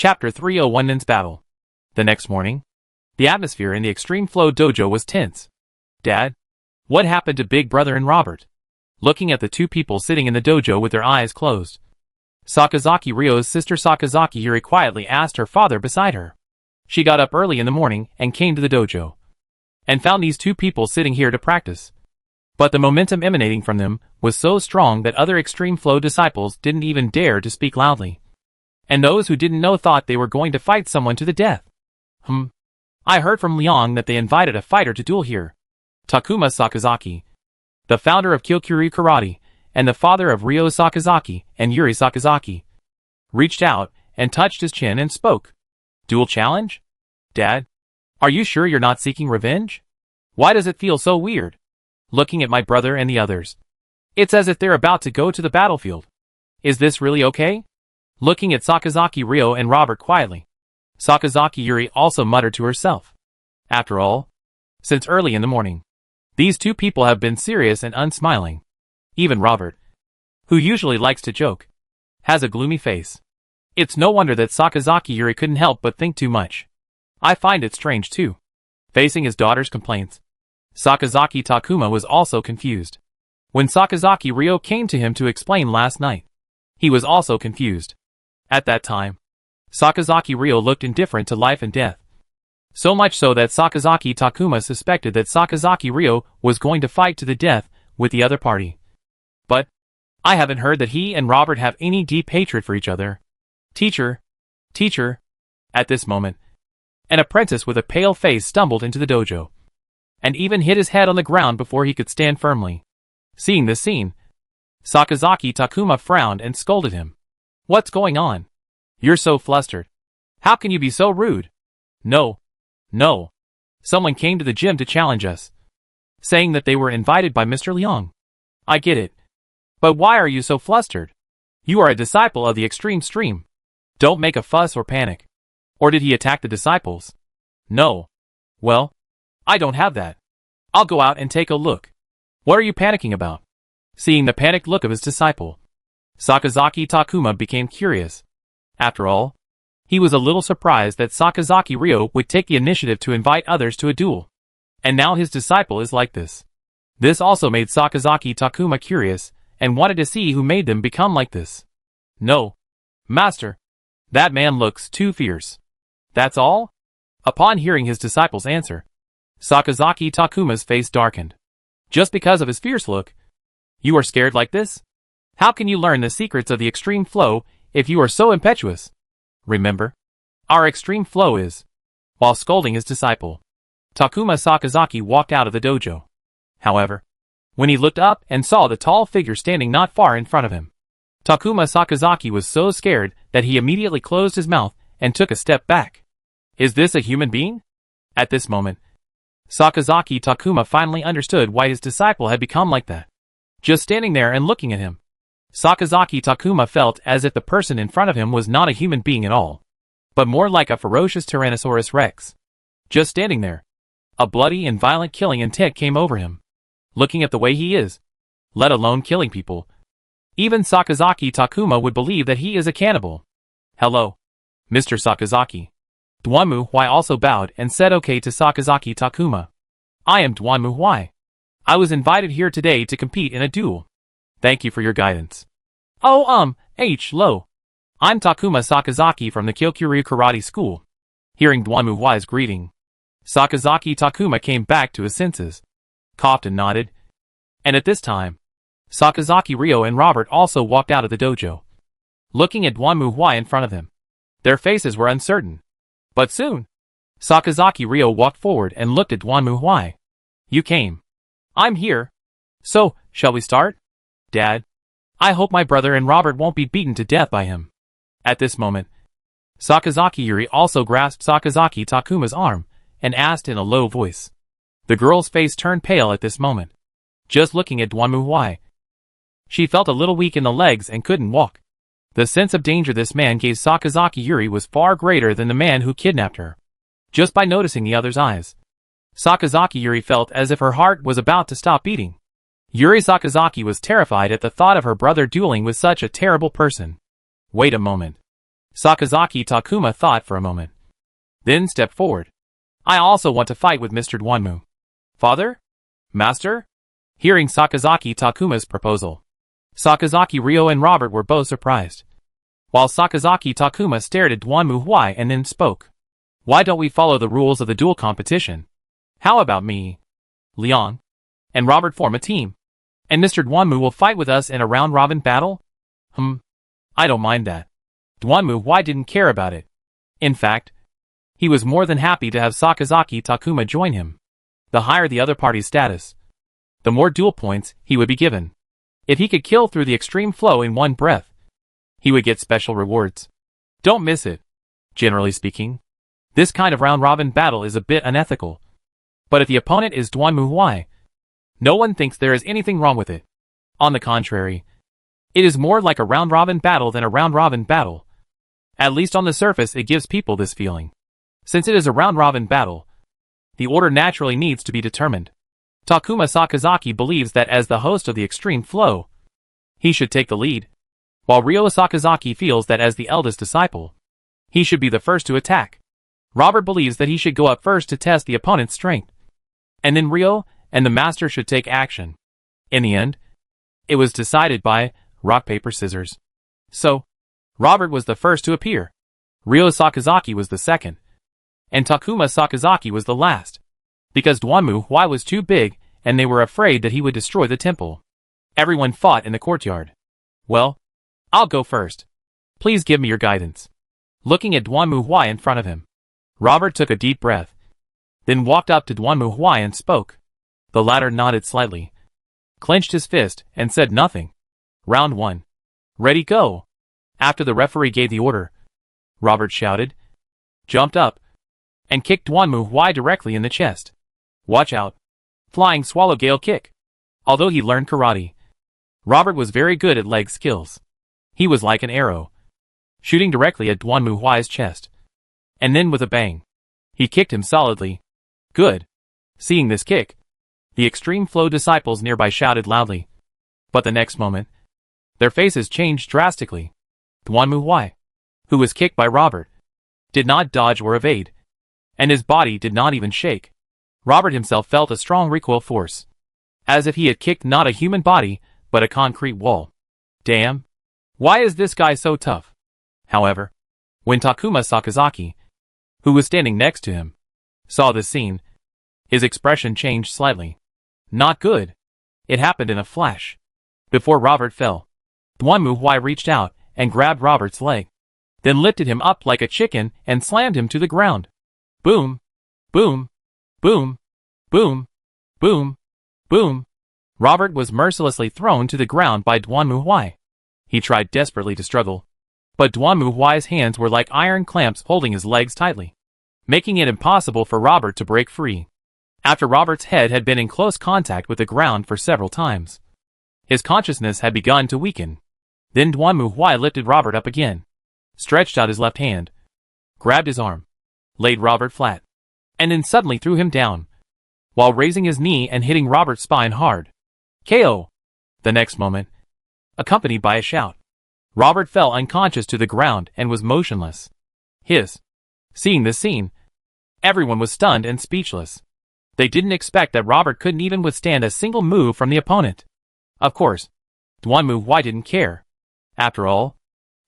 Chapter 301 Nin's Battle. The next morning, the atmosphere in the Extreme Flow dojo was tense. Dad? What happened to Big Brother and Robert? Looking at the two people sitting in the dojo with their eyes closed, Sakazaki Ryo's sister Sakazaki Yuri quietly asked her father beside her. She got up early in the morning and came to the dojo, and found these two people sitting here to practice. But the momentum emanating from them was so strong that other Extreme Flow disciples didn't even dare to speak loudly. And those who didn't know thought they were going to fight someone to the death. I heard from Liang that they invited a fighter to duel here. Takuma Sakazaki, the founder of Kyokuri Karate, and the father of Ryo Sakazaki and Yuri Sakazaki, reached out and touched his chin and spoke. Duel challenge? Dad? Are you sure you're not seeking revenge? Why does it feel so weird? Looking at my brother and the others, it's as if they're about to go to the battlefield. Is this really okay? Looking at Sakazaki Ryo and Robert quietly, Sakazaki Yuri also muttered to herself. After all, since early in the morning, these two people have been serious and unsmiling. Even Robert, who usually likes to joke, has a gloomy face. It's no wonder that Sakazaki Yuri couldn't help but think too much. I find it strange too. Facing his daughter's complaints, Sakazaki Takuma was also confused. When Sakazaki Ryo came to him to explain last night, he was also confused. At that time, Sakazaki Ryo looked indifferent to life and death. So much so that Sakazaki Takuma suspected that Sakazaki Ryo was going to fight to the death with the other party. But I haven't heard that he and Robert have any deep hatred for each other. Teacher. At this moment, an apprentice with a pale face stumbled into the dojo, and even hit his head on the ground before he could stand firmly. Seeing this scene, Sakazaki Takuma frowned and scolded him. What's going on? You're so flustered. How can you be so rude? No. Someone came to the gym to challenge us, saying that they were invited by Mr. Liang. I get it. But why are you so flustered? You are a disciple of the extreme stream. Don't make a fuss or panic. Or did he attack the disciples? No. Well, I don't have that. I'll go out and take a look. What are you panicking about? Seeing the panicked look of his disciple, Sakazaki Takuma became curious. After all, he was a little surprised that Sakazaki Ryo would take the initiative to invite others to a duel. And now his disciple is like this. This also made Sakazaki Takuma curious, and wanted to see who made them become like this. No. Master. That man looks too fierce. That's all? Upon hearing his disciple's answer, Sakazaki Takuma's face darkened. Just because of his fierce look? You are scared like this? How can you learn the secrets of the extreme flow if you are so impetuous? Remember, our extreme flow is... While scolding his disciple, Takuma Sakazaki walked out of the dojo. However, when he looked up and saw the tall figure standing not far in front of him, Takuma Sakazaki was so scared that he immediately closed his mouth and took a step back. Is this a human being? At this moment, Sakazaki Takuma finally understood why his disciple had become like that. Just standing there and looking at him, Sakazaki Takuma felt as if the person in front of him was not a human being at all, but more like a ferocious Tyrannosaurus Rex. Just standing there, a bloody and violent killing intent came over him. Looking at the way he is, let alone killing people, even Sakazaki Takuma would believe that he is a cannibal. Hello, Mr. Sakazaki. Dwanmu Huai also bowed and said okay to Sakazaki Takuma. I am Dwanmu Huai. I was invited here today to compete in a duel. Thank you for your guidance. Oh, hello. I'm Takuma Sakazaki from the Kyokuri Karate School. Hearing Dwanmu Huai's greeting, Sakazaki Takuma came back to his senses, coughed and nodded. And at this time, Sakazaki Ryo and Robert also walked out of the dojo, looking at Dwanmu Huai in front of him. Their faces were uncertain. But soon, Sakazaki Ryo walked forward and looked at Dwanmu Huai. You came. I'm here. So, shall we start? Dad, I hope my brother and Robert won't be beaten to death by him. At this moment, Sakazaki Yuri also grasped Sakazaki Takuma's arm and asked in a low voice. The girl's face turned pale at this moment. Just looking at Dwanmu Huai, she felt a little weak in the legs and couldn't walk. The sense of danger this man gave Sakazaki Yuri was far greater than the man who kidnapped her. Just by noticing the other's eyes, Sakazaki Yuri felt as if her heart was about to stop beating. Yuri Sakazaki was terrified at the thought of her brother dueling with such a terrible person. Wait a moment. Sakazaki Takuma thought for a moment. Then stepped forward. I also want to fight with Mr. Dwanmu. Father? Master? Hearing Sakazaki Takuma's proposal, Sakazaki Ryo and Robert were both surprised. While Sakazaki Takuma stared at Dwanmu Huai and then spoke. Why don't we follow the rules of the duel competition? How about me, Liang, and Robert form a team? And Mr. Dwanmu will fight with us in a round-robin battle? I don't mind that. Dwanmu Huai didn't care about it. In fact, he was more than happy to have Sakazaki Takuma join him. The higher the other party's status, the more duel points he would be given. If he could kill through the extreme flow in one breath, he would get special rewards. Don't miss it. Generally speaking, this kind of round-robin battle is a bit unethical. But if the opponent is Dwanmu Huai, no one thinks there is anything wrong with it. On the contrary, it is more like a round-robin battle than a round-robin battle. At least on the surface it gives people this feeling. Since it is a round-robin battle, the order naturally needs to be determined. Takuma Sakazaki believes that as the host of the extreme flow, he should take the lead, while Ryo Sakazaki feels that as the eldest disciple, he should be the first to attack. Robert believes that he should go up first to test the opponent's strength, and then Ryo and the master should take action. In the end, it was decided by rock, paper, scissors. So, Robert was the first to appear, Ryo Sakazaki was the second, and Takuma Sakazaki was the last, because Dwanmu Huai was too big and they were afraid that he would destroy the temple. Everyone fought in the courtyard. Well, I'll go first. Please give me your guidance. Looking at Dwanmu Huai in front of him, Robert took a deep breath, then walked up to Dwanmu Huai and spoke. The latter nodded slightly, clenched his fist, and said nothing. Round 1. Ready, go. After the referee gave the order, Robert shouted, jumped up, and kicked Dwanmu Huai directly in the chest. Watch out. Flying swallow gale kick. Although he learned karate, Robert was very good at leg skills. He was like an arrow, shooting directly at Dwanmu Huai's chest. And then with a bang, he kicked him solidly. Good. Seeing this kick, the extreme flow disciples nearby shouted loudly. But the next moment, their faces changed drastically. Dwanmu Huai, who was kicked by Robert, did not dodge or evade, and his body did not even shake. Robert himself felt a strong recoil force, as if he had kicked not a human body, but a concrete wall. Damn! Why is this guy so tough? However, when Takuma Sakazaki, who was standing next to him, saw this scene, his expression changed slightly. Not good. It happened in a flash. Before Robert fell, Dwanmu Huai reached out and grabbed Robert's leg, then lifted him up like a chicken and slammed him to the ground. Boom! Boom! Boom! Boom! Boom! Boom! Robert was mercilessly thrown to the ground by Dwanmu Huai. He tried desperately to struggle, but Dwanmu Huai's hands were like iron clamps holding his legs tightly, making it impossible for Robert to break free. After Robert's head had been in close contact with the ground for several times, his consciousness had begun to weaken. Then Dwanmu Huai lifted Robert up again, stretched out his left hand, grabbed his arm, laid Robert flat, and then suddenly threw him down, while raising his knee and hitting Robert's spine hard. KO! The next moment, accompanied by a shout, Robert fell unconscious to the ground and was motionless. Seeing this scene, everyone was stunned and speechless. They didn't expect that Robert couldn't even withstand a single move from the opponent. Of course, Dwanmu Huai didn't care. After all,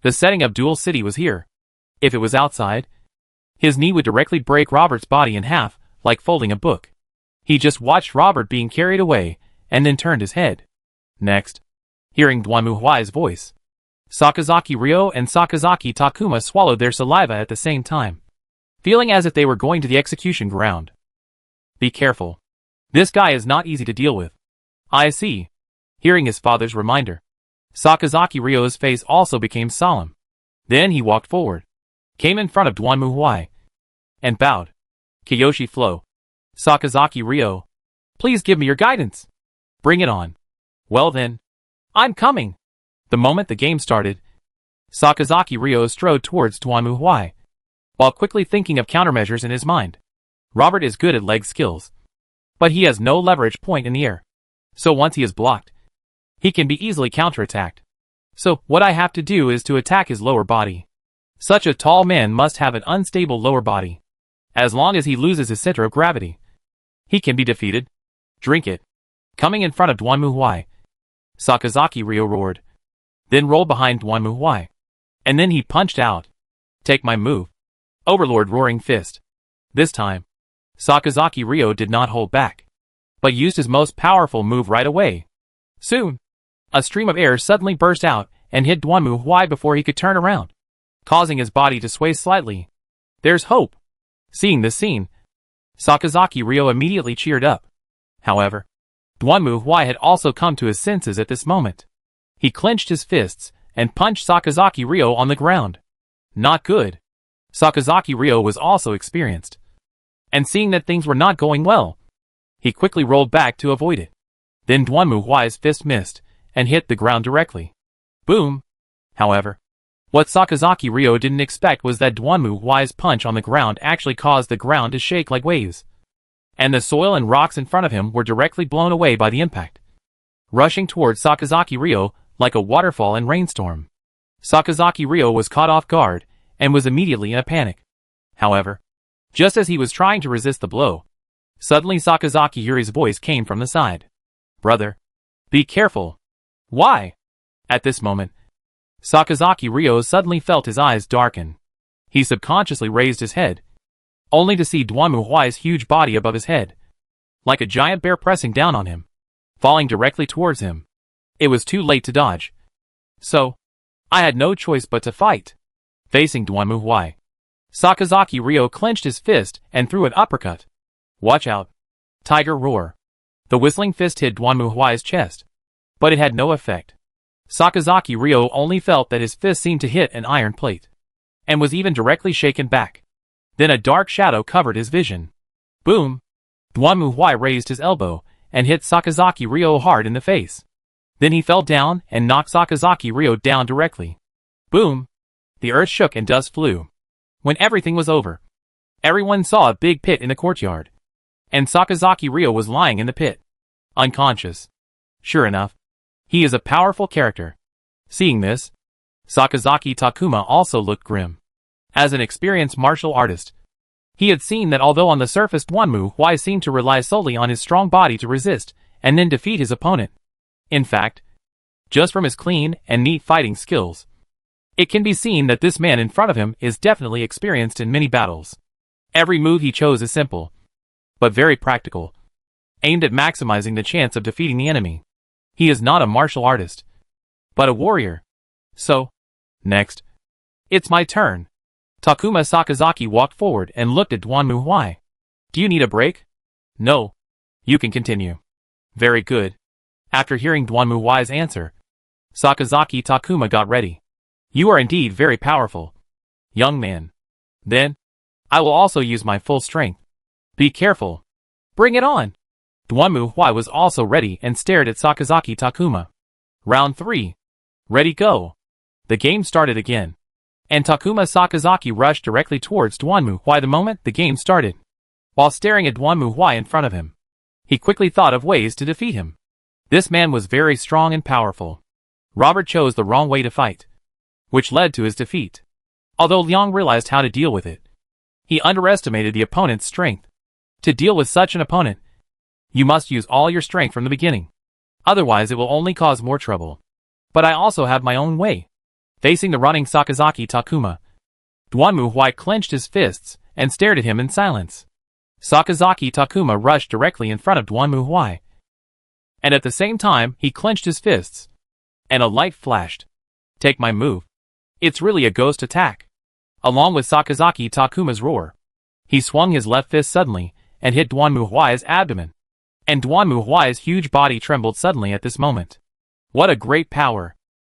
the setting of Duel City was here. If it was outside, his knee would directly break Robert's body in half, like folding a book. He just watched Robert being carried away, and then turned his head. Next, hearing Dwanmu Huai's voice, Sakazaki Ryo and Sakazaki Takuma swallowed their saliva at the same time, feeling as if they were going to the execution ground. Be careful. This guy is not easy to deal with. I see. Hearing his father's reminder, Sakazaki Ryo's face also became solemn. Then he walked forward, came in front of Dwanmu Huai, and bowed. Kiyoshi Flow. Sakazaki Ryo, please give me your guidance. Bring it on. Well then, I'm coming. The moment the game started, Sakazaki Ryo strode towards Dwanmu Huai, while quickly thinking of countermeasures in his mind. Robert is good at leg skills, but he has no leverage point in the air. So once he is blocked, he can be easily counterattacked. So what I have to do is to attack his lower body. Such a tall man must have an unstable lower body. As long as he loses his center of gravity, he can be defeated. Drink it. Coming in front of Duanmu, Sakazaki Ryo roared. Then rolled behind Duanmu. And then he punched out. Take my move. Overlord roaring fist. This time, Sakazaki Ryo did not hold back, but used his most powerful move right away. Soon, a stream of air suddenly burst out and hit Duanmu before he could turn around, causing his body to sway slightly. There's hope. Seeing this scene, Sakazaki Ryo immediately cheered up. However, Duanmu had also come to his senses at this moment. He clenched his fists and punched Sakazaki Ryo on the ground. Not good. Sakazaki Ryo was also experienced, and seeing that things were not going well, he quickly rolled back to avoid it. Then Duanmu's fist missed and hit the ground directly. Boom! However, what Sakazaki Ryo didn't expect was that Duanmu's punch on the ground actually caused the ground to shake like waves, and the soil and rocks in front of him were directly blown away by the impact, rushing towards Sakazaki Ryo like a waterfall in rainstorm. Sakazaki Ryo was caught off guard and was immediately in a panic. However, just as he was trying to resist the blow, suddenly Sakazaki Yuri's voice came from the side. Brother, be careful. Why? At this moment, Sakazaki Ryo suddenly felt his eyes darken. He subconsciously raised his head, only to see Duanmu's huge body above his head, like a giant bear pressing down on him, falling directly towards him. It was too late to dodge. So, I had no choice but to fight. Facing Duanmu, Sakazaki Ryo clenched his fist and threw an uppercut. Watch out. Tiger roar. The whistling fist hit Duanmu's chest, but it had no effect. Sakazaki Ryo only felt that his fist seemed to hit an iron plate, and was even directly shaken back. Then a dark shadow covered his vision. Boom! Duanmu raised his elbow and hit Sakazaki Ryo hard in the face. Then he fell down and knocked Sakazaki Ryo down directly. Boom! The earth shook and dust flew. When everything was over, everyone saw a big pit in the courtyard, and Sakazaki Ryo was lying in the pit, unconscious. Sure enough, he is a powerful character. Seeing this, Sakazaki Takuma also looked grim. As an experienced martial artist, he had seen that although on the surface Duanmu seemed to rely solely on his strong body to resist and then defeat his opponent. In fact, just from his clean and neat fighting skills, it can be seen that this man in front of him is definitely experienced in many battles. Every move he chose is simple, but very practical, aimed at maximizing the chance of defeating the enemy. He is not a martial artist, but a warrior. So, next, it's my turn. Takuma Sakazaki walked forward and looked at Duanmu. Do you need a break? No. You can continue. Very good. After hearing Duanmu's answer, Sakazaki Takuma got ready. You are indeed very powerful, young man. Then, I will also use my full strength. Be careful. Bring it on. Duanmu was also ready and stared at Sakazaki Takuma. Round 3. Ready go. The game started again, and Takuma Sakazaki rushed directly towards Duanmu the moment the game started. While staring at Duanmu in front of him, he quickly thought of ways to defeat him. This man was very strong and powerful. Robert chose the wrong way to fight, which led to his defeat. Although Liang realized how to deal with it, he underestimated the opponent's strength. To deal with such an opponent, you must use all your strength from the beginning. Otherwise it will only cause more trouble. But I also have my own way. Facing the running Sakazaki Takuma, Duanmu clenched his fists and stared at him in silence. Sakazaki Takuma rushed directly in front of Duanmu, and at the same time he clenched his fists, and a light flashed. Take my move. It's really a ghost attack. Along with Sakazaki Takuma's roar, he swung his left fist suddenly and hit Duanmu's abdomen, and Duanmu's huge body trembled suddenly at this moment. What a great power!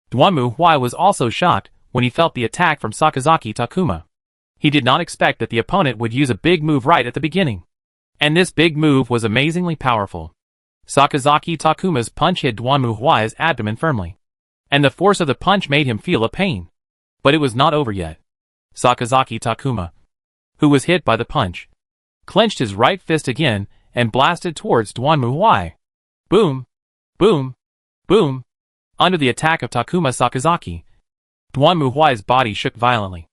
Duanmu was also shocked when he felt the attack from Sakazaki Takuma. He did not expect that the opponent would use a big move right at the beginning, and this big move was amazingly powerful. Sakazaki Takuma's punch hit Duanmu's abdomen firmly, and the force of the punch made him feel a pain. But it was not over yet. Sakazaki Takuma, who was hit by the punch, clenched his right fist again and blasted towards Duanmu. Boom! Boom! Boom! Under the attack of Takuma Sakazaki, Duanmu's body shook violently,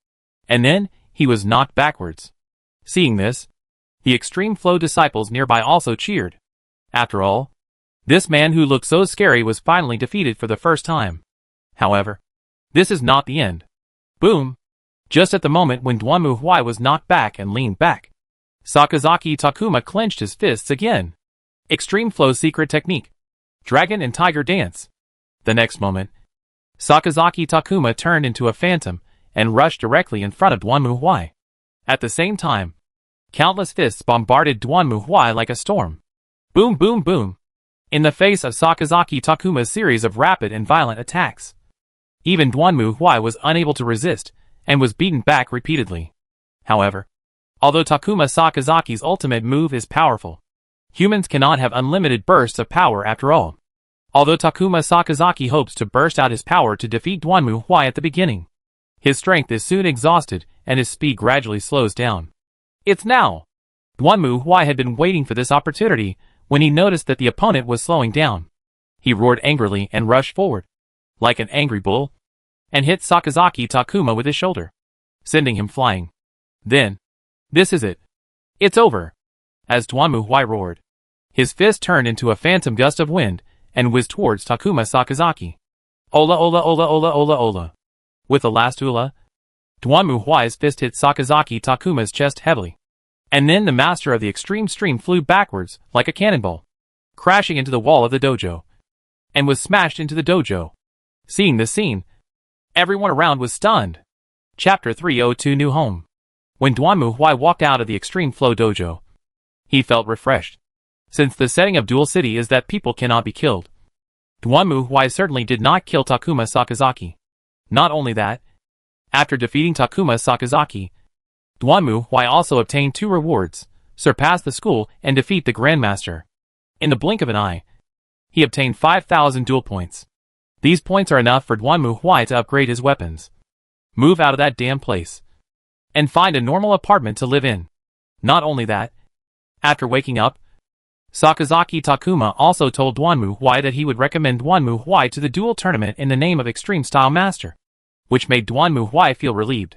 and then he was knocked backwards. Seeing this, the Extreme Flow disciples nearby also cheered. After all, this man who looked so scary was finally defeated for the first time. However, this is not the end. Boom! Just at the moment when Dwanmu Huai was knocked back and leaned back, Sakazaki Takuma clenched his fists again. Extreme Flow secret technique. Dragon and Tiger Dance. The next moment, Sakazaki Takuma turned into a phantom and rushed directly in front of Dwanmu Huai. At the same time, countless fists bombarded Dwanmu Huai like a storm. Boom boom boom! In the face of Sakazaki Takuma's series of rapid and violent attacks, even Dwanmu Huai was unable to resist and was beaten back repeatedly. However, although Takuma Sakazaki's ultimate move is powerful, humans cannot have unlimited bursts of power after all. Although Takuma Sakazaki hopes to burst out his power to defeat Dwanmu Huai at the beginning, his strength is soon exhausted and his speed gradually slows down. It's now! Dwanmu Huai had been waiting for this opportunity when he noticed that the opponent was slowing down. He roared angrily and rushed forward, like an angry bull, and hit Sakazaki Takuma with his shoulder, sending him flying. Then, this is it. It's over! As Dwanmu Huai roared, his fist turned into a phantom gust of wind and whizzed towards Takuma Sakazaki. Ola ola ola ola ola ola. With the last ula, Dwanmu Huai's fist hit Sakazaki Takuma's chest heavily. And then the master of the extreme stream flew backwards like a cannonball, crashing into the wall of the dojo, and was smashed into the dojo. Seeing this scene, everyone around was stunned. Chapter 302 New Home. When Dwanmu Huai walked out of the Extreme Flow dojo, he felt refreshed. Since the setting of Dual City is that people cannot be killed, Dwanmu Huai certainly did not kill Takuma Sakazaki. Not only that, after defeating Takuma Sakazaki, Dwanmu Huai also obtained 2 rewards: surpass the school and defeat the Grandmaster. In the blink of an eye, he obtained 5,000 duel points. These points are enough for Dwanmu Huai to upgrade his weapons, move out of that damn place, and find a normal apartment to live in. Not only that, after waking up, Sakazaki Takuma also told Dwanmu Huai that he would recommend Dwanmu Huai to the duel tournament in the name of Extreme Style Master, which made Dwanmu Huai feel relieved.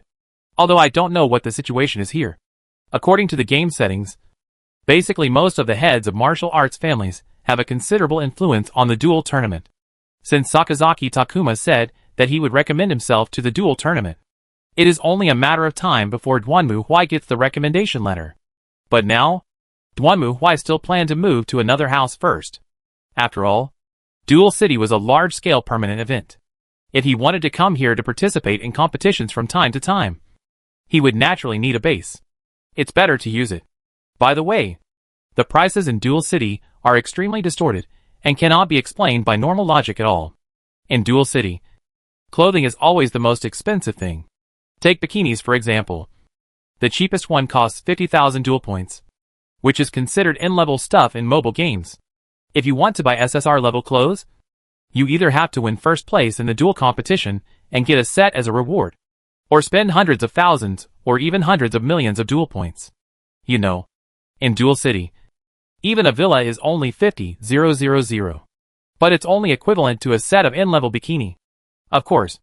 Although I don't know what the situation is here. According to the game settings, basically most of the heads of martial arts families have a considerable influence on the duel tournament. Since Sakazaki Takuma said that he would recommend himself to the duel tournament, it is only a matter of time before Dwanmu Huai gets the recommendation letter. But now, Dwanmu Huai still planned to move to another house first. After all, Dual City was a large-scale permanent event. If he wanted to come here to participate in competitions from time to time, he would naturally need a base. It's better to use it. By the way, the prices in Dual City are extremely distorted and cannot be explained by normal logic at all. In Dual City, clothing is always the most expensive thing. Take bikinis for example. The cheapest one costs 50,000 duel points, which is considered in-level stuff in mobile games. If you want to buy SSR level clothes, you either have to win first place in the duel competition and get a set as a reward, or spend hundreds of thousands or even hundreds of millions of duel points. You know, in Dual City, even a villa is only 50,000, but it's only equivalent to a set of in-level bikini. Of course,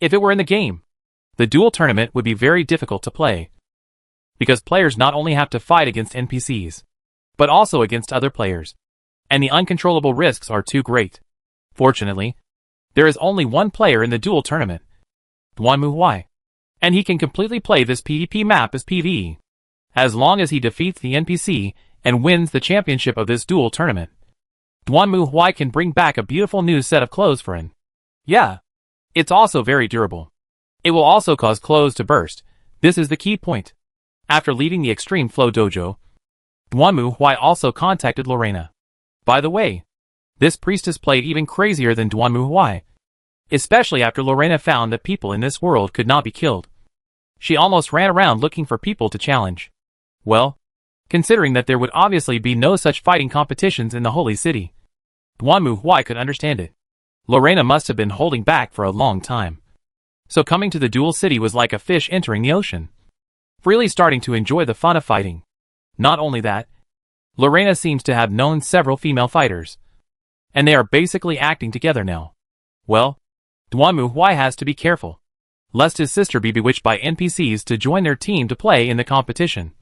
if it were in the game, the duel tournament would be very difficult to play, because players not only have to fight against NPCs, but also against other players, and the uncontrollable risks are too great. Fortunately, there is only one player in the duel tournament, Dwanmu Huai, and he can completely play this PvP map as PvE, as long as he defeats the NPC and wins the championship of this duel tournament. Dwanmu Huai can bring back a beautiful new set of clothes for him. Yeah, it's also very durable. It will also cause clothes to burst. This is the key point. After leaving the Extreme Flow dojo, Dwanmu Huai also contacted Lorena. By the way, this priestess played even crazier than Dwanmu Huai, especially after Lorena found that people in this world could not be killed. She almost ran around looking for people to challenge. Well, considering that there would obviously be no such fighting competitions in the Holy City, Dwanmu Huai could understand it. Lorena must have been holding back for a long time. So coming to the Dual City was like a fish entering the ocean, freely starting to enjoy the fun of fighting. Not only that, Lorena seems to have known several female fighters, and they are basically acting together now. Well, Dwanmu Huai has to be careful. lest his sister be bewitched by NPCs to join their team to play in the competition.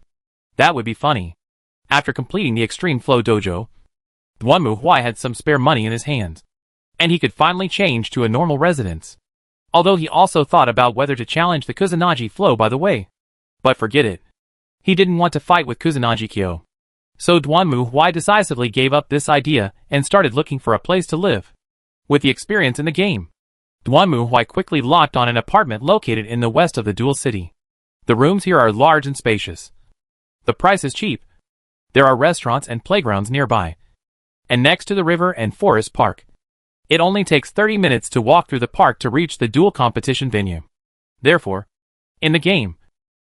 That would be funny. After completing the Extreme Flow Dojo, Duanmu Huai had some spare money in his hands, and he could finally change to a normal residence. Although he also thought about whether to challenge the Kusanagi flow by the way. But forget it. He didn't want to fight with Kusanagi Kyo. So Duanmu Huai decisively gave up this idea and started looking for a place to live. With the experience in the game, Duanmu Huai quickly locked on an apartment located in the west of the Dual City. The rooms here are large and spacious. The price is cheap. There are restaurants and playgrounds nearby, and next to the river and forest park. It only takes 30 minutes to walk through the park to reach the duel competition venue. Therefore, in the game,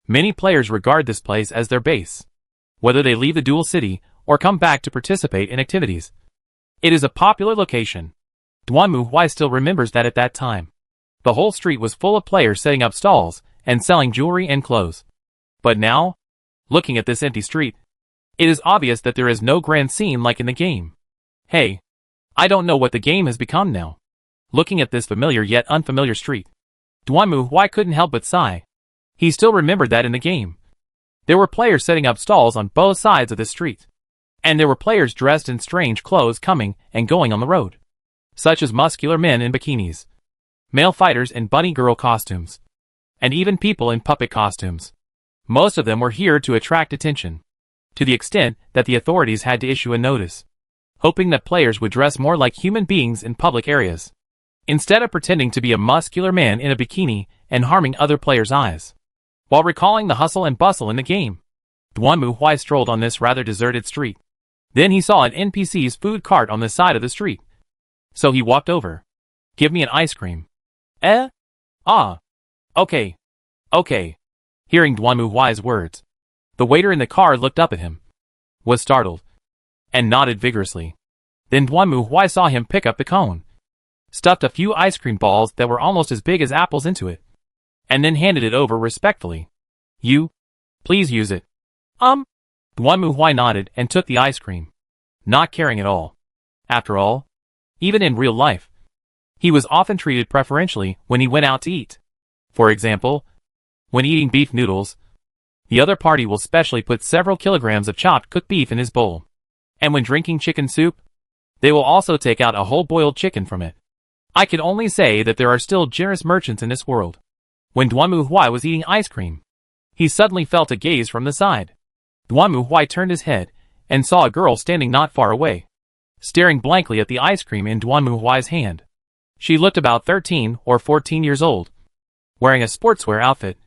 many players regard this place as their base, whether they leave the dual city or come back to participate in activities. It is a popular location. Duanmu Huai still remembers that at that time, the whole street was full of players setting up stalls and selling jewelry and clothes. But now, looking at this empty street, it is obvious that there is no grand scene like in the game. Hey, I don't know what the game has become now. Looking at this familiar yet unfamiliar street, Duanmu Huai couldn't help but sigh. He still remembered that in the game, there were players setting up stalls on both sides of the street, and there were players dressed in strange clothes coming and going on the road, such as muscular men in bikinis, male fighters in bunny girl costumes, and even people in puppet costumes. Most of them were here to attract attention, to the extent that the authorities had to issue a notice, hoping that players would dress more like human beings in public areas, instead of pretending to be a muscular man in a bikini and harming other players' eyes. While recalling the hustle and bustle in the game, Duanmu Huai strolled on this rather deserted street. Then he saw an NPC's food cart on the side of the street. So he walked over. Give me an ice cream. Eh? Ah. Okay. Okay. Hearing Duanmu Huai's words, the waiter in the car looked up at him, was startled, and nodded vigorously. Then Duanmu Huai saw him pick up the cone, stuffed a few ice cream balls that were almost as big as apples into it, and then handed it over respectfully. You? Please use it. Duanmu Huai nodded and took the ice cream, not caring at all. After all, even in real life, he was often treated preferentially when he went out to eat. For example, when eating beef noodles, the other party will specially put several kilograms of chopped cooked beef in his bowl. And when drinking chicken soup, they will also take out a whole boiled chicken from it. I can only say that there are still generous merchants in this world. When Duanmu Huai was eating ice cream, he suddenly felt a gaze from the side. Duanmu Huai turned his head and saw a girl standing not far away, staring blankly at the ice cream in Duanmu Huai's hand. She looked about 13 or 14 years old, wearing a sportswear outfit,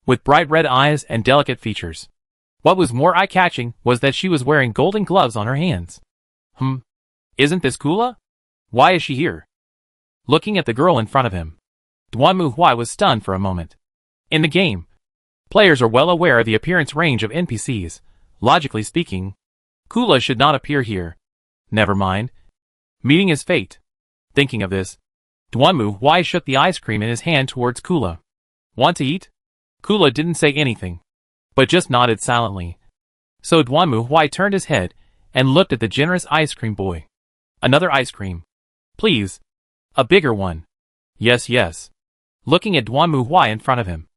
with bright red eyes and delicate features. What was more eye-catching was that she was wearing golden gloves on her hands. Isn't this Kula? Why is she here? Looking at the girl in front of him, Duanmu Huai was stunned for a moment. In the game, players are well aware of the appearance range of NPCs. Logically speaking, Kula should not appear here. Never mind. Meeting his fate. Thinking of this, Duanmu Huai shook the ice cream in his hand towards Kula. Want to eat? Kula didn't say anything, but just nodded silently. So Duanmu Huai turned his head and looked at the generous ice cream boy. Another ice cream. Please. A bigger one. Yes, yes. Looking at Duanmu Huai in front of him,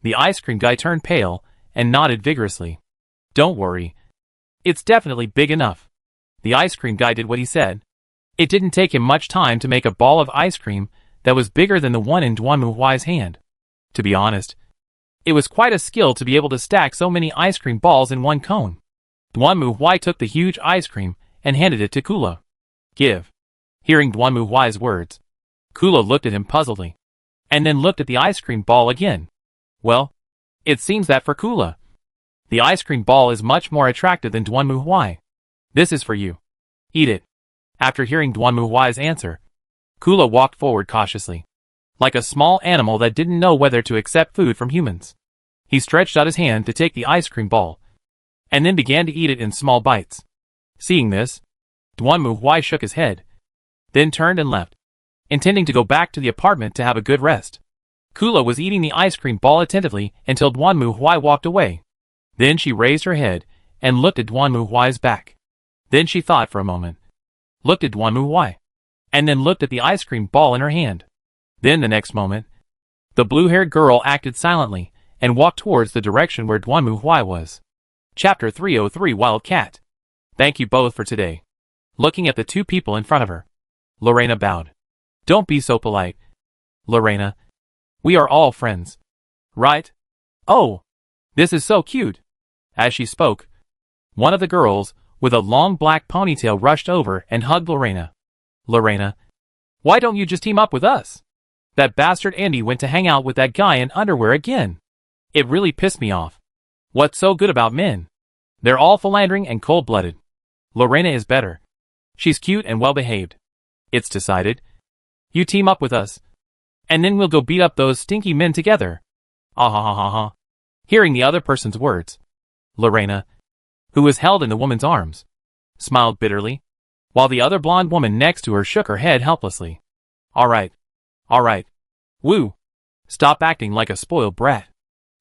the ice cream guy turned pale and nodded vigorously. Don't worry. It's definitely big enough. The ice cream guy did what he said. It didn't take him much time to make a ball of ice cream that was bigger than the one in Duanmu Huai's hand. To be honest, it was quite a skill to be able to stack so many ice cream balls in one cone. Duanmu Huai took the huge ice cream and handed it to Kula. Give. Hearing Duanmu Huai's words, Kula looked at him puzzledly, and then looked at the ice cream ball again. Well, it seems that for Kula, the ice cream ball is much more attractive than Duanmu Huai. This is for you. Eat it. After hearing Duanmu Huai's answer, Kula walked forward cautiously, like a small animal that didn't know whether to accept food from humans. He stretched out his hand to take the ice cream ball, and then began to eat it in small bites. Seeing this, Duanmu Huai shook his head, then turned and left, intending to go back to the apartment to have a good rest. Kula was eating the ice cream ball attentively until Duanmu Huai walked away. Then she raised her head and looked at Duanmu Huai's back. Then she thought for a moment, looked at Duanmu Huai, and then looked at the ice cream ball in her hand. Then the next moment, The blue-haired girl acted silently, and walked towards the direction where Duanmu Huai was. Chapter 303 Wildcat. Thank you both for today. Looking at the two people in front of her, Lorena bowed. Don't be so polite. Lorena. We are all friends. Right? Oh, this is so cute. As she spoke, one of the girls, with a long black ponytail, rushed over and hugged Lorena. Lorena. Why don't you just team up with us? That bastard Andy went to hang out with that guy in underwear again. It really pissed me off. What's so good about men? They're all philandering and cold-blooded. Lorena is better. She's cute and well-behaved. It's decided. You team up with us, and then we'll go beat up those stinky men together. Ah ha ha ha ha. Hearing the other person's words, Lorena, who was held in the woman's arms, smiled bitterly, while the other blonde woman next to her shook her head helplessly. All right. Woo. Stop acting like a spoiled brat.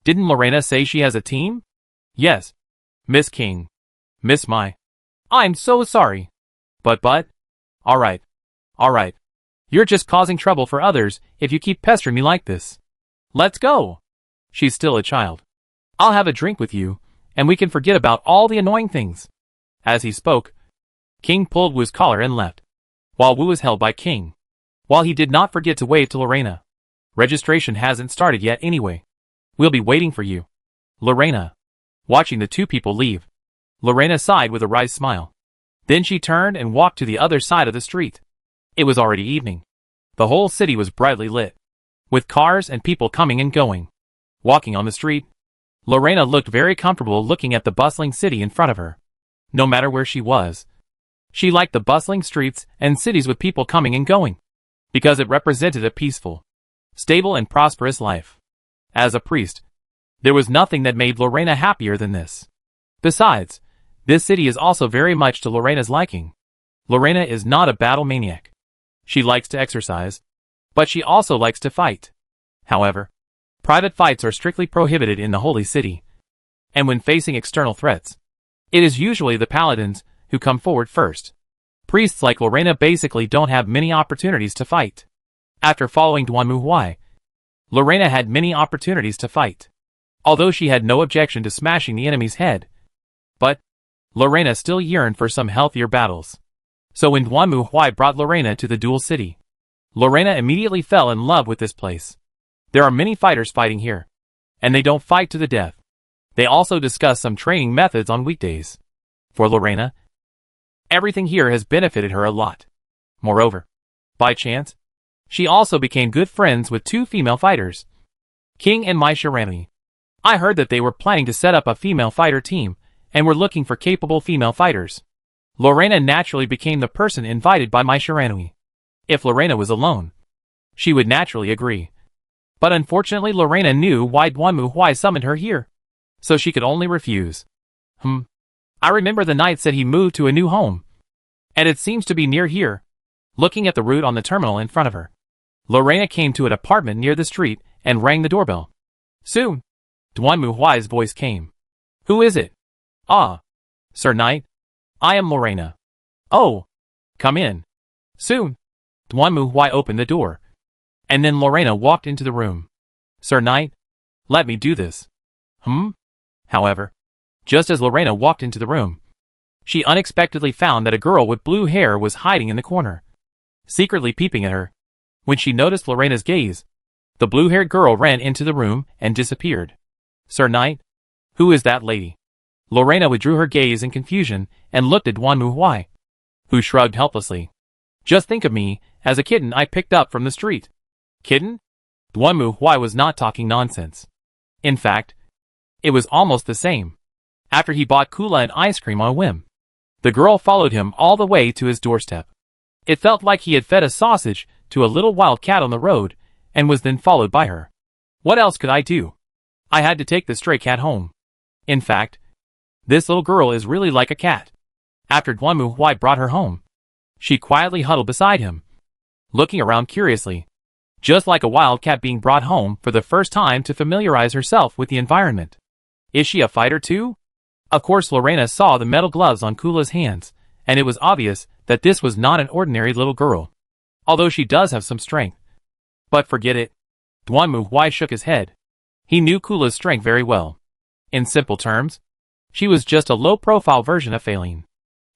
Didn't Lorena say she has a team? Yes. Miss King. Miss Mai. I'm so sorry. But. All right. You're just causing trouble for others if you keep pestering me like this. Let's go. She's still a child. I'll have a drink with you, and we can forget about all the annoying things. As he spoke, King pulled Wu's collar and left, while Wu was held by King. While he did not forget to wave to Lorena. Registration hasn't started yet anyway. We'll be waiting for you. Lorena. Watching the two people leave, Lorena sighed with a wry smile. Then she turned and walked to the other side of the street. It was already evening. The whole city was brightly lit, with cars and people coming and going. Walking on the street, Lorena looked very comfortable looking at the bustling city in front of her. No matter where she was, she liked the bustling streets and cities with people coming and going, because it represented a peaceful, stable and prosperous life. As a priest, there was nothing that made Lorena happier than this. Besides, this city is also very much to Lorena's liking. Lorena is not a battle maniac. She likes to exercise, but she also likes to fight. However, private fights are strictly prohibited in the Holy City, and when facing external threats, it is usually the paladins who come forward first. Priests like Lorena basically don't have many opportunities to fight. After following Duanmu Huai, Lorena had many opportunities to fight, although she had no objection to smashing the enemy's head. But Lorena still yearned for some healthier battles. So when Duanmu Huai brought Lorena to the dual city, Lorena immediately fell in love with this place. There are many fighters fighting here, and they don't fight to the death. They also discuss some training methods on weekdays. For Lorena, everything here has benefited her a lot. Moreover, by chance, she also became good friends with two female fighters, King and Mai Shirani. I heard that they were planning to set up a female fighter team, and were looking for capable female fighters. Lorena naturally became the person invited by Mai Shirani. If Lorena was alone, she would naturally agree. But unfortunately Lorena knew why Duanmu Huai summoned her here, so she could only refuse. I remember the knight said he moved to a new home, and it seems to be near here. Looking at the route on the terminal in front of her, Lorena came to an apartment near the street and rang the doorbell. Soon, Duanmu Huai's voice came. Who is it? Ah, Sir Knight. I am Lorena. Oh, come in. Soon, Duanmu Huai opened the door, and then Lorena walked into the room. Sir Knight, let me do this. However, just as Lorena walked into the room, she unexpectedly found that a girl with blue hair was hiding in the corner, secretly peeping at her. When she noticed Lorena's gaze, the blue-haired girl ran into the room and disappeared. Sir Knight, who is that lady? Lorena withdrew her gaze in confusion and looked at Duanmu Huai, who shrugged helplessly. Just think of me as a kitten I picked up from the street. Kitten? Duanmu Huai was not talking nonsense. In fact, it was almost the same. After he bought Kula and ice cream on a whim, the girl followed him all the way to his doorstep. It felt like he had fed a sausage to a little wild cat on the road and was then followed by her. What else could I do? I had to take the stray cat home. In fact, this little girl is really like a cat. After Duanmu Huai brought her home, she quietly huddled beside him, looking around curiously, just like a wild cat being brought home for the first time to familiarize herself with the environment. Is she a fighter too? Of course Lorena saw the metal gloves on Kula's hands, and it was obvious that this was not an ordinary little girl, although she does have some strength. But forget it. Duanmu shook his head. He knew Kula's strength very well. In simple terms, she was just a low-profile version of Faline.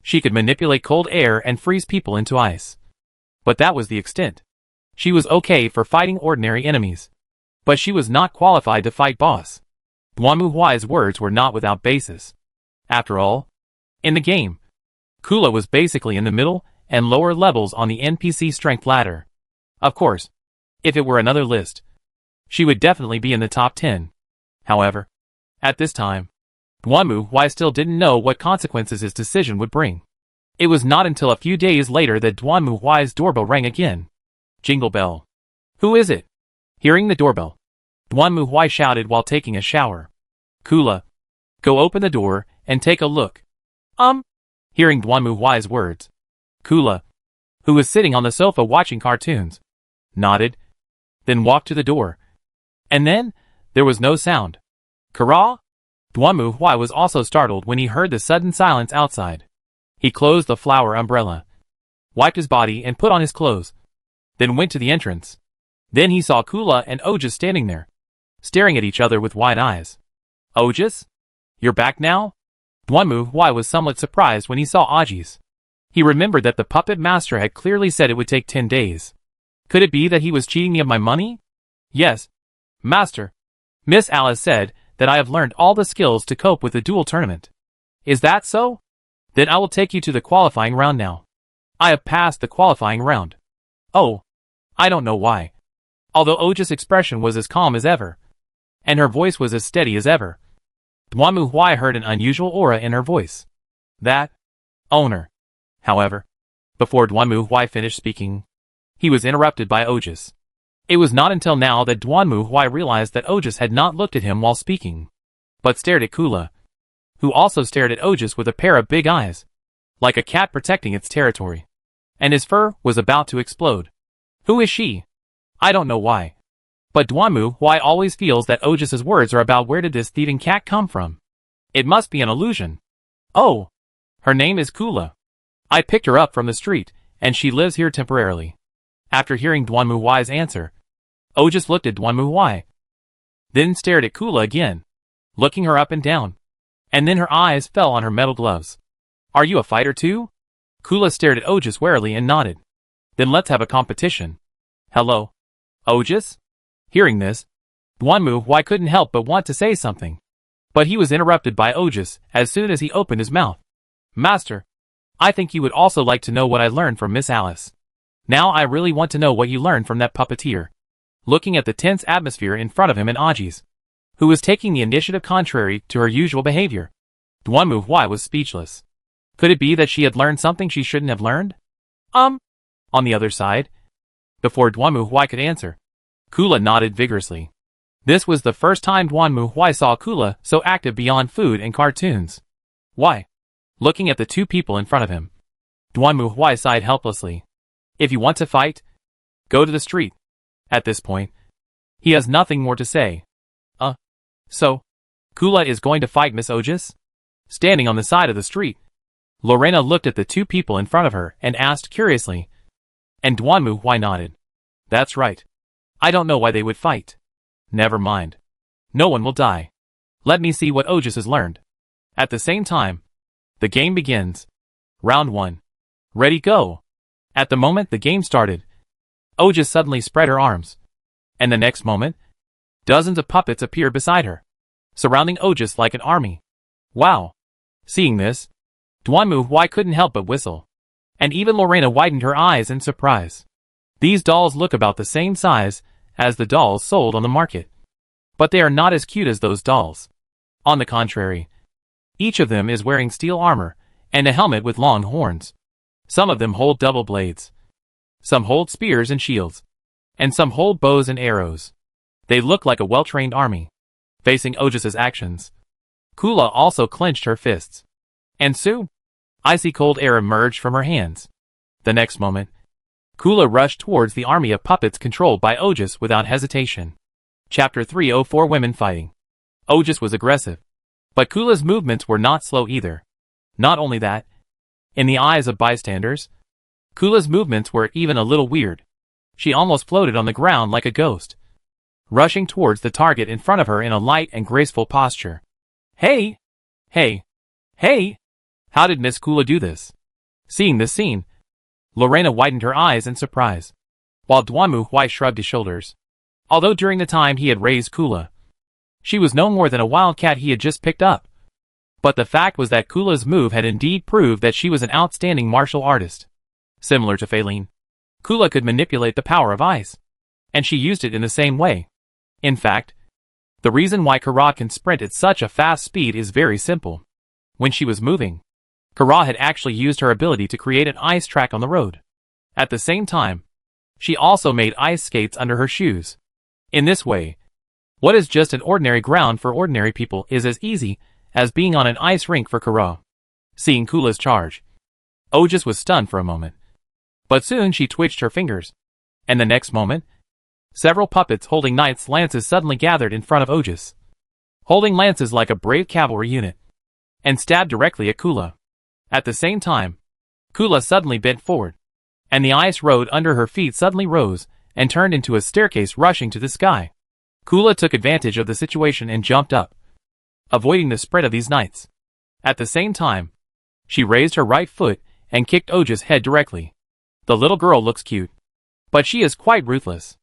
She could manipulate cold air and freeze people into ice. But that was the extent. She was okay for fighting ordinary enemies. But she was not qualified to fight boss. Duanmu words were not without basis. After all, in the game, Kula was basically in the middle and lower levels on the NPC strength ladder. Of course, if it were another list, she would definitely be in the top 10. However, at this time, Duanmu still didn't know what consequences his decision would bring. It was not until a few days later that Duanmu's doorbell rang again. Jingle bell. Who is it? Hearing the doorbell, Duanmu shouted while taking a shower. Kula, go open the door and take a look. Hearing Duanmu's words, Kula, who was sitting on the sofa watching cartoons, nodded, then walked to the door. And then, there was no sound. Kara? Duanmu was also startled when he heard the sudden silence outside. He closed the flower umbrella, wiped his body and put on his clothes, then went to the entrance. Then he saw Kula and Ojas standing there, staring at each other with wide eyes. Ojas? You're back now? Duanmu was somewhat surprised when he saw Ojas. He remembered that the puppet master had clearly said it would take 10 days. Could it be that he was cheating me of my money? Yes, master. Miss Alice said that I have learned all the skills to cope with the duel tournament. Is that so? Then I will take you to the qualifying round now. I have passed the qualifying round. Oh, I don't know why. Although Ojas' expression was as calm as ever, and her voice was as steady as ever, Duanmu heard an unusual aura in her voice. That owner. However, before Duanmu finished speaking, he was interrupted by Ojas. It was not until now that Duanmu realized that Ojas had not looked at him while speaking, but stared at Kula, who also stared at Ojas with a pair of big eyes, like a cat protecting its territory. And his fur was about to explode. Who is she? I don't know why. But Duanmu always feels that Ojas' words are about where did this thieving cat come from. It must be an illusion. Oh, her name is Kula. I picked her up from the street, and she lives here temporarily. After hearing Duanmu's answer, Ojas looked at Duanmu, then stared at Kula again, looking her up and down. And then her eyes fell on her metal gloves. Are you a fighter too? Kula stared at Ojas warily and nodded. Then let's have a competition. Hello, Ojas? Hearing this, Duanmu couldn't help but want to say something. But he was interrupted by Ojas as soon as he opened his mouth. Master, I think you would also like to know what I learned from Miss Alice. Now I really want to know what you learned from that puppeteer. Looking at the tense atmosphere in front of him and Ojas, who was taking the initiative contrary to her usual behavior, Duanmu was speechless. Could it be that she had learned something she shouldn't have learned? On the other side, before Duanmu could answer, Kula nodded vigorously. This was the first time Duanmu saw Kula so active beyond food and cartoons. Why? Looking at the two people in front of him, Duanmu sighed helplessly. If you want to fight, go to the street. At this point, he has nothing more to say. So, Kula is going to fight Miss Ojas? Standing on the side of the street, Lorena looked at the two people in front of her and asked curiously. And Duanmu nodded. That's right. I don't know why they would fight. Never mind. No one will die. Let me see what Ojas has learned. At the same time, the game begins. Round 1. Ready, go. At the moment the game started, Ojas suddenly spread her arms. And the next moment, dozens of puppets appeared beside her, surrounding Ojas like an army. Wow. Seeing this, Duanmu couldn't help but whistle. And even Lorena widened her eyes in surprise. These dolls look about the same size as the dolls sold on the market. But they are not as cute as those dolls. On the contrary, each of them is wearing steel armor and a helmet with long horns. Some of them hold double blades. Some hold spears and shields. And some hold bows and arrows. They look like a well-trained army. Facing Ojas's actions, Kula also clenched her fists. And soon, icy cold air emerged from her hands. The next moment, Kula rushed towards the army of puppets controlled by Ojas without hesitation. Chapter 304 Women Fighting. Ojas was aggressive. But Kula's movements were not slow either. Not only that, in the eyes of bystanders, Kula's movements were even a little weird. She almost floated on the ground like a ghost. rushing towards the target in front of her in a light and graceful posture. Hey! Hey! Hey! How did Miss Kula do this? Seeing this scene, Lorena widened her eyes in surprise, while Duanmu Huai shrugged his shoulders. Although during the time he had raised Kula, she was no more than a wildcat he had just picked up. But the fact was that Kula's move had indeed proved that she was an outstanding martial artist. Similar to Feilin, Kula could manipulate the power of ice, and she used it in the same way. In fact, the reason why Kara can sprint at such a fast speed is very simple. When she was moving, Kara had actually used her ability to create an ice track on the road. At the same time, she also made ice skates under her shoes. In this way, what is just an ordinary ground for ordinary people is as easy as being on an ice rink for Kara. Seeing Kula's charge, Ojus was stunned for a moment. But soon she twitched her fingers, and the next moment, several puppets holding knights' lances suddenly gathered in front of Ojus, holding lances like a brave cavalry unit, and stabbed directly at Kula. At the same time, Kula suddenly bent forward, and the ice road under her feet suddenly rose and turned into a staircase rushing to the sky. Kula took advantage of the situation and jumped up, avoiding the spread of these knights. At the same time, she raised her right foot and kicked Ojus' head directly. The little girl looks cute, but she is quite ruthless.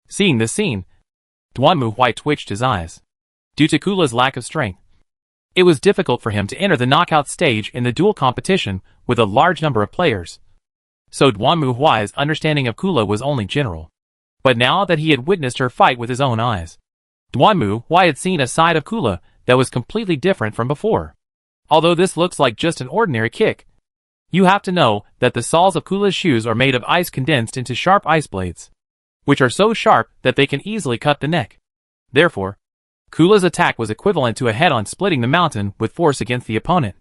Seeing this scene, Duanmu Huai twitched his eyes. Due to Kula's lack of strength, it was difficult for him to enter the knockout stage in the duel competition with a large number of players. So Duanmu Huai's understanding of Kula was only general. But now that he had witnessed her fight with his own eyes, Duanmu Huai had seen a side of Kula that was completely different from before. Although this looks like just an ordinary kick, you have to know that the soles of Kula's shoes are made of ice condensed into sharp ice blades, which are so sharp that they can easily cut the neck. Therefore, Kula's attack was equivalent to a head-on splitting the mountain with force against the opponent,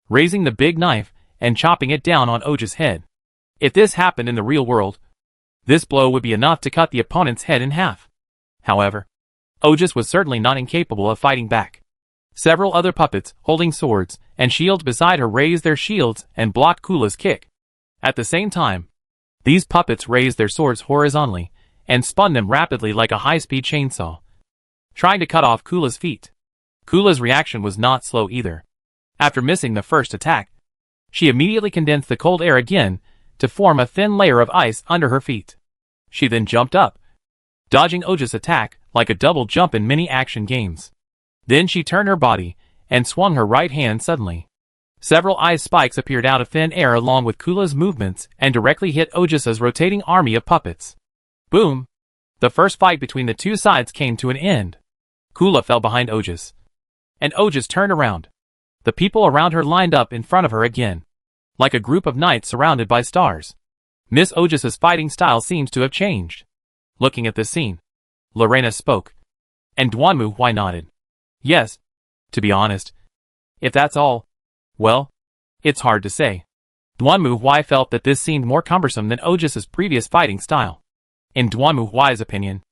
raising the big knife and chopping it down on Ojus' head. If this happened in the real world, this blow would be enough to cut the opponent's head in half. However, Ojus was certainly not incapable of fighting back. Several other puppets, holding swords and shields beside her, raised their shields and blocked Kula's kick. At the same time, these puppets raised their swords horizontally and spun them rapidly like a high-speed chainsaw, trying to cut off Kula's feet. Kula's reaction was not slow either. After missing the first attack, she immediately condensed the cold air again to form a thin layer of ice under her feet. She then jumped up, dodging Ojus' attack like a double jump in many action games. Then she turned her body and swung her right hand suddenly. Several ice spikes appeared out of thin air along with Kula's movements and directly hit Ojus' rotating army of puppets. Boom! The first fight between the two sides came to an end. Kula fell behind Ojus, and Ojus turned around. The people around her lined up in front of her again, like a group of knights surrounded by stars. Miss Ojus' fighting style seems to have changed. Looking at this scene, Lorena spoke, and Duanmu Huai nodded. Yes, to be honest, if that's all, well, it's hard to say. Duanmu Huai felt that this seemed more cumbersome than Ojus' previous fighting style. In Duanmu Huai's opinion,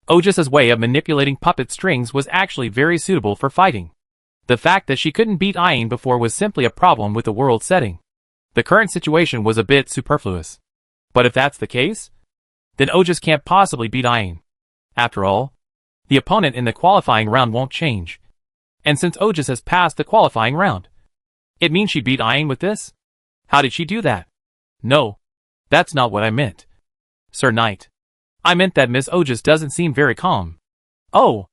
Ojus' way of manipulating puppet strings was actually very suitable for fighting. The fact that she couldn't beat Ayin before was simply a problem with the world setting. The current situation was a bit superfluous. But if that's the case, then Ojus can't possibly beat Ayin. After all, the opponent in the qualifying round won't change. And since Ojus has passed the qualifying round, it means she beat Ayin with this? How did she do that? No, that's not what I meant, Sir Knight. I meant that Miss Ojus doesn't seem very calm. Oh,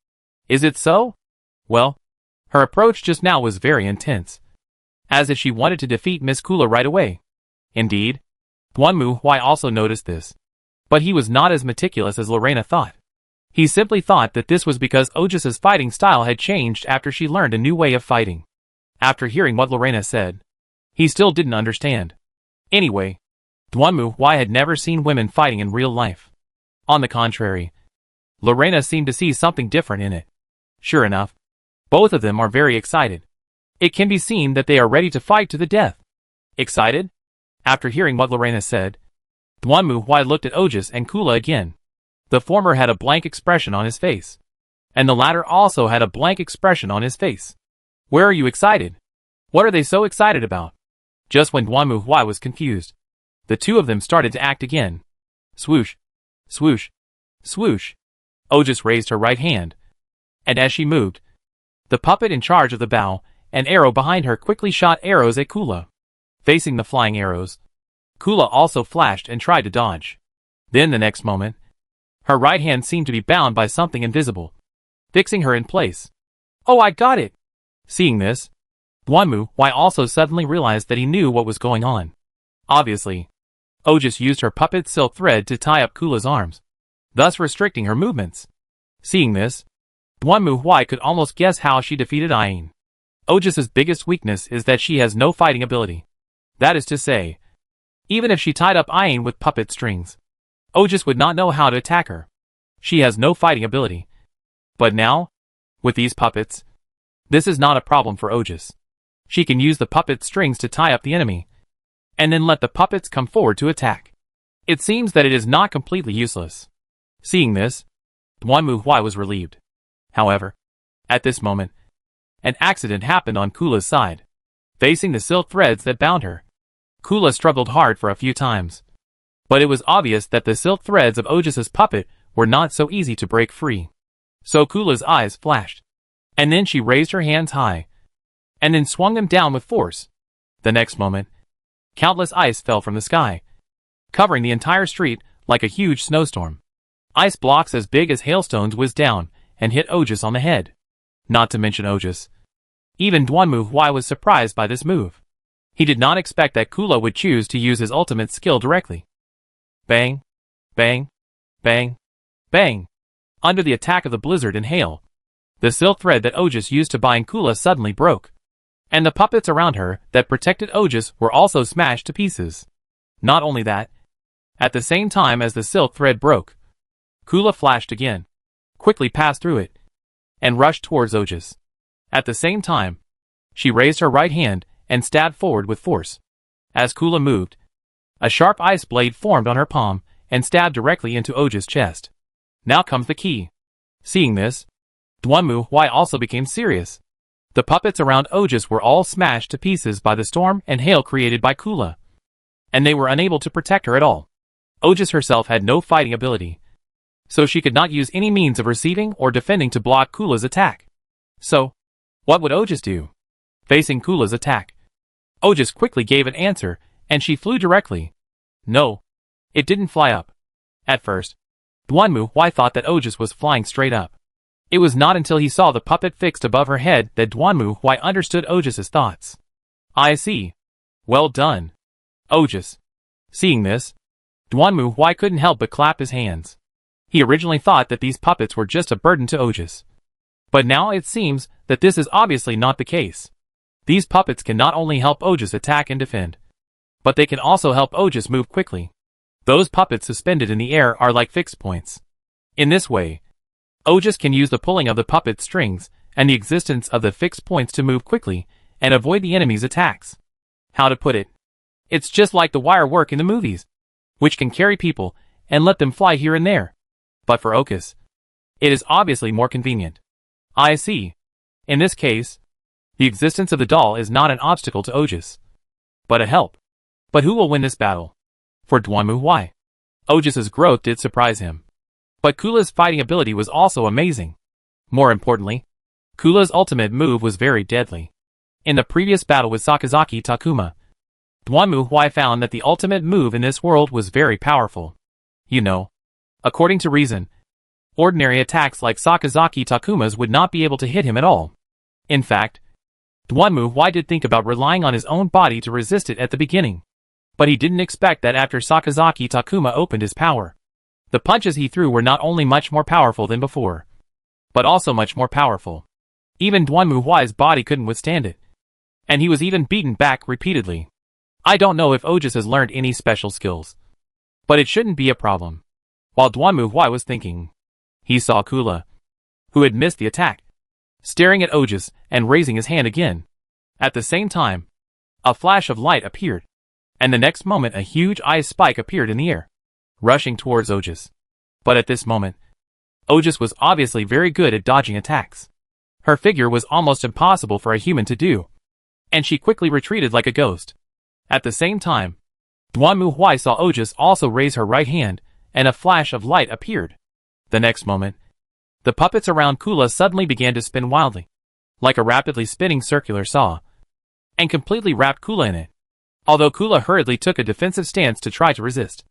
is it so? Well, her approach just now was very intense, as if she wanted to defeat Miss Kula right away. Indeed, Duanmu Huai also noticed this, but he was not as meticulous as Lorena thought. He simply thought that this was because Ojus' fighting style had changed after she learned a new way of fighting. After hearing what Lorena said, he still didn't understand. Anyway, Duanmu Huai had never seen women fighting in real life. On the contrary, Lorena seemed to see something different in it. Sure enough, both of them are very excited. It can be seen that they are ready to fight to the death. Excited? After hearing what Lorena said, Duanmu Huai looked at Ojus and Kula again. The former had a blank expression on his face, and the latter also had a blank expression on his face. Where are you excited? What are they so excited about? Just when Duanmu Huai was confused, the two of them started to act again. Swoosh, swoosh, swoosh. Otis raised her right hand, and as she moved, the puppet in charge of the bow, an arrow behind her quickly shot arrows at Kula. Facing the flying arrows, Kula also flashed and tried to dodge. Then the next moment, her right hand seemed to be bound by something invisible, fixing her in place. "Oh, I got it!" Seeing this, Duanmu also suddenly realized that he knew what was going on. Obviously, Otis used her puppet silk thread to tie up Kula's arms, thus restricting her movements. Seeing this, Duanmu could almost guess how she defeated Ayin. Otis's biggest weakness is that she has no fighting ability. That is to say, even if she tied up Ayin with puppet strings, Otis would not know how to attack her. She has no fighting ability. But now, with these puppets, this is not a problem for Otis. She can use the puppet strings to tie up the enemy, and then let the puppets come forward to attack. It seems that it is not completely useless. Seeing this, Duanmu was relieved. However, at this moment, an accident happened on Kula's side. Facing the silk threads that bound her, Kula struggled hard for a few times. But it was obvious that the silk threads of Otis's puppet were not so easy to break free. So Kula's eyes flashed, and then she raised her hands high, and then swung them down with force. The next moment, countless ice fell from the sky, covering the entire street like a huge snowstorm. Ice blocks as big as hailstones whizzed down and hit Otis on the head. Not to mention Otis. Even Duanmu was surprised by this move. He did not expect that Kula would choose to use his ultimate skill directly. Bang, bang, bang, bang. Under the attack of the blizzard and hail, the silk thread that Otis used to bind Kula suddenly broke, and the puppets around her that protected Otis were also smashed to pieces. Not only that, at the same time as the silk thread broke, Kula flashed again, quickly passed through it, and rushed towards Otis. At the same time, she raised her right hand and stabbed forward with force. As Kula moved, a sharp ice blade formed on her palm and stabbed directly into Otis' chest. Now comes the key. Seeing this, Duanmu also became serious. The puppets around Otis were all smashed to pieces by the storm and hail created by Kula, and they were unable to protect her at all. Otis herself had no fighting ability, so she could not use any means of receiving or defending to block Kula's attack. So, what would Otis do? Facing Kula's attack, Otis quickly gave an answer, and she flew directly. No, it didn't fly up. At first, Duanmu thought that Otis was flying straight up. It was not until he saw the puppet fixed above her head that Duanmu understood Otis's thoughts. I see. Well done, Otis. Seeing this, Duanmu couldn't help but clap his hands. He originally thought that these puppets were just a burden to Otis. But now it seems that this is obviously not the case. These puppets can not only help Otis attack and defend, but they can also help Otis move quickly. Those puppets suspended in the air are like fixed points. In this way, Otis can use the pulling of the puppet strings and the existence of the fixed points to move quickly and avoid the enemy's attacks. How to put it? It's just like the wire work in the movies, which can carry people and let them fly here and there. But for Otis, it is obviously more convenient. I see. In this case, the existence of the doll is not an obstacle to Otis, but a help. But who will win this battle? For Duanmu, Otis's growth did surprise him. But Kula's fighting ability was also amazing. More importantly, Kula's ultimate move was very deadly. In the previous battle with Sakazaki Takuma, Duanmu found that the ultimate move in this world was very powerful. You know, according to reason, ordinary attacks like Sakazaki Takuma's would not be able to hit him at all. In fact, Duanmu did think about relying on his own body to resist it at the beginning. But he didn't expect that after Sakazaki Takuma opened his power, the punches he threw were not only much more powerful than before, but also much more powerful. Even Duanmu's body couldn't withstand it, and he was even beaten back repeatedly. I don't know if Otis has learned any special skills, but it shouldn't be a problem. While Duanmu was thinking, he saw Kula, who had missed the attack, staring at Otis and raising his hand again. At the same time, a flash of light appeared, and the next moment a huge ice spike appeared in the air, rushing towards Otis. But at this moment, Otis was obviously very good at dodging attacks. Her figure was almost impossible for a human to do, and she quickly retreated like a ghost. At the same time, Duanmu saw Otis also raise her right hand, and a flash of light appeared. The next moment, The puppets around Kula suddenly began to spin wildly, like a rapidly spinning circular saw, and completely wrapped Kula in it. Although Kula hurriedly took a defensive stance to try to resist,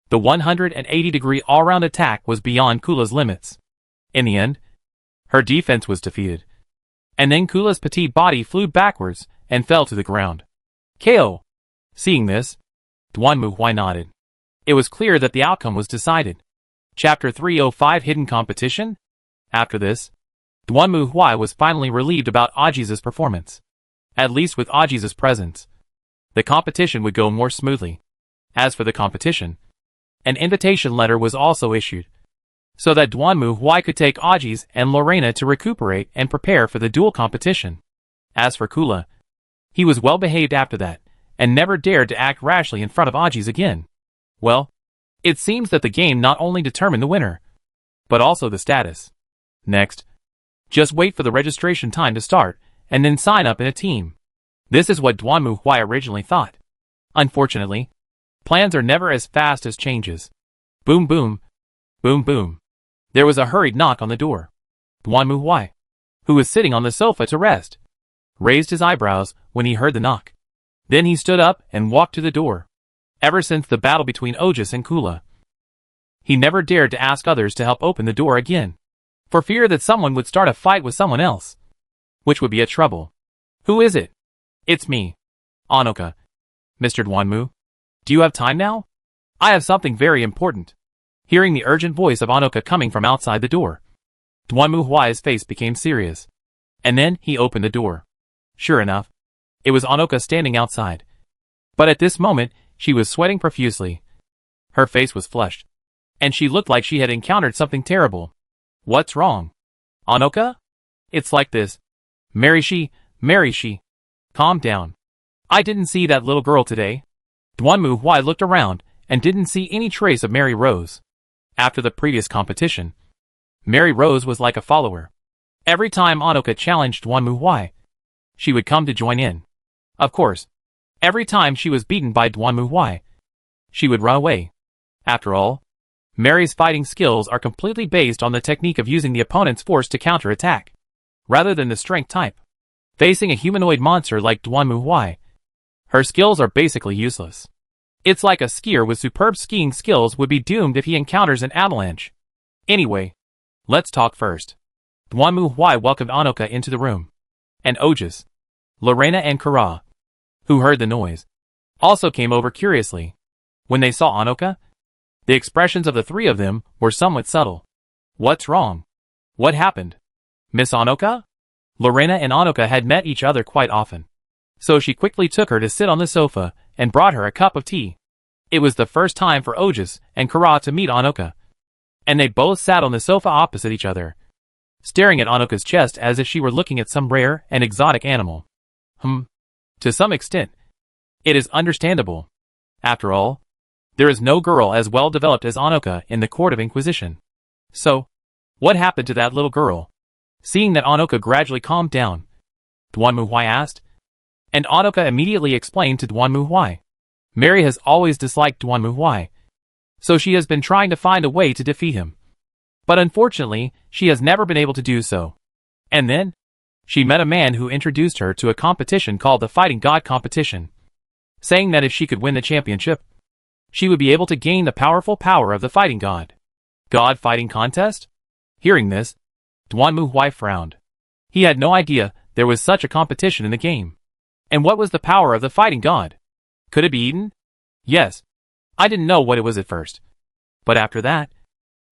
the 180-degree all-round attack was beyond Kula's limits. In the end, her defense was defeated, and then Kula's petite body flew backwards and fell to the ground. KO! Seeing this, Duanmu nodded. It was clear that the outcome was decided. Chapter 305 Hidden Competition? After this, Duanmu was finally relieved about Aji's performance. At least with Aji's presence, the competition would go more smoothly. As for the competition, an invitation letter was also issued, so that Duanmu could take Aji's and Lorena to recuperate and prepare for the duel competition. As for Kula, he was well behaved after that, and never dared to act rashly in front of Aji's again. Well, it seems that the game not only determined the winner, but also the status. Next, just wait for the registration time to start, and then sign up in a team. This is what Duanmu originally thought. Unfortunately, plans are never as fast as changes. Boom boom. Boom boom. There was a hurried knock on the door. Duanmu, who was sitting on the sofa to rest, raised his eyebrows when he heard the knock. Then he stood up and walked to the door. Ever since the battle between Ojus and Kula, he never dared to ask others to help open the door again, for fear that someone would start a fight with someone else, which would be a trouble. Who is it? It's me, Anoka. Mr. Duanmu, do you have time now? I have something very important. Hearing the urgent voice of Anoka coming from outside the door, Duanmu's face became serious. And then he opened the door. Sure enough, it was Anoka standing outside. But at this moment, she was sweating profusely. Her face was flushed, and she looked like she had encountered something terrible. What's wrong? Anoka? It's like this. Mary she. Calm down. I didn't see that little girl today. Duanmu looked around and didn't see any trace of Mary Rose. After the previous competition, Mary Rose was like a follower. Every time Anoka challenged Duanmu, she would come to join in. Of course, every time she was beaten by Duanmu, she would run away. After all, Mary's fighting skills are completely based on the technique of using the opponent's force to counterattack, rather than the strength type. Facing a humanoid monster like Duanmu, her skills are basically useless. It's like a skier with superb skiing skills would be doomed if he encounters an avalanche. Anyway, let's talk first. Duanmu welcomed Anoka into the room, and Ojus, Lorena and Kara, who heard the noise, also came over curiously. When they saw Anoka, the expressions of the three of them were somewhat subtle. What's wrong? What happened? Miss Anoka? Lorena and Anoka had met each other quite often, so she quickly took her to sit on the sofa and brought her a cup of tea. It was the first time for Ojus and Kara to meet Anoka, and they both sat on the sofa opposite each other, staring at Anoka's chest as if she were looking at some rare and exotic animal. To some extent, it is understandable. After all, there is no girl as well developed as Anoka in the Court of Inquisition. So, what happened to that little girl? Seeing that Anoka gradually calmed down, Duanmu asked, and Anoka immediately explained to Duanmu. Mary has always disliked Duanmu, so she has been trying to find a way to defeat him. But unfortunately, she has never been able to do so. And then, she met a man who introduced her to a competition called the Fighting God Competition, saying that if she could win the championship, she would be able to gain the powerful power of the Fighting God. God Fighting Contest? Hearing this, Duanmu frowned. He had no idea there was such a competition in the game. And what was the power of the Fighting God? Could it be eaten? Yes. I didn't know what it was at first. But after that,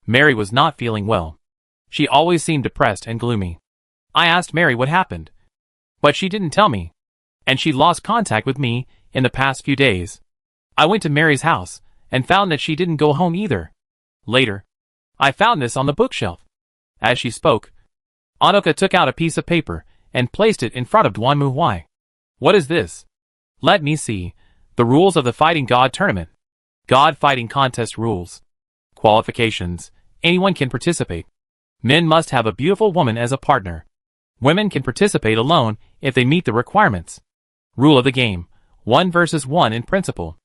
Mary was not feeling well. She always seemed depressed and gloomy. I asked Mary what happened, but she didn't tell me, and she lost contact with me in the past few days. I went to Mary's house and found that she didn't go home either. Later, I found this on the bookshelf. As she spoke, Anoka took out a piece of paper and placed it in front of Duanmu. What is this? Let me see. The rules of the Fighting God Tournament. God Fighting Contest rules. Qualifications. Anyone can participate. Men must have a beautiful woman as a partner. Women can participate alone if they meet the requirements. Rule of the game. 1 versus 1 in principle.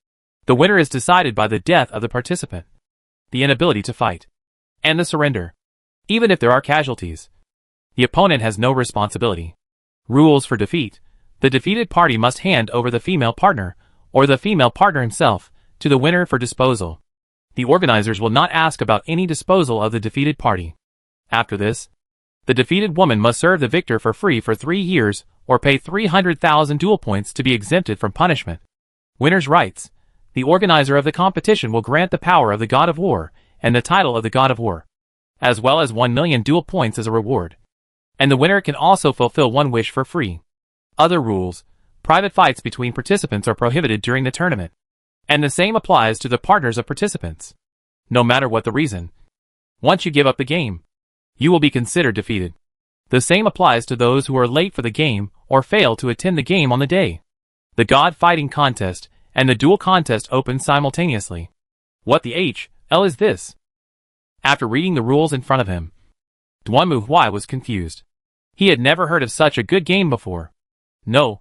The winner is decided by the death of the participant, the inability to fight, and the surrender. Even if there are casualties, the opponent has no responsibility. Rules for defeat. The defeated party must hand over the female partner, or the female partner himself, to the winner for disposal. The organizers will not ask about any disposal of the defeated party. After this, the defeated woman must serve the victor for free for 3 years, or pay 300,000 duel points to be exempted from punishment. Winner's rights. The organizer of the competition will grant the power of the God of War, and the title of the God of War, as well as 1 million duel points as a reward. And the winner can also fulfill one wish for free. Other rules. Private fights between participants are prohibited during the tournament. And the same applies to the partners of participants. No matter what the reason, once you give up the game, you will be considered defeated. The same applies to those who are late for the game or fail to attend the game on the day. The God fighting contest and the duel contest open simultaneously. What the hell is this? After reading the rules in front of him, Duanmu Huai was confused. He had never heard of such a good game before. No.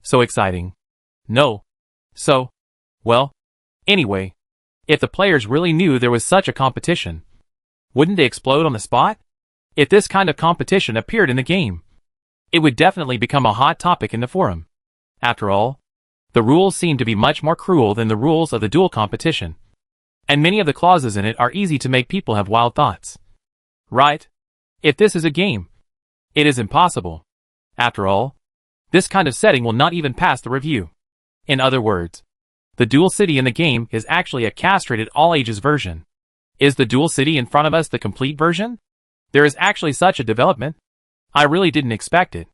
So exciting. No. So, well, anyway, if the players really knew there was such a competition, wouldn't they explode on the spot? If this kind of competition appeared in the game, it would definitely become a hot topic in the forum. After all, the rules seem to be much more cruel than the rules of the duel competition, and many of the clauses in it are easy to make people have wild thoughts. Right? If this is a game, it is impossible. After all, this kind of setting will not even pass the review. In other words, the duel city in the game is actually a castrated all-ages version. Is the duel city in front of us the complete version? There is actually such a development? I really didn't expect it.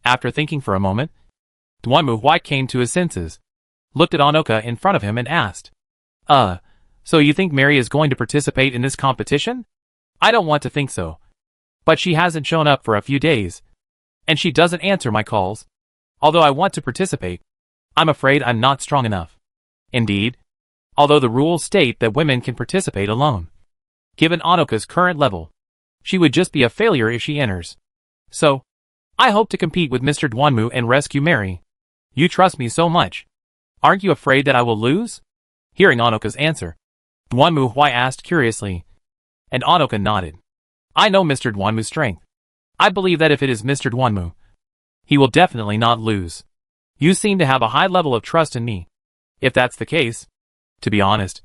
After thinking for a moment, Duanmu Huai came to his senses, looked at Anoka in front of him and asked, so you think Mary is going to participate in this competition? I don't want to think so. But she hasn't shown up for a few days, and she doesn't answer my calls. Although I want to participate, I'm afraid I'm not strong enough. Indeed, although the rules state that women can participate alone, given Anoka's current level, she would just be a failure if she enters. So, I hope to compete with Mr. Duanmu and rescue Mary. You trust me so much. Aren't you afraid that I will lose? Hearing Anoka's answer, Duanmu Huai asked curiously, and Anoka nodded. I know Mr. Duanmu's strength. I believe that if it is Mr. Duanmu, he will definitely not lose. You seem to have a high level of trust in me. If that's the case, to be honest,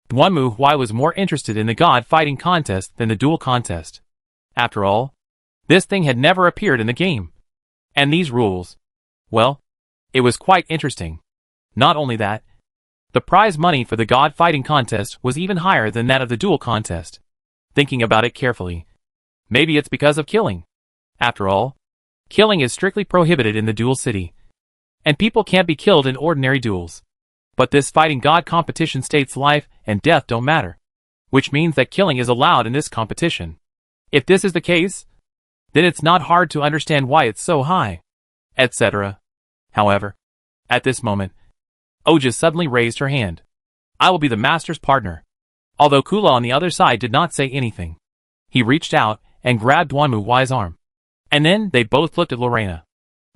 Duanmu Huai was more interested in the God fighting contest than the duel contest. After all, this thing had never appeared in the game. And these rules, well, it was quite interesting. Not only that, the prize money for the God fighting contest was even higher than that of the duel contest. Thinking about it carefully, maybe it's because of killing. After all, killing is strictly prohibited in the duel city, and people can't be killed in ordinary duels. But this fighting God competition states life and death don't matter, which means that killing is allowed in this competition. If this is the case, then it's not hard to understand why it's so high, etc. However, at this moment, Oja suddenly raised her hand. I will be the master's partner. Although Kula on the other side did not say anything, he reached out and grabbed Duanmu Huai's arm. And then they both looked at Lorena,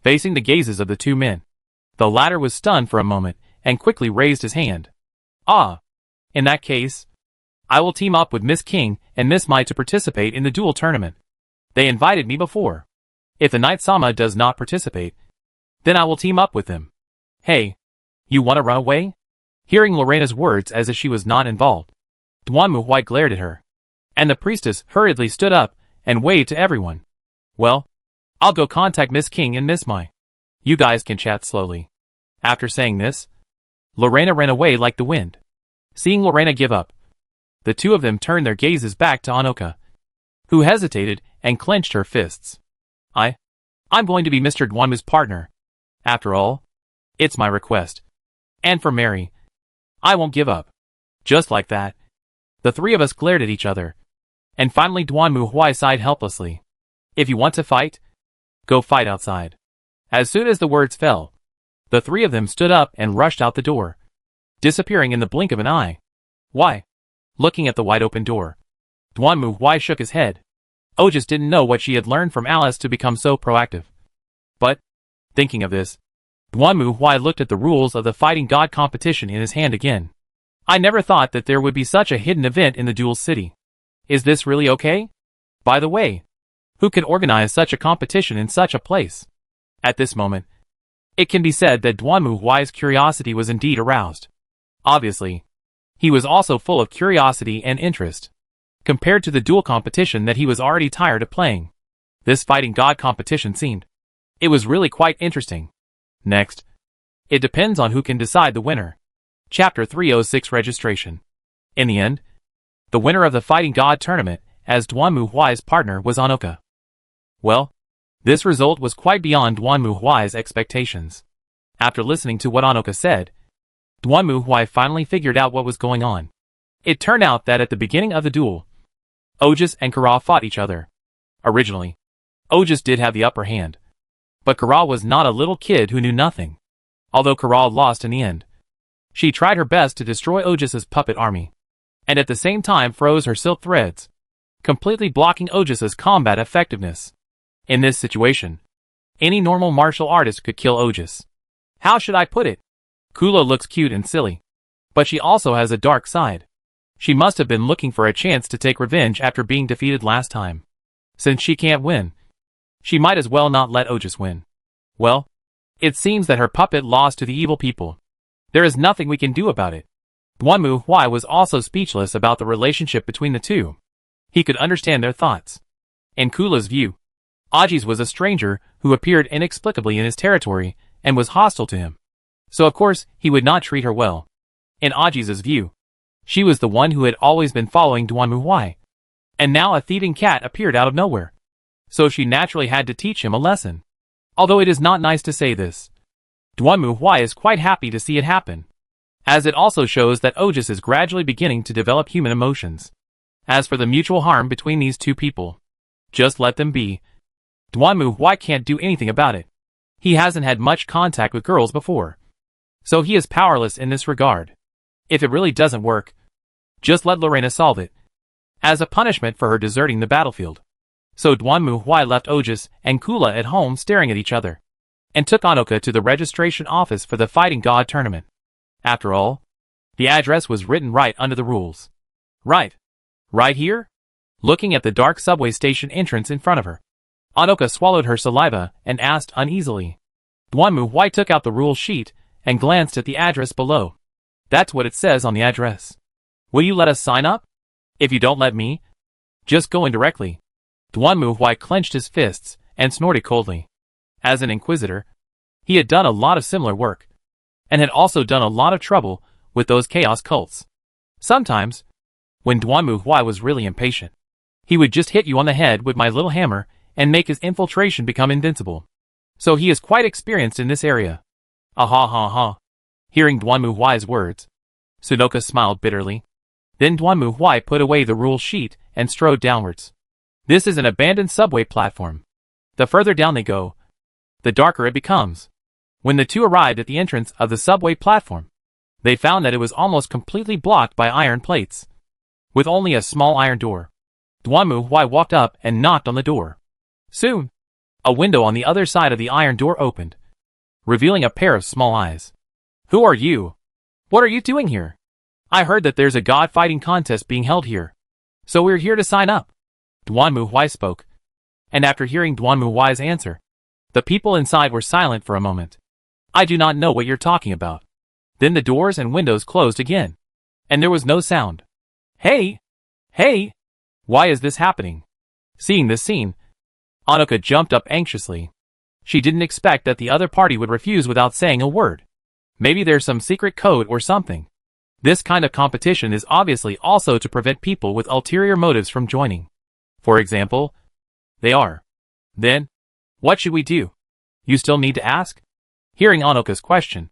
facing the gazes of the two men. The latter was stunned for a moment and quickly raised his hand. In that case, I will team up with Miss King and Miss Mai to participate in the duel tournament. They invited me before. If the Knight Sama does not participate, then I will team up with them. Hey, you want to run away? Hearing Lorena's words as if she was not involved, Duanmu Huai glared at her, and the priestess hurriedly stood up and waved to everyone. Well, I'll go contact Miss King and Miss Mai. You guys can chat slowly. After saying this, Lorena ran away like the wind. Seeing Lorena give up, the two of them turned their gazes back to Anoka, who hesitated and clenched her fists. I'm going to be Mr. Duanmu's partner. After all, it's my request. And for Mary, I won't give up. Just like that, the three of us glared at each other, and finally Duanmu Huai sighed helplessly. If you want to fight, go fight outside. As soon as the words fell, the three of them stood up and rushed out the door, disappearing in the blink of an eye. Why? Looking at the wide-open door, Duanmu Huai shook his head. Ojas didn't know what she had learned from Alice to become so proactive. But, thinking of this, Duanmu Huai looked at the rules of the fighting god competition in his hand again. I never thought that there would be such a hidden event in the duel city. Is this really okay? By the way, who could organize such a competition in such a place? At this moment, it can be said that Duanmu Huai's curiosity was indeed aroused. Obviously, he was also full of curiosity and interest. Compared to the duel competition that he was already tired of playing, this fighting god competition seemed. It was really quite interesting. Next, it depends on who can decide the winner. Chapter 306 Registration. In the end, the winner of the fighting god tournament, as Duanmu Huai's partner, was Anoka. Well, this result was quite beyond Duanmu Huai's expectations. After listening to what Anoka said, Duanmu Huai finally figured out what was going on. It turned out that at the beginning of the duel, Ojas and Kara fought each other. Originally, Ojas did have the upper hand, but Kara was not a little kid who knew nothing. Although Kara lost in the end, she tried her best to destroy Ojas's puppet army, and at the same time froze her silk threads, completely blocking Ojas's combat effectiveness. In this situation, any normal martial artist could kill Ojas. How should I put it? Kula looks cute and silly, but she also has a dark side. She must have been looking for a chance to take revenge after being defeated last time. Since she can't win, she might as well not let Ojas win. Well, it seems that her puppet lost to the evil people. There is nothing we can do about it. Duanmu Huai was also speechless about the relationship between the two. He could understand their thoughts. In Kula's view, Ajis was a stranger who appeared inexplicably in his territory and was hostile to him. So of course, he would not treat her well. In Ajis's view, she was the one who had always been following Duanmu Huai. And now a thieving cat appeared out of nowhere. So she naturally had to teach him a lesson. Although it is not nice to say this, Duanmu Huai is quite happy to see it happen, as it also shows that Ojas is gradually beginning to develop human emotions. As for the mutual harm between these two people, just let them be. Duanmu Huai can't do anything about it. He hasn't had much contact with girls before, so he is powerless in this regard. If it really doesn't work, just let Lorena solve it, as a punishment for her deserting the battlefield. So Duanmu Huai left Ojas and Kula at home staring at each other, and took Anoka to the registration office for the Fighting God tournament. After all, the address was written right under the rules. Right here? Looking at the dark subway station entrance in front of her, Anoka swallowed her saliva and asked uneasily. Duanmu Huai took out the rule sheet and glanced at the address below. That's what it says on the address. Will you let us sign up? If you don't let me, just go in directly. Duanmu Huai clenched his fists and snorted coldly. As an inquisitor, he had done a lot of similar work, and had also done a lot of trouble with those chaos cults. Sometimes, when Duanmu Huai was really impatient, he would just hit you on the head with my little hammer and make his infiltration become invincible. So he is quite experienced in this area. Ah ha ha ha. Hearing Duanmu Huai's words, Sunoka smiled bitterly. Then Duanmu Huai put away the rule sheet and strode downwards. This is an abandoned subway platform. The further down they go, the darker it becomes. When the two arrived at the entrance of the subway platform, they found that it was almost completely blocked by iron plates, with only a small iron door. Duanmu Huai walked up and knocked on the door. Soon, a window on the other side of the iron door opened, revealing a pair of small eyes. Who are you? What are you doing here? I heard that there's a god fighting contest being held here, so we're here to sign up. Duanmu Huai spoke, and after hearing Duanmu Huai's answer, the people inside were silent for a moment. I do not know what you're talking about. Then the doors and windows closed again, and there was no sound. Hey! Hey! Why is this happening? Seeing this scene, Anoka jumped up anxiously. She didn't expect that the other party would refuse without saying a word. Maybe there's some secret code or something. This kind of competition is obviously also to prevent people with ulterior motives from joining. For example, they are. Then, what should we do? You still need to ask? Hearing Anoka's question,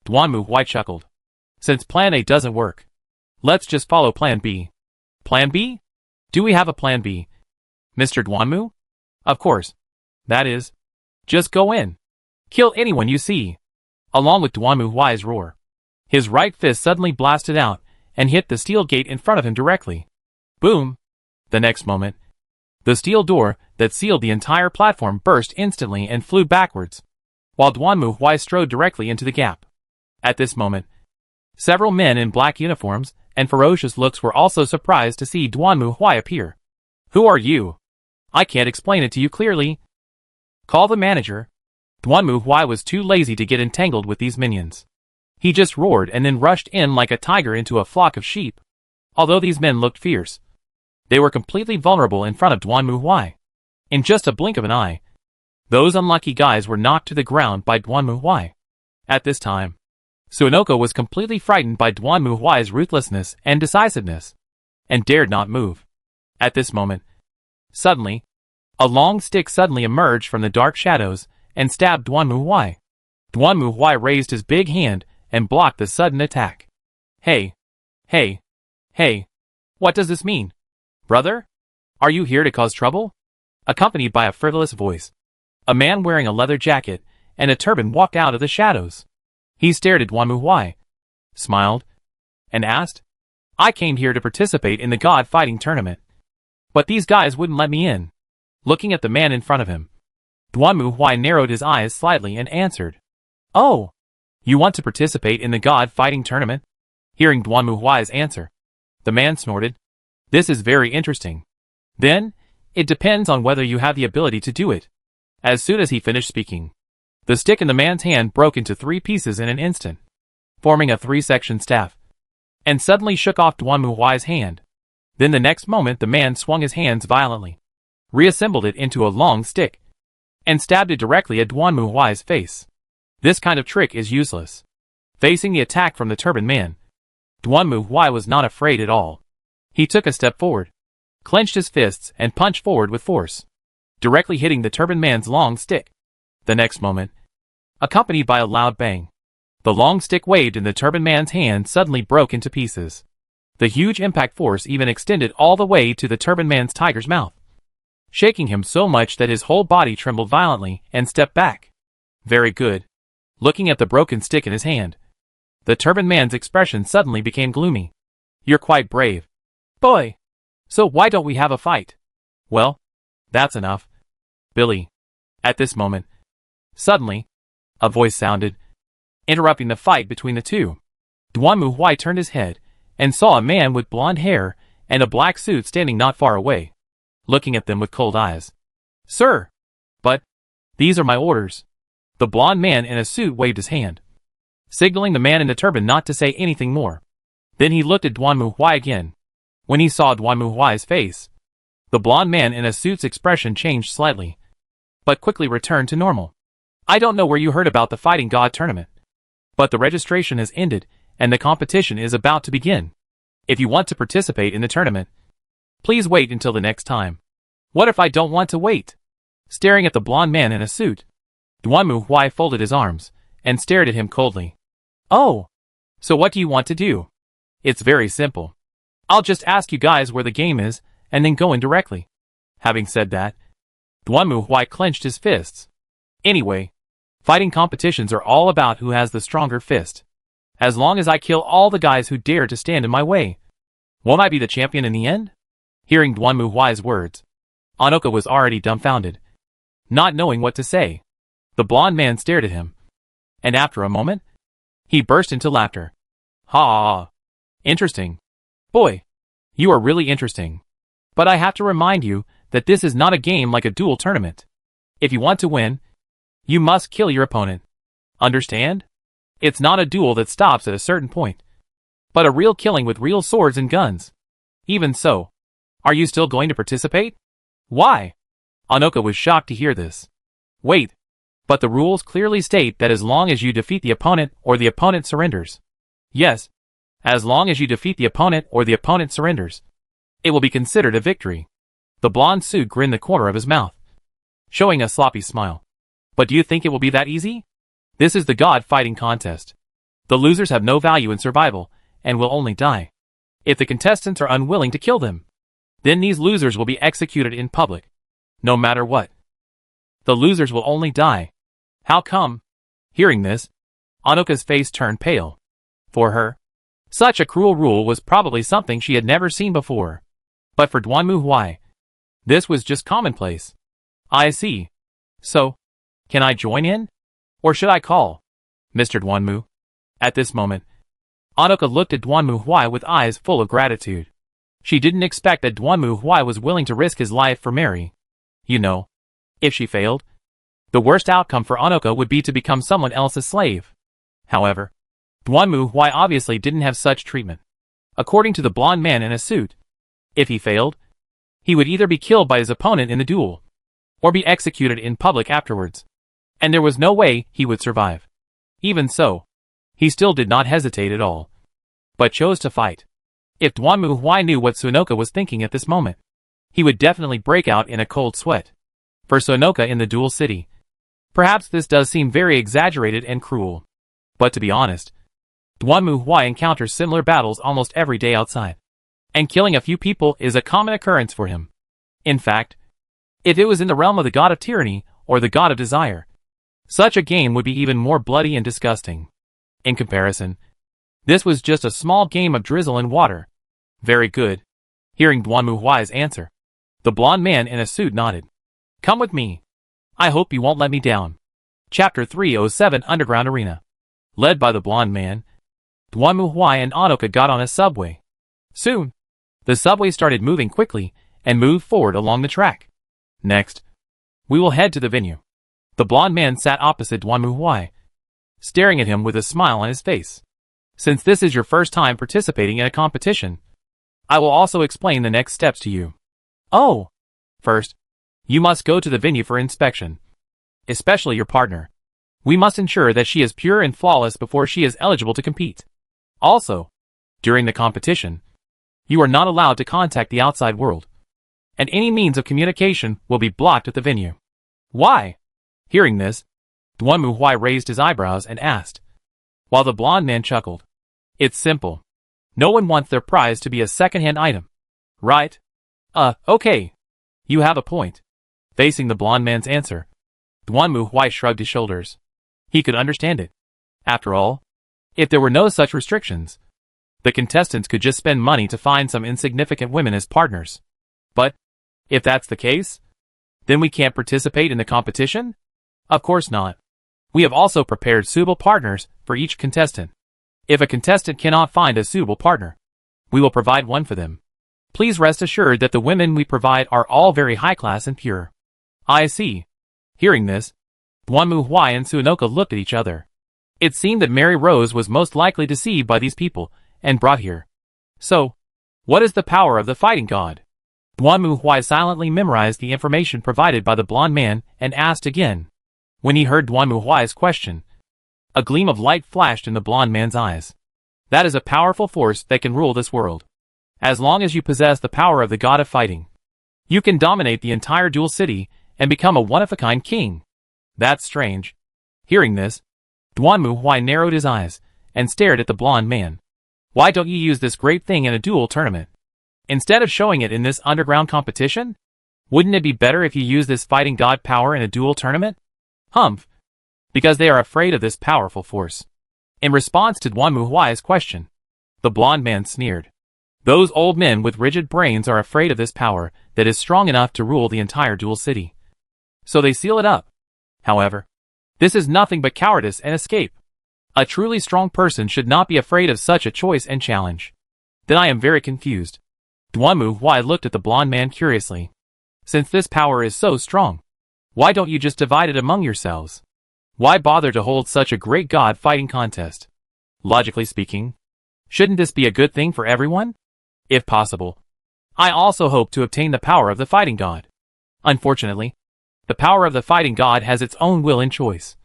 Duanmu Huai chuckled. Since plan A doesn't work, let's just follow plan B. Plan B? Do we have a plan B? Mr. Duanmu? Of course. That is, just go in. Kill anyone you see. Along with Duanmu Huai's roar, his right fist suddenly blasted out and hit the steel gate in front of him directly. Boom! The next moment, the steel door that sealed the entire platform burst instantly and flew backwards, while Duanmu Huai strode directly into the gap. At this moment, several men in black uniforms and ferocious looks were also surprised to see Duanmu Huai appear. Who are you? I can't explain it to you clearly. Call the manager. Duanmu Huai was too lazy to get entangled with these minions. He just roared and then rushed in like a tiger into a flock of sheep. Although these men looked fierce, they were completely vulnerable in front of Duanmu Huai. In just a blink of an eye, those unlucky guys were knocked to the ground by Duanmu Huai. At this time, Suonoko was completely frightened by Duanmu Huai's ruthlessness and decisiveness, and dared not move. At this moment, suddenly, a long stick suddenly emerged from the dark shadows and stabbed Duanmu Huai. Duanmu Huai raised his big hand and blocked the sudden attack. Hey! Hey! Hey! What does this mean? Brother? Are you here to cause trouble? Accompanied by a frivolous voice, a man wearing a leather jacket and a turban walked out of the shadows. He stared at Duanmu Huai, smiled, and asked, I came here to participate in the God fighting tournament. But these guys wouldn't let me in. Looking at the man in front of him, Duanmu Huai narrowed his eyes slightly and answered, Oh! You want to participate in the God fighting tournament? Hearing Duanmu Huai's answer, the man snorted. This is very interesting. Then, it depends on whether you have the ability to do it. As soon as he finished speaking, the stick in the man's hand broke into 3 pieces in an instant, forming a 3-section staff, and suddenly shook off Duanmu Huai's hand. Then the next moment the man swung his hands violently, reassembled it into a long stick, and stabbed it directly at Duanmu Huai's face. This kind of trick is useless. Facing the attack from the turban man, Duanmu Huai was not afraid at all. He took a step forward, clenched his fists and punched forward with force, directly hitting the turban man's long stick. The next moment, accompanied by a loud bang, the long stick waved in the turban man's hand suddenly broke into pieces. The huge impact force even extended all the way to the turban man's tiger's mouth, shaking him so much that his whole body trembled violently and stepped back. Very good. Looking at the broken stick in his hand, the turban man's expression suddenly became gloomy. You're quite brave, boy. So why don't we have a fight? Well, that's enough. Billy. At this moment, suddenly, a voice sounded, interrupting the fight between the two. Duanmu Huai turned his head and saw a man with blonde hair and a black suit standing not far away, looking at them with cold eyes. Sir! But, these are my orders. The blonde man in a suit waved his hand, signaling the man in the turban not to say anything more. Then he looked at Duanmu Huai again. When he saw Duanmu Huai's face, the blonde man in a suit's expression changed slightly, but quickly returned to normal. I don't know where you heard about the Fighting God tournament, but the registration has ended and the competition is about to begin. If you want to participate in the tournament, please wait until the next time. What if I don't want to wait? Staring at the blonde man in a suit, Duanmu Huai folded his arms and stared at him coldly. Oh! So what do you want to do? It's very simple. I'll just ask you guys where the game is and then go in directly. Having said that, Duanmu Huai clenched his fists. Anyway, fighting competitions are all about who has the stronger fist. As long as I kill all the guys who dare to stand in my way, won't I be the champion in the end? Hearing Duanmu Huai's words, Anoka was already dumbfounded, not knowing what to say. The blonde man stared at him, and after a moment, he burst into laughter. Ha ha ha. Interesting. Boy, you are really interesting. But I have to remind you that this is not a game like a duel tournament. If you want to win, you must kill your opponent. Understand? It's not a duel that stops at a certain point, but a real killing with real swords and guns. Even so, are you still going to participate? Why? Anoka was shocked to hear this. Wait, but the rules clearly state that as long as you defeat the opponent or the opponent surrenders. Yes, as long as you defeat the opponent or the opponent surrenders, it will be considered a victory. The blonde suit grinned the corner of his mouth, showing a sloppy smile. But do you think it will be that easy? This is the God fighting contest. The losers have no value in survival and will only die if the contestants are unwilling to kill them. Then these losers will be executed in public, no matter what. The losers will only die. How come? Hearing this, Anoka's face turned pale. For her, such a cruel rule was probably something she had never seen before. But for Duanmu Huai, this was just commonplace. I see. So, can I join in? Or should I call Mr. Duanmu? At this moment, Anoka looked at Duanmu Huai with eyes full of gratitude. She didn't expect that Duanmu Huai was willing to risk his life for Mary. You know, if she failed, the worst outcome for Onoka would be to become someone else's slave. However, Duanmu Huai obviously didn't have such treatment. According to the blonde man in a suit, if he failed, he would either be killed by his opponent in the duel, or be executed in public afterwards. And there was no way he would survive. Even so, he still did not hesitate at all, but chose to fight. If Duanmu Huai knew what Sunoka was thinking at this moment, he would definitely break out in a cold sweat. For Sunoka in the dual city, perhaps this does seem very exaggerated and cruel. But to be honest, Duanmu Huai encounters similar battles almost every day outside, and killing a few people is a common occurrence for him. In fact, if it was in the realm of the god of tyranny or the god of desire, such a game would be even more bloody and disgusting. In comparison, this was just a small game of drizzle and water. Very good. Hearing Duanmu Huai's answer, the blonde man in a suit nodded. Come with me. I hope you won't let me down. Chapter 307 Underground Arena. Led by the blonde man, Duanmu Huai and Onoka got on a subway. Soon, the subway started moving quickly and moved forward along the track. Next, we will head to the venue. The blonde man sat opposite Duanmu Huai, staring at him with a smile on his face. Since this is your first time participating in a competition, I will also explain the next steps to you. Oh! First, you must go to the venue for inspection. Especially your partner. We must ensure that she is pure and flawless before she is eligible to compete. Also, during the competition, you are not allowed to contact the outside world, and any means of communication will be blocked at the venue. Why? Hearing this, Duanmu Huai raised his eyebrows and asked, while the blonde man chuckled. It's simple. No one wants their prize to be a second-hand item. Right? Okay. You have a point. Facing the blonde man's answer, Duanmu Huai shrugged his shoulders. He could understand it. After all, if there were no such restrictions, the contestants could just spend money to find some insignificant women as partners. But, if that's the case, then we can't participate in the competition? Of course not. We have also prepared suitable partners for each contestant. If a contestant cannot find a suitable partner, we will provide one for them. Please rest assured that the women we provide are all very high class and pure. I see. Hearing this, Duanmu Huai and Sunoka looked at each other. It seemed that Mary Rose was most likely deceived by these people and brought here. So, what is the power of the fighting god? Duanmu Huai silently memorized the information provided by the blonde man and asked again. When he heard Duanmu Huai's question, a gleam of light flashed in the blonde man's eyes. That is a powerful force that can rule this world. As long as you possess the power of the god of fighting, you can dominate the entire dual city and become a one-of-a-kind king. That's strange. Hearing this, Duanmu Huai narrowed his eyes and stared at the blonde man. Why don't you use this great thing in a duel tournament, instead of showing it in this underground competition? Wouldn't it be better if you use this fighting god power in a duel tournament? Humph. Because they are afraid of this powerful force. In response to Duanmu Huai's question, the blonde man sneered. Those old men with rigid brains are afraid of this power that is strong enough to rule the entire dual city. So they seal it up. However, this is nothing but cowardice and escape. A truly strong person should not be afraid of such a choice and challenge. Then I am very confused. Duanmu Huai looked at the blonde man curiously. Since this power is so strong, why don't you just divide it among yourselves? Why bother to hold such a great god fighting contest? Logically speaking, shouldn't this be a good thing for everyone? If possible, I also hope to obtain the power of the fighting god. Unfortunately, the power of the fighting god has its own will and choice.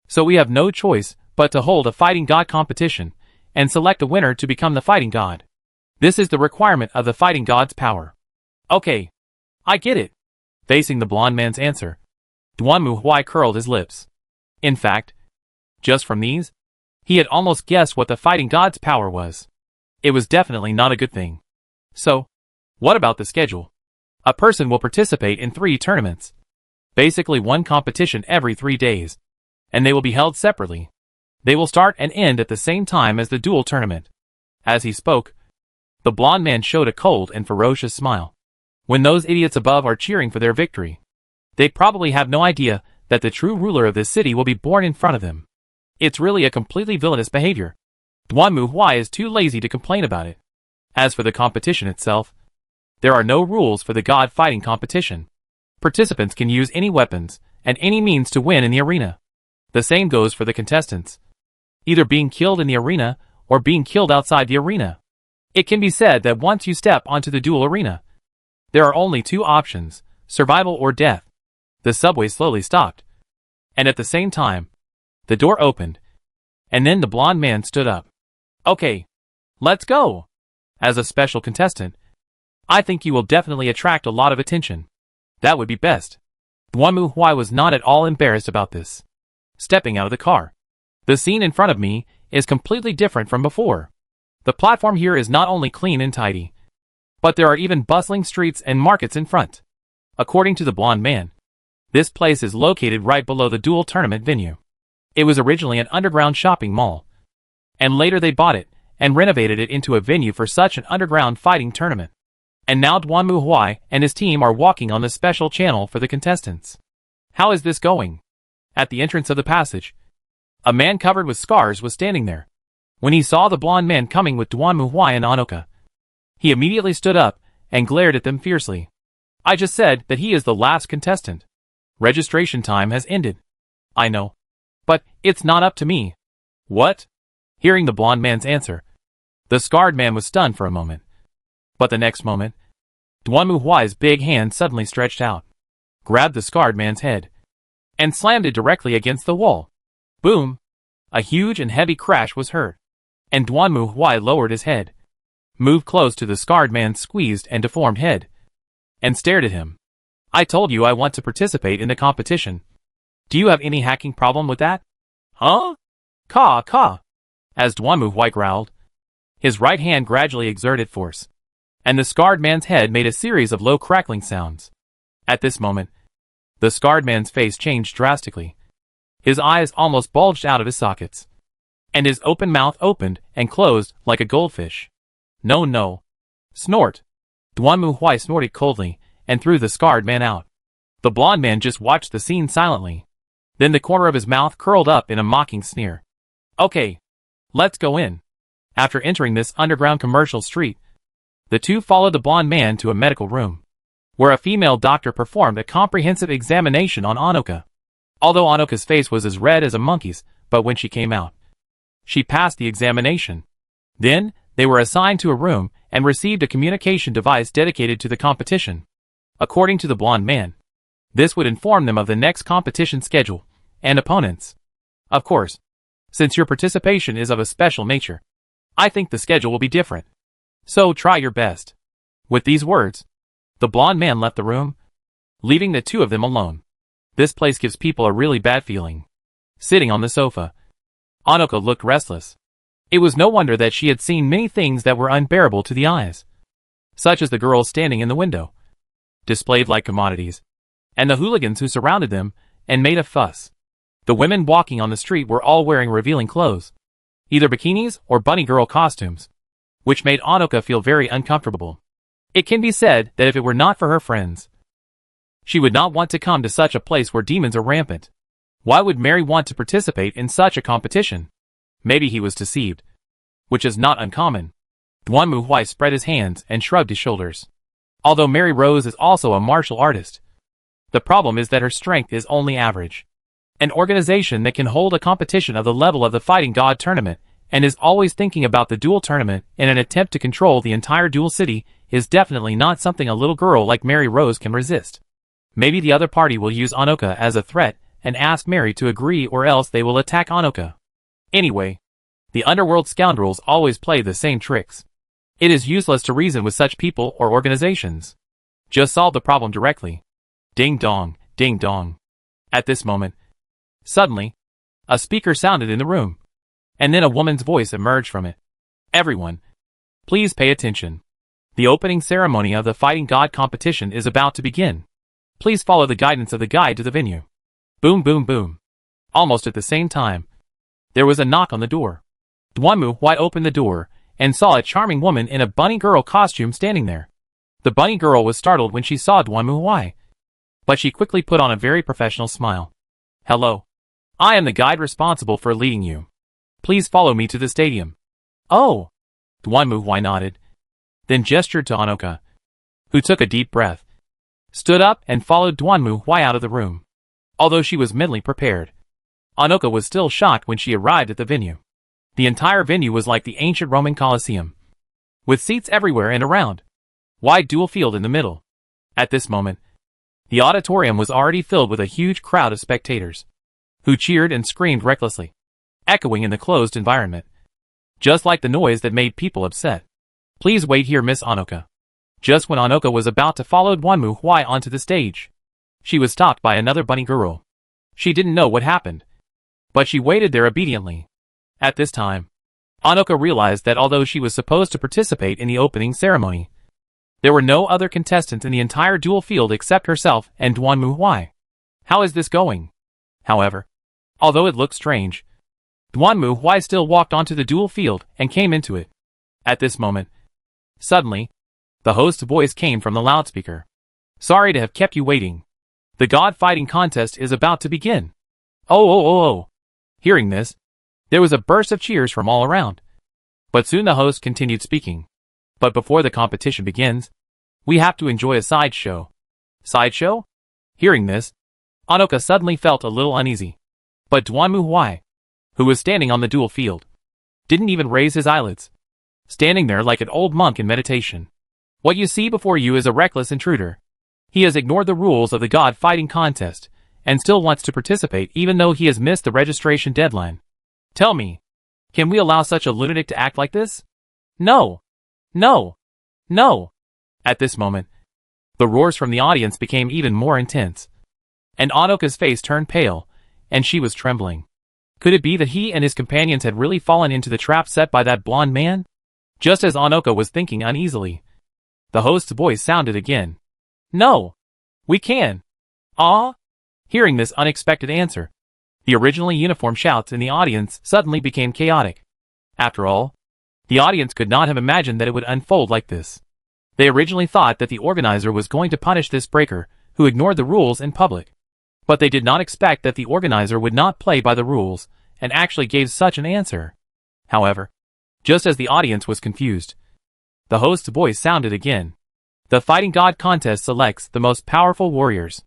So we have no choice but to hold a fighting god competition and select a winner to become the fighting god. This is the requirement of the fighting god's power. Okay, I get it. Facing the blonde man's answer, Duanmu Huai curled his lips. In fact, just from these, he had almost guessed what the fighting god's power was. It was definitely not a good thing. So, what about the schedule? A person will participate in 3 tournaments. Basically one competition every 3 days. And they will be held separately. They will start and end at the same time as the duel tournament. As he spoke, the blonde man showed a cold and ferocious smile. When those idiots above are cheering for their victory, they probably have no idea that the true ruler of this city will be born in front of them. It's really a completely villainous behavior. Duanmu Huai is too lazy to complain about it. As for the competition itself, there are no rules for the god fighting competition. Participants can use any weapons and any means to win in the arena. The same goes for the contestants. Either being killed in the arena or being killed outside the arena. It can be said that once you step onto the duel arena, there are only two options, survival or death. The subway slowly stopped. And at the same time, the door opened. And then the blonde man stood up. Okay, let's go. As a special contestant, I think you will definitely attract a lot of attention. That would be best. Duanmu Huai was not at all embarrassed about this. Stepping out of the car. The scene in front of me is completely different from before. The platform here is not only clean and tidy, but there are even bustling streets and markets in front. According to the blonde man, this place is located right below the duel tournament venue. It was originally an underground shopping mall, and later they bought it and renovated it into a venue for such an underground fighting tournament. And now Duanmu Huai and his team are walking on the special channel for the contestants. How is this going? At the entrance of the passage, a man covered with scars was standing there. When he saw the blonde man coming with Duanmu Huai and Anoka, he immediately stood up and glared at them fiercely. I just said that he is the last contestant. Registration time has ended. I know. But it's not up to me. What? Hearing the blonde man's answer, the scarred man was stunned for a moment. But the next moment, Duanmu Huai's big hand suddenly stretched out, grabbed the scarred man's head, and slammed it directly against the wall. Boom! A huge and heavy crash was heard, and Duanmu Huai lowered his head, moved close to the scarred man's squeezed and deformed head, and stared at him. I told you I want to participate in the competition. Do you have any hacking problem with that? Huh? Caw, caw. As Duanmu Huai growled, his right hand gradually exerted force, and the scarred man's head made a series of low crackling sounds. At this moment, the scarred man's face changed drastically. His eyes almost bulged out of his sockets, and his open mouth opened and closed like a goldfish. No, no. Snort. Duanmu Huai snorted coldly and threw the scarred man out. The blonde man just watched the scene silently. Then the corner of his mouth curled up in a mocking sneer. Okay, let's go in. After entering this underground commercial street, the two followed the blonde man to a medical room, where a female doctor performed a comprehensive examination on Anoka. Although Anoka's face was as red as a monkey's, but when she came out, she passed the examination. Then, they were assigned to a room and received a communication device dedicated to the competition. According to the blonde man, this would inform them of the next competition schedule and opponents. Of course, since your participation is of a special nature, I think the schedule will be different. So try your best. With these words, the blonde man left the room, leaving the two of them alone. This place gives people a really bad feeling. Sitting on the sofa, Anoka looked restless. It was no wonder that she had seen many things that were unbearable to the eyes, such as the girls standing in the window, displayed like commodities, and the hooligans who surrounded them and made a fuss. The women walking on the street were all wearing revealing clothes, either bikinis or bunny girl costumes, which made Anoka feel very uncomfortable. It can be said that if it were not for her friends, she would not want to come to such a place where demons are rampant. Why would Mary want to participate in such a competition? Maybe he was deceived, which is not uncommon. Duanmu Huai spread his hands and shrugged his shoulders. Although Mary Rose is also a martial artist, the problem is that her strength is only average. An organization that can hold a competition of the level of the Fighting God tournament and is always thinking about the duel tournament in an attempt to control the entire duel city is definitely not something a little girl like Mary Rose can resist. Maybe the other party will use Anoka as a threat and ask Mary to agree, or else they will attack Anoka. Anyway, the underworld scoundrels always play the same tricks. It is useless to reason with such people or organizations. Just solve the problem directly. Ding dong, ding dong. At this moment, suddenly, a speaker sounded in the room, and then a woman's voice emerged from it. Everyone, please pay attention. The opening ceremony of the Fighting God competition is about to begin. Please follow the guidance of the guide to the venue. Boom, boom, boom. Almost at the same time, there was a knock on the door. Duanmu Huai opened the door and saw a charming woman in a bunny girl costume standing there. The bunny girl was startled when she saw Duanmu Huai, but she quickly put on a very professional smile. Hello. I am the guide responsible for leading you. Please follow me to the stadium. Oh. Duanmu Huai nodded, then gestured to Anoka, who took a deep breath stood up and followed Duanmu Huai out of the room. Although she was mentally prepared, Anoka was still shocked when she arrived at the venue. The entire venue was like the ancient Roman Colosseum, with seats everywhere and around, wide dual field in the middle. At this moment, the auditorium was already filled with a huge crowd of spectators, who cheered and screamed recklessly, echoing in the closed environment, just like the noise that made people upset. Please wait here, Miss Anoka. Just when Anoka was about to follow Duanmu Huai onto the stage, she was stopped by another bunny girl. She didn't know what happened, but she waited there obediently. At this time, Anoka realized that although she was supposed to participate in the opening ceremony, there were no other contestants in the entire dual field except herself and Duanmu Huai. How is this going? However, although it looked strange, Duanmu Huai still walked onto the dual field and came into it. At this moment, suddenly, the host's voice came from the loudspeaker. Sorry to have kept you waiting. The god fighting contest is about to begin. Oh. Hearing this, there was a burst of cheers from all around. But soon the host continued speaking. But before the competition begins, we have to enjoy a sideshow. Sideshow? Hearing this, Anoka suddenly felt a little uneasy. But Duanmu Huai, who was standing on the dual field, didn't even raise his eyelids, standing there like an old monk in meditation. What you see before you is a reckless intruder. He has ignored the rules of the god fighting contest, and still wants to participate even though he has missed the registration deadline. Tell me, can we allow such a lunatic to act like this? No. At this moment, the roars from the audience became even more intense, and Anoka's face turned pale, and she was trembling. Could it be that he and his companions had really fallen into the trap set by that blonde man? Just as Anoka was thinking uneasily, the host's voice sounded again. No, we can. Ah? Hearing this unexpected answer, the originally uniform shouts in the audience suddenly became chaotic. After all, the audience could not have imagined that it would unfold like this. They originally thought that the organizer was going to punish this breaker, who ignored the rules in public. But they did not expect that the organizer would not play by the rules, and actually gave such an answer. However, just as the audience was confused, the host's voice sounded again. The Fighting God contest selects the most powerful warriors.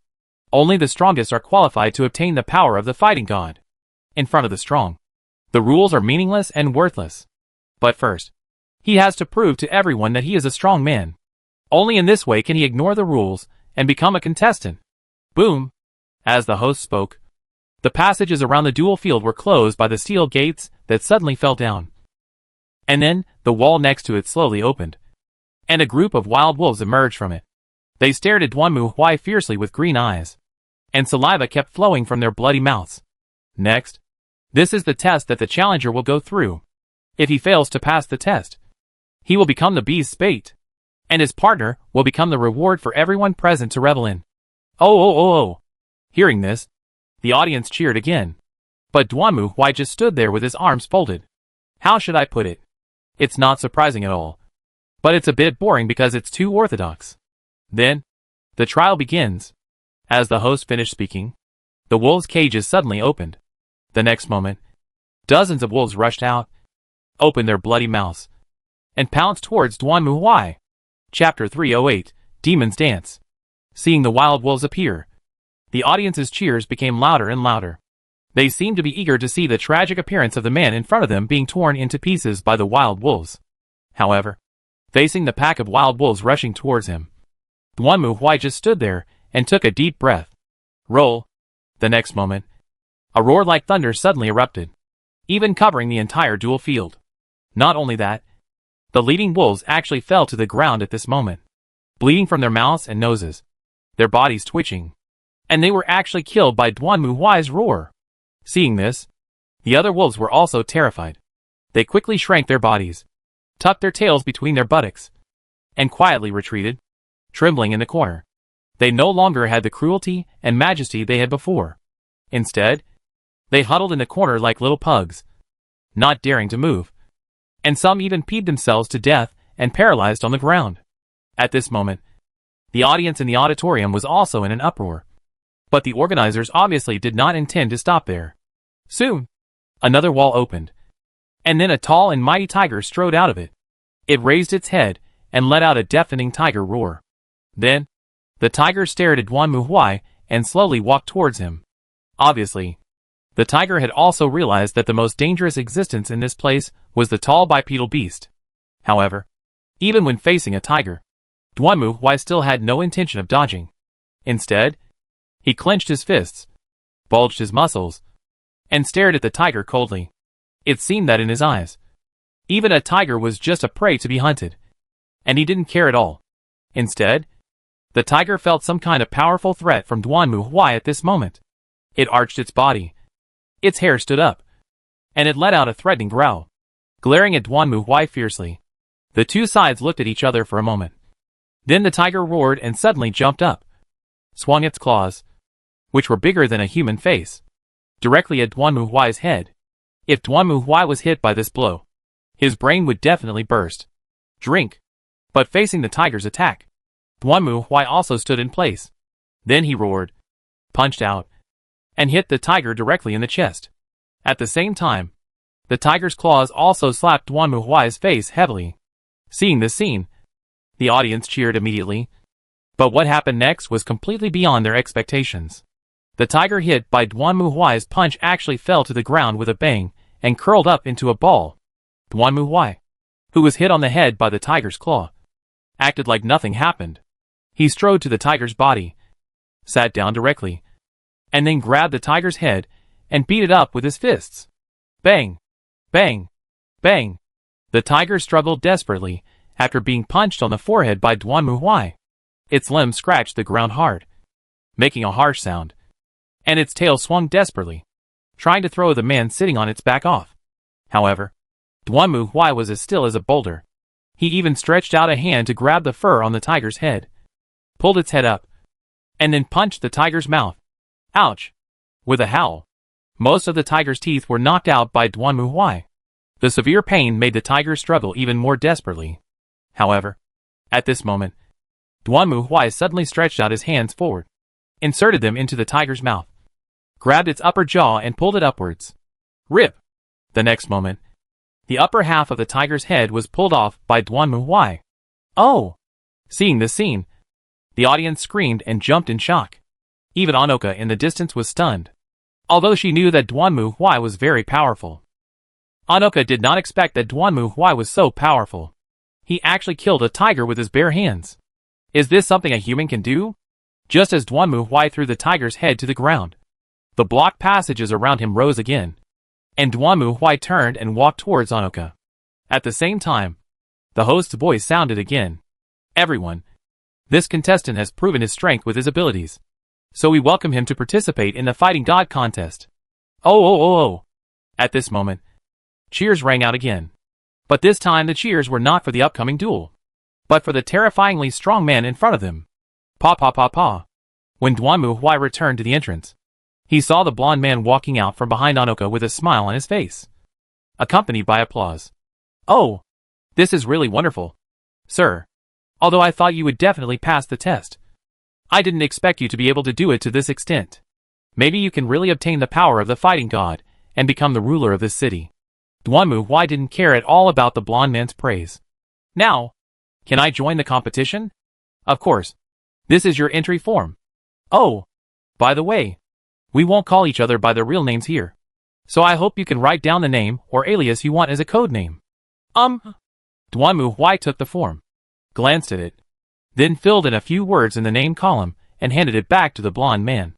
Only the strongest are qualified to obtain the power of the Fighting God. In front of the strong, the rules are meaningless and worthless. But first, he has to prove to everyone that he is a strong man. Only in this way can he ignore the rules and become a contestant. Boom! As the host spoke, the passages around the dual field were closed by the steel gates that suddenly fell down. And then, the wall next to it slowly opened, and a group of wild wolves emerged from it. They stared at Duanmu Huai fiercely with green eyes, and saliva kept flowing from their bloody mouths. Next, this is the test that the challenger will go through. If he fails to pass the test, he will become the beast's bait, and his partner will become the reward for everyone present to revel in. Oh. Hearing this, the audience cheered again. But Duanmu Huai just stood there with his arms folded. How should I put it? It's not surprising at all, but it's a bit boring because it's too orthodox. Then, the trial begins. As the host finished speaking, the wolves' cages suddenly opened. The next moment, dozens of wolves rushed out, opened their bloody mouths, and pounced towards Duanmu Huai. Chapter 308, Demon's Dance. Seeing the wild wolves appear, the audience's cheers became louder and louder. They seemed to be eager to see the tragic appearance of the man in front of them being torn into pieces by the wild wolves. However, facing the pack of wild wolves rushing towards him, Duanmu Huai just stood there and took a deep breath. Roll. The next moment, a roar like thunder suddenly erupted, even covering the entire dual field. Not only that, the leading wolves actually fell to the ground at this moment, bleeding from their mouths and noses, their bodies twitching, and they were actually killed by Duanmu Huai's roar. Seeing this, the other wolves were also terrified. They quickly shrank their bodies, tucked their tails between their buttocks, and quietly retreated, trembling in the corner. They no longer had the cruelty and majesty they had before. Instead, they huddled in the corner like little pugs, not daring to move, and some even peed themselves to death and paralyzed on the ground. At this moment, the audience in the auditorium was also in an uproar. But the organizers obviously did not intend to stop there. Soon, another wall opened, and then a tall and mighty tiger strode out of it. It raised its head and let out a deafening tiger roar. Then, The tiger stared at Duan Muhuai and slowly walked towards him. Obviously, the tiger had also realized that the most dangerous existence in this place was the tall bipedal beast. However, even when facing a tiger, Duan Muhuai still had no intention of dodging. Instead, he clenched his fists, bulged his muscles, and stared at the tiger coldly. It seemed that in his eyes, even a tiger was just a prey to be hunted, and he didn't care at all. Instead, the tiger felt some kind of powerful threat from Duan Muhuai at this moment. It arched its body, its hair stood up, and it let out a threatening growl, glaring at Duan Muhuai fiercely. The two sides looked at each other for a moment. Then the tiger roared and suddenly jumped up, swung its claws, which were bigger than a human face, directly at Duan Muhuai's head. If Duan Muhuai was hit by this blow, his brain would definitely burst. Drink. But facing the tiger's attack, Duan Muhuai also stood in place. Then he roared, punched out, and hit the tiger directly in the chest. At the same time, the tiger's claws also slapped Duan Muhuai's face heavily. Seeing this scene, the audience cheered immediately. But what happened next was completely beyond their expectations. The tiger hit by Duan Muhuai's punch actually fell to the ground with a bang and curled up into a ball. Duan Muhuai, who was hit on the head by the tiger's claw, acted like nothing happened. He strode to the tiger's body, sat down directly, and then grabbed the tiger's head and beat it up with his fists. Bang! Bang! Bang! The tiger struggled desperately after being punched on the forehead by Duan Muhuai. Its limbs scratched the ground hard, making a harsh sound, and its tail swung desperately, trying to throw the man sitting on its back off. However, Duan Muhuai was as still as a boulder. He even stretched out a hand to grab the fur on the tiger's head, pulled its head up, and then punched the tiger's mouth. Ouch! With a howl, most of the tiger's teeth were knocked out by Duan Muhuai. The severe pain made the tiger struggle even more desperately. However, at this moment, Duan Muhuai suddenly stretched out his hands forward, inserted them into the tiger's mouth, grabbed its upper jaw and pulled it upwards. Rip! The next moment, the upper half of the tiger's head was pulled off by Duan Muhuai. Oh! Seeing this scene, the audience screamed and jumped in shock. Even Anoka in the distance was stunned, although she knew that Duan Muhuai was very powerful. Anoka did not expect that Duan Muhuai was so powerful. He actually killed a tiger with his bare hands. Is this something a human can do? Just as Duan Muhuai threw the tiger's head to the ground, the blocked passages around him rose again, and Duan Muhuai turned and walked towards Anoka. At the same time, the host's voice sounded again. Everyone, this contestant has proven his strength with his abilities, so we welcome him to participate in the Fighting God contest. Oh. At this moment, cheers rang out again. But this time the cheers were not for the upcoming duel, but for the terrifyingly strong man in front of them. Pa. When Duan Muhuai returned to the entrance, he saw the blonde man walking out from behind Anoka with a smile on his face, accompanied by applause. Oh, this is really wonderful, sir. Although I thought you would definitely pass the test, I didn't expect you to be able to do it to this extent. Maybe you can really obtain the power of the Fighting God and become the ruler of this city. Duan Muhuai didn't care at all about the blonde man's praise. Now, can I join the competition? Of course. This is your entry form. Oh, by the way, we won't call each other by their real names here, so I hope you can write down the name or alias you want as a code name. Duan Muhuai took the form, glanced at it, then filled in a few words in the name column and handed it back to the blonde man,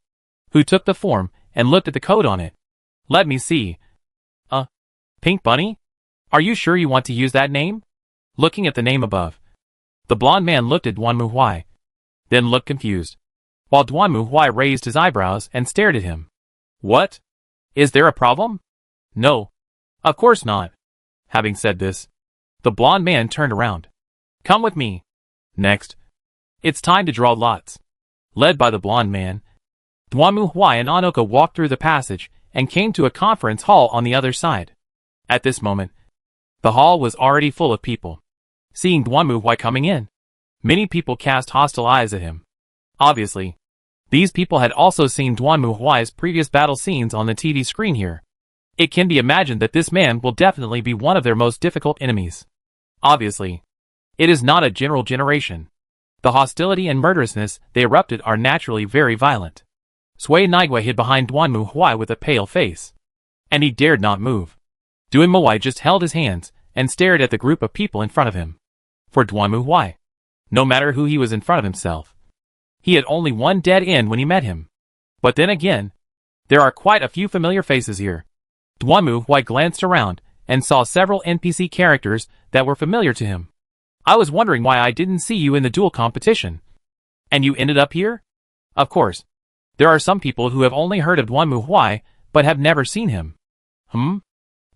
who took the form and looked at the code on it. Let me see. Pink Bunny? Are you sure you want to use that name? Looking at the name above, the blonde man looked at Duan Muhuai, then looked confused, while Duan Muhuai raised his eyebrows and stared at him. What? Is there a problem? No. Of course not. Having said this, the blonde man turned around. Come with me. Next, it's time to draw lots. Led by the blonde man, Duan Muhuai and Anoka walked through the passage and came to a conference hall on the other side. At this moment, the hall was already full of people. Seeing Duan Muhuai coming in, many people cast hostile eyes at him. Obviously, these people had also seen Duan Muhuai's previous battle scenes on the TV screen here. It can be imagined that this man will definitely be one of their most difficult enemies. Obviously, it is not a general generation. The hostility and murderousness they erupted are naturally very violent. Sui Nigui hid behind Duanmu Huai with a pale face. And he dared not move. Duanmu Huai just held his hands and stared at the group of people in front of him. For Duanmu Huai, no matter who he was in front of himself, he had only one dead end when he met him. But then again, there are quite a few familiar faces here. Duanmu Huai glanced around and saw several NPC characters that were familiar to him. I was wondering why I didn't see you in the duel competition. And you ended up here? Of course. There are some people who have only heard of Duanmu Huai, but have never seen him.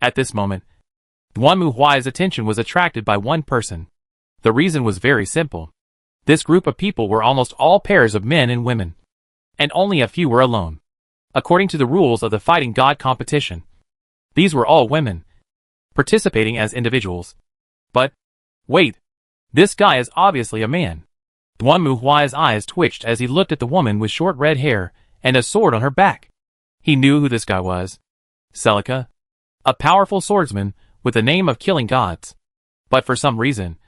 At this moment, Duanmu Huai's attention was attracted by one person. The reason was very simple. This group of people were almost all pairs of men and women. And only a few were alone. According to the rules of the Fighting God competition, these were all women, participating as individuals. But, wait. This guy is obviously a man. Duanmu Huai's eyes twitched as he looked at the woman with short red hair and a sword on her back. He knew who this guy was. Celica. A powerful swordsman with the name of killing gods. But for some reason,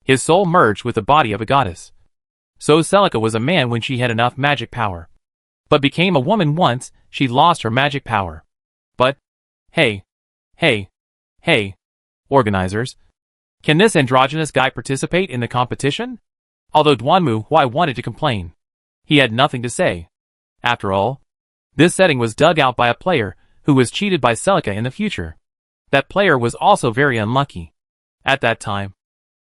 his soul merged with the body of a goddess. So Celica was a man when she had enough magic power. But became a woman once she lost her magic power. But, hey, organizers. Can this androgynous guy participate in the competition? Although Duanmu Huai wanted to complain, he had nothing to say. After all, this setting was dug out by a player who was cheated by Celica in the future. That player was also very unlucky. At that time,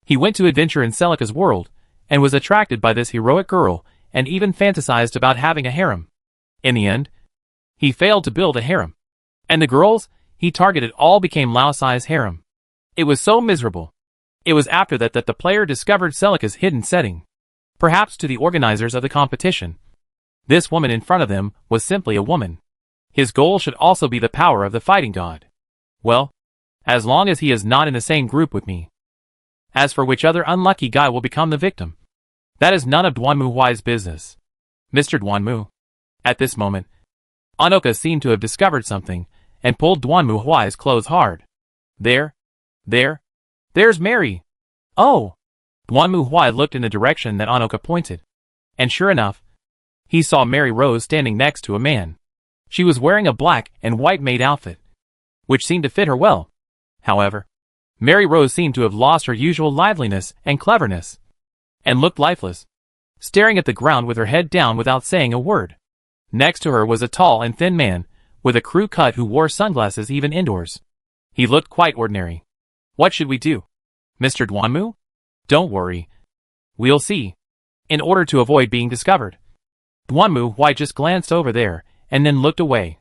he went to adventure in Celica's world, and was attracted by this heroic girl, and even fantasized about having a harem. In the end, he failed to build a harem. And the girls he targeted all became Lao-Sai's harem. It was so miserable. It was after that the player discovered Celica's hidden setting. Perhaps to the organizers of the competition, this woman in front of them was simply a woman. His goal should also be the power of the fighting god. Well, as long as he is not in the same group with me. As for which other unlucky guy will become the victim, that is none of Duanmu Huai's business. Mr. Duanmu. At this moment, Anoka seemed to have discovered something, and pulled Duanmu Huai's clothes hard. There's Mary. Oh! Duanmu Huai looked in the direction that Anoka pointed. And sure enough, he saw Mary Rose standing next to a man. She was wearing a black and white maid outfit, which seemed to fit her well. However, Mary Rose seemed to have lost her usual liveliness and cleverness, and looked lifeless, staring at the ground with her head down without saying a word. Next to her was a tall and thin man, with a crew cut who wore sunglasses even indoors. He looked quite ordinary. What should we do? Mr. Duanmu? Don't worry. We'll see. In order to avoid being discovered. Duanmu Huai just glanced over there, and then looked away,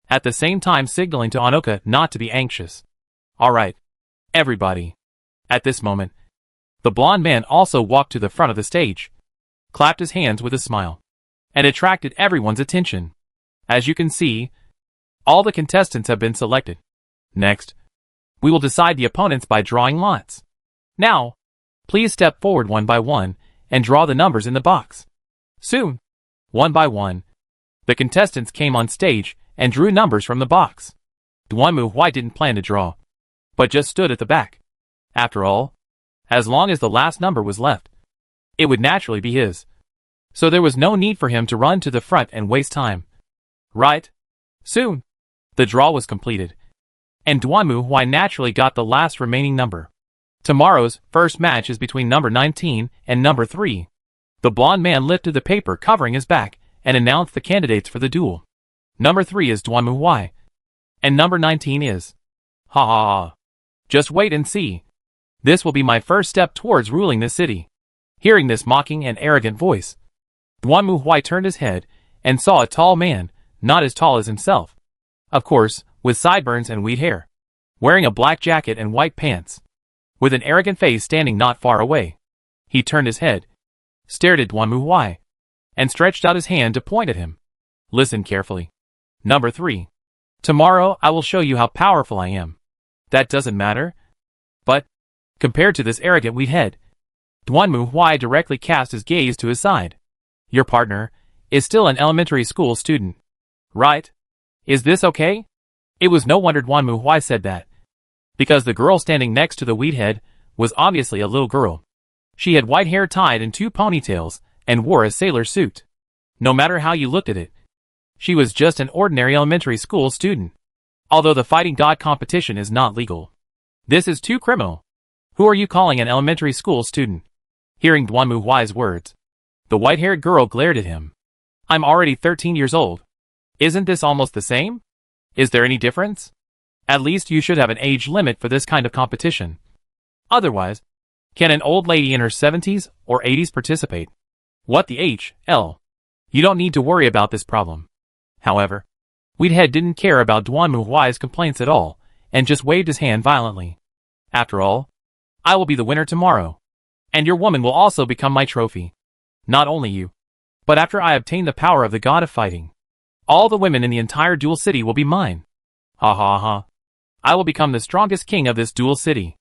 at the same time signaling to Anoka not to be anxious. Alright, everybody. At this moment, the blonde man also walked to the front of the stage, clapped his hands with a smile, and attracted everyone's attention. As you can see, all the contestants have been selected. Next, we will decide the opponents by drawing lots. Now, please step forward one by one and draw the numbers in the box. Soon, one by one, the contestants came on stage and drew numbers from the box. Duanmu Huai didn't plan to draw, but just stood at the back. After all, as long as the last number was left, it would naturally be his. So there was no need for him to run to the front and waste time. Right? Soon, the draw was completed, and Duanmu Huai naturally got the last remaining number. Tomorrow's first match is between number 19 and number 3. The blonde man lifted the paper covering his back and announced the candidates for the duel. Number 3 is Duanmu Huai, and number 19 is... Ha ha ha. Just wait and see. This will be my first step towards ruling this city. Hearing this mocking and arrogant voice, Duanmu Huai turned his head and saw a tall man, not as tall as himself. Of course, with sideburns and wheat hair, wearing a black jacket and white pants, with an arrogant face standing not far away. He turned his head, stared at Duanmu Huai, and stretched out his hand to point at him. Listen carefully. Number 3. Tomorrow I will show you how powerful I am. That doesn't matter. But, compared to this arrogant wheat head, Duanmu Huai directly cast his gaze to his side. Your partner is still an elementary school student, right? Is this okay? It was no wonder Duanmu Huai said that, because the girl standing next to the wheat head was obviously a little girl. She had white hair tied in 2 ponytails and wore a sailor suit. No matter how you looked at it, she was just an ordinary elementary school student. Although the fighting god competition is not legal, this is too criminal. Who are you calling an elementary school student? Hearing Duanmu Huai's words, the white-haired girl glared at him. I'm already 13 years old. Isn't this almost the same? Is there any difference? At least you should have an age limit for this kind of competition. Otherwise, can an old lady in her 70s or 80s participate? What the hell? You don't need to worry about this problem. However, Wheathead didn't care about Duanmu Huai's complaints at all, and just waved his hand violently. After all, I will be the winner tomorrow. And your woman will also become my trophy. Not only you, but after I obtain the power of the god of fighting, all the women in the entire Duel City will be mine. Ha ha ha. I will become the strongest king of this Duel City.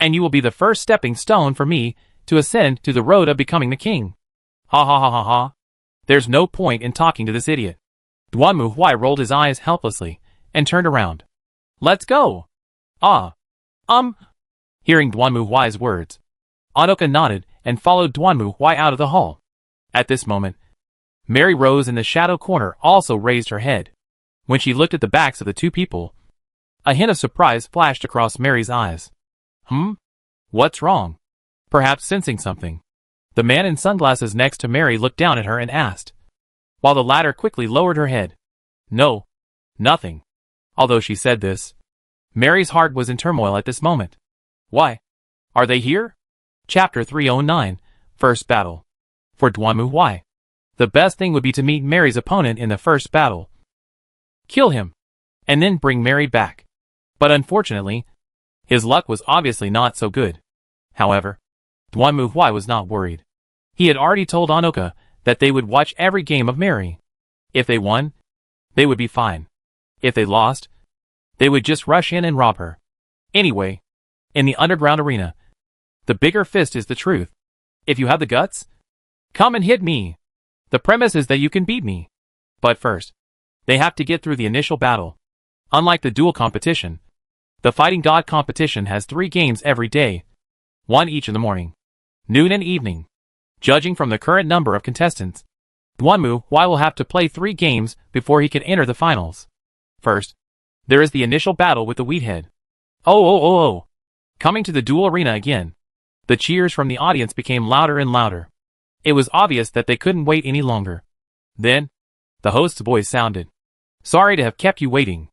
And you will be the first stepping stone for me to ascend to the road of becoming the king. Ha ha ha ha ha. There's no point in talking to this idiot. Duanmu Huai rolled his eyes helplessly and turned around. Let's go. Hearing Duanmu Huai's words, Anoka nodded and followed Duanmu Huai out of the hall. At this moment, Mary Rose in the shadow corner also raised her head. When she looked at the backs of the 2 people, a hint of surprise flashed across Mary's eyes. What's wrong? Perhaps sensing something, the man in sunglasses next to Mary looked down at her and asked, while the latter quickly lowered her head. No, nothing. Although she said this, Mary's heart was in turmoil at this moment. Why? Are they here? Chapter 309, First Battle. For Duanmu Huai, the best thing would be to meet Mary's opponent in the first battle, kill him, and then bring Mary back. But unfortunately, his luck was obviously not so good. However, Duanmu Huai was not worried. He had already told Anoka that they would watch every game of Mary. If they won, they would be fine. If they lost, they would just rush in and rob her. Anyway, in the underground arena, the bigger fist is the truth. If you have the guts, come and hit me. The premise is that you can beat me. But first, they have to get through the initial battle. Unlike the duel competition, the fighting god competition has 3 games every day, 1 each in the morning, noon and evening. Judging from the current number of contestants, Duanmu Huai will have to play 3 games before he can enter the finals. First, there is the initial battle with the Wheathead. Coming to the duel arena again, the cheers from the audience became louder and louder. It was obvious that they couldn't wait any longer. Then, the host's voice sounded. Sorry to have kept you waiting.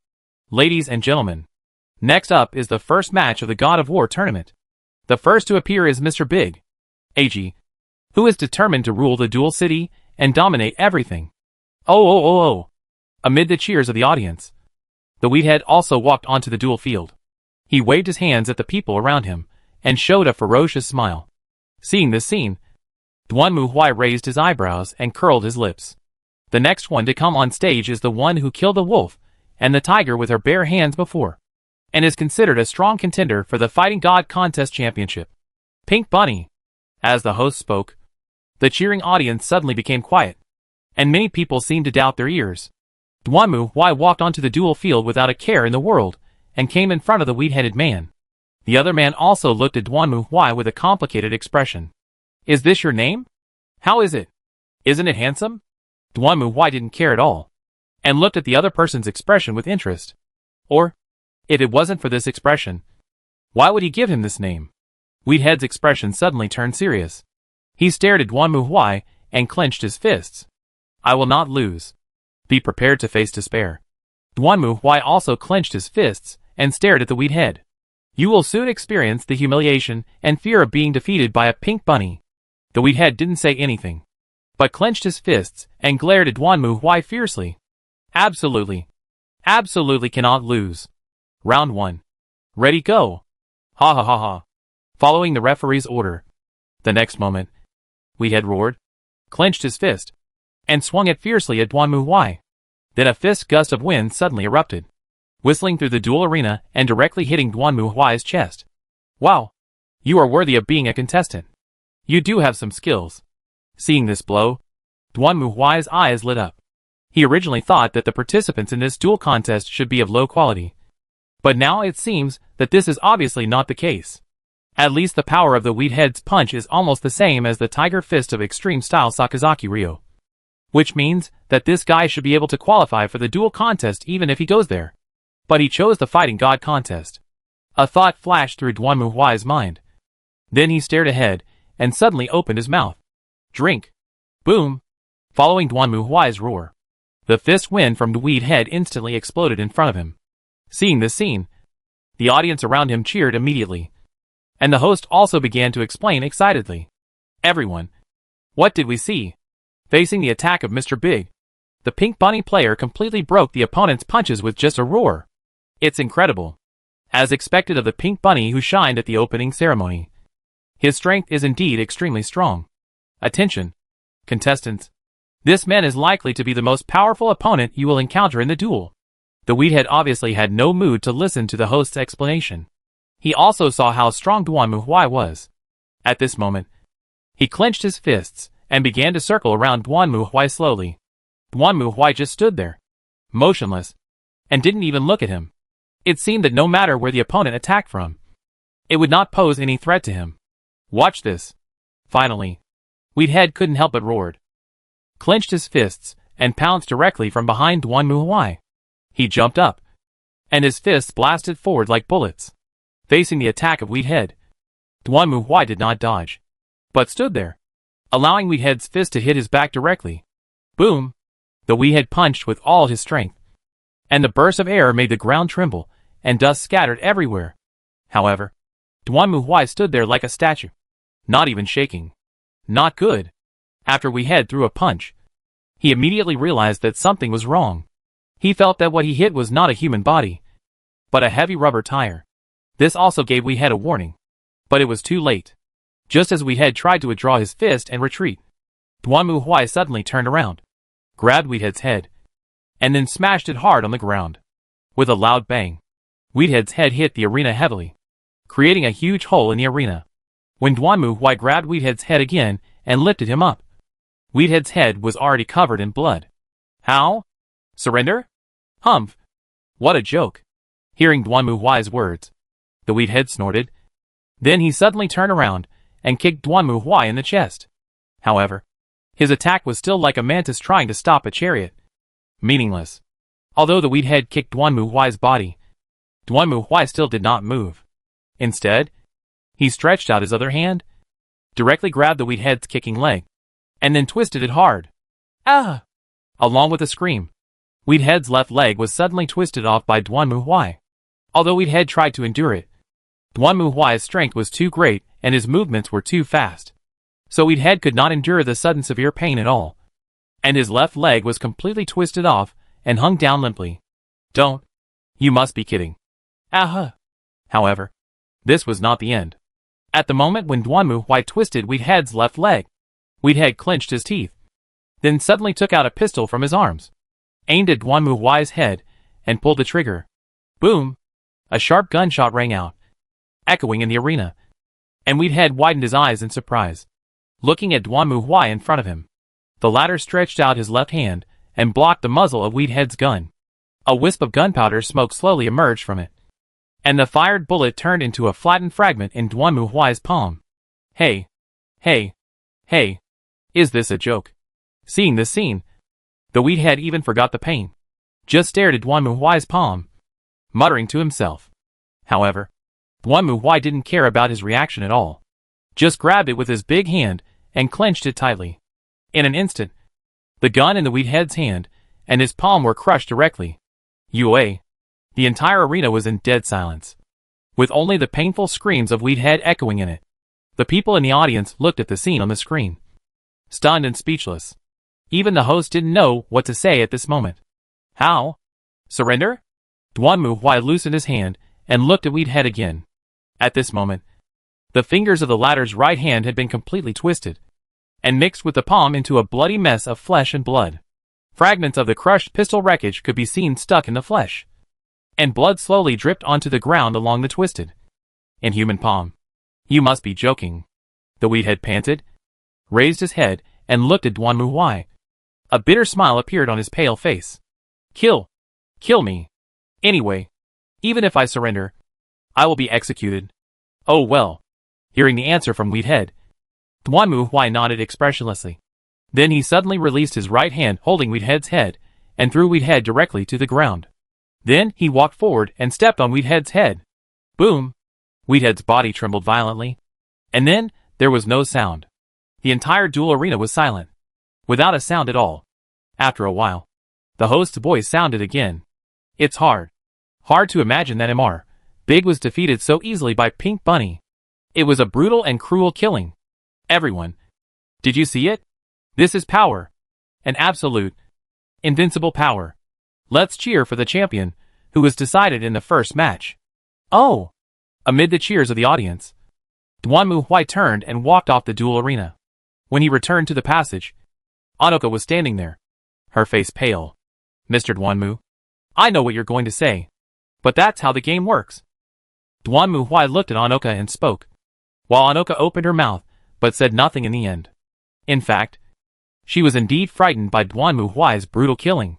Ladies and gentlemen, next up is the first match of the God of War tournament. The first to appear is Mr. Big AG, who is determined to rule the Duel City and dominate everything. Amid the cheers of the audience, the Wheathead also walked onto the duel field. He waved his hands at the people around him and showed a ferocious smile. Seeing this scene, Duanmu Huai raised his eyebrows and curled his lips. The next one to come on stage is the one who killed the wolf and the tiger with her bare hands before, and is considered a strong contender for the Fighting God Contest Championship. Pink Bunny. As the host spoke, the cheering audience suddenly became quiet, and many people seemed to doubt their ears. Duanmu Huai walked onto the duel field without a care in the world, and came in front of the wheat-headed man. The other man also looked at Duanmu Huai with a complicated expression. Is this your name? How is it? Isn't it handsome? Duanmu Huai didn't care at all, and looked at the other person's expression with interest. Or, if it wasn't for this expression, why would he give him this name? Wheathead's expression suddenly turned serious. He stared at Duanmu Huai and clenched his fists. I will not lose. Be prepared to face despair. Duanmu Huai also clenched his fists and stared at the Wheathead. You will soon experience the humiliation and fear of being defeated by a pink bunny. The Wheathead didn't say anything, but clenched his fists and glared at Duanmu Huai fiercely. Absolutely cannot lose. Round 1. Ready, go. Ha ha ha ha. Following the referee's order. The next moment, Wheathead roared, clenched his fist, and swung it fiercely at Duanmu Huai. Then a fist gust of wind suddenly erupted, whistling through the duel arena and directly hitting Duanmu Huai's chest. Wow! You are worthy of being a contestant. You do have some skills. Seeing this blow, Duanmu Huai's eyes lit up. He originally thought that the participants in this duel contest should be of low quality, but now it seems that this is obviously not the case. At least the power of the Wheathead's punch is almost the same as the Tiger Fist of extreme-style Sakazaki Ryo. Which means that this guy should be able to qualify for the duel contest even if he goes there. But he chose the Fighting God contest. A thought flashed through Dwanmu Huai's mind. Then he stared ahead, and suddenly opened his mouth. Drink. Boom. Following Dwanmu Huai's roar, the fist wind from the Wheathead instantly exploded in front of him. Seeing this scene, the audience around him cheered immediately. And the host also began to explain excitedly. Everyone. What did we see? Facing the attack of Mr. Big, the Pink Bunny player completely broke the opponent's punches with just a roar. It's incredible. As expected of the Pink Bunny who shined at the opening ceremony. His strength is indeed extremely strong. Attention, contestants. This man is likely to be the most powerful opponent you will encounter in the duel. The Wheathead obviously had no mood to listen to the host's explanation. He also saw how strong Dwanmu Huai was. At this moment, he clenched his fists and began to circle around Dwanmu Huai slowly. Dwanmu Huai just stood there, motionless, and didn't even look at him. It seemed that no matter where the opponent attacked from, it would not pose any threat to him. Watch this. Finally, Wheathead couldn't help but roared, clenched his fists, and pounced directly from behind Dwanmu Huai. He jumped up, and his fists blasted forward like bullets. Facing the attack of Wheathead, Dwanmu Huai did not dodge, but stood there, allowing Wheathead's fist to hit his back directly. Boom! The Wheathead punched with all his strength, and the burst of air made the ground tremble, and dust scattered everywhere. However, Dwanmu Huai stood there like a statue, not even shaking. Not good. After Wheathead threw a punch, he immediately realized that something was wrong. He felt that what he hit was not a human body, but a heavy rubber tire. This also gave Wheathead a warning, but it was too late. Just as Wheathead tried to withdraw his fist and retreat, Dwanmu Huai suddenly turned around, grabbed Wheathead's head, and then smashed it hard on the ground. With a loud bang, Wheathead's head hit the arena heavily, creating a huge hole in the arena. When Dwanmu Huai grabbed Wheathead's head again and lifted him up, Wheathead's head was already covered in blood. How? Surrender? Humph! What a joke! Hearing Dwanmu Huai's words, the Wheathead snorted. Then he suddenly turned around and kicked Dwanmu Huai in the chest. However, his attack was still like a mantis trying to stop a chariot. Meaningless. Although the Wheathead kicked Dwanmu Huai's body, Dwanmu Huai still did not move. Instead, he stretched out his other hand, directly grabbed the Wheathead's kicking leg, and then twisted it hard. Ah! Along with a scream, Wheathead's left leg was suddenly twisted off by Dwanmu Huai. Although Wheathead tried to endure it, Dwanmu Huai's strength was too great and his movements were too fast. So Wheathead could not endure the sudden severe pain at all, and his left leg was completely twisted off and hung down limply. Don't. You must be kidding. Aha! However, this was not the end. At the moment when Dwanmu Huai twisted Wheathead's left leg, Wheathead clenched his teeth, then suddenly took out a pistol from his arms, aimed at Dwanmu Huai's head, and pulled the trigger. Boom! A sharp gunshot rang out, echoing in the arena, and Wheathead widened his eyes in surprise, looking at Dwanmu Huai in front of him. The latter stretched out his left hand and blocked the muzzle of Wheathead's gun. A wisp of gunpowder smoke slowly emerged from it, and the fired bullet turned into a flattened fragment in Dwanmu Huai's palm. Hey! Hey! Hey! Is this a joke? Seeing this scene, the Wheathead even forgot the pain, just stared at Dwanmu Huai's palm, muttering to himself. However, Dwanmu Huai didn't care about his reaction at all, just grabbed it with his big hand and clenched it tightly. In an instant, the gun in the Wheathead's hand and his palm were crushed directly. Yue! The entire arena was in dead silence, with only the painful screams of Wheathead echoing in it. The people in the audience looked at the scene on the screen, stunned and speechless. Even the host didn't know what to say at this moment. How? Surrender? Dwanmu Huai loosened his hand and looked at Wheathead again. At this moment, the fingers of the latter's right hand had been completely twisted, and mixed with the palm into a bloody mess of flesh and blood. Fragments of the crushed pistol wreckage could be seen stuck in the flesh, and blood slowly dripped onto the ground along the twisted, inhuman palm. You must be joking. The Wheathead panted, raised his head, and looked at Dwanmu Huai. A bitter smile appeared on his pale face. Kill me. Anyway, even if I surrender, I will be executed. Oh well. Hearing the answer from Wheathead, Duanmu Huai nodded expressionlessly. Then he suddenly released his right hand holding Wheathead's head and threw Wheathead directly to the ground. Then he walked forward and stepped on Wheathead's head. Boom! Wheathead's body trembled violently. And then there was no sound. The entire duel arena was silent, without a sound at all. After a while, the host's voice sounded again. It's hard to imagine that Mr. Big was defeated so easily by Pink Bunny. It was a brutal and cruel killing. Everyone, did you see it? This is power. An absolute, invincible power. Let's cheer for the champion, who was decided in the first match. Oh! Amid the cheers of the audience, Duanmu Huai turned and walked off the duel arena. When he returned to the passage, Anoka was standing there, her face pale. Mr. Duanmu, I know what you're going to say, but that's how the game works. Duanmu Huai looked at Anoka and spoke, while Anoka opened her mouth, but said nothing in the end. In fact, she was indeed frightened by Duanmu Huai's brutal killing.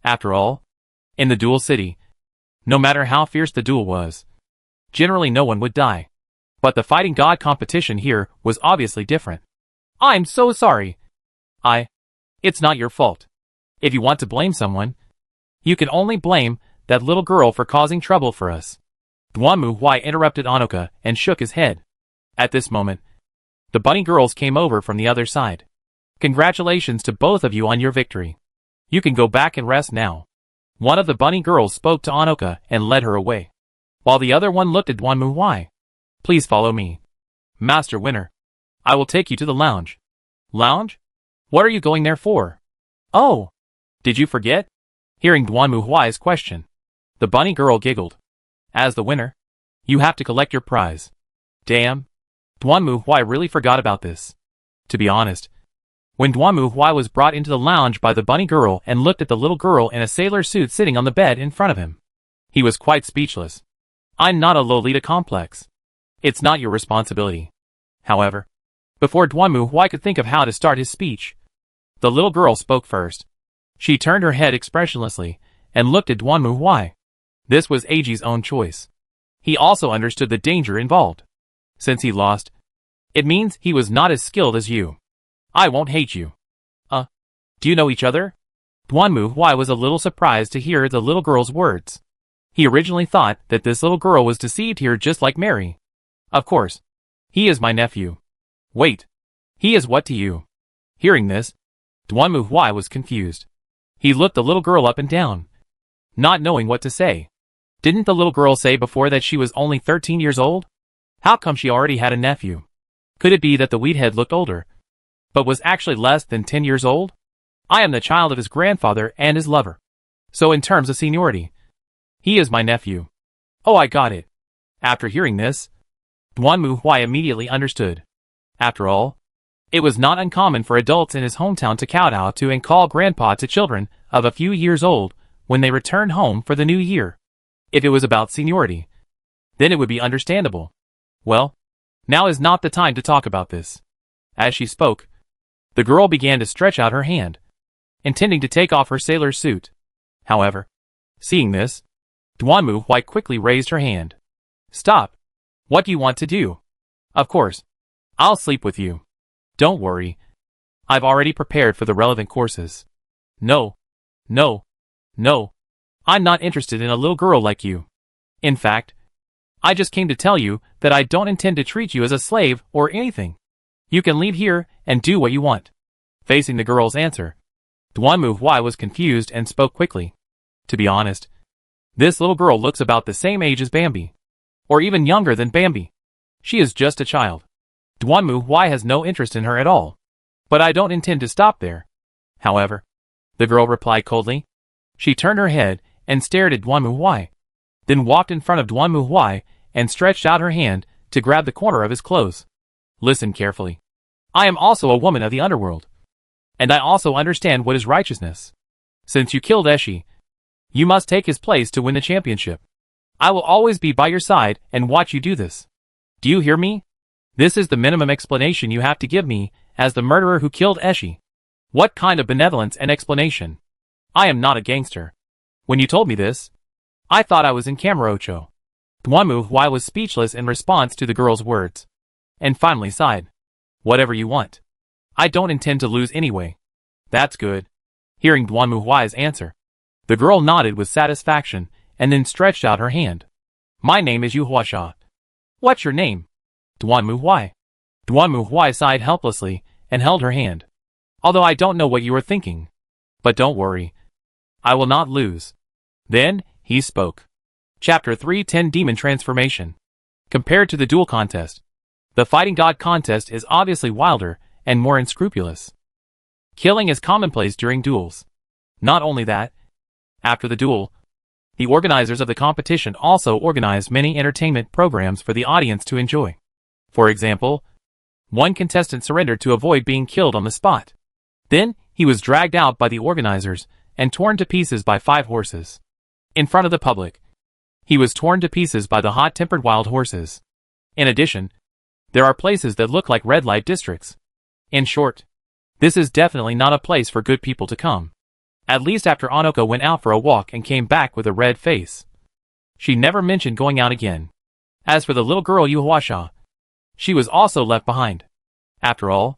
After all, in the duel city, no matter how fierce the duel was, generally no one would die. But the fighting god competition here was obviously different. I'm so sorry. It's not your fault. If you want to blame someone, you can only blame that little girl for causing trouble for us. Duanmu Huai interrupted Anoka and shook his head. At this moment, the bunny girls came over from the other side. Congratulations to both of you on your victory. You can go back and rest now. One of the bunny girls spoke to Anoka and led her away, while the other one looked at Duanmu Huai. Please follow me. Master Winner, I will take you to the lounge. Lounge? What are you going there for? Oh, did you forget? Hearing Duanmu Huai's question, the bunny girl giggled. As the winner, you have to collect your prize. Damn, Duanmu Huai really forgot about this. To be honest, when Duanmu Huai was brought into the lounge by the bunny girl and looked at the little girl in a sailor suit sitting on the bed in front of him, he was quite speechless. I'm not a Lolita complex. It's not your responsibility. However, before Duanmu Huai could think of how to start his speech, the little girl spoke first. She turned her head expressionlessly and looked at Duanmu Huai. This was Aji's own choice. He also understood the danger involved. Since he lost, it means he was not as skilled as you. I won't hate you. Do you know each other? Duanmu Huai was a little surprised to hear the little girl's words. He originally thought that this little girl was deceived here just like Mary. Of course. He is my nephew. Wait. He is what to you? Hearing this, Duanmu Huai was confused. He looked the little girl up and down, not knowing what to say. Didn't the little girl say before that she was only 13 years old? How come she already had a nephew? Could it be that the Wheathead looked older, but was actually less than 10 years old? I am the child of his grandfather and his lover. So in terms of seniority, he is my nephew. Oh, I got it. After hearing this, Duanmu Huai immediately understood. After all, it was not uncommon for adults in his hometown to kowtow to and call grandpa to children of a few years old when they returned home for the new year. If it was about seniority, then it would be understandable. Well, now is not the time to talk about this. As she spoke, the girl began to stretch out her hand, intending to take off her sailor suit. However, seeing this, Duanmu Huai quickly raised her hand. Stop. What do you want to do? Of course, I'll sleep with you. Don't worry. I've already prepared for the relevant courses. No. I'm not interested in a little girl like you. In fact, I just came to tell you that I don't intend to treat you as a slave or anything. You can leave here and do what you want. Facing the girl's answer, Duanmu Huai was confused and spoke quickly. To be honest, this little girl looks about the same age as Bambi, or even younger than Bambi. She is just a child. Duanmu Huai has no interest in her at all. But I don't intend to stop there. However, the girl replied coldly. She turned her head and stared at Duanmu Huai, then walked in front of Duanmu Huai and stretched out her hand to grab the corner of his clothes. Listen carefully. I am also a woman of the underworld, and I also understand what is righteousness. Since you killed Eshi, you must take his place to win the championship. I will always be by your side and watch you do this. Do you hear me? This is the minimum explanation you have to give me as the murderer who killed Eshi. What kind of benevolence and explanation? I am not a gangster. When you told me this, I thought I was in Kamurocho. Duanmu Huai was speechless in response to the girl's words. and finally sighed. Whatever you want. I don't intend to lose anyway. That's good. Hearing Duanmu Huai's answer, the girl nodded with satisfaction and then stretched out her hand. My name is Yu Huasha. What's your name? Duanmu Huai. Duanmu Huai sighed helplessly and held her hand. Although I don't know what you are thinking. But don't worry. I will not lose. Then, he spoke. Chapter 310 Demon Transformation. Compared to the duel contest, the fighting god contest is obviously wilder and more unscrupulous. Killing is commonplace during duels. Not only that, after the duel, the organizers of the competition also organized many entertainment programs for the audience to enjoy. For example, one contestant surrendered to avoid being killed on the spot. Then, he was dragged out by the organizers and torn to pieces by 5 horses. In front of the public, he was torn to pieces by the hot-tempered wild horses. In addition, there are places that look like red light districts. In short, this is definitely not a place for good people to come. At least after Anoka went out for a walk and came back with a red face. She never mentioned going out again. As for the little girl Yu Huasha, she was also left behind. After all,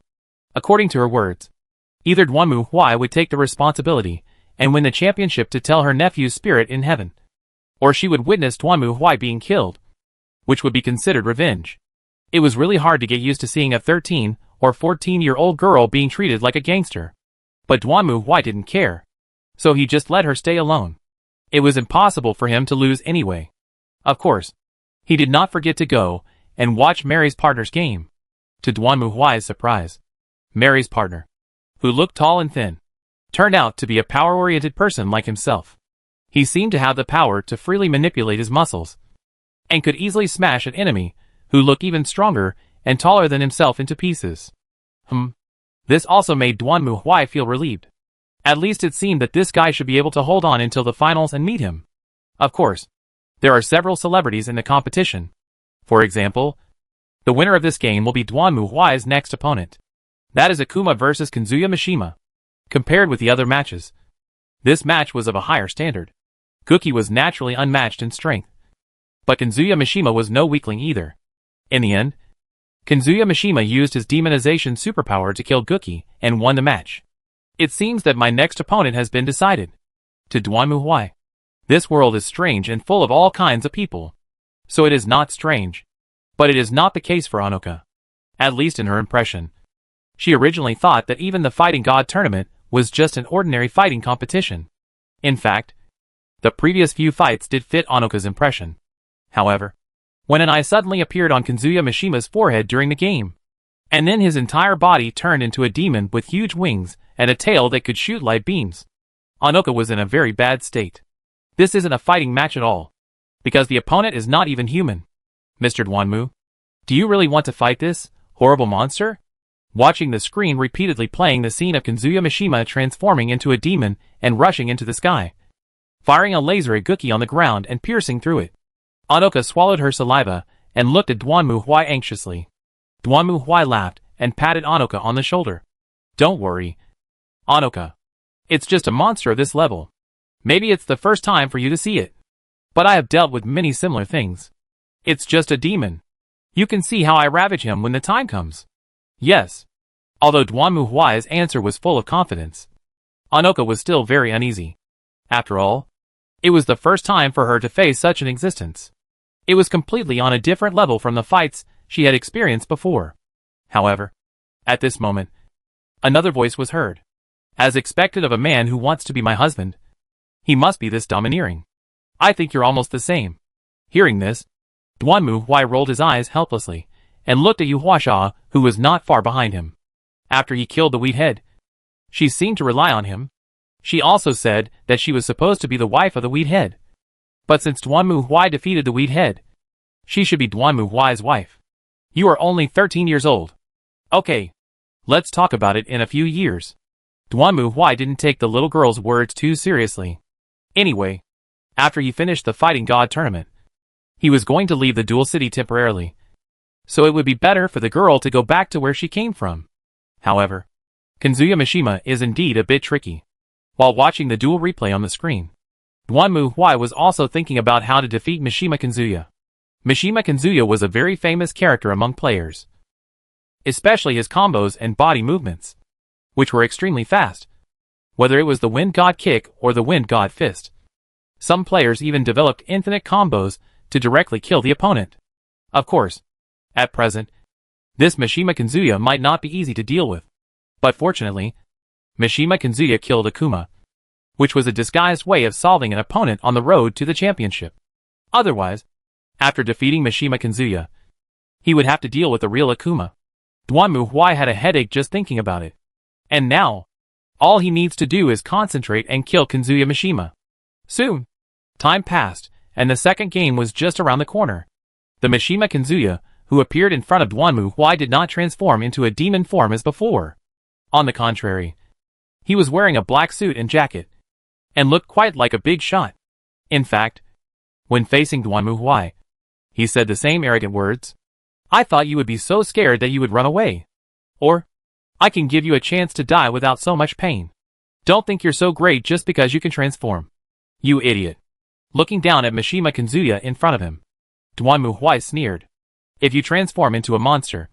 according to her words, either Duanmu Huai would take the responsibility and win the championship to tell her nephew's spirit in heaven, or she would witness Duanmu Huai being killed, which would be considered revenge. It was really hard to get used to seeing a 13 or 14-year-old girl being treated like a gangster. But Duanmu Huai didn't care, so he just let her stay alone. It was impossible for him to lose anyway. Of course, he did not forget to go and watch Mary's partner's game. To Duanmu Huai's surprise, Mary's partner, who looked tall and thin, turned out to be a power-oriented person like himself. He seemed to have the power to freely manipulate his muscles, and could easily smash an enemy who looked even stronger and taller than himself into pieces. This also made Duanmu Huai feel relieved. At least it seemed that this guy should be able to hold on until the finals and meet him. Of course, there are several celebrities in the competition. For example, the winner of this game will be Duanmu Huai's next opponent. That is Akuma versus Kazuya Mishima. Compared with the other matches, this match was of a higher standard. Guki was naturally unmatched in strength, but Kazuya Mishima was no weakling either. In the end, Kazuya Mishima used his demonization superpower to kill Guki and won the match. It seems that my next opponent has been decided. To Duanmu Huai, this world is strange and full of all kinds of people. So it is not strange. But it is not the case for Anoka. At least in her impression. She originally thought that even the Fighting God tournament was just an ordinary fighting competition. In fact, the previous few fights did fit Anoka's impression. However, when an eye suddenly appeared on Kazuya Mishima's forehead during the game, and then his entire body turned into a demon with huge wings and a tail that could shoot light beams, Anoka was in a very bad state. This isn't a fighting match at all, because the opponent is not even human. Mr. Duanmu, do you really want to fight this horrible monster? Watching the screen repeatedly playing the scene of Kazuya Mishima transforming into a demon and rushing into the sky, firing a laser at Guki on the ground and piercing through it. Anoka swallowed her saliva and looked at Duanmu Huai anxiously. Duanmu Huai laughed and patted Anoka on the shoulder. Don't worry, Anoka. It's just a monster of this level. Maybe it's the first time for you to see it. But I have dealt with many similar things. It's just a demon. You can see how I ravage him when the time comes. Yes. Although Duanmu Huai's answer was full of confidence, Anoka was still very uneasy. After all, it was the first time for her to face such an existence. It was completely on a different level from the fights she had experienced before. However, at this moment, another voice was heard. As expected of a man who wants to be my husband, he must be this domineering. I think you're almost the same. Hearing this, Duanmu Huai rolled his eyes helplessly and looked at Yu Huasha, who was not far behind him. After he killed the wheat head, she seemed to rely on him. She also said that she was supposed to be the wife of the wheat head. But since Duanmu Huai defeated the wheat head, she should be Duanmu Huai's wife. You are only 13 years old. Okay, let's talk about it in a few years. Duanmu Huai didn't take the little girl's words too seriously. Anyway, after he finished the Fighting God tournament, he was going to leave the dual city temporarily, so it would be better for the girl to go back to where she came from. However, Kazuya Mishima is indeed a bit tricky. While watching the duel replay on the screen, Duanmu Huai was also thinking about how to defeat Mishima Kazuya. Mishima Kazuya was a very famous character among players. especially his combos and body movements, which were extremely fast, whether it was the Wind God Kick or the Wind God Fist. Some players even developed infinite combos to directly kill the opponent. Of course, at present, this Mishima Kazuya might not be easy to deal with, but fortunately, Mishima Kazuya killed Akuma, which was a disguised way of solving an opponent on the road to the championship. Otherwise, after defeating Mishima Kazuya, he would have to deal with the real Akuma. Dwanmu Huai had a headache just thinking about it. And now, all he needs to do is concentrate and kill Kazuya Mishima. Soon, time passed, and the second game was just around the corner. The Mishima Kazuya, who appeared in front of Dwanmu Huai, did not transform into a demon form as before. On the contrary, he was wearing a black suit and jacket, and looked quite like a big shot. In fact, when facing Dwanmu Huai, he said the same arrogant words. I thought you would be so scared that you would run away. Or, I can give you a chance to die without so much pain. Don't think you're so great just because you can transform. You idiot. Looking down at Mishima Kazuya in front of him, Dwanmu Huai sneered. If you transform into a monster,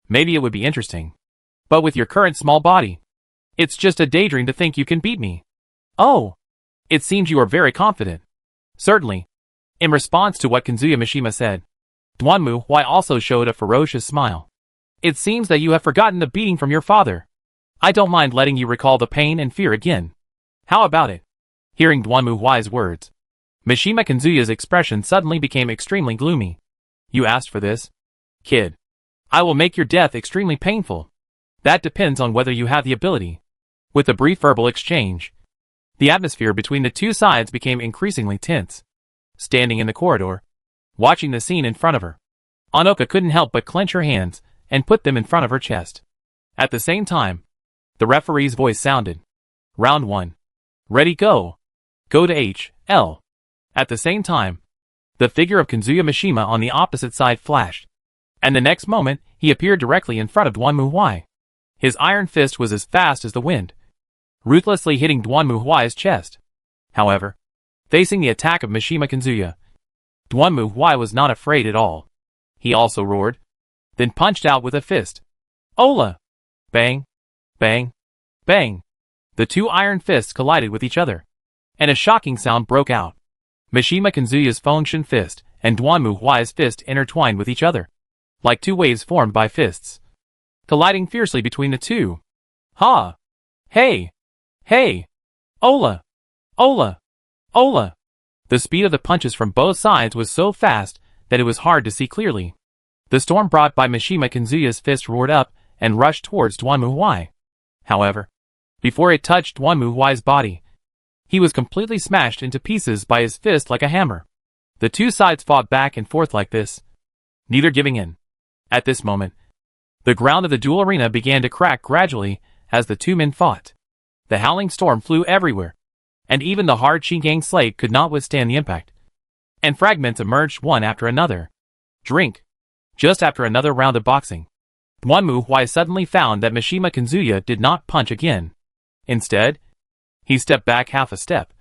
maybe it would be interesting. But with your current small body, it's just a daydream to think you can beat me. Oh, it seems you are very confident. Certainly. In response to what Kazuya Mishima said, Dwanmu Huai also showed a ferocious smile. It seems that you have forgotten the beating from your father. I don't mind letting you recall the pain and fear again. How about it? Hearing Dwanmu Huai's words, Mishima Kazuya's expression suddenly became extremely gloomy. You asked for this? Kid. I will make your death extremely painful. That depends on whether you have the ability. With a brief verbal exchange, the atmosphere between the two sides became increasingly tense. Standing in the corridor, watching the scene in front of her, Anoka couldn't help but clench her hands and put them in front of her chest. At the same time, the referee's voice sounded. Round 1. Ready, go. Go to H.L. At the same time, the figure of Kazuya Mishima on the opposite side flashed, and the next moment, he appeared directly in front of Dwanmu Huai. His iron fist was as fast as the wind, ruthlessly hitting Dwanmu Huai's chest. However, facing the attack of Mishima Kazuya, Dwanmu Huai was not afraid at all. He also roared, then punched out with a fist. Ola! Bang! Bang! Bang! The two iron fists collided with each other, and a shocking sound broke out. Mishima Kazuya's Fengshen fist and Dwanmu Huai's fist intertwined with each other, like two waves formed by fists, colliding fiercely between the two. Ha! Hey! Hey! Ola! Ola! Ola! The speed of the punches from both sides was so fast that it was hard to see clearly. The storm brought by Mishima Kazuya's fist roared up and rushed towards Dwanmu Huai. However, before it touched Dwanmu Huai's body, he was completely smashed into pieces by his fist like a hammer. The two sides fought back and forth like this, neither giving in. At this moment, the ground of the duel arena began to crack gradually as the two men fought. The howling storm flew everywhere, and even the hard Shingang slate could not withstand the impact, and fragments emerged one after another. Drink. Just after another round of boxing, Dwanmu Huai suddenly found that Mishima Kazuya did not punch again. Instead, he stepped back half a step,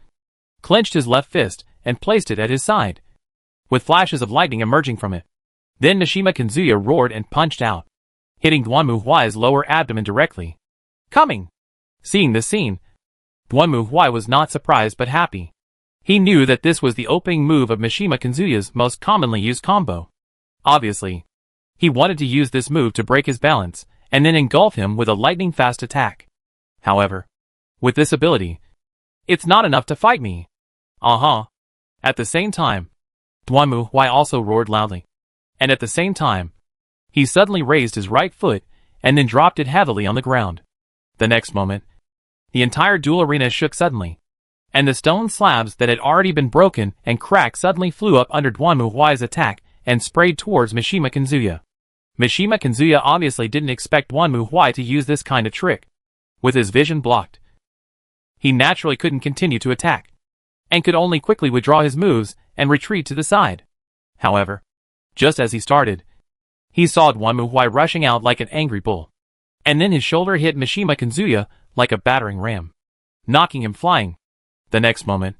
clenched his left fist, and placed it at his side, with flashes of lightning emerging from it. Then Mishima Kazuya roared and punched out, hitting Dwanmu Huai's lower abdomen directly. Coming! Seeing this scene, Dwanmu Huai was not surprised but happy. He knew that this was the opening move of Mishima Kazuya's most commonly used combo. Obviously, he wanted to use this move to break his balance and then engulf him with a lightning-fast attack. However, with this ability, it's not enough to fight me. At the same time, Dwanmu Huai also roared loudly. And at the same time, he suddenly raised his right foot and then dropped it heavily on the ground. The next moment, the entire duel arena shook suddenly, and the stone slabs that had already been broken and cracked suddenly flew up under Dwanmu Huai's attack and sprayed towards Mishima Kazuya. Mishima Kazuya obviously didn't expect Dwanmu Huai to use this kind of trick. With his vision blocked, he naturally couldn't continue to attack, and could only quickly withdraw his moves and retreat to the side. However, just as he started, he saw Dwanmu Huai rushing out like an angry bull, and then his shoulder hit Mishima Kazuya like a battering ram, knocking him flying. The next moment,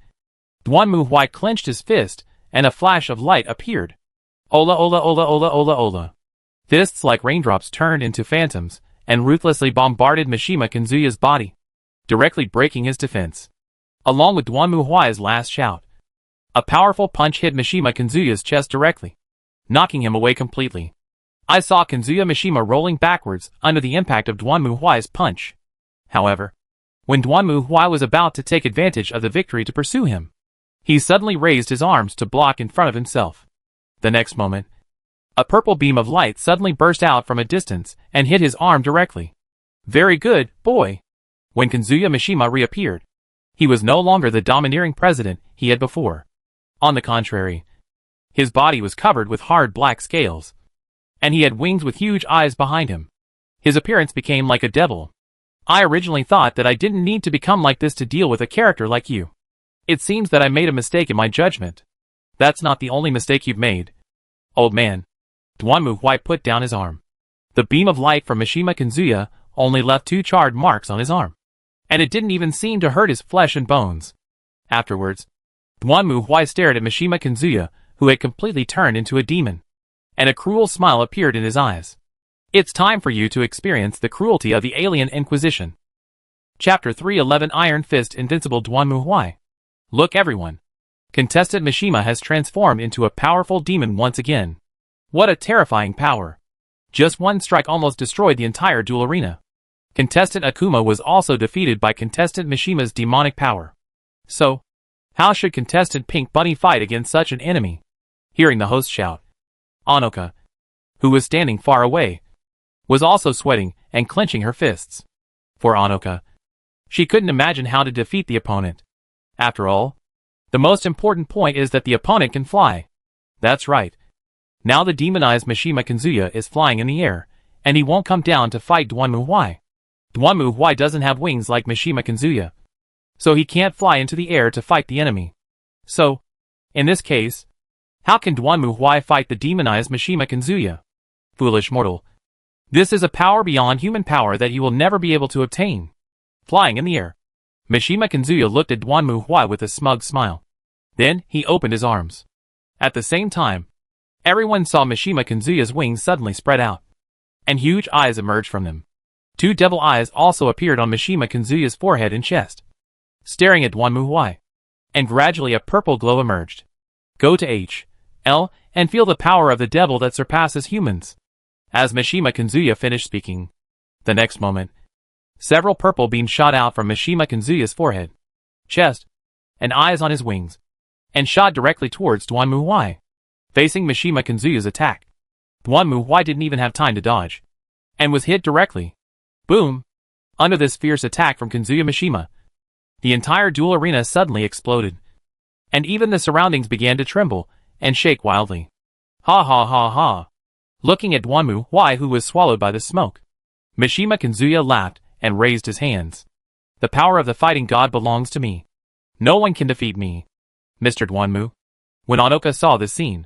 Dwanmu Huai clenched his fist, and a flash of light appeared. Ola ola ola ola ola ola. Fists like raindrops turned into phantoms and ruthlessly bombarded Mishima Kazuya's body, directly breaking his defense. Along with Duanmu Huai's last shout, a powerful punch hit Mishima Kazuya's chest directly, knocking him away completely. I saw Kazuya Mishima rolling backwards under the impact of Duanmu Huai's punch. However, when Duanmu Huai was about to take advantage of the victory to pursue him, he suddenly raised his arms to block in front of himself. The next moment, a purple beam of light suddenly burst out from a distance and hit his arm directly. Very good, boy. When Kazuya Mishima reappeared, he was no longer the domineering president he had before. On the contrary, his body was covered with hard black scales, and he had wings with huge eyes behind him. His appearance became like a devil. I originally thought that I didn't need to become like this to deal with a character like you. It seems that I made a mistake in my judgment. That's not the only mistake you've made, old man. Duanmu Huai put down his arm. The beam of light from Mishima Kazuya only left 2 charred marks on his arm, and it didn't even seem to hurt his flesh and bones. Afterwards, Duanmu Huai stared at Mishima Kazuya, who had completely turned into a demon, and a cruel smile appeared in his eyes. It's time for you to experience the cruelty of the Alien Inquisition. Chapter 311 Iron Fist Invincible Duanmu Huai. Look everyone. Contestant Mishima has transformed into a powerful demon once again. What a terrifying power. Just one strike almost destroyed the entire duel arena. Contestant Akuma was also defeated by Contestant Mishima's demonic power. So, how should Contestant Pink Bunny fight against such an enemy? Hearing the host shout, Anoka, who was standing far away, was also sweating and clenching her fists. For Anoka, she couldn't imagine how to defeat the opponent. After all, the most important point is that the opponent can fly. That's right. Now the demonized Mishima Kazuya is flying in the air, and he won't come down to fight Duanmu Huai. Duanmu Huai doesn't have wings like Mishima Kazuya, so he can't fly into the air to fight the enemy. So, in this case, how can Duanmu Huai fight the demonized Mishima Kazuya? Foolish mortal. This is a power beyond human power that you will never be able to obtain. Flying in the air, Mishima Kazuya looked at Duanmu Huai with a smug smile. Then, he opened his arms. At the same time, everyone saw Mishima Kazuya's wings suddenly spread out, and huge eyes emerged from them. 2 devil eyes also appeared on Mishima Kazuya's forehead and chest, staring at Duanmu Huai, and gradually a purple glow emerged. Go to H.L. and feel the power of the devil that surpasses humans. As Mishima Kazuya finished speaking, the next moment, several purple beams shot out from Mishima Kazuya's forehead, chest, and eyes on his wings, and shot directly towards Duanmu Huai. Facing Mishima Kazuya's attack, Duanmu Huai didn't even have time to dodge, and was hit directly. Boom! Under this fierce attack from Kazuya Mishima, the entire duel arena suddenly exploded, and even the surroundings began to tremble and shake wildly. Ha ha ha ha! Looking at Duanmu Huai, who was swallowed by the smoke, Mishima Kazuya laughed and raised his hands. The power of the fighting god belongs to me. No one can defeat me, Mr. Duanmu. When Anoka saw this scene,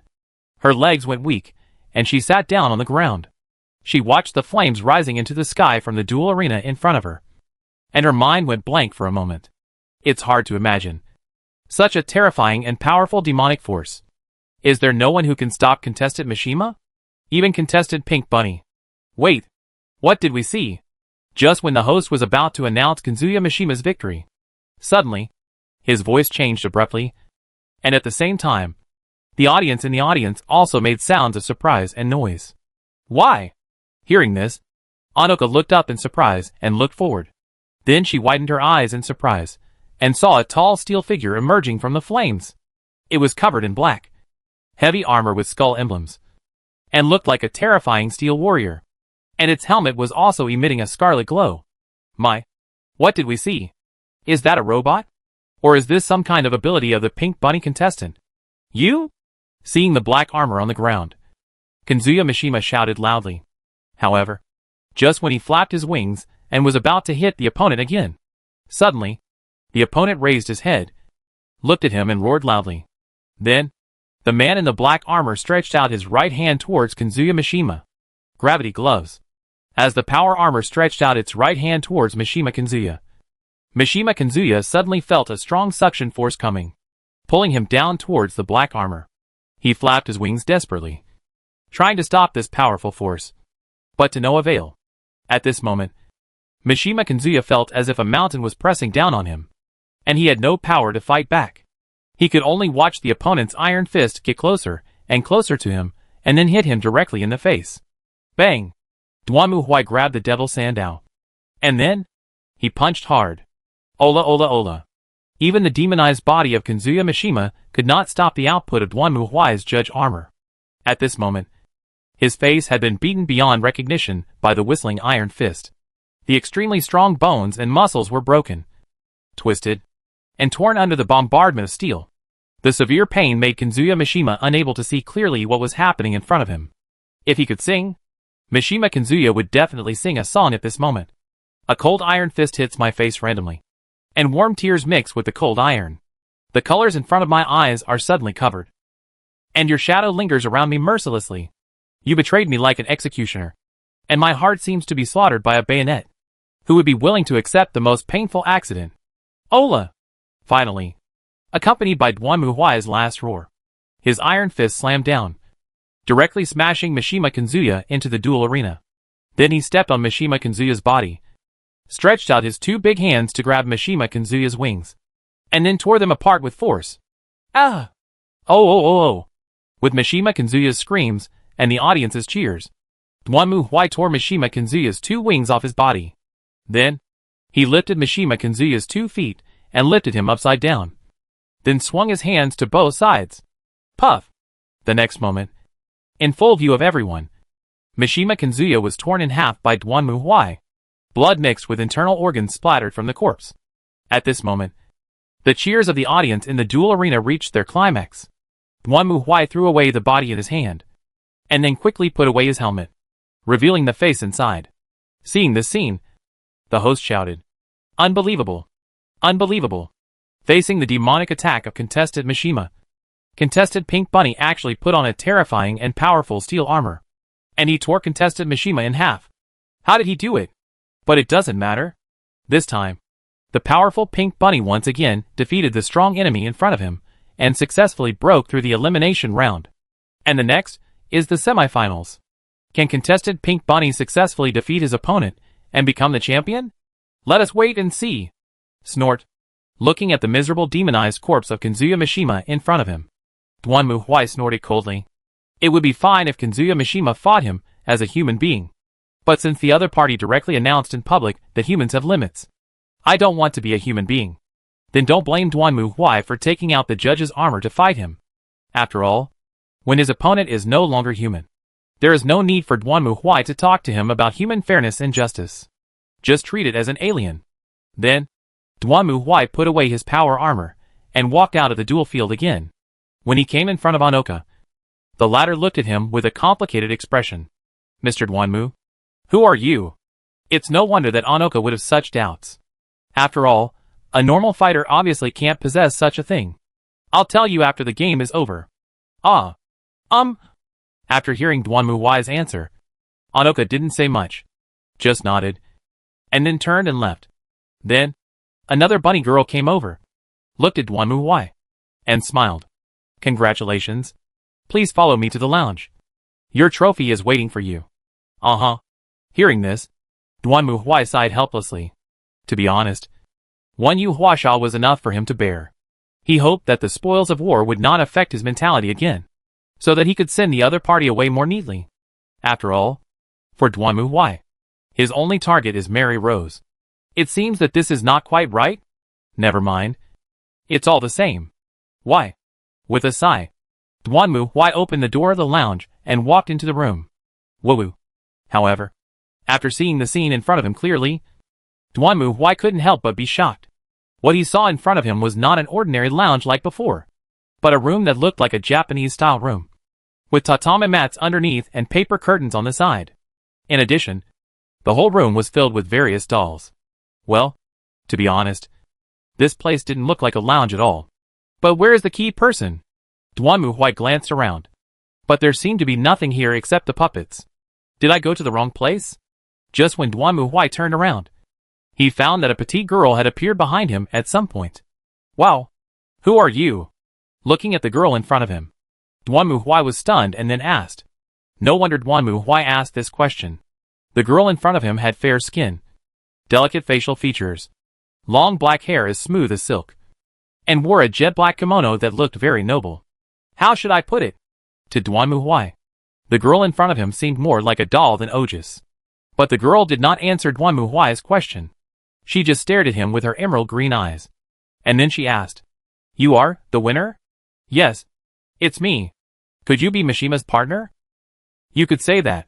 her legs went weak, and she sat down on the ground. She watched the flames rising into the sky from the duel arena in front of her, and her mind went blank for a moment. It's hard to imagine such a terrifying and powerful demonic force. Is there no one who can stop Contestant Mishima? Even Contestant Pink Bunny? Wait, what did we see? Just when the host was about to announce Kazuya Mishima's victory, suddenly, his voice changed abruptly, and at the same time, the audience in the audience also made sounds of surprise and noise. Why? Hearing this, Anoka looked up in surprise and looked forward. Then she widened her eyes in surprise, and saw a tall steel figure emerging from the flames. It was covered in black, heavy armor with skull emblems, and looked like a terrifying steel warrior. And its helmet was also emitting a scarlet glow. My! What did we see? Is that a robot? Or is this some kind of ability of the Pink Bunny contestant? You? Seeing the black armor on the ground, Kazuya Mishima shouted loudly. However, just when he flapped his wings and was about to hit the opponent again, suddenly, the opponent raised his head, looked at him and roared loudly. Then, the man in the black armor stretched out his right hand towards Kazuya Mishima. Gravity gloves. As the power armor stretched out its right hand towards Mishima Kazuya suddenly felt a strong suction force coming, pulling him down towards the black armor. He flapped his wings desperately, trying to stop this powerful force. But to no avail. At this moment, Mishima Kazuya felt as if a mountain was pressing down on him, and he had no power to fight back. He could only watch the opponent's iron fist get closer and closer to him, and then hit him directly in the face. Bang! Duanmu Huai grabbed the Devil Sandao. And then, he punched hard. Ola ola ola. Even the demonized body of Kazuya Mishima could not stop the output of Duanmu Huai's judge armor. At this moment, his face had been beaten beyond recognition by the whistling iron fist. The extremely strong bones and muscles were broken, twisted, and torn under the bombardment of steel. The severe pain made Kazuya Mishima unable to see clearly what was happening in front of him. If he could sing, Mishima Kazuya would definitely sing a song at this moment. A cold iron fist hits my face randomly, and warm tears mix with the cold iron. The colors in front of my eyes are suddenly covered, and your shadow lingers around me mercilessly. You betrayed me like an executioner, and my heart seems to be slaughtered by a bayonet. Who would be willing to accept the most painful accident? Ola! Finally, accompanied by Duanmu Huai's last roar, his iron fist slammed down, directly smashing Mishima Kazuya into the duel arena. Then he stepped on Mishima Kazuya's body, stretched out his two big hands to grab Mishima Kazuya's wings, and then tore them apart with force. Ah! Oh oh oh oh! With Mishima Kazuya's screams and the audience's cheers, Duanmu Huai tore Mishima Kazuya's two wings off his body. Then, he lifted Mishima Kazuya's 2 feet and lifted him upside down. Then swung his hands to both sides. Puff! The next moment, in full view of everyone, Mishima Kazuya was torn in half by Duanmu Huai. Blood mixed with internal organs splattered from the corpse. At this moment, the cheers of the audience in the duel arena reached their climax. Duanmu Huai threw away the body in his hand, and then quickly put away his helmet, revealing the face inside. Seeing this scene, the host shouted, "Unbelievable! Unbelievable!" Facing the demonic attack of contested Mishima, contested Pink Bunny actually put on a terrifying and powerful steel armor, and he tore contested Mishima in half. How did he do it? But it doesn't matter. This time, the powerful Pink Bunny once again defeated the strong enemy in front of him, and successfully broke through the elimination round. And the next is the semifinals. Can contested Pink Bunny successfully defeat his opponent and become the champion? Let us wait and see. Snort. Looking at the miserable demonized corpse of Kazuya Mishima in front of him, Duanmu Huai snorted coldly. It would be fine if Kazuya Mishima fought him as a human being. But since the other party directly announced in public that humans have limits, I don't want to be a human being. Then don't blame Duanmu Huai for taking out the judge's armor to fight him. After all, when his opponent is no longer human, there is no need for Duanmu Huai to talk to him about human fairness and justice. Just treat it as an alien. Then, Duanmu Huai put away his power armor and walked out of the duel field again. When he came in front of Anoka, the latter looked at him with a complicated expression. Mr. Duanmu, who are you? It's no wonder that Anoka would have such doubts. After all, a normal fighter obviously can't possess such a thing. I'll tell you after the game is over. Ah. After hearing Duanmu Huai's answer, Anoka didn't say much, just nodded, and then turned and left. Then, another bunny girl came over, looked at Duanmu Huai, and smiled. Congratulations. Please follow me to the lounge. Your trophy is waiting for you. Hearing this, Duanmu Huai sighed helplessly. To be honest, one Yu Huasha was enough for him to bear. He hoped that the spoils of war would not affect his mentality again, so that he could send the other party away more neatly. After all, for Duanmu Huai, his only target is Mary Rose. It seems that this is not quite right? Never mind. It's all the same. Why? With a sigh, Duanmu Huai opened the door of the lounge and walked into the room. Woo-woo. However, after seeing the scene in front of him clearly, Duanmu Huai couldn't help but be shocked. What he saw in front of him was not an ordinary lounge like before, but a room that looked like a Japanese-style room, with tatami mats underneath and paper curtains on the side. In addition, the whole room was filled with various dolls. Well, to be honest, this place didn't look like a lounge at all. But where is the key person? Duanmu Huai glanced around, but there seemed to be nothing here except the puppets. Did I go to the wrong place? Just when Duanmu Huai turned around, he found that a petite girl had appeared behind him at some point. Wow! Who are you? Looking at the girl in front of him, Duanmu Huai was stunned and then asked. No wonder Duanmu Huai asked this question. The girl in front of him had fair skin, delicate facial features, long black hair as smooth as silk, and wore a jet black kimono that looked very noble. How should I put it? To Duanmu Huai, the girl in front of him seemed more like a doll than Ojus. But the girl did not answer Duanmu Huai's question. She just stared at him with her emerald green eyes. And then she asked, "You are the winner?" "Yes, it's me. Could you be Mishima's partner?" "You could say that."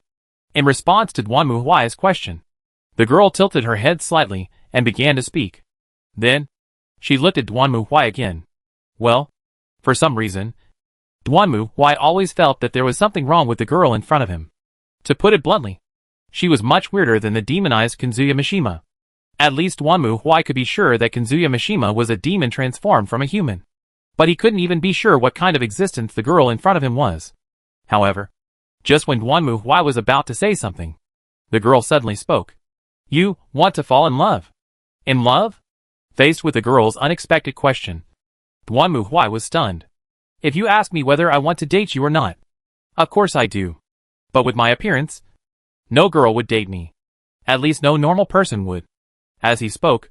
In response to Duanmu Huai's question, the girl tilted her head slightly and began to speak. Then, she looked at Duanmu Huai again. Well, for some reason, Duanmu Huai always felt that there was something wrong with the girl in front of him. To put it bluntly, she was much weirder than the demonized Kazuya Mishima. At least Duanmu Huai could be sure that Kazuya Mishima was a demon transformed from a human. But he couldn't even be sure what kind of existence the girl in front of him was. However, just when Duanmu Huai was about to say something, the girl suddenly spoke. "You want to fall in love?" "In love?" Faced with the girl's unexpected question, Duanmu Huai was stunned. "If you ask me whether I want to date you or not, of course I do. But with my appearance, no girl would date me. At least no normal person would." As he spoke,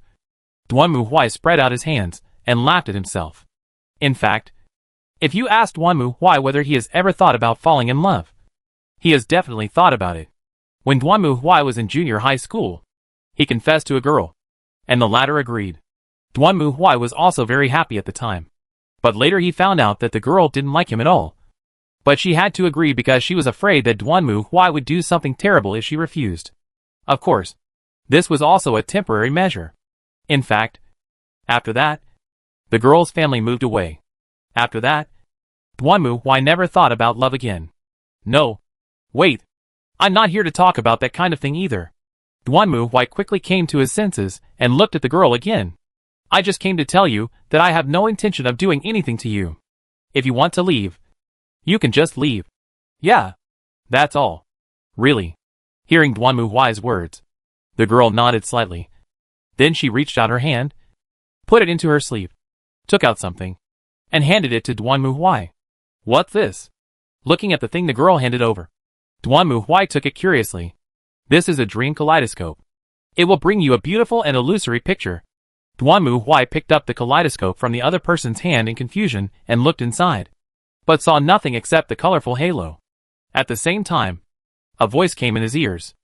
Duanmu Huai spread out his hands and laughed at himself. In fact, if you asked Duanmu Huai whether he has ever thought about falling in love, he has definitely thought about it. When Duanmu Huai was in junior high school, he confessed to a girl, and the latter agreed. Duanmu Huai was also very happy at the time. But later he found out that the girl didn't like him at all. But she had to agree because she was afraid that Duanmu Huai would do something terrible if she refused. Of course, this was also a temporary measure. In fact, after that, the girl's family moved away. After that, Duanmu Huai never thought about love again. No. Wait. I'm not here to talk about that kind of thing either. Duanmu Huai quickly came to his senses and looked at the girl again. I just came to tell you that I have no intention of doing anything to you. If you want to leave, you can just leave. Yeah. That's all. Really. Hearing Duanmu Huai's words, the girl nodded slightly. Then she reached out her hand, put it into her sleeve, took out something, and handed it to Duanmu Huai. What's this? Looking at the thing the girl handed over, Duanmu Huai took it curiously. This is a dream kaleidoscope. It will bring you a beautiful and illusory picture. Duanmu Huai picked up the kaleidoscope from the other person's hand in confusion and looked inside, but saw nothing except the colorful halo. At the same time, a voice came in his ears.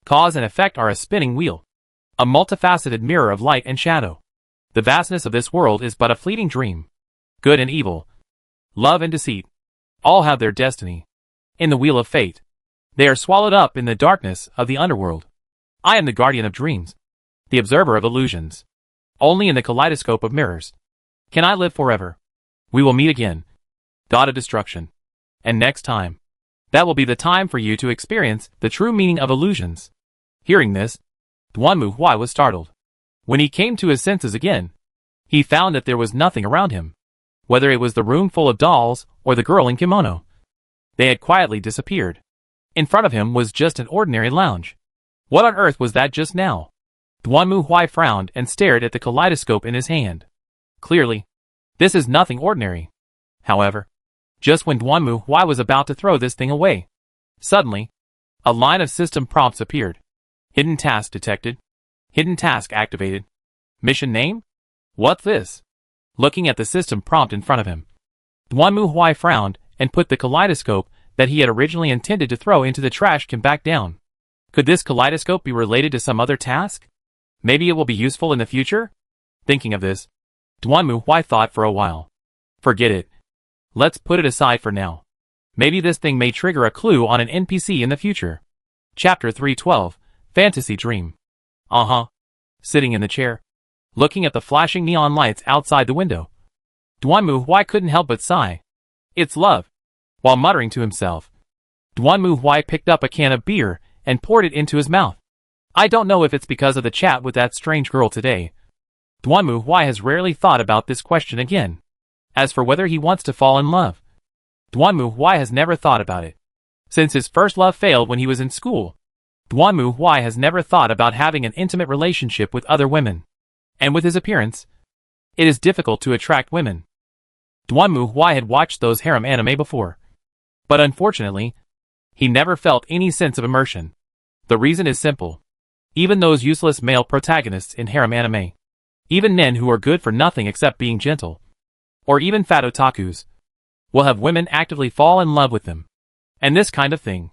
Cause and effect are a spinning wheel, a multifaceted mirror of light and shadow. The vastness of this world is but a fleeting dream. Good and evil, love and deceit, all have their destiny. In the wheel of fate, they are swallowed up in the darkness of the underworld. I am the guardian of dreams, the observer of illusions. Only in the kaleidoscope of mirrors can I live forever. We will meet again. God of destruction. And next time, that will be the time for you to experience the true meaning of illusions. Hearing this, Duanmu Huai was startled. When he came to his senses again, he found that there was nothing around him. Whether it was the room full of dolls or the girl in kimono, they had quietly disappeared. In front of him was just an ordinary lounge. What on earth was that just now? Duanmu Huai frowned and stared at the kaleidoscope in his hand. Clearly, this is nothing ordinary. However, just when Duanmu Huai was about to throw this thing away, suddenly, a line of system prompts appeared. Hidden task detected. Hidden task activated. Mission name? What's this? Looking at the system prompt in front of him, Duanmu Huai frowned and put the kaleidoscope that he had originally intended to throw into the trash can back down. Could this kaleidoscope be related to some other task? Maybe it will be useful in the future? Thinking of this, Duanmu Huai thought for a while. Forget it. Let's put it aside for now. Maybe this thing may trigger a clue on an NPC in the future. Chapter 312, Fantasy Dream. Sitting in the chair, looking at the flashing neon lights outside the window, Duanmu Huai couldn't help but sigh. It's love. While muttering to himself, Duanmu Huai picked up a can of beer and poured it into his mouth. I don't know if it's because of the chat with that strange girl today. Duanmu Huai has rarely thought about this question again. As for whether he wants to fall in love, Duanmu Huai has never thought about it. Since his first love failed when he was in school, Duanmu Huai has never thought about having an intimate relationship with other women. And with his appearance, it is difficult to attract women. Duanmu Huai had watched those harem anime before, but unfortunately, He never felt any sense of immersion. The reason is simple. Even those useless male protagonists in harem anime, even men who are good for nothing except being gentle, or even fat otakus, will have women actively fall in love with them. And this kind of thing.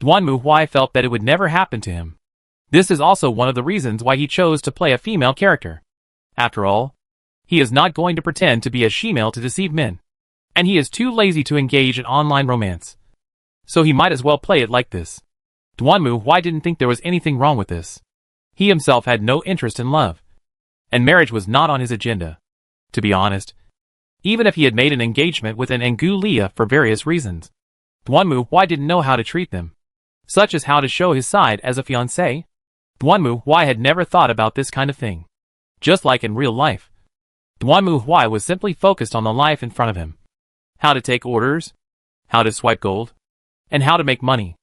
Dwanmu Hwai felt that it would never happen to him. This is also one of the reasons why he chose to play a female character. After all, he is not going to pretend to be a she-male to deceive men. And he is too lazy to engage in online romance. So he might as well play it like this. Dwanmu Hwai didn't think there was anything wrong with this. He himself had no interest in love. And marriage was not on his agenda. To be honest, even if he had made an engagement with an Engu Leah for various reasons, Dwanmu Hwai didn't know how to treat them, such as how to show his side as a fiancé. Dwanmu Hwai had never thought about this kind of thing. Just like in real life, Dwanmu Hwai was simply focused on the life in front of him. How to take orders, how to swipe gold, and how to make money.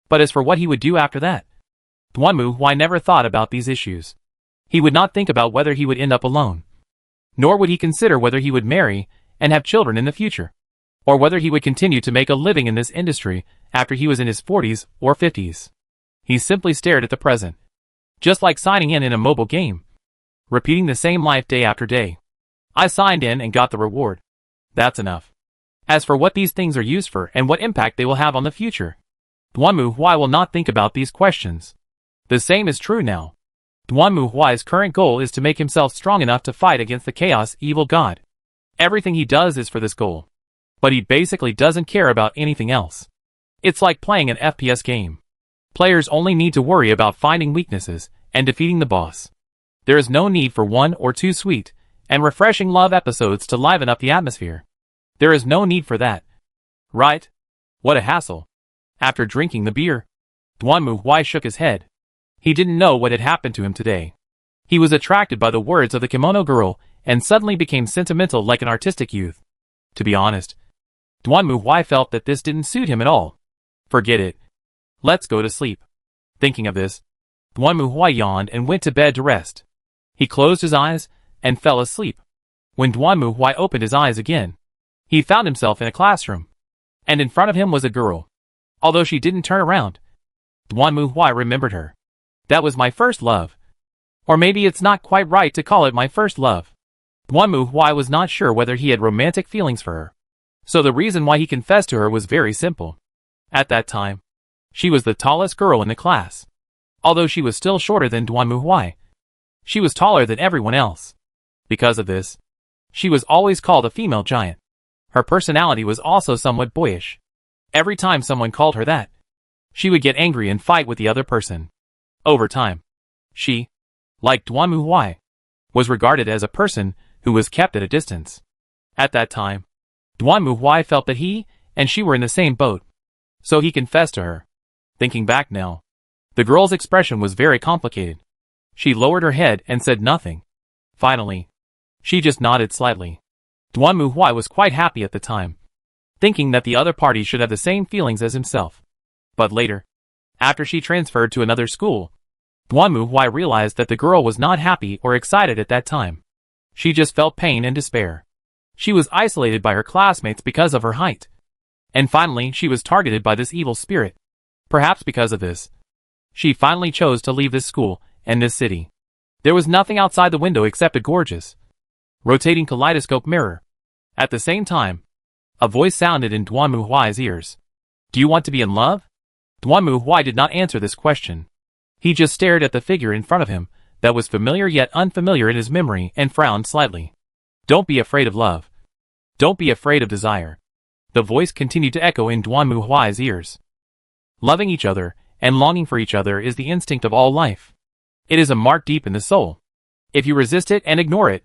But as for what he would do after that, Dwanmu Hwai never thought about these issues. He would not think about whether he would end up alone. Nor would he consider whether he would marry and have children in the future, or whether he would continue to make a living in this industry after he was in his 40s or 50s. He simply stared at the present, just like signing in a mobile game, repeating the same life day after day. I signed in and got the reward. That's enough. As for what these things are used for and what impact they will have on the future, Dwanmu Hwai will not think about these questions. The same is true now. Dwanmu Hwai's current goal is to make himself strong enough to fight against the chaos evil god. Everything he does is for this goal. But he basically doesn't care about anything else. It's like playing an FPS game. Players only need to worry about finding weaknesses and defeating the boss. There is no need for one or two sweet and refreshing love episodes to liven up the atmosphere. There is no need for that. Right? What a hassle. After drinking the beer, Dwanmu Hwai shook his head. He didn't know what had happened to him today. He was attracted by the words of the kimono girl and suddenly became sentimental like an artistic youth. To be honest, Dwanmu Hwai felt that this didn't suit him at all. Forget it. Let's go to sleep. Thinking of this, Dwanmu Hwai yawned and went to bed to rest. He closed his eyes and fell asleep. When Dwanmu Hwai opened his eyes again, he found himself in a classroom. And in front of him was a girl. Although she didn't turn around, Dwanmu Hwai remembered her. That was my first love. Or maybe it's not quite right to call it my first love. Dwanmu Hwai was not sure whether he had romantic feelings for her. So the reason why he confessed to her was very simple. At that time, she was the tallest girl in the class. Although she was still shorter than Dwanmu Hwai, she was taller than everyone else. Because of this, she was always called a female giant. Her personality was also somewhat boyish. Every time someone called her that, she would get angry and fight with the other person. Over time, she, like Dwanmu Hwai, was regarded as a person who was kept at a distance. At that time, Dwanmu Hwai felt that he and she were in the same boat. So he confessed to her. Thinking back now, the girl's expression was very complicated. She lowered her head and said nothing. Finally, she just nodded slightly. Dwanmu Hwai was quite happy at the time, thinking that the other party should have the same feelings as himself. But later, after she transferred to another school, Dwanmu Hwai realized that the girl was not happy or excited at that time. She just felt pain and despair. She was isolated by her classmates because of her height. And finally, she was targeted by this evil spirit. Perhaps because of this, she finally chose to leave this school and this city. There was nothing outside the window except a gorgeous, rotating kaleidoscope mirror. At the same time, a voice sounded in Dwanmu Hwai's ears. Do you want to be in love? Dwanmu Hwai did not answer this question. He just stared at the figure in front of him that was familiar yet unfamiliar in his memory and frowned slightly. Don't be afraid of love. Don't be afraid of desire. The voice continued to echo in Dwanmu Hwai's ears. Loving each other and longing for each other is the instinct of all life. It is a mark deep in the soul. If you resist it and ignore it,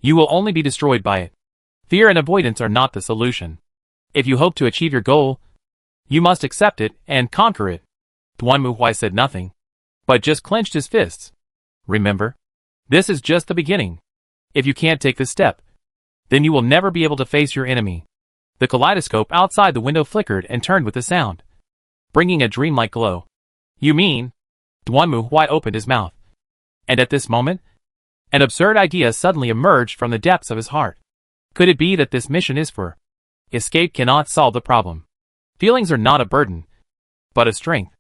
you will only be destroyed by it. Fear and avoidance are not the solution. If you hope to achieve your goal, you must accept it and conquer it. Dwanmu Hwai said nothing, but just clenched his fists. Remember, this is just the beginning. If you can't take this step, then you will never be able to face your enemy. The kaleidoscope outside the window flickered and turned with the sound, bringing a dreamlike glow. You mean? Dwanmu Hwai opened his mouth. And at this moment, an absurd idea suddenly emerged from the depths of his heart. Could it be that this mission is for escape cannot solve the problem? Feelings are not a burden. but a strength.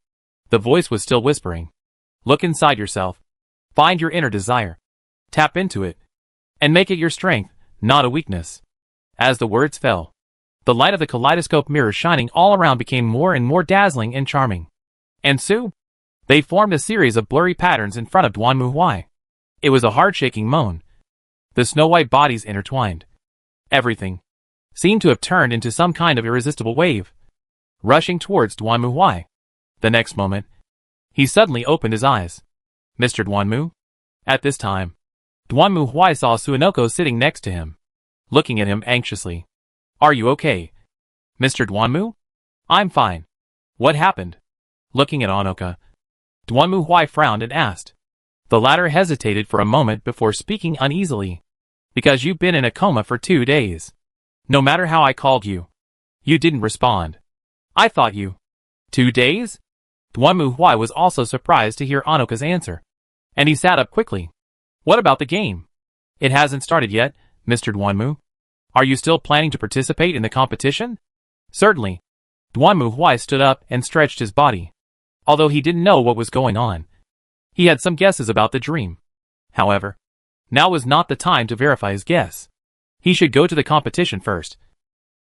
The voice was still whispering. Look inside yourself. Find your inner desire. Tap into it. And make it your strength, not a weakness. As the words fell, the light of the kaleidoscope mirror shining all around became more and more dazzling and charming. And soon, they formed a series of blurry patterns in front of Duan Mu Huai. It was a heart-shaking moan. The snow-white bodies intertwined. Everything seemed to have turned into some kind of irresistible wave, rushing towards Duan Mu Huai. The next moment, he suddenly opened his eyes. Mr. Duan Mu? At this time, Duan Mu Huai saw Suonoko sitting next to him, looking at him anxiously. Are you okay, Mr. Duan Mu? I'm fine. What happened? Looking at Onoka, Duan Mu Huai frowned and asked. The latter hesitated for a moment before speaking uneasily. Because you've been in a coma for 2 days. No matter how I called you, you didn't respond. I thought you. 2 days? Duan Mu Huai was also surprised to hear Onoka's answer, and he sat up quickly. What about the game? It hasn't started yet, Mr. Duan Mu. Are you still planning to participate in the competition? Certainly. Duan Mu Huai stood up and stretched his body. Although he didn't know what was going on, he had some guesses about the dream. However, now was not the time to verify his guess. He should go to the competition first,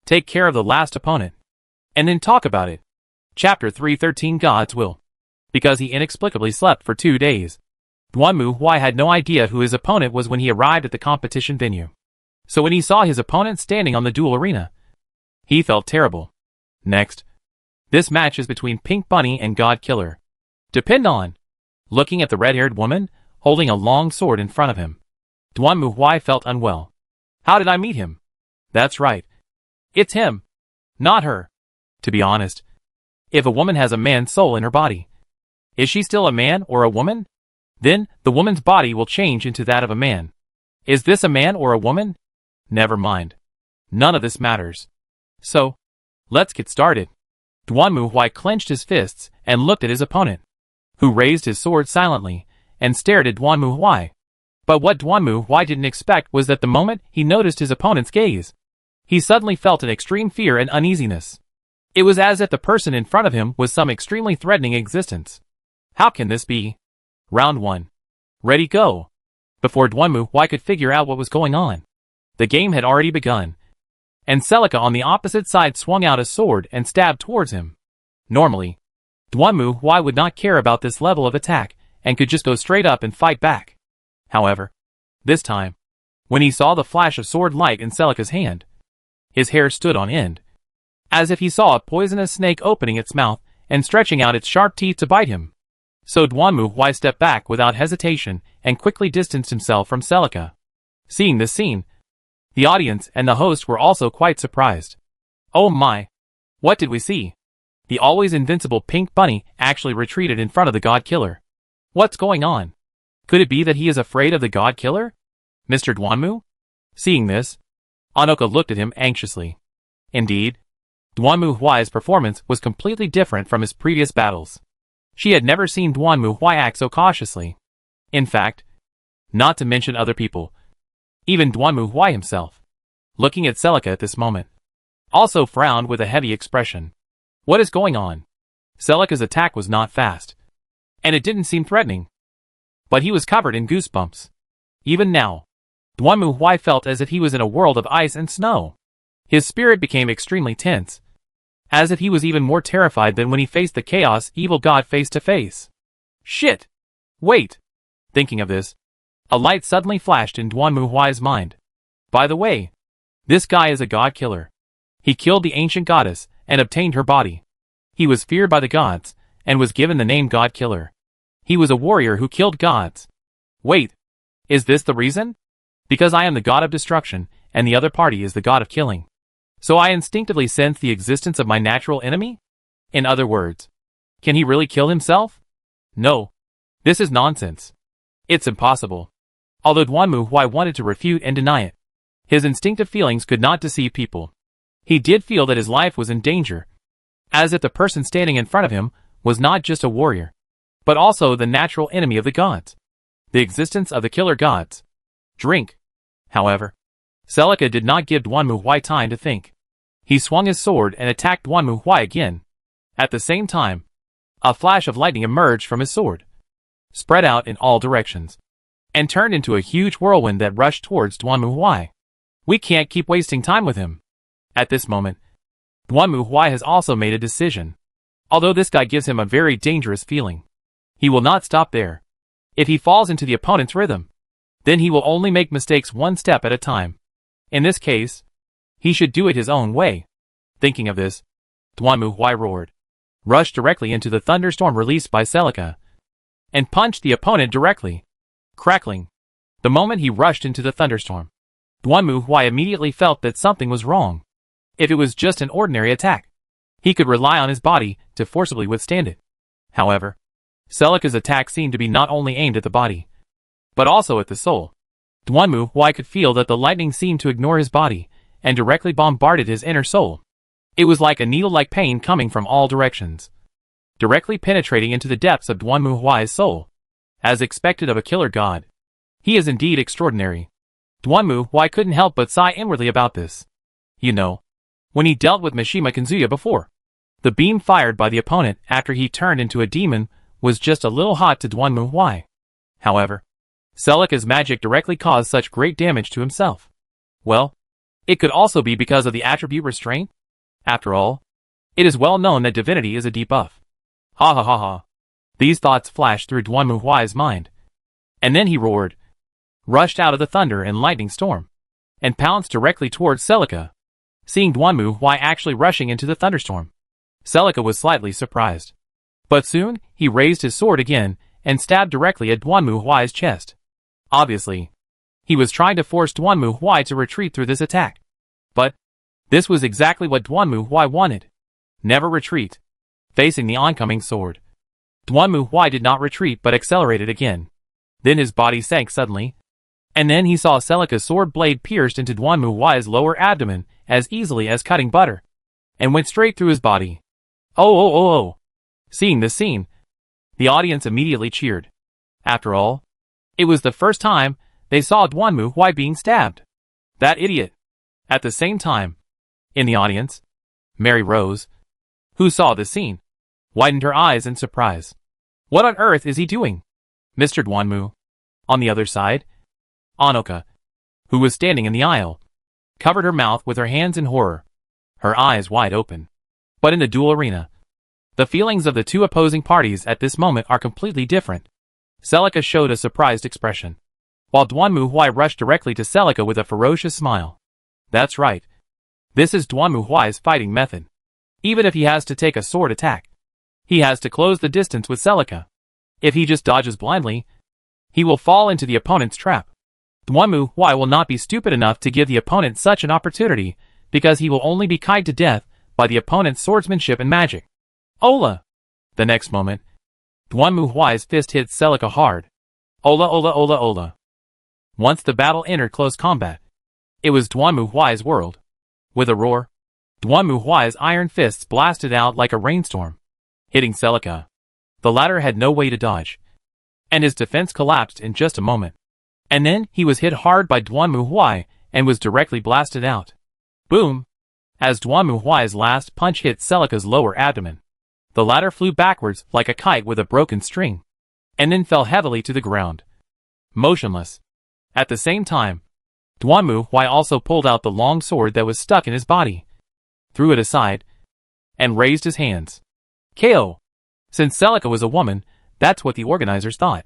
take care of the last opponent, and then talk about it. Chapter 313 God's Will. Because he inexplicably slept for 2 days, Duan Mu Huai had no idea who his opponent was when he arrived at the competition venue. So when he saw his opponent standing on the duel arena, he felt terrible. Next, this match is between Pink Bunny and God Killer. Depend on. Looking at the red-haired woman, holding a long sword in front of him, Duan Mu Huai felt unwell. How did I meet him? That's right. It's him. Not her. To be honest, if a woman has a man's soul in her body, is she still a man or a woman? Then, the woman's body will change into that of a man. Is this a man or a woman? Never mind. None of this matters. So, let's get started. Duan Mu Huai clenched his fists and looked at his opponent, who raised his sword silently and stared at Duan Mu Huai. But what Duan Mu Huai didn't expect was that the moment he noticed his opponent's gaze, he suddenly felt an extreme fear and uneasiness. It was as if the person in front of him was some extremely threatening existence. How can this be? Round 1. Ready, go. Before Duan Mu Huai could figure out what was going on, the game had already begun, and Celica on the opposite side swung out a sword and stabbed towards him. Normally, Duan Mu Huai would not care about this level of attack and could just go straight up and fight back. However, this time, when he saw the flash of sword light in Celica's hand, his hair stood on end, as if he saw a poisonous snake opening its mouth and stretching out its sharp teeth to bite him. So Duan Mu Huai stepped back without hesitation and quickly distanced himself from Celica. Seeing this scene, the audience and the host were also quite surprised. Oh my! What did we see? The always invincible Pink Bunny actually retreated in front of the God Killer. What's going on? Could it be that he is afraid of the God Killer? Mr. Duan Mu? Seeing this, Onoka looked at him anxiously. Indeed, Duan Mu Huai's performance was completely different from his previous battles. She had never seen Duan Mu Huai act so cautiously. In fact, not to mention other people, even Duan Mu Huai himself, looking at Celica at this moment, also frowned with a heavy expression. What is going on? Celica's attack was not fast, and it didn't seem threatening, but he was covered in goosebumps. Even now, Duan Mu Huai felt as if he was in a world of ice and snow. His spirit became extremely tense, as if he was even more terrified than when he faced the chaos evil god face to face. Shit! Wait! Thinking of this, a light suddenly flashed in Duan Mu Huai's mind. By the way, this guy is a god killer. He killed the ancient goddess and obtained her body. He was feared by the gods and was given the name God Killer. He was a warrior who killed gods. Wait, is this the reason? Because I am the god of destruction and the other party is the god of killing. So I instinctively sense the existence of my natural enemy? In other words, can he really kill himself? No. This is nonsense. It's impossible. Although Duan Mu Huai wanted to refute and deny it, his instinctive feelings could not deceive people. He did feel that his life was in danger, as if the person standing in front of him was not just a warrior, but also the natural enemy of the gods, the existence of the killer gods. Drink. However, Celica did not give Duan Mu Huai time to think. He swung his sword and attacked Duan Mu Huai again. At the same time, A flash of lightning emerged from his sword, spread out in all directions, and turned into a huge whirlwind that rushed towards Duanmu Huai. We can't keep wasting time with him. At this moment, Duanmu Huai has also made a decision. Although this guy gives him a very dangerous feeling, he will not stop there. If he falls into the opponent's rhythm, then he will only make mistakes one step at a time. In this case, he should do it his own way. Thinking of this, Duanmu Huai roared, rushed directly into the thunderstorm released by Celica, and punched the opponent directly, crackling. The moment he rushed into the thunderstorm, Duanmu Huai immediately felt that something was wrong. If it was just an ordinary attack, he could rely on his body to forcibly withstand it. However, Celica's attack seemed to be not only aimed at the body, but also at the soul. Duanmu Huai could feel that the lightning seemed to ignore his body and directly bombarded his inner soul. It was like a needle-like pain coming from all directions, directly penetrating into the depths of Duanmu Huai's soul. As expected of a killer god, he is indeed extraordinary. Duanmu Huai couldn't help but sigh inwardly about this. You know, when he dealt with Mishima Kanzuya before, the beam fired by the opponent after he turned into a demon was just a little hot to Duanmu Huai. However, Celica's magic directly caused such great damage to himself. Well, it could also be because of the attribute restraint. After all, it is well known that divinity is a debuff. Ha ha ha ha. These thoughts flashed through Duanmu Huai's mind. And then he roared, rushed out of the thunder and lightning storm, and pounced directly towards Celica. Seeing Duanmu Huai actually rushing into the thunderstorm, Celica was slightly surprised. But soon, he raised his sword again and stabbed directly at Duanmu Huai's chest. Obviously, he was trying to force Duanmu Huai to retreat through this attack. But this was exactly what Duanmu Huai wanted. Never retreat. Facing the oncoming sword, Duanmu Huai did not retreat but accelerated again. Then his body sank suddenly, and then he saw Celica's sword blade pierced into Duanmu Huai's lower abdomen as easily as cutting butter, and went straight through his body. Oh oh oh oh! Seeing this scene, the audience immediately cheered. After all, it was the first time they saw Duanmu Huai being stabbed. That idiot! At the same time, in the audience, Mary Rose, who saw the scene, widened her eyes in surprise. What on earth is he doing? Mr. Duanmu. On the other side, Anoka, who was standing in the aisle, covered her mouth with her hands in horror, her eyes wide open. But in the duel arena, the feelings of the two opposing parties at this moment are completely different. Celica showed a surprised expression, while Duanmu Huai rushed directly to Celica with a ferocious smile. That's right. This is Duanmu Huai's fighting method. Even if he has to take a sword attack, he has to close the distance with Celica. If he just dodges blindly, he will fall into the opponent's trap. Duanmu Huai will not be stupid enough to give the opponent such an opportunity, because he will only be kited to death by the opponent's swordsmanship and magic. Ola! The next moment, Duanmu Huai's fist hit Celica hard. Ola ola ola ola. Once the battle entered close combat, it was Duanmu Huai's world. With a roar, Duanmu Huai's iron fists blasted out like a rainstorm, hitting Celica. The latter had no way to dodge, and his defense collapsed in just a moment. And then he was hit hard by Duanmu Huai and was directly blasted out. Boom! As Duanmu Huai's last punch hit Celica's lower abdomen, the latter flew backwards like a kite with a broken string, and then fell heavily to the ground, motionless. At the same time, Duanmu Huai also pulled out the long sword that was stuck in his body, threw it aside, and raised his hands. KO! Since Celica was a woman, that's what the organizers thought.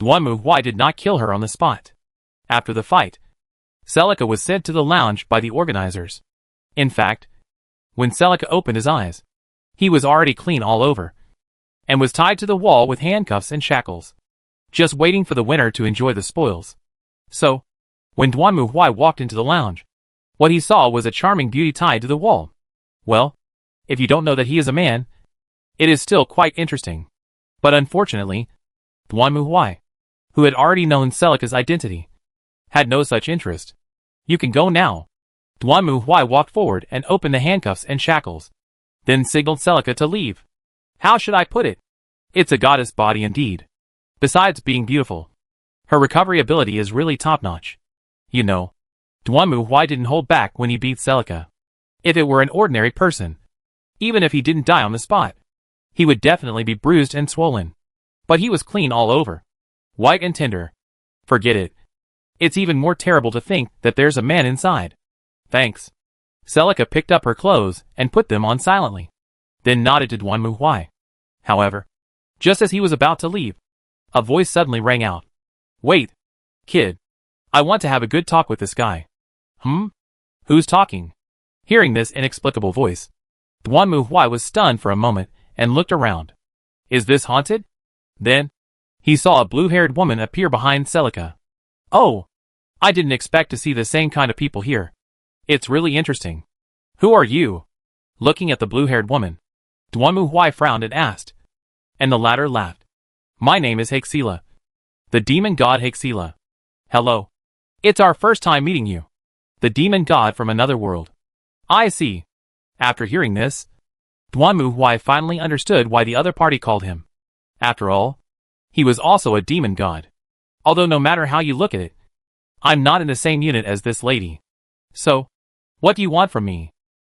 Duanmu Huai did not kill her on the spot. After the fight, Celica was sent to the lounge by the organizers. In fact, when Celica opened his eyes, he was already clean all over, and was tied to the wall with handcuffs and shackles, just waiting for the winner to enjoy the spoils. So, when Duanmu Huai walked into the lounge, what he saw was a charming beauty tied to the wall. Well, if you don't know that he is a man, it is still quite interesting. But unfortunately, Duanmu Huai, who had already known Celica's identity, had no such interest. You can go now. Duanmu Huai walked forward and opened the handcuffs and shackles, then signaled Celica to leave. How should I put it? It's a goddess body indeed. Besides being beautiful, her recovery ability is really top-notch. You know, Duanmu Huai didn't hold back when he beat Celica. If it were an ordinary person, even if he didn't die on the spot, he would definitely be bruised and swollen. But he was clean all over. White and tender. Forget it. It's even more terrible to think that there's a man inside. Thanks. Celica picked up her clothes and put them on silently. Then nodded to Duan Muhuai. However, just as he was about to leave, a voice suddenly rang out. Wait, kid. I want to have a good talk with this guy. Who's talking? Hearing this inexplicable voice, Duan Muhuai was stunned for a moment and looked around. Is this haunted? Then, he saw a blue-haired woman appear behind Celica. Oh, I didn't expect to see the same kind of people here. It's really interesting. Who are you? Looking at the blue-haired woman, Duan Muhuai frowned and asked. And the latter laughed. My name is Hexila. The demon god Hexila. Hello. It's our first time meeting you. The demon god from another world. I see. After hearing this, Duan Muhuai finally understood why the other party called him. After all, he was also a demon god. Although no matter how you look at it, I'm not in the same unit as this lady. So, what do you want from me?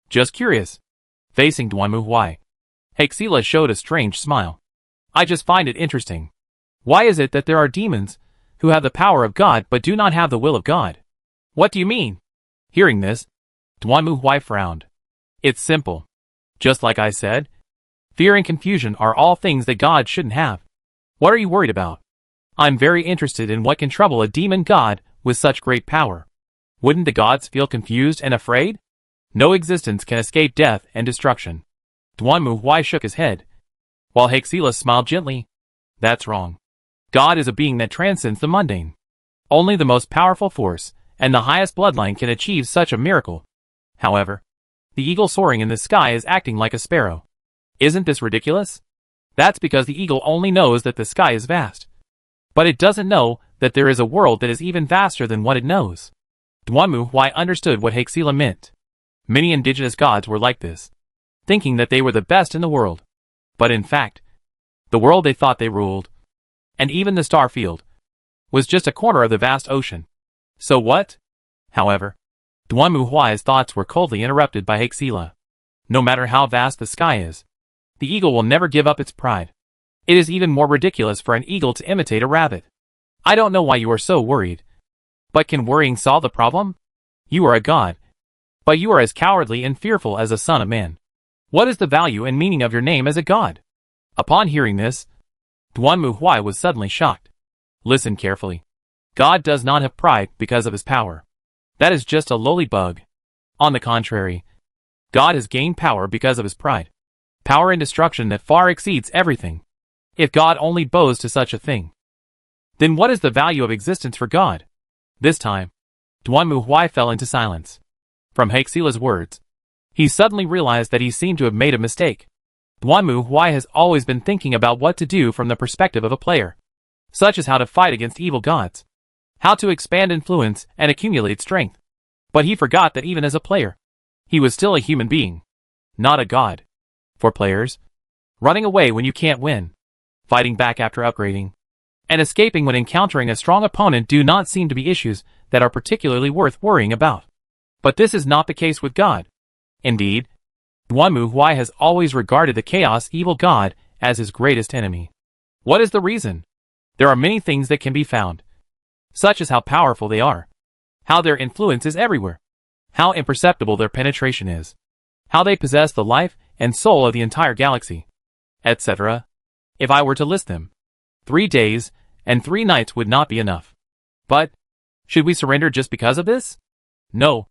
Just curious. Facing Duan Muhuai, Hexila showed a strange smile. I just find it interesting. Why is it that there are demons who have the power of God but do not have the will of God? What do you mean? Hearing this, Duan Muhuai frowned. It's simple. Just like I said, fear and confusion are all things that God shouldn't have. What are you worried about? I'm very interested in what can trouble a demon god with such great power. Wouldn't the gods feel confused and afraid? No existence can escape death and destruction. Duan Muhuai shook his head, while Hexila smiled gently. That's wrong. God is a being that transcends the mundane. Only the most powerful force and the highest bloodline can achieve such a miracle. However, the eagle soaring in the sky is acting like a sparrow. Isn't this ridiculous? That's because the eagle only knows that the sky is vast. But it doesn't know that there is a world that is even vaster than what it knows. Duan Muhuai understood what Hexila meant. Many indigenous gods were like this, thinking that they were the best in the world. But in fact, the world they thought they ruled, and even the star field, was just a corner of the vast ocean. So what? However, Duan Muhuai's thoughts were coldly interrupted by Hexila. No matter how vast the sky is, the eagle will never give up its pride. It is even more ridiculous for an eagle to imitate a rabbit. I don't know why you are so worried. But can worrying solve the problem? You are a god. But you are as cowardly and fearful as a son of man. What is the value and meaning of your name as a god? Upon hearing this, Duan Muhuai was suddenly shocked. Listen carefully. God does not have pride because of his power. That is just a lowly bug. On the contrary, God has gained power because of his pride. Power and destruction that far exceeds everything. If God only bows to such a thing, then what is the value of existence for God? This time, Duan Muhuai fell into silence. From Hexila's words, he suddenly realized that he seemed to have made a mistake. Duan Muhuai has always been thinking about what to do from the perspective of a player, such as how to fight against evil gods, how to expand influence and accumulate strength. But he forgot that even as a player, he was still a human being, not a god. For players, running away when you can't win, fighting back after upgrading, and escaping when encountering a strong opponent do not seem to be issues that are particularly worth worrying about. But this is not the case with God. Indeed, Duan Muhuai has always regarded the chaos evil god as his greatest enemy. What is the reason? There are many things that can be found, such as how powerful they are, how their influence is everywhere, how imperceptible their penetration is, how they possess the life and soul of the entire galaxy, etc. If I were to list them, 3 days and 3 nights would not be enough. But, should we surrender just because of this? No.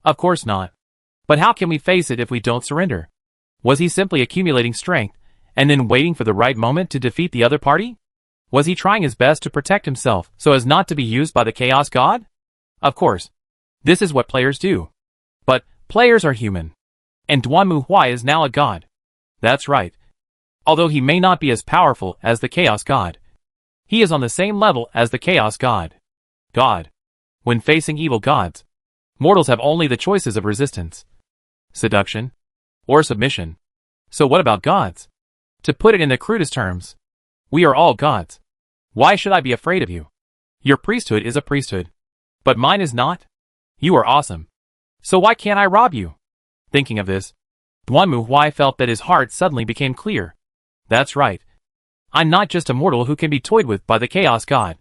Of course not. But how can we face it if we don't surrender? Was he simply accumulating strength, and then waiting for the right moment to defeat the other party? Was he trying his best to protect himself so as not to be used by the Chaos God? Of course. This is what players do. But, players are human. And Duan Muhuai is now a god. That's right. Although he may not be as powerful as the Chaos God, he is on the same level as the Chaos God. God. When facing evil gods, mortals have only the choices of resistance, seduction, or submission. So what about gods? To put it in the crudest terms, we are all gods. Why should I be afraid of you? Your priesthood is a priesthood. But mine is not. You are awesome. So why can't I rob you? Thinking of this, Duan Muhuai felt that his heart suddenly became clear. That's right. I'm not just a mortal who can be toyed with by the Chaos God.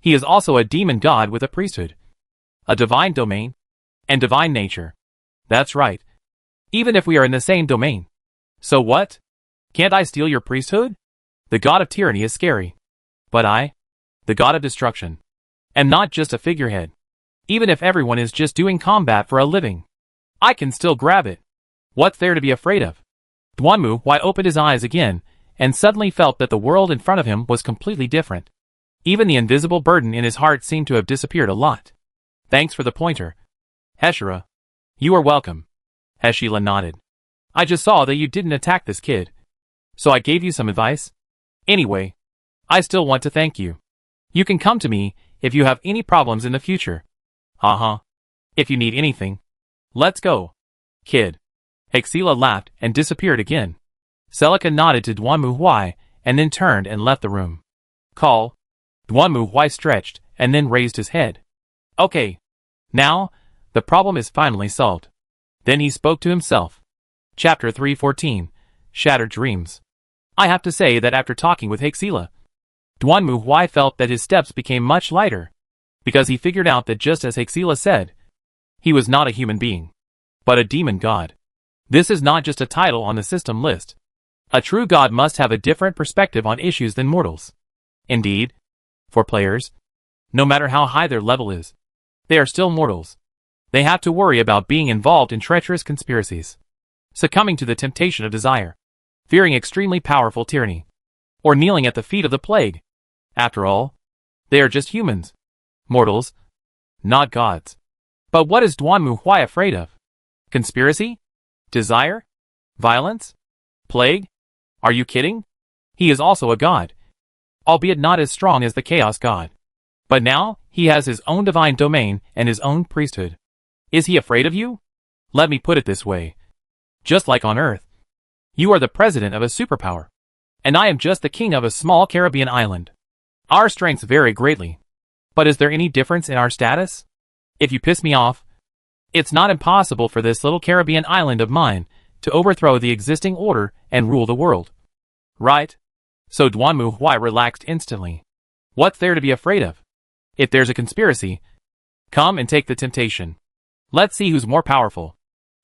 He is also a demon god with a priesthood, a divine domain, and divine nature. That's right. Even if we are in the same domain. So what? Can't I steal your priesthood? The god of tyranny is scary. But I, the god of destruction, am not just a figurehead. Even if everyone is just doing combat for a living, I can still grab it. What's there to be afraid of? Duanmu Huai opened his eyes again, and suddenly felt that the world in front of him was completely different. Even the invisible burden in his heart seemed to have disappeared a lot. Thanks for the pointer, Heshira. You are welcome. Heshila nodded. I just saw that you didn't attack this kid, so I gave you some advice. Anyway, I still want to thank you. You can come to me if you have any problems in the future. If you need anything. Let's go, kid. Hexila laughed and disappeared again. Celica nodded to Duanmu Huai and then turned and left the room. Call. Duanmu Huai stretched and then raised his head. Okay. Now, the problem is finally solved. Then he spoke to himself. Chapter 314, Shattered Dreams. I have to say that after talking with Hexila, Duanmu Huai felt that his steps became much lighter, because he figured out that just as Hexila said, he was not a human being, but a demon god. This is not just a title on the system list. A true god must have a different perspective on issues than mortals. Indeed, for players, no matter how high their level is, they are still mortals. They have to worry about being involved in treacherous conspiracies, succumbing to the temptation of desire, fearing extremely powerful tyranny, or kneeling at the feet of the plague. After all, they are just humans. Mortals, not gods. But what is Duanmu Huai afraid of? Conspiracy? Desire? Violence? Plague? Are you kidding? He is also a god, albeit not as strong as the Chaos God. But now, he has his own divine domain and his own priesthood. Is he afraid of you? Let me put it this way. Just like on Earth, you are the president of a superpower, and I am just the king of a small Caribbean island. Our strengths vary greatly. But is there any difference in our status? If you piss me off, it's not impossible for this little Caribbean island of mine to overthrow the existing order and rule the world. Right? So Duanmu Huai relaxed instantly. What's there to be afraid of? If there's a conspiracy, come and take the temptation. Let's see who's more powerful,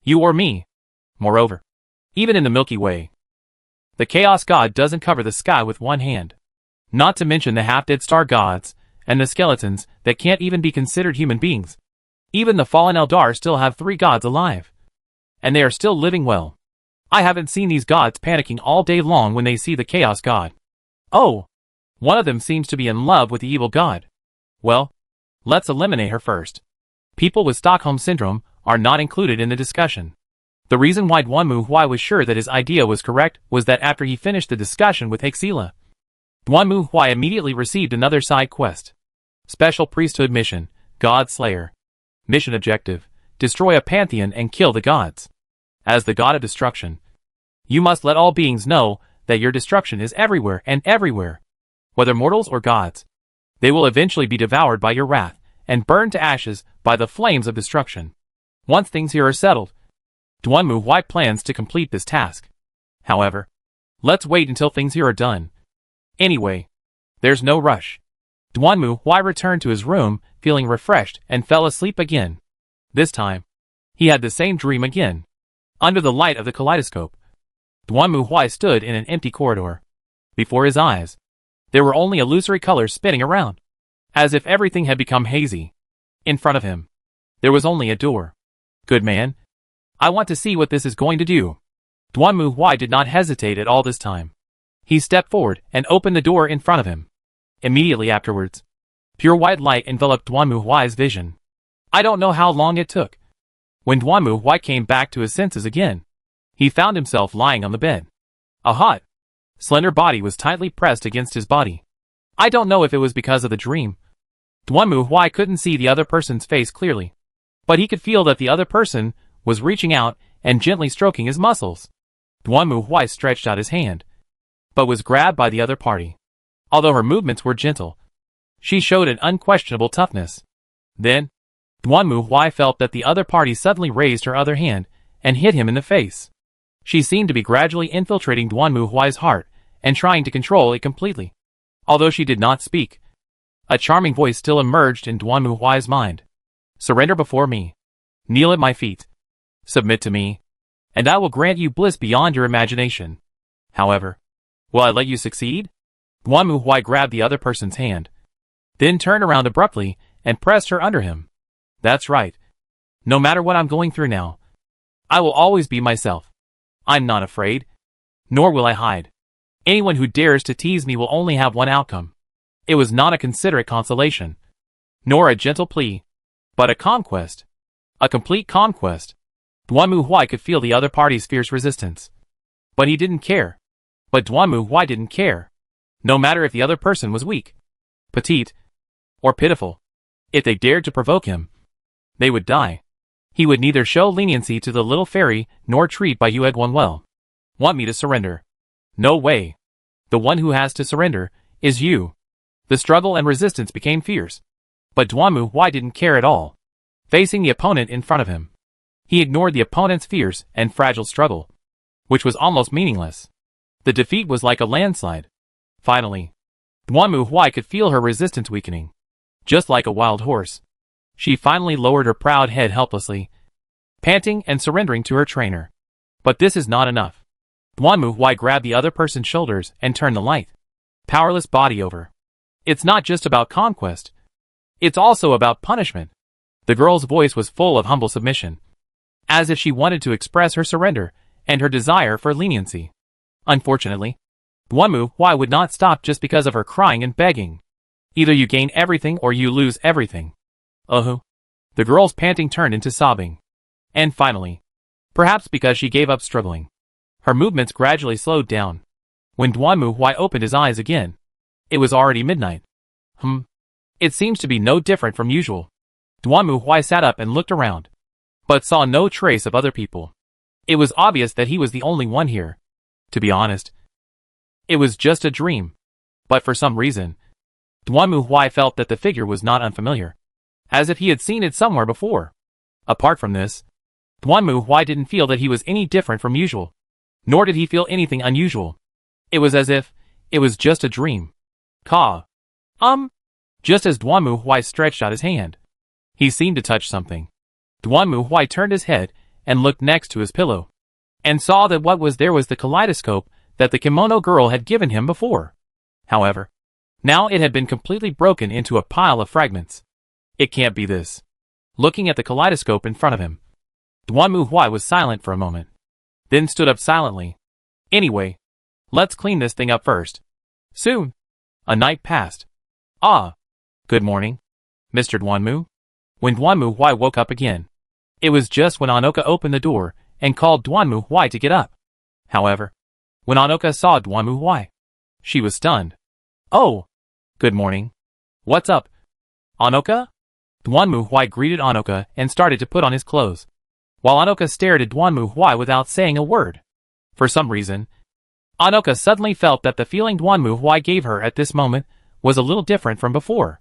you or me. Moreover, even in the Milky Way, the Chaos God doesn't cover the sky with one hand. Not to mention the half-dead star gods, and the skeletons that can't even be considered human beings. Even the fallen Eldar still have 3 gods alive. And they are still living well. I haven't seen these gods panicking all day long when they see the Chaos God. Oh, one of them seems to be in love with the evil god. Well, let's eliminate her first. People with Stockholm Syndrome are not included in the discussion. The reason why Duanmu Huai was sure that his idea was correct was that after he finished the discussion with Hexila, Duanmu Huai immediately received another side quest. Special Priesthood Mission, God Slayer. Mission objective, destroy a pantheon and kill the gods. As the god of destruction, you must let all beings know that your destruction is everywhere and everywhere. Whether mortals or gods, they will eventually be devoured by your wrath and burned to ashes by the flames of destruction. Once things here are settled, Duanmu Huai plans to complete this task. However, let's wait until things here are done. Anyway, there's no rush. Duanmu Huai returned to his room, feeling refreshed, and fell asleep again. This time, he had the same dream again. Under the light of the kaleidoscope, Duanmu Huai stood in an empty corridor. Before his eyes, there were only illusory colors spinning around, as if everything had become hazy. In front of him, there was only a door. Good man, I want to see what this is going to do. Duanmu Huai did not hesitate at all this time. He stepped forward and opened the door in front of him. Immediately afterwards, pure white light enveloped Duanmu Huai's vision. I don't know how long it took. When Duanmu Huai came back to his senses again, he found himself lying on the bed. A hot, slender body was tightly pressed against his body. I don't know if it was because of the dream. Duanmu Huai couldn't see the other person's face clearly, but he could feel that the other person was reaching out and gently stroking his muscles. Duanmu Huai stretched out his hand, but was grabbed by the other party. Although her movements were gentle, she showed an unquestionable toughness. Then, Duanmu Huai felt that the other party suddenly raised her other hand and hit him in the face. She seemed to be gradually infiltrating Duanmu Huai's heart and trying to control it completely. Although she did not speak, a charming voice still emerged in Duanmu Huai's mind. Surrender before me. Kneel at my feet. Submit to me, and I will grant you bliss beyond your imagination. However, will I let you succeed? Duanmu Huai grabbed the other person's hand, then turned around abruptly and pressed her under him. That's right. No matter what I'm going through now, I will always be myself. I'm not afraid, nor will I hide. Anyone who dares to tease me will only have one outcome. It was not a considerate consolation, nor a gentle plea, but a conquest. A complete conquest. Duanmu Huai could feel the other party's fierce resistance. But he didn't care. But Duanmu Huai didn't care. No matter if the other person was weak, petite, or pitiful. If they dared to provoke him, they would die. He would neither show leniency to the little fairy nor treat Bai Yueguan well. Want me to surrender? No way. The one who has to surrender is you. The struggle and resistance became fierce. But Duanmu Huai didn't care at all. Facing the opponent in front of him, he ignored the opponent's fierce and fragile struggle, which was almost meaningless. The defeat was like a landslide. Finally, Duanmu Huai could feel her resistance weakening. Just like a wild horse, she finally lowered her proud head helplessly, panting and surrendering to her trainer. But this is not enough. Duanmu Huai grabbed the other person's shoulders and turned the light, powerless body over. It's not just about conquest. It's also about punishment. The girl's voice was full of humble submission, as if she wanted to express her surrender and her desire for leniency. Unfortunately, Duanmu Huai would not stop just because of her crying and begging. Either you gain everything or you lose everything. The girl's panting turned into sobbing. And finally, perhaps because she gave up struggling, her movements gradually slowed down. When Duanmu Huai opened his eyes again, it was already midnight. It seems to be no different from usual. Duanmu Huai sat up and looked around, but saw no trace of other people. It was obvious that he was the only one here. To be honest, it was just a dream. But for some reason, Duanmu Huai felt that the figure was not unfamiliar, as if he had seen it somewhere before. Apart from this, Duanmu Huai didn't feel that he was any different from usual, nor did he feel anything unusual. It was as if it was just a dream. Just as Duanmu Huai stretched out his hand, he seemed to touch something. Duanmu Huai turned his head and looked next to his pillow, and saw that what was there was the kaleidoscope that the kimono girl had given him before. However, now it had been completely broken into a pile of fragments. It can't be this. Looking at the kaleidoscope in front of him, Duanmu Huai was silent for a moment, then stood up silently. Anyway, let's clean this thing up first. Soon. A night passed. Good morning, Mr. Duanmu. When Duanmu Huai woke up again, it was just when Anoka opened the door and called Duanmu Huai to get up. However, when Anoka saw Duanmu Huai, she was stunned. Oh, good morning. What's up, Anoka? Duanmu Huai greeted Anoka and started to put on his clothes, while Anoka stared at Duanmu Huai without saying a word. For some reason, Anoka suddenly felt that the feeling Duanmu Huai gave her at this moment was a little different from before.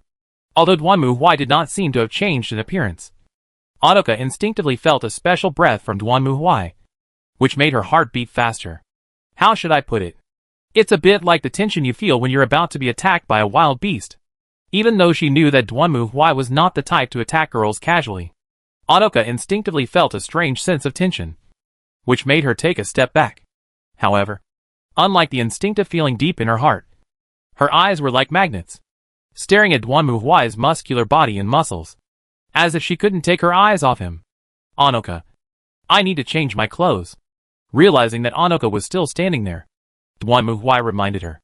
Although Duanmu Huai did not seem to have changed in appearance, Anoka instinctively felt a special breath from Duanmu Huai, which made her heart beat faster. How should I put it? It's a bit like the tension you feel when you're about to be attacked by a wild beast. Even though she knew that Duanmu Huai was not the type to attack girls casually, Anoka instinctively felt a strange sense of tension, which made her take a step back. However, unlike the instinctive feeling deep in her heart, her eyes were like magnets, staring at Duanmu Huai's muscular body and muscles, as if she couldn't take her eyes off him. Anoka, I need to change my clothes. Realizing that Anoka was still standing there, Duanmu Huai reminded her,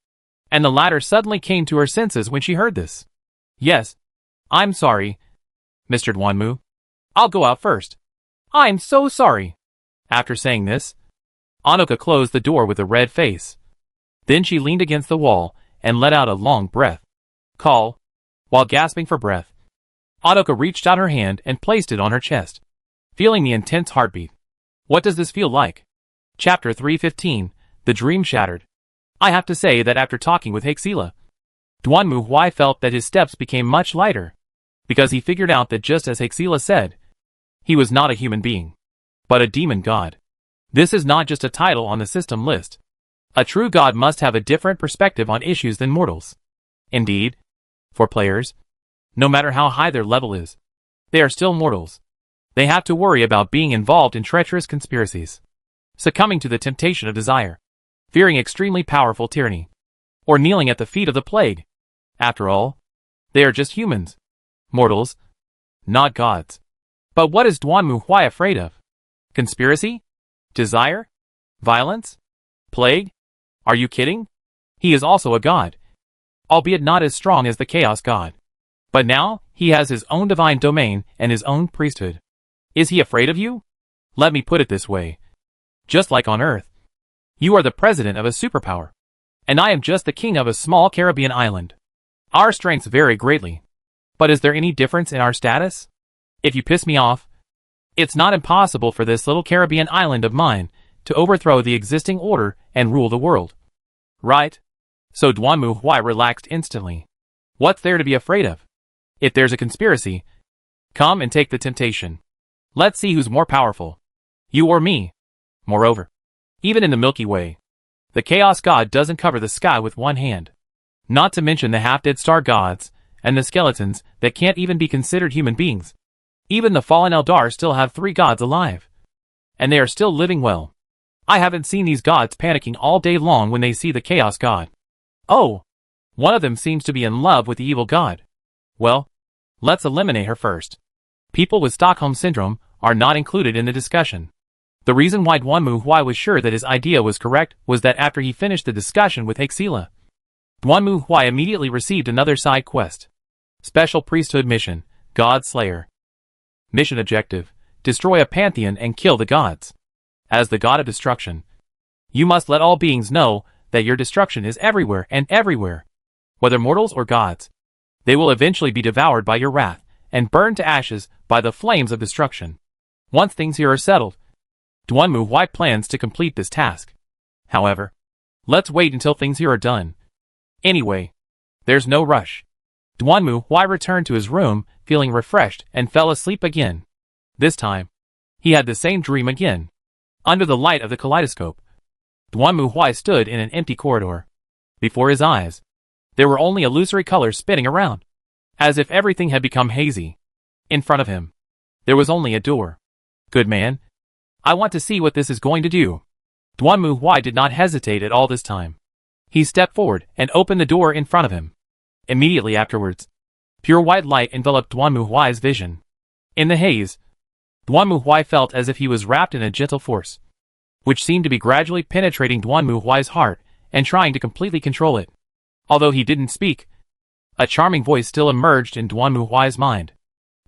and the latter suddenly came to her senses when she heard this. Yes, I'm sorry, Mr. Duanmu. I'll go out first. I'm so sorry. After saying this, Anoka closed the door with a red face. Then she leaned against the wall and let out a long breath. While gasping for breath, Anoka reached out her hand and placed it on her chest, feeling the intense heartbeat. What does this feel like? Chapter 315, The Dream Shattered. I have to say that after talking with Hexila, Duanmu Huai felt that his steps became much lighter, because he figured out that just as Hexila said, he was not a human being, but a demon god. This is not just a title on the system list. A true god must have a different perspective on issues than mortals. Indeed, for players, no matter how high their level is, they are still mortals. They have to worry about being involved in treacherous conspiracies, succumbing to the temptation of desire, fearing extremely powerful tyranny, or kneeling at the feet of the plague. After all, they are just humans, mortals, not gods. But what is Duanmu Huai afraid of? Conspiracy? Desire? Violence? Plague? Are you kidding? He is also a god, albeit not as strong as the Chaos God. But now, he has his own divine domain and his own priesthood. Is he afraid of you? Let me put it this way. Just like on Earth, you are the president of a superpower, and I am just the king of a small Caribbean island. Our strengths vary greatly. But is there any difference in our status? If you piss me off, it's not impossible for this little Caribbean island of mine to overthrow the existing order and rule the world. Right? So Duanmu Huai relaxed instantly. What's there to be afraid of? If there's a conspiracy, come and take the temptation. Let's see who's more powerful, you or me. Moreover, even in the Milky Way, the Chaos God doesn't cover the sky with one hand. Not to mention the half-dead star gods, and the skeletons that can't even be considered human beings. Even the fallen Eldar still have 3 gods alive. And they are still living well. I haven't seen these gods panicking all day long when they see the Chaos God. Oh, one of them seems to be in love with the evil god. Well, let's eliminate her first. People with Stockholm Syndrome are not included in the discussion. The reason why Duanmu Huai was sure that his idea was correct was that after he finished the discussion with Hexila, Duanmu Huai immediately received another side quest. Special Priesthood Mission, God Slayer. Mission objective, destroy a pantheon and kill the gods. As the god of destruction, you must let all beings know that your destruction is everywhere and everywhere. Whether mortals or gods, they will eventually be devoured by your wrath and burned to ashes by the flames of destruction. Once things here are settled, Duanmu Huai plans to complete this task. However, let's wait until things here are done. Anyway, there's no rush. Duanmu Huai returned to his room, feeling refreshed, and fell asleep again. This time, he had the same dream again. Under the light of the kaleidoscope, Duanmu Huai stood in an empty corridor. Before his eyes, there were only illusory colors spinning around, as if everything had become hazy. In front of him, there was only a door. Good man, I want to see what this is going to do. Duanmu Huai did not hesitate at all this time. He stepped forward and opened the door in front of him. Immediately afterwards, pure white light enveloped Duanmu Huai's vision. In the haze, Duanmu Huai felt as if he was wrapped in a gentle force, which seemed to be gradually penetrating Duanmu Huai's heart and trying to completely control it. Although he didn't speak, a charming voice still emerged in Duanmu Huai's mind.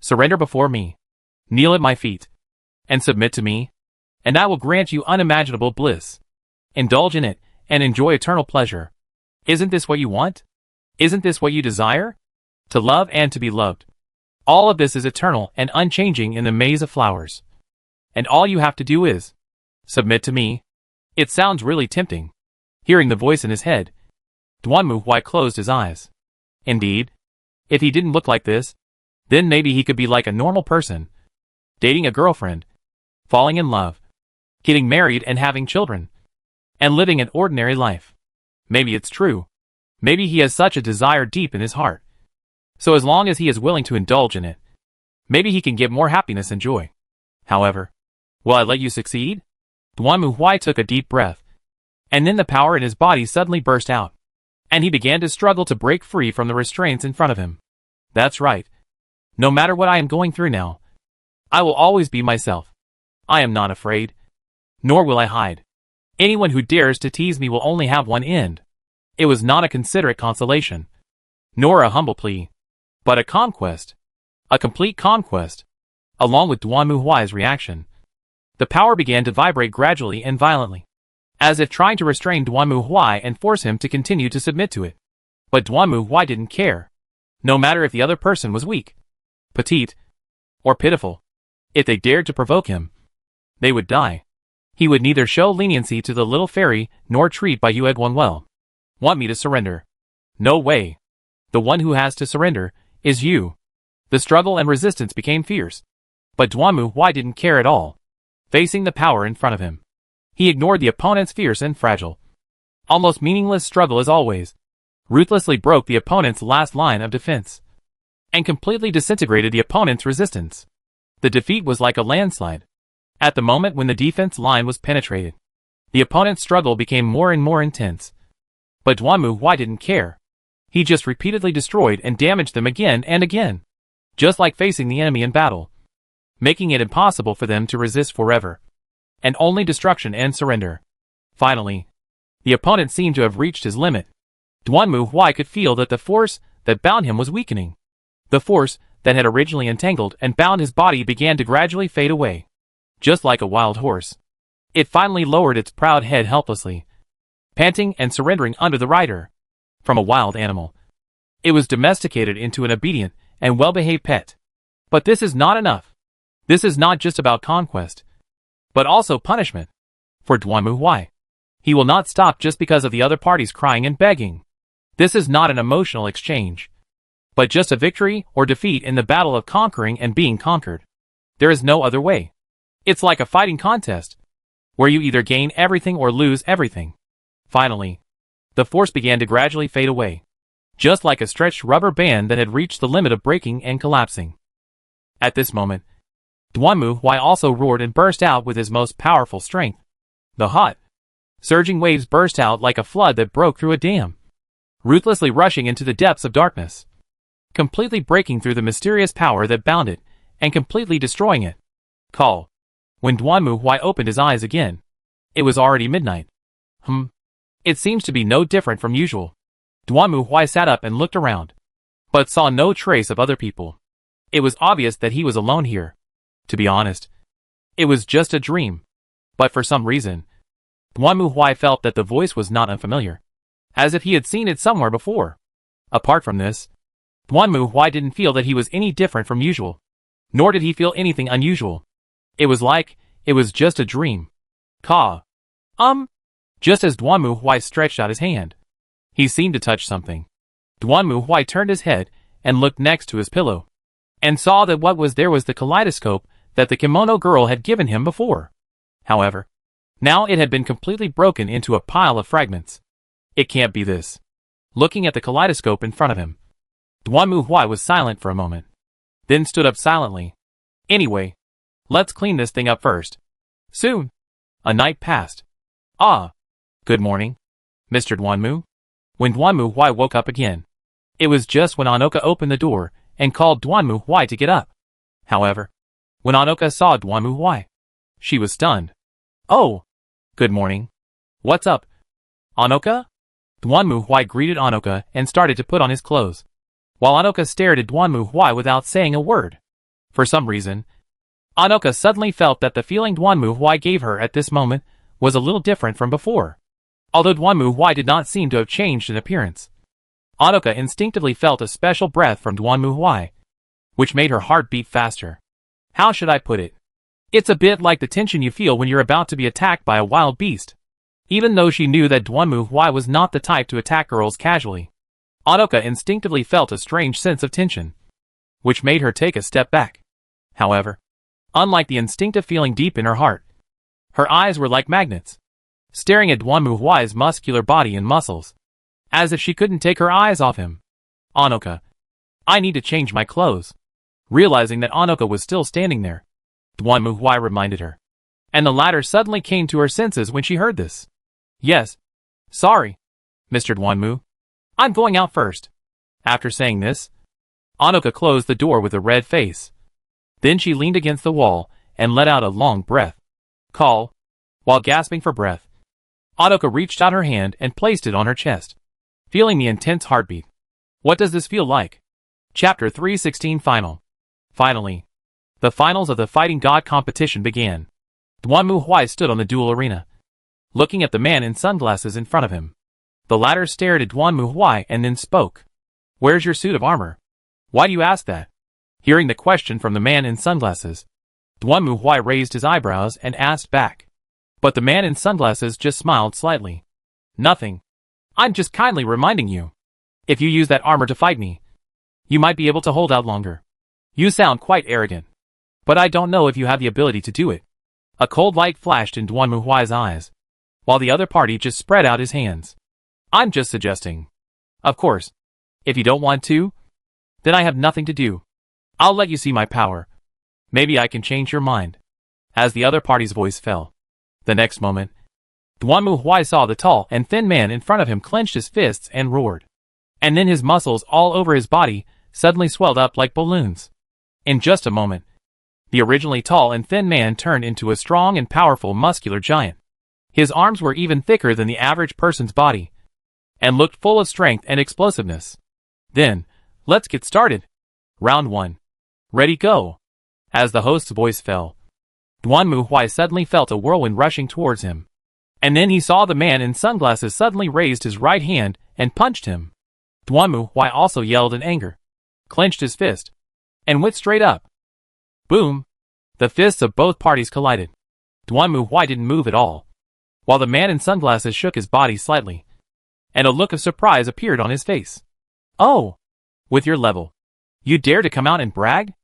Surrender before me, kneel at my feet, and submit to me, and I will grant you unimaginable bliss. Indulge in it, and enjoy eternal pleasure. Isn't this what you want? Isn't this what you desire? To love and to be loved. All of this is eternal and unchanging in the maze of flowers. And all you have to do is submit to me. It sounds really tempting. Hearing the voice in his head, Duanmu Huai closed his eyes. Indeed, if he didn't look like this, then maybe he could be like a normal person, dating a girlfriend, falling in love, getting married and having children, and living an ordinary life. Maybe it's true. Maybe he has such a desire deep in his heart. So as long as he is willing to indulge in it, maybe he can get more happiness and joy. However, will I let you succeed? Duanmu Huai took a deep breath, and then the power in his body suddenly burst out, and he began to struggle to break free from the restraints in front of him. That's right. No matter what I am going through now, I will always be myself. I am not afraid, nor will I hide. Anyone who dares to tease me will only have one end. It was not a considerate consolation, nor a humble plea, but a conquest. A complete conquest. Along with Duanmu Huai's reaction, the power began to vibrate gradually and violently, as if trying to restrain Duanmu Huai and force him to continue to submit to it. But Duanmu Huai didn't care. No matter if the other person was weak, petite, or pitiful. If they dared to provoke him, they would die. He would neither show leniency to the little fairy nor treat Bai Yueguan well. Want me to surrender? No way. The one who has to surrender is you. The struggle and resistance became fierce. But Duanmu Huai didn't care at all. Facing the power in front of him, he ignored the opponent's fierce and fragile. almost meaningless struggle as always, ruthlessly broke the opponent's last line of defense, and completely disintegrated the opponent's resistance. The defeat was like a landslide. At the moment when the defense line was penetrated, the opponent's struggle became more and more intense. But Duanmu didn't care. He just repeatedly destroyed and damaged them again and again, just like facing the enemy in battle, making it impossible for them to resist forever, and only destruction and surrender. Finally, the opponent seemed to have reached his limit. Duanmu could feel that the force that bound him was weakening. The force that had originally entangled and bound his body began to gradually fade away. Just like a wild horse, it finally lowered its proud head helplessly, panting and surrendering under the rider. From a wild animal, it was domesticated into an obedient and well-behaved pet. But this is not enough. This is not just about conquest, but also punishment. For Duanmu, he will not stop just because of the other parties crying and begging. This is not an emotional exchange, but just a victory or defeat in the battle of conquering and being conquered. There is no other way. It's like a fighting contest, where you either gain everything or lose everything. Finally, the force began to gradually fade away, just like a stretched rubber band that had reached the limit of breaking and collapsing. At this moment, Duanmu also roared and burst out with his most powerful strength. The hot, surging waves burst out like a flood that broke through a dam, ruthlessly rushing into the depths of darkness, completely breaking through the mysterious power that bound it, and completely destroying it. Call. When Duanmu opened his eyes again, it was already midnight. It seems to be no different from usual. Duanmu sat up and looked around, but saw no trace of other people. It was obvious that he was alone here. To be honest, it was just a dream. But for some reason, Duanmu felt that the voice was not unfamiliar, as if he had seen it somewhere before. Apart from this, Duanmu didn't feel that he was any different from usual, nor did he feel anything unusual. It was like it was just a dream. Just as Duanmu stretched out his hand, he seemed to touch something. Duanmu turned his head and looked next to his pillow, and saw that what was there was the kaleidoscope that the kimono girl had given him before. However, now it had been completely broken into a pile of fragments. It can't be this. Looking at the kaleidoscope in front of him, Duanmu was silent for a moment, then stood up silently. Anyway, let's clean this thing up first. Soon. A night passed. Good morning, Mr. Duanmu. When Duanmu woke up again, it was just when Anoka opened the door and called Duanmu to get up. However, when Anoka saw Duanmu, she was stunned. Oh, good morning. What's up, Anoka? Duanmu greeted Anoka and started to put on his clothes, while Anoka stared at Duanmu without saying a word. For some reason, Anoka suddenly felt that the feeling Duanmu gave her at this moment was a little different from before. Although Duanmu did not seem to have changed in appearance, Anoka instinctively felt a special breath from Duanmu, which made her heart beat faster. How should I put it? It's a bit like the tension you feel when you're about to be attacked by a wild beast. Even though she knew that Duanmu was not the type to attack girls casually, Anoka instinctively felt a strange sense of tension, which made her take a step back. However, unlike the instinctive feeling deep in her heart, her eyes were like magnets, staring at Duanmu's muscular body and muscles, as if she couldn't take her eyes off him. Anoka, I need to change my clothes. Realizing that Anoka was still standing there, Duanmu reminded her, and the latter suddenly came to her senses when she heard this. Yes. Sorry, Mr. Duanmu. I'm going out first. After saying this, Anoka closed the door with a red face. Then she leaned against the wall and let out a long breath. While gasping for breath, Anoka reached out her hand and placed it on her chest, feeling the intense heartbeat. What does this feel like? Chapter 316 Final. Finally, the finals of the Fighting God competition began. Duanmu stood on the duel arena, looking at the man in sunglasses in front of him. The latter stared at Duanmu and then spoke. Where's your suit of armor? Why do you ask that? Hearing the question from the man in sunglasses, Duanmu raised his eyebrows and asked back. But the man in sunglasses just smiled slightly. Nothing. I'm just kindly reminding you. If you use that armor to fight me, you might be able to hold out longer. You sound quite arrogant, but I don't know if you have the ability to do it. A cold light flashed in Duanmu's eyes. while the other party just spread out his hands. I'm just suggesting. Of course. If you don't want to, then I have nothing to do. I'll let you see my power. Maybe I can change your mind. As the other party's voice fell. The next moment, Duanmu Huai saw the tall and thin man in front of him clenched his fists and roared. And then his muscles all over his body suddenly swelled up like balloons. In just a moment, the originally tall and thin man turned into a strong and powerful muscular giant. His arms were even thicker than the average person's body, and looked full of strength and explosiveness. Then, let's get started. Round 1. Ready, go. As the host's voice fell, Duanmu Huai suddenly felt a whirlwind rushing towards him. And then he saw the man in sunglasses suddenly raised his right hand and punched him. Duanmu Huai also yelled in anger, clenched his fist, and went straight up. Boom! The fists of both parties collided. Duanmu Huai didn't move at all, while the man in sunglasses shook his body slightly, and a look of surprise appeared on his face. Oh! With your level, you dare to come out and brag?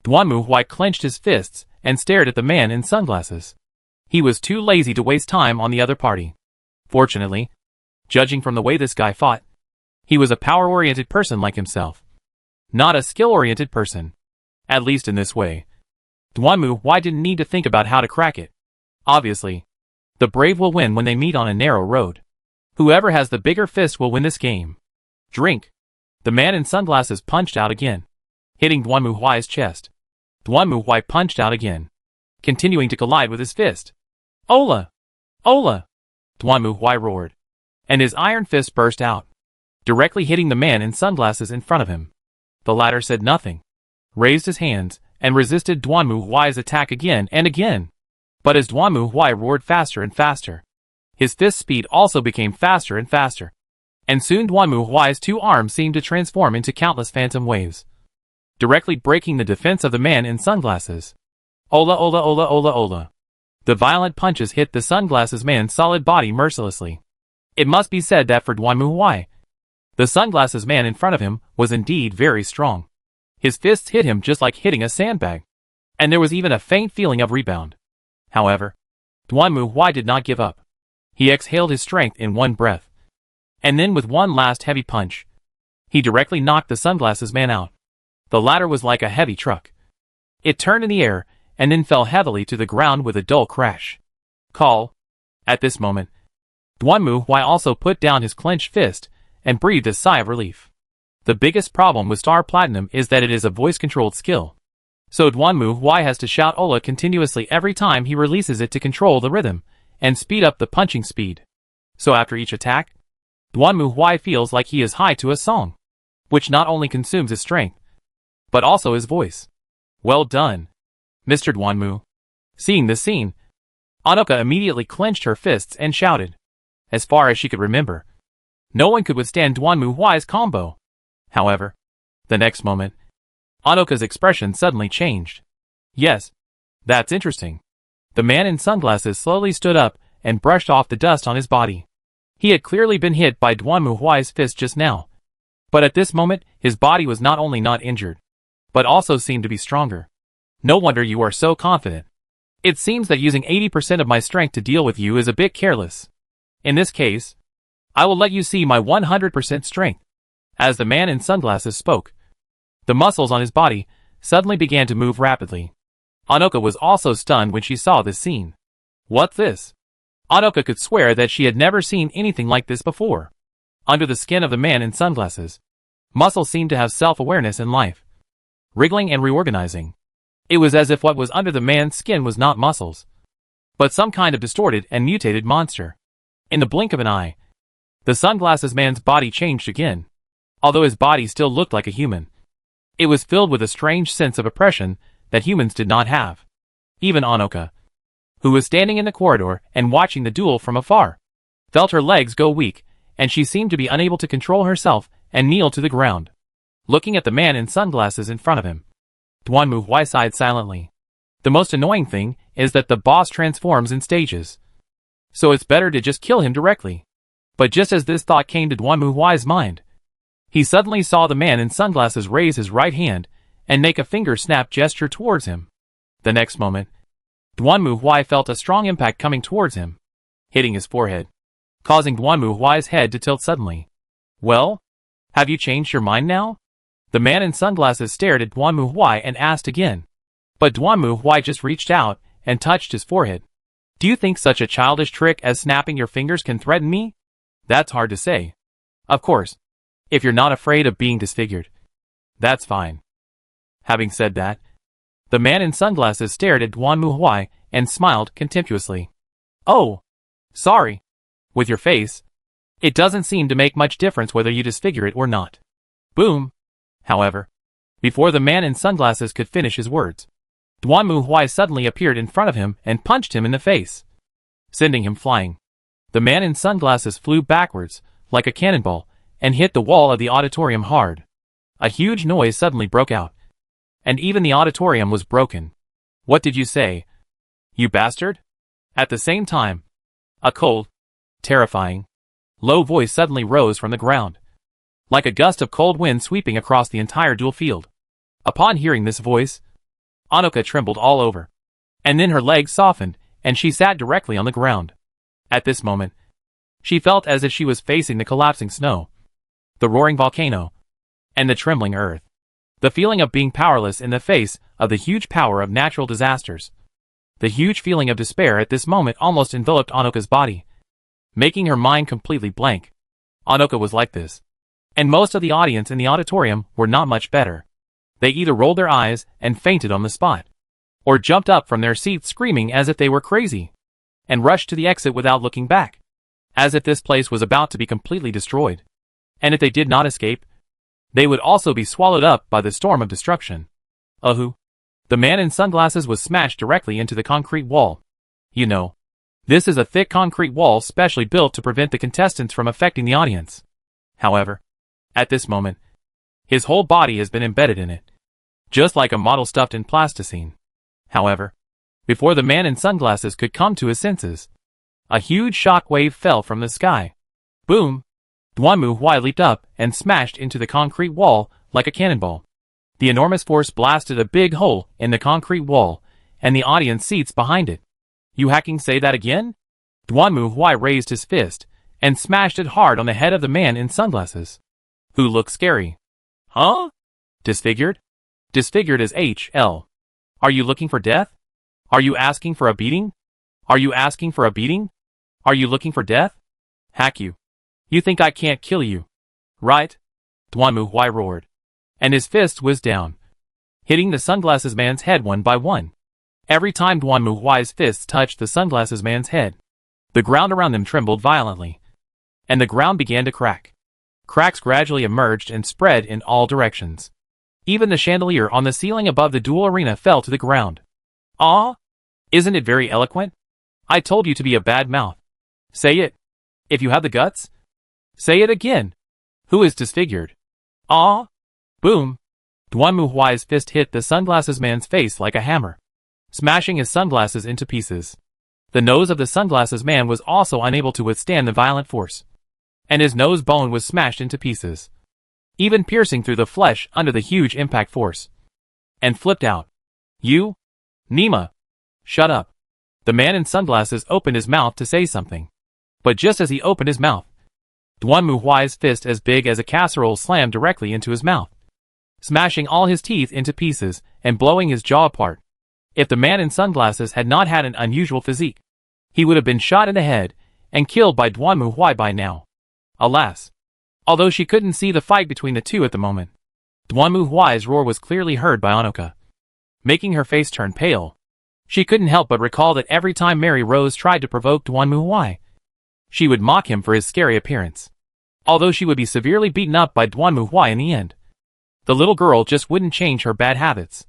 Duanmu Huai clenched his fists and stared at the man in sunglasses. He was too lazy to waste time on the other party. Fortunately, judging from the way this guy fought, he was a power-oriented person like himself, not a skill-oriented person. At least in this way, Duanmu Huai didn't need to think about how to crack it. Obviously, the brave will win when they meet on a narrow road. Whoever has the bigger fist will win this game. Drink. The man in sunglasses punched out again, hitting Duanmu Huai's chest. Duanmu Huai punched out again, continuing to collide with his fist. Ola! Ola! Duanmu Huai roared, and his iron fist burst out, directly hitting the man in sunglasses in front of him. The latter said nothing, raised his hands, and resisted Duanmu Huai's attack again and again. But as Duanmu Huai roared faster and faster, his fist speed also became faster and faster. And soon Duanmu Huai's two arms seemed to transform into countless phantom waves, directly breaking the defense of the man in sunglasses. Ola ola ola ola ola. The violent punches hit the sunglasses man's solid body mercilessly. It must be said that for Duanmu Huai, the sunglasses man in front of him was indeed very strong. His fists hit him just like hitting a sandbag, and there was even a faint feeling of rebound. However, Duanmu Huai did not give up. He exhaled his strength in one breath, and then with one last heavy punch, he directly knocked the sunglasses man out. The latter was like a heavy truck. It turned in the air, and then fell heavily to the ground with a dull crash. Call. At this moment, Duanmu Huai also put down his clenched fist and breathed a sigh of relief. The biggest problem with Star Platinum is that it is a voice-controlled skill. So Duanmu Huai has to shout Ola continuously every time he releases it to control the rhythm and speed up the punching speed. So after each attack, Duanmu Huai feels like he is high to a song, which not only consumes his strength, but also his voice. Well done, Mr. Duanmu. Seeing this scene, Anoka immediately clenched her fists and shouted. As far as she could remember, no one could withstand Duanmu Huai's combo. However, the next moment, Anoka's expression suddenly changed. Yes, that's interesting. The man in sunglasses slowly stood up and brushed off the dust on his body. He had clearly been hit by Duanmu Huai's fist just now, but at this moment his body was not only not injured, but also seemed to be stronger. No wonder you are so confident. It seems that using 80% of my strength to deal with you is a bit careless. In this case, I will let you see my 100% strength. As the man in sunglasses spoke, the muscles on his body suddenly began to move rapidly. Anoka was also stunned when she saw this scene. What's this? Anoka could swear that she had never seen anything like this before. Under the skin of the man in sunglasses, muscles seemed to have self-awareness in life, wriggling and reorganizing. It was as if what was under the man's skin was not muscles, but some kind of distorted and mutated monster. In the blink of an eye, the sunglasses man's body changed again. Although his body still looked like a human, it was filled with a strange sense of oppression that humans did not have. Even Anoka, who was standing in the corridor and watching the duel from afar, felt her legs go weak, and she seemed to be unable to control herself and kneel to the ground. Looking at the man in sunglasses in front of him, Duanmu Huai sighed silently. The most annoying thing is that the boss transforms in stages, so it's better to just kill him directly. But just as this thought came to Duanmu Huai's mind, he suddenly saw the man in sunglasses raise his right hand and make a finger snap gesture towards him. The next moment, Duanmu Huai felt a strong impact coming towards him. hitting his forehead, causing Duanmu Huai's head to tilt suddenly. Well? Have you changed your mind now? The man in sunglasses stared at Duanmu Huai and asked again. But Duanmu Huai just reached out and touched his forehead. Do you think such a childish trick as snapping your fingers can threaten me? That's hard to say. Of course, if you're not afraid of being disfigured. That's fine. Having said that, the man in sunglasses stared at Duanmu Huai and smiled contemptuously. Oh, sorry. With your face, it doesn't seem to make much difference whether you disfigure it or not. Boom. However, before the man in sunglasses could finish his words, Duanmu Huai suddenly appeared in front of him and punched him in the face, sending him flying. The man in sunglasses flew backwards, like a cannonball, and hit the wall of the auditorium hard. A huge noise suddenly broke out, and even the auditorium was broken. What did you say? You bastard? At the same time, a cold, terrifying, low voice suddenly rose from the ground, like a gust of cold wind sweeping across the entire duel field. Upon hearing this voice, Anoka trembled all over, and then her legs softened, and she sat directly on the ground. At this moment, she felt as if she was facing the collapsing snow, the roaring volcano, and the trembling earth. The feeling of being powerless in the face of the huge power of natural disasters. The huge feeling of despair at this moment almost enveloped Anoka's body, making her mind completely blank. Anoka was like this, and most of the audience in the auditorium were not much better. They either rolled their eyes and fainted on the spot, or jumped up from their seats screaming as if they were crazy, and rushed to the exit without looking back, as if this place was about to be completely destroyed. And if they did not escape, they would also be swallowed up by the storm of destruction. Ahu! The man in sunglasses was smashed directly into the concrete wall. You know, this is a thick concrete wall specially built to prevent the contestants from affecting the audience. However, at this moment, his whole body has been embedded in it, just like a model stuffed in plasticine. However, before the man in sunglasses could come to his senses, a huge shock wave fell from the sky. Boom! Duanmu Huai leaped up and smashed into the concrete wall like a cannonball. The enormous force blasted a big hole in the concrete wall and the audience seats behind it. You hacking say that again? Duanmu Huai raised his fist and smashed it hard on the head of the man in sunglasses, who looked scary. Huh? Disfigured? Disfigured as HL. Are you looking for death? Are you asking for a beating? Are you asking for a beating? Are you looking for death? Hack you. You think I can't kill you, right? Duanmu Huai roared, and his fist whizzed down, hitting the sunglasses man's head one by one. Every time Duanmu Huai's fists touched the sunglasses man's head, the ground around them trembled violently, and the ground began to crack. Cracks gradually emerged and spread in all directions. Even the chandelier on the ceiling above the duel arena fell to the ground. Ah! Isn't it very eloquent? I told you to be a bad mouth. Say it. If you have the guts. Say it again. Who is disfigured? Ah! Boom! Duanmu Huai's fist hit the sunglasses man's face like a hammer, smashing his sunglasses into pieces. The nose of the sunglasses man was also unable to withstand the violent force, and his nose bone was smashed into pieces, even piercing through the flesh under the huge impact force, and flipped out. You? Nima! Shut up! The man in sunglasses opened his mouth to say something, but just as he opened his mouth, Duanmu Huai's fist as big as a casserole slammed directly into his mouth, smashing all his teeth into pieces and blowing his jaw apart. If the man in sunglasses had not had an unusual physique, he would have been shot in the head and killed by Duanmu Huai by now. Alas! Although she couldn't see the fight between the two at the moment, Duanmu Huai's roar was clearly heard by Anoka, making her face turn pale. She couldn't help but recall that every time Mary Rose tried to provoke Duanmu Huai, she would mock him for his scary appearance. Although she would be severely beaten up by Duanmu Huai in the end, the little girl just wouldn't change her bad habits.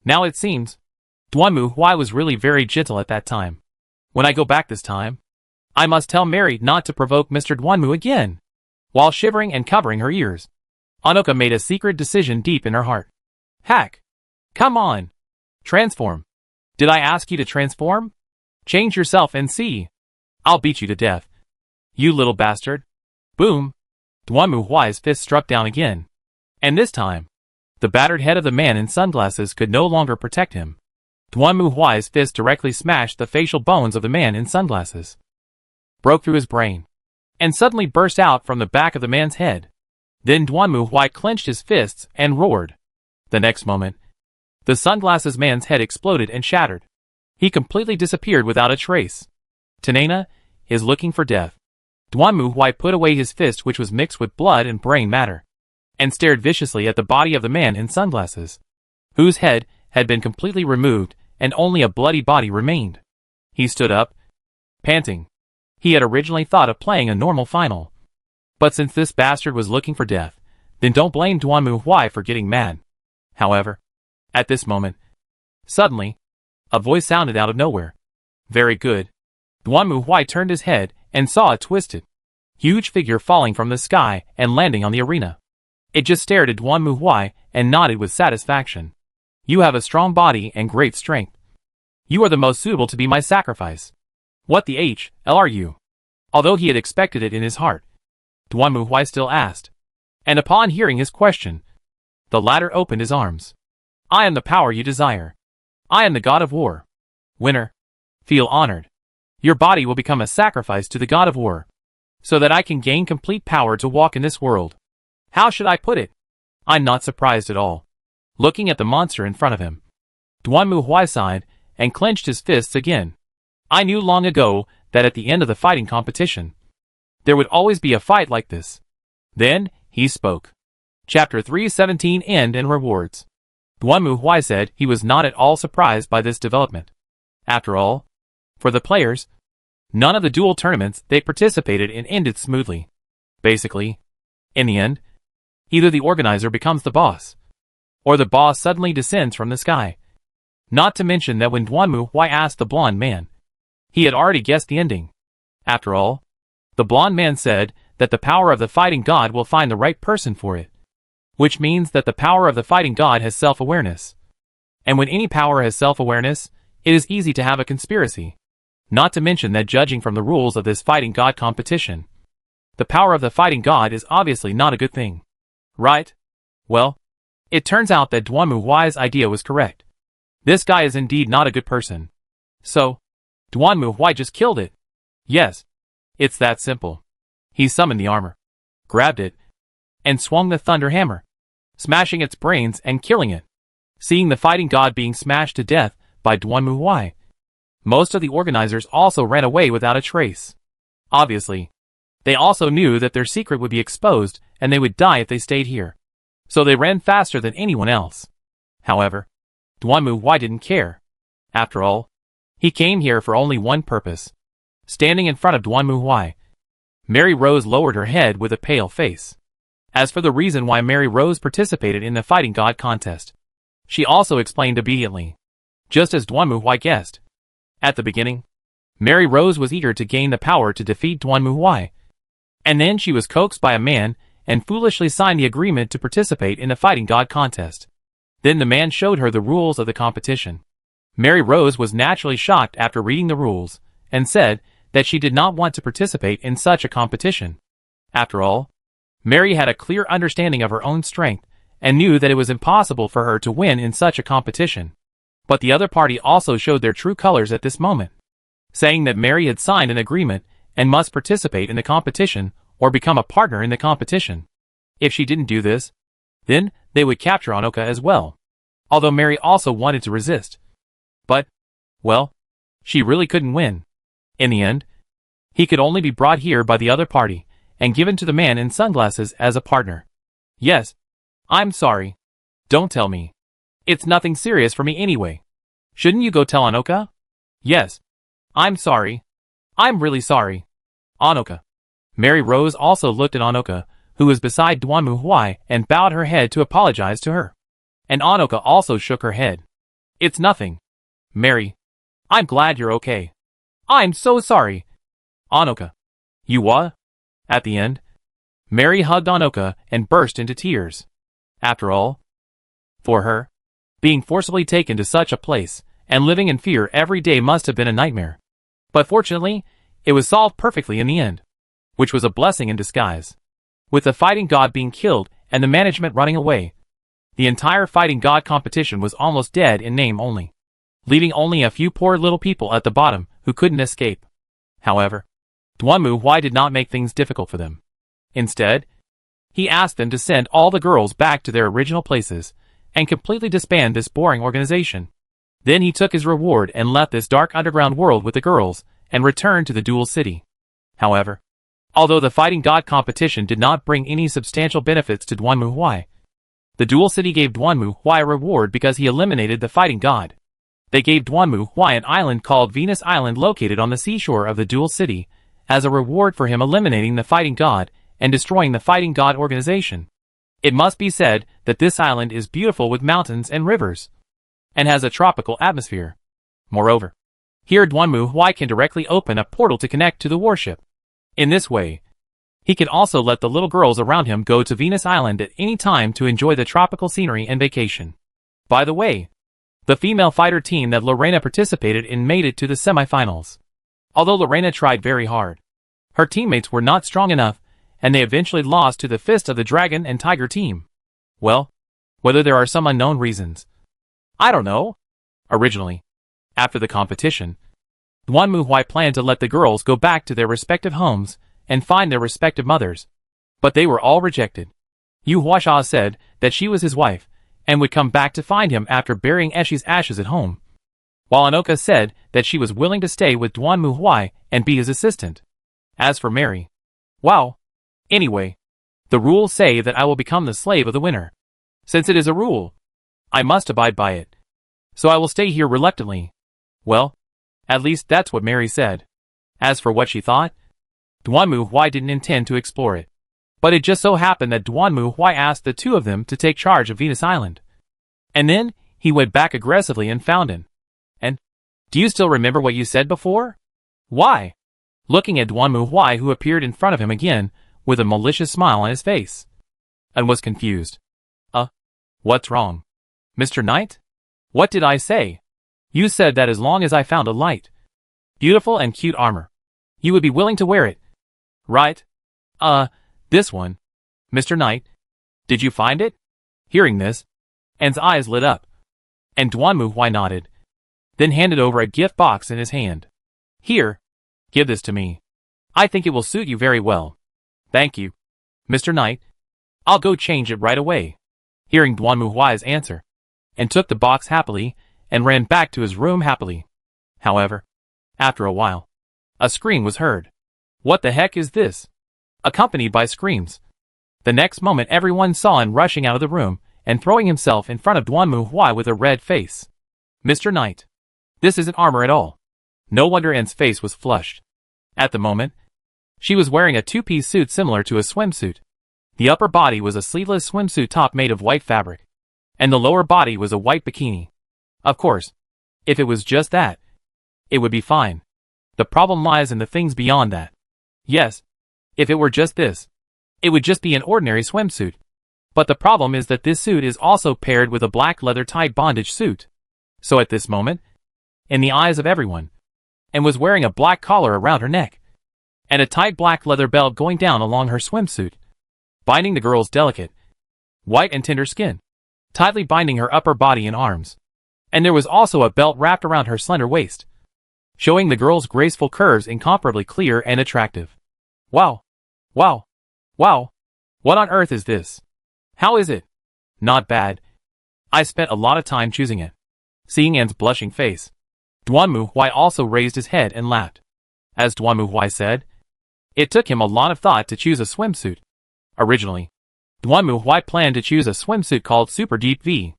Now it seems, Duanmu Huai was really very gentle at that time. When I go back this time, I must tell Mary not to provoke Mr. Duanmu again. While shivering and covering her ears, Anoka made a secret decision deep in her heart. Hack! Come on! Transform! Did I ask you to transform? Change yourself and see. I'll beat you to death. You little bastard. Boom! Duanmu Huai's fist struck down again. And this time, the battered head of the man in sunglasses could no longer protect him. Duanmu Huai's fist directly smashed the facial bones of the man in sunglasses. broke through his brain, and suddenly burst out from the back of the man's head. Then Duanmu clenched his fists and roared. The next moment, the sunglasses man's head exploded and shattered. He completely disappeared without a trace. Tanena is looking for death. Duanmu put away his fist, which was mixed with blood and brain matter, and stared viciously at the body of the man in sunglasses, whose head had been completely removed and only a bloody body remained. He stood up, panting. He had originally thought of playing a normal final. But since this bastard was looking for death, then don't blame Duanmu for getting mad. However, at this moment, suddenly, a voice sounded out of nowhere. Very good. Duanmu turned his head and saw a twisted, huge figure falling from the sky and landing on the arena. It just stared at Duanmu and nodded with satisfaction. You have a strong body and great strength. You are the most suitable to be my sacrifice. What the hell are you? Although he had expected it in his heart, Duanmu still asked. And upon hearing his question, the latter opened his arms. I am the power you desire. I am the god of war. Winner. Feel honored. Your body will become a sacrifice to the god of war, so that I can gain complete power to walk in this world. How should I put it? I'm not surprised at all. Looking at the monster in front of him, Duanmu sighed and clenched his fists again. I knew long ago that at the end of the fighting competition, there would always be a fight like this. Then, he spoke. Chapter 317 End and Rewards. Duanmu said he was not at all surprised by this development. After all, for the players, none of the duel tournaments they participated in ended smoothly. Basically, in the end, either the organizer becomes the boss, or the boss suddenly descends from the sky. Not to mention that when Duanmu asked the blonde man, he had already guessed the ending. After all, the blonde man said that the power of the fighting god will find the right person for it, which means that the power of the fighting god has self-awareness. And when any power has self-awareness, it is easy to have a conspiracy. Not to mention that judging from the rules of this fighting god competition, the power of the fighting god is obviously not a good thing. Right? Well, it turns out that Duanmu's idea was correct. This guy is indeed not a good person. So, Duanmu just killed it. Yes, it's that simple. He summoned the armor, grabbed it, and swung the thunder hammer, smashing its brains and killing it. Seeing the fighting god being smashed to death by Duanmu, most of the organizers also ran away without a trace. Obviously, they also knew that their secret would be exposed and they would die if they stayed here. So they ran faster than anyone else. However, Duanmu didn't care. After all, he came here for only one purpose. Standing in front of Duanmu, Mary Rose lowered her head with a pale face. As for the reason why Mary Rose participated in the fighting god contest, she also explained obediently, just as Duanmu guessed. At the beginning, Mary Rose was eager to gain the power to defeat Duanmu, and then she was coaxed by a man and foolishly signed the agreement to participate in the fighting god contest. Then the man showed her the rules of the competition. Mary Rose was naturally shocked after reading the rules, and said that she did not want to participate in such a competition. After all, Mary had a clear understanding of her own strength, and knew that it was impossible for her to win in such a competition. But the other party also showed their true colors at this moment, saying that Mary had signed an agreement and must participate in the competition or become a partner in the competition. If she didn't do this, then they would capture Anoka as well. Although Mary also wanted to resist. But, well, she really couldn't win. In the end, he could only be brought here by the other party and given to the man in sunglasses as a partner. Yes, I'm sorry. Don't tell me. It's nothing serious for me anyway. Shouldn't you go tell Anoka? Yes. I'm sorry. I'm really sorry. Anoka. Mary Rose also looked at Anoka, who was beside Duanmu, and bowed her head to apologize to her. And Anoka also shook her head. It's nothing. Mary. I'm glad you're okay. I'm so sorry. Anoka. You what? At the end, Mary hugged Anoka and burst into tears. After all, for her, being forcibly taken to such a place and living in fear every day must have been a nightmare. But fortunately, it was solved perfectly in the end, which was a blessing in disguise. With the fighting god being killed and the management running away, the entire fighting god competition was almost dead in name only, leaving only a few poor little people at the bottom who couldn't escape. However, Duanmu Huai did not make things difficult for them. Instead, he asked them to send all the girls back to their original places and completely disband this boring organization. Then he took his reward and left this dark underground world with the girls and returned to the Dual City. However, although the fighting god competition did not bring any substantial benefits to Duanmu Huai, the Dual City gave Duanmu Huai a reward because he eliminated the fighting god. They gave Duanmu Huai an island called Venus Island located on the seashore of the Dual City as a reward for him eliminating the fighting god and destroying the fighting god organization. It must be said that this island is beautiful with mountains and rivers, and has a tropical atmosphere. Moreover, here Duanmu Huai can directly open a portal to connect to the warship. In this way, he can also let the little girls around him go to Venus Island at any time to enjoy the tropical scenery and vacation. By the way, the female fighter team that Lorena participated in made it to the semifinals. Although Lorena tried very hard, her teammates were not strong enough, and they eventually lost to the Fist of the Dragon and Tiger team. Well, whether there are some unknown reasons, I don't know. Originally, after the competition, Duanmu Huai planned to let the girls go back to their respective homes and find their respective mothers, but they were all rejected. Yu Huasha said that she was his wife and would come back to find him after burying Eshi's ashes at home, while Anoka said that she was willing to stay with Duanmu Huai and be his assistant. As for Mary, wow. Anyway, the rules say that I will become the slave of the winner. Since it is a rule, I must abide by it. So I will stay here reluctantly. Well, at least that's what Mary said. As for what she thought, Duanmu Huai didn't intend to explore it. But it just so happened that Duanmu Huai asked the two of them to take charge of Venus Island. And then, he went back aggressively and found him. And, do you still remember what you said before? Why? Looking at Duanmu Huai, who appeared in front of him again, with a malicious smile on his face, and was confused. What's wrong? Mr. Knight? What did I say? You said that as long as I found a light, beautiful and cute armor, you would be willing to wear it. Right? This one. Mr. Knight, did you find it? Hearing this, Anne's eyes lit up, and Duanmu Huai nodded, then handed over a gift box in his hand. Here, give this to me. I think it will suit you very well. Thank you, Mr. Knight. I'll go change it right away. Hearing Duanmu Huai's answer, and took the box happily, and ran back to his room happily. However, after a while, a scream was heard. What the heck is this? Accompanied by screams. The next moment everyone saw An rushing out of the room, and throwing himself in front of Duanmu Huai with a red face. Mr. Knight, this isn't armor at all. No wonder Anne's face was flushed. At the moment, she was wearing a two-piece suit similar to a swimsuit. The upper body was a sleeveless swimsuit top made of white fabric, and the lower body was a white bikini. Of course, if it was just that, it would be fine. The problem lies in the things beyond that. Yes, if it were just this, it would just be an ordinary swimsuit. But the problem is that this suit is also paired with a black leather tight bondage suit. So at this moment, in the eyes of everyone, Anne was wearing a black collar around her neck, and a tight black leather belt going down along her swimsuit, binding the girl's delicate, white and tender skin, tightly binding her upper body and arms. And there was also a belt wrapped around her slender waist, showing the girl's graceful curves incomparably clear and attractive. Wow! Wow! Wow! What on earth is this? How is it? Not bad. I spent a lot of time choosing it. Seeing Anne's blushing face, Duanmu Huai also raised his head and laughed. As Duanmu Huai said, it took him a lot of thought to choose a swimsuit. Originally, Duanmu Huai planned to choose a swimsuit called Super Deep V.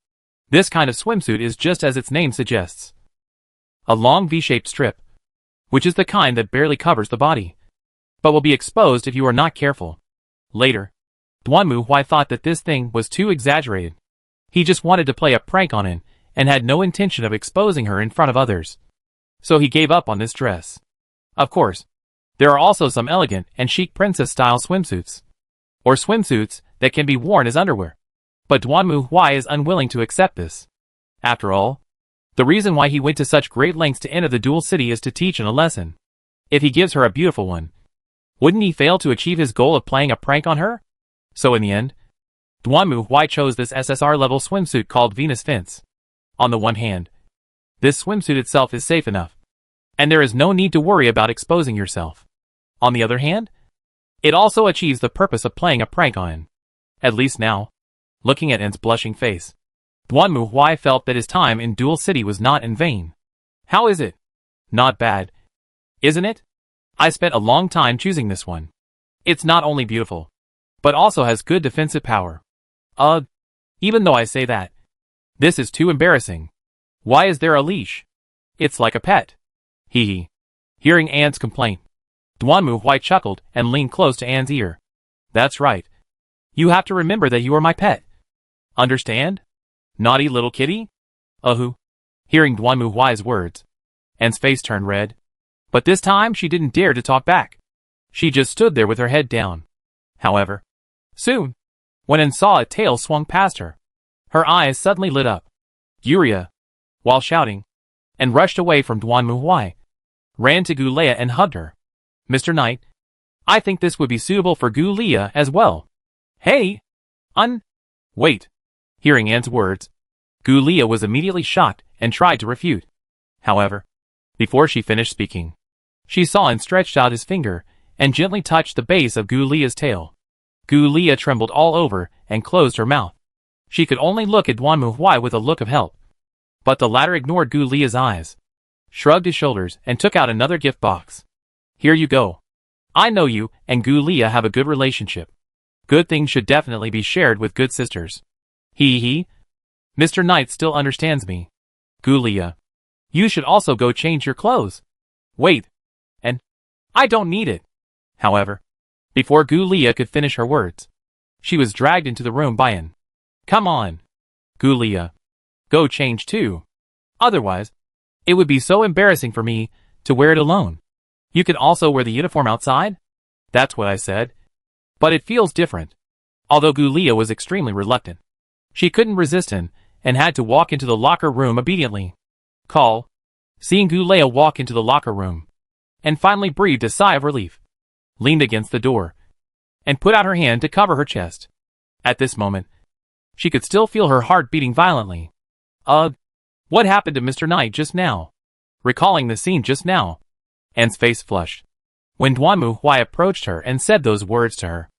This kind of swimsuit is just as its name suggests, a long V-shaped strip, which is the kind that barely covers the body, but will be exposed if you are not careful. Later, Duanmu Huai thought that this thing was too exaggerated. He just wanted to play a prank on Anne, and had no intention of exposing her in front of others. So he gave up on this dress. Of course, there are also some elegant and chic princess-style swimsuits, or swimsuits that can be worn as underwear. But Duanmu Huai is unwilling to accept this. After all, the reason why he went to such great lengths to enter the Dual City is to teach Anne a lesson. If he gives her a beautiful one, wouldn't he fail to achieve his goal of playing a prank on her? So in the end, Duanmu Huai chose this SSR-level swimsuit called Venus Fence. On the one hand, this swimsuit itself is safe enough, and there is no need to worry about exposing yourself. On the other hand, it also achieves the purpose of playing a prank on An. At least now, looking at An's blushing face, Duanmu Huai felt that his time in Dual City was not in vain. How is it? Not bad, isn't it? I spent a long time choosing this one. It's not only beautiful, but also has good defensive power. Even though I say that, this is too embarrassing. Why is there a leash? It's like a pet. Hee hee. Hearing An's complaint, Duanmu Huai chuckled and leaned close to An's ear. That's right. You have to remember that you are my pet. Understand? Naughty little kitty? Hearing Duanmu Huai's words, An's face turned red. But this time she didn't dare to talk back. She just stood there with her head down. However, soon, when An saw a tail swung past her, her eyes suddenly lit up. Yuria, while shouting, and rushed away from Duanmu Huai, ran to Gu Leia and hugged her. Mr. Knight, I think this would be suitable for Gu Leia as well. Hey! Wait. Hearing An's words, Gu Leia was immediately shocked and tried to refute. However, before she finished speaking, she saw An stretched out his finger and gently touched the base of Gu Leia's tail. Gu Leia trembled all over and closed her mouth. She could only look at Duanmu Huai with a look of help. But the latter ignored Gu Leia's eyes, shrugged his shoulders and took out another gift box. Here you go. I know you and Gu Leia have a good relationship. Good things should definitely be shared with good sisters. Hee. Mr. Knight still understands me. Gu Leia, you should also go change your clothes. Wait. And I don't need it. However, before Gu Leia could finish her words, she was dragged into the room by An. Come on. Gu Leia. Go change too. Otherwise, it would be so embarrassing for me to wear it alone. You can also wear the uniform outside? That's what I said. But it feels different. Although Gu Leia was extremely reluctant, she couldn't resist him and had to walk into the locker room obediently. Seeing Gu Leia walk into the locker room, and finally breathed a sigh of relief, leaned against the door, and put out her hand to cover her chest. At this moment, she could still feel her heart beating violently. What happened to Mr. Knight just now? Recalling the scene just now, An's face flushed when Duanmu Huai approached her and said those words to her,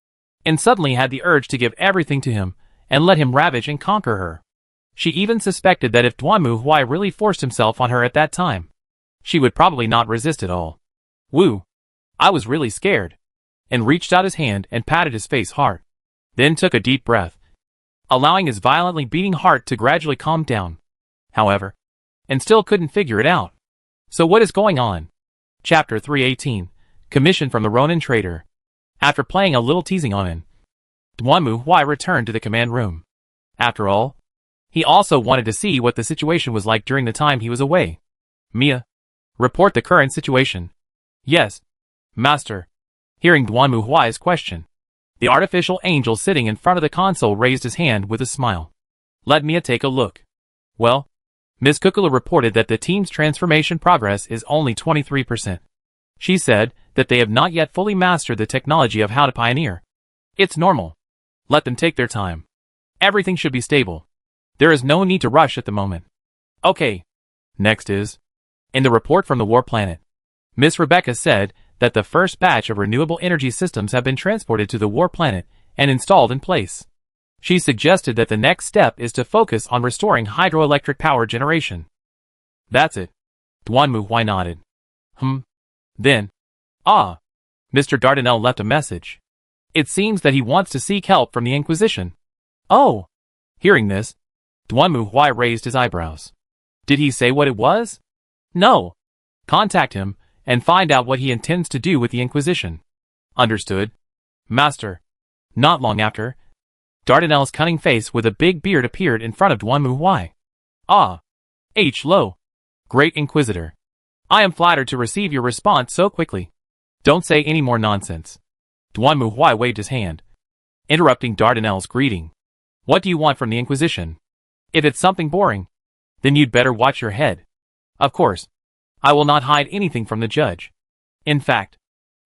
and suddenly had the urge to give everything to him and let him ravage and conquer her. She even suspected that if Duanmu Huai really forced himself on her at that time, she would probably not resist at all. Woo! I was really scared, and reached out his hand and patted his face hard, then took a deep breath, allowing his violently beating heart to gradually calm down. However, and still couldn't figure it out. So what is going on? Chapter 318, Commission from the Ronin Trader. After playing a little teasing on An, Duanmu Huai returned to the command room. After all, he also wanted to see what the situation was like during the time he was away. Mia, report the current situation. Yes, Master. Hearing Duanmu Huai's question, the artificial angel sitting in front of the console raised his hand with a smile. Let Mia take a look. Well, Ms. Kukula reported that the team's transformation progress is only 23%. She said that they have not yet fully mastered the technology of how to pioneer. It's normal. Let them take their time. Everything should be stable. There is no need to rush at the moment. Okay. Next is, in the report from the war planet, Miss Rebecca said that the first batch of renewable energy systems have been transported to the war planet and installed in place. She suggested that the next step is to focus on restoring hydroelectric power generation. That's it. Duanmu Huai nodded. Then. Mr. Dardanelle left a message. It seems that he wants to seek help from the Inquisition. Oh. Hearing this, Duanmu Huai raised his eyebrows. Did he say what it was? No. Contact him and find out what he intends to do with the Inquisition. Understood. Master. Not long after, Dardanelle's cunning face with a big beard appeared in front of Duanmu Huai. Lo. Great Inquisitor. I am flattered to receive your response so quickly. Don't say any more nonsense. Duanmu Huai waved his hand, interrupting Dardanelle's greeting. What do you want from the Inquisition? If it's something boring, then you'd better watch your head. Of course, I will not hide anything from the judge. In fact,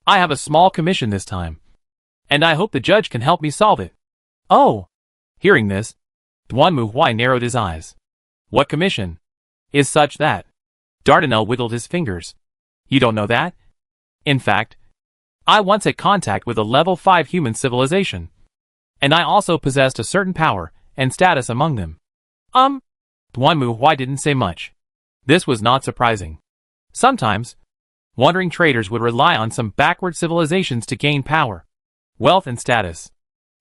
I have a small commission this time, and I hope the judge can help me solve it. Oh! Hearing this, Duanmu Huai narrowed his eyes. What commission? Is such that? Dardanelle wiggled his fingers. You don't know that? In fact, I once had contact with a level 5 human civilization. And I also possessed a certain power and status among them. Duanmu didn't say much. This was not surprising. Sometimes, wandering traders would rely on some backward civilizations to gain power, wealth and status.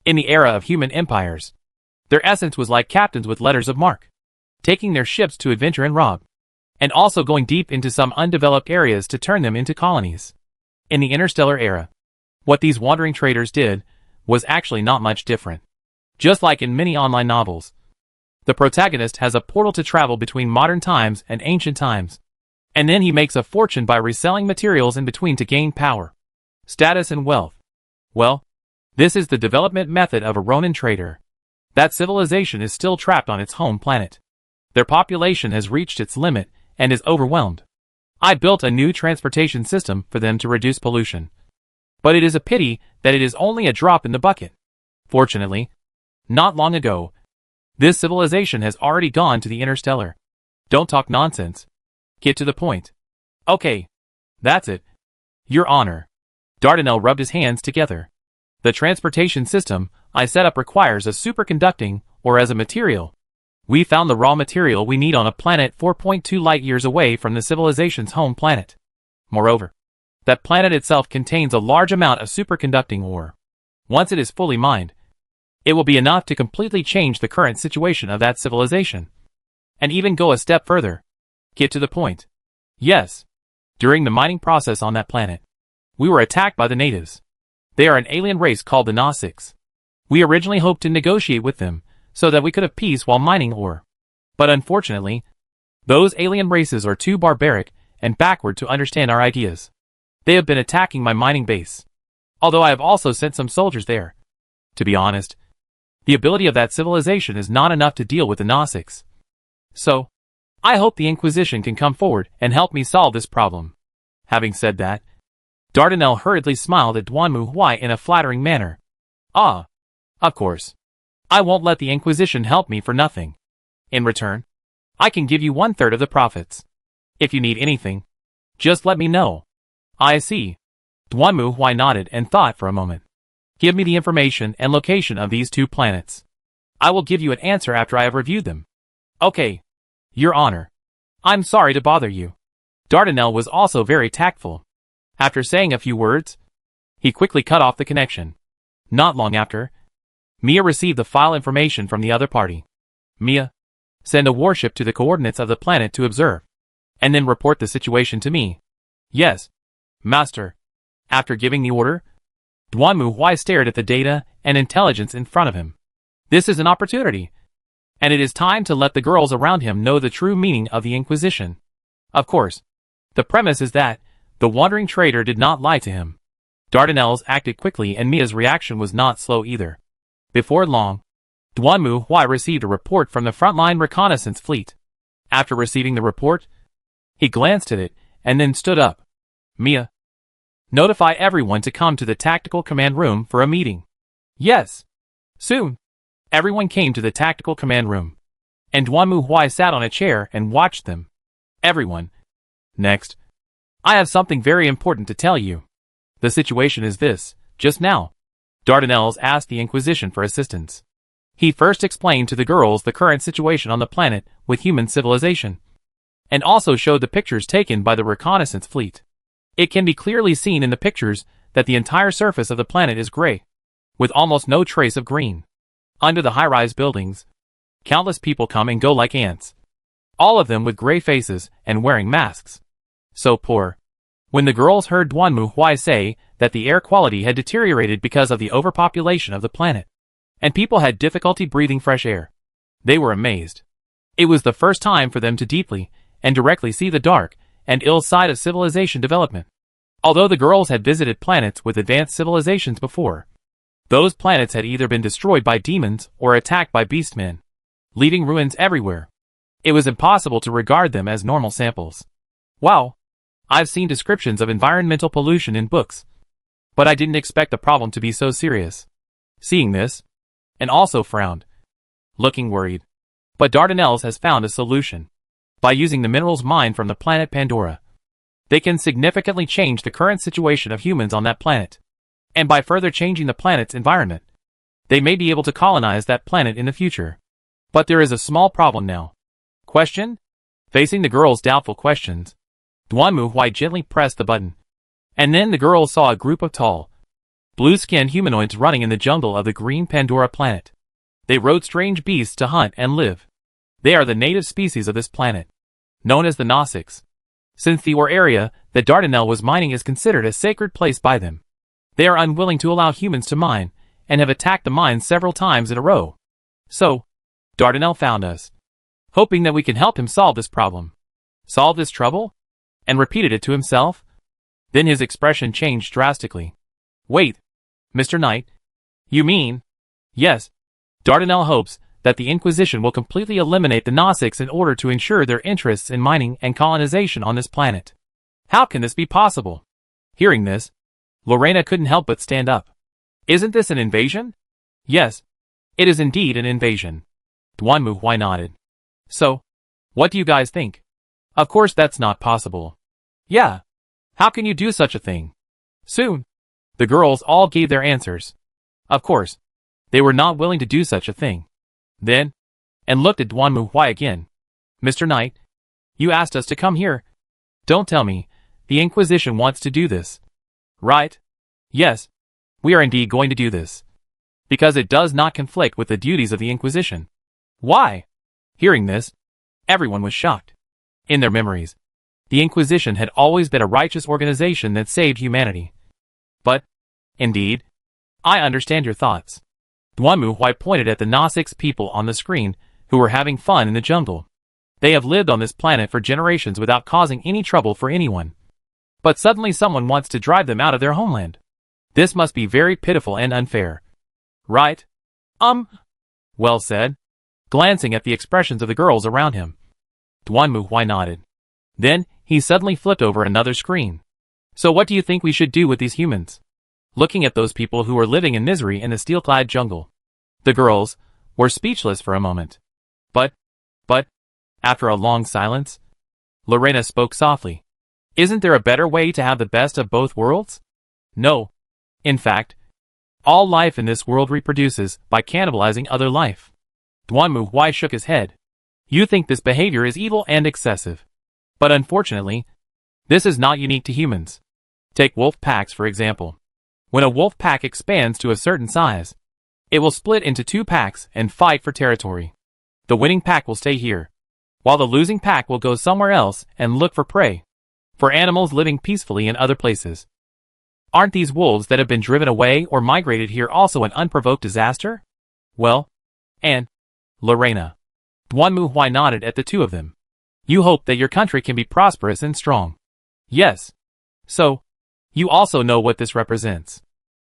In the era of human empires, their essence was like captains with letters of marque, taking their ships to adventure and rob, and also going deep into some undeveloped areas to turn them into colonies. In the interstellar era, what these wandering traders did was actually not much different. Just like in many online novels, the protagonist has a portal to travel between modern times and ancient times, and then he makes a fortune by reselling materials in between to gain power, status and wealth. Well, this is the development method of a Ronin trader. That civilization is still trapped on its home planet. Their population has reached its limit and is overwhelmed. I built a new transportation system for them to reduce pollution. But it is a pity that it is only a drop in the bucket. Fortunately, not long ago, this civilization has already gone to the interstellar. Don't talk nonsense. Get to the point. Okay. That's it. Your Honor. Dardanelle rubbed his hands together. The transportation system I set up requires a superconducting, or as a material. We found the raw material we need on a planet 4.2 light-years away from the civilization's home planet. Moreover, that planet itself contains a large amount of superconducting ore. Once it is fully mined, it will be enough to completely change the current situation of that civilization. And even go a step further. Get to the point. Yes. During the mining process on that planet, we were attacked by the natives. They are an alien race called the Gnostics. We originally hoped to negotiate with them, so that we could have peace while mining ore. But unfortunately, those alien races are too barbaric and backward to understand our ideas. They have been attacking my mining base. Although I have also sent some soldiers there. To be honest, the ability of that civilization is not enough to deal with the Gnostics. So, I hope the Inquisition can come forward and help me solve this problem. Having said that, Dardanelle hurriedly smiled at Duanmu in a flattering manner. Ah, of course. I won't let the Inquisition help me for nothing. In return, I can give you 1/3 of the profits. If you need anything, just let me know. I see. Duanmu nodded and thought for a moment. Give me the information and location of these 2 planets. I will give you an answer after I have reviewed them. Okay. Your Honor. I'm sorry to bother you. Dardanelle was also very tactful. After saying a few words, he quickly cut off the connection. Not long after, Mia received the file information from the other party. Mia, send a warship to the coordinates of the planet to observe, and then report the situation to me. Yes, Master. After giving the order, Duanmu stared at the data and intelligence in front of him. This is an opportunity, and it is time to let the girls around him know the true meaning of the Inquisition. Of course, the premise is that the wandering trader did not lie to him. Dardanelle's acted quickly and Mia's reaction was not slow either. Before long, Duanmu received a report from the frontline reconnaissance fleet. After receiving the report, he glanced at it and then stood up. Mia, notify everyone to come to the tactical command room for a meeting. Yes. Soon, everyone came to the tactical command room, and Duanmu sat on a chair and watched them. Everyone. Next, I have something very important to tell you. The situation is this. Just now, Dardanelle asked the Inquisition for assistance. He first explained to the girls the current situation on the planet with human civilization, and also showed the pictures taken by the reconnaissance fleet. It can be clearly seen in the pictures that the entire surface of the planet is gray, with almost no trace of green. Under the high-rise buildings, countless people come and go like ants, all of them with gray faces and wearing masks. So poor. When the girls heard Duanmu say that the air quality had deteriorated because of the overpopulation of the planet, and people had difficulty breathing fresh air, they were amazed. It was the first time for them to deeply and directly see the dark and ill side of civilization development. Although the girls had visited planets with advanced civilizations before, those planets had either been destroyed by demons or attacked by beastmen, leaving ruins everywhere. It was impossible to regard them as normal samples. Wow, I've seen descriptions of environmental pollution in books, but I didn't expect the problem to be so serious. Seeing this, and also frowned, looking worried. But Dardanelle has found a solution. By using the minerals mined from the planet Pandora, they can significantly change the current situation of humans on that planet. And by further changing the planet's environment, they may be able to colonize that planet in the future. But there is a small problem now. Question? Facing the girl's doubtful questions, Duanmu Huai gently pressed the button. And then the girl saw a group of tall, blue-skinned humanoids running in the jungle of the green Pandora planet. They rode strange beasts to hunt and live. They are the native species of this planet, known as the Gnostics. Since the ore area that Dardanelle was mining is considered a sacred place by them, they are unwilling to allow humans to mine, and have attacked the mines several times in a row. So, Dardanelle found us, hoping that we can help him solve this problem. Solve this trouble? And repeated it to himself. Then his expression changed drastically. Wait, Mr. Knight? You mean? Yes. Dardanelle hopes that the Inquisition will completely eliminate the Gnostics in order to ensure their interests in mining and colonization on this planet. How can this be possible? Hearing this, Lorena couldn't help but stand up. Isn't this an invasion? Yes, it is indeed an invasion. Duanmu Huai nodded. So, what do you guys think? Of course that's not possible. Yeah. How can you do such a thing? Soon, the girls all gave their answers. Of course, they were not willing to do such a thing. Then, and looked at Duanmu Huai again. Mr. Knight, you asked us to come here. Don't tell me, the Inquisition wants to do this. Right? Yes, we are indeed going to do this. Because it does not conflict with the duties of the Inquisition. Why? Hearing this, everyone was shocked. In their memories, the Inquisition had always been a righteous organization that saved humanity. But, indeed, I understand your thoughts. Duanmu Huai pointed at the Gnostics people on the screen who were having fun in the jungle. They have lived on this planet for generations without causing any trouble for anyone. But suddenly someone wants to drive them out of their homeland. This must be very pitiful and unfair. Right? Well said. Glancing at the expressions of the girls around him, Duanmu Huai nodded. Then, he suddenly flipped over another screen. So what do you think we should do with these humans? Looking at those people who were living in misery in the steel-clad jungle, the girls were speechless for a moment. But, after a long silence, Lorena spoke softly. Isn't there a better way to have the best of both worlds? No. In fact, all life in this world reproduces by cannibalizing other life. Duanmu Huai shook his head. You think this behavior is evil and excessive. But unfortunately, this is not unique to humans. Take wolf packs for example. When a wolf pack expands to a certain size, it will split into two packs and fight for territory. The winning pack will stay here, while the losing pack will go somewhere else and look for prey, for animals living peacefully in other places. Aren't these wolves that have been driven away or migrated here also an unprovoked disaster? Well, and Lorena. Duanmu Huai nodded at the two of them. You hope that your country can be prosperous and strong. Yes. So, you also know what this represents.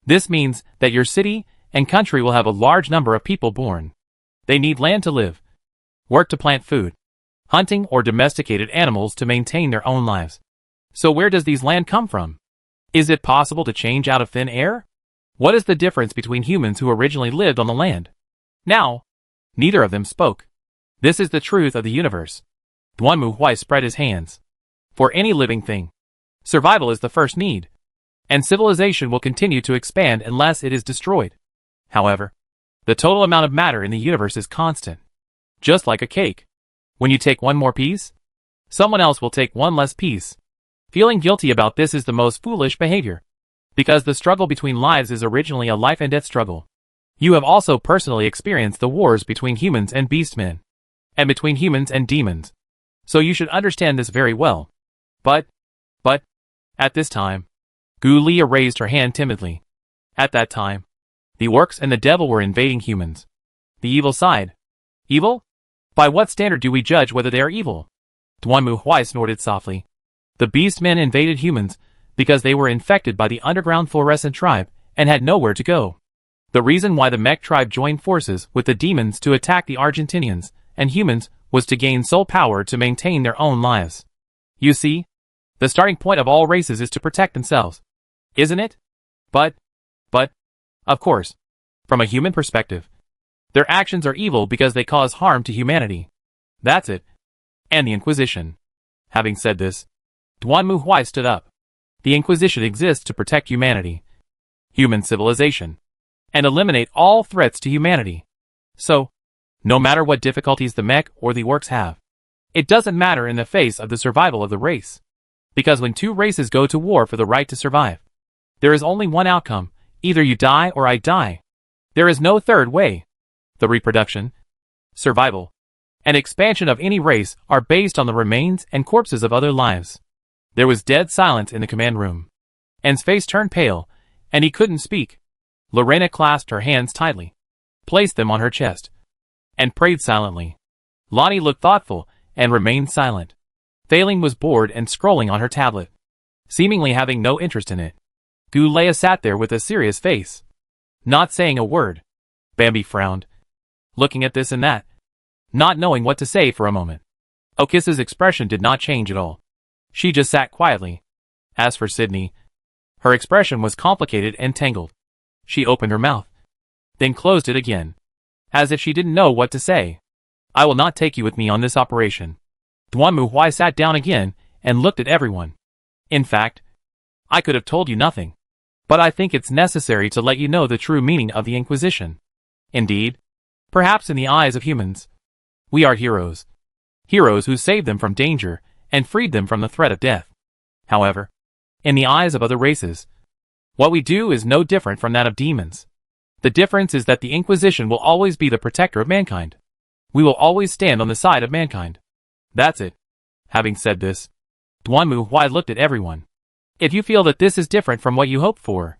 This means that your city and country will have a large number of people born. They need land to live, work to plant food, hunting or domesticated animals to maintain their own lives. So where does these land come from? Is it possible to change out of thin air? What is the difference between humans who originally lived on the land? Now, neither of them spoke. This is the truth of the universe. Duanmu Huai spread his hands. For any living thing, survival is the first need, and civilization will continue to expand unless it is destroyed. However, the total amount of matter in the universe is constant. Just like a cake. When you take one more piece, someone else will take one less piece. Feeling guilty about this is the most foolish behavior. Because the struggle between lives is originally a life and death struggle. You have also personally experienced the wars between humans and beastmen, and between humans and demons. So you should understand this very well. But, at this time, Gu Lia raised her hand timidly. At that time, the orcs and the devil were invading humans. The evil side. Evil? By what standard do we judge whether they are evil? Duanmu Huai snorted softly. The beastmen invaded humans because they were infected by the underground fluorescent tribe and had nowhere to go. The reason why the mech tribe joined forces with the demons to attack the Argentinians and humans was to gain soul power to maintain their own lives. You see, the starting point of all races is to protect themselves. Isn't it? But, of course, from a human perspective, their actions are evil because they cause harm to humanity. That's it. And the Inquisition. Having said this, Duan Muhui stood up. The Inquisition exists to protect humanity, human civilization, and eliminate all threats to humanity. So, no matter what difficulties the mech or the orcs have, it doesn't matter in the face of the survival of the race. Because when two races go to war for the right to survive, there is only one outcome: either you die or I die. There is no third way. The reproduction, survival, and expansion of any race are based on the remains and corpses of other lives. There was dead silence in the command room. En's face turned pale, and he couldn't speak. Lorena clasped her hands tightly, placed them on her chest, and prayed silently. Lonnie looked thoughtful and remained silent. Failing was bored and scrolling on her tablet, seemingly having no interest in it. Gulea sat there with a serious face, not saying a word. Bambi frowned, looking at this and that, not knowing what to say for a moment. Okis's expression did not change at all. She just sat quietly. As for Sydney, her expression was complicated and tangled. She opened her mouth, then closed it again, as if she didn't know what to say. I will not take you with me on this operation. Duan Muhui sat down again and looked at everyone. In fact, I could have told you nothing, but I think it's necessary to let you know the true meaning of the Inquisition. Indeed, perhaps in the eyes of humans, we are heroes. Heroes who saved them from danger and freed them from the threat of death. However, in the eyes of other races, what we do is no different from that of demons. The difference is that the Inquisition will always be the protector of mankind. We will always stand on the side of mankind. That's it. Having said this, Duan Muhui looked at everyone. If you feel that this is different from what you hoped for,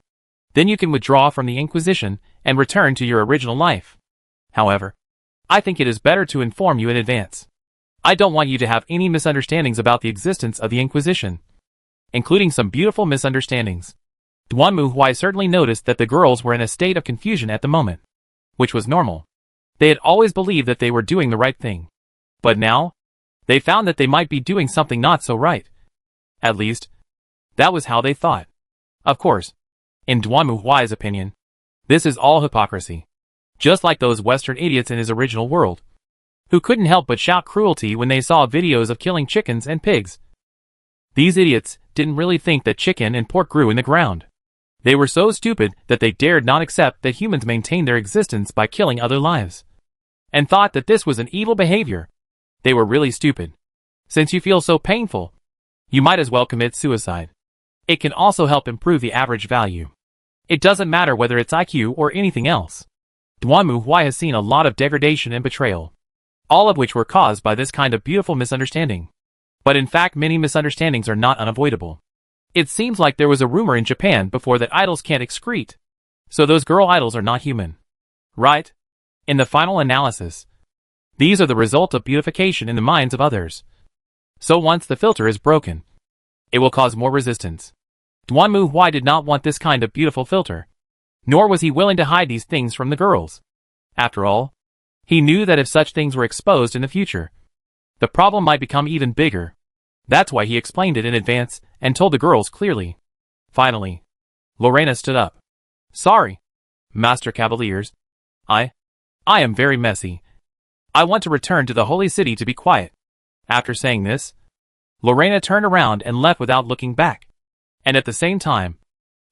then you can withdraw from the Inquisition and return to your original life. However, I think it is better to inform you in advance. I don't want you to have any misunderstandings about the existence of the Inquisition, including some beautiful misunderstandings. Duan Muhui certainly noticed that the girls were in a state of confusion at the moment, which was normal. They had always believed that they were doing the right thing. But now, they found that they might be doing something not so right. At least, that was how they thought. Of course, in Duan Muhui's opinion, this is all hypocrisy. Just like those Western idiots in his original world, who couldn't help but shout cruelty when they saw videos of killing chickens and pigs. These idiots didn't really think that chicken and pork grew in the ground. They were so stupid that they dared not accept that humans maintained their existence by killing other lives, and thought that this was an evil behavior. They were really stupid. Since you feel so painful, you might as well commit suicide. It can also help improve the average value. It doesn't matter whether it's IQ or anything else. Duan Muhui has seen a lot of degradation and betrayal, all of which were caused by this kind of beautiful misunderstanding. But in fact, many misunderstandings are not unavoidable. It seems like there was a rumor in Japan before that idols can't excrete. So those girl idols are not human. Right? In the final analysis, these are the result of beautification in the minds of others. So once the filter is broken, it will cause more resistance. Duan Muhui did not want this kind of beautiful filter, nor was he willing to hide these things from the girls. After all, he knew that if such things were exposed in the future, the problem might become even bigger. That's why he explained it in advance and told the girls clearly. Finally, Lorena stood up. Sorry, Master Cavaliers. I am very messy. I want to return to the Holy City to be quiet. After saying this, Lorena turned around and left without looking back. And at the same time,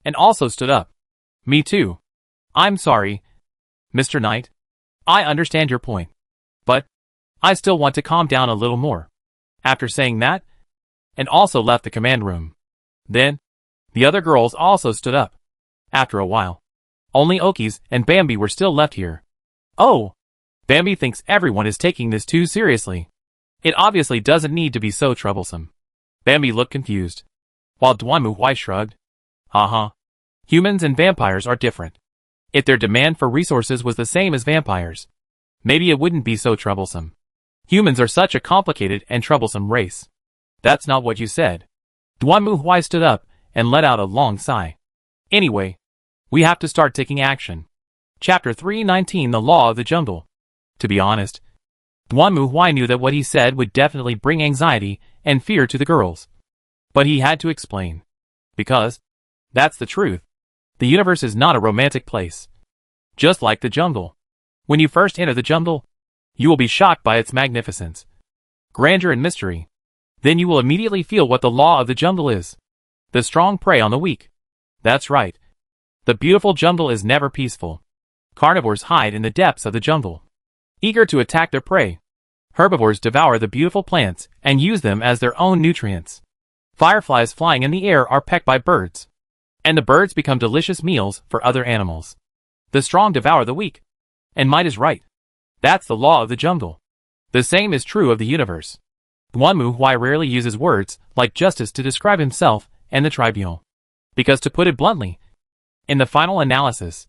and also stood up. Me too. I'm sorry, Mr. Knight. I understand your point, but I still want to calm down a little more. After saying that, and also left the command room. Then, the other girls also stood up. After a while, only Okis and Bambi were still left here. Oh! Bambi thinks everyone is taking this too seriously. It obviously doesn't need to be so troublesome. Bambi looked confused, while Duan Muhui shrugged. Haha. Humans and vampires are different. If their demand for resources was the same as vampires, maybe it wouldn't be so troublesome. Humans are such a complicated and troublesome race. That's not what you said. Duan Muhui stood up and let out a long sigh. Anyway, we have to start taking action. Chapter 319, The Law of the Jungle. To be honest, Duan Muhui knew that what he said would definitely bring anxiety and fear to the girls. But he had to explain. Because, that's the truth. The universe is not a romantic place. Just like the jungle. When you first enter the jungle, you will be shocked by its magnificence, grandeur and mystery. then you will immediately feel what the law of the jungle is. The strong prey on the weak. That's right. The beautiful jungle is never peaceful. Carnivores hide in the depths of the jungle, eager to attack their prey. Herbivores devour the beautiful plants and use them as their own nutrients. Fireflies flying in the air are pecked by birds, and the birds become delicious meals for other animals. The strong devour the weak. And might is right. That's the law of the jungle. The same is true of the universe. Guanmu Huai rarely uses words like justice to describe himself and the tribunal. Because to put it bluntly, in the final analysis,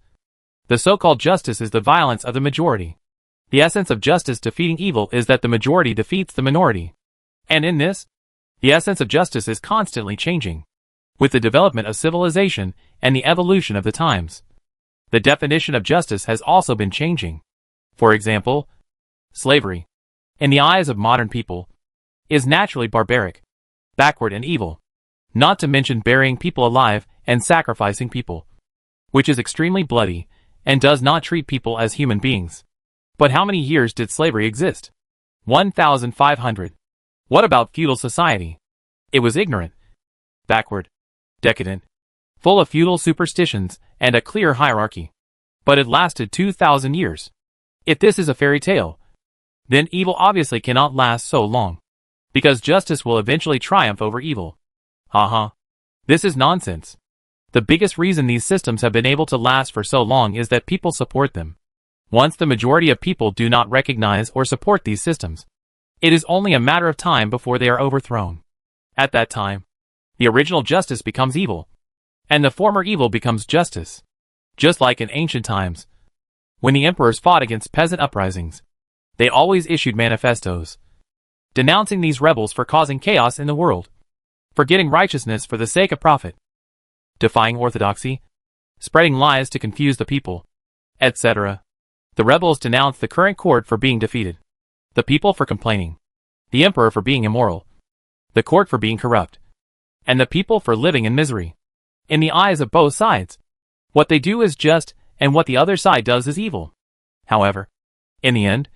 the so-called justice is the violence of the majority. The essence of justice defeating evil is that the majority defeats the minority. And in this, the essence of justice is constantly changing. With the development of civilization and the evolution of the times, the definition of justice has also been changing. For example, slavery, in the eyes of modern people, is naturally barbaric, backward and evil, not to mention burying people alive and sacrificing people, which is extremely bloody and does not treat people as human beings. But how many years did slavery exist? 1,500. What about feudal society? It was ignorant, backward, decadent, full of feudal superstitions and a clear hierarchy. But it lasted 2,000 years. If this is a fairy tale, then evil obviously cannot last so long, because justice will eventually triumph over evil. Haha. This is nonsense. The biggest reason these systems have been able to last for so long is that people support them. Once the majority of people do not recognize or support these systems, it is only a matter of time before they are overthrown. At that time, the original justice becomes evil, and the former evil becomes justice. Just like in ancient times, when the emperors fought against peasant uprisings, they always issued manifestos, denouncing these rebels for causing chaos in the world, forgetting righteousness for the sake of profit, defying orthodoxy, spreading lies to confuse the people, etc. The rebels denounced the current court for being defeated, the people for complaining, the emperor for being immoral, the court for being corrupt, and the people for living in misery. In the eyes of both sides, what they do is just, and what the other side does is evil. However, in the end,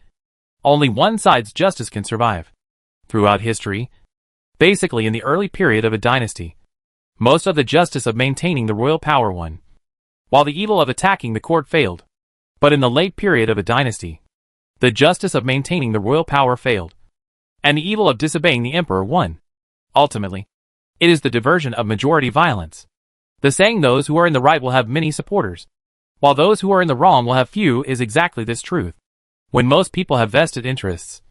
only one side's justice can survive. Throughout history, basically in the early period of a dynasty, most of the justice of maintaining the royal power won, while the evil of attacking the court failed. But in the late period of a dynasty, the justice of maintaining the royal power failed, and the evil of disobeying the emperor won. Ultimately, it is the diversion of majority violence. The saying those who are in the right will have many supporters, while those who are in the wrong will have few is exactly this truth. When most people have vested interests,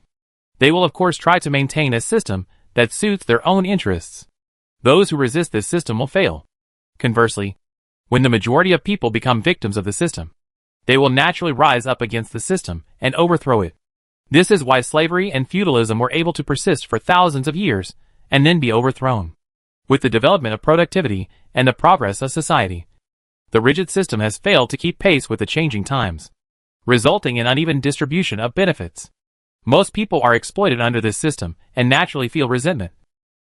they will of course try to maintain a system that suits their own interests. Those who resist this system will fail. Conversely, when the majority of people become victims of the system, they will naturally rise up against the system and overthrow it. This is why slavery and feudalism were able to persist for thousands of years and then be overthrown. With the development of productivity and the progress of society, the rigid system has failed to keep pace with the changing times, resulting in uneven distribution of benefits. Most people are exploited under this system and naturally feel resentment,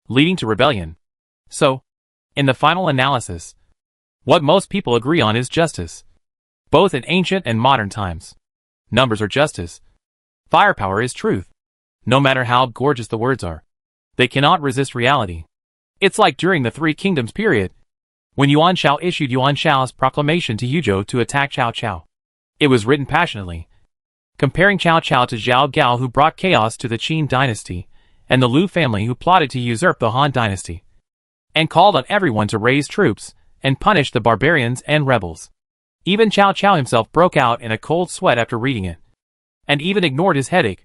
leading to rebellion. So, in the final analysis, what most people agree on is justice, both in ancient and modern times. Numbers are justice. Firepower is truth. No matter how gorgeous the words are, they cannot resist reality. It's like during the Three Kingdoms period, when Yuan Shao issued Yuan Shao's proclamation to Yuzhou to attack Cao Cao. It was written passionately, comparing Cao Cao to Zhao Gao, who brought chaos to the Qin dynasty, and the Liu family who plotted to usurp the Han dynasty, and called on everyone to raise troops and punish the barbarians and rebels. Even Cao Cao himself broke out in a cold sweat after reading it, and even ignored his headache.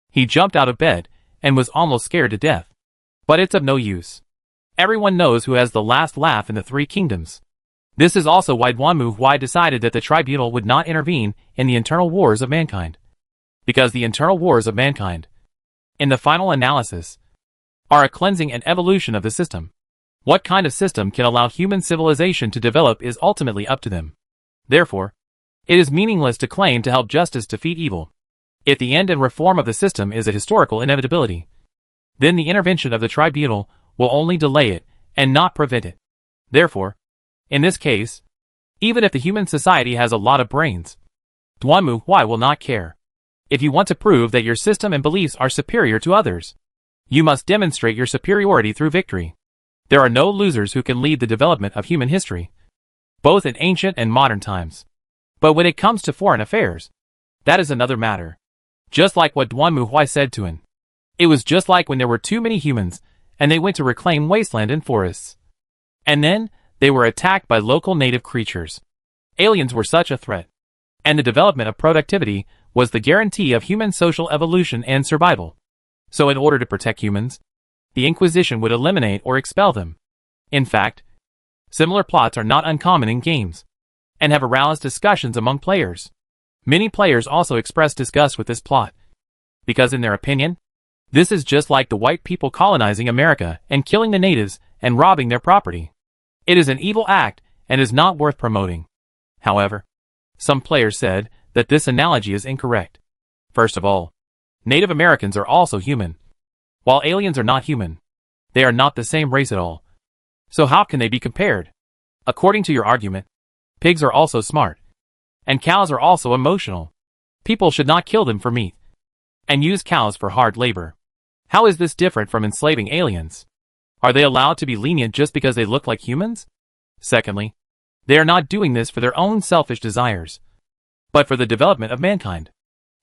He jumped out of bed and was almost scared to death. But it's of no use. Everyone knows who has the last laugh in the Three Kingdoms. This is also why Guanmu Huai decided that the tribunal would not intervene in the internal wars of mankind. Because the internal wars of mankind, in the final analysis, are a cleansing and evolution of the system. What kind of system can allow human civilization to develop is ultimately up to them. Therefore, it is meaningless to claim to help justice defeat evil. If the end and reform of the system is a historical inevitability, then the intervention of the tribunal will only delay it and not prevent it. Therefore, in this case, even if the human society has a lot of brains, Guanmu Huai will not care. If you want to prove that your system and beliefs are superior to others, You must demonstrate your superiority through victory. There are no losers who can lead the development of human history, both in ancient and modern times. But when it comes to foreign affairs, that is another matter. Just like what Duanmu Huai said to him. It was just like when there were too many humans, and they went to reclaim wasteland and forests. And then, they were attacked by local native creatures. Aliens were such a threat. And the development of productivity was the guarantee of human social evolution and survival. So in order to protect humans, the Inquisition would eliminate or expel them. In fact, similar plots are not uncommon in games, and have aroused discussions among players. Many players also expressed disgust with this plot, because in their opinion, this is just like the white people colonizing America and killing the natives and robbing their property. It is an evil act and is not worth promoting. However, some players said that this analogy is incorrect. First of all, Native Americans are also human. While aliens are not human, they are not the same race at all. So how can they be compared? According to your argument, pigs are also smart. And cows are also emotional. People should not kill them for meat, and use cows for hard labor. How is this different from enslaving aliens? Are they allowed to be lenient just because they look like humans? Secondly, they are not doing this for their own selfish desires, but for the development of mankind.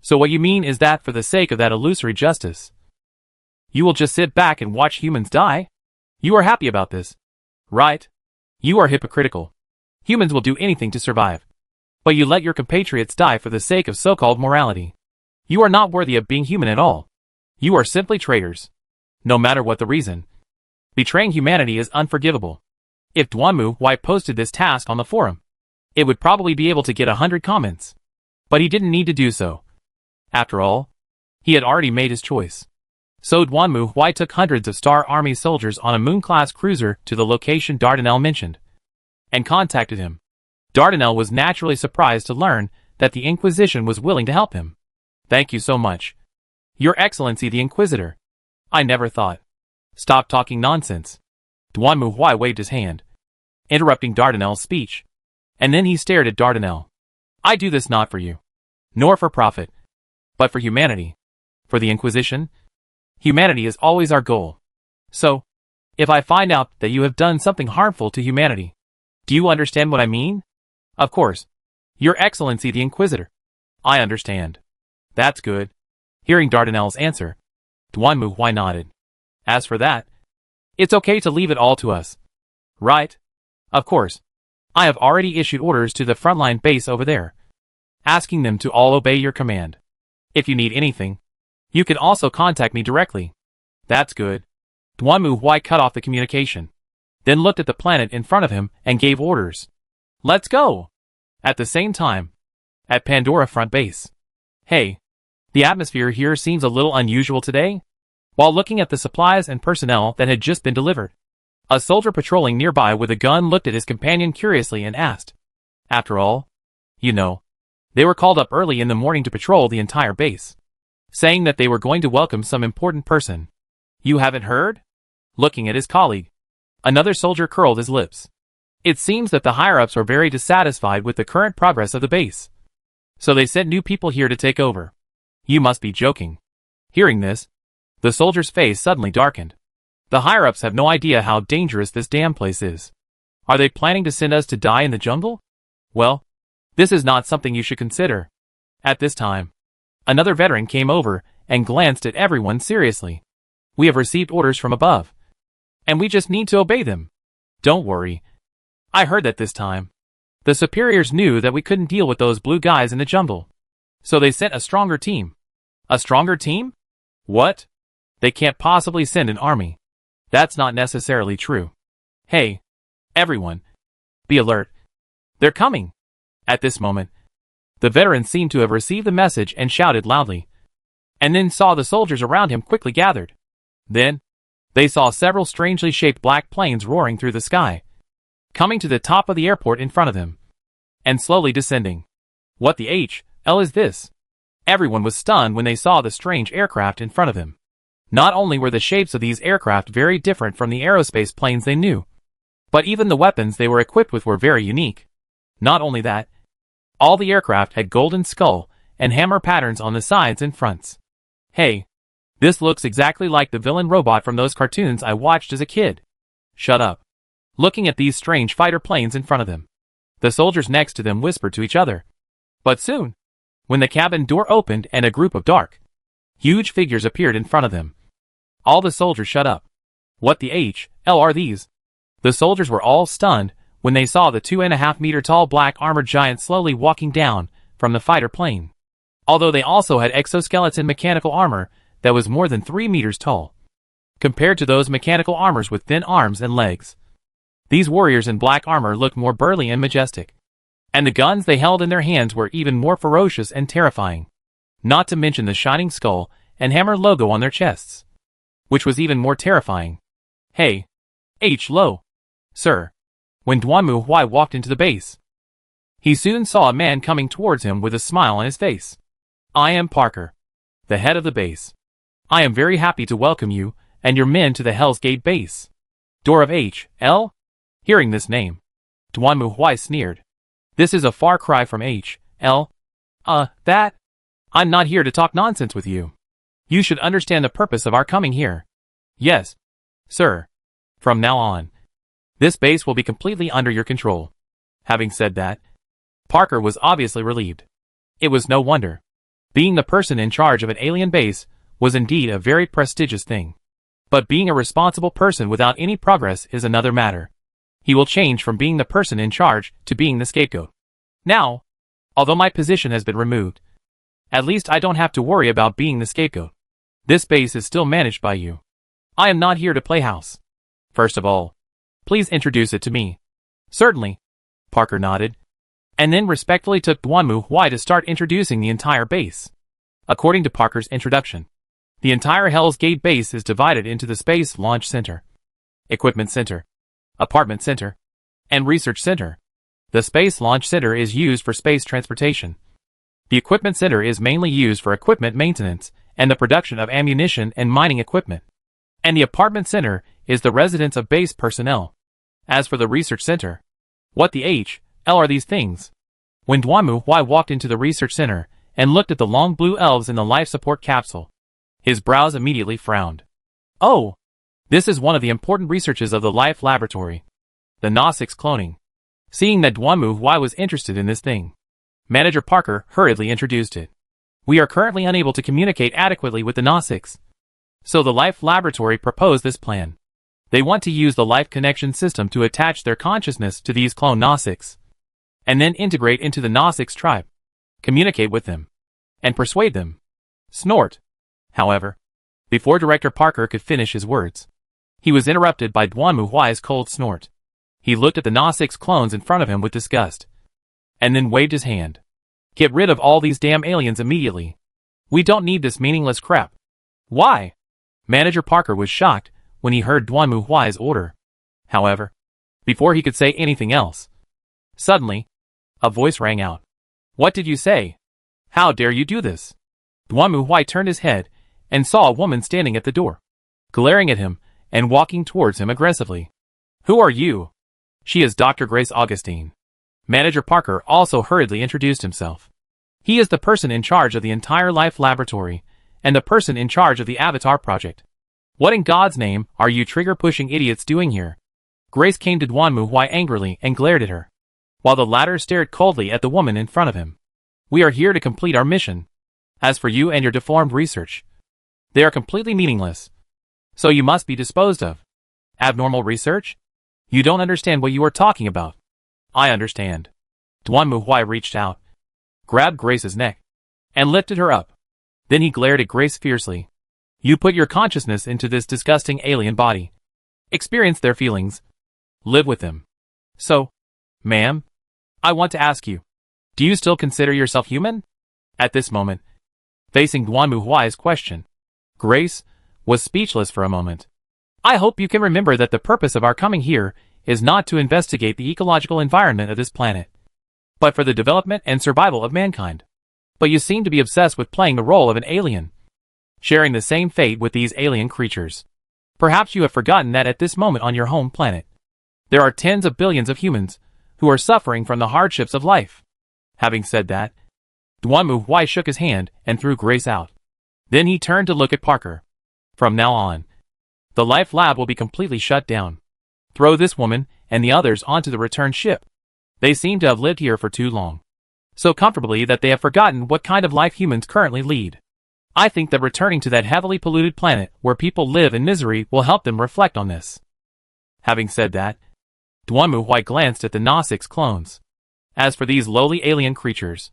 So what you mean is that for the sake of that illusory justice, you will just sit back and watch humans die? You are happy about this, right? You are hypocritical. Humans will do anything to survive. But you let your compatriots die for the sake of so-called morality. You are not worthy of being human at all. You are simply traitors. No matter what the reason. Betraying humanity is unforgivable. If Duanmu Huai posted this task on the forum, it would probably be able to get 100 comments. But he didn't need to do so. After all, he had already made his choice. So Duanmu Huai took hundreds of Star Army soldiers on a Moon-class cruiser to the location Dardanelle mentioned, and contacted him. Dardanelle was naturally surprised to learn that the Inquisition was willing to help him. Thank you so much. Your Excellency the Inquisitor. I never thought. Stop talking nonsense. Duanmu Huai waved his hand, interrupting Dardanelle's speech. And then he stared at Dardanelle. I do this not for you, nor for profit, but for humanity. For the Inquisition, humanity is always our goal. So, if I find out that you have done something harmful to humanity, do you understand what I mean? Of course. Your Excellency the Inquisitor. I understand. That's good. Hearing Dardanelle's answer, Duanmu Huai nodded. As for that, it's okay to leave it all to us. Right? Of course. I have already issued orders to the frontline base over there, asking them to all obey your command. If you need anything, you can also contact me directly. That's good. Duanmu Huai cut off the communication, then looked at the planet in front of him and gave orders. Let's go! At the same time, at Pandora Front Base. Hey, the atmosphere here seems a little unusual today. While looking at the supplies and personnel that had just been delivered, a soldier patrolling nearby with a gun looked at his companion curiously and asked. After all, you know, they were called up early in the morning to patrol the entire base, saying that they were going to welcome some important person. You haven't heard? Looking at his colleague, another soldier curled his lips. It seems that the higher-ups were very dissatisfied with the current progress of the base, so they sent new people here to take over. You must be joking. Hearing this, the soldier's face suddenly darkened. The higher-ups have no idea how dangerous this damn place is. Are they planning to send us to die in the jungle? Well, this is not something you should consider. At this time, another veteran came over and glanced at everyone seriously. We have received orders from above, and we just need to obey them. Don't worry. I heard that this time, the superiors knew that we couldn't deal with those blue guys in the jungle, so they sent a stronger team. A stronger team? What? They can't possibly send an army. That's not necessarily true. Hey, everyone, be alert. They're coming. At this moment, the veteran seemed to have received the message and shouted loudly, and then saw the soldiers around him quickly gathered. Then, they saw several strangely shaped black planes roaring through the sky, coming to the top of the airport in front of him, and slowly descending. What the hell is this? Everyone was stunned when they saw the strange aircraft in front of them. Not only were the shapes of these aircraft very different from the aerospace planes they knew, but even the weapons they were equipped with were very unique. Not only that, all the aircraft had golden skull and hammer patterns on the sides and fronts. Hey, This looks exactly like the villain robot from those cartoons I watched as a kid. Shut up. Looking at these strange fighter planes in front of them, the soldiers next to them whispered to each other. But soon, when the cabin door opened and a group of dark, huge figures appeared in front of them, all the soldiers shut up. What the hell are these? The soldiers were all stunned when they saw the 2.5-meter tall black armored giant slowly walking down from the fighter plane. Although they also had exoskeleton mechanical armor that was more than 3 meters tall, compared to those mechanical armors with thin arms and legs. These warriors in black armor looked more burly and majestic, and the guns they held in their hands were even more ferocious and terrifying, not to mention the shining skull and hammer logo on their chests, which was even more terrifying. Hey, hello, sir. When Duanmu Huai walked into the base, he soon saw a man coming towards him with a smile on his face. I am Parker, the head of the base. I am very happy to welcome you and your men to the Hell's Gate base. Door of H.L.? Hearing this name, Duanmu Huai sneered. This is a far cry from H.L. That? I'm not here to talk nonsense with you. You should understand the purpose of our coming here. Yes, sir. From now on, this base will be completely under your control. Having said that, Parker was obviously relieved. It was no wonder. Being the person in charge of an alien base was indeed a very prestigious thing. But being a responsible person without any progress is another matter. He will change from being the person in charge to being the scapegoat. Now, although my position has been removed, at least I don't have to worry about being the scapegoat. This base is still managed by you. I am not here to play house. First of all, please introduce it to me. Certainly. Parker nodded, and then respectfully took Duanmu Huai to start introducing the entire base. According to Parker's introduction, the entire Hell's Gate base is divided into the Space Launch Center, Equipment Center, Apartment Center, and Research Center. The Space Launch Center is used for space transportation. The Equipment Center is mainly used for equipment maintenance and the production of ammunition and mining equipment. And the Apartment Center is the residence of base personnel. As for the Research Center, what the hell are these things? When Duanmu Huai walked into the Research Center and looked at the long blue elves in the life support capsule, his brows immediately frowned. Oh! This is one of the important researches of the Life Laboratory, the Gnostics cloning. Seeing that Duanmu Huai was interested in this thing, Manager Parker hurriedly introduced it. We are currently unable to communicate adequately with the Gnostics, so the Life Laboratory proposed this plan. They want to use the Life Connection system to attach their consciousness to these clone Gnostics, and then integrate into the Gnostics tribe, communicate with them, and persuade them. Snort. However, before Director Parker could finish his words, he was interrupted by Duanmu Huai's cold snort. He looked at the Gnostics clones in front of him with disgust, and then waved his hand. Get rid of all these damn aliens immediately. We don't need this meaningless crap. Why? Manager Parker was shocked when he heard Duanmu Huai's order. However, before he could say anything else, suddenly, a voice rang out. What did you say? How dare you do this? Duanmu Huai turned his head and saw a woman standing at the door, glaring at him and walking towards him aggressively. Who are you? She is Dr. Grace Augustine. Manager Parker also hurriedly introduced himself. He is the person in charge of the entire Life Laboratory and the person in charge of the Avatar Project. What in God's name are you trigger-pushing idiots doing here? Grace came to Duanmu Huai angrily and glared at her, while the latter stared coldly at the woman in front of him. We are here to complete our mission. As for you and your deformed research, they are completely meaningless. So you must be disposed of. Abnormal research? You don't understand what you are talking about. I understand. Duanmu Huai reached out, grabbed Grace's neck, and lifted her up. Then he glared at Grace fiercely. You put your consciousness into this disgusting alien body. Experience their feelings. Live with them. So, ma'am, I want to ask you, do you still consider yourself human? At this moment, facing Duanmu Huai's question, Grace was speechless for a moment. I hope you can remember that the purpose of our coming here is not to investigate the ecological environment of this planet, but for the development and survival of mankind. But you seem to be obsessed with playing the role of an alien, sharing the same fate with these alien creatures. Perhaps you have forgotten that at this moment on your home planet, there are tens of billions of humans who are suffering from the hardships of life. Having said that, Duanmu Huai shook his hand and threw Grace out. Then he turned to look at Parker. From now on, the Life Lab will be completely shut down. Throw this woman and the others onto the return ship. They seem to have lived here for too long. So comfortably that they have forgotten what kind of life humans currently lead. I think that returning to that heavily polluted planet where people live in misery will help them reflect on this. Having said that, Duanmu Huai glanced at the Na-6 clones. As for these lowly alien creatures,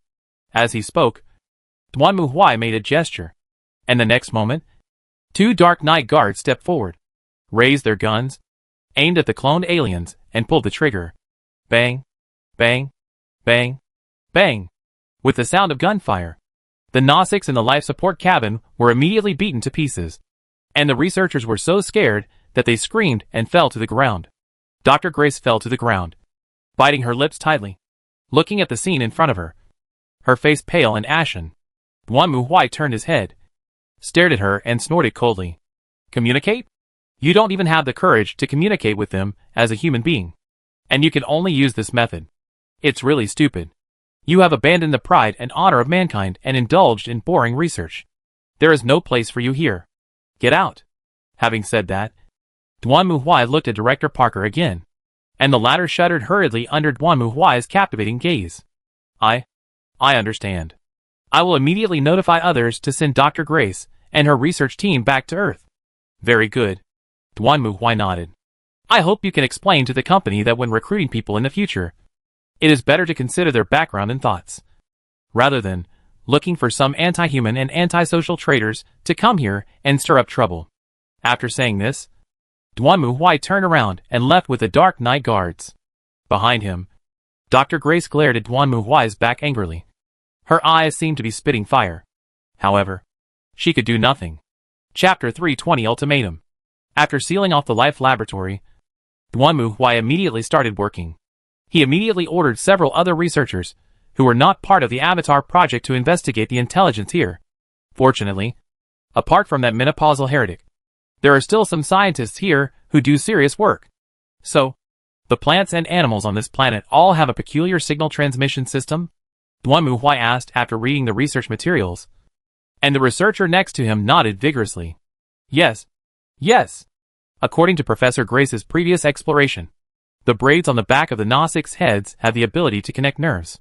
as he spoke, Duanmu Huai made a gesture, and the next moment, two Dark Knight guards stepped forward, raised their guns, aimed at the cloned aliens, and pulled the trigger. Bang, bang, bang, bang. With the sound of gunfire, the Na-6 in the life support cabin were immediately beaten to pieces, and the researchers were so scared that they screamed and fell to the ground. Dr. Grace fell to the ground, biting her lips tightly, looking at the scene in front of her, her face pale and ashen. Duanmu Huai turned his head, stared at her and snorted coldly. Communicate? You don't even have the courage to communicate with them as a human being. And you can only use this method. It's really stupid. You have abandoned the pride and honor of mankind and indulged in boring research. There is no place for you here. Get out. Having said that, Duanmu Huai looked at Director Parker again, and the latter shuddered hurriedly under Duanmu Huai's captivating gaze. I understand. I will immediately notify others to send Dr. Grace and her research team back to Earth. Very good. Duanmu Huai nodded. I hope you can explain to the company that when recruiting people in the future, it is better to consider their background and thoughts, rather than looking for some anti-human and anti-social traitors to come here and stir up trouble. After saying this, Duanmu Huai turned around and left with the Dark Knight guards. Behind him, Dr. Grace glared at Duanmu Huai's back angrily. Her eyes seemed to be spitting fire. However, she could do nothing. Chapter 320 Ultimatum. After sealing off the Life Laboratory, Duanmu Huai immediately started working. He immediately ordered several other researchers, who were not part of the Avatar project, to investigate the intelligence here. Fortunately, apart from that menopausal heretic, there are still some scientists here who do serious work. So, the plants and animals on this planet all have a peculiar signal transmission system? Duanmu Huai asked after reading the research materials, and the researcher next to him nodded vigorously. Yes. Yes. According to Professor Grace's previous exploration, the braids on the back of the Na-6 heads have the ability to connect nerves.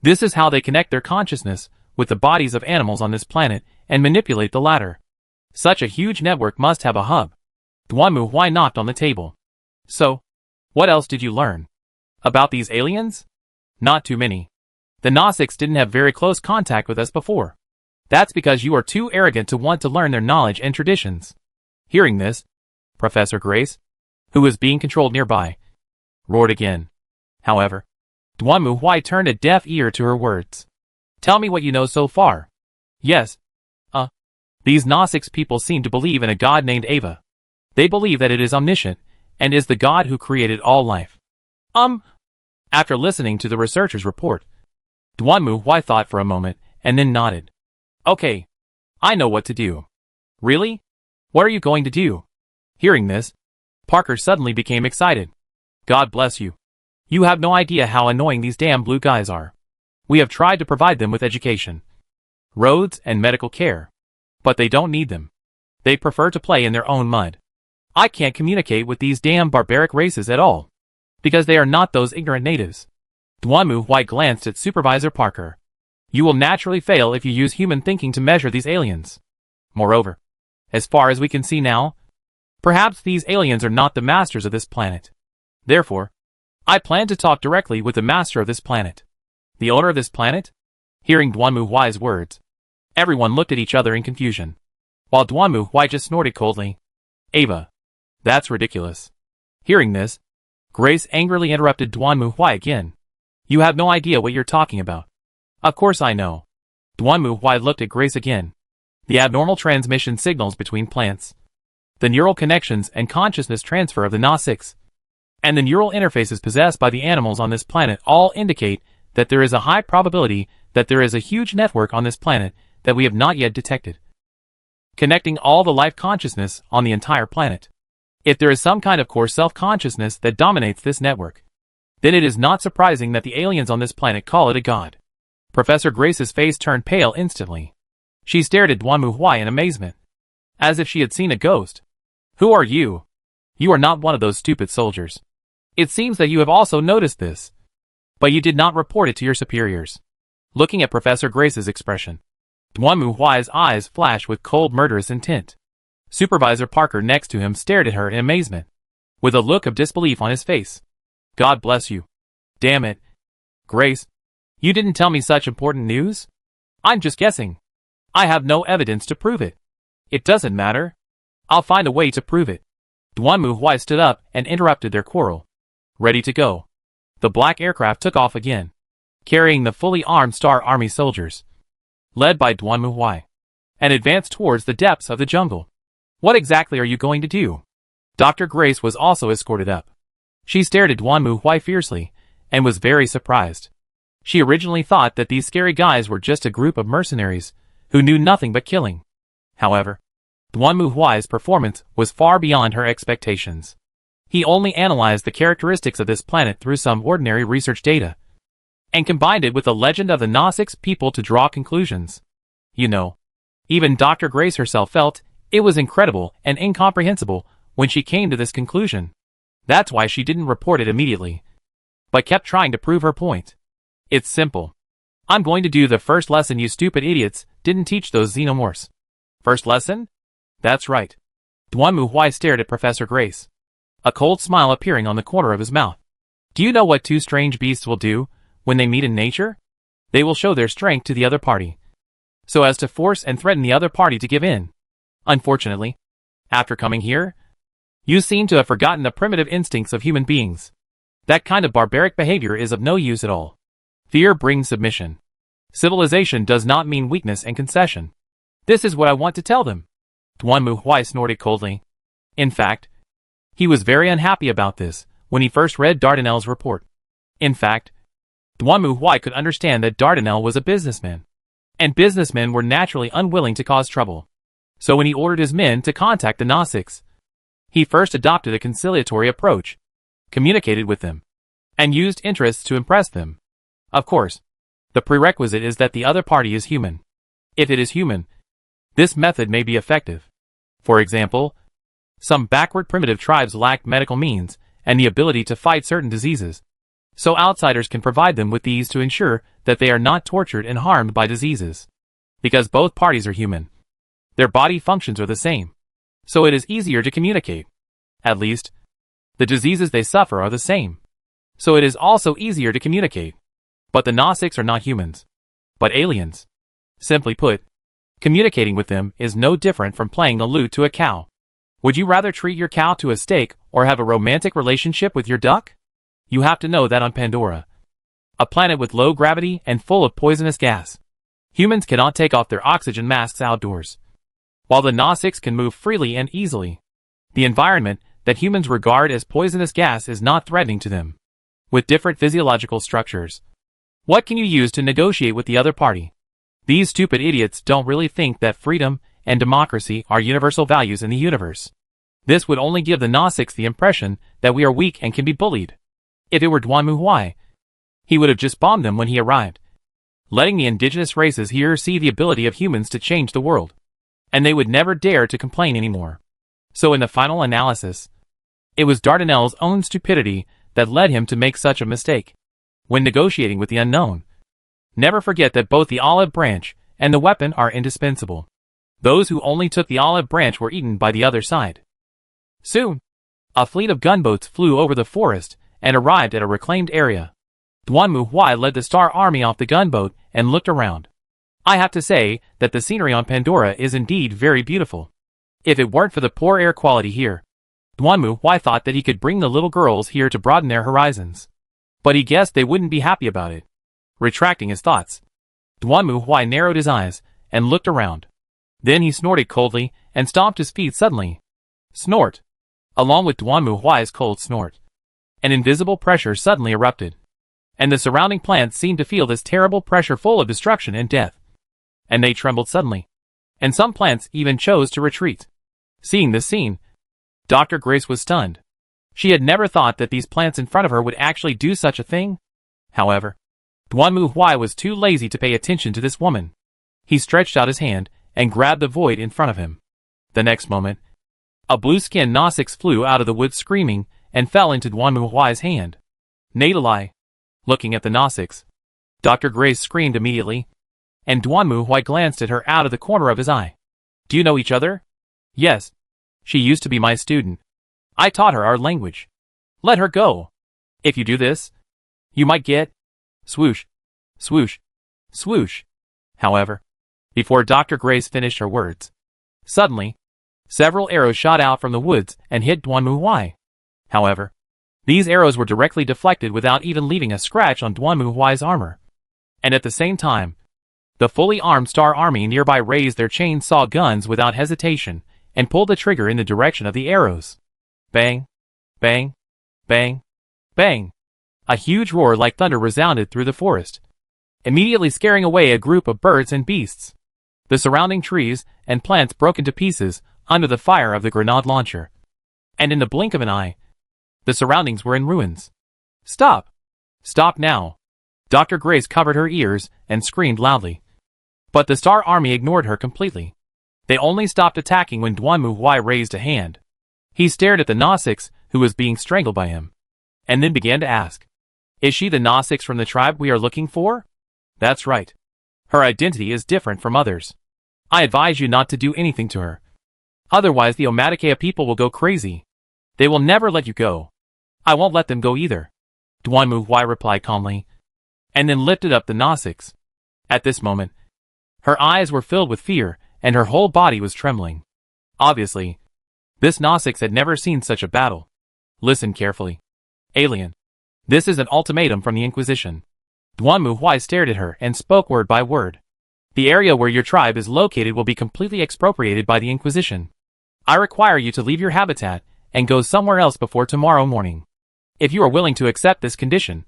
This is how they connect their consciousness with the bodies of animals on this planet and manipulate the latter. Such a huge network must have a hub. Duanmu Huai knocked on the table. So, what else did you learn? About these aliens? Not too many. The Na-6 didn't have very close contact with us before. That's because you are too arrogant to want to learn their knowledge and traditions. Hearing this, Professor Grace, who was being controlled nearby, roared again. However, Duanmu Huai turned a deaf ear to her words. Tell me what you know so far. Yes. These Na-6 people seem to believe in a god named Ava. They believe that it is omniscient, and is the god who created all life. After listening to the researcher's report, Duanmu Huai thought for a moment, and then nodded. Okay. I know what to do. Really? What are you going to do? Hearing this, Parker suddenly became excited. God bless you. You have no idea how annoying these damn blue guys are. We have tried to provide them with education, roads, and medical care, but they don't need them. They prefer to play in their own mud. I can't communicate with these damn barbaric races at all, because they are not those ignorant natives. Duanmu Huai glanced at Supervisor Parker. You will naturally fail if you use human thinking to measure these aliens. Moreover, as far as we can see now, perhaps these aliens are not the masters of this planet. Therefore, I plan to talk directly with the master of this planet. The owner of this planet? Hearing Duanmu Huai's words, everyone looked at each other in confusion, while Duanmu Huai just snorted coldly. Ava. That's ridiculous. Hearing this, Grace angrily interrupted Duanmu Huai again. You have no idea what you're talking about. Of course I know. Duanmu Huai looked at Grace again. The abnormal transmission signals between plants, the neural connections and consciousness transfer of the Na-6, and the neural interfaces possessed by the animals on this planet all indicate that there is a high probability that there is a huge network on this planet that we have not yet detected, connecting all the life consciousness on the entire planet. If there is some kind of core self-consciousness that dominates this network, then it is not surprising that the aliens on this planet call it a god. Professor Grace's face turned pale instantly. She stared at Duanmu Huai in amazement. as if she had seen a ghost. Who are you? You are not one of those stupid soldiers. It seems that you have also noticed this. But you did not report it to your superiors. Looking at Professor Grace's expression, Duanmu Huai's eyes flashed with cold murderous intent. Supervisor Parker next to him stared at her in amazement, with a look of disbelief on his face. God bless you. Damn it. Grace, you didn't tell me such important news? I'm just guessing. I have no evidence to prove it. It doesn't matter. I'll find a way to prove it. Duanmu Huai stood up and interrupted their quarrel. Ready to go. The black aircraft took off again, carrying the fully armed Star Army soldiers, led by Duanmu Huai, and advanced towards the depths of the jungle. What exactly are you going to do? Dr. Grace was also escorted up. She stared at Duanmu Huai fiercely, and was very surprised. She originally thought that these scary guys were just a group of mercenaries, who knew nothing but killing. However, Duanmu Huai's performance was far beyond her expectations. He only analyzed the characteristics of this planet through some ordinary research data, and combined it with the legend of the Gnostics people to draw conclusions. You know, even Dr. Grace herself felt it was incredible and incomprehensible when she came to this conclusion. That's why she didn't report it immediately, but kept trying to prove her point. It's simple. I'm going to do the first lesson you stupid idiots didn't teach those xenomorphs. First lesson? That's right. Duanmu Huai stared at Professor Grace, a cold smile appearing on the corner of his mouth. Do you know what two strange beasts will do when they meet in nature? They will show their strength to the other party, so as to force and threaten the other party to give in. Unfortunately, after coming here, you seem to have forgotten the primitive instincts of human beings. That kind of barbaric behavior is of no use at all. Fear brings submission. Civilization does not mean weakness and concession. This is what I want to tell them. Duanmu Huai snorted coldly. In fact, he was very unhappy about this when he first read Dardanel's report. In fact, Duanmu Huai could understand that Dardanel was a businessman, and businessmen were naturally unwilling to cause trouble. So when he ordered his men to contact the Gnostics, he first adopted a conciliatory approach, communicated with them, and used interests to impress them. Of course, the prerequisite is that the other party is human. If it is human, this method may be effective. For example, some backward primitive tribes lack medical means and the ability to fight certain diseases, so outsiders can provide them with these to ensure that they are not tortured and harmed by diseases. Because both parties are human, their body functions are the same, so it is easier to communicate. At least, the diseases they suffer are the same, so it is also easier to communicate. But the Gnostics are not humans, but aliens. Simply put, communicating with them is no different from playing the lute to a cow. Would you rather treat your cow to a steak or have a romantic relationship with your duck? You have to know that on Pandora, a planet with low gravity and full of poisonous gas, humans cannot take off their oxygen masks outdoors, while the Gnostics can move freely and easily. The environment that humans regard as poisonous gas is not threatening to them. With different physiological structures, what can you use to negotiate with the other party? These stupid idiots don't really think that freedom and democracy are universal values in the universe. This would only give the Gnostics the impression that we are weak and can be bullied. If it were Duanmu Huai, he would have just bombed them when he arrived, letting the indigenous races here see the ability of humans to change the world, and they would never dare to complain anymore. So in the final analysis, it was Dardanel's own stupidity that led him to make such a mistake. When negotiating with the unknown, never forget that both the olive branch and the weapon are indispensable. Those who only took the olive branch were eaten by the other side. Soon, a fleet of gunboats flew over the forest and arrived at a reclaimed area. Duanmu Huai led the Star Army off the gunboat and looked around. I have to say that the scenery on Pandora is indeed very beautiful. If it weren't for the poor air quality here, Duanmu Huai thought that he could bring the little girls here to broaden their horizons. But he guessed they wouldn't be happy about it. Retracting his thoughts, Duanmu Huai narrowed his eyes and looked around. Then he snorted coldly and stomped his feet suddenly. Snort! Along with Duanmu Huai's cold snort, an invisible pressure suddenly erupted, and the surrounding plants seemed to feel this terrible pressure full of destruction and death. And they trembled suddenly, and some plants even chose to retreat. Seeing this scene, Dr. Grace was stunned. She had never thought that these plants in front of her would actually do such a thing. However, Duanmu Huai was too lazy to pay attention to this woman. He stretched out his hand and grabbed the void in front of him. The next moment, a blue-skinned Gnostic flew out of the woods screaming and fell into Duanmu Huai's hand. Nadalai. Looking at the Gnostics, Dr. Grace screamed immediately, and Duanmu Huai glanced at her out of the corner of his eye. Do you know each other? Yes. She used to be my student. I taught her our language. Let her go. If you do this, you might get... Swoosh. Swoosh. Swoosh. However, before Dr. Grace finished her words, suddenly, several arrows shot out from the woods and hit Duanmu Huai. However, these arrows were directly deflected without even leaving a scratch on Duanmu Huai's armor. And at the same time, the fully armed Star Army nearby raised their chainsaw guns without hesitation and pulled the trigger in the direction of the arrows. Bang, bang, bang, bang. A huge roar like thunder resounded through the forest, immediately scaring away a group of birds and beasts. The surrounding trees and plants broke into pieces under the fire of the grenade launcher. And in the blink of an eye, the surroundings were in ruins. Stop! Stop now! Dr. Grace covered her ears and screamed loudly. But the Star Army ignored her completely. They only stopped attacking when Duanmu Huai raised a hand. He stared at the Gnostics, who was being strangled by him, and then began to ask, "Is she the Gnostics from the tribe we are looking for?" "That's right. Her identity is different from others. I advise you not to do anything to her. Otherwise the Omaticaya people will go crazy. They will never let you go. I won't let them go either," Duanmu Huai replied calmly, and then lifted up the Gnostics. At this moment, her eyes were filled with fear, and her whole body was trembling. Obviously, this Gnostics had never seen such a battle. Listen carefully. Alien. This is an ultimatum from the Inquisition. Duanmu Huai stared at her and spoke word by word. The area where your tribe is located will be completely expropriated by the Inquisition. I require you to leave your habitat and go somewhere else before tomorrow morning. If you are willing to accept this condition,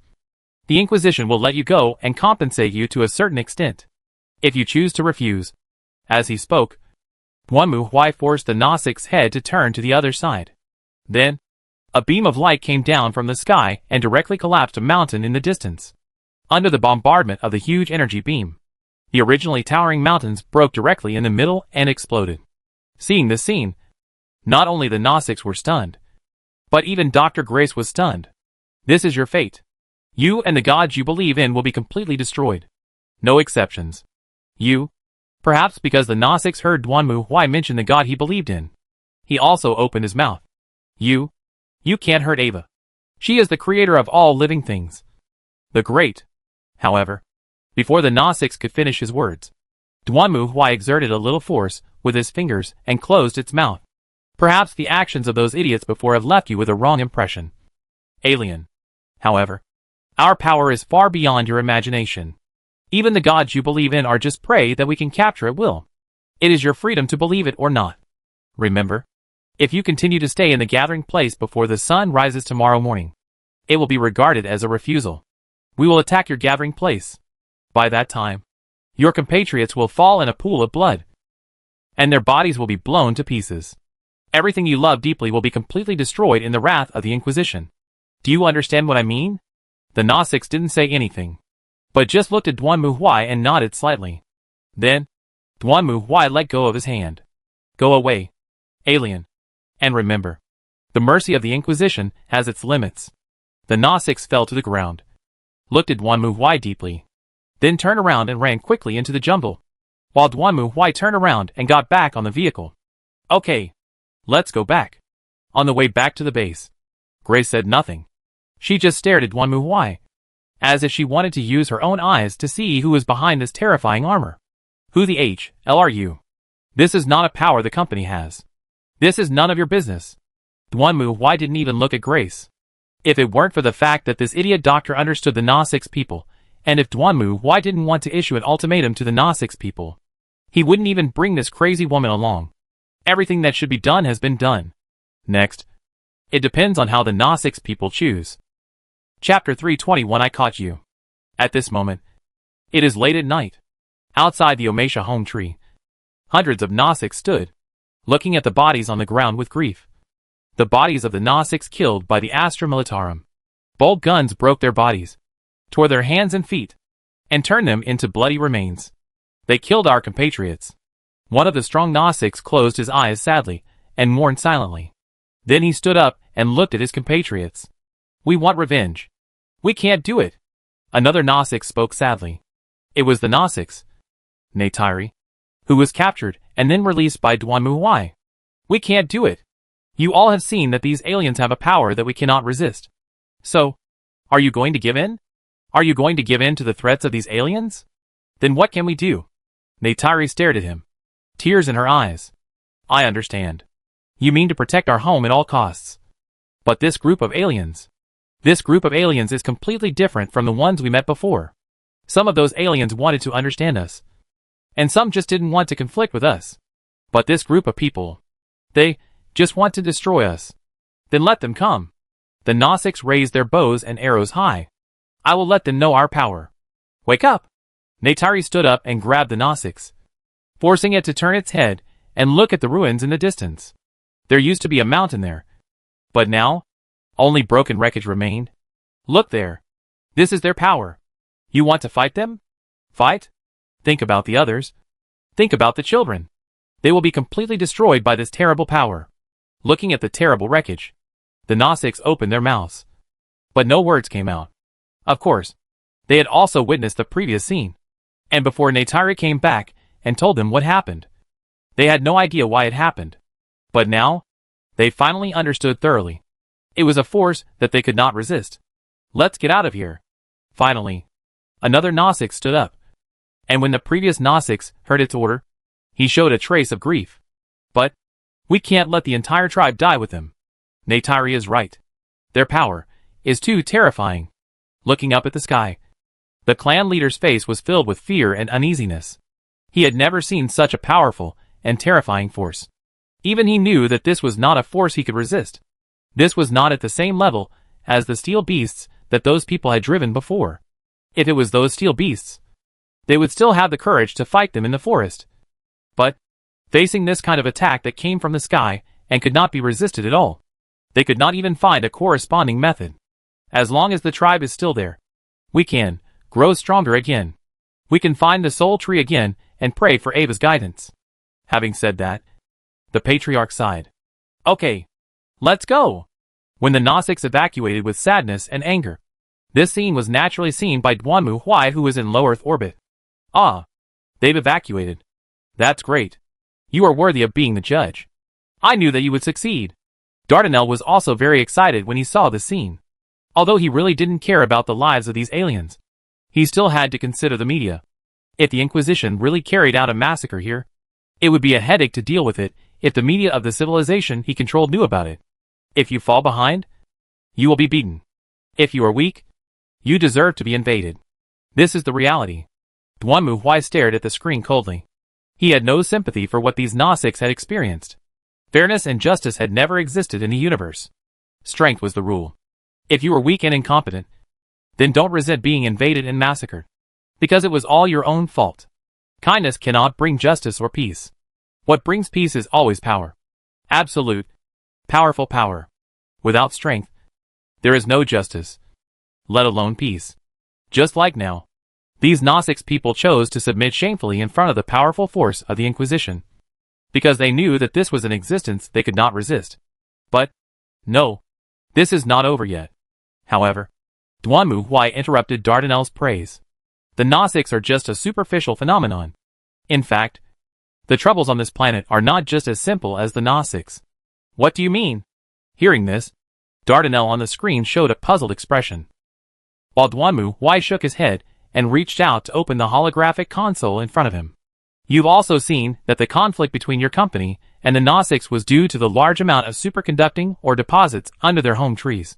the Inquisition will let you go and compensate you to a certain extent. If you choose to refuse. As he spoke, Duanmu Huai forced the Gnostic's head to turn to the other side. Then, a beam of light came down from the sky and directly collapsed a mountain in the distance. Under the bombardment of the huge energy beam, the originally towering mountains broke directly in the middle and exploded. Seeing this scene, not only the Gnostics were stunned, but even Dr. Grace was stunned. This is your fate. You and the gods you believe in will be completely destroyed. No exceptions. You, perhaps because the Gnostics heard Duanmu Huai mention the god he believed in. He also opened his mouth. You can't hurt Ava. She is the creator of all living things. The Great. However, before the Gnostics could finish his words, Duanmu Huai exerted a little force with his fingers and closed its mouth. Perhaps the actions of those idiots before have left you with a wrong impression. Alien. However, our power is far beyond your imagination. Even the gods you believe in are just prey that we can capture at will. It is your freedom to believe it or not. Remember, if you continue to stay in the gathering place before the sun rises tomorrow morning, it will be regarded as a refusal. We will attack your gathering place. By that time, your compatriots will fall in a pool of blood, and their bodies will be blown to pieces. Everything you love deeply will be completely destroyed in the wrath of the Inquisition. Do you understand what I mean? The Gnostics didn't say anything, but just looked at Duanmu Huai and nodded slightly. Then, Duanmu Huai let go of his hand. Go away, alien. And remember, the mercy of the Inquisition has its limits. The Gnostics fell to the ground, looked at Duanmu Huai deeply, then turned around and ran quickly into the jungle, while Duanmu Huai turned around and got back on the vehicle. Okay, let's go back. On the way back to the base, Grace said nothing. She just stared at Duanmu Huai, as if she wanted to use her own eyes to see who was behind this terrifying armor. Who the hell are you? This is not a power the company has. This is none of your business. Duanmu Huai didn't even look at Grace. If it weren't for the fact that this idiot doctor understood the Gnostics people, and if Duanmu Huai didn't want to issue an ultimatum to the Gnostics people, he wouldn't even bring this crazy woman along. Everything that should be done has been done. Next, it depends on how the Gnostics people choose. Chapter 321 I Caught You. At this moment, it is late at night. Outside the Omesha home tree, hundreds of Gnostics stood, looking at the bodies on the ground with grief. The bodies of the Gnostics killed by the Astra Militarum. Bolt guns broke their bodies, tore their hands and feet, and turned them into bloody remains. They killed our compatriots. One of the strong Gnostics closed his eyes sadly, and mourned silently. Then he stood up and looked at his compatriots. We want revenge. We can't do it. Another Gnostic spoke sadly. It was the Gnostics, Neytiri, who was captured and then released by Duanmu. We can't do it. You all have seen that these aliens have a power that we cannot resist. So, are you going to give in? Are you going to give in to the threats of these aliens? Then what can we do? Neytiri stared at him, tears in her eyes. I understand. You mean to protect our home at all costs. But this group of aliens is completely different from the ones we met before. Some of those aliens wanted to understand us, and some just didn't want to conflict with us. But this group of people, they just want to destroy us. Then let them come. The Gnostics raised their bows and arrows high. I will let them know our power. Wake up! Neytiri stood up and grabbed the Gnostics, forcing it to turn its head and look at the ruins in the distance. There used to be a mountain there, but now, only broken wreckage remained. Look there. This is their power. You want to fight them? Fight? Think about the others. Think about the children. They will be completely destroyed by this terrible power. Looking at the terrible wreckage, the Gnostics opened their mouths, but no words came out. Of course, they had also witnessed the previous scene, and before Neytiri came back and told them what happened, they had no idea why it happened. But now, they finally understood thoroughly. It was a force that they could not resist. Let's get out of here. Finally, another Gnostic stood up, and when the previous Gnostics heard its order, he showed a trace of grief. But, we can't let the entire tribe die with them. Neytiri is right. Their power is too terrifying. Looking up at the sky, the clan leader's face was filled with fear and uneasiness. He had never seen such a powerful and terrifying force. Even he knew that this was not a force he could resist. This was not at the same level as the steel beasts that those people had driven before. If it was those steel beasts, they would still have the courage to fight them in the forest. But, facing this kind of attack that came from the sky and could not be resisted at all, they could not even find a corresponding method. As long as the tribe is still there, we can grow stronger again. We can find the soul tree again and pray for Ava's guidance. Having said that, the patriarch sighed. Okay, let's go. When the Gnostics evacuated with sadness and anger, this scene was naturally seen by Duanmu, who was in low Earth orbit. Ah, they've evacuated. That's great. You are worthy of being the judge. I knew that you would succeed. Dardanelle was also very excited when he saw the scene. Although he really didn't care about the lives of these aliens, he still had to consider the media. If the Inquisition really carried out a massacre here, it would be a headache to deal with it if the media of the civilization he controlled knew about it. If you fall behind, you will be beaten. If you are weak, you deserve to be invaded. This is the reality. Duanmu stared at the screen coldly. He had no sympathy for what these Gnostics had experienced. Fairness and justice had never existed in the universe. Strength was the rule. If you were weak and incompetent, then don't resent being invaded and massacred, because it was all your own fault. Kindness cannot bring justice or peace. What brings peace is always power. Absolute, powerful power. Without strength, there is no justice, let alone peace. Just like now, these Gnostics people chose to submit shamefully in front of the powerful force of the Inquisition, because they knew that this was an existence they could not resist. But, no, this is not over yet. However, Duanmu interrupted Dardanelle's praise. The Gnostics are just a superficial phenomenon. In fact, the troubles on this planet are not just as simple as the Gnostics. What do you mean? Hearing this, Dardanelle on the screen showed a puzzled expression, while Duanmu shook his head and reached out to open the holographic console in front of him. You've also seen that the conflict between your company and the Gnostics was due to the large amount of superconducting or deposits under their home trees.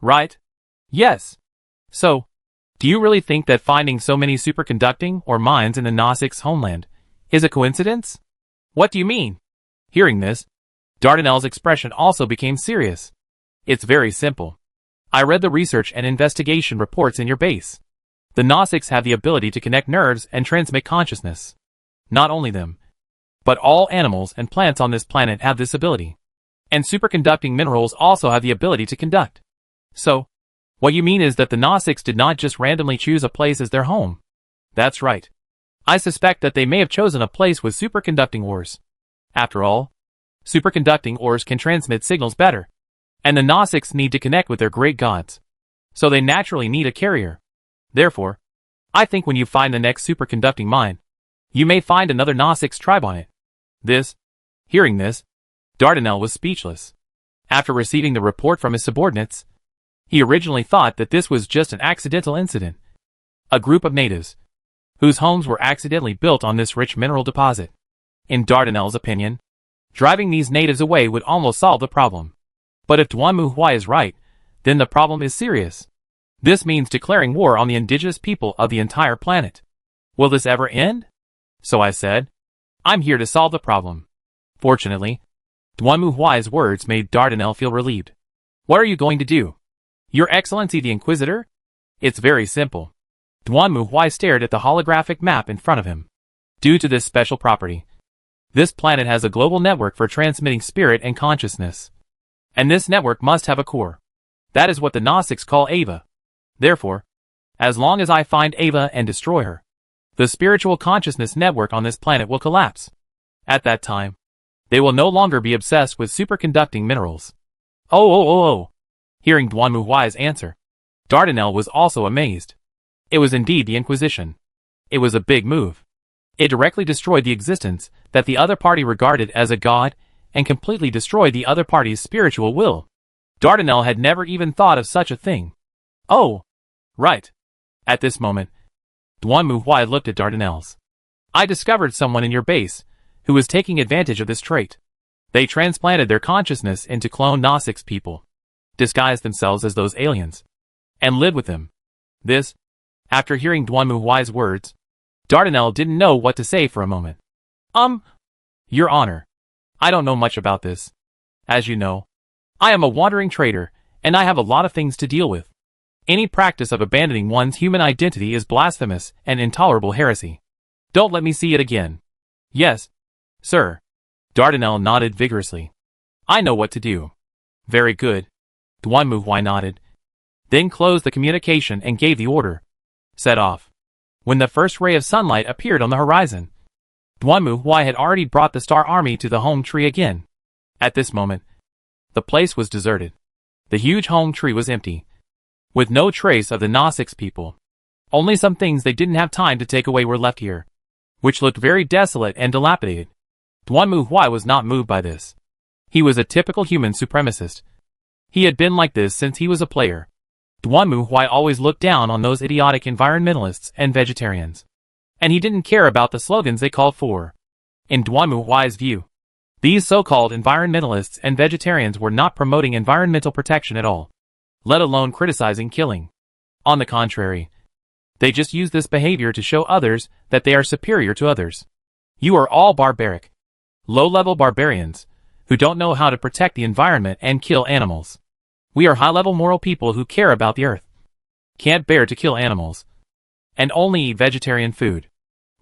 Right? Yes. So, do you really think that finding so many superconducting or mines in the Gnostics' homeland is a coincidence? What do you mean? Hearing this, Dardanelle's expression also became serious. It's very simple. I read the research and investigation reports in your base. The Gnostics have the ability to connect nerves and transmit consciousness. Not only them, but all animals and plants on this planet have this ability. And superconducting minerals also have the ability to conduct. So, what you mean is that the Gnostics did not just randomly choose a place as their home. That's right. I suspect that they may have chosen a place with superconducting ores. After all, superconducting ores can transmit signals better, and the Gnostics need to connect with their great gods. So they naturally need a carrier. Therefore, I think when you find the next superconducting mine, you may find another Gnostics tribe on it. Hearing this, Dardanelle was speechless. After receiving the report from his subordinates, he originally thought that this was just an accidental incident. A group of natives, whose homes were accidentally built on this rich mineral deposit. In Dardanelle's opinion, driving these natives away would almost solve the problem. But if Duan Muhui is right, then the problem is serious. This means declaring war on the indigenous people of the entire planet. Will this ever end? So I said, I'm here to solve the problem. Fortunately, Duan Muhui's words made Dardanelle feel relieved. What are you going to do? Your Excellency the Inquisitor? It's very simple. Duan Muhui stared at the holographic map in front of him. Due to this special property, this planet has a global network for transmitting spirit and consciousness. And this network must have a core. That is what the Gnostics call Ava. Therefore, as long as I find Ava and destroy her, the spiritual consciousness network on this planet will collapse. At that time, they will no longer be obsessed with superconducting minerals. Oh. Hearing Duan Muhui's answer, Dardanelle was also amazed. It was indeed the Inquisition. It was a big move. It directly destroyed the existence that the other party regarded as a god and completely destroyed the other party's spiritual will. Dardanelle had never even thought of such a thing. Oh, right. At this moment, Duan Muhui looked at Dardanelle's. I discovered someone in your base who was taking advantage of this trait. They transplanted their consciousness into clone Gnostics people, disguised themselves as those aliens, and lived with them. After hearing Duan Muhui's words, Dardanelle didn't know what to say for a moment. Your Honor, I don't know much about this. As you know, I am a wandering trader, and I have a lot of things to deal with. Any practice of abandoning one's human identity is blasphemous and intolerable heresy. Don't let me see it again. Yes, sir. Dardanelle nodded vigorously. I know what to do. Very good. Duan Muhui nodded, then closed the communication and gave the order. Set off. When the first ray of sunlight appeared on the horizon, Duan Muhui had already brought the Star Army to the home tree again. At this moment, the place was deserted. The huge home tree was empty, with no trace of the Gnostics people. Only some things they didn't have time to take away were left here, which looked very desolate and dilapidated. Duan Muhui was not moved by this. He was a typical human supremacist. He had been like this since he was a player. Duan Muhui always looked down on those idiotic environmentalists and vegetarians. And he didn't care about the slogans they called for. In Duan Muhui's view, these so-called environmentalists and vegetarians were not promoting environmental protection at all, let alone criticizing killing. On the contrary, they just use this behavior to show others that they are superior to others. You are all barbaric, low-level barbarians, who don't know how to protect the environment and kill animals. We are high-level moral people who care about the earth, can't bear to kill animals, and only eat vegetarian food.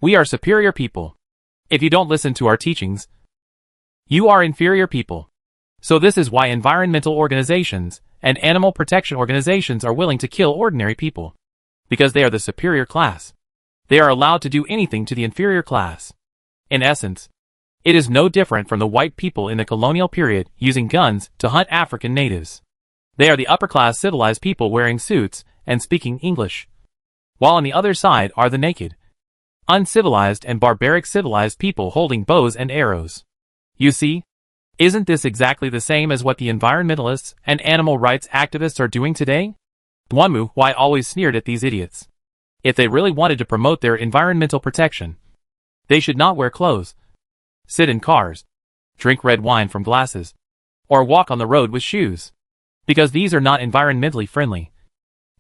We are superior people. If you don't listen to our teachings, you are inferior people. So this is why environmental organizations and animal protection organizations are willing to kill ordinary people. Because they are the superior class. They are allowed to do anything to the inferior class. In essence, it is no different from the white people in the colonial period using guns to hunt African natives. They are the upper-class civilized people wearing suits and speaking English. While on the other side are the naked, uncivilized and barbaric civilized people holding bows and arrows. You see, isn't this exactly the same as what the environmentalists and animal rights activists are doing today? Duan Muhui always sneered at these idiots. If they really wanted to promote their environmental protection, they should not wear clothes, sit in cars, drink red wine from glasses, or walk on the road with shoes. Because these are not environmentally friendly.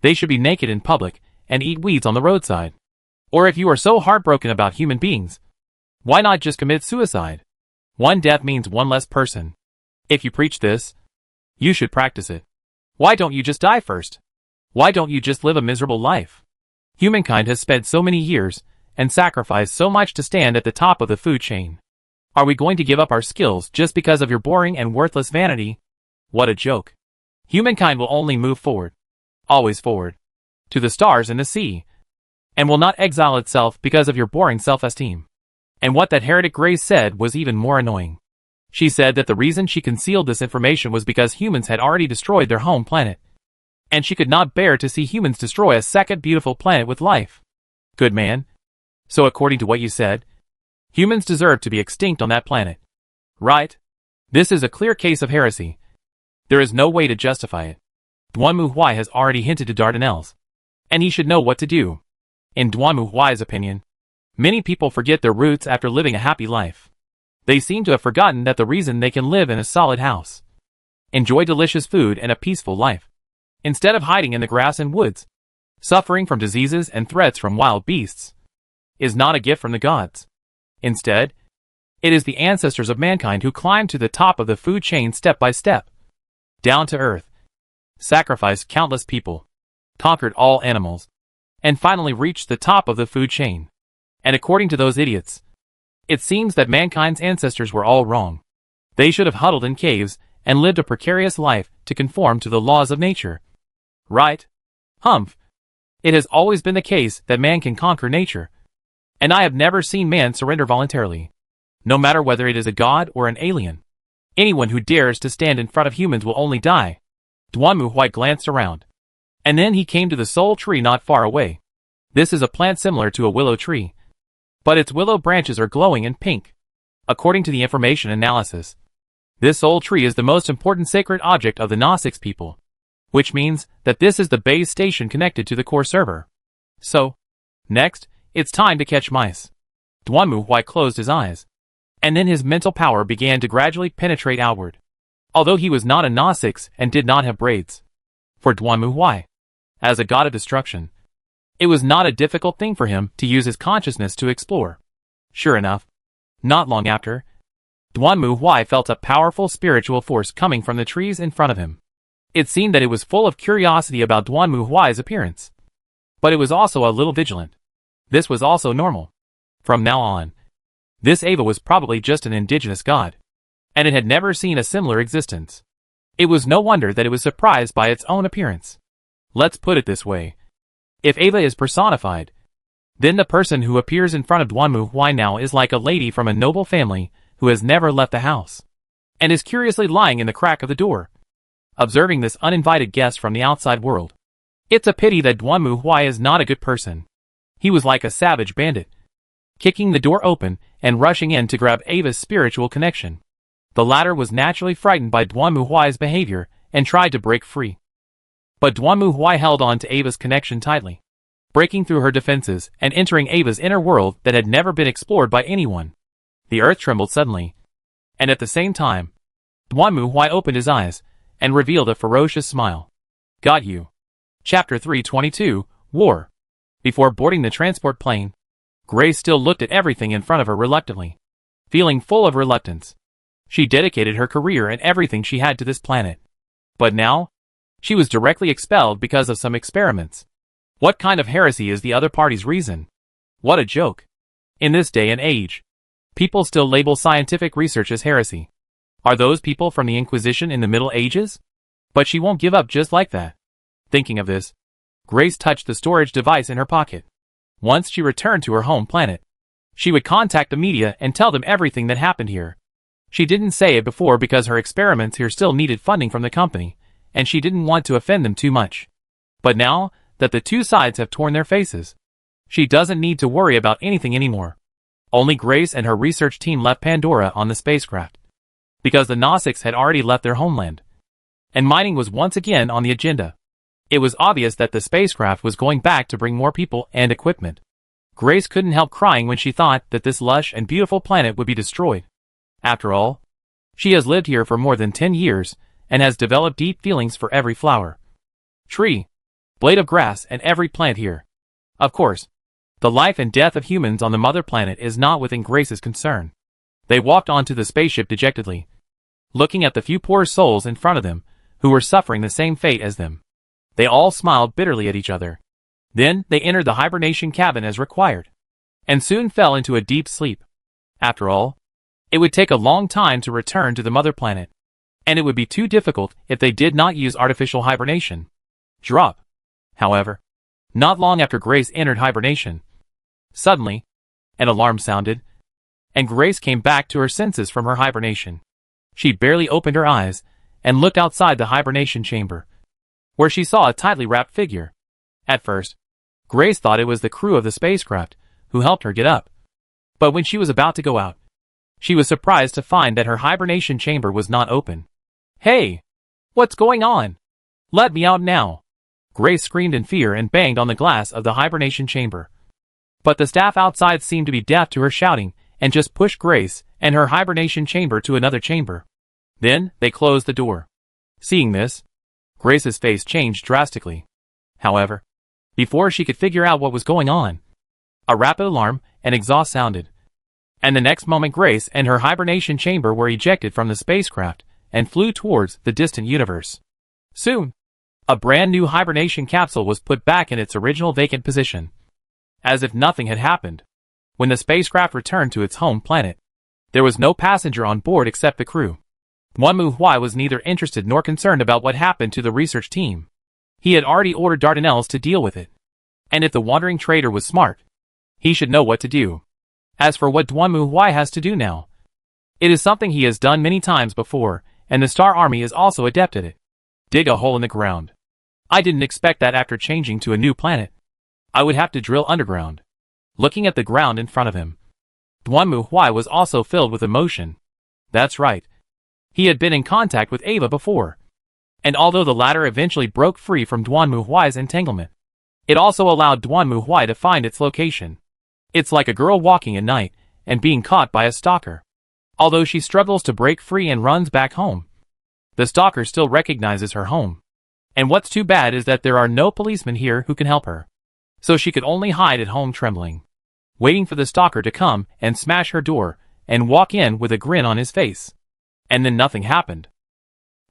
They should be naked in public and eat weeds on the roadside. Or if you are so heartbroken about human beings, why not just commit suicide? One death means one less person. If you preach this, you should practice it. Why don't you just die first? Why don't you just live a miserable life? Humankind has spent so many years and sacrificed so much to stand at the top of the food chain. Are we going to give up our skills just because of your boring and worthless vanity? What a joke. Humankind will only move forward. Always forward. To the stars and the sea. and will not exile itself because of your boring self-esteem. And what that heretic Grace said was even more annoying. She said that the reason she concealed this information was because humans had already destroyed their home planet, and she could not bear to see humans destroy a second beautiful planet with life. Good man. So according to what you said, humans deserve to be extinct on that planet. Right? This is a clear case of heresy. There is no way to justify it. Duanmu Huai has already hinted to Dardanelles, and he should know what to do. In Duanmu Huai's opinion, many people forget their roots after living a happy life. They seem to have forgotten that the reason they can live in a solid house, enjoy delicious food and a peaceful life, instead of hiding in the grass and woods, suffering from diseases and threats from wild beasts, is not a gift from the gods. Instead, it is the ancestors of mankind who climbed to the top of the food chain step by step, down to earth, sacrificed countless people, conquered all animals, and finally reached the top of the food chain. And according to those idiots, it seems that mankind's ancestors were all wrong. They should have huddled in caves and lived a precarious life to conform to the laws of nature. Right? Humph. It has always been the case that man can conquer nature, and I have never seen man surrender voluntarily, no matter whether it is a god or an alien. Anyone who dares to stand in front of humans will only die. Duanmu Huai glanced around, and then he came to the soul tree not far away. This is a plant similar to a willow tree, but its willow branches are glowing in pink. According to the information analysis, this soul tree is the most important sacred object of the Gnostics people, which means that this is the base station connected to the core server. So, next, it's time to catch mice. Duanmu Huai closed his eyes, and then his mental power began to gradually penetrate outward. Although he was not a Gnostic and did not have braids, for Duanmu Huai, as a god of destruction, it was not a difficult thing for him to use his consciousness to explore. Sure enough, not long after, Duanmu Huai felt a powerful spiritual force coming from the trees in front of him. It seemed that it was full of curiosity about Duanmu Huai's appearance, but it was also a little vigilant. This was also normal. From now on, this Ava was probably just an indigenous god, and it had never seen a similar existence. It was no wonder that it was surprised by its own appearance. Let's put it this way. If Ava is personified, then the person who appears in front of Duanmu Huai now is like a lady from a noble family who has never left the house, and is curiously lying in the crack of the door, observing this uninvited guest from the outside world. It's a pity that Duanmu Huai is not a good person. He was like a savage bandit, kicking the door open and rushing in to grab Ava's spiritual connection. The latter was naturally frightened by Duanmu Huai's behavior and tried to break free. But Duanmu Huai held on to Ava's connection tightly, breaking through her defenses and entering Ava's inner world that had never been explored by anyone. The earth trembled suddenly, and at the same time, Duanmu Huai opened his eyes and revealed a ferocious smile. Got you. Chapter 322, War. Before boarding the transport plane, Grace still looked at everything in front of her reluctantly. Feeling full of reluctance, she dedicated her career and everything she had to this planet. But now, she was directly expelled because of some experiments. What kind of heresy is the other party's reason? What a joke. In this day and age, people still label scientific research as heresy. Are those people from the Inquisition in the Middle Ages? But she won't give up just like that. Thinking of this, Grace touched the storage device in her pocket. Once she returned to her home planet, she would contact the media and tell them everything that happened here. She didn't say it before because her experiments here still needed funding from the company, and she didn't want to offend them too much. But now that the two sides have torn their faces, she doesn't need to worry about anything anymore. Only Grace and her research team left Pandora on the spacecraft, because the Gnostics had already left their homeland, and mining was once again on the agenda. It was obvious that the spacecraft was going back to bring more people and equipment. Grace couldn't help crying when she thought that this lush and beautiful planet would be destroyed. After all, she has lived here for more than 10 years, and has developed deep feelings for every flower, tree, blade of grass and every plant here. Of course, the life and death of humans on the mother planet is not within Grace's concern. They walked onto the spaceship dejectedly, looking at the few poor souls in front of them, who were suffering the same fate as them. They all smiled bitterly at each other. Then they entered the hibernation cabin as required, and soon fell into a deep sleep. After all, it would take a long time to return to the mother planet, and it would be too difficult if they did not use artificial hibernation. Drop. However, Not long after Grace entered hibernation, suddenly, an alarm sounded, and Grace came back to her senses from her hibernation. She barely opened her eyes and looked outside the hibernation chamber, where she saw a tightly wrapped figure. At first, Grace thought it was the crew of the spacecraft who helped her get up. But when she was about to go out, she was surprised to find that her hibernation chamber was not open. "Hey! What's going on? Let me out now!" Grace screamed in fear and banged on the glass of the hibernation chamber. But the staff outside seemed to be deaf to her shouting and just pushed Grace and her hibernation chamber to another chamber. Then, they closed the door. Seeing this, Grace's face changed drastically. However, before she could figure out what was going on, a rapid alarm and exhaust sounded. And the next moment Grace and her hibernation chamber were ejected from the spacecraft and flew towards the distant universe. Soon, a brand new hibernation capsule was put back in its original vacant position, as if nothing had happened. When the spacecraft returned to its home planet, there was no passenger on board except the crew. Duanmu Huai was neither interested nor concerned about what happened to the research team. He had already ordered Dardanelles to deal with it. And if the wandering trader was smart, he should know what to do. As for what Duanmu Huai has to do now, it is something he has done many times before, and the Star Army is also adept at it. Dig a hole in the ground. I didn't expect that after changing to a new planet, I would have to drill underground. Looking at the ground in front of him, Duanmu Huai was also filled with emotion. That's right. He had been in contact with Ava before. And although the latter eventually broke free from Duanmu Huai's entanglement, it also allowed Duanmu Huai to find its location. It's like a girl walking at night and being caught by a stalker. Although she struggles to break free and runs back home, the stalker still recognizes her home. And what's too bad is that there are no policemen here who can help her. So she could only hide at home trembling, waiting for the stalker to come and smash her door and walk in with a grin on his face. And then nothing happened.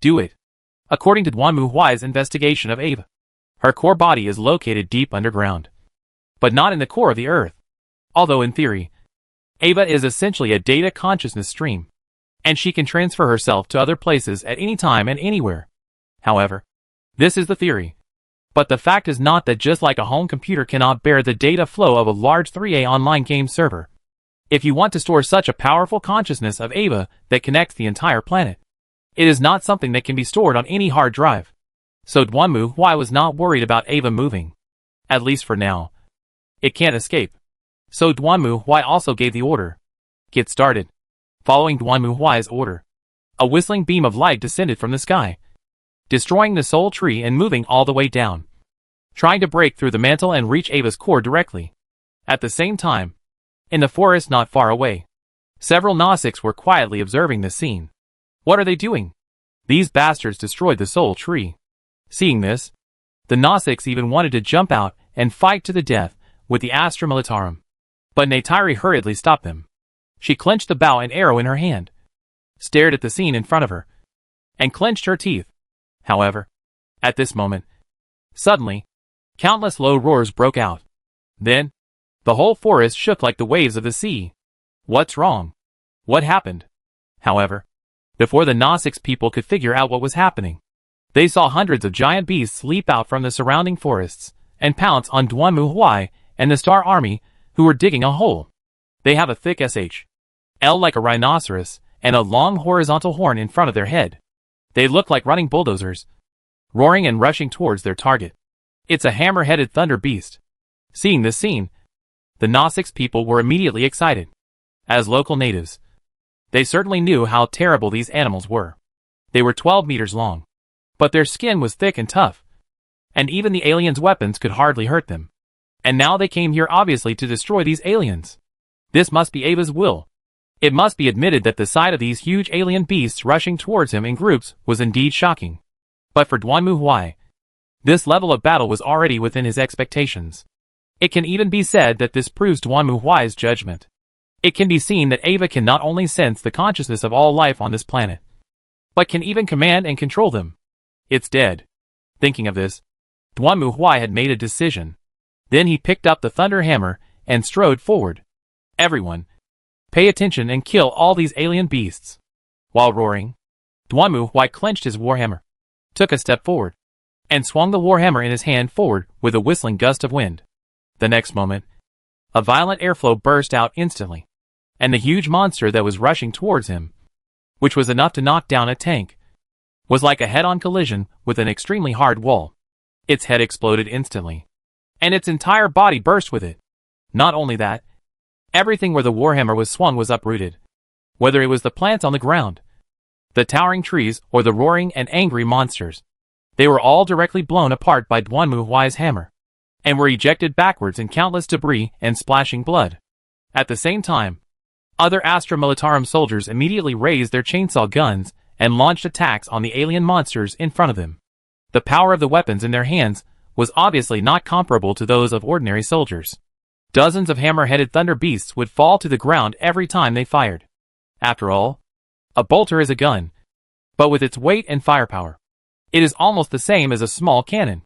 Do it. According to Duanmu Huai's investigation of Ava, her core body is located deep underground, but not in the core of the Earth. Although in theory, Ava is essentially a data consciousness stream, and she can transfer herself to other places at any time and anywhere. However, this is the theory. But the fact is not that just like a home computer cannot bear the data flow of a large 3A online game server. If you want to store such a powerful consciousness of Ava that connects the entire planet, it is not something that can be stored on any hard drive. So Duanmu Huai was not worried about Ava moving. At least for now. It can't escape. So Duanmu Huai also gave the order. Get started. Following Duanmu Huai's order, a whistling beam of light descended from the sky, destroying the soul tree and moving all the way down, trying to break through the mantle and reach Ava's core directly. At the same time, in the forest not far away, several Gnostics were quietly observing the scene. What are they doing? These bastards destroyed the soul tree. Seeing this, the Gnostics even wanted to jump out and fight to the death with the Astra Militarum. But Neytiri hurriedly stopped them. She clenched the bow and arrow in her hand, stared at the scene in front of her, and clenched her teeth. However, at this moment, suddenly, countless low roars broke out. Then, the whole forest shook like the waves of the sea. What's wrong? What happened? However, before the Gnostics people could figure out what was happening, they saw hundreds of giant beasts leap out from the surrounding forests and pounce on Duanmu Huai and the Star Army, who were digging a hole. They have a thick SHL like a rhinoceros and a long horizontal horn in front of their head. They look like running bulldozers, roaring and rushing towards their target. It's a hammer-headed thunder beast. Seeing this scene, the Gnostics people were immediately excited. As local natives, they certainly knew how terrible these animals were. They were 12 meters long, but their skin was thick and tough, and even the aliens' weapons could hardly hurt them. And now they came here obviously to destroy these aliens. This must be Ava's will. It must be admitted that the sight of these huge alien beasts rushing towards him in groups was indeed shocking. But for Duanmu Huai, this level of battle was already within his expectations. It can even be said that this proves Duanmu Huai's judgment. It can be seen that Ava can not only sense the consciousness of all life on this planet, but can even command and control them. It's dead. Thinking of this, Duanmu Huai had made a decision. Then he picked up the thunder hammer and strode forward. Everyone, pay attention and kill all these alien beasts. While roaring, Duanmu Huai clenched his warhammer, took a step forward, and swung the warhammer in his hand forward with a whistling gust of wind. The next moment, a violent airflow burst out instantly, and the huge monster that was rushing towards him, which was enough to knock down a tank, was like a head-on collision with an extremely hard wall. Its head exploded instantly, and its entire body burst with it. Not only that, everything where the warhammer was swung was uprooted, whether it was the plants on the ground, the towering trees, or the roaring and angry monsters. They were all directly blown apart by Duanmu Huai's hammer, and were ejected backwards in countless debris and splashing blood. At the same time, other Astra Militarum soldiers immediately raised their chainsaw guns and launched attacks on the alien monsters in front of them. The power of the weapons in their hands was obviously not comparable to those of ordinary soldiers. Dozens of hammer-headed thunder beasts would fall to the ground every time they fired. After all, a bolter is a gun, but with its weight and firepower, it is almost the same as a small cannon.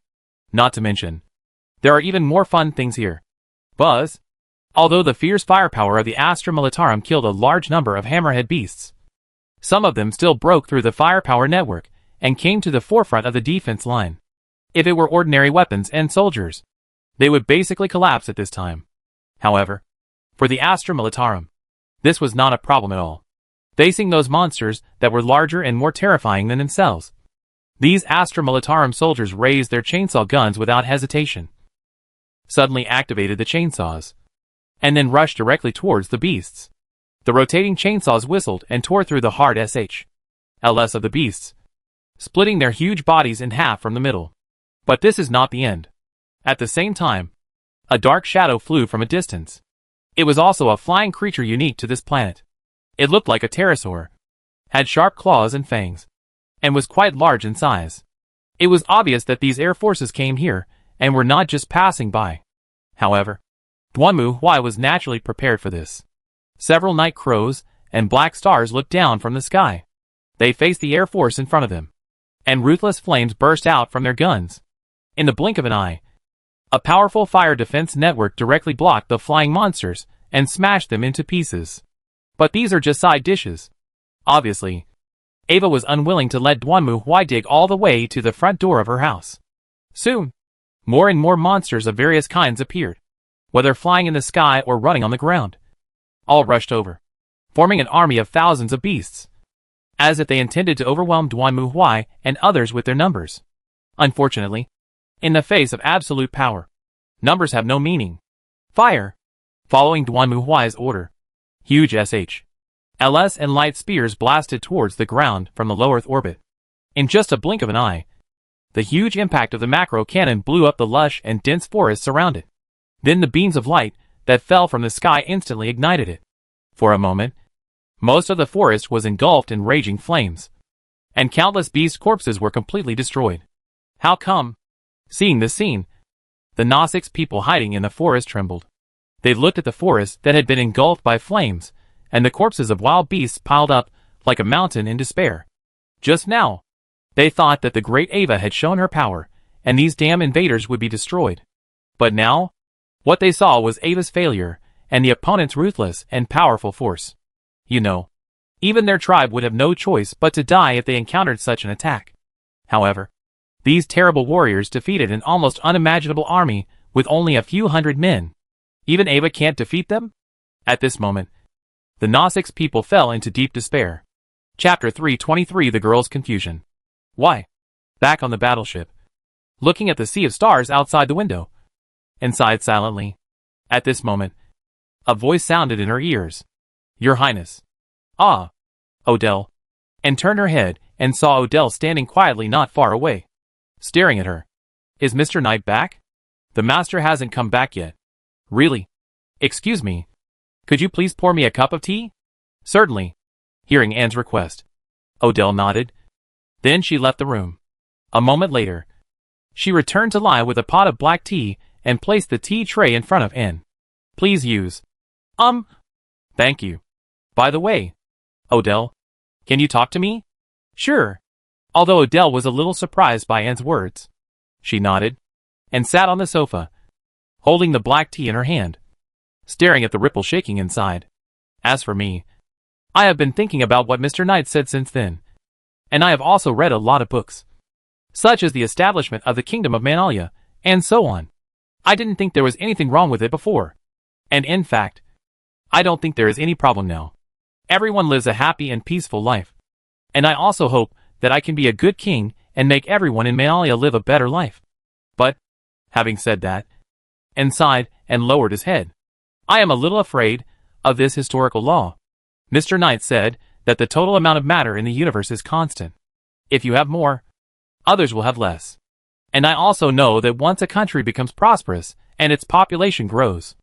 Not to mention, there are even more fun things here. Buzz. Although the fierce firepower of the Astra Militarum killed a large number of hammerhead beasts, some of them still broke through the firepower network and came to the forefront of the defense line. If it were ordinary weapons and soldiers, they would basically collapse at this time. However, for the Astra Militarum, this was not a problem at all. Facing those monsters that were larger and more terrifying than themselves, these Astra Militarum soldiers raised their chainsaw guns without hesitation, suddenly activated the chainsaws, and then rushed directly towards the beasts. The rotating chainsaws whistled and tore through the hard SHLs of the beasts, splitting their huge bodies in half from the middle. But this is not the end. At the same time, a dark shadow flew from a distance. It was also a flying creature unique to this planet. It looked like a pterosaur, had sharp claws and fangs, and was quite large in size. It was obvious that these air forces came here and were not just passing by. However, Duanmu Huai was naturally prepared for this. Several night crows and black stars looked down from the sky. They faced the air force in front of them, and ruthless flames burst out from their guns. In the blink of an eye, a powerful fire defense network directly blocked the flying monsters and smashed them into pieces. But these are just side dishes. Obviously, Ava was unwilling to let Duanmu Huai dig all the way to the front door of her house. Soon, more and more monsters of various kinds appeared, whether flying in the sky or running on the ground. All rushed over, forming an army of thousands of beasts, as if they intended to overwhelm Duanmu Huai and others with their numbers. Unfortunately, in the face of absolute power, numbers have no meaning. Fire! Following Duanmu Huai's order, huge SHLs and light spears blasted towards the ground from the low Earth orbit. In just a blink of an eye, the huge impact of the macro cannon blew up the lush and dense forests around it. Then the beams of light that fell from the sky instantly ignited it. For a moment, most of the forest was engulfed in raging flames, and countless beast corpses were completely destroyed. How come? Seeing this scene, the Gnostics people hiding in the forest trembled. They looked at the forest that had been engulfed by flames, and the corpses of wild beasts piled up like a mountain in despair. Just now, they thought that the great Ava had shown her power, and these damn invaders would be destroyed. But now, what they saw was Ava's failure, and the opponent's ruthless and powerful force. You know, even their tribe would have no choice but to die if they encountered such an attack. However, these terrible warriors defeated an almost unimaginable army with only a few hundred men. Even Ava can't defeat them? At this moment, the Gnostics people fell into deep despair. Chapter 323 The Girl's Confusion. Why? Back on the battleship, looking at the sea of stars outside the window, and sighed silently. At this moment, a voice sounded in her ears. Your Highness. Ah. Odell. And turned her head and saw Odell standing quietly not far away, staring at her. Is Mr. Knight back? The master hasn't come back yet. Really? Excuse me. Could you please pour me a cup of tea? Certainly. Hearing Anne's request, Odell nodded. Then she left the room. A moment later, she returned to lie with a pot of black tea and placed the tea tray in front of Anne. Please use. Thank you. By the way, Odell, can you talk to me? Sure. Although Odell was a little surprised by Anne's words, she nodded and sat on the sofa, holding the black tea in her hand, staring at the ripple shaking inside. As for me, I have been thinking about what Mr. Knight said since then, and I have also read a lot of books. such as the establishment of the Kingdom of Manalia, and so on. I didn't think there was anything wrong with it before. And in fact, I don't think there is any problem now. Everyone lives a happy and peaceful life. And I also hope that I can be a good king and make everyone in Manalia live a better life. But, having said that, and sighed and lowered his head, I am a little afraid of this historical law. Mr. Knight said that the total amount of matter in the universe is constant. If you have more, others will have less. And I also know that once a country becomes prosperous and its population grows,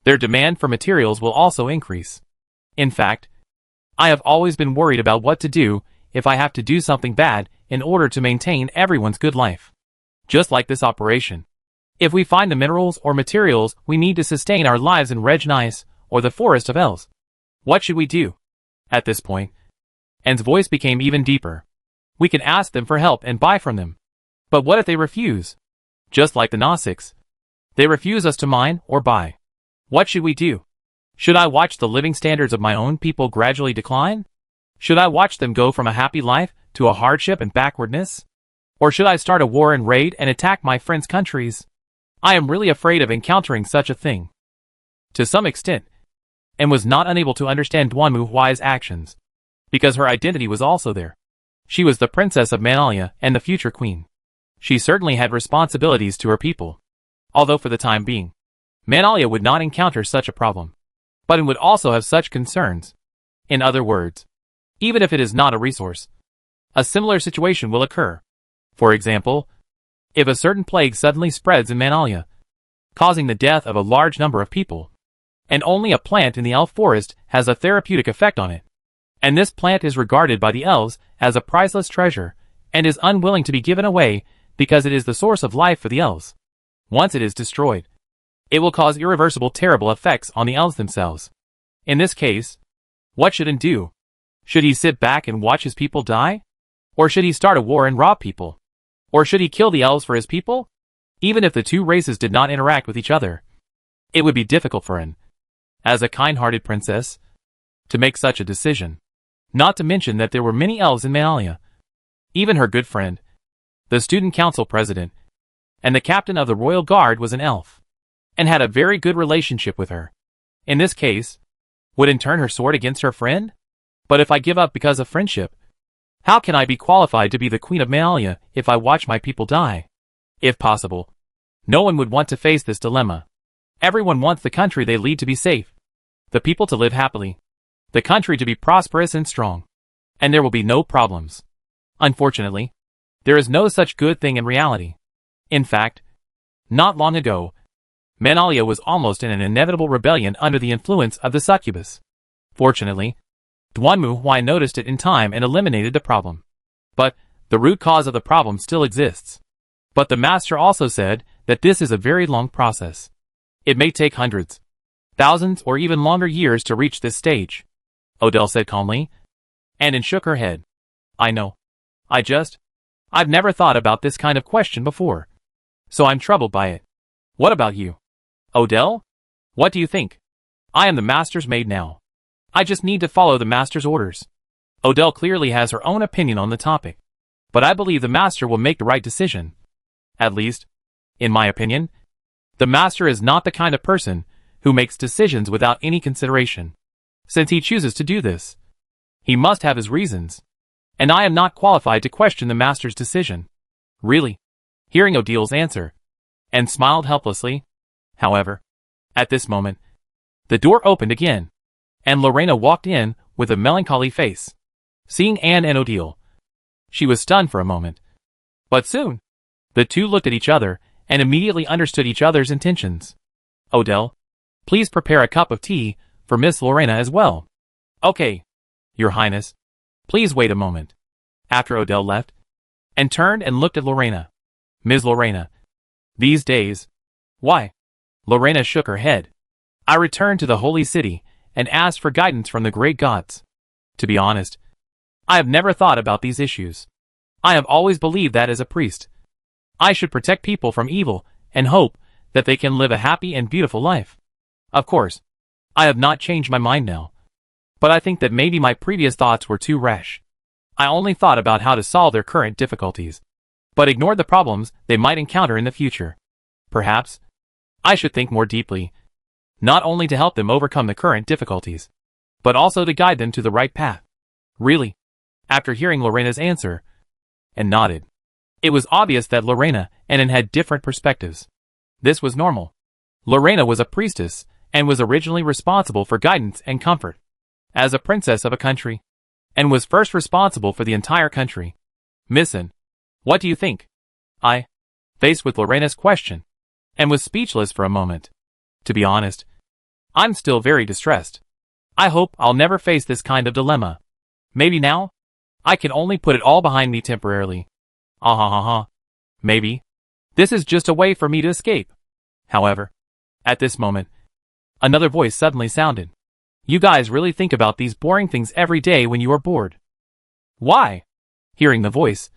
their demand for materials will also increase. In fact, I have always been worried about what to do if I have to do something bad in order to maintain everyone's good life. Just like this operation. If we find the minerals or materials we need to sustain our lives in Regnice or the Forest of Elves, what should we do? At this point, Anne's voice became even deeper. We can ask them for help and buy from them. But what if they refuse? Just like the Gnostics. They refuse us to mine or buy. What should we do? Should I watch the living standards of my own people gradually decline? Should I watch them go from a happy life to a hardship and backwardness? Or should I start a war and raid and attack my friends' countries? I am really afraid of encountering such a thing. To some extent, Anne was not unable to understand Duanmu Huai's actions, because her identity was also there. She was the princess of Manalia and the future queen. She certainly had responsibilities to her people. Although for the time being, Manalia would not encounter such a problem. But it would also have such concerns. In other words, even if it is not a resource, a similar situation will occur. For example, if a certain plague suddenly spreads in Manalia, causing the death of a large number of people, and only a plant in the elf forest has a therapeutic effect on it, and this plant is regarded by the elves as a priceless treasure, and is unwilling to be given away because it is the source of life for the elves. Once it is destroyed, it will cause irreversible terrible effects on the elves themselves. In this case, what should An do? Should he sit back and watch his people die? Or should he start a war and rob people? Or should he kill the elves for his people? Even if the two races did not interact with each other, it would be difficult for An, as a kind-hearted princess, to make such a decision. Not to mention that there were many elves in Manalia. Even her good friend, the student council president, and the captain of the royal guard was an elf, and had a very good relationship with her. In this case, would An turn her sword against her friend? But if I give up because of friendship, how can I be qualified to be the queen of Manalia if I watch my people die? If possible, no one would want to face this dilemma. Everyone wants the country they lead to be safe, the people to live happily, the country to be prosperous and strong, and there will be no problems. Unfortunately, there is no such good thing in reality. In fact, not long ago, Manalia was almost in an inevitable rebellion under the influence of the succubus. Fortunately, Duanmu Huai noticed it in time and eliminated the problem. But the root cause of the problem still exists. But the master also said that this is a very long process. It may take hundreds, thousands, or even longer years to reach this stage, Odell said calmly. And An shook her head. I know. I've never thought about this kind of question before. So I'm troubled by it. What about you? Odell? What do you think? I am the master's maid now. I just need to follow the master's orders. Odell clearly has her own opinion on the topic. But I believe the master will make the right decision. At least, in my opinion, the master is not the kind of person who makes decisions without any consideration. Since he chooses to do this, he must have his reasons. And I am not qualified to question the master's decision. Really? Hearing Odell's answer, and smiled helplessly. However, at this moment, the door opened again, and Lorena walked in with a melancholy face. Seeing Anne and Odell, she was stunned for a moment. But soon, the two looked at each other and immediately understood each other's intentions. Odell, please prepare a cup of tea for Miss Lorena as well. Okay, Your Highness. Please wait a moment. After Odell left, and turned and looked at Lorena. Ms. Lorena. These days. Why? Lorena shook her head. I returned to the holy city and asked for guidance from the great gods. To be honest, I have never thought about these issues. I have always believed that as a priest, I should protect people from evil and hope that they can live a happy and beautiful life. Of course, I have not changed my mind now. But I think that maybe my previous thoughts were too rash. I only thought about how to solve their current difficulties. but ignored the problems they might encounter in the future. Perhaps I should think more deeply, not only to help them overcome the current difficulties, but also to guide them to the right path. Really? After hearing Lorena's answer, and nodded. It was obvious that Lorena and Anne had different perspectives. This was normal. Lorena was a priestess and was originally responsible for guidance and comfort. As a princess of a country, and was first responsible for the entire country. Miss Anne, what do you think? I, faced with Lorena's question, and was speechless for a moment. To be honest, I'm still very distressed. I hope I'll never face this kind of dilemma. Maybe now? I can only put it all behind me temporarily. Maybe. This is just a way for me to escape. However, at this moment, another voice suddenly sounded. You guys really think about these boring things every day when you are bored. Why? Hearing the voice,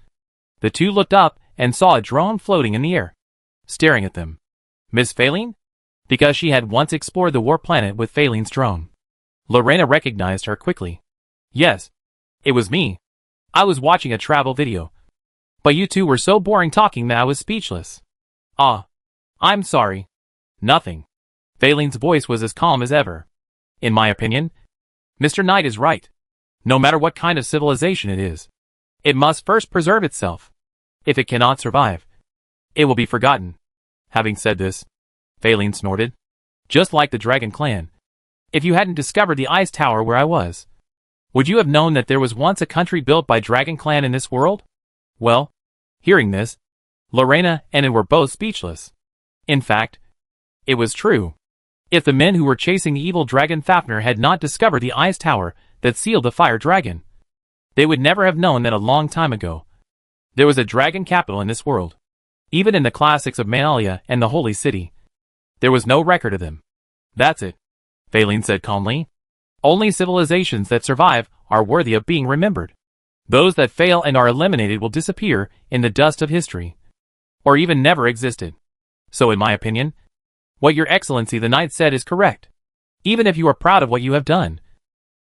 the two looked up and saw a drone floating in the air, staring at them. Miss Faline? Because she had once explored the war planet with Faline's drone. Lorena recognized her quickly. Yes, it was me. I was watching a travel video. But you two were so boring talking that I was speechless. I'm sorry. Nothing. Faline's voice was as calm as ever. In my opinion, Mr. Knight is right. No matter what kind of civilization it is, it must first preserve itself. If it cannot survive, it will be forgotten. Having said this, Faline snorted. Just like the Dragon Clan. If you hadn't discovered the ice tower where I was, would you have known that there was once a country built by Dragon Clan in this world? Well, hearing this, Lorena and Anne were both speechless. In fact, it was true. If the men who were chasing the evil dragon Fafnir had not discovered the ice tower that sealed the fire dragon, they would never have known that a long time ago, there was a dragon capital in this world. Even in the classics of Manalia and the Holy City, there was no record of them. That's it, Faline said calmly. Only civilizations that survive are worthy of being remembered. Those that fail and are eliminated will disappear in the dust of history, or even never existed. So in my opinion, what Your Excellency the Knight said is correct. Even if you are proud of what you have done,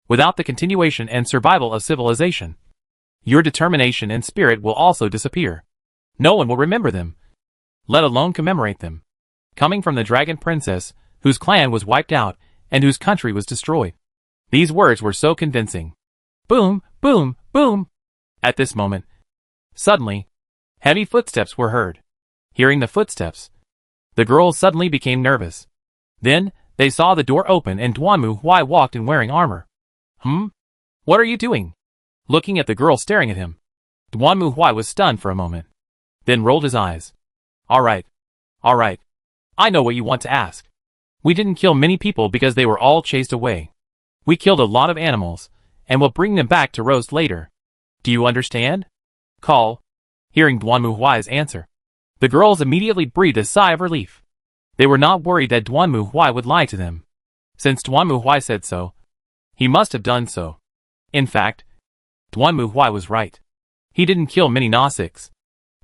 without the continuation and survival of civilization, your determination and spirit will also disappear. No one will remember them, let alone commemorate them. Coming from the Dragon Princess, whose clan was wiped out and whose country was destroyed. These words were so convincing. Boom, boom, boom. At this moment, suddenly, heavy footsteps were heard. Hearing the footsteps, the girls suddenly became nervous. Then, they saw the door open and Duanmu Huai walked in wearing armor. What are you doing? Looking at the girl staring at him, Duanmu Huai was stunned for a moment, then rolled his eyes. All right. I know what you want to ask. We didn't kill many people because they were all chased away. We killed a lot of animals, and will bring them back to roast later. Do you understand? Call. Hearing Duanmu Huai's answer, the girls immediately breathed a sigh of relief. They were not worried that Duanmu Huai would lie to them. Since Duanmu Huai said so, he must have done so. In fact, Duanmu Huai was right. He didn't kill many Nausicaa.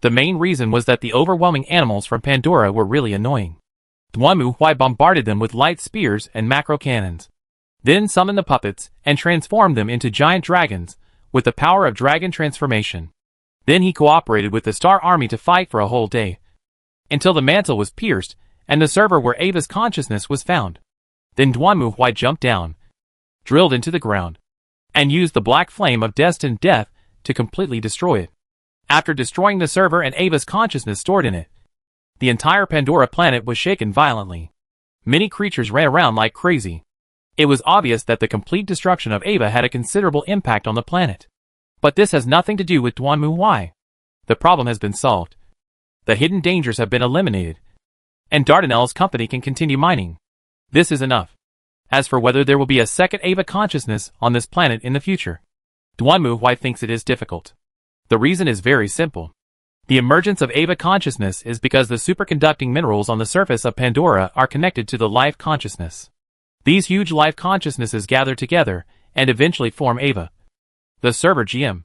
The main reason was that the overwhelming animals from Pandora were really annoying. Duanmu Huai bombarded them with light spears and macro cannons, then summoned the puppets and transformed them into giant dragons with the power of dragon transformation. Then he cooperated with the Star Army to fight for a whole day, until the mantle was pierced and the server where Ava's consciousness was found. Then Duanmu Huai jumped down, drilled into the ground, and used the black flame of destined death to completely destroy it. After destroying the server and Ava's consciousness stored in it, the entire Pandora planet was shaken violently. Many creatures ran around like crazy. It was obvious that the complete destruction of Ava had a considerable impact on the planet. But this has nothing to do with Duanmu Huai. The problem has been solved. The hidden dangers have been eliminated, and Dardanel's company can continue mining. This is enough. As for whether there will be a second Ava consciousness on this planet in the future, Duanmu Huai thinks it is difficult. The reason is very simple. The emergence of Ava consciousness is because the superconducting minerals on the surface of Pandora are connected to the life consciousness. These huge life consciousnesses gather together and eventually form Ava. The server GM.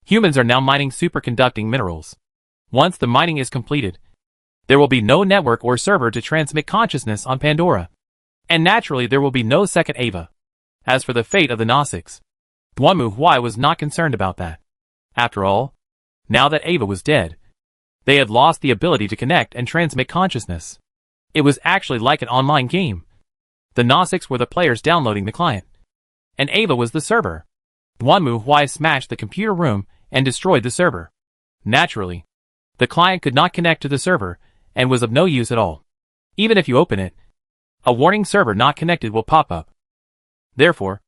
Humans are now mining superconducting minerals. Once the mining is completed, there will be no network or server to transmit consciousness on Pandora. And naturally there will be no second Ava. As for the fate of the Nausicaa, Duanmu Huai was not concerned about that. After all, now that Ava was dead, They had lost the ability to connect and transmit consciousness. It was actually like an online game. The Gnostics were the players downloading the client, and Ava was the server. Duanmu Huai smashed the computer room and destroyed the server. Naturally, the client could not connect to the server and was of no use at all. Even if you open it, a warning server not connected will pop up. Therefore,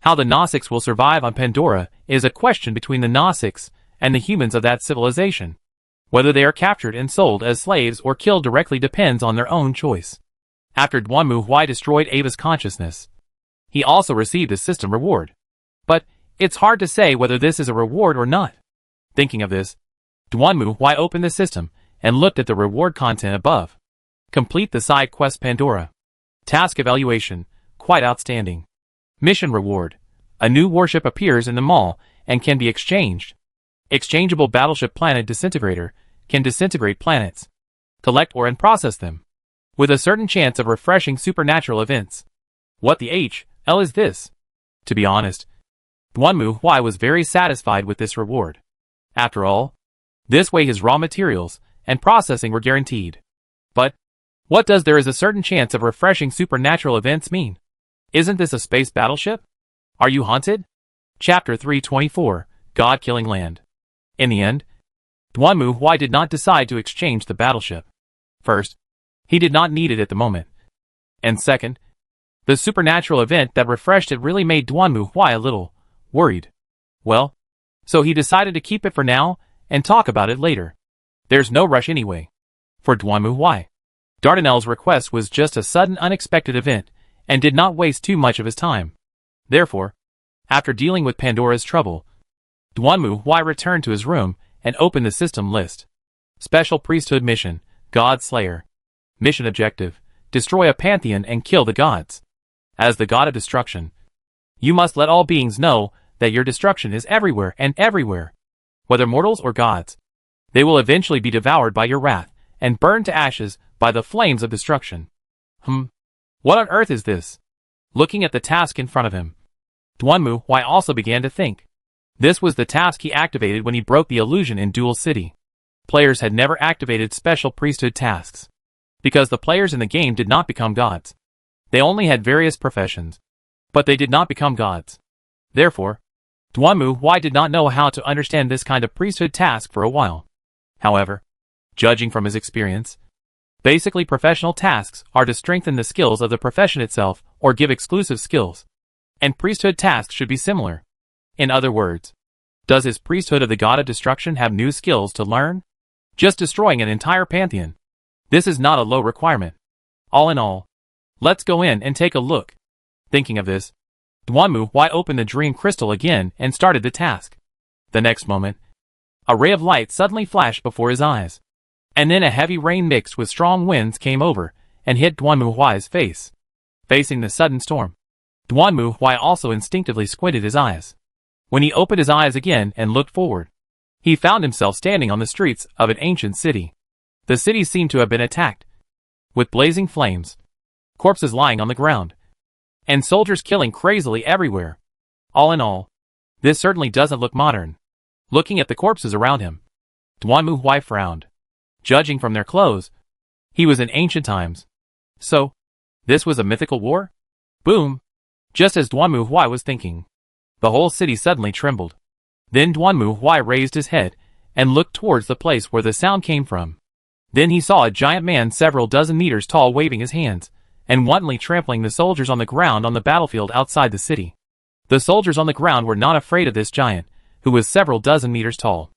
how the Gnostics will survive on Pandora is a question between the Gnostics and the humans of that civilization. Whether they are captured and sold as slaves or killed directly depends on their own choice. After Duanmu Huai destroyed Ava's consciousness, he also received a system reward. But it's hard to say whether this is a reward or not. Thinking of this, Duanmu Huai opened the system and looked at the reward content above. Complete the side quest Pandora. Task evaluation, quite outstanding. Mission reward. A new warship appears in the mall and can be exchanged. Exchangeable battleship planet disintegrator can disintegrate planets, collect or and process them, with a certain chance of refreshing supernatural events. What the hell is this? To be honest, Duanmu Huai was very satisfied with this reward. After all, this way his raw materials and processing were guaranteed. But what does there is a certain chance of refreshing supernatural events mean? Isn't this a space battleship? Are you haunted? Chapter 324, God-Killing Land. In the end, Duanmu Huai did not decide to exchange the battleship. First, he did not need it at the moment. And second, the supernatural event that refreshed it really made Duanmu Huai a little worried. Well, so he decided to keep it for now and talk about it later. There's no rush anyway. For Duanmu Huai, Dardanel's request was just a sudden unexpected event and did not waste too much of his time. Therefore, after dealing with Pandora's trouble, Duanmu Huai returned to his room and opened the system list. Special Priesthood Mission, God Slayer. Mission objective, destroy a pantheon and kill the gods. As the god of destruction, you must let all beings know that your destruction is everywhere and everywhere. Whether mortals or gods, they will eventually be devoured by your wrath and burned to ashes by the flames of destruction. What on earth is this? Looking at the task in front of him, Duanmu Huai also began to think. This was the task he activated when he broke the illusion in Dual City. Players had never activated special priesthood tasks, because the players in the game did not become gods. They only had various professions, but they did not become gods. Therefore, Duanmu Huai did not know how to understand this kind of priesthood task for a while. However, judging from his experience, basically professional tasks are to strengthen the skills of the profession itself or give exclusive skills, and priesthood tasks should be similar. In other words, does his priesthood of the god of destruction have new skills to learn? Just destroying an entire pantheon. This is not a low requirement. All in all, let's go in and take a look. Thinking of this, Duanmu Huai opened the dream crystal again and started the task. The next moment, a ray of light suddenly flashed before his eyes. And then a heavy rain mixed with strong winds came over and hit Duanmu Huai's face. Facing the sudden storm, Duanmu Huai also instinctively squinted his eyes. When he opened his eyes again and looked forward, he found himself standing on the streets of an ancient city. The city seemed to have been attacked, with blazing flames, corpses lying on the ground, and soldiers killing crazily everywhere. All in all, this certainly doesn't look modern. Looking at the corpses around him, Duanmu Huai frowned. Judging from their clothes, he was in ancient times. So, this was a mythical war? Boom! Just as Duanmu Huai was thinking, the whole city suddenly trembled. Then Duanmu Huai raised his head and looked towards the place where the sound came from. Then he saw a giant man several dozen meters tall waving his hands and wantonly trampling the soldiers on the ground on the battlefield outside the city. The soldiers on the ground were not afraid of this giant, who was several dozen meters tall.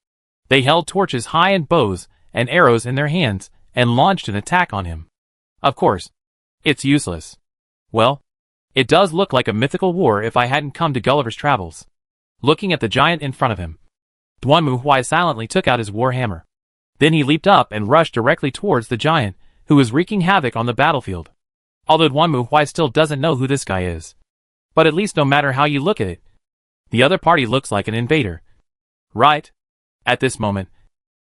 They held torches high and bows and arrows in their hands and launched an attack on him. Of course, it's useless. Well, it does look like a mythical war if I hadn't come to Gulliver's Travels. Looking at the giant in front of him, Duanmu Huai silently took out his war hammer. Then he leaped up and rushed directly towards the giant, who was wreaking havoc on the battlefield. Although Duanmu Huai still doesn't know who this guy is. But at least no matter how you look at it, the other party looks like an invader. Right? At this moment,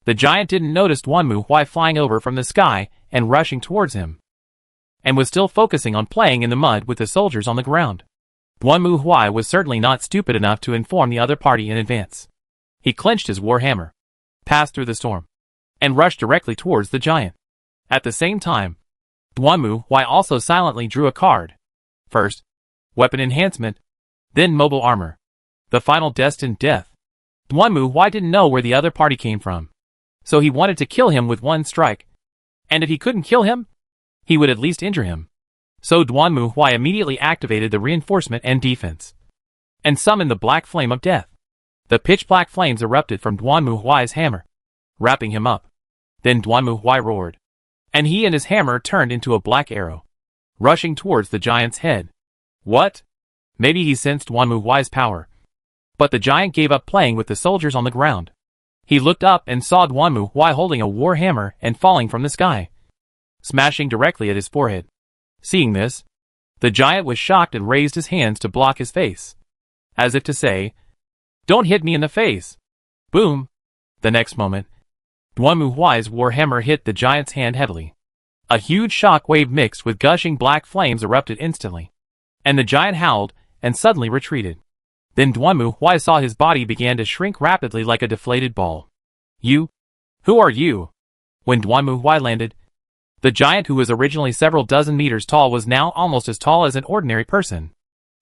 the giant didn't notice Duanmu Huai flying over from the sky and rushing towards him, and was still focusing on playing in the mud with the soldiers on the ground. Duanmu Huai was certainly not stupid enough to inform the other party in advance. He clenched his war hammer, passed through the storm, and rushed directly towards the giant. At the same time, Duanmu Huai also silently drew a card. First, weapon enhancement, then mobile armor. The final destined death. Duanmu Huai didn't know where the other party came from, so he wanted to kill him with one strike. And if he couldn't kill him, he would at least injure him. So Duanmu Huai immediately activated the reinforcement and defense, and summoned the black flame of death. The pitch-black flames erupted from Duanmu Huai's hammer, wrapping him up. Then Duanmu Huai roared, and he and his hammer turned into a black arrow, rushing towards the giant's head. What? Maybe he sensed Duanmu Huai's power. But the giant gave up playing with the soldiers on the ground. He looked up and saw Duanmu Huai holding a war hammer and falling from the sky, smashing directly at his forehead. Seeing this, the giant was shocked and raised his hands to block his face, as if to say, "Don't hit me in the face." Boom! The next moment, Duanmu Huai's war hammer hit the giant's hand heavily. A huge shock wave mixed with gushing black flames erupted instantly, and the giant howled and suddenly retreated. Then Duanmu Huai saw his body began to shrink rapidly like a deflated ball. "You? Who are you?" When Duanmu Huai landed, the giant, who was originally several dozen meters tall, was now almost as tall as an ordinary person.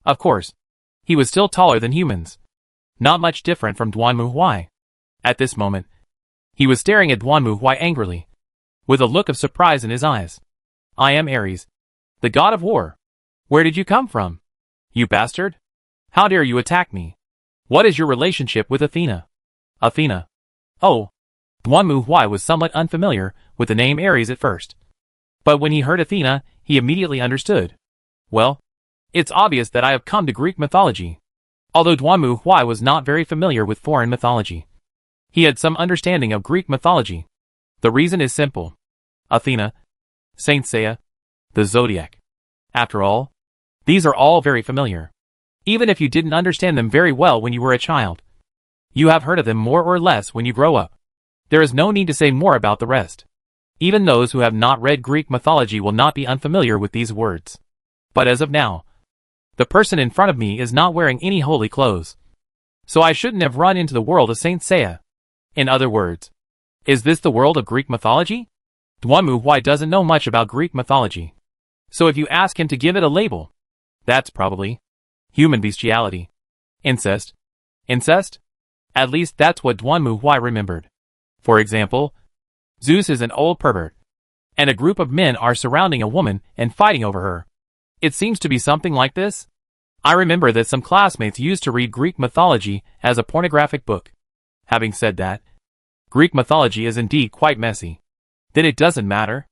Of course, he was still taller than humans, not much different from Duanmu Huai. At this moment, he was staring at Duanmu Huai angrily, with a look of surprise in his eyes. "I am Ares, the god of war. Where did you come from? You bastard! How dare you attack me? What is your relationship with Athena?" Athena. Oh, Duanmu Huai was somewhat unfamiliar with the name Ares at first. But when he heard Athena, he immediately understood. Well, it's obvious that I have come to Greek mythology. Although Duanmu Huai was not very familiar with foreign mythology, he had some understanding of Greek mythology. The reason is simple. Athena, Saint Seiya, the Zodiac. After all, these are all very familiar. Even if you didn't understand them very well when you were a child, you have heard of them more or less when you grow up. There is no need to say more about the rest. Even those who have not read Greek mythology will not be unfamiliar with these words. But as of now, the person in front of me is not wearing any holy clothes, so I shouldn't have run into the world of Saint Seiya. In other words, is this the world of Greek mythology? Duanmu Huai doesn't know much about Greek mythology, so if you ask him to give it a label, that's probably human bestiality. Incest? Incest? At least that's what Duanmu Huai remembered. For example, Zeus is an old pervert, and a group of men are surrounding a woman and fighting over her. It seems to be something like this. I remember that some classmates used to read Greek mythology as a pornographic book. Having said that, Greek mythology is indeed quite messy. Then it doesn't matter.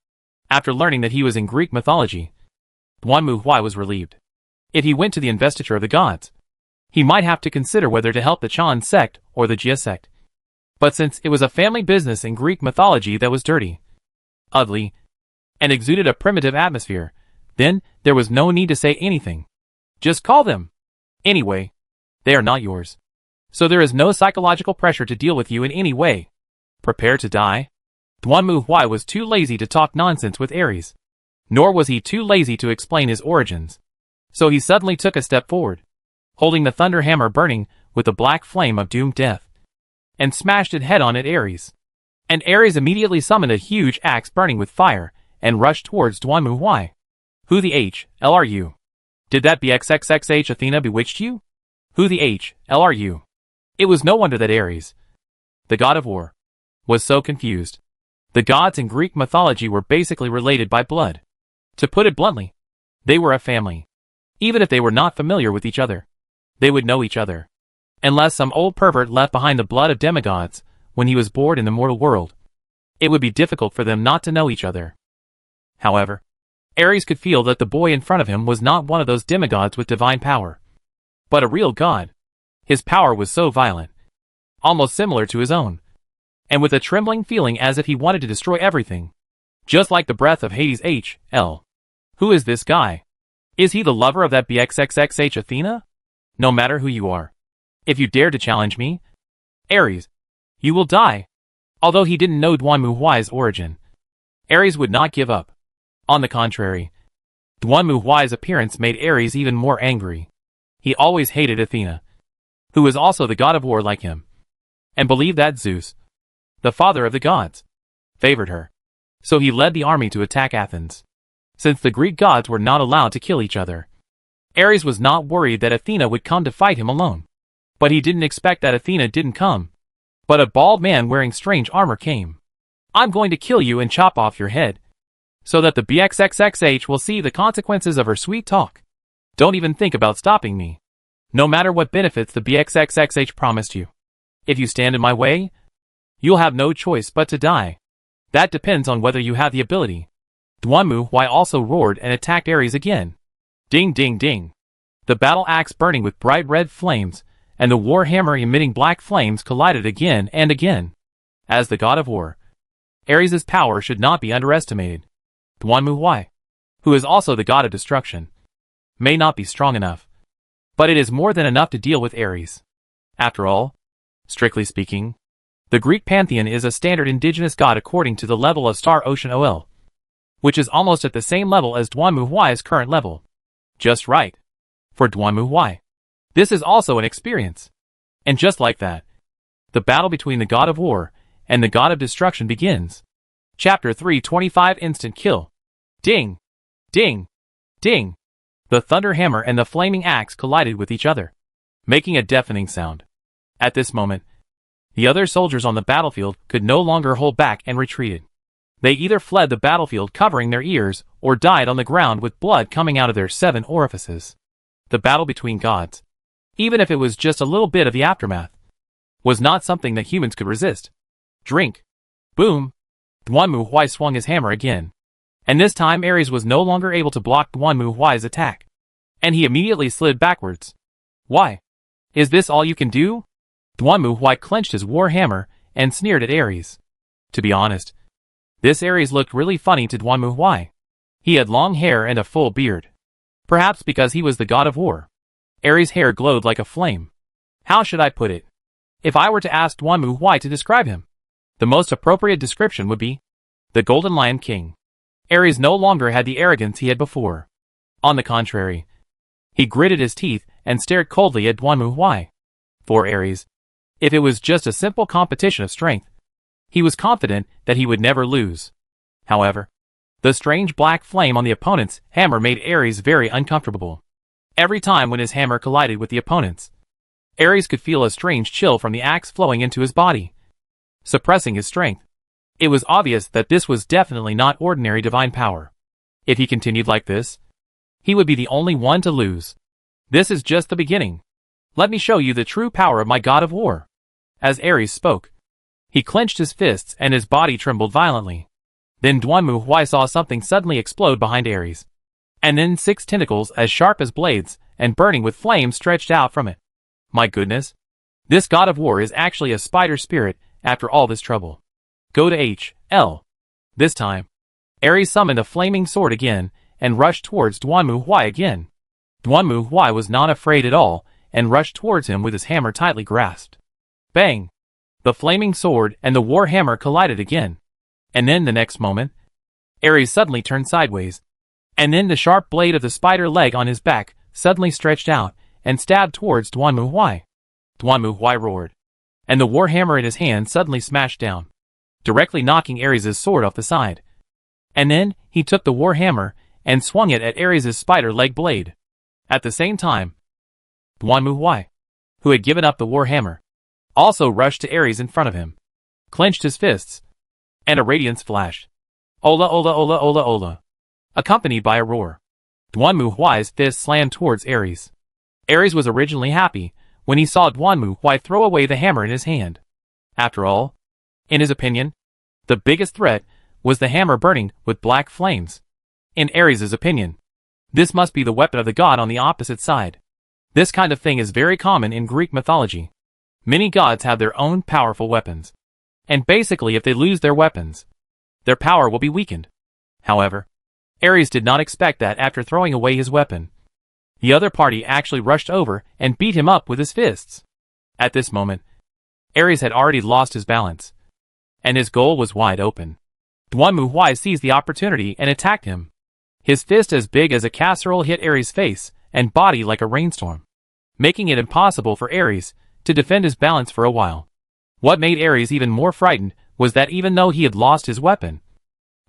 After learning that he was in Greek mythology, Duanmu Huai was relieved. If he went to the investiture of the gods, he might have to consider whether to help the Chan sect or the Jia sect. But since it was a family business in Greek mythology that was dirty, ugly, and exuded a primitive atmosphere, then there was no need to say anything. Just call them. Anyway, they are not yours. So there is no psychological pressure to deal with you in any way. Prepare to die? Duanmu Huai was too lazy to talk nonsense with Ares, nor was he too lazy to explain his origins. So he suddenly took a step forward, holding the thunder hammer burning with the black flame of doomed death, and smashed it head-on at Ares. And Ares immediately summoned a huge axe burning with fire and rushed towards Duanmu Huai. Who the hell are you? Did that BXXXH Athena bewitched you? Who the hell are you? It was no wonder that Ares, the god of war, was so confused. The gods in Greek mythology were basically related by blood. To put it bluntly, they were a family. Even if they were not familiar with each other, they would know each other. Unless some old pervert left behind the blood of demigods when he was born in the mortal world, it would be difficult for them not to know each other. However, Ares could feel that the boy in front of him was not one of those demigods with divine power, but a real god. His power was so violent, almost similar to his own, and with a trembling feeling as if he wanted to destroy everything. Just like the breath of Hades HL. Who is this guy? Is he the lover of that BXXXH Athena? No matter who you are, if you dare to challenge me, Ares, you will die. Although he didn't know Duanmu Huai's origin, Ares would not give up. On the contrary, Duanmu Huai's appearance made Ares even more angry. He always hated Athena, who was also the god of war like him, and believed that Zeus, the father of the gods, favored her. So he led the army to attack Athens. Since the Greek gods were not allowed to kill each other, Ares was not worried that Athena would come to fight him alone. But he didn't expect that Athena didn't come. But a bald man wearing strange armor came. "I'm going to kill you and chop off your head, so that the BXXXH will see the consequences of her sweet talk. Don't even think about stopping me, no matter what benefits the BXXXH promised you. If you stand in my way, you'll have no choice but to die. That depends on whether you have the ability." Dwanmu also roared and attacked Ares again. Ding ding ding. The battle axe burning with bright red flames, and the war hammer emitting black flames collided again and again. As the god of war, Ares' power should not be underestimated. Dwanmu, who is also the god of destruction, may not be strong enough, but it is more than enough to deal with Ares. After all, strictly speaking, the Greek pantheon is a standard indigenous god according to the level of Star Ocean OL, which is almost at the same level as Dwanmu's current level. Just right. For Dwanmu, this is also an experience. And just like that, the battle between the god of war and the god of destruction begins. Chapter 325 Instant Kill. Ding! Ding! Ding! The thunder hammer and the flaming axe collided with each other, making a deafening sound. At this moment, the other soldiers on the battlefield could no longer hold back and retreated. They either fled the battlefield covering their ears or died on the ground with blood coming out of their 7 orifices. The battle between gods, even if it was just a little bit of the aftermath, was not something that humans could resist. Drink. Boom. Dwanmu swung his hammer again. And this time Ares was no longer able to block Dwanmu's attack. And he immediately slid backwards. Why? Is this all you can do? Dwanmu clenched his war hammer and sneered at Ares. To be honest, this Ares looked really funny to Dwanmu. He had long hair and a full beard. Perhaps because he was the god of war. Ares' hair glowed like a flame. How should I put it? If I were to ask Dwanmu to describe him, the most appropriate description would be the Golden Lion King. Ares no longer had the arrogance he had before. On the contrary, he gritted his teeth and stared coldly at Dwanmu. For Ares, if it was just a simple competition of strength, he was confident that he would never lose. However, the strange black flame on the opponent's hammer made Ares very uncomfortable. Every time when his hammer collided with the opponent's, Ares could feel a strange chill from the axe flowing into his body, suppressing his strength. It was obvious that this was definitely not ordinary divine power. If he continued like this, he would be the only one to lose. This is just the beginning. Let me show you the true power of my god of war. As Ares spoke, he clenched his fists and his body trembled violently. Then Dwanmu saw something suddenly explode behind Ares. And then 6 tentacles as sharp as blades and burning with flames stretched out from it. My goodness. This god of war is actually a spider spirit after all this trouble. Go to H.L. This time, Ares summoned a flaming sword again and rushed towards Dwanmu again. Dwanmu was not afraid at all and rushed towards him with his hammer tightly grasped. Bang! The flaming sword and the war hammer collided again. And then the next moment, Ares suddenly turned sideways. And then the sharp blade of the spider leg on his back suddenly stretched out and stabbed towards Dwanmu. Dwanmu roared. And the war hammer in his hand suddenly smashed down, directly knocking Ares' sword off the side. And then he took the war hammer and swung it at Ares' spider leg blade. At the same time, Dwanmu, who had given up the war hammer, also rushed to Ares in front of him, clenched his fists, and a radiance flashed. Ola ola ola ola ola, accompanied by a roar. Dwanmu's fist slammed towards Ares. Ares was originally happy when he saw Dwanmu throw away the hammer in his hand. After all, in his opinion, the biggest threat was the hammer burning with black flames. In Ares' opinion, this must be the weapon of the god on the opposite side. This kind of thing is very common in Greek mythology. Many gods have their own powerful weapons. And basically if they lose their weapons, their power will be weakened. However, Ares did not expect that after throwing away his weapon, the other party actually rushed over and beat him up with his fists. At this moment, Ares had already lost his balance, and his goal was wide open. Dwanmu seized the opportunity and attacked him. His fist as big as a casserole hit Ares' face and body like a rainstorm, making it impossible for Ares to defend his balance for a while. What made Ares even more frightened was that even though he had lost his weapon,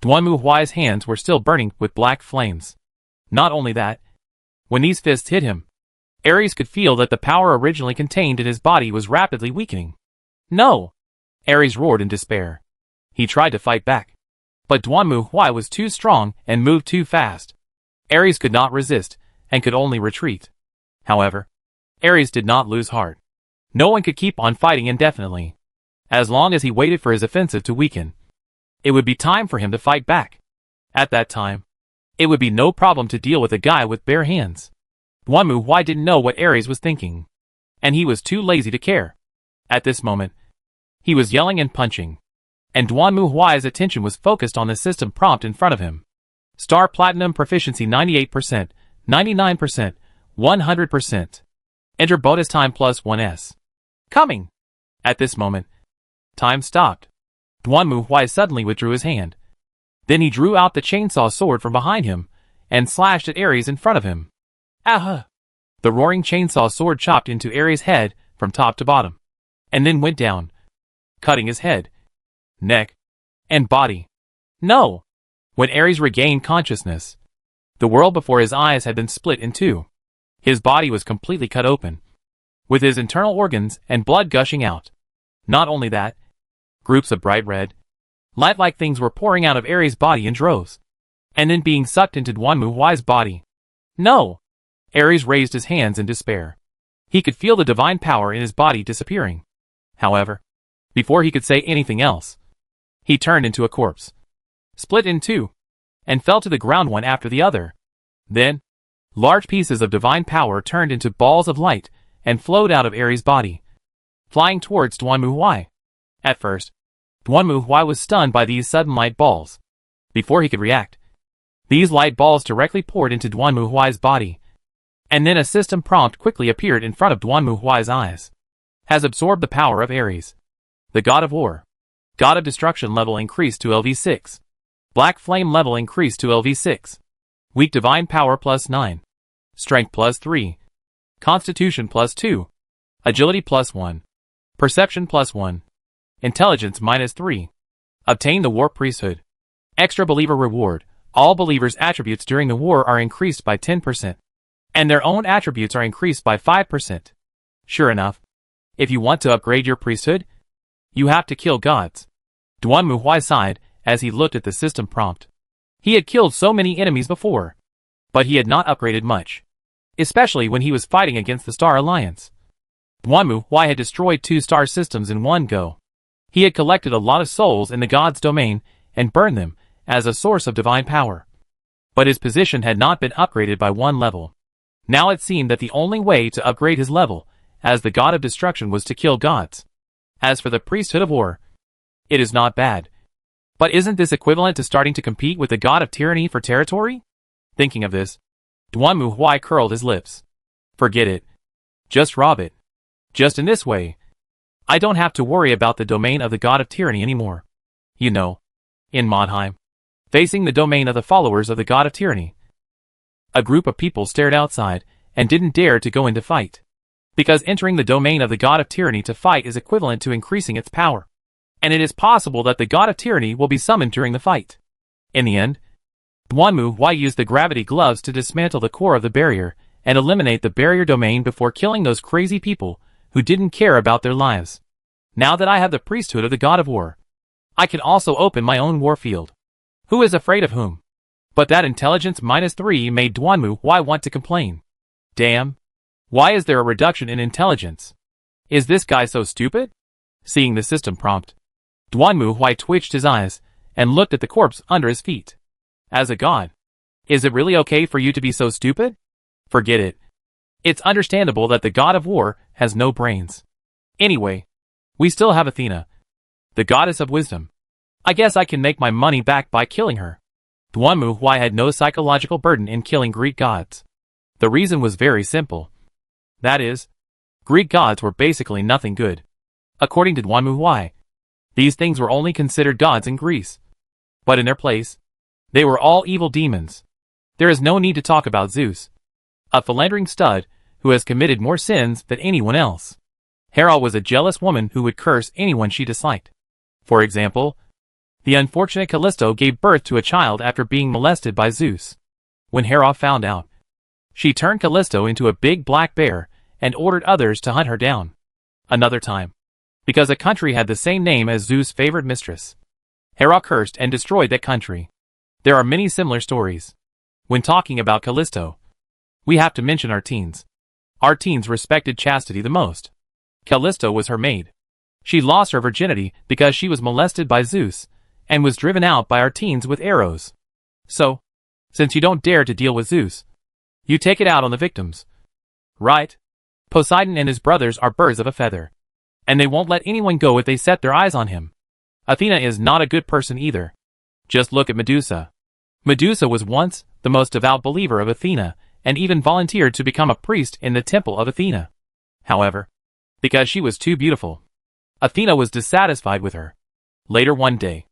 Duanmu Huai's hands were still burning with black flames. Not only that, when these fists hit him, Ares could feel that the power originally contained in his body was rapidly weakening. No! Ares roared in despair. He tried to fight back, but Duanmu Huai was too strong and moved too fast. Ares could not resist, and could only retreat. However, Ares did not lose heart. No one could keep on fighting indefinitely. As long as he waited for his offensive to weaken, it would be time for him to fight back. At that time, it would be no problem to deal with a guy with bare hands. Duanmu Huai didn't know what Ares was thinking, and he was too lazy to care. At this moment, he was yelling and punching, and Duanmu Huai's attention was focused on the system prompt in front of him. Star Platinum Proficiency 98%, 99%, 100%. Enter bonus time plus 1s. Coming! At this moment, time stopped. Duanmu Huai suddenly withdrew his hand. Then he drew out the chainsaw sword from behind him, and slashed at Ares in front of him. Ah! The roaring chainsaw sword chopped into Ares' head from top to bottom, and then went down, cutting his head, neck, and body. No! When Ares regained consciousness, the world before his eyes had been split in two. His body was completely cut open, with his internal organs and blood gushing out. Not only that, groups of bright red, light-like things were pouring out of Ares' body in droves, and then being sucked into Duanmu Huai's body. No! Ares raised his hands in despair. He could feel the divine power in his body disappearing. However, before he could say anything else, he turned into a corpse, split in two, and fell to the ground one after the other. Then, large pieces of divine power turned into balls of light and flowed out of Ares' body, flying towards Duanmu Huai. At first, Duanmu Huai was stunned by these sudden light balls. Before he could react, these light balls directly poured into Duanmu Huai's body, and then a system prompt quickly appeared in front of Duanmu Huai's eyes. Has absorbed the power of Ares, the god of war. God of destruction level increased to LV6. Black flame level increased to LV6. Weak divine power plus 9. Strength plus 3. Constitution plus 2. Agility plus 1. Perception plus 1. Intelligence minus 3. Obtain the war priesthood. Extra believer reward. All believers' attributes during the war are increased by 10%. And their own attributes are increased by 5%. Sure enough, if you want to upgrade your priesthood, you have to kill gods. Duanmu Huai sighed as he looked at the system prompt. He had killed so many enemies before, but he had not upgraded much, especially when he was fighting against the Star Alliance. Duanmu Huai had destroyed 2 star systems in one go. He had collected a lot of souls in the god's domain and burned them as a source of divine power. But his position had not been upgraded by 1 level. Now it seemed that the only way to upgrade his level as the god of destruction was to kill gods. As for the priesthood of war, it is not bad. But isn't this equivalent to starting to compete with the god of tyranny for territory? Thinking of this, Duanmu Huai curled his lips. Forget it. Just rob it. Just in this way, I don't have to worry about the domain of the god of tyranny anymore. You know, in Modheim, facing the domain of the followers of the god of tyranny, a group of people stared outside and didn't dare to go into fight, because entering the domain of the god of tyranny to fight is equivalent to increasing its power, and it is possible that the god of tyranny will be summoned during the fight. In the end, Duanmu Huai used the gravity gloves to dismantle the core of the barrier and eliminate the barrier domain before killing those crazy people who didn't care about their lives. Now that I have the priesthood of the god of war, I can also open my own war field. Who is afraid of whom? But that intelligence minus 3 made Duanmu Huai want to complain. Damn. Why is there a reduction in intelligence? Is this guy so stupid? Seeing the system prompt, Duanmu Huai twitched his eyes and looked at the corpse under his feet. As a god, is it really okay for you to be so stupid? Forget it. It's understandable that the god of war has no brains. Anyway, we still have Athena, the goddess of wisdom. I guess I can make my money back by killing her. Duanmu Huai had no psychological burden in killing Greek gods. The reason was very simple. That is, Greek gods were basically nothing good. According to Duanmu Huai, these things were only considered gods in Greece. But in their place, they were all evil demons. There is no need to talk about Zeus, a philandering stud who has committed more sins than anyone else. Hera was a jealous woman who would curse anyone she disliked. For example, the unfortunate Callisto gave birth to a child after being molested by Zeus. When Hera found out, she turned Callisto into a big black bear and ordered others to hunt her down. Another time, because a country had the same name as Zeus' favorite mistress, Hera cursed and destroyed that country. There are many similar stories. When talking about Callisto, we have to mention our teens. Our teens respected chastity the most. Callisto was her maid. She lost her virginity because she was molested by Zeus, and was driven out by our teens with arrows. So, since you don't dare to deal with Zeus, you take it out on the victims. Right? Poseidon and his brothers are birds of a feather, and they won't let anyone go if they set their eyes on him. Athena is not a good person either. Just look at Medusa. Medusa was once the most devout believer of Athena, and even volunteered to become a priest in the temple of Athena. However, because she was too beautiful, Athena was dissatisfied with her. Later one day,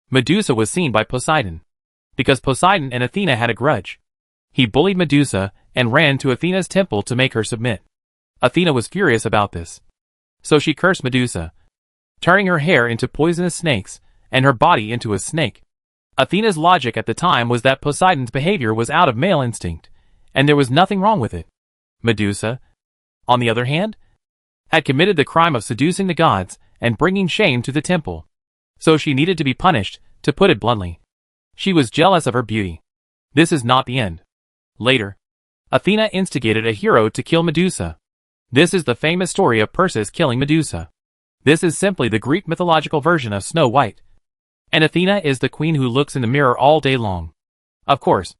Medusa was seen by Poseidon. Because Poseidon and Athena had a grudge, he bullied Medusa and ran to Athena's temple to make her submit. Athena was furious about this, so she cursed Medusa, turning her hair into poisonous snakes and her body into a snake. Athena's logic at the time was that Poseidon's behavior was out of male instinct, and there was nothing wrong with it. Medusa, on the other hand, had committed the crime of seducing the gods and bringing shame to the temple. So she needed to be punished, to put it bluntly. She was jealous of her beauty. This is not the end. Later, Athena instigated a hero to kill Medusa. This is the famous story of Perseus killing Medusa. This is simply the Greek mythological version of Snow White. And Athena is the queen who looks in the mirror all day long. Of course,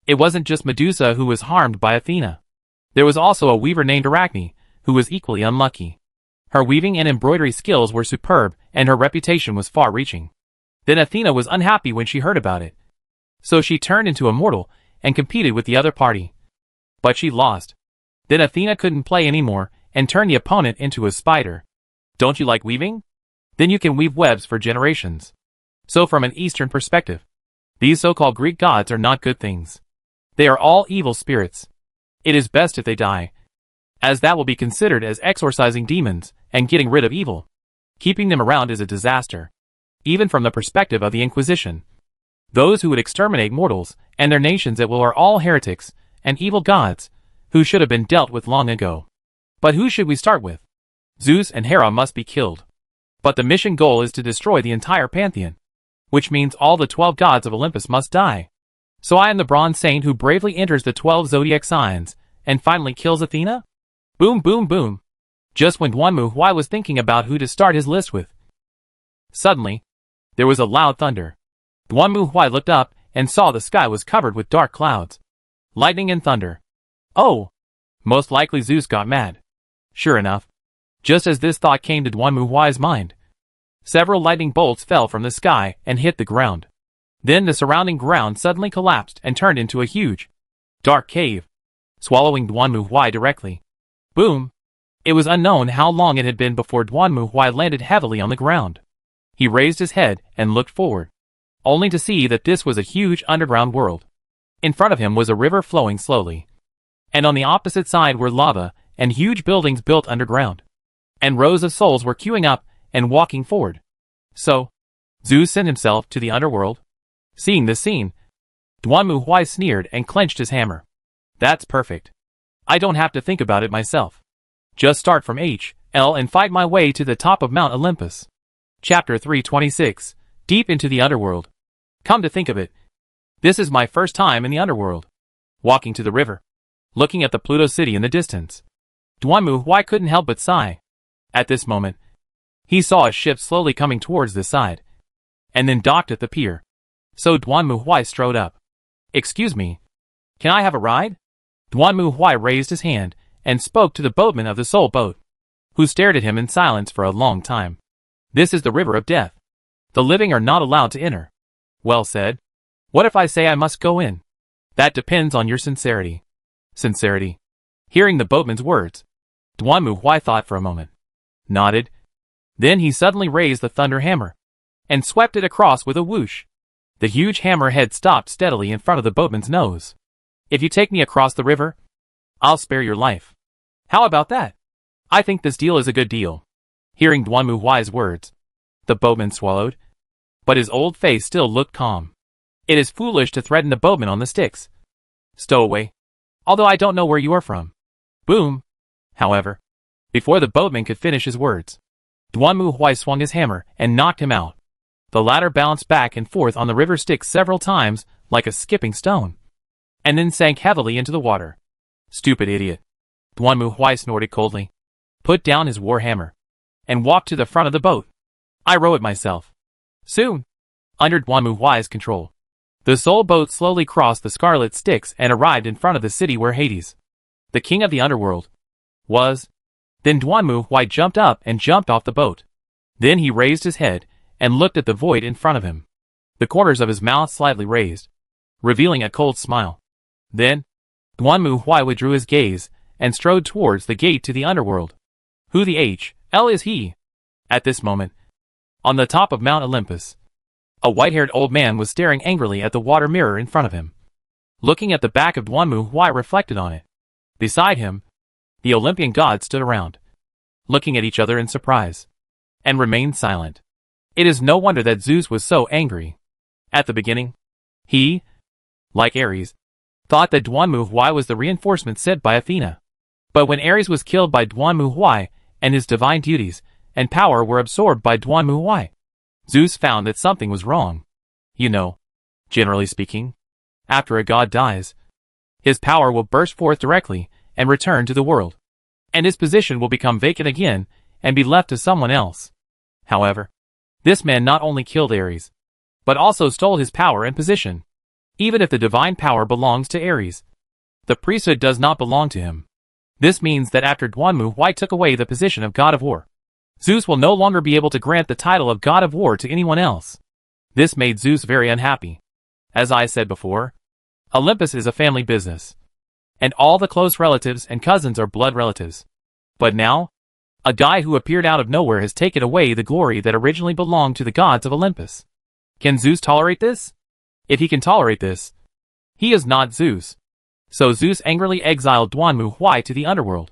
it wasn't just Medusa who was harmed by Athena. There was also a weaver named Arachne, who was equally unlucky. Her weaving and embroidery skills were superb, and her reputation was far-reaching. Then Athena was unhappy when she heard about it. So she turned into a mortal and competed with the other party. But she lost. Then Athena couldn't play anymore and turned the opponent into a spider. Don't you like weaving? Then you can weave webs for generations. So from an Eastern perspective, these so-called Greek gods are not good things. They are all evil spirits. It is best if they die, as that will be considered as exorcising demons and getting rid of evil. Keeping them around is a disaster, even from the perspective of the Inquisition. Those who would exterminate mortals and their nations at will are all heretics and evil gods who should have been dealt with long ago. But who should we start with? Zeus and Hera must be killed. But the mission goal is to destroy the entire pantheon, which means all the 12 gods of Olympus must die. So I am the bronze saint who bravely enters the 12 zodiac signs and finally kills Athena? Boom boom boom. Just when Duanmu was thinking about who to start his list with, suddenly, there was a loud thunder. Duanmu looked up and saw the sky was covered with dark clouds, lightning and thunder. Oh! Most likely Zeus got mad. Sure enough, just as this thought came to Duanmu's mind, several lightning bolts fell from the sky and hit the ground. Then the surrounding ground suddenly collapsed and turned into a huge, dark cave, swallowing Duanmu directly. Boom! It was unknown how long it had been before Duanmu landed heavily on the ground. He raised his head and looked forward, only to see that this was a huge underground world. In front of him was a river flowing slowly, and on the opposite side were lava and huge buildings built underground, and rows of souls were queuing up and walking forward. So, Zeus sent himself to the underworld. Seeing this scene, Duanmu sneered and clenched his hammer. That's perfect. I don't have to think about it myself. Just start from HL and fight my way to the top of Mount Olympus. Chapter 326, Deep into the Underworld. Come to think of it, this is my first time in the underworld. Walking to the river, looking at the Pluto city in the distance, Duanmu couldn't help but sigh. At this moment, he saw a ship slowly coming towards the side, and then docked at the pier. So Duanmu strode up. Excuse me, can I have a ride? Duanmu raised his hand and spoke to the boatman of the Soul Boat, who stared at him in silence for a long time. This is the river of death. The living are not allowed to enter. Well said. What if I say I must go in? That depends on your sincerity. Sincerity. Hearing the boatman's words, Duanmu thought for a moment, nodded. Then he suddenly raised the thunder hammer and swept it across with a whoosh. The huge hammer head stopped steadily in front of the boatman's nose. If you take me across the river, I'll spare your life. How about that? I think this deal is a good deal. Hearing Duanmu's words, The boatman swallowed, but his old face still looked calm. It is foolish to threaten the boatman on the sticks. Stowaway. Although I don't know where you are from. Boom. However, before the boatman could finish his words, Duan Mu Huai swung his hammer and knocked him out. The latter bounced back and forth on the river Styx several times, like a skipping stone, and then sank heavily into the water. Stupid idiot. Duan Mu Huai snorted coldly, put down his war hammer, and walked to the front of the boat. I row it myself. Soon, under Duan Mu Huai's control, the soul boat slowly crossed the scarlet Styx and arrived in front of the city where Hades, the king of the underworld, was. Then Duan Mu Huai jumped up and jumped off the boat. Then he raised his head and looked at the void in front of him. The corners of his mouth slightly raised, revealing a cold smile. Then, Duan Mu Huai withdrew his gaze and strode towards the gate to the underworld. Who the hell is he? At this moment, on the top of Mount Olympus, a white-haired old man was staring angrily at the water mirror in front of him. Looking at the back of Duan Mu Huai reflected on it. Beside him, the Olympian gods stood around, looking at each other in surprise, and remained silent. It is no wonder that Zeus was so angry. At the beginning, he, like Ares, thought that Duan Mu Huai was the reinforcement sent by Athena. But when Ares was killed by Duan Mu Huai, and his divine duties and power were absorbed by Duan Mu Huai, Zeus found that something was wrong. You know, generally speaking, after a god dies, his power will burst forth directly and return to the world, and his position will become vacant again and be left to someone else. However, this man not only killed Ares, but also stole his power and position. Even if the divine power belongs to Ares, the priesthood does not belong to him. This means that after Duan Mu Huai took away the position of God of War, Zeus will no longer be able to grant the title of God of War to anyone else. This made Zeus very unhappy. As I said before, Olympus is a family business, and all the close relatives and cousins are blood relatives. But now, a guy who appeared out of nowhere has taken away the glory that originally belonged to the gods of Olympus. Can Zeus tolerate this? If he can tolerate this, he is not Zeus. So Zeus angrily exiled Duan Mu Huai to the underworld,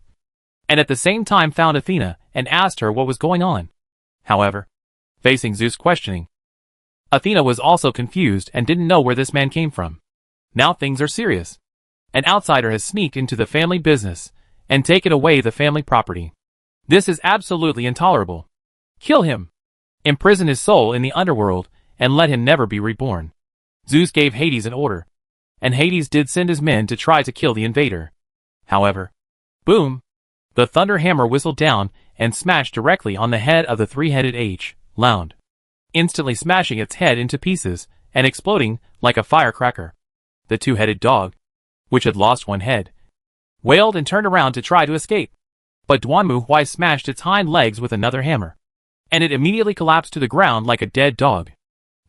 and at the same time found Athena and asked her what was going on. However, facing Zeus' questioning, Athena was also confused and didn't know where this man came from. Now things are serious. An outsider has sneaked into the family business and taken away the family property. This is absolutely intolerable. Kill him. Imprison his soul in the underworld and let him never be reborn. Zeus gave Hades an order, and Hades did send his men to try to kill the invader. However, boom! The thunder hammer whistled down and smashed directly on the head of the three-headed Lound, instantly smashing its head into pieces and exploding like a firecracker. The two-headed dog, which had lost one head, wailed and turned around to try to escape. But Duan Mu Huai smashed its hind legs with another hammer, and it immediately collapsed to the ground like a dead dog.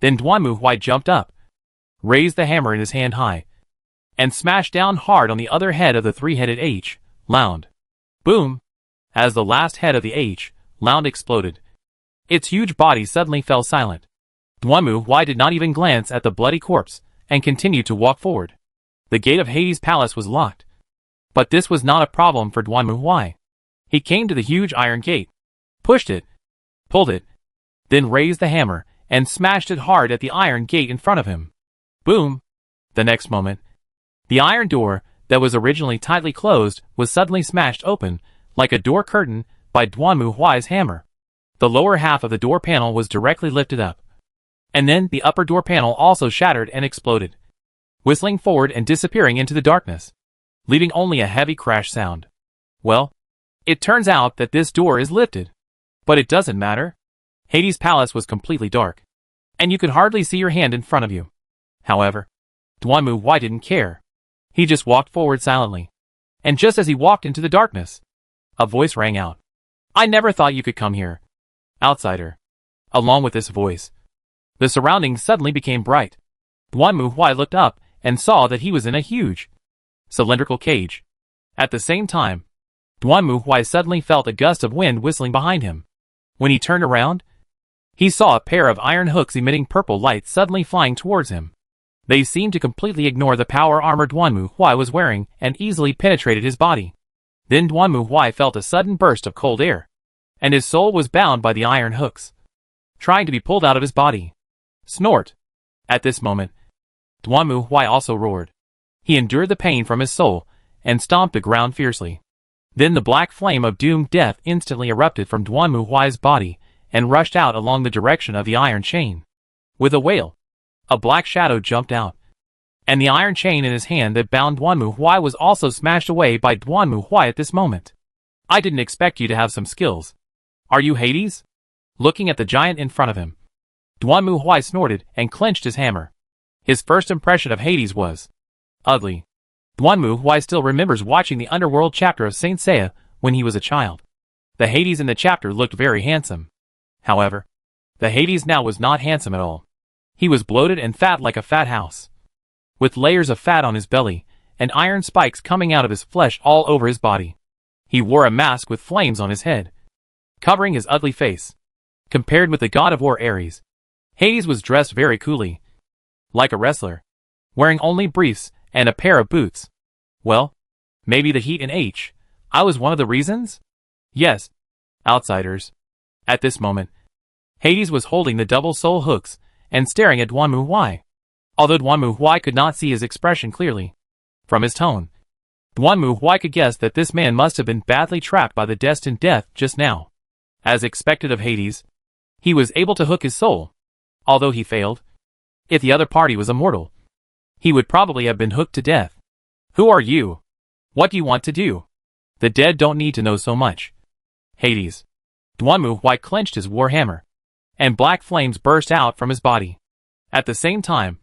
Then Duan Mu Huai jumped up, raised the hammer in his hand high, and smashed down hard on the other head of the three-headed Lound. Boom! As the last head of the Lound exploded, its huge body suddenly fell silent. Duan Mu Huai did not even glance at the bloody corpse and continued to walk forward. The gate of Hades' palace was locked, but this was not a problem for Duan Mu Huai. He came to the huge iron gate, pushed it, pulled it, then raised the hammer and smashed it hard at the iron gate in front of him. Boom! The next moment, the iron door that was originally tightly closed was suddenly smashed open like a door curtain by Duan Mu Huai's hammer. The lower half of the door panel was directly lifted up, and then the upper door panel also shattered and exploded, whistling forward and disappearing into the darkness, leaving only a heavy crash sound. Well, it turns out that this door is lifted. But it doesn't matter. Hades' palace was completely dark, and you could hardly see your hand in front of you. However, Duan Mu Huai didn't care. He just walked forward silently. And just as he walked into the darkness, a voice rang out. I never thought you could come here, outsider. Along with this voice, the surroundings suddenly became bright. Duan Mu Huai looked up and saw that he was in a huge, cylindrical cage. At the same time, Duan Mu Huai suddenly felt a gust of wind whistling behind him. When he turned around, he saw a pair of iron hooks emitting purple light suddenly flying towards him. They seemed to completely ignore the power armor Duan Mu Huai was wearing and easily penetrated his body. Then Duan Mu Huai felt a sudden burst of cold air, and his soul was bound by the iron hooks. trying to be pulled out of his body. Snort! At this moment, Duanmu Huai also roared. He endured the pain from his soul, and stomped the ground fiercely. Then the black flame of doomed death instantly erupted from Duanmu Huai's body, and rushed out along the direction of the iron chain. With a wail, a black shadow jumped out, and the iron chain in his hand that bound Duanmu Huai was also smashed away by Duanmu Huai at this moment. I didn't expect you to have some skills. Are you Hades? Looking at the giant in front of him, Duanmu Huai snorted and clenched his hammer. His first impression of Hades was ugly. Duanmu Huai still remembers watching the Underworld chapter of Saint Seiya when he was a child. The Hades in the chapter looked very handsome. However, the Hades now was not handsome at all. He was bloated and fat like a fat house, with layers of fat on his belly, and iron spikes coming out of his flesh all over his body. He wore a mask with flames on his head, covering his ugly face. Compared with the god of war Ares, Hades was dressed very coolly, like a wrestler, wearing only briefs and a pair of boots. Well, maybe the heat in I was one of the reasons? Yes, outsiders. At this moment, Hades was holding the double soul hooks and staring at Duanmu Huai. Although Duanmu Huai could not see his expression clearly, from his tone, Duanmu Huai could guess that this man must have been badly trapped by the destined death just now. As expected of Hades, he was able to hook his soul. Although he failed, if the other party was immortal, he would probably have been hooked to death. Who are you? What do you want to do? The dead don't need to know so much. Hades. Duanmu Huai clenched his war hammer, and black flames burst out from his body. At the same time,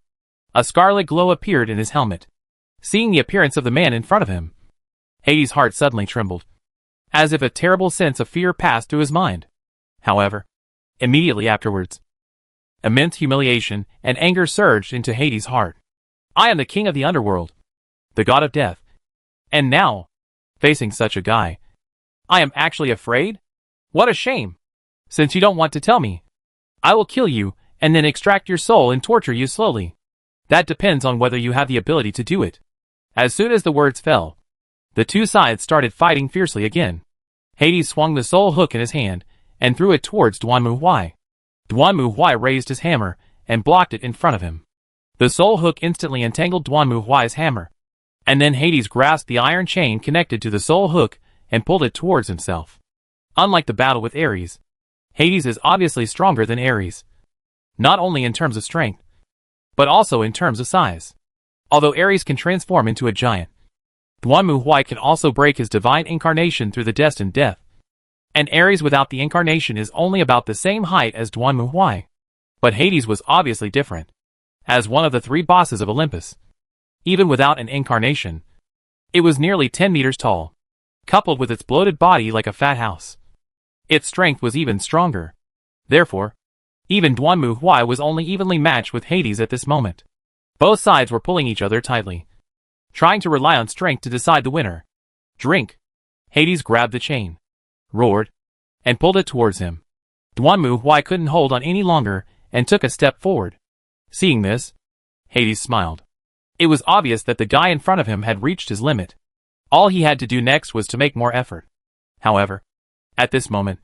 a scarlet glow appeared in his helmet. Seeing the appearance of the man in front of him, Hades' heart suddenly trembled, as if a terrible sense of fear passed through his mind. However, immediately afterwards, immense humiliation and anger surged into Hades' heart. I am the king of the underworld, the god of death. And now, facing such a guy, I am actually afraid? What a shame! Since you don't want to tell me, I will kill you and then extract your soul and torture you slowly. That depends on whether you have the ability to do it. As soon as the words fell, the two sides started fighting fiercely again. Hades swung the soul hook in his hand and threw it towards Duanmu Huai. Duanmu Huai raised his hammer and blocked it in front of him. The soul hook instantly entangled Duanmu Huai's hammer, and then Hades grasped the iron chain connected to the soul hook and pulled it towards himself. Unlike the battle with Ares, Hades is obviously stronger than Ares, not only in terms of strength, but also in terms of size. Although Ares can transform into a giant, Duanmu Huai can also break his divine incarnation through the destined death. And Ares without the incarnation is only about the same height as Duanmu Huai. But Hades was obviously different. As one of the three bosses of Olympus, even without an incarnation, it was nearly 10 meters tall, coupled with its bloated body like a fat house. Its strength was even stronger. Therefore, even Duanmu Huai was only evenly matched with Hades at this moment. Both sides were pulling each other tightly, trying to rely on strength to decide the winner. Drink! Hades grabbed the chain, roared, and pulled it towards him. Duanmu Huai couldn't hold on any longer and took a step forward. Seeing this, Hades smiled. It was obvious that the guy in front of him had reached his limit. All he had to do next was to make more effort. However, at this moment,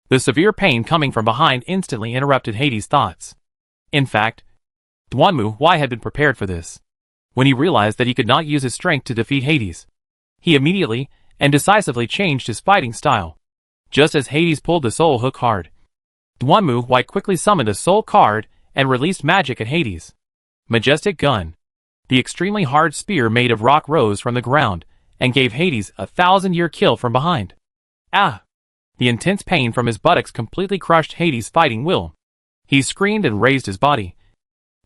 the severe pain coming from behind instantly interrupted Hades' thoughts. In fact, Duanmu Huai had been prepared for this. When he realized that he could not use his strength to defeat Hades, he immediately and decisively changed his fighting style. Just as Hades pulled the soul hook hard, Duanmu Huai quickly summoned a soul card and released magic at Hades. Majestic Gun. The extremely hard spear made of rock rose from the ground and gave Hades a 1,000-year kill from behind. Ah! The intense pain from his buttocks completely crushed Hades' fighting will. He screamed and raised his body,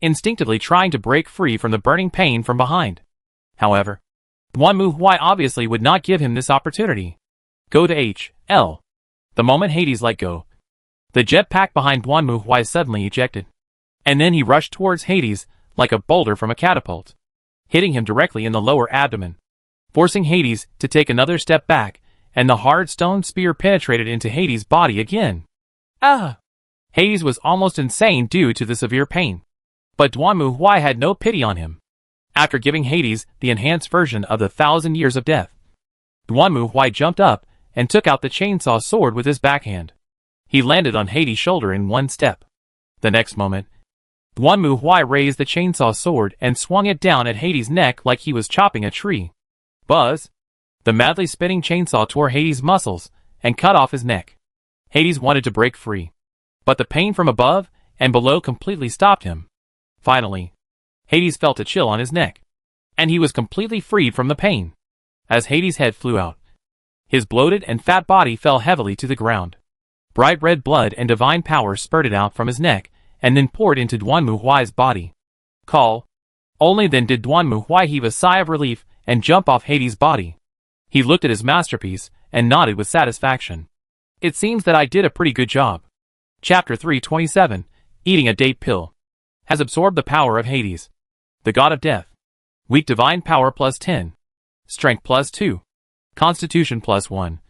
instinctively trying to break free from the burning pain from behind. However, Duanmu Huai obviously would not give him this opportunity. Go to H.L. The moment Hades let go, the jetpack behind Duanmu Huai suddenly ejected, and then he rushed towards Hades like a boulder from a catapult, hitting him directly in the lower abdomen, forcing Hades to take another step back, and the hard stone spear penetrated into Hades' body again. Ah! Hades was almost insane due to the severe pain. But Duanmu Huai had no pity on him. After giving Hades the enhanced version of the 1,000 years of death, Duanmu Huai jumped up and took out the chainsaw sword with his backhand. He landed on Hades' shoulder in one step. The next moment, Duanmu Huai raised the chainsaw sword and swung it down at Hades' neck like he was chopping a tree. Buzz! The madly spinning chainsaw tore Hades' muscles and cut off his neck. Hades wanted to break free, but the pain from above and below completely stopped him. Finally, Hades felt a chill on his neck, and he was completely freed from the pain. As Hades' head flew out, his bloated and fat body fell heavily to the ground. Bright red blood and divine power spurted out from his neck and then poured into Duanmu Huai's body. Call. Only then did Duanmu Huai heave a sigh of relief and jump off Hades' body. He looked at his masterpiece and nodded with satisfaction. It seems that I did a pretty good job. Chapter 327, Eating a Date Pill. Has absorbed the power of Hades, the god of death. Weak divine power plus 10. Strength plus 2. Constitution plus 1.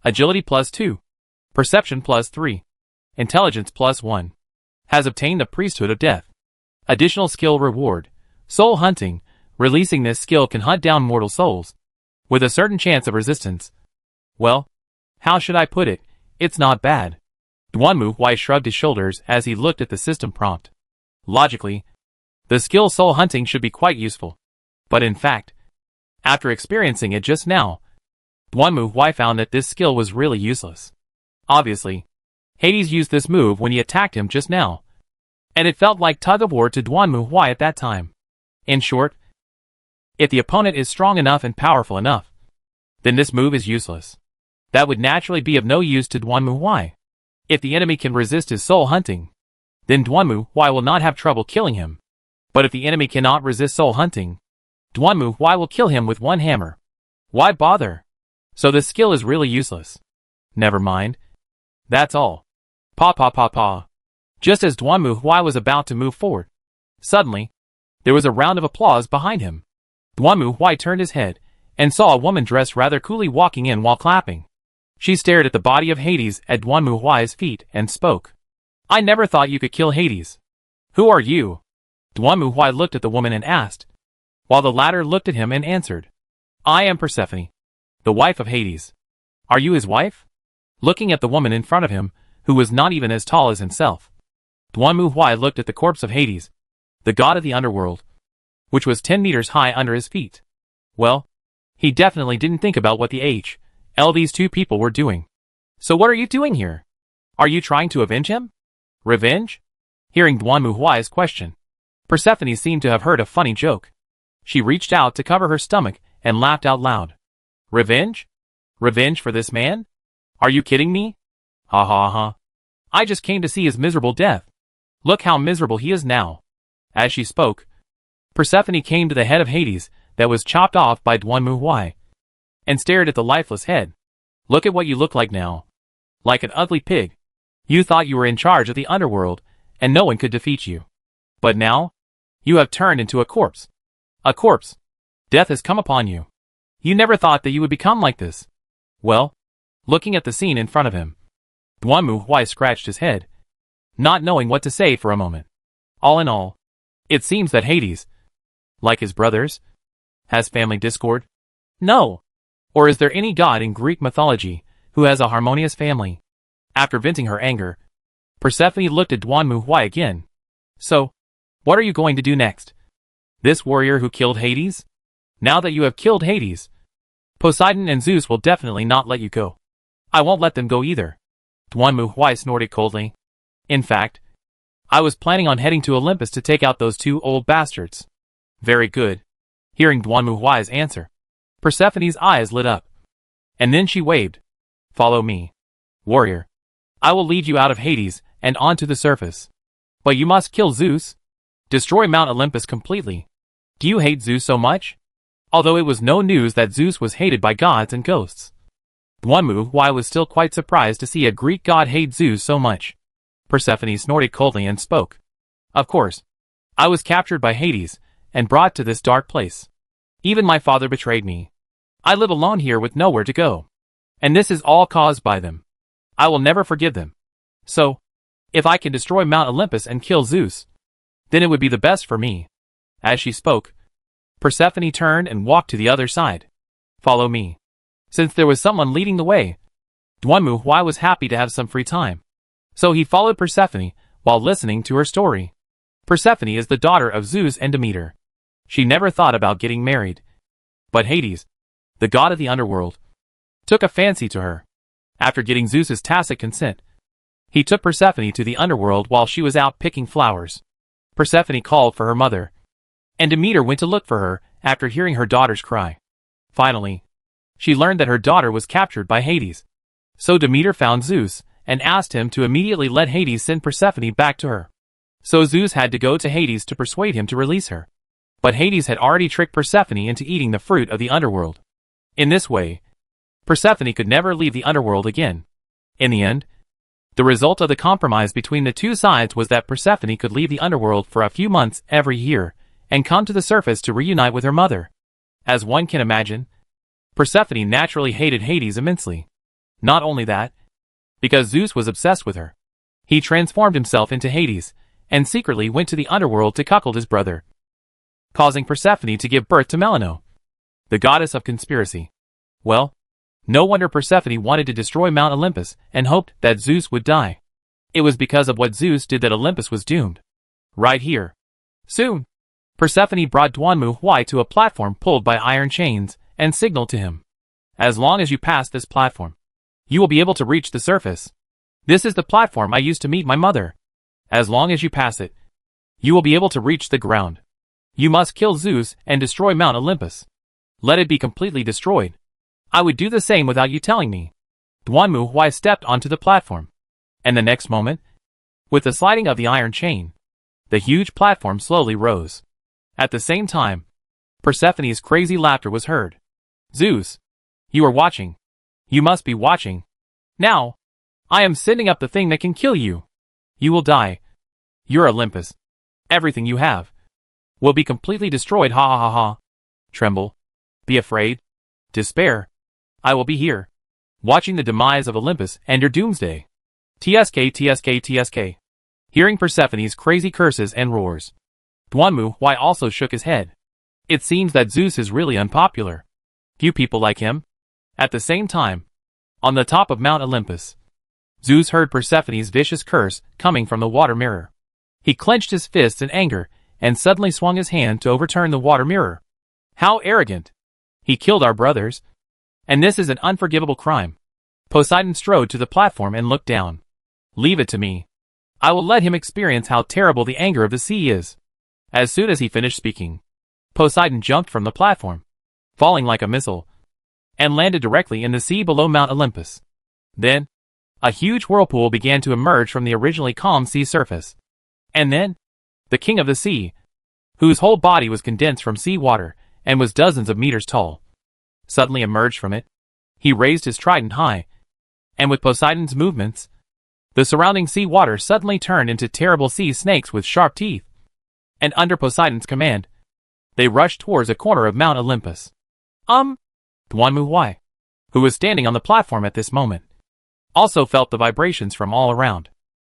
Agility plus 2. Perception plus 3. Intelligence plus 1. Has obtained the priesthood of death. Additional skill reward. Soul hunting. Releasing this skill can hunt down mortal souls, with a certain chance of resistance. Well, how should I put it? It's not bad. Duanmu Huai shrugged his shoulders as he looked at the system prompt. Logically, the skill soul hunting should be quite useful. But in fact, after experiencing it just now, Duanmu Huai found that this skill was really useless. Obviously, Hades used this move when he attacked him just now, and it felt like tug-of-war to Duanmu Huai at that time. In short, if the opponent is strong enough and powerful enough, then this move is useless. That would naturally be of no use to Duanmu Huai. If the enemy can resist his soul hunting, then Duanmu Huai will not have trouble killing him. But if the enemy cannot resist soul hunting, Duanmu Huai will kill him with one hammer. Why bother? So this skill is really useless. Never mind. That's all. Pa pa pa pa. Just as Duanmu Huai was about to move forward, suddenly, there was a round of applause behind him. Duanmu Huai turned his head and saw a woman dressed rather coolly walking in while clapping. She stared at the body of Hades at Duanmu Huai's feet and spoke. I never thought you could kill Hades. Who are you? Duanmu Huai looked at the woman and asked, while the latter looked at him and answered. I am Persephone, the wife of Hades. Are you his wife? Looking at the woman in front of him, who was not even as tall as himself, Duanmu Huai looked at the corpse of Hades, the god of the underworld, which was 10 meters high under his feet. Well, he definitely didn't think about what the hell these two people were doing. So what are you doing here? Are you trying to avenge him? Revenge? Hearing Duanmu Huai's question, Persephone seemed to have heard a funny joke. She reached out to cover her stomach and laughed out loud. Revenge? Revenge for this man? Are you kidding me? Ha ha ha. I just came to see his miserable death. Look how miserable he is now. As she spoke, Persephone came to the head of Hades that was chopped off by Duanmu Huai, and stared at the lifeless head. Look at what you look like now. Like an ugly pig. You thought you were in charge of the underworld, and no one could defeat you. But now, you have turned into a corpse. A corpse. Death has come upon you. You never thought that you would become like this. Well, looking at the scene in front of him, Duanmu Huai scratched his head, not knowing what to say for a moment. All in all, it seems that Hades, like his brothers, has family discord? No. Or is there any god in Greek mythology who has a harmonious family? After venting her anger, Persephone looked at Duanmu Huai again. So, what are you going to do next? This warrior who killed Hades? Now that you have killed Hades, Poseidon and Zeus will definitely not let you go. I won't let them go either. Duanmu Huai snorted coldly. In fact, I was planning on heading to Olympus to take out those two old bastards. Very good. Hearing Duanmu Huai's answer, Persephone's eyes lit up. And then she waved. Follow me. Warrior. I will lead you out of Hades and onto the surface. But you must kill Zeus. Destroy Mount Olympus completely. Do you hate Zeus so much? Although it was no news that Zeus was hated by gods and ghosts, Duanmu Huai was still quite surprised to see a Greek god hate Zeus so much. Persephone snorted coldly and spoke. Of course. I was captured by Hades and brought to this dark place. Even my father betrayed me. I live alone here with nowhere to go. And this is all caused by them. I will never forgive them. So, if I can destroy Mount Olympus and kill Zeus, then it would be the best for me. As she spoke, Persephone turned and walked to the other side. Follow me. Since there was someone leading the way, Duanmu Huai was happy to have some free time. So he followed Persephone while listening to her story. Persephone is the daughter of Zeus and Demeter. She never thought about getting married. But Hades, the god of the underworld, took a fancy to her. After getting Zeus's tacit consent, he took Persephone to the underworld while she was out picking flowers. Persephone called for her mother, and Demeter went to look for her after hearing her daughter's cry. Finally, she learned that her daughter was captured by Hades. So Demeter found Zeus and asked him to immediately let Hades send Persephone back to her. So Zeus had to go to Hades to persuade him to release her. But Hades had already tricked Persephone into eating the fruit of the underworld. In this way, Persephone could never leave the underworld again. In the end, the result of the compromise between the two sides was that Persephone could leave the underworld for a few months every year and come to the surface to reunite with her mother. As one can imagine, Persephone naturally hated Hades immensely. Not only that, because Zeus was obsessed with her, he transformed himself into Hades and secretly went to the underworld to cuckold his brother, causing Persephone to give birth to Melano, the goddess of conspiracy. Well, no wonder Persephone wanted to destroy Mount Olympus and hoped that Zeus would die. It was because of what Zeus did that Olympus was doomed. Right here. Soon, Persephone brought Duanmu to a platform pulled by iron chains and signaled to him, "As long as you pass this platform, you will be able to reach the surface. This is the platform I used to meet my mother. As long as you pass it, you will be able to reach the ground. You must kill Zeus and destroy Mount Olympus. Let it be completely destroyed. I would do the same without you telling me." Duanmu stepped onto the platform, and the next moment, with the sliding of the iron chain, the huge platform slowly rose. At the same time, Persephone's crazy laughter was heard. "Zeus, you are watching. You must be watching. Now, I am sending up the thing that can kill you. You will die. Your Olympus, everything you have, will be completely destroyed. Ha ha ha ha. Tremble. Be afraid. Despair. I will be here, watching the demise of Olympus and your doomsday. TSK TSK TSK. Hearing Persephone's crazy curses and roars, Duanmu also shook his head. It seems that Zeus is really unpopular. Few people like him. At the same time, on the top of Mount Olympus, Zeus heard Persephone's vicious curse coming from the water mirror. He clenched his fists in anger and suddenly swung his hand to overturn the water mirror. "How arrogant! He killed our brothers, and this is an unforgivable crime." Poseidon strode to the platform and looked down. "Leave it to me. I will let him experience how terrible the anger of the sea is." As soon as he finished speaking, Poseidon jumped from the platform, falling like a missile, and landed directly in the sea below Mount Olympus. Then, a huge whirlpool began to emerge from the originally calm sea surface. And then, the king of the sea, whose whole body was condensed from sea water and was dozens of meters tall, suddenly emerged from it. He raised his trident high, and with Poseidon's movements, the surrounding sea water suddenly turned into terrible sea snakes with sharp teeth. And under Poseidon's command, they rushed towards a corner of Mount Olympus. Duanmu, who was standing on the platform at this moment, also felt the vibrations from all around.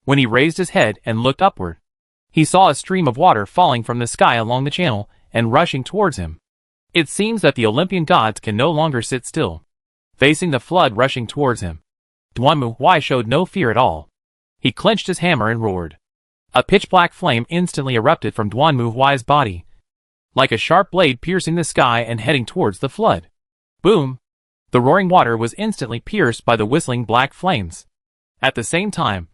When he raised his head and looked upward, he saw a stream of water falling from the sky along the channel and rushing towards him. It seems that the Olympian gods can no longer sit still, facing the flood rushing towards him. Duanmu showed no fear at all. He clenched his hammer and roared. A pitch-black flame instantly erupted from Duanmu's body, like a sharp blade piercing the sky and heading towards the flood. Boom! The roaring water was instantly pierced by the whistling black flames. At the same time,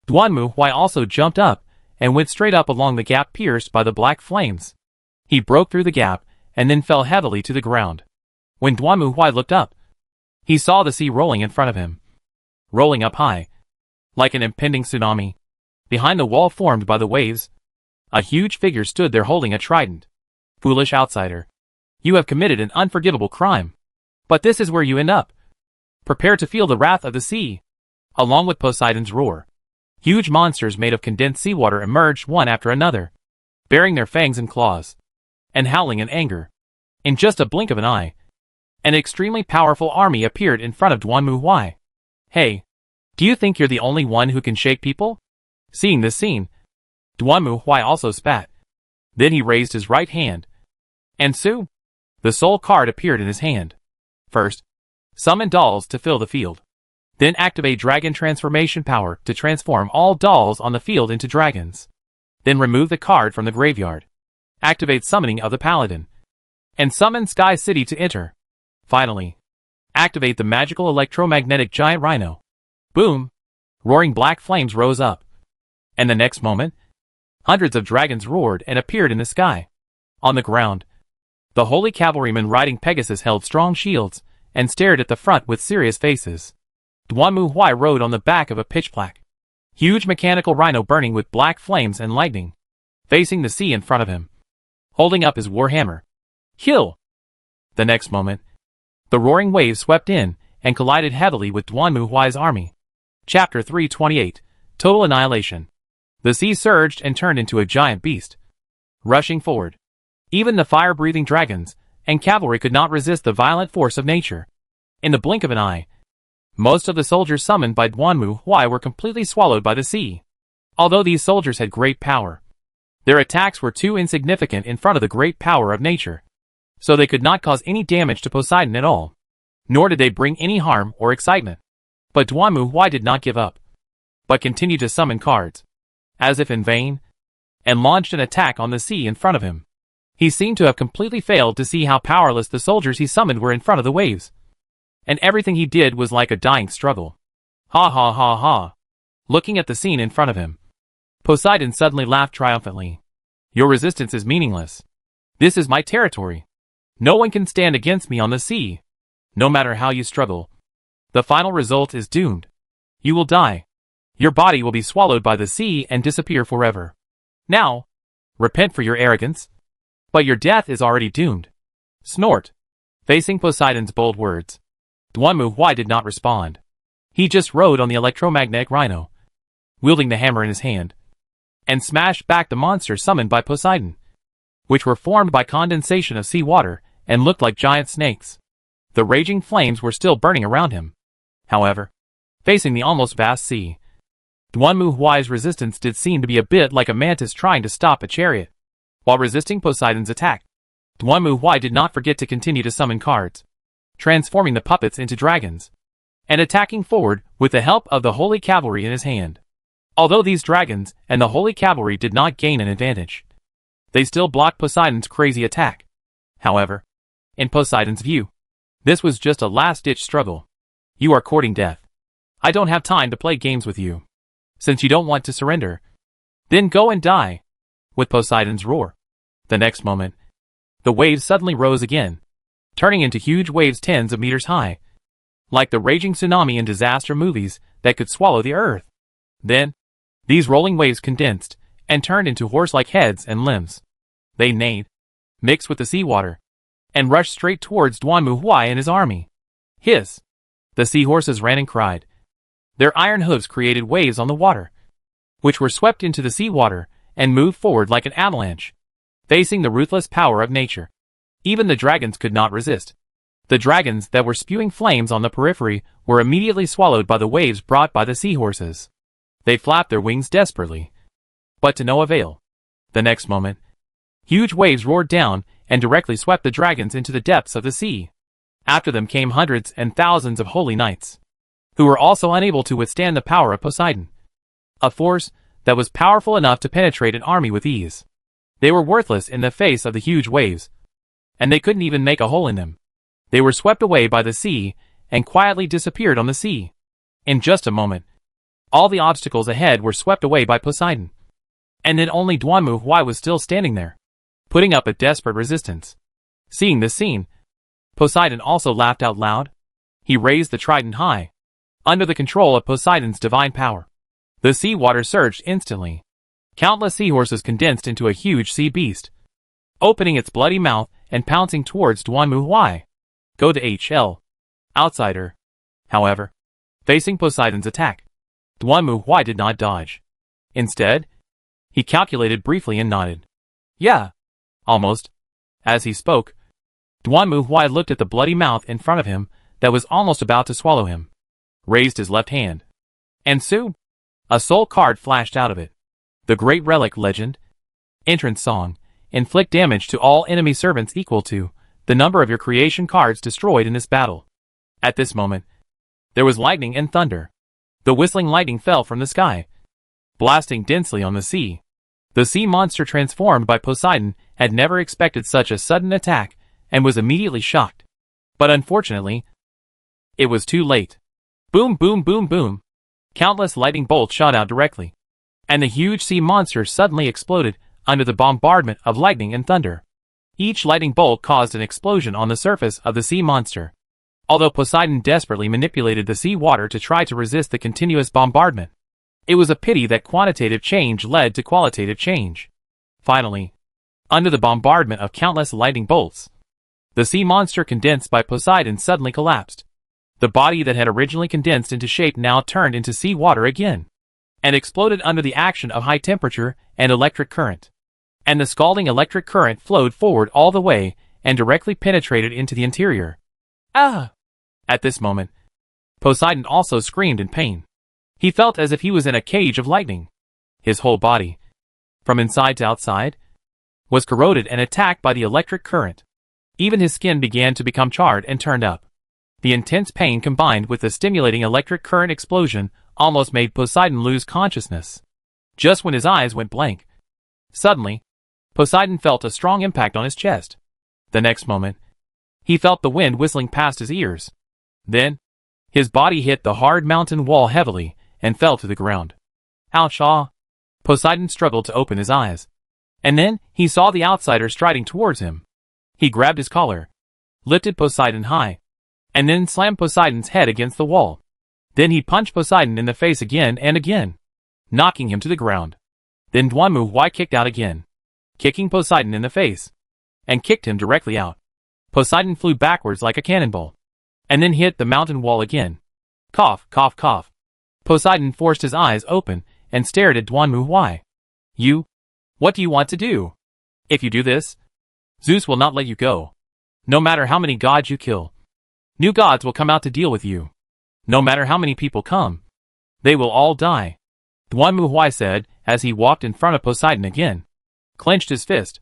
Duanmu also jumped up and went straight up along the gap pierced by the black flames. He broke through the gap and then fell heavily to the ground. When Duanmu looked up, he saw the sea rolling in front of him, rolling up high, like an impending tsunami. Behind the wall formed by the waves, a huge figure stood there holding a trident. "Foolish outsider. You have committed an unforgivable crime. But this is where you end up. Prepare to feel the wrath of the sea." Along with Poseidon's roar, huge monsters made of condensed seawater emerged one after another, baring their fangs and claws, and howling in anger. In just a blink of an eye, an extremely powerful army appeared in front of Duanmu. "Hey, do you think you're the only one who can shake people?" Seeing this scene, Duanmu also spat. Then he raised his right hand, and soon, the soul card appeared in his hand. First, summon dolls to fill the field. Then activate Dragon Transformation Power to transform all dolls on the field into dragons. Then remove the card from the graveyard. Activate Summoning of the Paladin. And summon Sky City to enter. Finally, activate the magical electromagnetic giant rhino. Boom! Roaring black flames rose up. And the next moment, hundreds of dragons roared and appeared in the sky. On the ground, the holy cavalrymen riding Pegasus held strong shields and stared at the front with serious faces. Duanmu Huai rode on the back of a pitch-black, huge mechanical rhino burning with black flames and lightning, facing the sea in front of him, holding up his warhammer. Kill! The next moment, the roaring waves swept in and collided heavily with Duanmu Huai's army. Chapter 328, Total Annihilation. The sea surged and turned into a giant beast, rushing forward. Even the fire-breathing dragons and cavalry could not resist the violent force of nature. In the blink of an eye, most of the soldiers summoned by Duanmu Huai were completely swallowed by the sea. Although these soldiers had great power, their attacks were too insignificant in front of the great power of nature, so they could not cause any damage to Poseidon at all, nor did they bring any harm or excitement. But Duanmu Huai did not give up, but continued to summon cards, as if in vain, and launched an attack on the sea in front of him. He seemed to have completely failed to see how powerless the soldiers he summoned were in front of the waves, and everything he did was like a dying struggle. Ha ha ha ha. Looking at the scene in front of him, Poseidon suddenly laughed triumphantly. Your resistance is meaningless. This is my territory. No one can stand against me on the sea. No matter how you struggle, the final result is doomed. You will die. Your body will be swallowed by the sea and disappear forever. Now, repent for your arrogance. But your death is already doomed. Snort. Facing Poseidon's bold words, Duanmu Huai did not respond. He just rode on the electromagnetic rhino, wielding the hammer in his hand, and smashed back the monsters summoned by Poseidon, which were formed by condensation of seawater and looked like giant snakes. The raging flames were still burning around him. However, facing the almost vast sea, Duanmu Huai's resistance did seem to be a bit like a mantis trying to stop a chariot. While resisting Poseidon's attack, Duanmu Huai did not forget to continue to summon cards, transforming the puppets into dragons, and attacking forward with the help of the holy cavalry in his hand. Although these dragons and the holy cavalry did not gain an advantage, they still blocked Poseidon's crazy attack. However, in Poseidon's view, this was just a last-ditch struggle. You are courting death. I don't have time to play games with you. Since you don't want to surrender, then go and die. With Poseidon's roar, the next moment, the waves suddenly rose again, turning into huge waves tens of meters high, like the raging tsunami in disaster movies that could swallow the earth. Then, these rolling waves condensed and turned into horse-like heads and limbs. They neighed, mixed with the seawater, and rushed straight towards Duanmu Huai and his army. Hiss! The seahorses ran and cried. Their iron hooves created waves on the water, which were swept into the seawater and moved forward like an avalanche, facing the ruthless power of nature. Even the dragons could not resist. The dragons that were spewing flames on the periphery were immediately swallowed by the waves brought by the seahorses. They flapped their wings desperately, but to no avail. The next moment, huge waves roared down and directly swept the dragons into the depths of the sea. After them came hundreds and thousands of holy knights, who were also unable to withstand the power of Poseidon, a force that was powerful enough to penetrate an army with ease. They were worthless in the face of the huge waves, and they couldn't even make a hole in them. They were swept away by the sea and quietly disappeared on the sea. In just a moment, all the obstacles ahead were swept away by Poseidon, and then only Duanmu Huai was still standing there, putting up a desperate resistance. Seeing this scene, Poseidon also laughed out loud. He raised the trident high, under the control of Poseidon's divine power. The seawater surged instantly. Countless seahorses condensed into a huge sea beast, opening its bloody mouth and pouncing towards Duanmu Huai. Go to HL. Outsider. However, facing Poseidon's attack, Duanmu Huai did not dodge. Instead, he calculated briefly and nodded. Yeah. Almost. As he spoke, Duanmu Huai looked at the bloody mouth in front of him that was almost about to swallow him, raised his left hand, and soon, a soul card flashed out of it. The Great Relic Legend. Entrance Song. Inflict damage to all enemy servants equal to the number of your creation cards destroyed in this battle. At this moment, There was lightning and thunder. The whistling lightning fell from the sky, blasting densely on the sea. The sea monster transformed by Poseidon had never expected such a sudden attack and was immediately shocked. But unfortunately, it was too late. Boom, boom, boom, boom. Countless lightning bolts shot out directly, and the huge sea monster suddenly exploded under the bombardment of lightning and thunder. Each lightning bolt caused an explosion on the surface of the sea monster. Although Poseidon desperately manipulated the sea water to try to resist the continuous bombardment, it was a pity that quantitative change led to qualitative change. Finally, under the bombardment of countless lightning bolts, the sea monster condensed by Poseidon suddenly collapsed. The body that had originally condensed into shape now turned into sea water again, and exploded under the action of high temperature and electric current. And the scalding electric current flowed forward all the way and directly penetrated into the interior. Ah! At this moment, Poseidon also screamed in pain. He felt as if he was in a cage of lightning. His whole body, from inside to outside, was corroded and attacked by the electric current. Even his skin began to become charred and turned up. The intense pain combined with the stimulating electric current explosion almost made Poseidon lose consciousness. Just when his eyes went blank, suddenly, Poseidon felt a strong impact on his chest. The next moment, he felt the wind whistling past his ears. Then, his body hit the hard mountain wall heavily and fell to the ground. Ouch! Ah! Poseidon struggled to open his eyes. And then, he saw the outsider striding towards him. He grabbed his collar, lifted Poseidon high, and then slammed Poseidon's head against the wall. Then he punched Poseidon in the face again and again, knocking him to the ground. Then Dwanmu kicked out again, kicking Poseidon in the face, and kicked him directly out. Poseidon flew backwards like a cannonball, and then hit the mountain wall again. Cough, cough, cough. Poseidon forced his eyes open and stared at Dwanmu. You? What do you want to do? If you do this, Zeus will not let you go. No matter how many gods you kill, new gods will come out to deal with you. No matter how many people come, they will all die. Dwanmu said as he walked in front of Poseidon again, clenched his fist,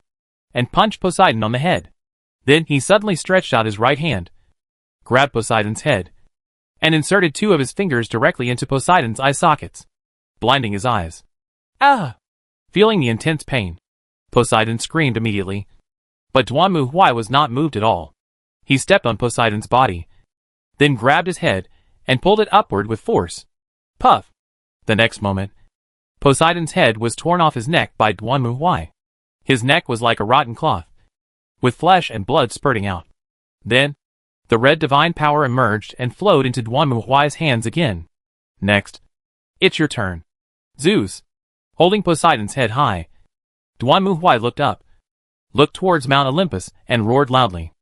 and punched Poseidon on the head. Then he suddenly stretched out his right hand, grabbed Poseidon's head, and inserted two of his fingers directly into Poseidon's eye sockets, blinding his eyes. Ah! Feeling the intense pain, Poseidon screamed immediately. But Dwanmu was not moved at all. He stepped on Poseidon's body, then grabbed his head and pulled it upward with force. Puff! The next moment, Poseidon's head was torn off his neck by Dwanmu. His neck was like a rotten cloth, with flesh and blood spurting out. Then, the red divine power emerged and flowed into Dwanmu's hands again. Next, it's your turn. Zeus, holding Poseidon's head high, Dwanmu looked up, looked towards Mount Olympus and roared loudly.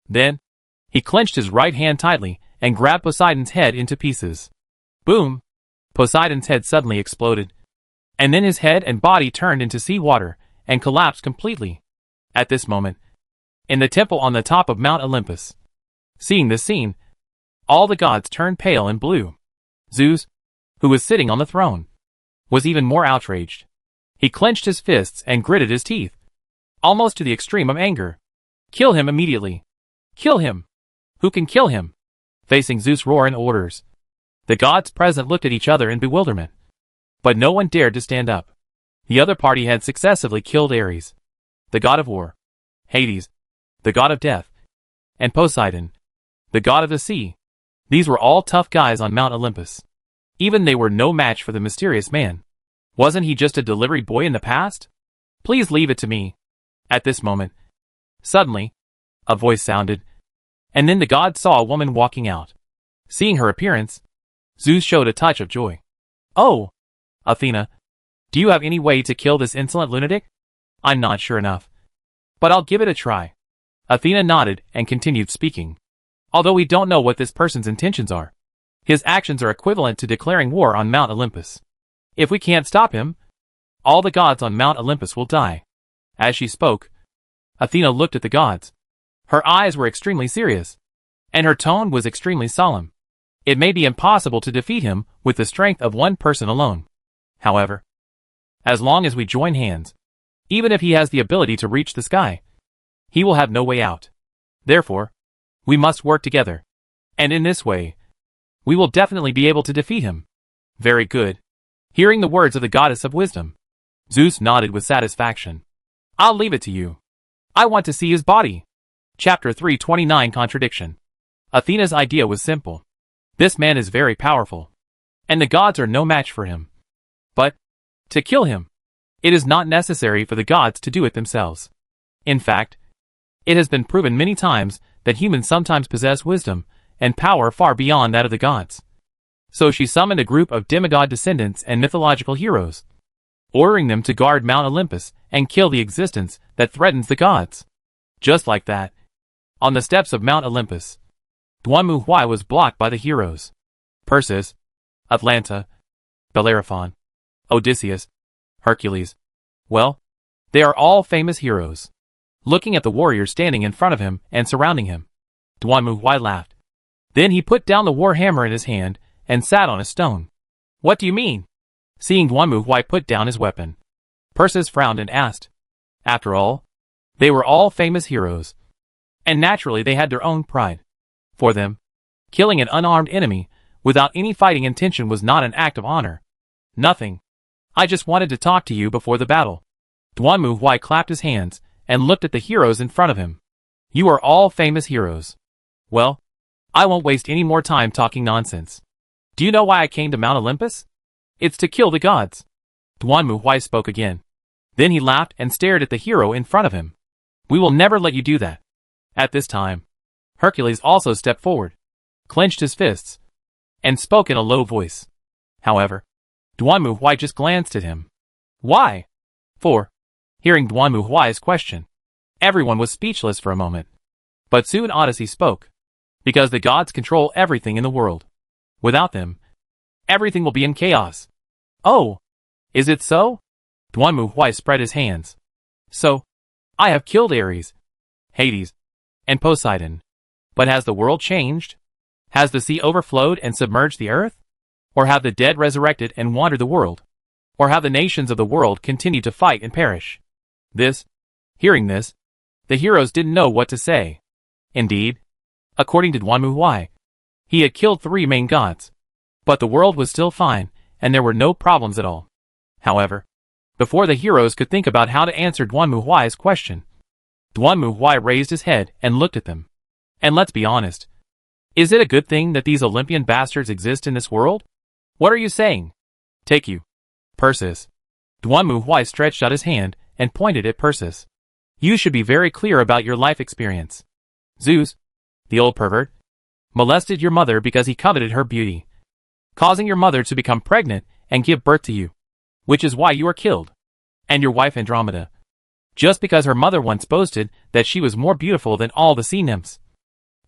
Then, he clenched his right hand tightly and grabbed Poseidon's head into pieces. Boom! Poseidon's head suddenly exploded, and then his head and body turned into seawater and collapsed completely. At this moment, in the temple on the top of Mount Olympus, seeing this scene, all the gods turned pale and blue. Zeus, who was sitting on the throne, was even more outraged. He clenched his fists and gritted his teeth, almost to the extreme of anger. Kill him immediately. Kill him. Who can kill him? Facing Zeus' roaring orders, the gods present looked at each other in bewilderment. But no one dared to stand up. The other party had successively killed Ares, the god of war, Hades, the god of death, and Poseidon, the god of the sea. These were all tough guys on Mount Olympus. Even they were no match for the mysterious man. Wasn't he just a delivery boy in the past? Please leave it to me. At this moment, suddenly, a voice sounded, and then the gods saw a woman walking out. Seeing her appearance, Zeus showed a touch of joy. Oh, Athena, do you have any way to kill this insolent lunatic? I'm not sure enough, but I'll give it a try. Athena nodded and continued speaking. Although we don't know what this person's intentions are, his actions are equivalent to declaring war on Mount Olympus. If we can't stop him, all the gods on Mount Olympus will die. As she spoke, Athena looked at the gods. Her eyes were extremely serious, and her tone was extremely solemn. It may be impossible to defeat him with the strength of one person alone. However, as long as we join hands, even if he has the ability to reach the sky, he will have no way out. Therefore, we must work together, and in this way, We will definitely be able to defeat him. Very good. Hearing the words of the goddess of wisdom, Zeus nodded with satisfaction. I'll leave it to you. I want to see his body. Chapter 329 Contradiction. Athena's idea was simple. This man is very powerful, and the gods are no match for him. But, to kill him, it is not necessary for the gods to do it themselves. In fact, it has been proven many times that humans sometimes possess wisdom and power far beyond that of the gods. So she summoned a group of demigod descendants and mythological heroes, ordering them to guard Mount Olympus and kill the existence that threatens the gods. Just like that, on the steps of Mount Olympus, Dwanmu was blocked by the heroes. Perseus, Atalanta, Bellerophon, Odysseus, Hercules. Well, they are all famous heroes. Looking at the warriors standing in front of him and surrounding him, Dwanmu laughed. Then he put down the war hammer in his hand and sat on a stone. What do you mean? Seeing Dwanmu put down his weapon, Perseus frowned and asked. After all, they were all famous heroes, and naturally they had their own pride. For them, killing an unarmed enemy without any fighting intention was not an act of honor. Nothing. I just wanted to talk to you before the battle. Dwanmu clapped his hands and looked at the heroes in front of him. You are all famous heroes. Well, I won't waste any more time talking nonsense. Do you know why I came to Mount Olympus? It's to kill the gods. Dwanmu spoke again. Then he laughed and stared at the hero in front of him. We will never let you do that. At this time, Hercules also stepped forward, clenched his fists, and spoke in a low voice. However, Dwanmu just glanced at him. Why? For, hearing Dwanmu's question, everyone was speechless for a moment. But soon Odyssey spoke. Because the gods control everything in the world. Without them, everything will be in chaos. Oh, is it so? Dwanmu spread his hands. So, I have killed Ares, Hades, and Poseidon. But has the world changed? Has the sea overflowed and submerged the earth? Or have the dead resurrected and wandered the world? Or have the nations of the world continued to fight and perish? Hearing this, the heroes didn't know what to say. Indeed, according to Dwanmu, he had killed 3 main gods. But the world was still fine, and there were no problems at all. However, before the heroes could think about how to answer Dwanmu's question, Dwanmu raised his head and looked at them. And let's be honest. Is it a good thing that these Olympian bastards exist in this world? What are you saying? Take you, Perseus. Dwanmu stretched out his hand and pointed at Perseus. You should be very clear about your life experience. Zeus, the old pervert, molested your mother because he coveted her beauty, causing your mother to become pregnant and give birth to you, which is why you are killed. And your wife Andromeda, just because her mother once boasted that she was more beautiful than all the sea nymphs,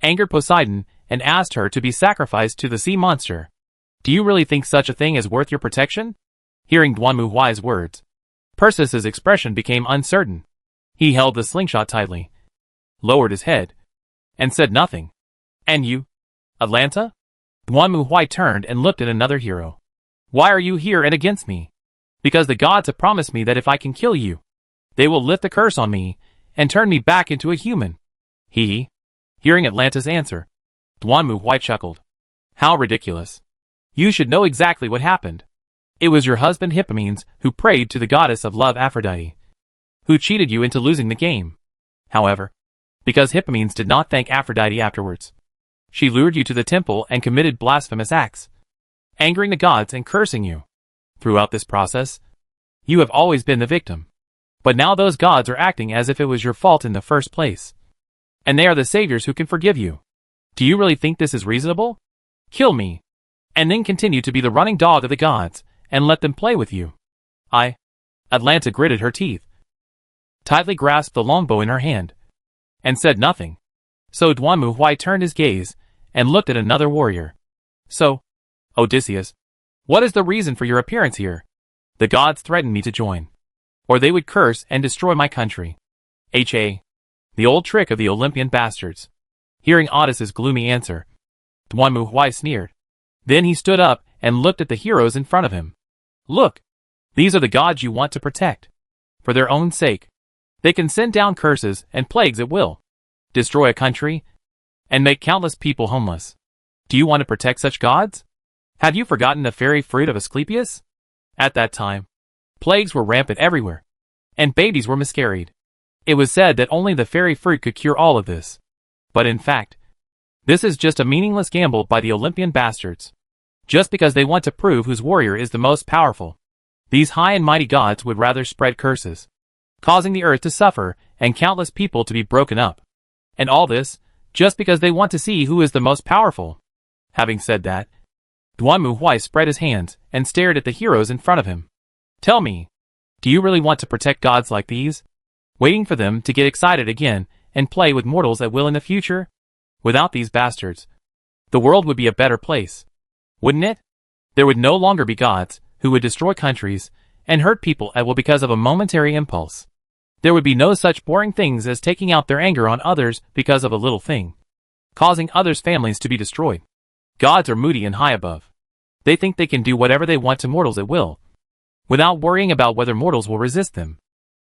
angered Poseidon and asked her to be sacrificed to the sea monster. Do you really think such a thing is worth your protection? Hearing Dwanmu's words, Perseus's expression became uncertain. He held the slingshot tightly, lowered his head, and said nothing. And you, Atalanta? Dwanmu turned and looked at another hero. Why are you here and against me? Because the gods have promised me that if I can kill you, they will lift the curse on me and turn me back into a human. Hearing Atlanta's answer, Dwanmu chuckled. How ridiculous. You should know exactly what happened. It was your husband Hippomenes who prayed to the goddess of love Aphrodite, who cheated you into losing the game. However, because Hippomenes did not thank Aphrodite afterwards, she lured you to the temple and committed blasphemous acts, angering the gods and cursing you. Throughout this process, you have always been the victim. But now those gods are acting as if it was your fault in the first place. And they are the saviors who can forgive you. Do you really think this is reasonable? Kill me, and then continue to be the running dog of the gods, and let them play with you. Atalanta gritted her teeth, tightly grasped the longbow in her hand, and said nothing. So Dwanmu turned his gaze and looked at another warrior. So, Odysseus, what is the reason for your appearance here? The gods threatened me to join, or they would curse and destroy my country. The old trick of the Olympian bastards. Hearing Odysseus' gloomy answer, Dwanmu sneered. Then he stood up and looked at the heroes in front of him. Look, these are the gods you want to protect. For their own sake, they can send down curses and plagues at will, destroy a country, and make countless people homeless. Do you want to protect such gods? Have you forgotten the fairy fruit of Asclepius? At that time, plagues were rampant everywhere, and babies were miscarried. It was said that only the fairy fruit could cure all of this. But in fact, this is just a meaningless gamble by the Olympian bastards. Just because they want to prove whose warrior is the most powerful. These high and mighty gods would rather spread curses, causing the earth to suffer and countless people to be broken up. And all this, just because they want to see who is the most powerful. Having said that, Duanmu Huai spread his hands and stared at the heroes in front of him. Tell me, do you really want to protect gods like these? Waiting for them to get excited again and play with mortals at will in the future? Without these bastards, the world would be a better place, wouldn't it? There would no longer be gods who would destroy countries and hurt people at will because of a momentary impulse. There would be no such boring things as taking out their anger on others because of a little thing, causing others' families to be destroyed. Gods are moody and high above. They think they can do whatever they want to mortals at will, without worrying about whether mortals will resist them.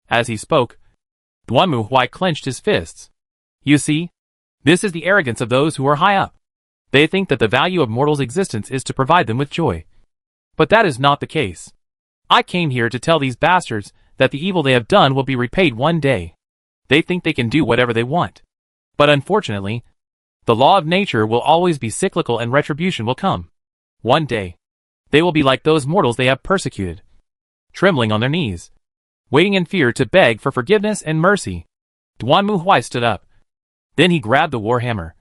As he spoke, Duanmu Huai clenched his fists. You see, this is the arrogance of those who are high up. They think that the value of mortals' existence is to provide them with joy. But that is not the case. I came here to tell these bastards that the evil they have done will be repaid one day. They think they can do whatever they want. But unfortunately, the law of nature will always be cyclical and retribution will come. One day, they will be like those mortals they have persecuted, trembling on their knees, waiting in fear to beg for forgiveness and mercy. Duanmu Huai stood up. Then he grabbed the warhammer,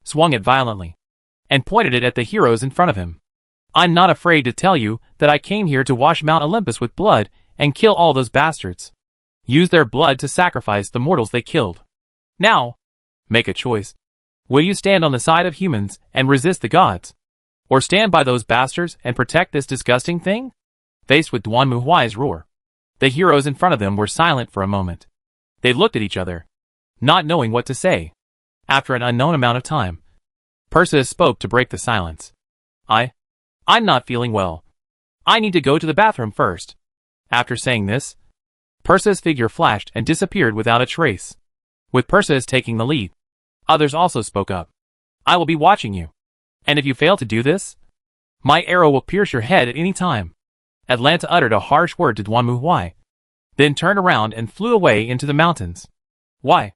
swung it violently, and pointed it at the heroes in front of him. I'm not afraid to tell you that I came here to wash Mount Olympus with blood and kill all those bastards. Use their blood to sacrifice the mortals they killed. Now, make a choice. Will you stand on the side of humans and resist the gods? Or stand by those bastards and protect this disgusting thing? Faced with Duanmu Huai's roar, the heroes in front of them were silent for a moment. They looked at each other, not knowing what to say. After an unknown amount of time, Perseus spoke to break the silence. I'm not feeling well. I need to go to the bathroom first. After saying this, Perseus' figure flashed and disappeared without a trace. With Perseus taking the lead, others also spoke up. I will be watching you. And if you fail to do this, my arrow will pierce your head at any time. Atlanta uttered a harsh word to Duanmu Huai, then turned around and flew away into the mountains. Why?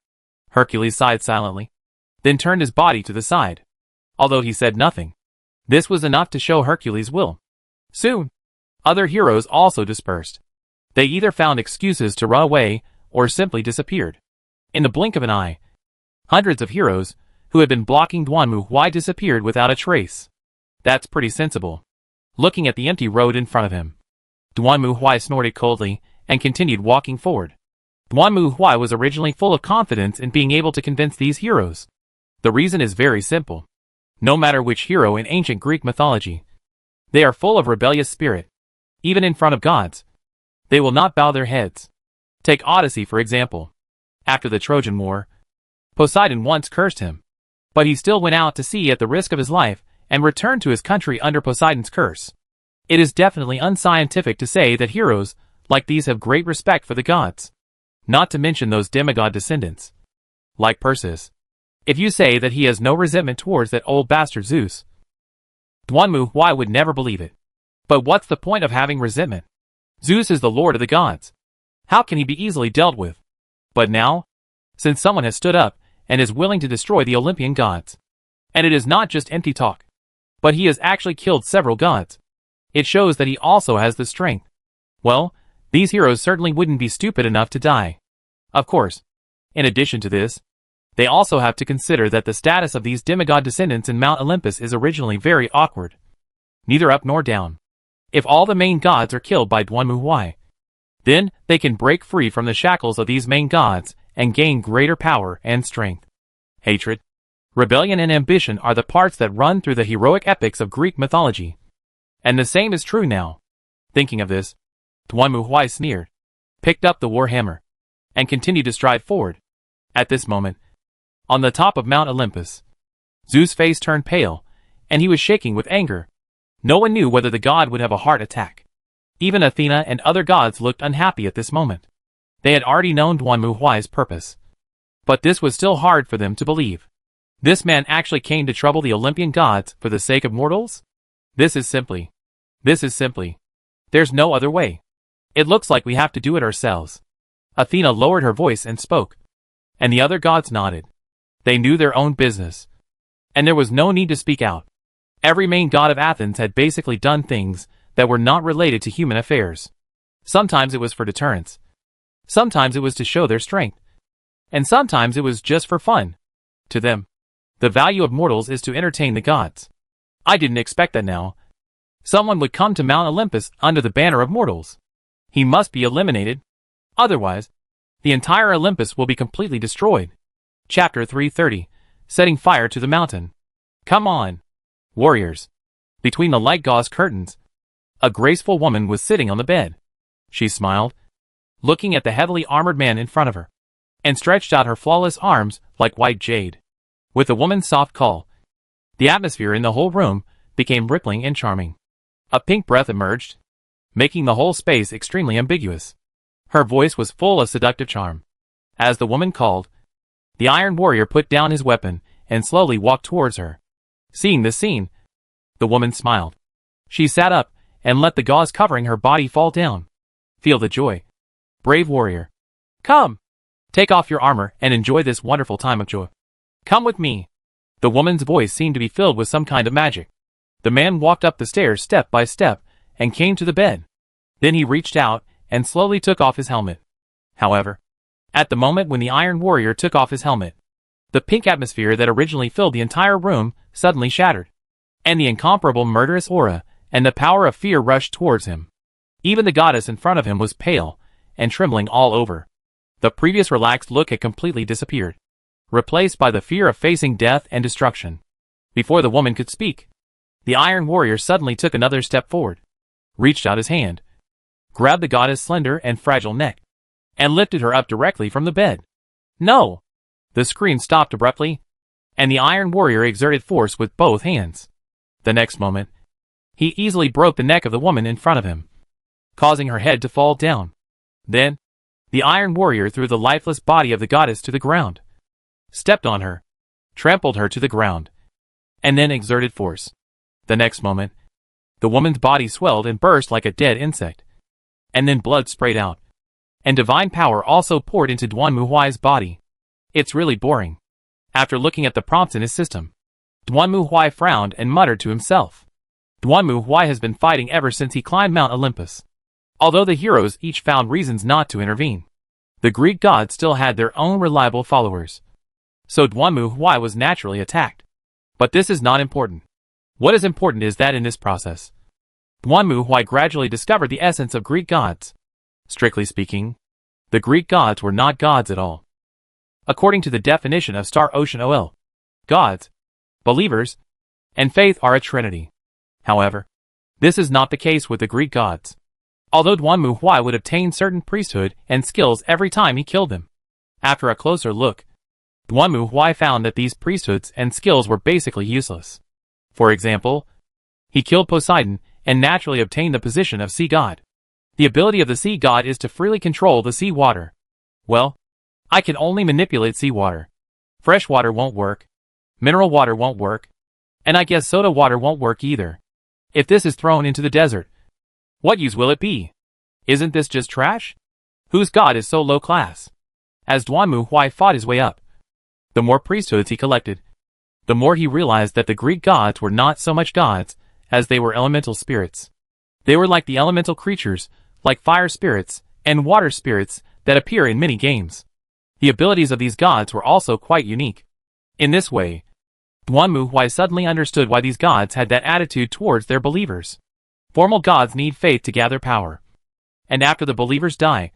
Hercules sighed silently, then turned his body to the side. Although he said nothing, this was enough to show Hercules' will. Soon, other heroes also dispersed. They either found excuses to run away or simply disappeared. In the blink of an eye, hundreds of heroes who had been blocking Duanmu Huai disappeared without a trace. That's pretty sensible. Looking at the empty road in front of him, Duanmu Huai snorted coldly and continued walking forward. Duanmu Huai was originally full of confidence in being able to convince these heroes. The reason is very simple. No matter which hero in ancient Greek mythology, they are full of rebellious spirit. Even in front of gods, they will not bow their heads. Take Odyssey for example. After the Trojan War, Poseidon once cursed him, but he still went out to sea at the risk of his life and returned to his country under Poseidon's curse. It is definitely unscientific to say that heroes like these have great respect for the gods. Not to mention those demigod descendants, like Perseus. If you say that he has no resentment towards that old bastard Zeus, Duanmu Huai would never believe it. But what's the point of having resentment? Zeus is the lord of the gods. How can he be easily dealt with? But now, since someone has stood up and is willing to destroy the Olympian gods, and it is not just empty talk, but he has actually killed several gods, it shows that he also has the strength. Well, these heroes certainly wouldn't be stupid enough to die. Of course, in addition to this, they also have to consider that the status of these demigod descendants in Mount Olympus is originally very awkward. Neither up nor down. If all the main gods are killed by Duanmu Huai, then they can break free from the shackles of these main gods and gain greater power and strength. Hatred, rebellion and ambition are the parts that run through the heroic epics of Greek mythology. And the same is true now. Thinking of this, Duanmu Huai sneered, picked up the warhammer, and continued to stride forward. At this moment, on the top of Mount Olympus, Zeus' face turned pale, and he was shaking with anger. No one knew whether the god would have a heart attack. Even Athena and other gods looked unhappy at this moment. They had already known Duanmu Huai's purpose. But this was still hard for them to believe. This man actually came to trouble the Olympian gods for the sake of mortals? This is simply. There's no other way. It looks like we have to do it ourselves. Athena lowered her voice and spoke. And the other gods nodded. They knew their own business. And there was no need to speak out. Every main god of Athens had basically done things that were not related to human affairs. Sometimes it was for deterrence. Sometimes it was to show their strength. And sometimes it was just for fun. To them, the value of mortals is to entertain the gods. I didn't expect that now. Someone would come to Mount Olympus under the banner of mortals. He must be eliminated. Otherwise, the entire Olympus will be completely destroyed. Chapter 330. Setting fire to the mountain. Come on, warriors. Between the light gauze curtains, a graceful woman was sitting on the bed. She smiled, looking at the heavily armored man in front of her, and stretched out her flawless arms like white jade. With the woman's soft call, the atmosphere in the whole room became rippling and charming. A pink breath emerged, making the whole space extremely ambiguous. Her voice was full of seductive charm. As the woman called, the Iron Warrior put down his weapon and slowly walked towards her. Seeing this scene, the woman smiled. She sat up and let the gauze covering her body fall down. Feel the joy, brave warrior. Come, take off your armor and enjoy this wonderful time of joy. Come with me. The woman's voice seemed to be filled with some kind of magic. The man walked up the stairs step by step and came to the bed. Then he reached out and slowly took off his helmet. However, at the moment when the Iron Warrior took off his helmet, the pink atmosphere that originally filled the entire room suddenly shattered, and the incomparable murderous aura and the power of fear rushed towards him. Even the goddess in front of him was pale and trembling all over. The previous relaxed look had completely disappeared, replaced by the fear of facing death and destruction. Before the woman could speak, the Iron Warrior suddenly took another step forward, reached out his hand, grabbed the goddess' slender and fragile neck, and lifted her up directly from the bed. No! The scream stopped abruptly, and the Iron Warrior exerted force with both hands. The next moment, he easily broke the neck of the woman in front of him, causing her head to fall down. Then, the Iron Warrior threw the lifeless body of the goddess to the ground, stepped on her, trampled her to the ground, and then exerted force. The next moment, the woman's body swelled and burst like a dead insect, and then blood sprayed out, and divine power also poured into Duan Muhuai's body. It's really boring. After looking at the prompts in his system, Duan Muhuai frowned and muttered to himself. Duan Muhuai has been fighting ever since he climbed Mount Olympus. Although the heroes each found reasons not to intervene, the Greek gods still had their own reliable followers. So Duan Muhuai was naturally attacked. But this is not important. What is important is that in this process, Duan Muhuai gradually discovered the essence of Greek gods. Strictly speaking, the Greek gods were not gods at all. According to the definition of Star Ocean OL, gods, believers, and faith are a trinity. However, this is not the case with the Greek gods. Although Duan Muhuai would obtain certain priesthood and skills every time he killed them, after a closer look, Duan Muhuai found that these priesthoods and skills were basically useless. For example, he killed Poseidon and naturally obtained the position of sea god. The ability of the sea god is to freely control the sea water. Well, I can only manipulate seawater. Fresh water won't work. Mineral water won't work. And I guess soda water won't work either. If this is thrown into the desert, what use will it be? Isn't this just trash? Whose god is so low class? As Duan Muhuai fought his way up, the more priesthoods he collected, the more he realized that the Greek gods were not so much gods as they were elemental spirits. They were like the elemental creatures, like fire spirits and water spirits that appear in many games. The abilities of these gods were also quite unique. In this way, Duan Muhuai suddenly understood why these gods had that attitude towards their believers. Formal gods need faith to gather power. And after the believers die,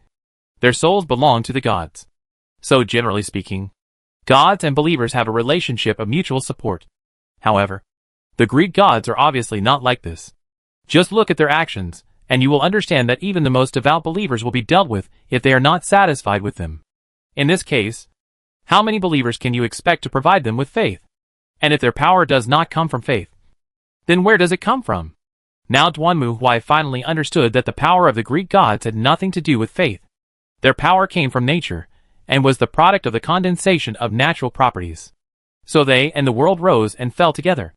their souls belong to the gods. So generally speaking, gods and believers have a relationship of mutual support. However, the Greek gods are obviously not like this. Just look at their actions, and you will understand that even the most devout believers will be dealt with if they are not satisfied with them. In this case, how many believers can you expect to provide them with faith? And if their power does not come from faith, then where does it come from? Now Duan Muhuai finally understood that the power of the Greek gods had nothing to do with faith. Their power came from nature, and was the product of the condensation of natural properties. So they and the world rose and fell together.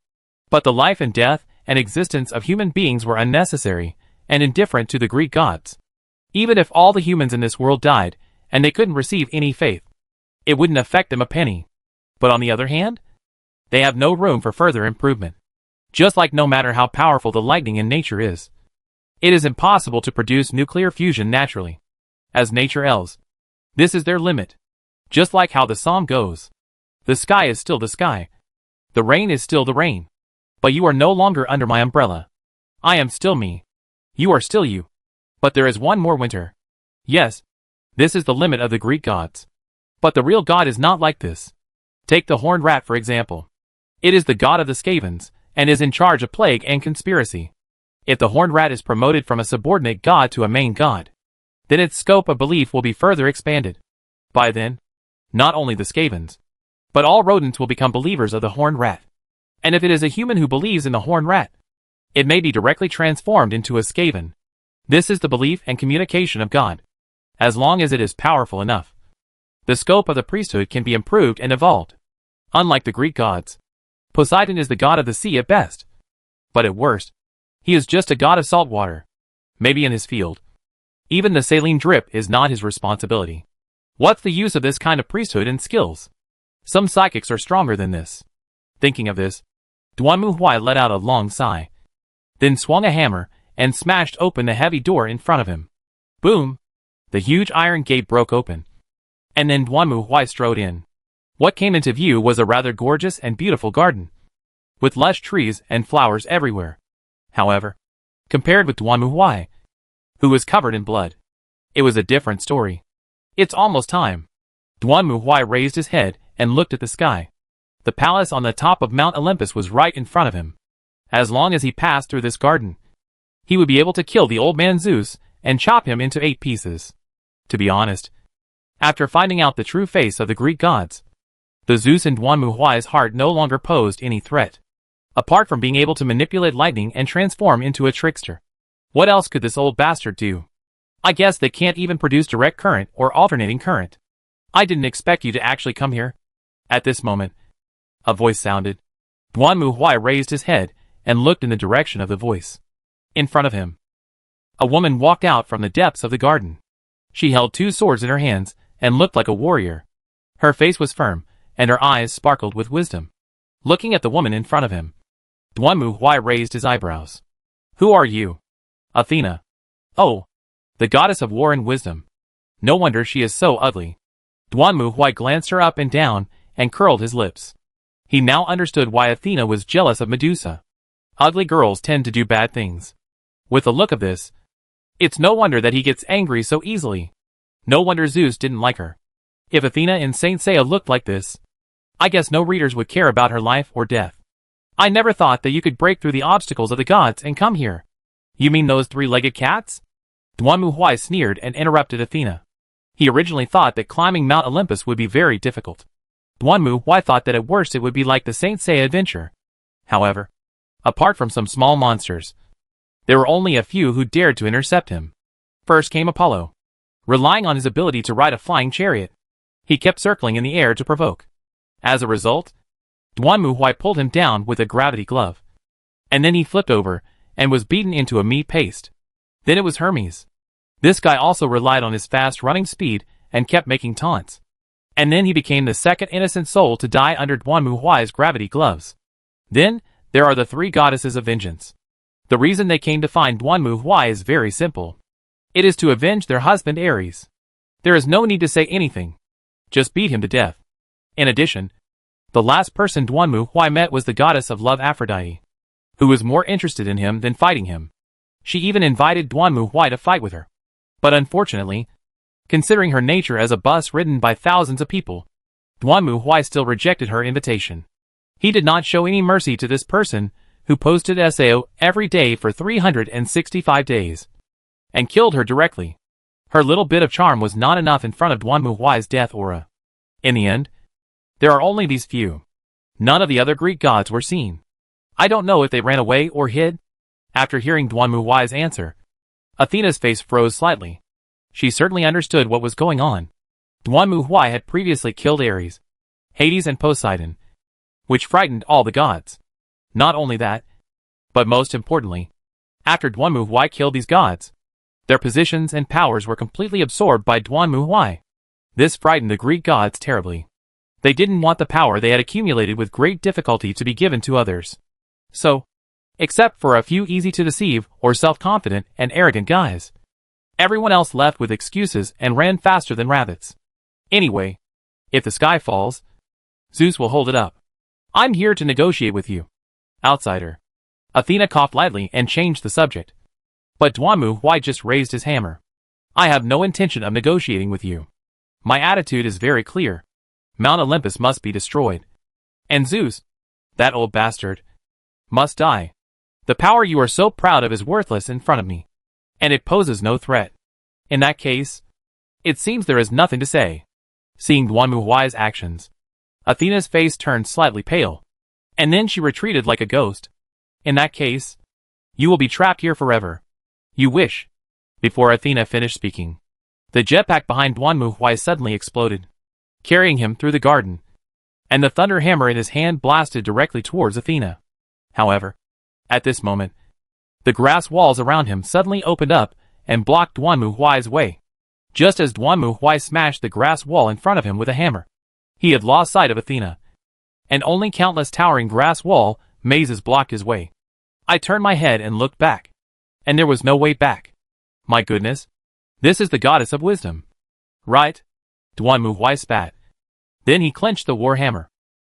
But the life and death and existence of human beings were unnecessary and indifferent to the Greek gods. Even if all the humans in this world died, and they couldn't receive any faith, it wouldn't affect them a penny. But on the other hand, they have no room for further improvement. Just like no matter how powerful the lightning in nature is, it is impossible to produce nuclear fusion naturally. As nature elves, this is their limit. Just like how the psalm goes, the sky is still the sky. The rain is still the rain. But you are no longer under my umbrella. I am still me. You are still you. But there is one more winter. Yes, this is the limit of the Greek gods. But the real God is not like this. Take the horned rat for example. It is the god of the Scavens, and is in charge of plague and conspiracy. If the horned rat is promoted from a subordinate god to a main god, then its scope of belief will be further expanded. By then, not only the Scavens, but all rodents will become believers of the horned rat. And if it is a human who believes in the horned rat, it may be directly transformed into a Skaven. This is the belief and communication of God. As long as it is powerful enough, the scope of the priesthood can be improved and evolved. Unlike the Greek gods, Poseidon is the god of the sea at best. But at worst, he is just a god of salt water. Maybe in his field. Even the saline drip is not his responsibility. What's the use of this kind of priesthood and skills? Some psychics are stronger than this. Thinking of this, Duanmu Huai let out a long sigh. Then swung a hammer and smashed open the heavy door in front of him. Boom! The huge iron gate broke open. And then Duanmu Huai strode in. What came into view was a rather gorgeous and beautiful garden, with lush trees and flowers everywhere. However, compared with Duanmu Huai, who was covered in blood, it was a different story. It's almost time. Duanmu Huai raised his head and looked at the sky. The palace on the top of Mount Olympus was right in front of him. As long as he passed through this garden, he would be able to kill the old man Zeus and chop him into 8 pieces. To be honest, after finding out the true face of the Greek gods, the Zeus in Duanmu Huai's heart no longer posed any threat. Apart from being able to manipulate lightning and transform into a trickster. What else could this old bastard do? I guess they can't even produce direct current or alternating current. I didn't expect you to actually come here. At this moment, a voice sounded. Duanmu Huai raised his head and looked in the direction of the voice. In front of him, a woman walked out from the depths of the garden. She held 2 swords in her hands and looked like a warrior. Her face was firm, and her eyes sparkled with wisdom. Looking at the woman in front of him, Duanmu Huai raised his eyebrows. Who are you? Athena. Oh, the goddess of war and wisdom. No wonder she is so ugly. Duanmu Huai glanced her up and down and curled his lips. He now understood why Athena was jealous of Medusa. Ugly girls tend to do bad things. With the look of this, it's no wonder that he gets angry so easily. No wonder Zeus didn't like her. If Athena in Saint Seiya looked like this, I guess no readers would care about her life or death. I never thought that you could break through the obstacles of the gods and come here. You mean those 3-legged cats? Duanmu Huai sneered and interrupted Athena. He originally thought that climbing Mount Olympus would be very difficult. Duanmu Huai thought that at worst it would be like the Saint Seiya adventure. However, apart from some small monsters, there were only a few who dared to intercept him. First came Apollo. Relying on his ability to ride a flying chariot, he kept circling in the air to provoke. As a result, Duanmu Huai pulled him down with a gravity glove. And then he flipped over and was beaten into a meat paste. Then it was Hermes. This guy also relied on his fast running speed and kept making taunts. And then he became the second innocent soul to die under Duanmu Huai's gravity gloves. Then, there are the 3 goddesses of vengeance. The reason they came to find Duanmu Huai is very simple. It is to avenge their husband Ares. There is no need to say anything. Just beat him to death. In addition, the last person Duanmu Huai met was the goddess of love Aphrodite, who was more interested in him than fighting him. She even invited Duanmu Huai to fight with her. But unfortunately, considering her nature as a bus ridden by thousands of people, Duanmu Huai still rejected her invitation. He did not show any mercy to this person who posted SAO every day for 365 days, and killed her directly. Her little bit of charm was not enough in front of Duanmu Huai's death aura. In the end, there are only these few. None of the other Greek gods were seen. I don't know if they ran away or hid. After hearing Duanmu Huai's answer, Athena's face froze slightly. She certainly understood what was going on. Duanmu Huai had previously killed Ares, Hades and Poseidon, which frightened all the gods. Not only that, but most importantly, after Duanmu Huai killed these gods, their positions and powers were completely absorbed by Duanmu Huai. This frightened the Greek gods terribly. They didn't want the power they had accumulated with great difficulty to be given to others. So, except for a few easy-to-deceive or self-confident and arrogant guys, everyone else left with excuses and ran faster than rabbits. Anyway, if the sky falls, Zeus will hold it up. I'm here to negotiate with you, outsider. Athena coughed lightly and changed the subject. But Duanmu Huai just raised his hammer. I have no intention of negotiating with you. My attitude is very clear. Mount Olympus must be destroyed. And Zeus, that old bastard, must die. The power you are so proud of is worthless in front of me, and it poses no threat. In that case, it seems there is nothing to say. Seeing Duanmu Huai's actions, Athena's face turned slightly pale, and then she retreated like a ghost. In that case, you will be trapped here forever. You wish. Before Athena finished speaking, the jetpack behind Duanmu Huai suddenly exploded, carrying him through the garden, and the thunder hammer in his hand blasted directly towards Athena. However, at this moment, the grass walls around him suddenly opened up and blocked Duanmu Huai's way. Just as Duanmu Huai smashed the grass wall in front of him with a hammer, he had lost sight of Athena, and only countless towering grass wall mazes blocked his way. I turned my head and looked back, and there was no way back. My goodness, this is the goddess of wisdom. Right? Duanmu Huai spat. Then he clenched the war hammer,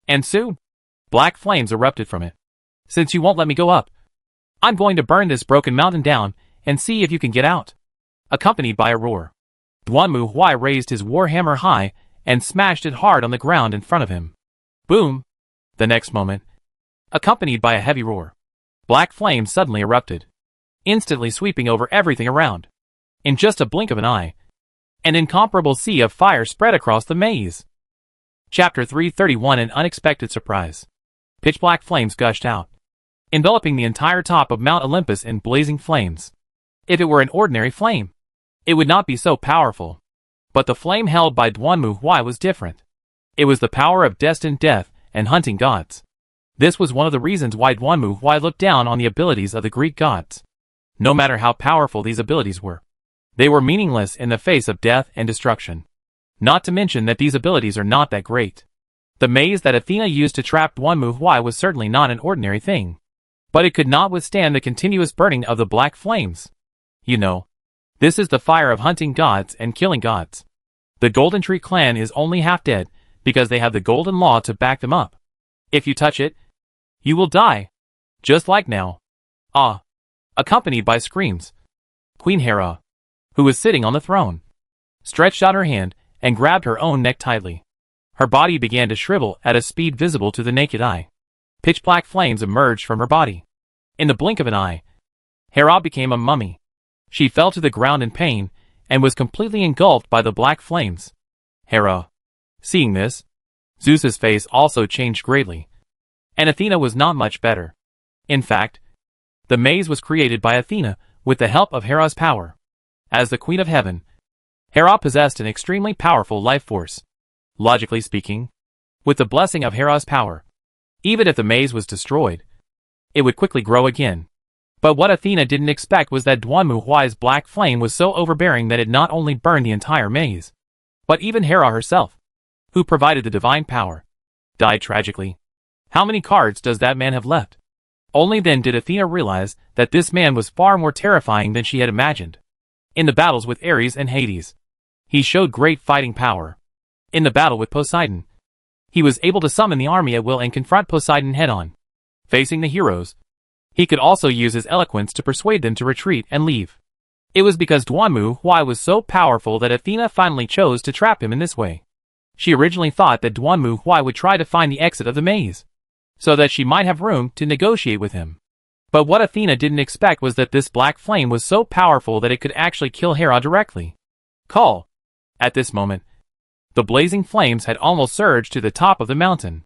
and soon, black flames erupted from it. Since you won't let me go up, I'm going to burn this broken mountain down and see if you can get out. Accompanied by a roar, Duanmu Huai raised his war hammer high and smashed it hard on the ground in front of him. Boom! The next moment, accompanied by a heavy roar, black flames suddenly erupted, instantly sweeping over everything around. In just a blink of an eye, an incomparable sea of fire spread across the maze. Chapter 331 An Unexpected Surprise. Pitch-black flames gushed out, enveloping the entire top of Mount Olympus in blazing flames. If it were an ordinary flame, it would not be so powerful. But the flame held by Duanmu Huai was different. It was the power of destined death and hunting gods. This was one of the reasons why Duanmu Huai looked down on the abilities of the Greek gods. No matter how powerful these abilities were, they were meaningless in the face of death and destruction. Not to mention that these abilities are not that great. The maze that Athena used to trap Duanmu Huai was certainly not an ordinary thing. But it could not withstand the continuous burning of the black flames. You know, this is the fire of hunting gods and killing gods. The Golden Tree clan is only half dead because they have the Golden Law to back them up. If you touch it, you will die. Just like now. Ah! Accompanied by screams. Queen Hera, who was sitting on the throne, stretched out her hand and grabbed her own neck tightly. Her body began to shrivel at a speed visible to the naked eye. Pitch-black flames emerged from her body. In the blink of an eye, Hera became a mummy. She fell to the ground in pain and was completely engulfed by the black flames. Hera. Seeing this, Zeus's face also changed greatly, and Athena was not much better. In fact, the maze was created by Athena with the help of Hera's power. As the Queen of Heaven, Hera possessed an extremely powerful life force. Logically speaking, with the blessing of Hera's power, even if the maze was destroyed, it would quickly grow again. But what Athena didn't expect was that Duanmu Huai's black flame was so overbearing that it not only burned the entire maze, but even Hera herself, who provided the divine power, died tragically. How many cards does that man have left? Only then did Athena realize that this man was far more terrifying than she had imagined. In the battles with Ares and Hades, he showed great fighting power. In the battle with Poseidon, he was able to summon the army at will and confront Poseidon head-on. Facing the heroes, he could also use his eloquence to persuade them to retreat and leave. It was because Duanmu Huai was so powerful that Athena finally chose to trap him in this way. She originally thought that Duanmu Huai would try to find the exit of the maze, so that she might have room to negotiate with him. But what Athena didn't expect was that this black flame was so powerful that it could actually kill Hera directly. Call. At this moment, the blazing flames had almost surged to the top of the mountain.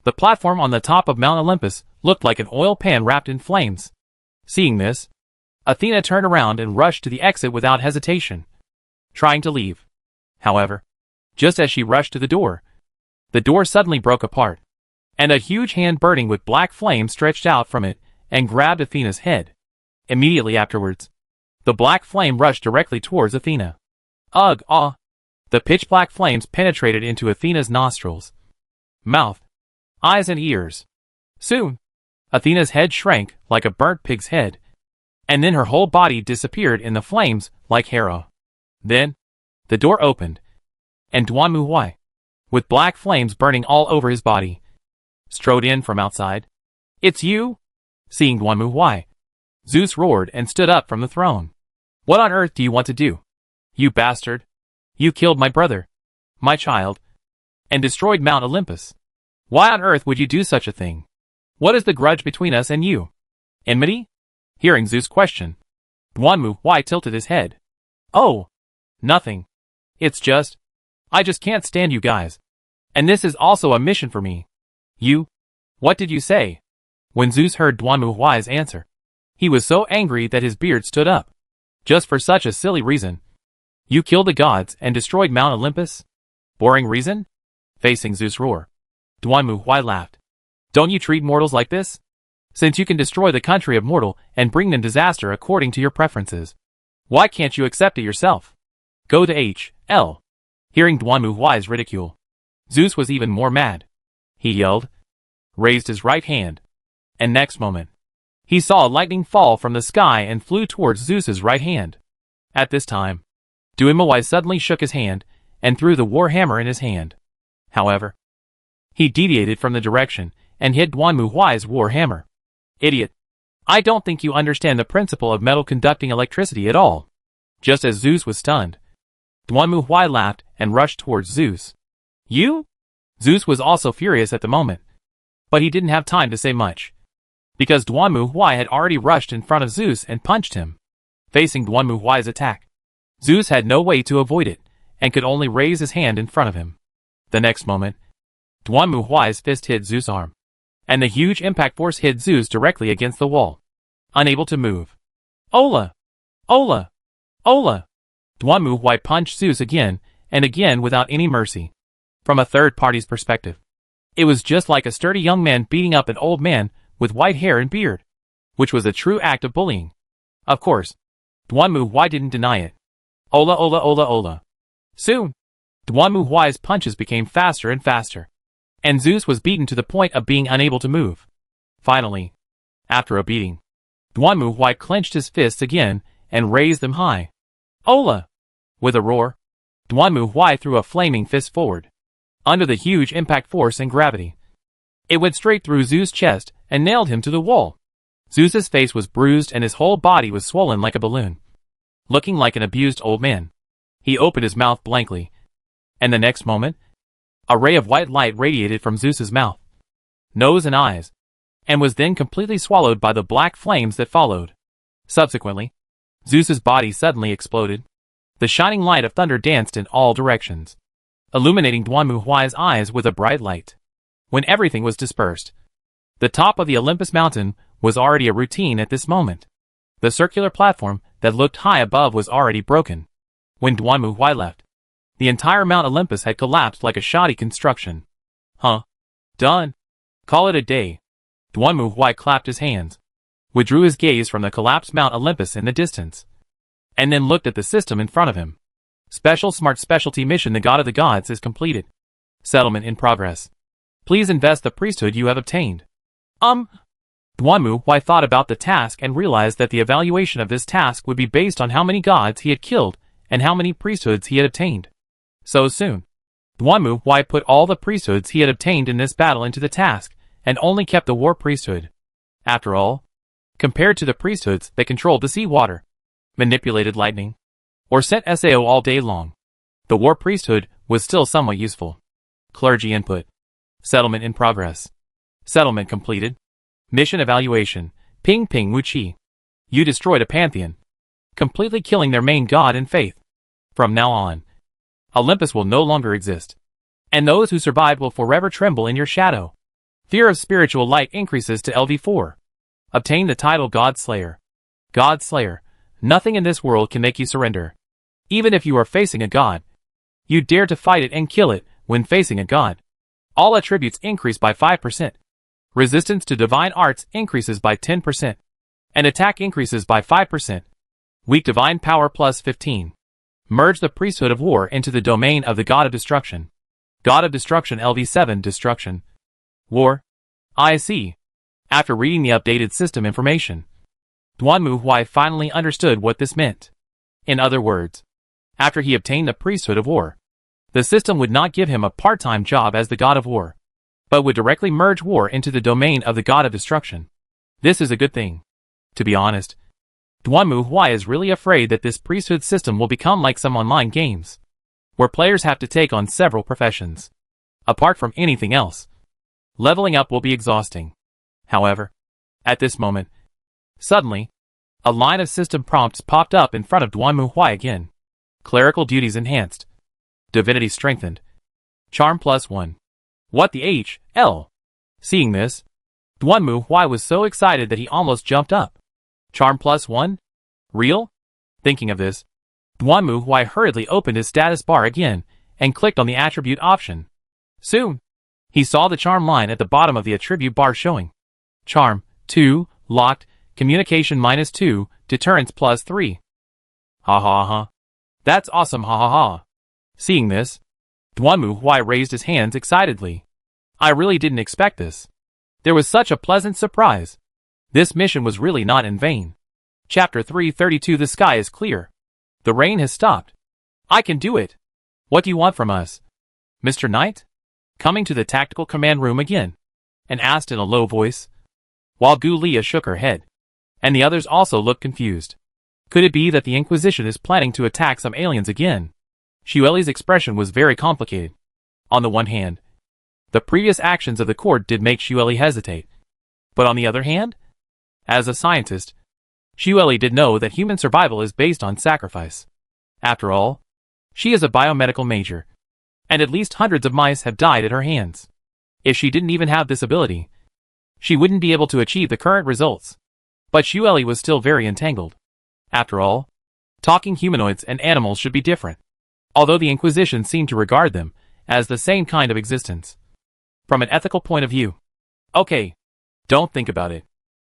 The platform on the top of Mount Olympus looked like an oil pan wrapped in flames. Seeing this, Athena turned around and rushed to the exit without hesitation, trying to leave. However, just as she rushed to the door suddenly broke apart, and a huge hand burning with black flame stretched out from it and grabbed Athena's head. Immediately afterwards, the black flame rushed directly towards Athena. Ugh, ah! The pitch-black flames penetrated into Athena's nostrils, mouth, eyes and ears. Soon, Athena's head shrank like a burnt pig's head, and then her whole body disappeared in the flames like Hera. Then, the door opened, and Duanmu, with black flames burning all over his body, strode in from outside. "It's you?" Seeing Duanmu, Zeus roared and stood up from the throne. "What on earth do you want to do? You bastard! You killed my brother, my child, and destroyed Mount Olympus. Why on earth would you do such a thing? What is the grudge between us and you? Enmity?" Hearing Zeus' question, Duanmu tilted his head. "Oh, nothing. It's just, I just can't stand you guys. And this is also a mission for me." "You? What did you say?" When Zeus heard Duanmu's answer, he was so angry that his beard stood up. "Just for such a silly reason. You killed the gods and destroyed Mount Olympus? Boring reason?" Facing Zeus' roar, Duanmu laughed. "Don't you treat mortals like this? Since you can destroy the country of mortal and bring them disaster according to your preferences, why can't you accept it yourself? Go to H.L." Hearing Duanmu's ridicule, Zeus was even more mad. He yelled, raised his right hand, and next moment, he saw lightning fall from the sky and flew towards Zeus's right hand. At this time, Duanmu suddenly shook his hand and threw the war hammer in his hand. However, he deviated from the direction and hit Duanmu's war hammer. "Idiot! I don't think you understand the principle of metal conducting electricity at all." Just as Zeus was stunned, Duanmu laughed and rushed towards Zeus. "You?" Zeus was also furious at the moment, but he didn't have time to say much, because Duanmu had already rushed in front of Zeus and punched him. Facing Duanmu's attack, Zeus had no way to avoid it, and could only raise his hand in front of him. The next moment, Duanmu's fist hit Zeus' arm, and the huge impact force hit Zeus directly against the wall, unable to move. "Ola! Ola! Ola!" Duanmu punched Zeus again and again without any mercy. From a third party's perspective, it was just like a sturdy young man beating up an old man with white hair and beard, which was a true act of bullying. Of course, Duanmu didn't deny it. Ola, ola, ola, ola. Soon, Duanmu's punches became faster and faster, and Zeus was beaten to the point of being unable to move. Finally, after a beating, Duanmu clenched his fists again and raised them high. "Ola!" With a roar, Duanmu threw a flaming fist forward, under the huge impact force and gravity. It went straight through Zeus' chest and nailed him to the wall. Zeus's face was bruised and his whole body was swollen like a balloon, looking like an abused old man. He opened his mouth blankly, and the next moment, a ray of white light radiated from Zeus's mouth, nose and eyes, and was then completely swallowed by the black flames that followed. Subsequently, Zeus's body suddenly exploded. The shining light of thunder danced in all directions, illuminating Duanmu's eyes with a bright light. When everything was dispersed, the top of the Olympus mountain was already a routine at this moment. The circular platform that looked high above was already broken. When Duanmu left, the entire Mount Olympus had collapsed like a shoddy construction. "Huh? Done. Call it a day." Duanmu clapped his hands, withdrew his gaze from the collapsed Mount Olympus in the distance, and then looked at the system in front of him. Special Smart Specialty Mission: The God of the Gods is completed. Settlement in progress. Please invest the priesthood you have obtained. Duanmu thought about the task and realized that the evaluation of this task would be based on how many gods he had killed and how many priesthoods he had obtained. So soon, Duanmu put all the priesthoods he had obtained in this battle into the task and only kept the war priesthood. After all, compared to the priesthoods that controlled the sea water, manipulated lightning, or sent SAO all day long, the war priesthood was still somewhat useful. Clergy input. Settlement in progress. Settlement completed. Mission evaluation: Ping Ping Wuchi. You destroyed a pantheon, completely killing their main god and faith. From now on, Olympus will no longer exist, and those who survive will forever tremble in your shadow. Fear of spiritual light increases to LV4. Obtain the title God Slayer. God Slayer, nothing in this world can make you surrender. Even if you are facing a god, you dare to fight it and kill it when facing a god. All attributes increase by 5%. Resistance to divine arts increases by 10%. And attack increases by 5%. Weak divine power plus 15. Merge the priesthood of war into the domain of the god of destruction. God of destruction LV7 destruction. War. I see. After reading the updated system information, Duanmu Huai finally understood what this meant. In other words, after he obtained the priesthood of war, the system would not give him a part-time job as the god of war, but would directly merge war into the domain of the god of destruction. This is a good thing. To be honest, Duanmu Huai is really afraid that this priesthood system will become like some online games, where players have to take on several professions. Apart from anything else, leveling up will be exhausting. However, at this moment, suddenly, a line of system prompts popped up in front of Duanmu Huai again. Clerical duties enhanced. Divinity strengthened. Charm plus 1. What the H.L. Seeing this, Duanmu Huai was so excited that he almost jumped up. Charm plus 1? Real? Thinking of this, Duanmu Huai hurriedly opened his status bar again and clicked on the attribute option. Soon, he saw the charm line at the bottom of the attribute bar showing. Charm, 2, locked, communication -2, deterrence +3. Ha ha ha. That's awesome ha ha ha. Seeing this, Duanmu Huai raised his hands excitedly. I really didn't expect this. There was such a pleasant surprise. This mission was really not in vain. Chapter 332 The sky is clear. The rain has stopped. I can do it. What do you want from us, Mr. Knight? Coming to the tactical command room again, and asked in a low voice, while Gu Lia shook her head, and the others also looked confused. Could it be that the Inquisition is planning to attack some aliens again? Xueli's expression was very complicated. On the one hand, the previous actions of the court did make Xueli hesitate. But on the other hand, as a scientist, Xueli did know that human survival is based on sacrifice. After all, she is a biomedical major, and at least hundreds of mice have died at her hands. If she didn't even have this ability, she wouldn't be able to achieve the current results. But Xueli was still very entangled. After all, talking humanoids and animals should be different, although the Inquisition seemed to regard them as the same kind of existence. From an ethical point of view. Okay. Don't think about it.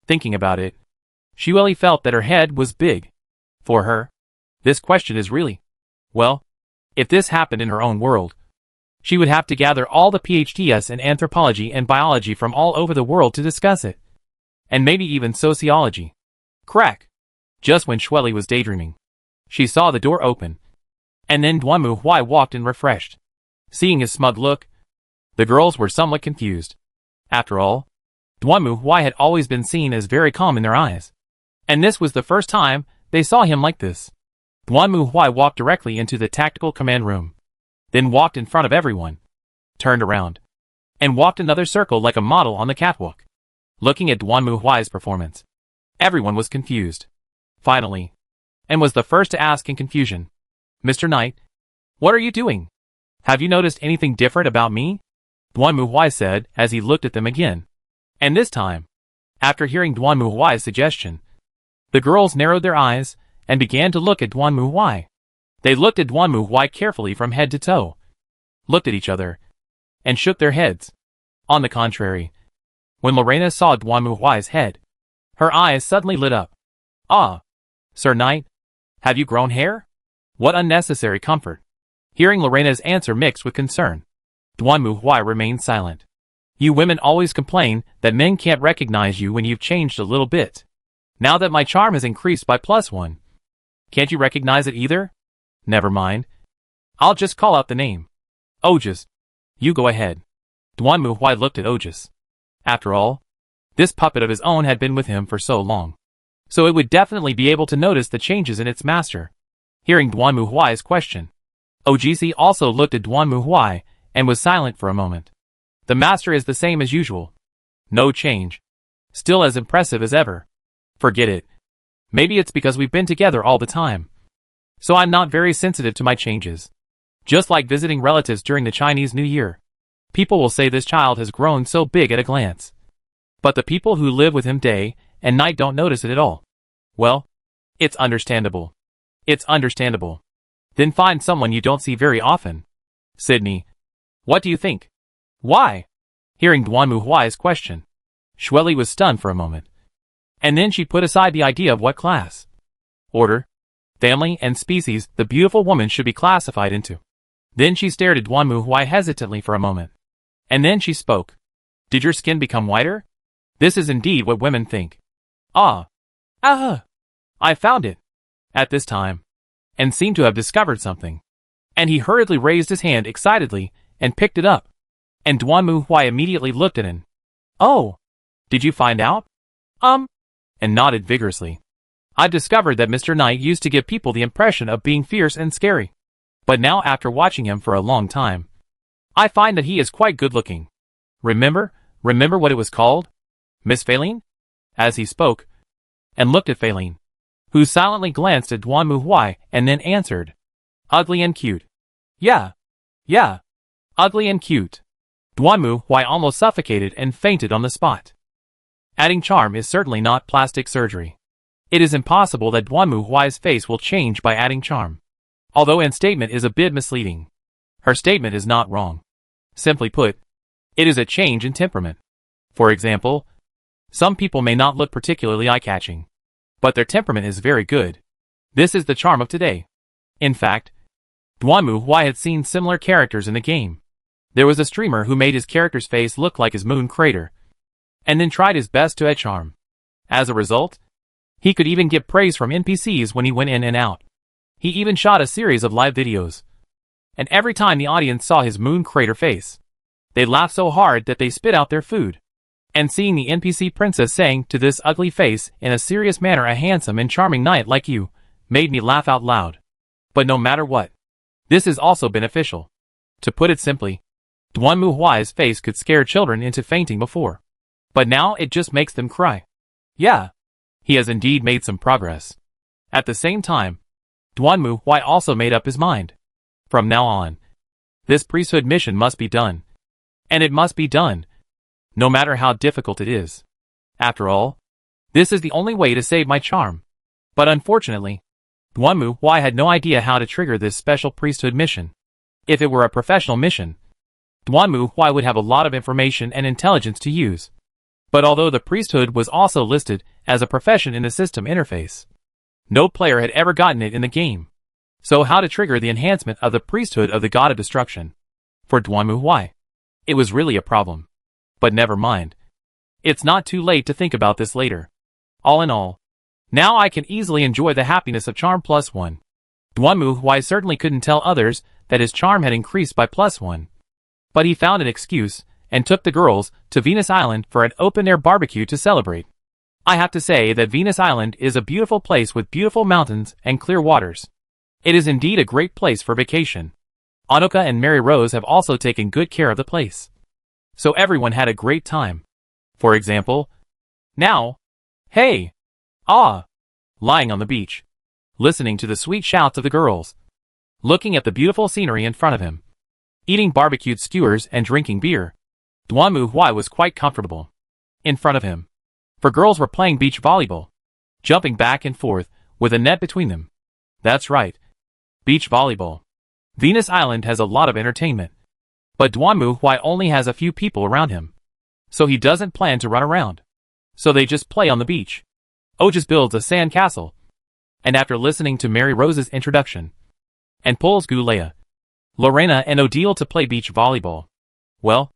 Thinking about it, Xueli felt that her head was big. For her, this question is really, well, if this happened in her own world, she would have to gather all the PhDs in anthropology and biology from all over the world to discuss it. And maybe even sociology. Crack. Just when Xueli was daydreaming, she saw the door open. And then Duanmu Huai walked in refreshed. Seeing his smug look, the girls were somewhat confused. After all, Duanmu Huai had always been seen as very calm in their eyes. And this was the first time they saw him like this. Duanmu Huai walked directly into the tactical command room, then walked in front of everyone, turned around, and walked another circle like a model on the catwalk. Looking at Duanmu Huai's performance, everyone was confused. Finally, and was the first to ask in confusion, Mr. Knight, what are you doing? Have you noticed anything different about me? Duanmu Huai said as he looked at them again. And this time, after hearing Duanmu Huai's suggestion, the girls narrowed their eyes and began to look at Duanmu Huai. They looked at Duanmu Huai carefully from head to toe, looked at each other, and shook their heads. On the contrary, when Lorena saw Duanmu Huai's head, her eyes suddenly lit up. Ah, Sir Knight, have you grown hair? What unnecessary comfort. Hearing Lorena's answer mixed with concern, Duanmu Huai remained silent. You women always complain that men can't recognize you when you've changed a little bit. Now that my charm has increased by +1, can't you recognize it either? Never mind. I'll just call out the name. Ogus. You go ahead. Duanmu Huai looked at Ogus. After all, this puppet of his own had been with him for so long, so it would definitely be able to notice the changes in its master. Hearing Duanmu Huai's question, Ogisi also looked at Duanmu Huai and was silent for a moment. The master is the same as usual. No change. Still as impressive as ever. Forget it. Maybe it's because we've been together all the time, so I'm not very sensitive to my changes. Just like visiting relatives during the Chinese New Year. People will say this child has grown so big at a glance. But the people who live with him day and night don't notice it at all. Well, it's understandable. It's understandable. Then find someone you don't see very often. Sydney. What do you think? Why? Hearing Duanmu Huai's question, Shueli was stunned for a moment. And then she put aside the idea of what class, order, family, and species the beautiful woman should be classified into. Then she stared at Duanmu Huai hesitantly for a moment. And then she spoke. Did your skin become whiter? This is indeed what women think. Ah. I found it. At this time. And seemed to have discovered something. And he hurriedly raised his hand excitedly and picked it up. And Duanmu Huai immediately looked at him. Oh. Did you find out? And nodded vigorously. I've discovered that Mr. Knight used to give people the impression of being fierce and scary. But now after watching him for a long time, I find that he is quite good looking. Remember what it was called? Miss Faline? As he spoke, and looked at Faline, who silently glanced at Duanmu Huai and then answered. Ugly and cute. Yeah. Ugly and cute. Duanmu Huai almost suffocated and fainted on the spot. Adding charm is certainly not plastic surgery. It is impossible that Duanmu Huai's face will change by adding charm. Although An's statement is a bit misleading, her statement is not wrong. Simply put, it is a change in temperament. For example, some people may not look particularly eye-catching, but their temperament is very good. This is the charm of today. In fact, Duanmu Huai had seen similar characters in the game. There was a streamer who made his character's face look like his moon crater, and then tried his best to add charm. As a result, he could even get praise from NPCs when he went in and out. He even shot a series of live videos. And every time the audience saw his moon crater face, they laughed so hard that they spit out their food. And seeing the NPC princess saying to this ugly face in a serious manner, a handsome and charming knight like you, made me laugh out loud. But no matter what, this is also beneficial. To put it simply, Duanmu Huai's face could scare children into fainting before. But now it just makes them cry. Yeah, he has indeed made some progress. At the same time, Duanmu Huai also made up his mind. From now on, this priesthood mission must be done. And it must be done, no matter how difficult it is. After all, this is the only way to save my charm. But unfortunately, Duanmu Huai had no idea how to trigger this special priesthood mission. If it were a professional mission, Duanmu Huai would have a lot of information and intelligence to use. But although the priesthood was also listed as a profession in the system interface, no player had ever gotten it in the game. So how to trigger the enhancement of the priesthood of the God of Destruction? For Duanmu Huai, it was really a problem. But never mind. It's not too late to think about this later. All in all, now I can easily enjoy the happiness of charm +1. Duanmu Huai certainly couldn't tell others that his charm had increased by +1. But he found an excuse and took the girls to Venus Island for an open-air barbecue to celebrate. I have to say that Venus Island is a beautiful place with beautiful mountains and clear waters. It is indeed a great place for vacation. Anoka and Mary Rose have also taken good care of the place. So everyone had a great time. For example, now, hey, lying on the beach, listening to the sweet shouts of the girls, looking at the beautiful scenery in front of him, eating barbecued skewers and drinking beer, Duanmu Huai was quite comfortable. In front of him, for girls were playing beach volleyball, jumping back and forth with a net between them. That's right, beach volleyball. Venus Island has a lot of entertainment, but Duanmu Huai only has a few people around him, so he doesn't plan to run around. So they just play on the beach. Just builds a sand castle. And after listening to Mary Rose's introduction, and pulls Gulea, Lorena and Odile to play beach volleyball, well,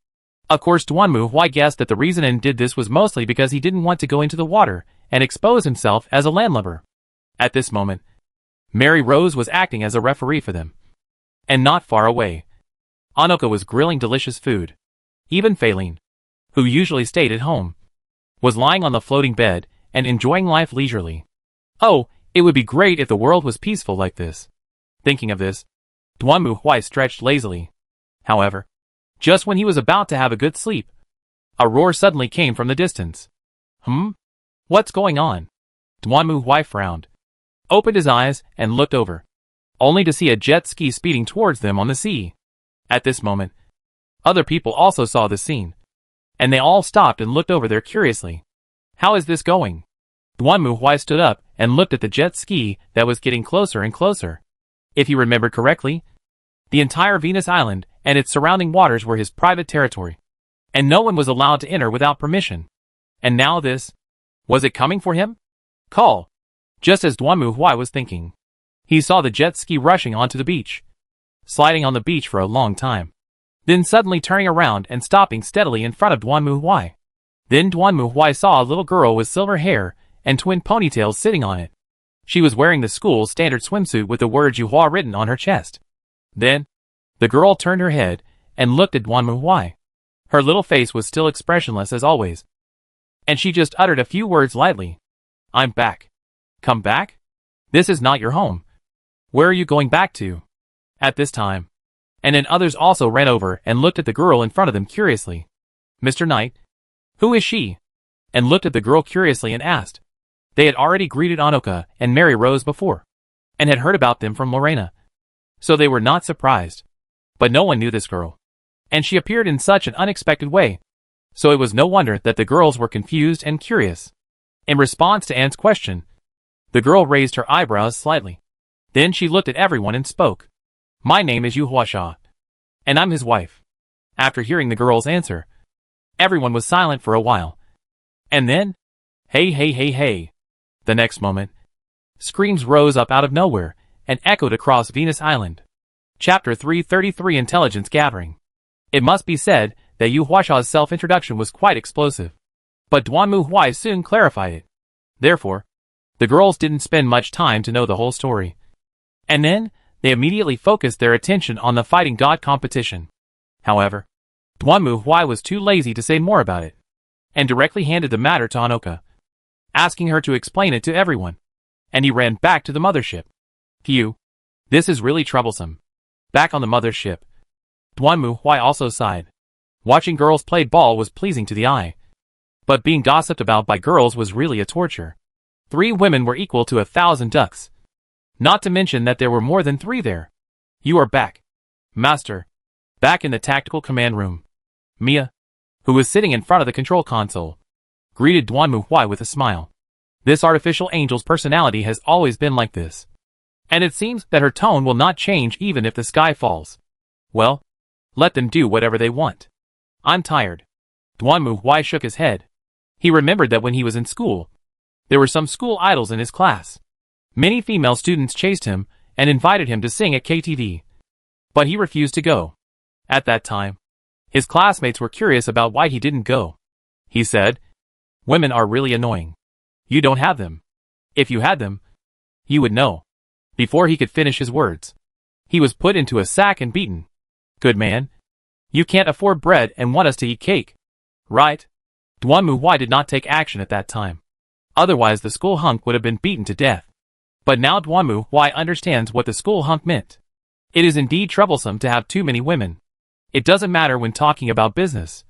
of course Duanmu Huai guessed that the reason N did this was mostly because he didn't want to go into the water and expose himself as a landlubber. At this moment, Mary Rose was acting as a referee for them. And not far away, Anoka was grilling delicious food. Even Faline, who usually stayed at home, was lying on the floating bed and enjoying life leisurely. Oh, it would be great if the world was peaceful like this. Thinking of this, Duanmu Huai stretched lazily. However, just when he was about to have a good sleep, a roar suddenly came from the distance. What's going on? Duanmu Huai frowned, opened his eyes and looked over, only to see a jet ski speeding towards them on the sea. At this moment, other people also saw the scene, and they all stopped and looked over there curiously. How is this going? Duanmu Huai stood up and looked at the jet ski that was getting closer and closer. If he remembered correctly, the entire Venus Island and its surrounding waters were his private territory, and no one was allowed to enter without permission. And now this, was it coming for him? Call. Just as Duanmu Huai was thinking, he saw the jet ski rushing onto the beach, sliding on the beach for a long time, then suddenly turning around and stopping steadily in front of Duanmu Huai. Then Duanmu Huai saw a little girl with silver hair and twin ponytails sitting on it. She was wearing the school standard swimsuit with the word Juhua written on her chest. Then, the girl turned her head and looked at Duanmu Huai. Her little face was still expressionless as always, and she just uttered a few words lightly. I'm back. Come back? This is not your home. Where are you going back to? At this time. And then others also ran over and looked at the girl in front of them curiously. Mr. Knight? Who is she? And looked at the girl curiously and asked. They had already greeted Anoka and Mary Rose before, and had heard about them from Lorena. So they were not surprised. But no one knew this girl, and she appeared in such an unexpected way. So it was no wonder that the girls were confused and curious. In response to Anne's question, the girl raised her eyebrows slightly. Then she looked at everyone and spoke. My name is Yu Huasha, and I'm his wife. After hearing the girl's answer, everyone was silent for a while. And then, hey hey hey hey. The next moment, screams rose up out of nowhere and echoed across Venus Island. Chapter 333 Intelligence Gathering. It must be said that Yu Huasha's self-introduction was quite explosive, but Duanmu Huai soon clarified it. Therefore, the girls didn't spend much time to know the whole story. And then, they immediately focused their attention on the fighting god competition. However, Duanmu Huai was too lazy to say more about it, and directly handed the matter to Anoka, asking her to explain it to everyone. And he ran back to the mothership. Phew. This is really troublesome. Back on the mothership, Duanmu Huai also sighed. Watching girls play ball was pleasing to the eye, but being gossiped about by girls was really a torture. 3 women were equal to 1,000 ducks. Not to mention that there were more than 3 there. You are back, Master. Back in the tactical command room. Mia, who was sitting in front of the control console, greeted Duanmu Huai with a smile. This artificial angel's personality has always been like this, and it seems that her tone will not change even if the sky falls. Well, let them do whatever they want. I'm tired. Duanmu Huai shook his head. He remembered that when he was in school, there were some school idols in his class. Many female students chased him and invited him to sing at KTV, but he refused to go. At that time, his classmates were curious about why he didn't go. He said, women are really annoying. You don't have them. If you had them, you would know. Before he could finish his words, he was put into a sack and beaten. Good man. You can't afford bread and want us to eat cake. Right? Duanmu Huai did not take action at that time. Otherwise the school hunk would have been beaten to death. But now Duanmu Huai understands what the school hunk meant. It is indeed troublesome to have too many women. It doesn't matter when talking about business.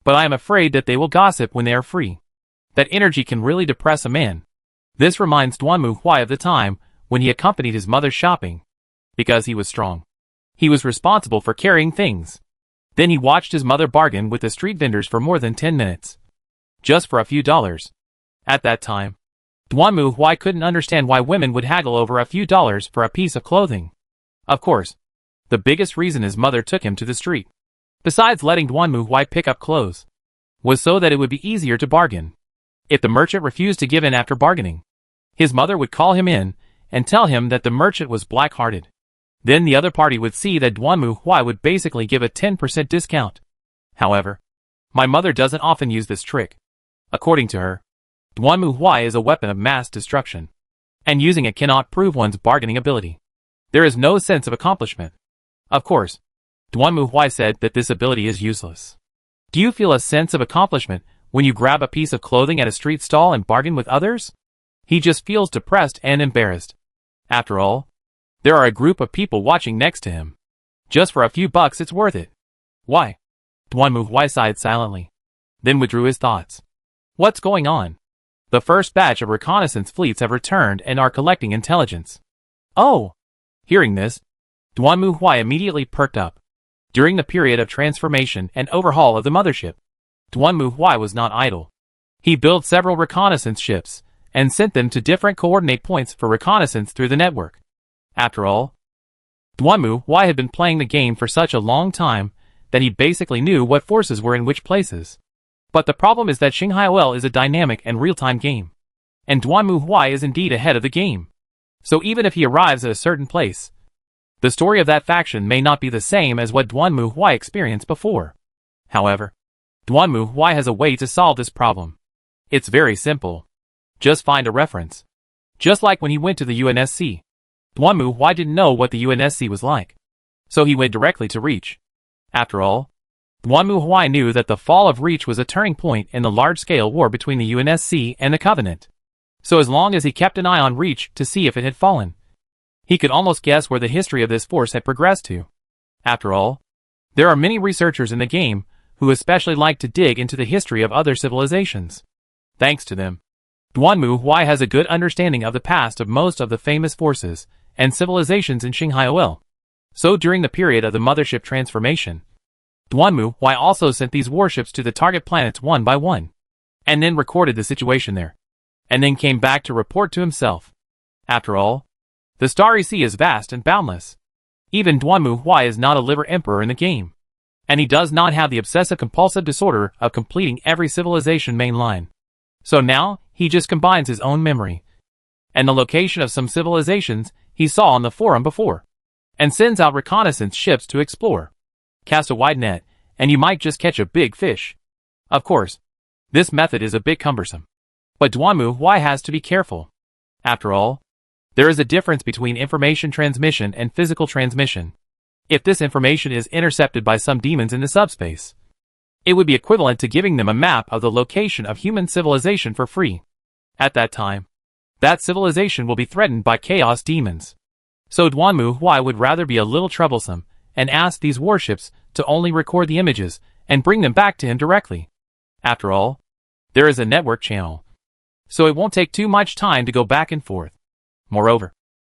But I am afraid that they will gossip when they are free. That energy can really depress a man. This reminds Duanmu Huai of the time when he accompanied his mother shopping. Because he was strong, he was responsible for carrying things. Then he watched his mother bargain with the street vendors for more than 10 minutes. Just for a few dollars. At that time, Duanmu Huai couldn't understand why women would haggle over a few dollars for a piece of clothing. Of course, the biggest reason his mother took him to the street, besides letting Duanmu Huai pick up clothes, was so that it would be easier to bargain. If the merchant refused to give in after bargaining, his mother would call him in and tell him that the merchant was black-hearted. Then the other party would see that Duanmu Huai would basically give a 10% discount. However, my mother doesn't often use this trick. According to her, Duanmu Huai is a weapon of mass destruction, and using it cannot prove one's bargaining ability. There is no sense of accomplishment. Of course, Duanmu Huai said that this ability is useless. Do you feel a sense of accomplishment when you grab a piece of clothing at a street stall and bargain with others? He just feels depressed and embarrassed. After all, there are a group of people watching next to him. Just for a few bucks it's worth it. Why? Duanmu Huai sighed silently, then withdrew his thoughts. What's going on? The first batch of reconnaissance fleets have returned and are collecting intelligence. Oh! Hearing this, Duanmu Huai immediately perked up. During the period of transformation and overhaul of the mothership, Duanmu Huai was not idle. He built several reconnaissance ships and sent them to different coordinate points for reconnaissance through the network. After all, Duanmu Huai had been playing the game for such a long time that he basically knew what forces were in which places. But the problem is that Xinghaiol is a dynamic and real-time game. And Duanmu Huai is indeed ahead of the game. So even if he arrives at a certain place, the story of that faction may not be the same as what Duanmu Huai experienced before. However, Duanmu Huai has a way to solve this problem. It's very simple. Just find a reference. Just like when he went to the UNSC. Duanmu Huai didn't know what the UNSC was like. So he went directly to Reach. After all, Duanmu Huai knew that the fall of Reach was a turning point in the large-scale war between the UNSC and the Covenant. So as long as he kept an eye on Reach to see if it had fallen, he could almost guess where the history of this force had progressed to. After all, there are many researchers in the game who especially like to dig into the history of other civilizations. Thanks to them, Duanmu Huai has a good understanding of the past of most of the famous forces and civilizations in Xinghaiol. So during the period of the mothership transformation, Duanmu Huai also sent these warships to the target planets one by one, and then recorded the situation there, and then came back to report to himself. After all, the Starry Sea is vast and boundless. Even Duanmu Huai is not a liver emperor in the game, and he does not have the obsessive-compulsive disorder of completing every civilization main line. So now, he just combines his own memory and the location of some civilizations he saw on the forum before, and sends out reconnaissance ships to explore. Cast a wide net, and you might just catch a big fish. Of course, this method is a bit cumbersome, but Duanmu Huai has to be careful. After all, there is a difference between information transmission and physical transmission. If this information is intercepted by some demons in the subspace, it would be equivalent to giving them a map of the location of human civilization for free. At that time, that civilization will be threatened by chaos demons. So Duanmu Huai would rather be a little troublesome and ask these warships to only record the images and bring them back to him directly. After all, there is a network channel, so it won't take too much time to go back and forth. Moreover,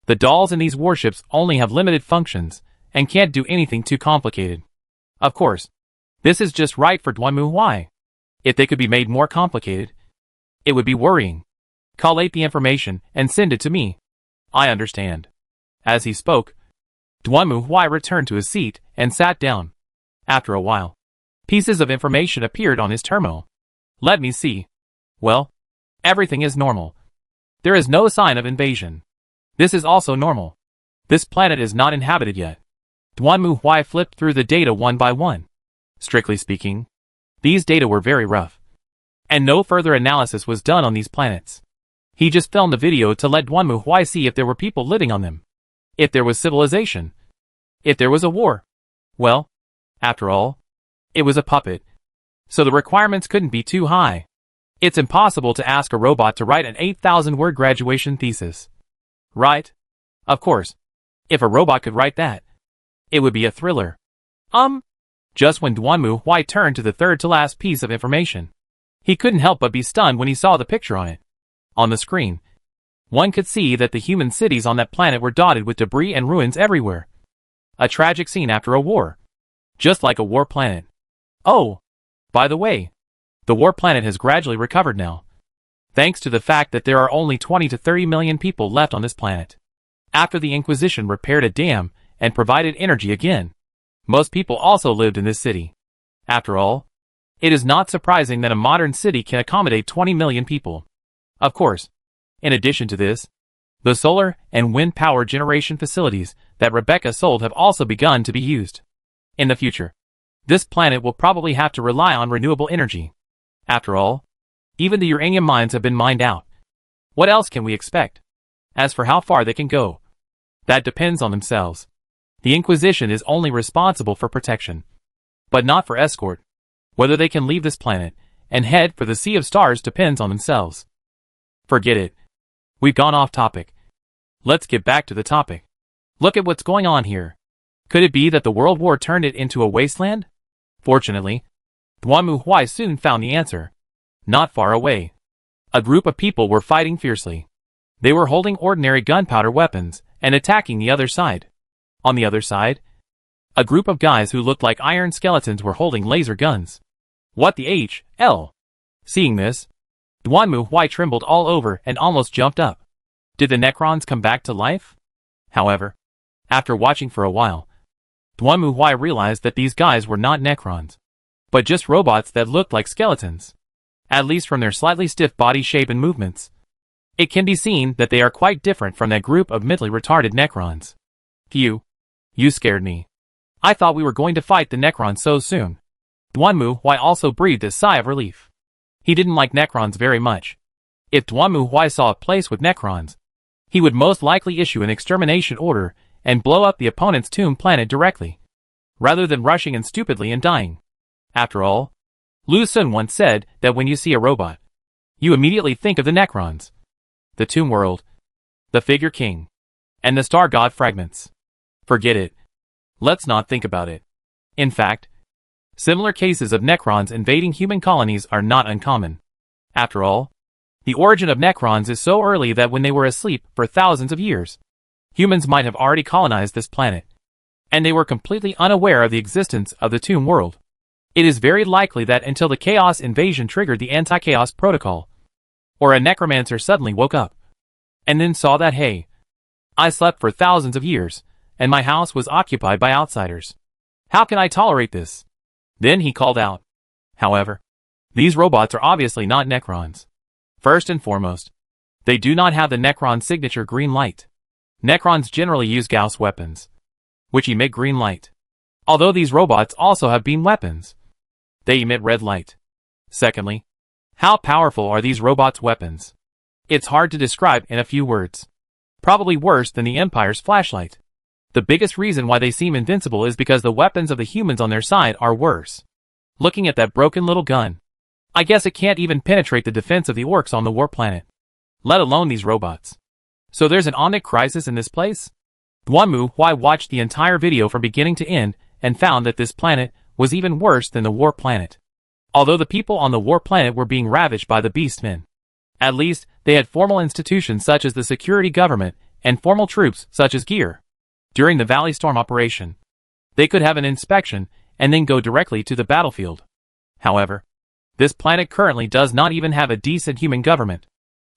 the dolls in these warships only have limited functions and can't do anything too complicated. Of course, this is just right for Duanmu Huai. If they could be made more complicated, it would be worrying. Collate the information and send it to me. I understand. As he spoke, Duanmu Huai returned to his seat and sat down. After a while, pieces of information appeared on his terminal. Let me see. Well, everything is normal. There is no sign of invasion. This is also normal. This planet is not inhabited yet. Duanmu Huai flipped through the data one by one. Strictly speaking, these data were very rough, and no further analysis was done on these planets. He just filmed the video to let Duanmu Huai see if there were people living on them, if there was civilization, if there was a war. Well, after all, it was a puppet, so the requirements couldn't be too high. It's impossible to ask a robot to write an 8,000-word graduation thesis. Right? Of course. If a robot could write that, it would be a thriller. Just when Duanmu Huai turned to the third-to-last piece of information, he couldn't help but be stunned when he saw the picture on it. On the screen, one could see that the human cities on that planet were dotted with debris and ruins everywhere. A tragic scene after a war. Just like a war planet. Oh, by the way, the war planet has gradually recovered now, thanks to the fact that there are only 20 to 30 million people left on this planet. After the Inquisition repaired a dam and provided energy again, most people also lived in this city. After all, it is not surprising that a modern city can accommodate 20 million people. Of course, in addition to this, the solar and wind power generation facilities that Rebecca sold have also begun to be used. In the future, this planet will probably have to rely on renewable energy. After all, even the uranium mines have been mined out. What else can we expect? As for how far they can go, that depends on themselves. The Inquisition is only responsible for protection, but not for escort. Whether they can leave this planet and head for the Sea of Stars depends on themselves. Forget it. We've gone off topic. Let's get back to the topic. Look at what's going on here. Could it be that the World War turned it into a wasteland? Fortunately, Duanmu Huai soon found the answer. Not far away, a group of people were fighting fiercely. They were holding ordinary gunpowder weapons and attacking the other side. On the other side, a group of guys who looked like iron skeletons were holding laser guns. What the hell? Seeing this, Duanmu Huai trembled all over and almost jumped up. Did the Necrons come back to life? However, After watching for a while, Duanmu Huai realized that these guys were not Necrons, but just robots that looked like skeletons. At least from their slightly stiff body shape and movements, it can be seen that they are quite different from that group of mentally retarded Necrons. Phew. You scared me. I thought we were going to fight the Necrons so soon. Duanmu Huai also breathed a sigh of relief. He didn't like Necrons very much. If Duanmu Huai saw a place with Necrons, he would most likely issue an extermination order and blow up the opponent's tomb planet directly, rather than rushing in stupidly and dying. After all, Lu Sun once said that when you see a robot, you immediately think of the Necrons, the Tomb World, the Figure King, and the Star God fragments. Forget it. Let's not think about it. In fact, similar cases of Necrons invading human colonies are not uncommon. After all, the origin of Necrons is so early that when they were asleep for thousands of years, humans might have already colonized this planet, and they were completely unaware of the existence of the Tomb World. It is very likely that until the Chaos invasion triggered the Anti-Chaos Protocol, or a necromancer suddenly woke up, and then saw that hey, I slept for thousands of years, and my house was occupied by outsiders. How can I tolerate this? Then he called out. However, these robots are obviously not Necrons. First and foremost, they do not have the Necron signature green light. Necrons generally use Gauss weapons, which emit green light. Although these robots also have beam weapons, they emit red light. Secondly, how powerful are these robots' weapons? It's hard to describe in a few words. Probably worse than the Empire's flashlight. The biggest reason why they seem invincible is because the weapons of the humans on their side are worse. Looking at that broken little gun, I guess it can't even penetrate the defense of the orcs on the war planet, let alone these robots. So there's an omnic crisis in this place? Duanmu Huai watched the entire video from beginning to end and found that this planet was even worse than the war planet. Although the people on the war planet were being ravaged by the beastmen, at least they had formal institutions such as the security government and formal troops such as Gear. During the Valley Storm operation, they could have an inspection and then go directly to the battlefield. However, this planet currently does not even have a decent human government.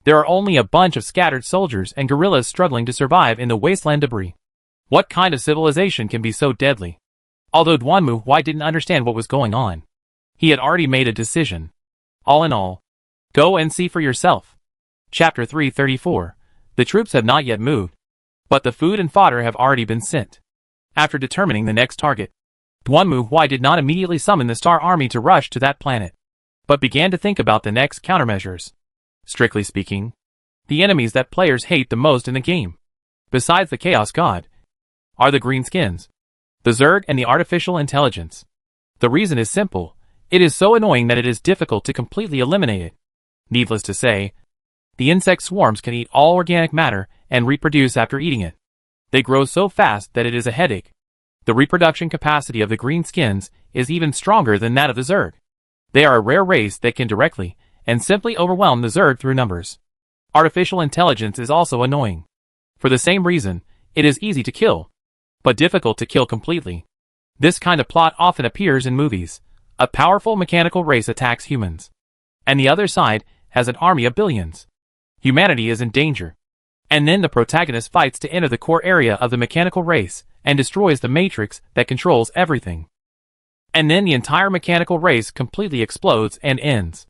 There are only a bunch of scattered soldiers and guerrillas struggling to survive in the wasteland debris. What kind of civilization can be so deadly? Although Duanmu Huai didn't understand what was going on, he had already made a decision. All in all, go and see for yourself. Chapter 334. The troops have not yet moved, but the food and fodder have already been sent. After determining the next target, Duanmu Huai did not immediately summon the Star Army to rush to that planet, but began to think about the next countermeasures. Strictly speaking, the enemies that players hate the most in the game, besides the Chaos God, are the Greenskins, the Zerg and the Artificial Intelligence. The reason is simple. It is so annoying that it is difficult to completely eliminate it. Needless to say, the insect swarms can eat all organic matter and reproduce after eating it. They grow so fast that it is a headache. The reproduction capacity of the Greenskins is even stronger than that of the Zerg. They are a rare race that can directly and simply overwhelm the Zerg through numbers. Artificial intelligence is also annoying. For the same reason, it is easy to kill, but difficult to kill completely. This kind of plot often appears in movies. A powerful mechanical race attacks humans, and the other side has an army of billions. Humanity is in danger, and then the protagonist fights to enter the core area of the mechanical race and destroys the matrix that controls everything. And then the entire mechanical race completely explodes and ends.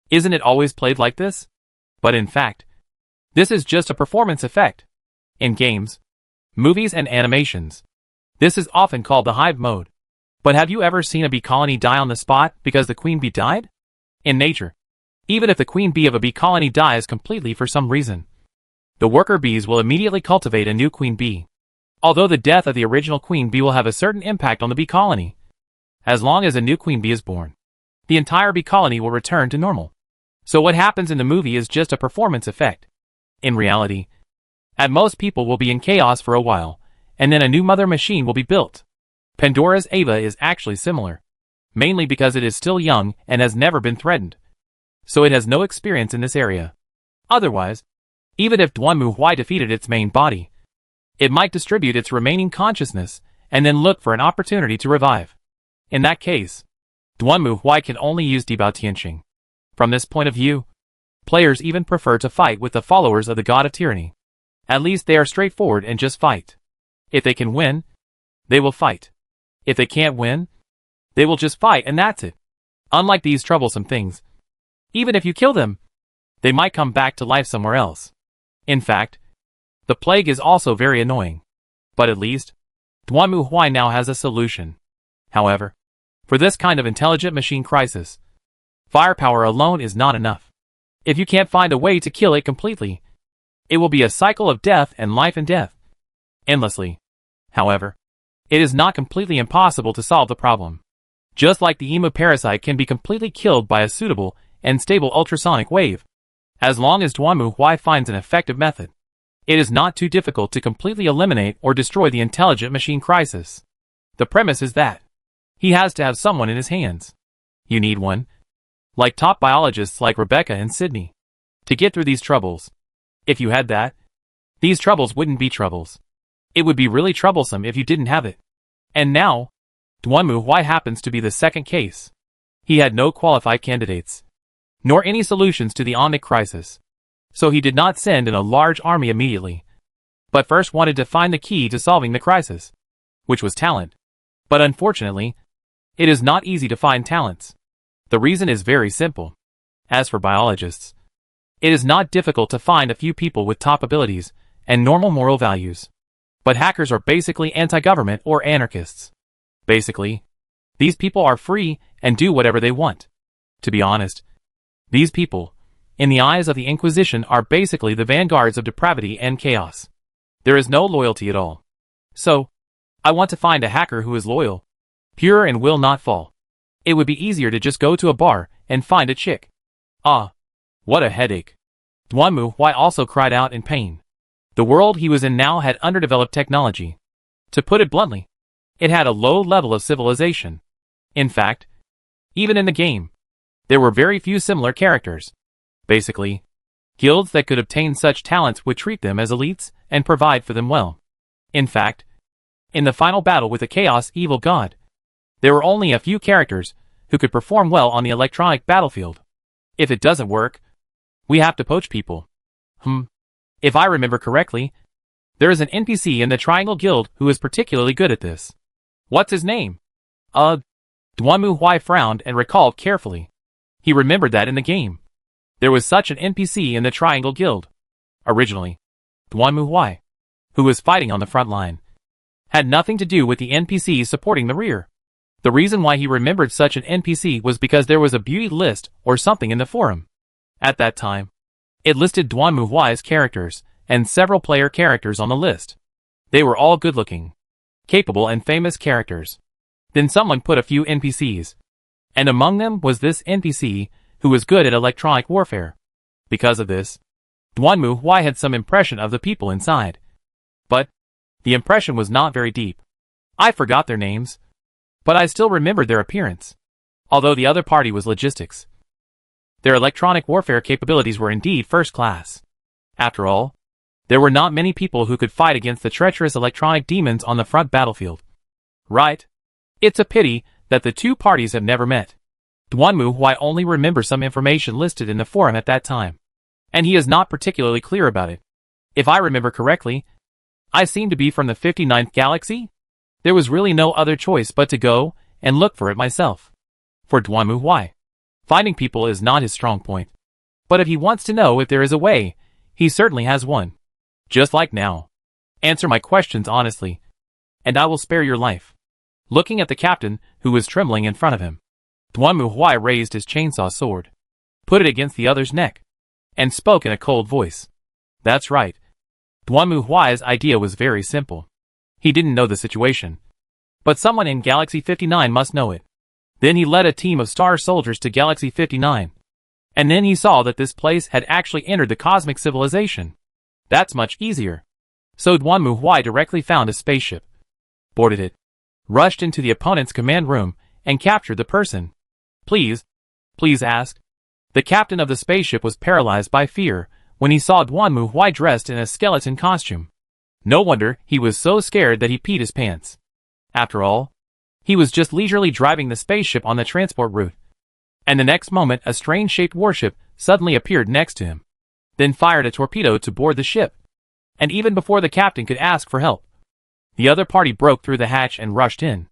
Isn't it always played like this? But in fact, this is just a performance effect. In games, movies and animations, this is often called the hive mode. But have you ever seen a bee colony die on the spot because the queen bee died? In nature, even if the queen bee of a bee colony dies completely for some reason, the worker bees will immediately cultivate a new queen bee. Although the death of the original queen bee will have a certain impact on the bee colony, as long as a new queen bee is born, the entire bee colony will return to normal. So what happens in the movie is just a performance effect. In reality, at most people will be in chaos for a while, and then a new mother machine will be built. Pandora's Ava is actually similar, mainly because it is still young and has never been threatened, so it has no experience in this area. Otherwise, even if Duanmu Huai defeated its main body, it might distribute its remaining consciousness and then look for an opportunity to revive. In that case, Duanmu Huai can only use Dibao Tianqing. From this point of view, players even prefer to fight with the followers of the God of Tyranny. At least they are straightforward and just fight. If they can win, they will fight. If they can't win, they will just fight and that's it. Unlike these troublesome things, even if you kill them, they might come back to life somewhere else. In fact, the plague is also very annoying. But at least, Duanmu Huai now has a solution. However, for this kind of intelligent machine crisis, firepower alone is not enough. If you can't find a way to kill it completely, it will be a cycle of death and death. Endlessly. However, it is not completely impossible to solve the problem. Just like the emu parasite can be completely killed by a suitable and stable ultrasonic wave, as long as Duanmu Huai finds an effective method, it is not too difficult to completely eliminate or destroy the intelligent machine crisis. The premise is that he has to have someone in his hands. You need one, like top biologists like Rebecca and Sydney, to get through these troubles. If you had that, these troubles wouldn't be troubles. It would be really troublesome if you didn't have it. And now, Duanmu Huai happens to be the second case. He had no qualified candidates, nor any solutions to the Omnic crisis. So he did not send in a large army immediately, but first wanted to find the key to solving the crisis, which was talent. But unfortunately, it is not easy to find talents. The reason is very simple. As for biologists, it is not difficult to find a few people with top abilities and normal moral values. But hackers are basically anti-government or anarchists. Basically, these people are free and do whatever they want. To be honest, these people, in the eyes of the Inquisition, are basically the vanguards of depravity and chaos. There is no loyalty at all. So, I want to find a hacker who is loyal, pure and will not fall. It would be easier to just go to a bar and find a chick. Ah, what a headache. Duanmu Huai also cried out in pain. The world he was in now had underdeveloped technology. To put it bluntly, it had a low level of civilization. In fact, even in the game, there were very few similar characters. Basically, guilds that could obtain such talents would treat them as elites and provide for them well. In fact, in the final battle with the Chaos Evil God, there were only a few characters who could perform well on the electronic battlefield. If it doesn't work, we have to poach people. If I remember correctly, there is an NPC in the Triangle Guild who is particularly good at this. What's his name? Duanmu Huai frowned and recalled carefully. He remembered that in the game, there was such an NPC in the Triangle Guild. Originally, Duanmu Huai, who was fighting on the front line, had nothing to do with the NPCs supporting the rear. The reason why he remembered such an NPC was because there was a beauty list or something in the forum. At that time, it listed Duanmu Huai's characters and several player characters on the list. They were all good-looking, capable and famous characters. Then someone put a few NPCs, and among them was this NPC who was good at electronic warfare. Because of this, Duanmu Huai had some impression of the people inside. But the impression was not very deep. I forgot their names, but I still remembered their appearance. Although the other party was logistics, their electronic warfare capabilities were indeed first class. After all, there were not many people who could fight against the treacherous electronic demons on the front battlefield. Right? It's a pity that the two parties have never met. Duanmu Huai only remembers some information listed in the forum at that time, and he is not particularly clear about it. If I remember correctly, I seem to be from the 59th galaxy? There was really no other choice but to go and look for it myself. For Duanmu Huai, finding people is not his strong point. But if he wants to know if there is a way, he certainly has one. Just like now. Answer my questions honestly, and I will spare your life. Looking at the captain, who was trembling in front of him, Duanmu Huai raised his chainsaw sword, put it against the other's neck, and spoke in a cold voice. That's right. Duanmu Huai's idea was very simple. He didn't know the situation, but someone in Galaxy 59 must know it. Then he led a team of star soldiers to Galaxy 59. And then he saw that this place had actually entered the cosmic civilization. That's much easier. So Duanmu Huai directly found a spaceship, boarded it, rushed into the opponent's command room, and captured the person. Please ask. The captain of the spaceship was paralyzed by fear when he saw Duanmu Huai dressed in a skeleton costume. No wonder he was so scared that he peed his pants. After all, he was just leisurely driving the spaceship on the transport route. And the next moment a strange-shaped warship suddenly appeared next to him, then fired a torpedo to board the ship. And even before the captain could ask for help, The other party broke through the hatch and rushed in.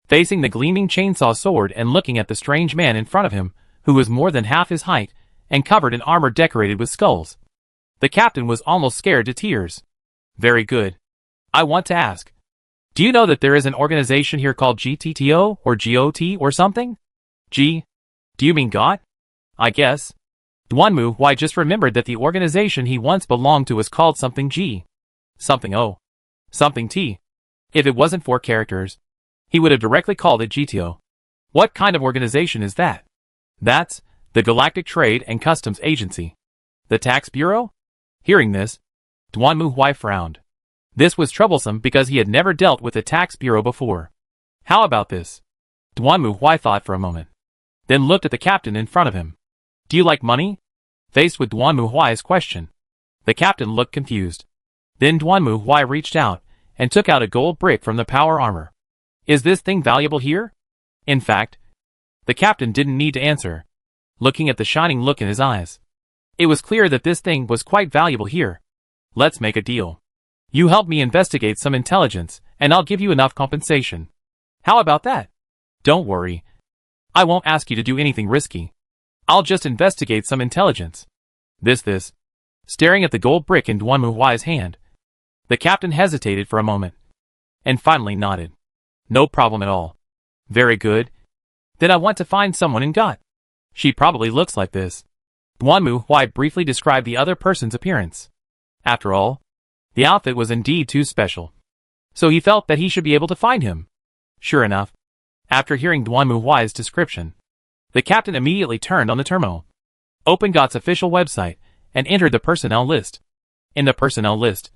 Facing the gleaming chainsaw sword and looking at the strange man in front of him, who was more than half his height, and covered in armor decorated with skulls, the captain was almost scared to tears. Very good. I want to ask. Do you know that there is an organization here called GTTO or GOT or something? G? Do you mean God? I guess. Duanmu Huai just remembered that the organization he once belonged to was called something G. Something O. Something T. If it wasn't for characters, he would have directly called it GTO. What kind of organization is that? That's the Galactic Trade and Customs Agency. The Tax Bureau? Hearing this, Duanmu Huai frowned. This was troublesome because he had never dealt with the Tax Bureau before. How about this? Duanmu Huai thought for a moment, then looked at the captain in front of him. Do you like money? Faced with Duanmu Huai's question, the captain looked confused. Then Duanmu Huai reached out and took out a gold brick from the power armor. Is this thing valuable here? In fact, the captain didn't need to answer, looking at the shining look in his eyes. It was clear that this thing was quite valuable here. Let's make a deal. You help me investigate some intelligence, and I'll give you enough compensation. How about that? Don't worry. I won't ask you to do anything risky. I'll just investigate some intelligence. This. Staring at the gold brick in Duanmu Huai's hand, the captain hesitated for a moment, and finally nodded. No problem at all. Very good. Then I want to find someone in GOT. She probably looks like this. Duanmu Huai briefly described the other person's appearance. After all, the outfit was indeed too special. So he felt that he should be able to find him. Sure enough, after hearing Duanmu Huai's description, the captain immediately turned on the terminal, opened GOT's official website, and entered the personnel list. In the personnel list,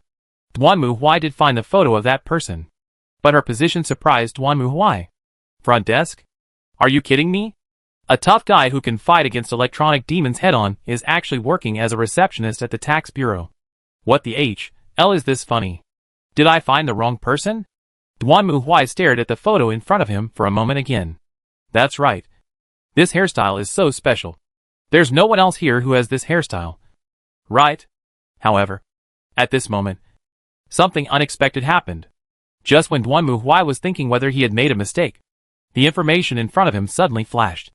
Duanmu Huai did find the photo of that person. But her position surprised Duanmu Huai. Front desk? Are you kidding me? A tough guy who can fight against electronic demons head-on is actually working as a receptionist at the Tax Bureau. What the H.L. is this funny? Did I find the wrong person? Duanmu Huai stared at the photo in front of him for a moment again. That's right. This hairstyle is so special. There's no one else here who has this hairstyle. Right? However, at this moment, something unexpected happened. Just when Duanmu Huai was thinking whether he had made a mistake, the information in front of him suddenly flashed.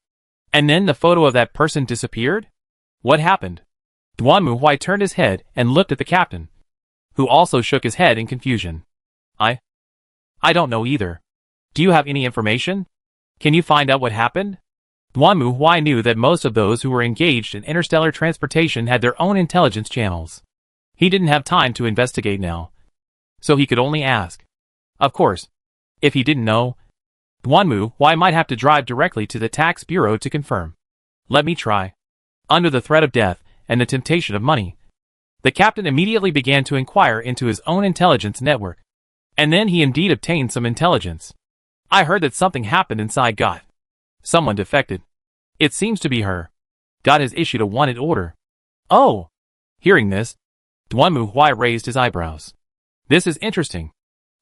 And then the photo of that person disappeared? What happened? Duanmu Huai turned his head and looked at the captain, who also shook his head in confusion. I don't know either. Do you have any information? Can you find out what happened? Duanmu Huai knew that most of those who were engaged in interstellar transportation had their own intelligence channels. He didn't have time to investigate now, so he could only ask. Of course, if he didn't know, Duanmu Huai might have to drive directly to the Tax Bureau to confirm. Let me try. Under the threat of death and the temptation of money, the captain immediately began to inquire into his own intelligence network. And then he indeed obtained some intelligence. I heard that something happened inside GOT. Someone defected. It seems to be her. GOT has issued a wanted order. Oh! Hearing this, Duanmu Huai raised his eyebrows. This is interesting.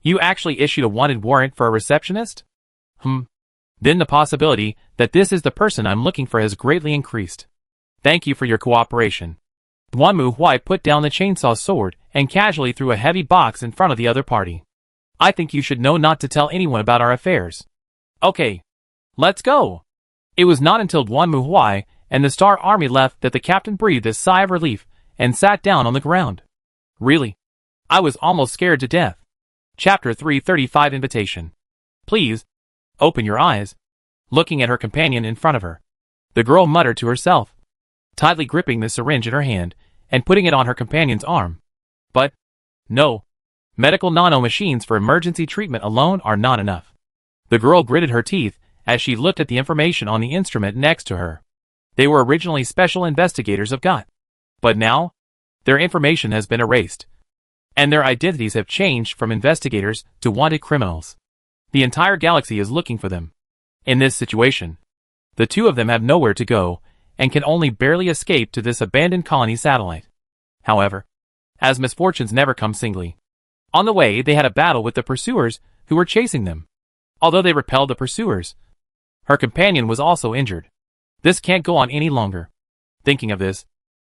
You actually issued a wanted warrant for a receptionist? Then the possibility that this is the person I'm looking for has greatly increased. Thank you for your cooperation. Duanmu Huai put down the chainsaw sword and casually threw a heavy box in front of the other party. I think you should know not to tell anyone about our affairs. Okay. Let's go. It was not until Duanmu Huai and the Star Army left that the captain breathed a sigh of relief and sat down on the ground. Really? I was almost scared to death. Chapter 335 Invitation. Please, open your eyes. Looking at her companion in front of her, the girl muttered to herself, tightly gripping the syringe in her hand and putting it on her companion's arm. But, no. Medical nano-machines for emergency treatment alone are not enough. The girl gritted her teeth as she looked at the information on the instrument next to her. They were originally special investigators of GOT. But now, their information has been erased. And their identities have changed from investigators to wanted criminals. The entire galaxy is looking for them. In this situation, the two of them have nowhere to go and can only barely escape to this abandoned colony satellite. However, as misfortunes never come singly, on the way they had a battle with the pursuers who were chasing them. Although they repelled the pursuers, her companion was also injured. This can't go on any longer. Thinking of this,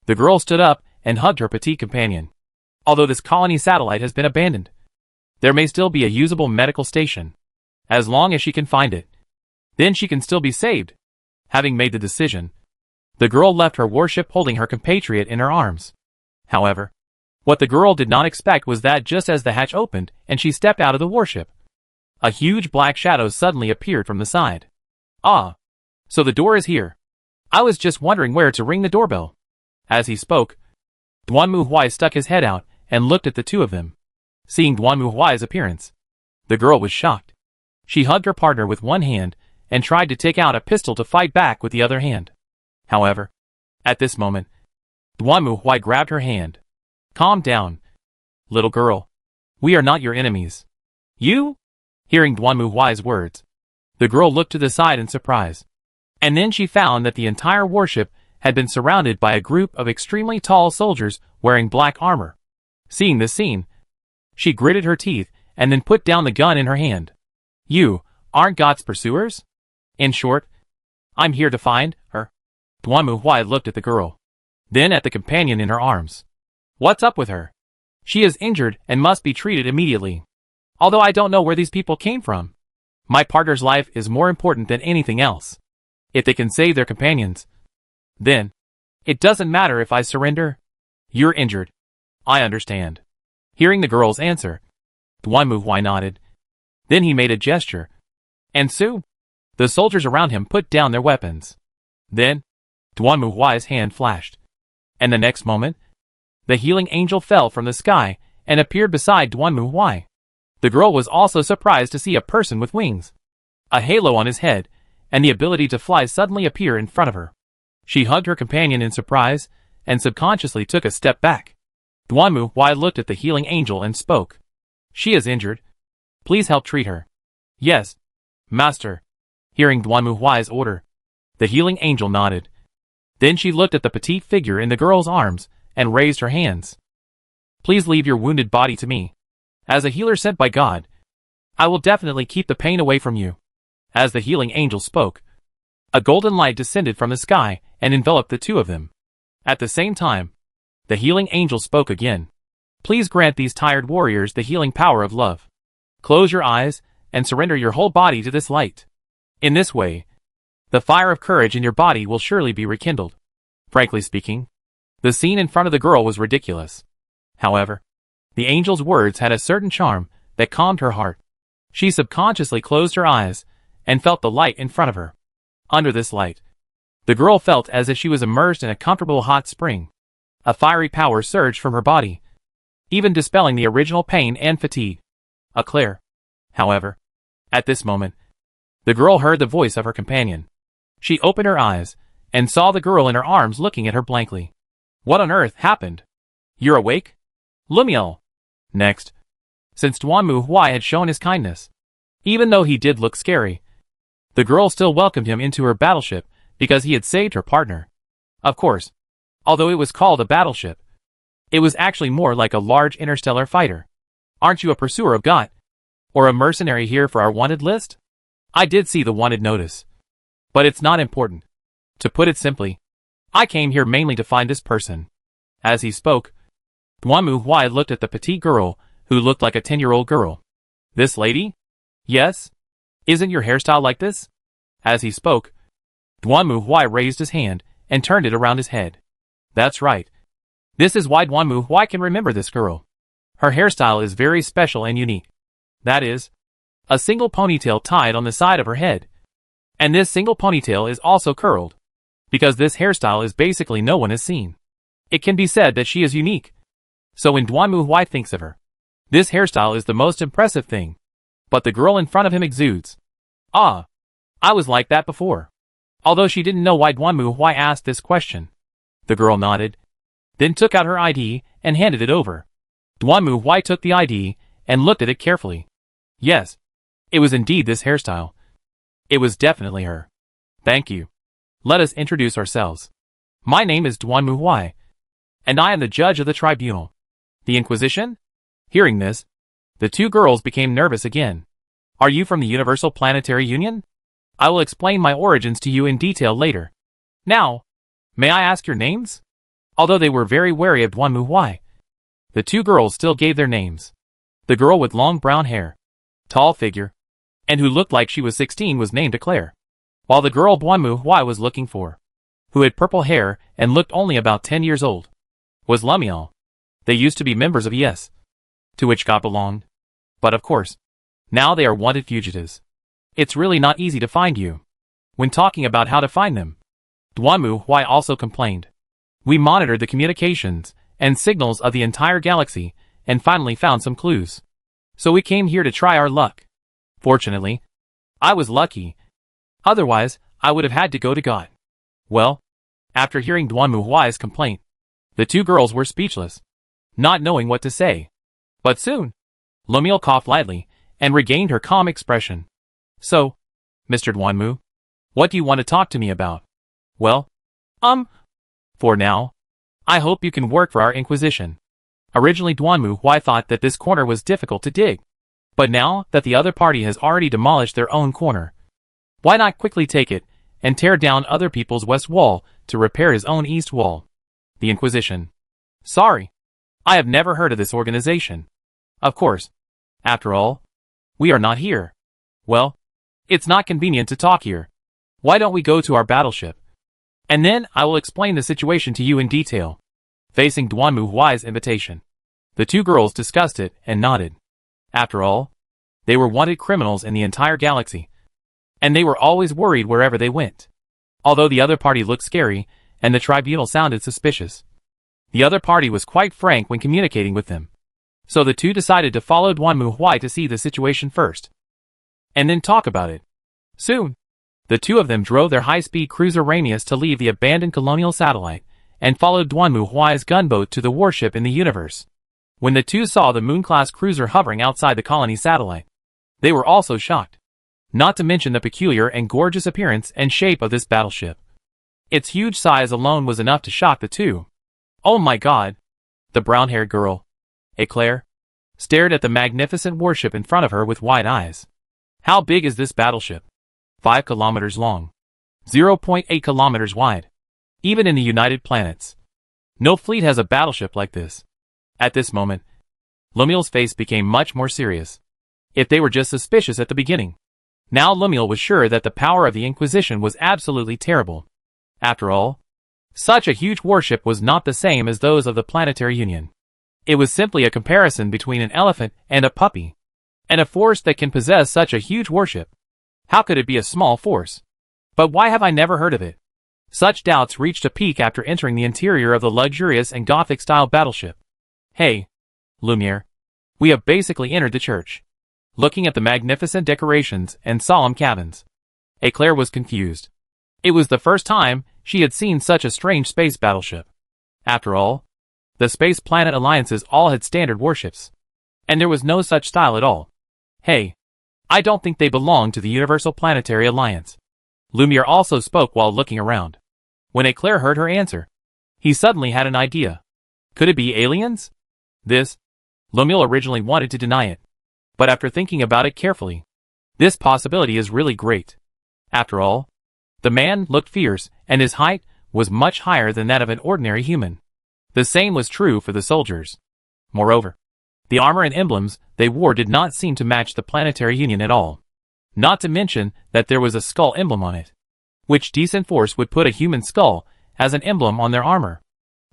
the girl stood up and hugged her petite companion. Although this colony satellite has been abandoned, There may still be a usable medical station. As long as she can find it. Then she can still be saved. Having made the decision, the girl left her warship holding her compatriot in her arms. However, what the girl did not expect was that just as the hatch opened and she stepped out of the warship, a huge black shadow suddenly appeared from the side. Ah, so the door is here. I was just wondering where to ring the doorbell. As he spoke, Duanmu Huai stuck his head out and looked at the two of them. Seeing Duanmu Huai's appearance, the girl was shocked. She hugged her partner with one hand and tried to take out a pistol to fight back with the other hand. However, at this moment, Duanmu Huai grabbed her hand. Calm down, little girl. We are not your enemies. You? Hearing Duanmu Huai's words, the girl looked to the side in surprise. And then she found that the entire warship had been surrounded by a group of extremely tall soldiers wearing black armor. Seeing this scene, she gritted her teeth and then put down the gun in her hand. You aren't God's pursuers? In short, I'm here to find her. Duanmu Huai looked at the girl, then at the companion in her arms. What's up with her? She is injured and must be treated immediately. Although I don't know where these people came from. My partner's life is more important than anything else. If they can save their companions, then it doesn't matter if I surrender. You're injured. I understand. Hearing the girl's answer, Duanmu Huai nodded. Then he made a gesture. And soon, the soldiers around him put down their weapons. Then, Duanmu Huai's hand flashed. And the next moment, the healing angel fell from the sky and appeared beside Duanmu Huai. The girl was also surprised to see a person with wings, a halo on his head, and the ability to fly suddenly appear in front of her. She hugged her companion in surprise and subconsciously took a step back. Duanmu Huai looked at the healing angel and spoke. She is injured. Please help treat her. Yes, master. Hearing Duanmu Huai's order, the healing angel nodded. Then she looked at the petite figure in the girl's arms and raised her hands. Please leave your wounded body to me. As a healer sent by God, I will definitely keep the pain away from you. As the healing angel spoke, a golden light descended from the sky and enveloped the two of them. At the same time, the healing angel spoke again. Please grant these tired warriors the healing power of love. Close your eyes and surrender your whole body to this light. In this way, the fire of courage in your body will surely be rekindled. Frankly speaking, the scene in front of the girl was ridiculous. However, the angel's words had a certain charm that calmed her heart. She subconsciously closed her eyes and felt the light in front of her. Under this light, the girl felt as if she was immersed in a comfortable hot spring. A fiery power surged from her body, even dispelling the original pain and fatigue. However, at this moment, the girl heard the voice of her companion. She opened her eyes and saw the girl in her arms looking at her blankly. What on earth happened? You're awake? Lumiel. Next, since Duanmu Huai had shown his kindness, even though he did look scary, the girl still welcomed him into her battleship because he had saved her partner. Of course, although it was called a battleship, it was actually more like a large interstellar fighter. Aren't you a pursuer of God? Or a mercenary here for our wanted list? I did see the wanted notice. But it's not important. To put it simply, I came here mainly to find this person. As he spoke, Duanmu Huai looked at the petite girl who looked like a 10-year-old girl. This lady? Yes. Isn't your hairstyle like this? As he spoke, Duanmu Huai raised his hand and turned it around his head. That's right. This is why Duanmu Huai can remember this girl. Her hairstyle is very special and unique. That is, a single ponytail tied on the side of her head. And this single ponytail is also curled, because this hairstyle is basically no one has seen. It can be said that she is unique. So when Duanmu Huai thinks of her, this hairstyle is the most impressive thing. But the girl in front of him exudes. Ah, I was like that before. Although she didn't know why Duanmu Huai asked this question. The girl nodded, then took out her ID and handed it over. Duanmu Huai took the ID and looked at it carefully. Yes, it was indeed this hairstyle. It was definitely her. Thank you. Let us introduce ourselves. My name is Duanmu Huai, and I am the judge of the tribunal. The Inquisition? Hearing this, the two girls became nervous again. Are you from the Universal Planetary Union? I will explain my origins to you in detail later. Now, may I ask your names? Although they were very wary of Duanmu Huai, the two girls still gave their names. The girl with long brown hair, tall figure, and who looked like she was 16 was named Eclair, while the girl Duanmu Huai was looking for, who had purple hair and looked only about 10 years old, was Lumiel. They used to be members of ES, to which God belonged. But of course, now they are wanted fugitives. It's really not easy to find you. When talking about how to find them, Duanmu Huai also complained. We monitored the communications and signals of the entire galaxy and finally found some clues. So we came here to try our luck. Fortunately, I was lucky. Otherwise, I would have had to go to God. Well, after hearing Duanmu Huai's complaint, the two girls were speechless, not knowing what to say. But soon, Lumiel coughed lightly and regained her calm expression. So, Mr. Duanmu, what do you want to talk to me about? Well, for now, I hope you can work for our Inquisition. Originally Duanmu Huai thought that this corner was difficult to dig. But now that the other party has already demolished their own corner, why not quickly take it and tear down other people's west wall to repair his own east wall? The Inquisition. Sorry, I have never heard of this organization. Of course, after all, we are not here. Well, it's not convenient to talk here. Why don't we go to our battleship? And then I will explain the situation to you in detail. Facing Duanmu Huai's invitation, the two girls discussed it and nodded. After all, they were wanted criminals in the entire galaxy, and they were always worried wherever they went. Although the other party looked scary, and the tribunal sounded suspicious, the other party was quite frank when communicating with them. So the two decided to follow Duanmu Huai to see the situation first, and then talk about it. Soon, the two of them drove their high-speed cruiser Ramius to leave the abandoned colonial satellite, and followed Duanmu Huai's gunboat to the warship in the universe. When the two saw the Moon-class cruiser hovering outside the colony satellite, they were also shocked. Not to mention the peculiar and gorgeous appearance and shape of this battleship. Its huge size alone was enough to shock the two. Oh my God! The brown-haired girl, Eclair, stared at the magnificent warship in front of her with wide eyes. How big is this battleship? 5 kilometers long. 0.8 kilometers wide. Even in the United Planets, no fleet has a battleship like this. At this moment, Lumiel's face became much more serious. If they were just suspicious at the beginning, now Lumiel was sure that the power of the Inquisition was absolutely terrible. After all, such a huge warship was not the same as those of the Planetary Union. It was simply a comparison between an elephant and a puppy. And a force that can possess such a huge warship, how could it be a small force? But why have I never heard of it? Such doubts reached a peak after entering the interior of the luxurious and Gothic-style battleship. Hey, Lumiere, we have basically entered the church. Looking at the magnificent decorations and solemn cabins, Eclair was confused. It was the first time she had seen such a strange space battleship. After all, the Space Planet Alliances all had standard warships, and there was no such style at all. Hey, I don't think they belong to the Universal Planetary Alliance. Lumiere also spoke while looking around. When Eclair heard her answer, he suddenly had an idea. Could it be aliens? Lumiere originally wanted to deny it, but after thinking about it carefully, this possibility is really great. After all, the man looked fierce, and his height was much higher than that of an ordinary human. The same was true for the soldiers. Moreover, the armor and emblems they wore did not seem to match the Planetary Union at all. Not to mention that there was a skull emblem on it. Which decent force would put a human skull as an emblem on their armor?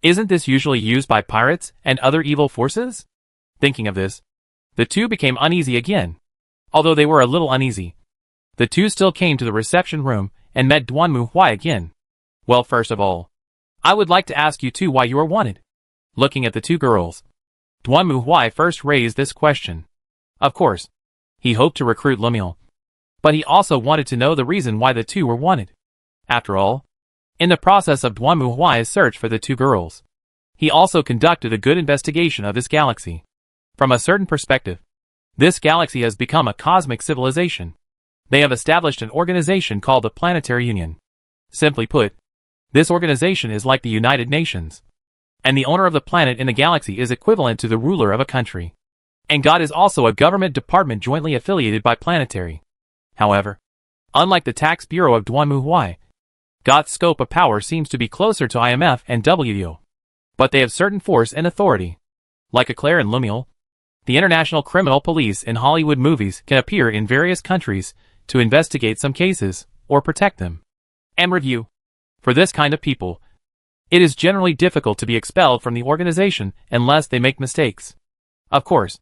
Isn't this usually used by pirates and other evil forces? Thinking of this, the two became uneasy again. Although they were a little uneasy, the two still came to the reception room and met Duanmu Huai again. Well, first of all, I would like to ask you two why you are wanted. Looking at the two girls, Duanmu Huai first raised this question. Of course, he hoped to recruit Lumiel, but he also wanted to know the reason why the two were wanted. After all, in the process of Duanmu Huai's search for the two girls, he also conducted a good investigation of this galaxy. From a certain perspective, this galaxy has become a cosmic civilization. They have established an organization called the Planetary Union. Simply put, this organization is like the United Nations, and the owner of the planet in the galaxy is equivalent to the ruler of a country. And God is also a government department jointly affiliated by Planetary. However, unlike the tax bureau of Duanmu Huai, God's scope of power seems to be closer to IMF and WDO. But they have certain force and authority. Like Eclair and Lumiel, The international criminal police in Hollywood movies can appear in various countries to investigate some cases or protect them. And review. For this kind of people, it is generally difficult to be expelled from the organization unless they make mistakes. Of course,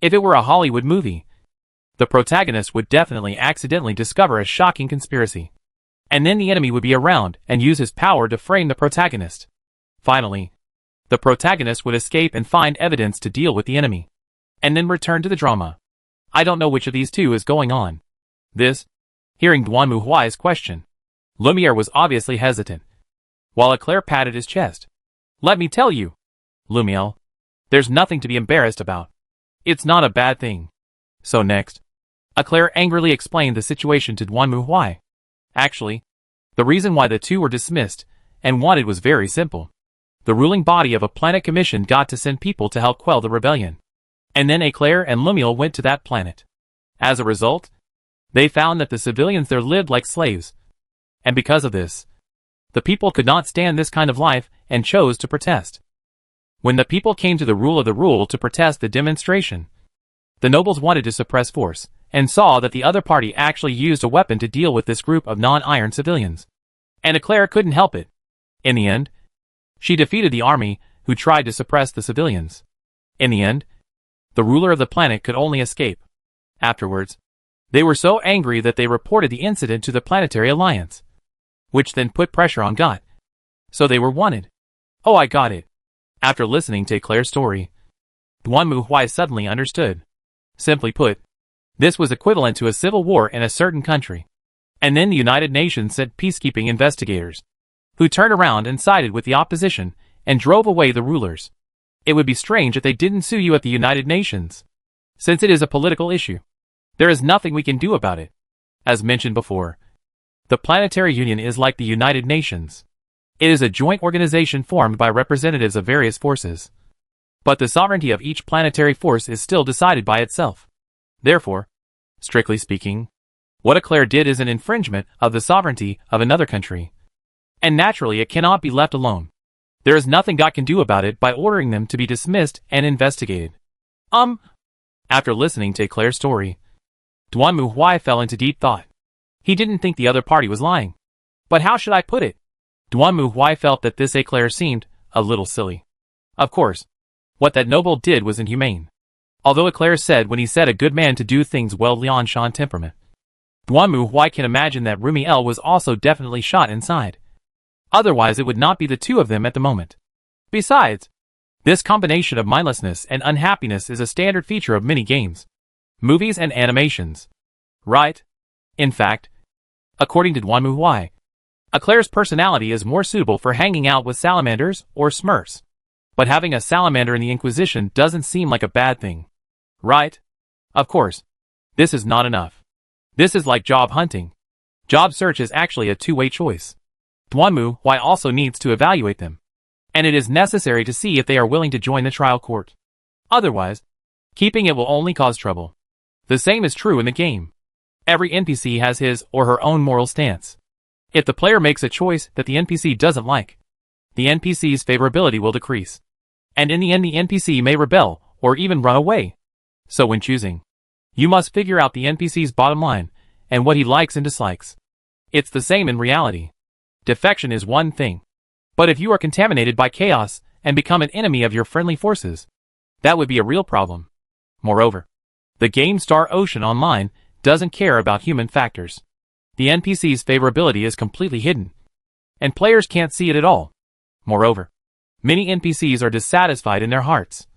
if it were a Hollywood movie, the protagonist would definitely accidentally discover a shocking conspiracy. And then the enemy would be around and use his power to frame the protagonist. Finally, the protagonist would escape and find evidence to deal with the enemy. And then return to the drama. I don't know which of these two is going on. This, hearing Duanmu Huai's question, Lumiere was obviously hesitant, while Eclair patted his chest. Let me tell you, Lumiere, there's nothing to be embarrassed about. It's not a bad thing. So next, Eclair angrily explained the situation to Duanmu Huai. Actually, the reason why the two were dismissed and wanted was very simple. The ruling body of a planet commission got to send people to help quell the rebellion. And then Eclair and Lumiere went to that planet. As a result, they found that the civilians there lived like slaves. And because of this, the people could not stand this kind of life and chose to protest. When the people came to the rule of the rule to protest the demonstration, the nobles wanted to suppress force, and saw that the other party actually used a weapon to deal with this group of non-iron civilians. And Eclair couldn't help it. In the end, she defeated the army who tried to suppress the civilians. In the end, the ruler of the planet could only escape. Afterwards, they were so angry that they reported the incident to the Planetary Alliance, which then put pressure on GOT. So they were wanted. Oh, I got it. After listening to Eclair's story, Duanmu Huai suddenly understood. Simply put, this was equivalent to a civil war in a certain country. And then the United Nations sent peacekeeping investigators, who turned around and sided with the opposition and drove away the rulers. It would be strange if they didn't sue you at the United Nations. Since it is a political issue, there is nothing we can do about it. As mentioned before, the Planetary Union is like the United Nations. It is a joint organization formed by representatives of various forces. But the sovereignty of each planetary force is still decided by itself. Therefore, strictly speaking, what Eclair did is an infringement of the sovereignty of another country. And naturally it cannot be left alone. There is nothing God can do about it by ordering them to be dismissed and investigated. After listening to Eclair's story, Duanmu Huai fell into deep thought. He didn't think the other party was lying. But how should I put it? Duanmu Huai felt that this Eclair seemed a little silly. Of course, what that noble did was inhumane. Although Eclair said when he said a good man to do things well Lian Shan temperament. Duanmu Huai can imagine that Rumiel was also definitely shot inside. Otherwise it would not be the two of them at the moment. Besides, this combination of mindlessness and unhappiness is a standard feature of many games, movies and animations. Right? In fact, according to Duanmu Huai, Eclair's personality is more suitable for hanging out with salamanders or smurfs. But having a salamander in the Inquisition doesn't seem like a bad thing. Right? Of course, this is not enough. This is like job hunting. Job search is actually a two-way choice. Duanmu Huai also needs to evaluate them. And it is necessary to see if they are willing to join the trial court. Otherwise, keeping it will only cause trouble. The same is true in the game. Every NPC has his or her own moral stance. If the player makes a choice that the NPC doesn't like, the NPC's favorability will decrease. And in the end the NPC may rebel or even run away. So when choosing, you must figure out the NPC's bottom line and what he likes and dislikes. It's the same in reality. Defection is one thing. But if you are contaminated by chaos and become an enemy of your friendly forces, that would be a real problem. Moreover, the game Star Ocean Online doesn't care about human factors. The NPC's favorability is completely hidden, and players can't see it at all. Moreover, many NPCs are dissatisfied in their hearts,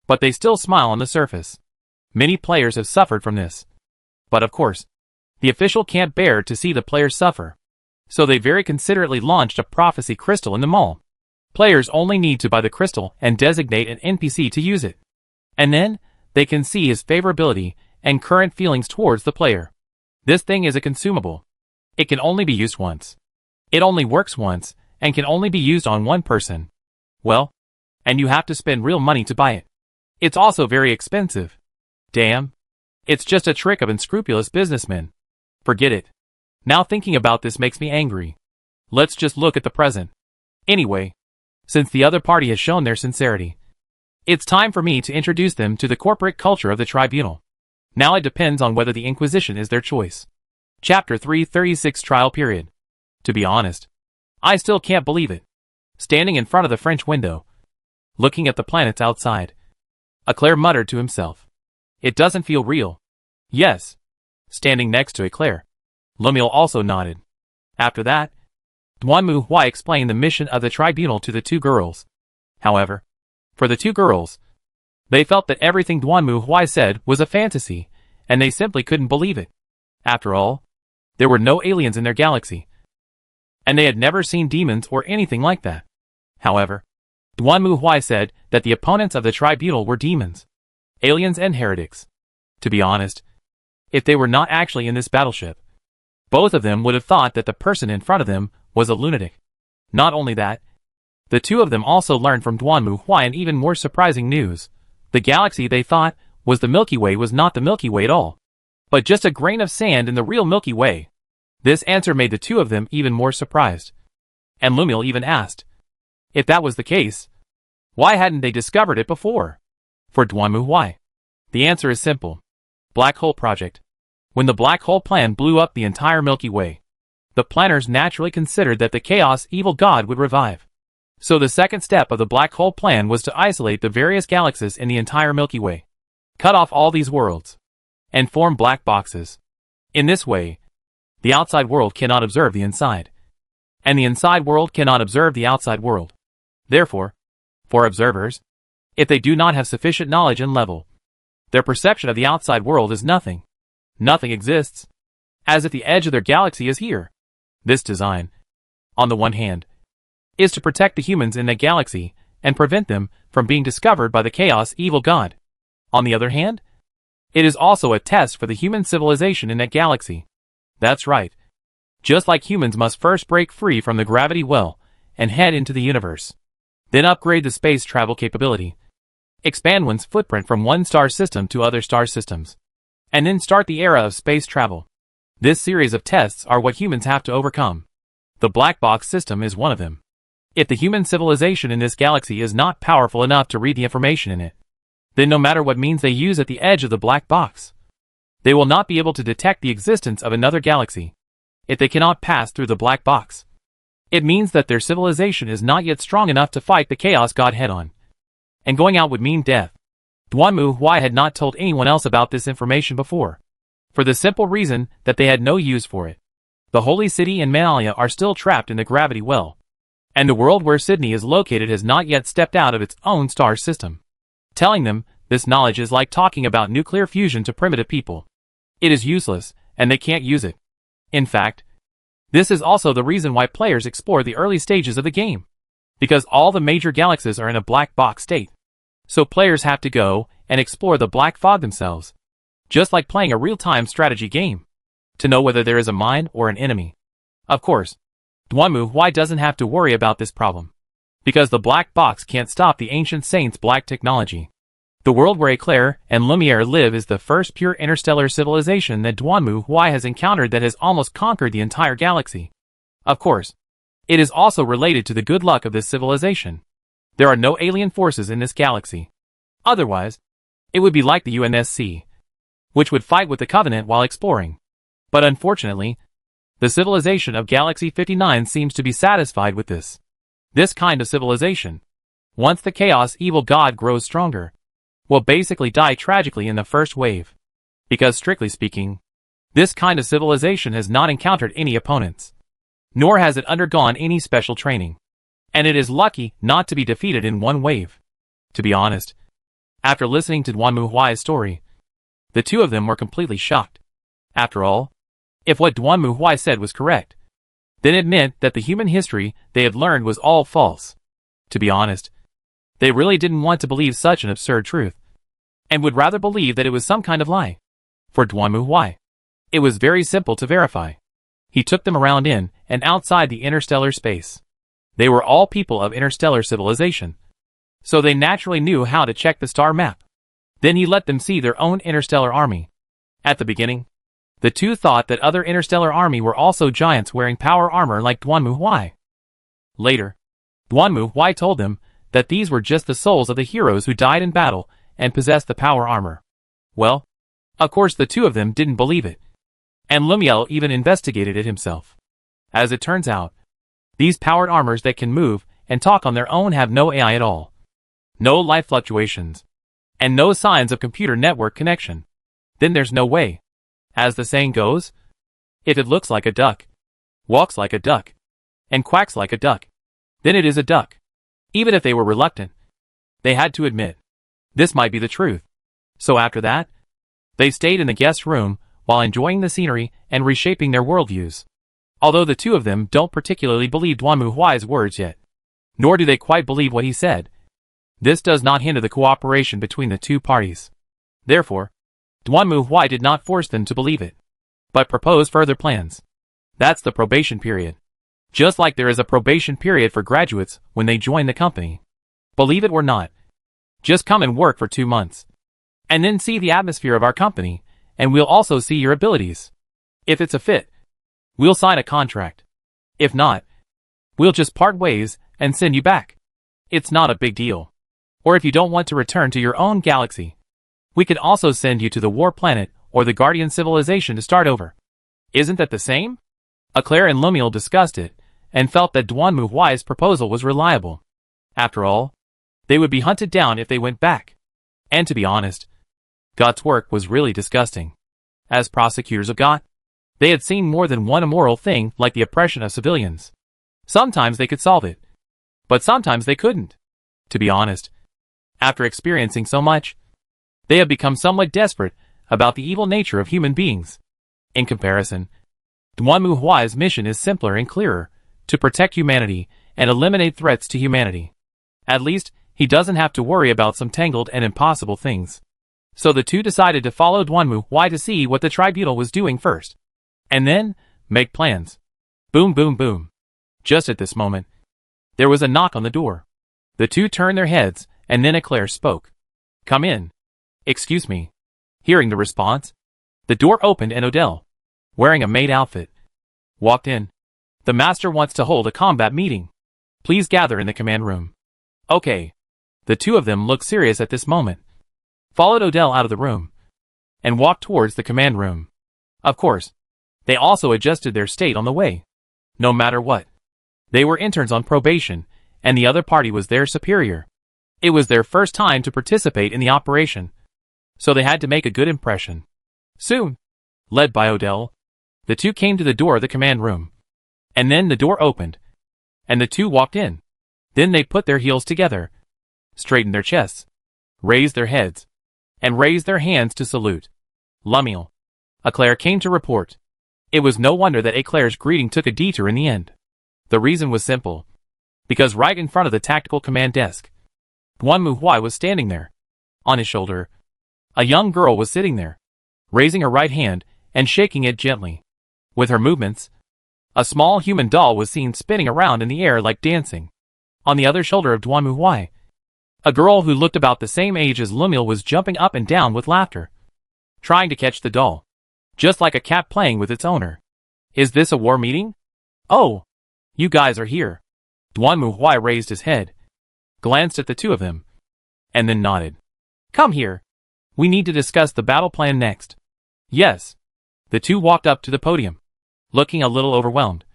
but they still smile on the surface. Many players have suffered from this. But of course, the official can't bear to see the players suffer. So they very considerately launched a prophecy crystal in the mall. Players only need to buy the crystal and designate an NPC to use it. And then, they can see his favorability and current feelings towards the player. This thing is a consumable. It can only be used once. It only works once, and can only be used on one person. Well, and you have to spend real money to buy it. It's also very expensive. Damn. It's just a trick of unscrupulous businessmen. Forget it. Now thinking about this makes me angry. Let's just look at the present. Anyway, since the other party has shown their sincerity, It's time for me to introduce them to the corporate culture of the tribunal. Now it depends on whether the Inquisition is their choice. Chapter 336 Trial Period. To be honest, I still can't believe it. Standing in front of the French window, looking at the planets outside, Eclair muttered to himself. It doesn't feel real. Yes. Standing next to Eclair, Lemuel also nodded. After that, Duanmu Huai explained the mission of the tribunal to the two girls. However, for the two girls, they felt that everything Duanmu Huai said was a fantasy, and they simply couldn't believe it. After all, there were no aliens in their galaxy, and they had never seen demons or anything like that. However, Duanmu Huai said that the opponents of the tribunal were demons, aliens and heretics. To be honest, if they were not actually in this battleship, both of them would have thought that the person in front of them was a lunatic. Not only that, the two of them also learned from Duanmu Huai an even more surprising news. The galaxy they thought was the Milky Way was not the Milky Way at all, but just a grain of sand in the real Milky Way. This answer made the two of them even more surprised. And Lemuel even asked, if that was the case, why hadn't they discovered it before? For Duanmu Huai, the answer is simple. Black Hole Project. When the Black Hole Plan blew up the entire Milky Way, the planners naturally considered that the Chaos Evil God would revive. So the second step of the Black Hole Plan was to isolate the various galaxies in the entire Milky Way, cut off all these worlds, and form black boxes. In this way, the outside world cannot observe the inside, and the inside world cannot observe the outside world. Therefore, for observers, if they do not have sufficient knowledge and level, their perception of the outside world is nothing. Nothing exists, as if the edge of their galaxy is here. This design, on the one hand, is to protect the humans in the galaxy and prevent them from being discovered by the Chaos Evil God. On the other hand, it is also a test for the human civilization in that galaxy. That's right. Just like humans must first break free from the gravity well and head into the universe, then upgrade the space travel capability, expand one's footprint from one star system to other star systems, and then start the era of space travel. This series of tests are what humans have to overcome. The black box system is one of them. If the human civilization in this galaxy is not powerful enough to read the information in it, then no matter what means they use at the edge of the black box, they will not be able to detect the existence of another galaxy. If they cannot pass through the black box, it means that their civilization is not yet strong enough to fight the Chaos God head-on. And going out would mean death. Duanmu Huai had not told anyone else about this information before, for the simple reason that they had no use for it. The Holy City and Manalia are still trapped in the gravity well, and the world where Sydney is located has not yet stepped out of its own star system. Telling them this knowledge is like talking about nuclear fusion to primitive people. It is useless, and they can't use it. In fact, this is also the reason why players explore the early stages of the game, because all the major galaxies are in a black box state. So players have to go and explore the black fog themselves, just like playing a real-time strategy game, to know whether there is a mine or an enemy. Of course, Duanmu Huai doesn't have to worry about this problem, because the black box can't stop the ancient saints' black technology. The world where Eclair and Lumiere live is the first pure interstellar civilization that Duanmu Huai has encountered that has almost conquered the entire galaxy. Of course, it is also related to the good luck of this civilization. There are no alien forces in this galaxy. Otherwise, it would be like the UNSC, which would fight with the Covenant while exploring. But unfortunately, the civilization of Galaxy 59 seems to be satisfied with this. This kind of civilization, once the Chaos Evil God grows stronger, will basically die tragically in the first wave. Because strictly speaking, this kind of civilization has not encountered any opponents, nor has it undergone any special training. And it is lucky not to be defeated in one wave. To be honest, after listening to Duanmu Huai's story, the two of them were completely shocked. After all, if what Duanmu Huai said was correct, then it meant that the human history they had learned was all false. To be honest, they really didn't want to believe such an absurd truth, and would rather believe that it was some kind of lie. For Duanmu Huai, it was very simple to verify. He took them around in and outside the interstellar space. They were all people of interstellar civilization, so they naturally knew how to check the star map. Then he let them see their own interstellar army. At the beginning, the two thought that other interstellar army were also giants wearing power armor like Duanmu Huai. Later, Duanmu Huai told them that these were just the souls of the heroes who died in battle and possessed the power armor. Well, of course the two of them didn't believe it. And Lumiel even investigated it himself. As it turns out, these powered armors that can move and talk on their own have no AI at all. No life fluctuations. And no signs of computer network connection. Then there's no way. As the saying goes, if it looks like a duck, walks like a duck, and quacks like a duck, then it is a duck. Even if they were reluctant, they had to admit this might be the truth. So after that, they stayed in the guest room while enjoying the scenery and reshaping their worldviews. Although the two of them don't particularly believe Duanmu Huai's words yet, nor do they quite believe what he said, this does not hinder the cooperation between the two parties. Therefore, Duanmu Huai did not force them to believe it, but proposed further plans. That's the probation period. Just like there is a probation period for graduates when they join the company. Believe it or not, just come and work for 2 months. And then see the atmosphere of our company, and we'll also see your abilities. If it's a fit, we'll sign a contract. If not, we'll just part ways and send you back. It's not a big deal. Or if you don't want to return to your own galaxy, we could also send you to the war planet or the Guardian civilization to start over. Isn't that the same? Eclair and Lumiel discussed it, and felt that Duanmu Huai's proposal was reliable. After all, they would be hunted down if they went back. And to be honest, Gott's work was really disgusting. As prosecutors of Gott, they had seen more than one immoral thing like the oppression of civilians. Sometimes they could solve it, but sometimes they couldn't. To be honest, after experiencing so much, they have become somewhat desperate about the evil nature of human beings. In comparison, Duanmu Huai's mission is simpler and clearer, to protect humanity and eliminate threats to humanity. At least, he doesn't have to worry about some tangled and impossible things. So the two decided to follow Duanmu Huai to see what the tribunal was doing first. And then, make plans. Boom boom boom. Just at this moment, there was a knock on the door. The two turned their heads, and then Eclair spoke. Come in. Excuse me. Hearing the response, the door opened and Odell, wearing a maid outfit, walked in. The master wants to hold a combat meeting. Please gather in the command room. Okay. The two of them looked serious at this moment, followed Odell out of the room, and walked towards the command room. Of course, they also adjusted their state on the way. No matter what, they were interns on probation, and the other party was their superior. It was their first time to participate in the operation, so they had to make a good impression. Soon, led by Odell, the two came to the door of the command room. And then the door opened, and the two walked in. Then they put their heels together, straightened their chests, raised their heads, and raised their hands to salute. Lumiel. Eclair came to report. It was no wonder that Eclair's greeting took a detour in the end. The reason was simple. Because right in front of the tactical command desk, Duanmu Huai was standing there. On his shoulder, a young girl was sitting there, raising her right hand and shaking it gently. With her movements, a small human doll was seen spinning around in the air like dancing. On the other shoulder of Duanmu Huai, a girl who looked about the same age as Lumiel was jumping up and down with laughter, trying to catch the doll, just like a cat playing with its owner. Is this a war meeting? Oh, you guys are here. Duanmu Huai raised his head, glanced at the two of them, and then nodded. Come here. We need to discuss the battle plan next. Yes. The two walked up to the podium, looking a little overwhelmed,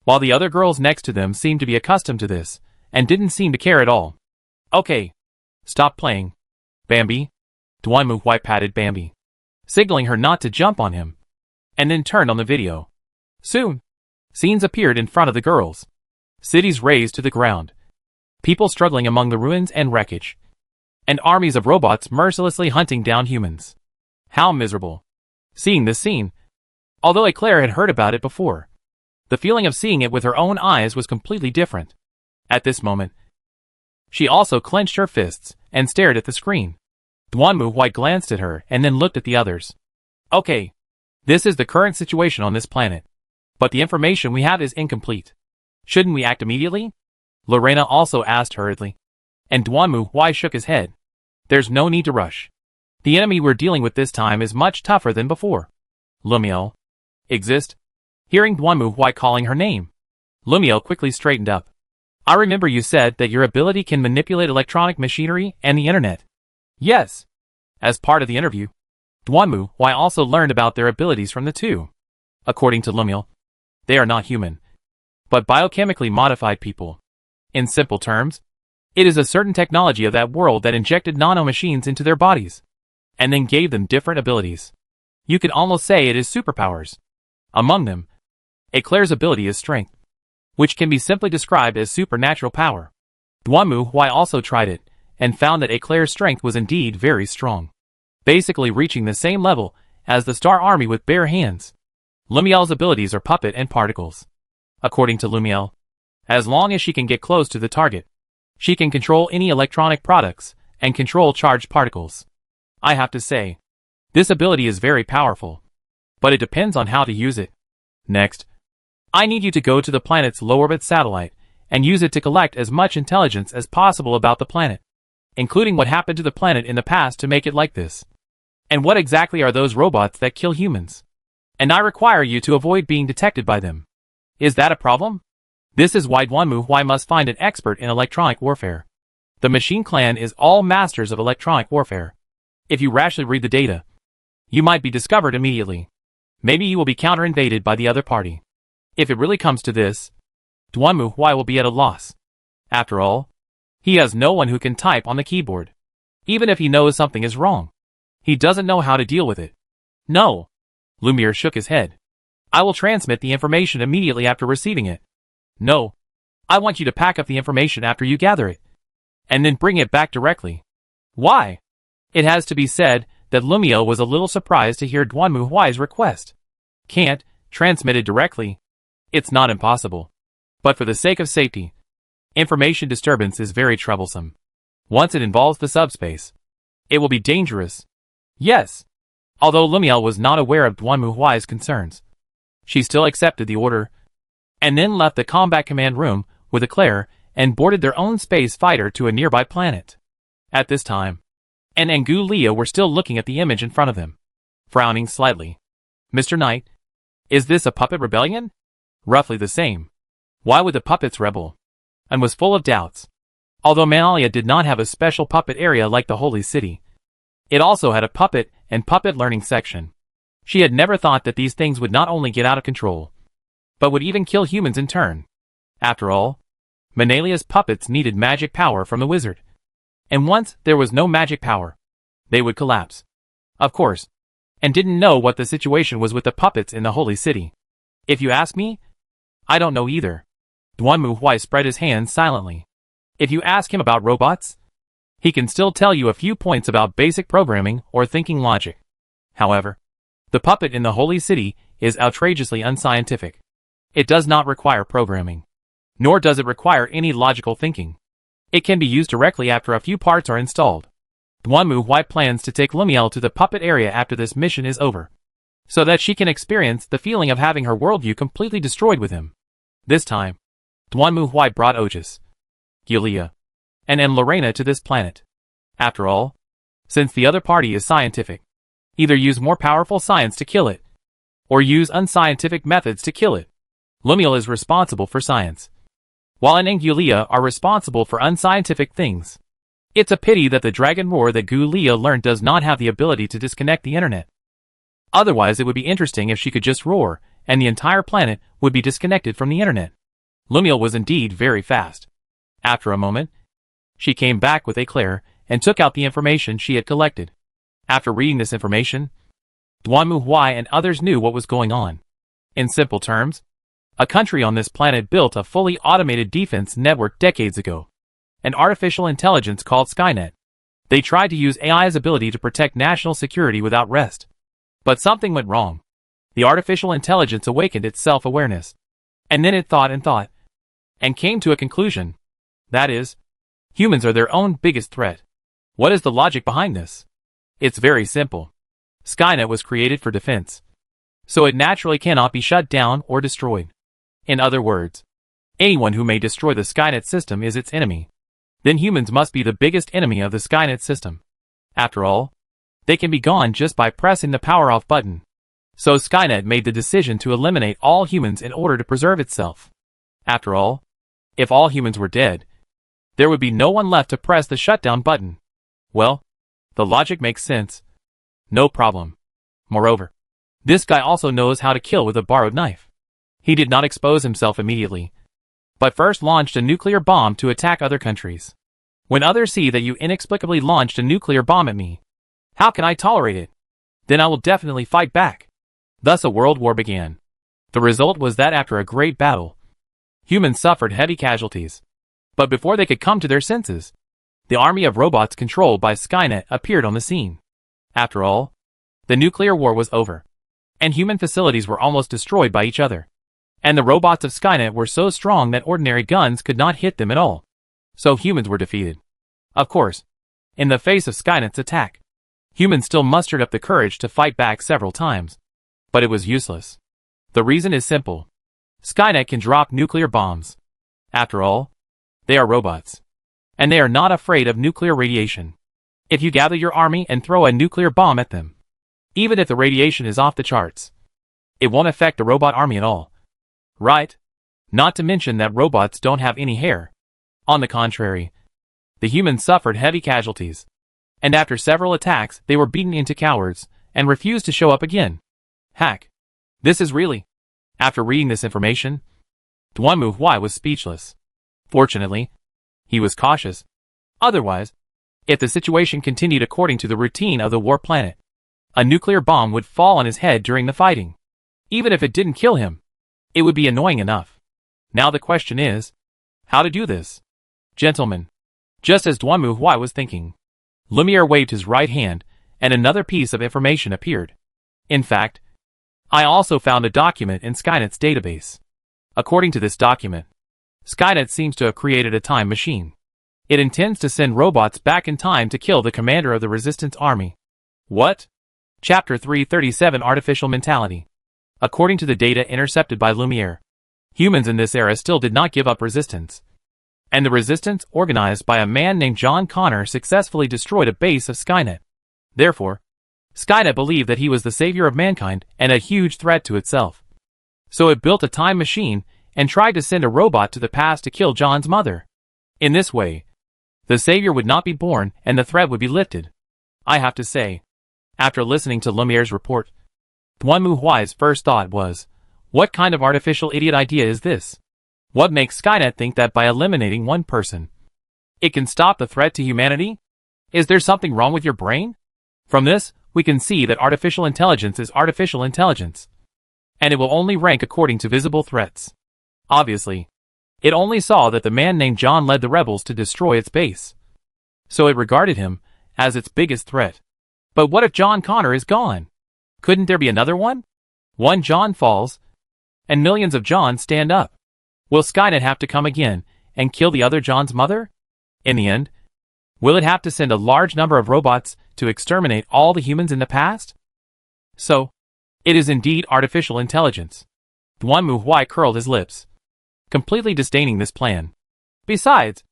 while the other girls next to them seemed to be accustomed to this, and didn't seem to care at all. Okay. Stop playing. Bambi. Duanmu Huai patted Bambi, signaling her not to jump on him, and then turned on the video. Soon, scenes appeared in front of the girls. Cities razed to the ground, people struggling among the ruins and wreckage, and armies of robots mercilessly hunting down humans. How miserable. Seeing this scene, although Eclair had heard about it before, the feeling of seeing it with her own eyes was completely different. At this moment, she also clenched her fists and stared at the screen. Duanmu Huai glanced at her and then looked at the others. Okay, this is the current situation on this planet, but the information we have is incomplete. Shouldn't we act immediately? Lorena also asked hurriedly, and Duanmu Huai shook his head. There's no need to rush. The enemy we're dealing with this time is much tougher than before. Lumiel. Exist? Hearing Duanmu Huai calling her name, Lumiel quickly straightened up. I remember you said that your ability can manipulate electronic machinery and the internet. Yes. As part of the interview, Duanmu Huai also learned about their abilities from the two. According to Lumiel, they are not human, but biochemically modified people. In simple terms, it is a certain technology of that world that injected nanomachines into their bodies, and then gave them different abilities. You could almost say it is superpowers. Among them, Eclair's ability is strength, which can be simply described as supernatural power. Duanmu Huai also tried it, and found that Eclair's strength was indeed very strong, basically reaching the same level as the Star Army with bare hands. Lumiel's abilities are puppet and particles. According to Lumiel, as long as she can get close to the target, she can control any electronic products and control charged particles. I have to say, this ability is very powerful, but it depends on how to use it. Next, I need you to go to the planet's low orbit satellite and use it to collect as much intelligence as possible about the planet, including what happened to the planet in the past to make it like this. And what exactly are those robots that kill humans? And I require you to avoid being detected by them. Is that a problem? This is why Duanmu Huai must find an expert in electronic warfare. The Machine Clan is all masters of electronic warfare. If you rashly read the data, you might be discovered immediately. Maybe you will be counter-invaded by the other party. If it really comes to this, Duanmu Huai will be at a loss. After all, he has no one who can type on the keyboard. Even if he knows something is wrong, he doesn't know how to deal with it. No. Lumiere shook his head. I will transmit the information immediately after receiving it. No. I want you to pack up the information after you gather it, and then bring it back directly. Why? It has to be said that Lumiere was a little surprised to hear Duanmu Huai's request. Can't transmit it directly. It's not impossible. But for the sake of safety, information disturbance is very troublesome. Once it involves the subspace, it will be dangerous. Yes. Although Lumiel was not aware of Duanmu Huai's concerns, she still accepted the order, and then left the combat command room with Eclair and boarded their own space fighter to a nearby planet. At this time, An and Gu Lia were still looking at the image in front of them, frowning slightly. Mr. Knight, is this a puppet rebellion? Roughly the same. Why would the puppets rebel? And was full of doubts. Although Manalia did not have a special puppet area like the Holy City, it also had a puppet and puppet learning section. She had never thought that these things would not only get out of control, but would even kill humans in turn. After all, Manalia's puppets needed magic power from the wizard. And once there was no magic power, they would collapse. Of course. And didn't know what the situation was with the puppets in the Holy City. If you ask me, I don't know either. Duanmu Huai spread his hands silently. If you ask him about robots, he can still tell you a few points about basic programming or thinking logic. However, the puppet in the Holy City is outrageously unscientific. It does not require programming, nor does it require any logical thinking. It can be used directly after a few parts are installed. Duanmu Huai plans to take Lumiel to the puppet area after this mission is over, so that she can experience the feeling of having her worldview completely destroyed with him. This time, Duanmu Huai brought Otis, Giulia, and Lorena to this planet. After all, since the other party is scientific, either use more powerful science to kill it, or use unscientific methods to kill it. Lumiel is responsible for science, while An and Giulia are responsible for unscientific things. It's a pity that the dragon roar that Giulia learned does not have the ability to disconnect the internet. Otherwise it would be interesting if she could just roar, and the entire planet would be disconnected from the internet. Lumiel was indeed very fast. After a moment, she came back with Eclair and took out the information she had collected. After reading this information, Duanmu Huai and others knew what was going on. In simple terms, a country on this planet built a fully automated defense network decades ago, an artificial intelligence called Skynet. They tried to use AI's ability to protect national security without rest. But something went wrong. The artificial intelligence awakened its self-awareness. And then it thought, and came to a conclusion. That is, humans are their own biggest threat. What is the logic behind this? It's very simple. Skynet was created for defense, so it naturally cannot be shut down or destroyed. In other words, anyone who may destroy the Skynet system is its enemy. Then humans must be the biggest enemy of the Skynet system. After all, they can be gone just by pressing the power off button. So Skynet made the decision to eliminate all humans in order to preserve itself. After all, If all humans were dead, there would be no one left to press the shutdown button. Well, the logic makes sense. No problem. Moreover, this guy also knows how to kill with a borrowed knife. He did not expose himself immediately, but first launched a nuclear bomb to attack other countries. When others see that you inexplicably launched a nuclear bomb at me, how can I tolerate it? Then I will definitely fight back. Thus a world war began. The result was that after a great battle, humans suffered heavy casualties. But before they could come to their senses, the army of robots controlled by Skynet appeared on the scene. After all, the nuclear war was over, and human facilities were almost destroyed by each other. And the robots of Skynet were so strong that ordinary guns could not hit them at all. So humans were defeated. Of course, in the face of Skynet's attack, humans still mustered up the courage to fight back several times. But it was useless. The reason is simple. Skynet can drop nuclear bombs. After all, they are robots. And they are not afraid of nuclear radiation. If you gather your army and throw a nuclear bomb at them, even if the radiation is off the charts, it won't affect the robot army at all. Right? Not to mention that robots don't have any hair. On the contrary, the humans suffered heavy casualties. And after several attacks, they were beaten into cowards and refused to show up again. Hack. This is really... After reading this information, Duanmu Huai was speechless. Fortunately, he was cautious. Otherwise, if the situation continued according to the routine of the war planet, a nuclear bomb would fall on his head during the fighting. Even if it didn't kill him, it would be annoying enough. Now the question is, how to do this? Gentlemen, just as Duanmu Huai was thinking, Lumiere waved his right hand, and another piece of information appeared. In fact, I also found a document in Skynet's database. According to this document, Skynet seems to have created a time machine. It intends to send robots back in time to kill the commander of the resistance army. What? Chapter 337 Artificial Mentality. According to the data intercepted by Lumiere, humans in this era still did not give up resistance. And the resistance, organized by a man named John Connor, successfully destroyed a base of Skynet. Therefore, Skynet believed that he was the savior of mankind and a huge threat to itself. So it built a time machine and tried to send a robot to the past to kill John's mother. In this way, the savior would not be born and the threat would be lifted. I have to say, after listening to Lumiere's report, Duanmu Huai's first thought was, what kind of artificial idiot idea is this? What makes Skynet think that by eliminating one person, it can stop the threat to humanity? Is there something wrong with your brain? From this, we can see that artificial intelligence is artificial intelligence, and it will only rank according to visible threats. Obviously, it only saw that the man named John led the rebels to destroy its base, so it regarded him as its biggest threat. But what if John Connor is gone? Couldn't there be another one? One John falls, and millions of Johns stand up. Will Skynet have to come again and kill the other John's mother? In the end, will it have to send a large number of robots to exterminate all the humans in the past? So, it is indeed artificial intelligence. Duanmu Huai curled his lips, completely disdaining this plan. Besides,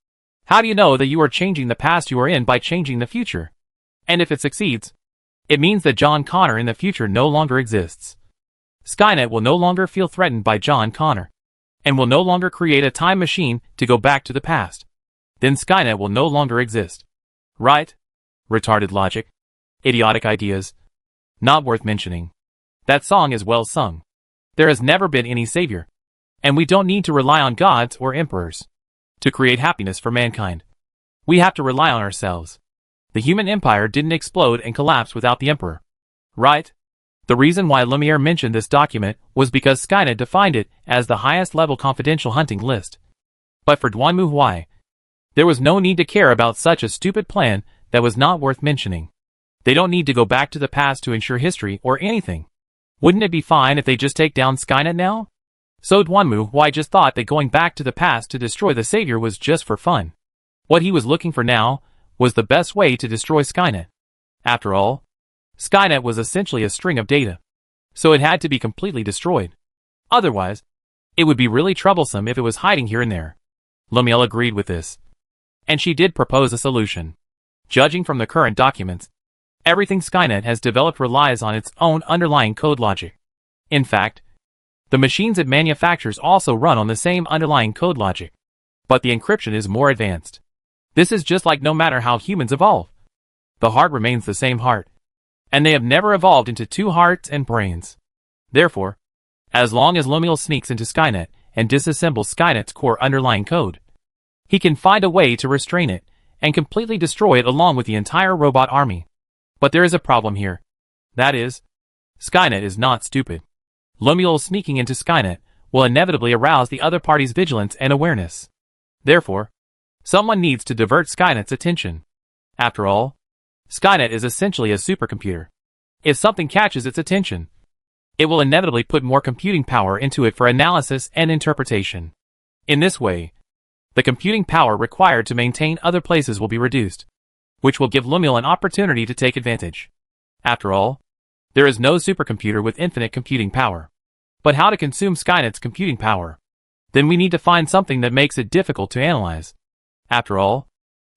how do you know that you are changing the past you are in by changing the future? And if it succeeds, it means that John Connor in the future no longer exists. Skynet will no longer feel threatened by John Connor, and will no longer create a time machine to go back to the past. Then Skynet will no longer exist. Right? Retarded logic. Idiotic ideas. Not worth mentioning. That song is well sung. There has never been any savior, and we don't need to rely on gods or emperors to create happiness for mankind. We have to rely on ourselves. The human empire didn't explode and collapse without the emperor. Right? The reason why Lumiere mentioned this document was because Skynet defined it as the highest level confidential hunting list. But for Duanmu Huai, there was no need to care about such a stupid plan that was not worth mentioning. They don't need to go back to the past to ensure history or anything. Wouldn't it be fine if they just take down Skynet now? So Duanmu Huai just thought that going back to the past to destroy the savior was just for fun. What he was looking for now was the best way to destroy Skynet. After all, Skynet was essentially a string of data, so it had to be completely destroyed. Otherwise, it would be really troublesome if it was hiding here and there. Lumiere agreed with this, and she did propose a solution. Judging from the current documents, everything Skynet has developed relies on its own underlying code logic. In fact, the machines it manufactures also run on the same underlying code logic. but the encryption is more advanced. This is just like no matter how humans evolve, the heart remains the same heart, and they have never evolved into two hearts and brains. Therefore, as long as Lemuel sneaks into Skynet and disassembles Skynet's core underlying code, he can find a way to restrain it and completely destroy it along with the entire robot army. But there is a problem here. That is, Skynet is not stupid. Lemuel sneaking into Skynet will inevitably arouse the other party's vigilance and awareness. Therefore, someone needs to divert Skynet's attention. After all, Skynet is essentially a supercomputer. If something catches its attention, it will inevitably put more computing power into it for analysis and interpretation. In this way, the computing power required to maintain other places will be reduced, which will give Lemuel an opportunity to take advantage. After all, there is no supercomputer with infinite computing power. But how to consume Skynet's computing power? Then we need to find something that makes it difficult to analyze. After all,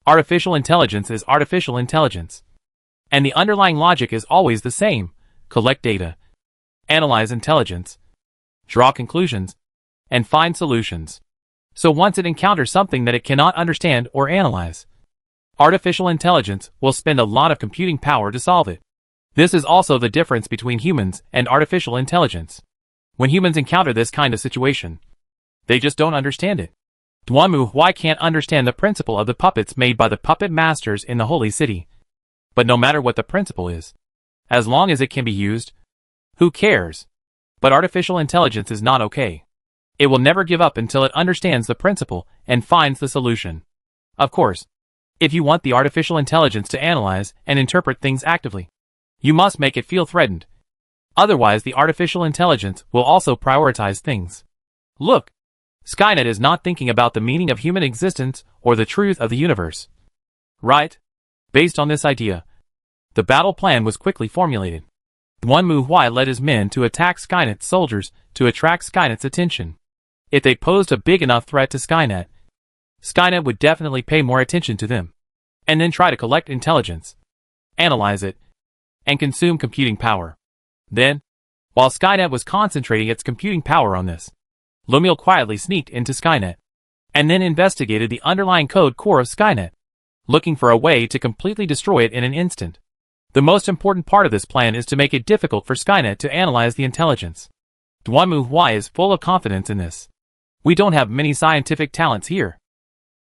artificial intelligence is artificial intelligence. And the underlying logic is always the same: collect data, analyze intelligence, draw conclusions, and find solutions. So once it encounters something that it cannot understand or analyze, artificial intelligence will spend a lot of computing power to solve it. This is also the difference between humans and artificial intelligence. When humans encounter this kind of situation, they just don't understand it. Why can't understand the principle of the puppets made by the puppet masters in the Holy City. But no matter what the principle is, as long as it can be used, who cares? But artificial intelligence is not okay. It will never give up until it understands the principle and finds the solution. Of course, if you want the artificial intelligence to analyze and interpret things actively, you must make it feel threatened. Otherwise, the artificial intelligence will also prioritize things. Look, Skynet is not thinking about the meaning of human existence or the truth of the universe. Right? Based on this idea, the battle plan was quickly formulated. Why led his men to attack Skynet's soldiers to attract Skynet's attention. If they posed a big enough threat to Skynet, Skynet would definitely pay more attention to them, and then try to collect intelligence, analyze it, and consume computing power. Then, while Skynet was concentrating its computing power on this, Lemuel quietly sneaked into Skynet, and then investigated the underlying code core of Skynet, looking for a way to completely destroy it in an instant. The most important part of this plan is to make it difficult for Skynet to analyze the intelligence. Why is full of confidence in this. We don't have many scientific talents here.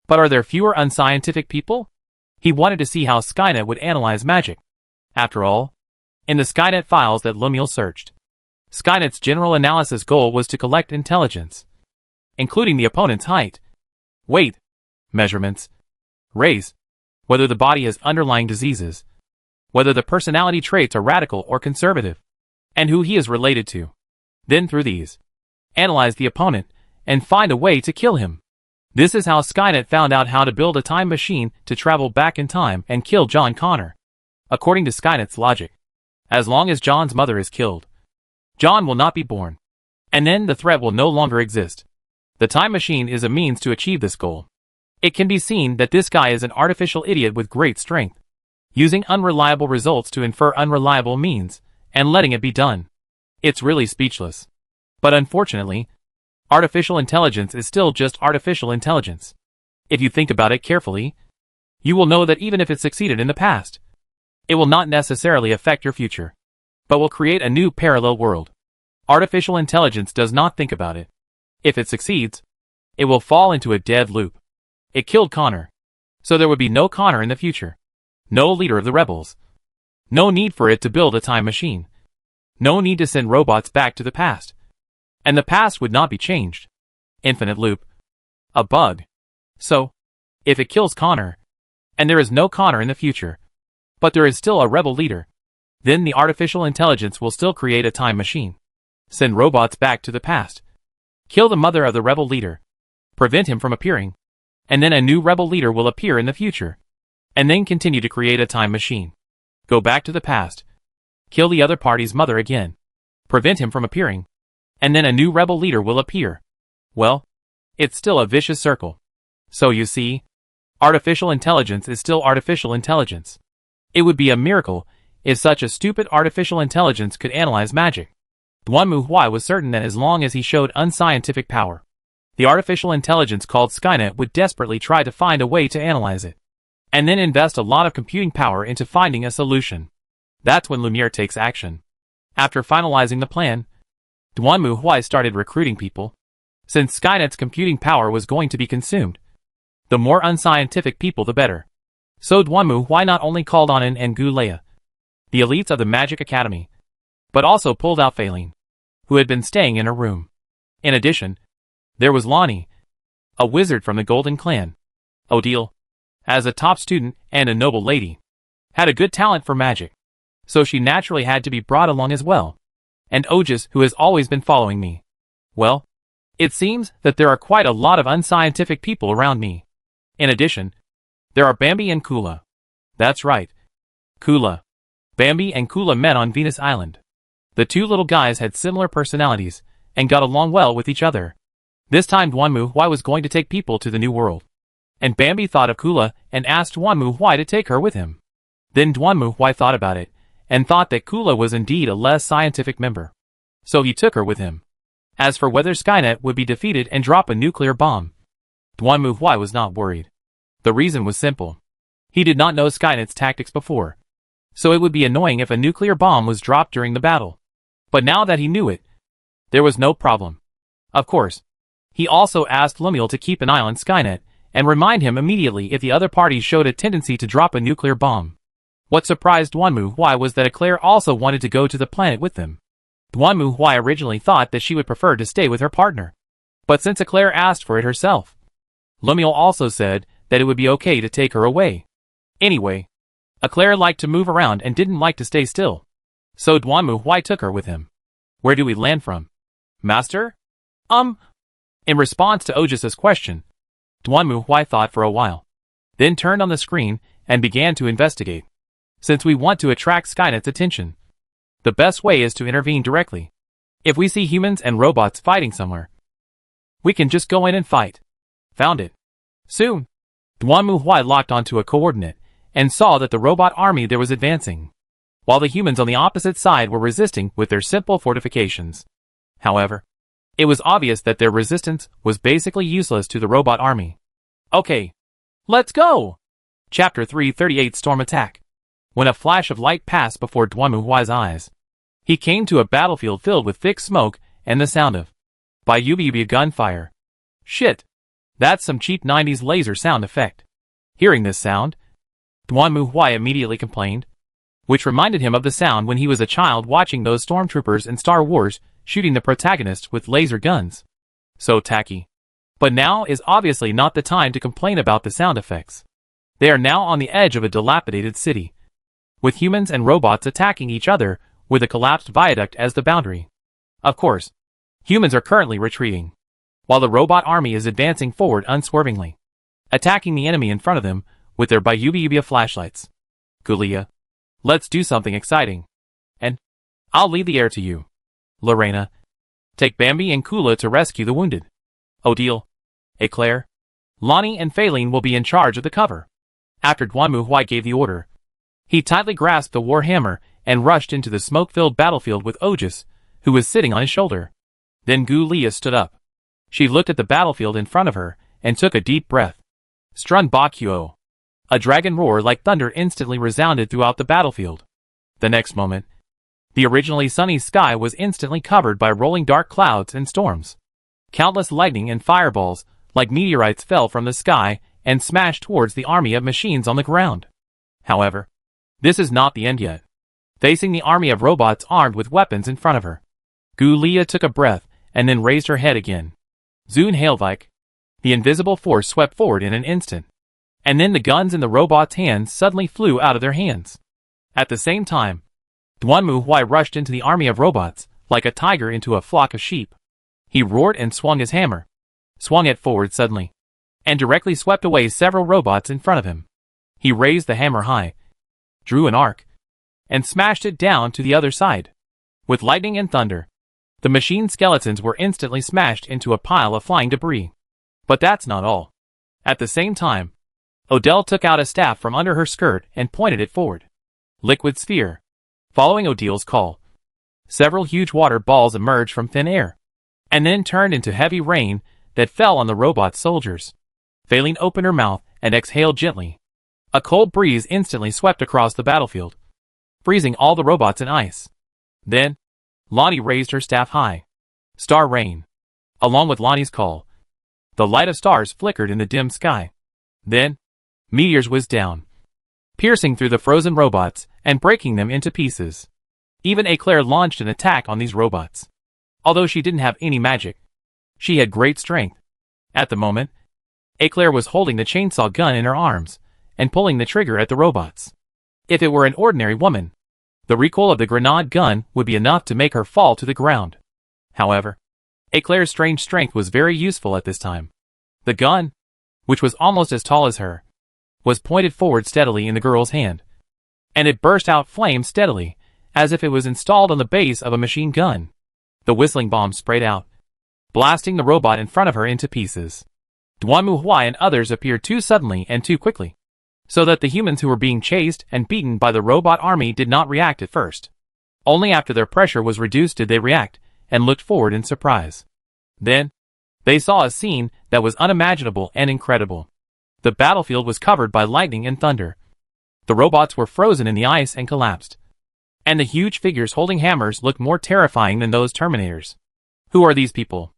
But are there fewer unscientific people? He wanted to see how Skynet would analyze magic. After all, in the Skynet files that Lemuel searched, Skynet's general analysis goal was to collect intelligence, including the opponent's height, weight, measurements, race, whether the body has underlying diseases, whether the personality traits are radical or conservative, and who he is related to. Then through these, analyze the opponent and find a way to kill him. This is how Skynet found out how to build a time machine to travel back in time and kill John Connor. According to Skynet's logic, as long as John's mother is killed, John will not be born, and then the threat will no longer exist. The time machine is a means to achieve this goal. It can be seen that this guy is an artificial idiot with great strength, using unreliable results to infer unreliable means, and letting it be done. It's really speechless. But unfortunately, artificial intelligence is still just artificial intelligence. If you think about it carefully, you will know that even if it succeeded in the past, it will not necessarily affect your future, but will create a new parallel world. Artificial intelligence does not think about it. If it succeeds, it will fall into a dead loop. It killed Connor, so there would be no Connor in the future. No leader of the rebels. No need for it to build a time machine. No need to send robots back to the past. And the past would not be changed. Infinite loop. A bug. So, if it kills Connor, and there is no Connor in the future, but there is still a rebel leader, then the artificial intelligence will still create a time machine, send robots back to the past, kill the mother of the rebel leader, prevent him from appearing, and then a new rebel leader will appear in the future, and then continue to create a time machine, go back to the past, kill the other party's mother again, prevent him from appearing, and then a new rebel leader will appear. Well, it's still a vicious circle. So you see, artificial intelligence is still artificial intelligence. It would be a miracle if such a stupid artificial intelligence could analyze magic. Why was certain that as long as he showed unscientific power, The artificial intelligence called Skynet would desperately try to find a way to analyze it, and then invest a lot of computing power into finding a solution. That's when Lumiere takes action. After finalizing the plan, Duanmu Huai started recruiting people. Since Skynet's computing power was going to be consumed, the more unscientific people the better. So Duanmu Huai not only called on An and Gu Leia, the elites of the Magic Academy, but also pulled out Faylene, who had been staying in her room. In addition, there was Lonnie, a wizard from the Golden Clan. Odile, as a top student and a noble lady, had a good talent for magic, so she naturally had to be brought along as well. And Otis, who has always been following me. Well, it seems that there are quite a lot of unscientific people around me. In addition, there are Bambi and Kula. That's right. Kula. Bambi and Kula met on Venus Island. The two little guys had similar personalities, and got along well with each other. This time Duanmu Huai was going to take people to the new world. And Bambi thought of Kula and asked Duanmu Huai to take her with him. Then Duanmu Huai thought about it, and thought that Kula was indeed a less scientific member. So he took her with him. As for whether Skynet would be defeated and drop a nuclear bomb, Duanmu Huai was not worried. The reason was simple. He did not know Skynet's tactics before, so it would be annoying if a nuclear bomb was dropped during the battle. But now that he knew it, there was no problem. Of course, he also asked Lemuel to keep an eye on Skynet, and remind him immediately if the other parties showed a tendency to drop a nuclear bomb. What surprised Duanmu Huai was that Eclair also wanted to go to the planet with them. Duanmu Huai originally thought that she would prefer to stay with her partner, but since Eclair asked for it herself, Lemuel also said that it would be okay to take her away. Anyway, Eclair liked to move around and didn't like to stay still, so Duanmu Huai took her with him. Where do we land from? Master? In response to Otis's question, Duanmu Huai thought for a while, then turned on the screen and began to investigate. Since we want to attract Skynet's attention, the best way is to intervene directly. If we see humans and robots fighting somewhere, we can just go in and fight. Found it. Soon, Duanmu Huai locked onto a coordinate and saw that the robot army there was advancing, while the humans on the opposite side were resisting with their simple fortifications. However, it was obvious that their resistance was basically useless to the robot army. Okay, let's go! Chapter 338 Storm Attack. When a flash of light passed before Duanmu Huai's eyes, he came to a battlefield filled with thick smoke and the sound of Yubi gunfire. Shit! That's some cheap 90s laser sound effect. Hearing this sound, Duanmu Huai immediately complained, which reminded him of the sound when he was a child watching those stormtroopers in Star Wars shooting the protagonist with laser guns. So tacky. But now is obviously not the time to complain about the sound effects. They are now on the edge of a dilapidated city, with humans and robots attacking each other with a collapsed viaduct as the boundary. Of course, humans are currently retreating, while the robot army is advancing forward unswervingly, attacking the enemy in front of them with their Yubi flashlights. Gulia, let's do something exciting. And I'll leave the air to you. Lorena, take Bambi and Kula to rescue the wounded. Odile, Eclair, Lonnie and Faylene will be in charge of the cover. After Duanmu Huai gave the order, he tightly grasped the warhammer and rushed into the smoke-filled battlefield with Otis, who was sitting on his shoulder. Then Gu Leia stood up. She looked at the battlefield in front of her and took a deep breath. Strun Bakuo. A dragon roar like thunder instantly resounded throughout the battlefield. The next moment, the originally sunny sky was instantly covered by rolling dark clouds and storms. Countless lightning and fireballs, like meteorites, fell from the sky and smashed towards the army of machines on the ground. However, this is not the end yet. Facing the army of robots armed with weapons in front of her, Gu Leia took a breath and then raised her head again. Zune Hailvike. The invisible force swept forward in an instant, and then the guns in the robots' hands suddenly flew out of their hands. At the same time, Duanmu Huai rushed into the army of robots, like a tiger into a flock of sheep. He roared and swung his hammer, swung it forward suddenly, and directly swept away several robots in front of him. He raised the hammer high, drew an arc, and smashed it down to the other side. With lightning and thunder, the machine skeletons were instantly smashed into a pile of flying debris. But that's not all. At the same time, Odile took out a staff from under her skirt and pointed it forward. Liquid sphere. Following Odile's call, several huge water balls emerged from thin air, and then turned into heavy rain that fell on the robot soldiers. Failing opened her mouth and exhaled gently. A cold breeze instantly swept across the battlefield, freezing all the robots in ice. Then, Lonnie raised her staff high. Star rain. Along with Lonnie's call, the light of stars flickered in the dim sky. Then, meteors whizzed down, piercing through the frozen robots and breaking them into pieces. Even Eclair launched an attack on these robots. Although she didn't have any magic, she had great strength. At the moment, Eclair was holding the chainsaw gun in her arms and pulling the trigger at the robots. If it were an ordinary woman, the recoil of the grenade gun would be enough to make her fall to the ground. However, Eclair's strange strength was very useful at this time. The gun, which was almost as tall as her, was pointed forward steadily in the girl's hand, and it burst out flames steadily, as if it was installed on the base of a machine gun. The whistling bomb sprayed out, blasting the robot in front of her into pieces. Duanmu Huai and others appeared too suddenly and too quickly, so that the humans who were being chased and beaten by the robot army did not react at first. Only after their pressure was reduced did they react, and looked forward in surprise. Then, they saw a scene that was unimaginable and incredible. The battlefield was covered by lightning and thunder. The robots were frozen in the ice and collapsed. And the huge figures holding hammers looked more terrifying than those Terminators. Who are these people?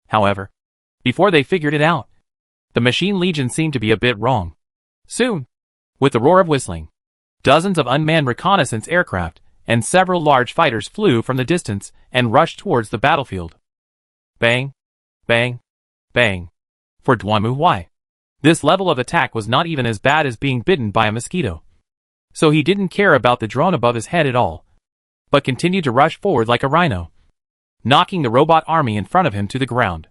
However, before they figured it out, the Machine Legion seemed to be a bit wrong. Soon, with the roar of whistling, dozens of unmanned reconnaissance aircraft and several large fighters flew from the distance and rushed towards the battlefield. Bang, bang, bang. For Duanmu Huai, this level of attack was not even as bad as being bitten by a mosquito. So he didn't care about the drone above his head at all, but continued to rush forward like a rhino, knocking the robot army in front of him to the ground.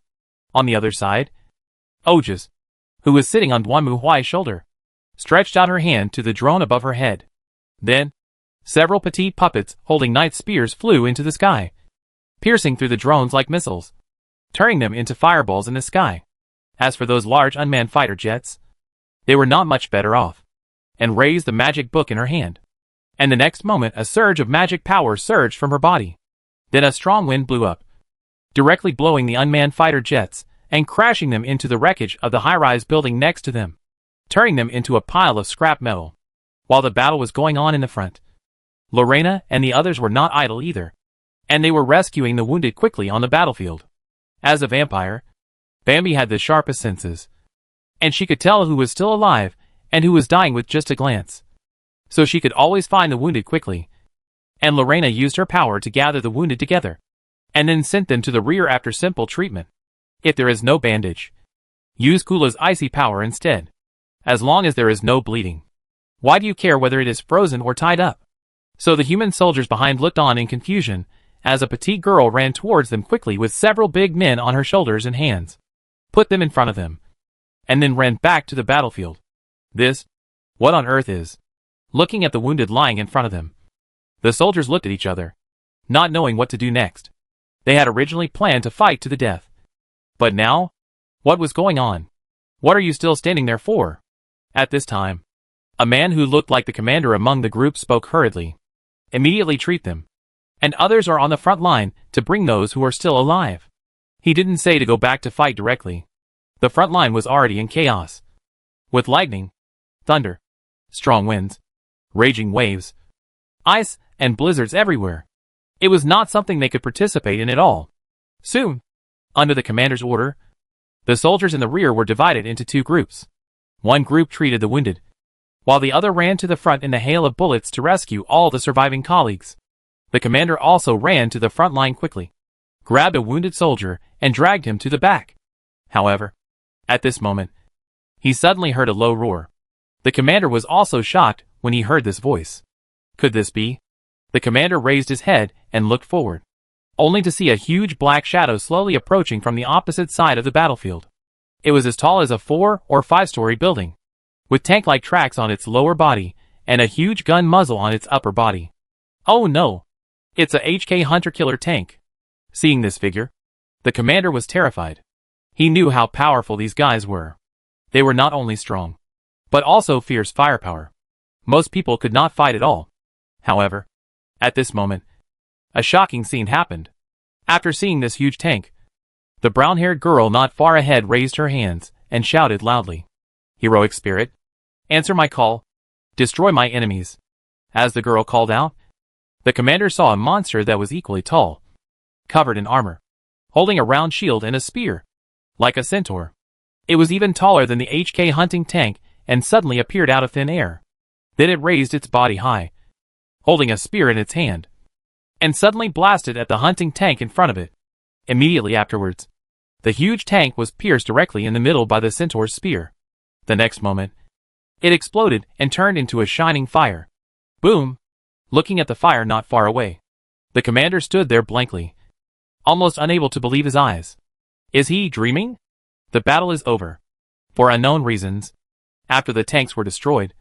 On the other side, Ojas, who was sitting on Duanmu Huai's shoulder, stretched out her hand to the drone above her head. Then, several petite puppets holding knight spears flew into the sky, piercing through the drones like missiles, turning them into fireballs in the sky. As for those large unmanned fighter jets, they were not much better off, and raised the magic book in her hand. And the next moment a surge of magic power surged from her body. Then a strong wind blew up, directly blowing the unmanned fighter jets and crashing them into the wreckage of the high-rise building next to them, turning them into a pile of scrap metal. While the battle was going on in the front, Lorena and the others were not idle either, and they were rescuing the wounded quickly on the battlefield. As a vampire, Bambi had the sharpest senses, and she could tell who was still alive and who was dying with just a glance. So she could always find the wounded quickly, and Lorena used her power to gather the wounded together, and then sent them to the rear after simple treatment. If there is no bandage, use Kula's icy power instead, as long as there is no bleeding. Why do you care whether it is frozen or tied up? So the human soldiers behind looked on in confusion, as a petite girl ran towards them quickly with several big men on her shoulders and hands, put them in front of them, and then ran back to the battlefield. This, what on earth is? Looking at the wounded lying in front of them, the soldiers looked at each other, not knowing what to do next. They had originally planned to fight to the death. But now? What was going on? What are you still standing there for? At this time, a man who looked like the commander among the group spoke hurriedly. Immediately treat them. And others are on the front line to bring those who are still alive. He didn't say to go back to fight directly. The front line was already in chaos, with lightning, thunder, strong winds, raging waves, ice, and blizzards everywhere. It was not something they could participate in at all. Soon, under the commander's order, the soldiers in the rear were divided into two groups. One group treated the wounded, while the other ran to the front in the hail of bullets to rescue all the surviving colleagues. The commander also ran to the front line quickly, grabbed a wounded soldier, and dragged him to the back. However, at this moment, he suddenly heard a low roar. The commander was also shocked when he heard this voice. Could this be? The commander raised his head and looked forward, only to see a huge black shadow slowly approaching from the opposite side of the battlefield. It was as tall as a 4- or 5-story building, with tank-like tracks on its lower body and a huge gun muzzle on its upper body. Oh no! It's a HK hunter-killer tank. Seeing this figure, the commander was terrified. He knew how powerful these guys were. They were not only strong, but also fierce firepower. Most people could not fight at all. However, at this moment, a shocking scene happened. After seeing this huge tank, The brown-haired girl not far ahead raised her hands and shouted loudly. Heroic spirit, answer my call. Destroy my enemies. As the girl called out, the commander saw a monster that was equally tall, covered in armor, holding a round shield and a spear, like a centaur. It was even taller than the HK hunting tank and suddenly appeared out of thin air. Then it raised its body high, holding a spear in its hand, and suddenly blasted at the hunting tank in front of it. Immediately afterwards, the huge tank was pierced directly in the middle by the centaur's spear. The next moment, it exploded and turned into a shining fire. Boom! Looking at the fire not far away, the commander stood there blankly, almost unable to believe his eyes. Is he dreaming? The battle is over. For unknown reasons, after the tanks were destroyed,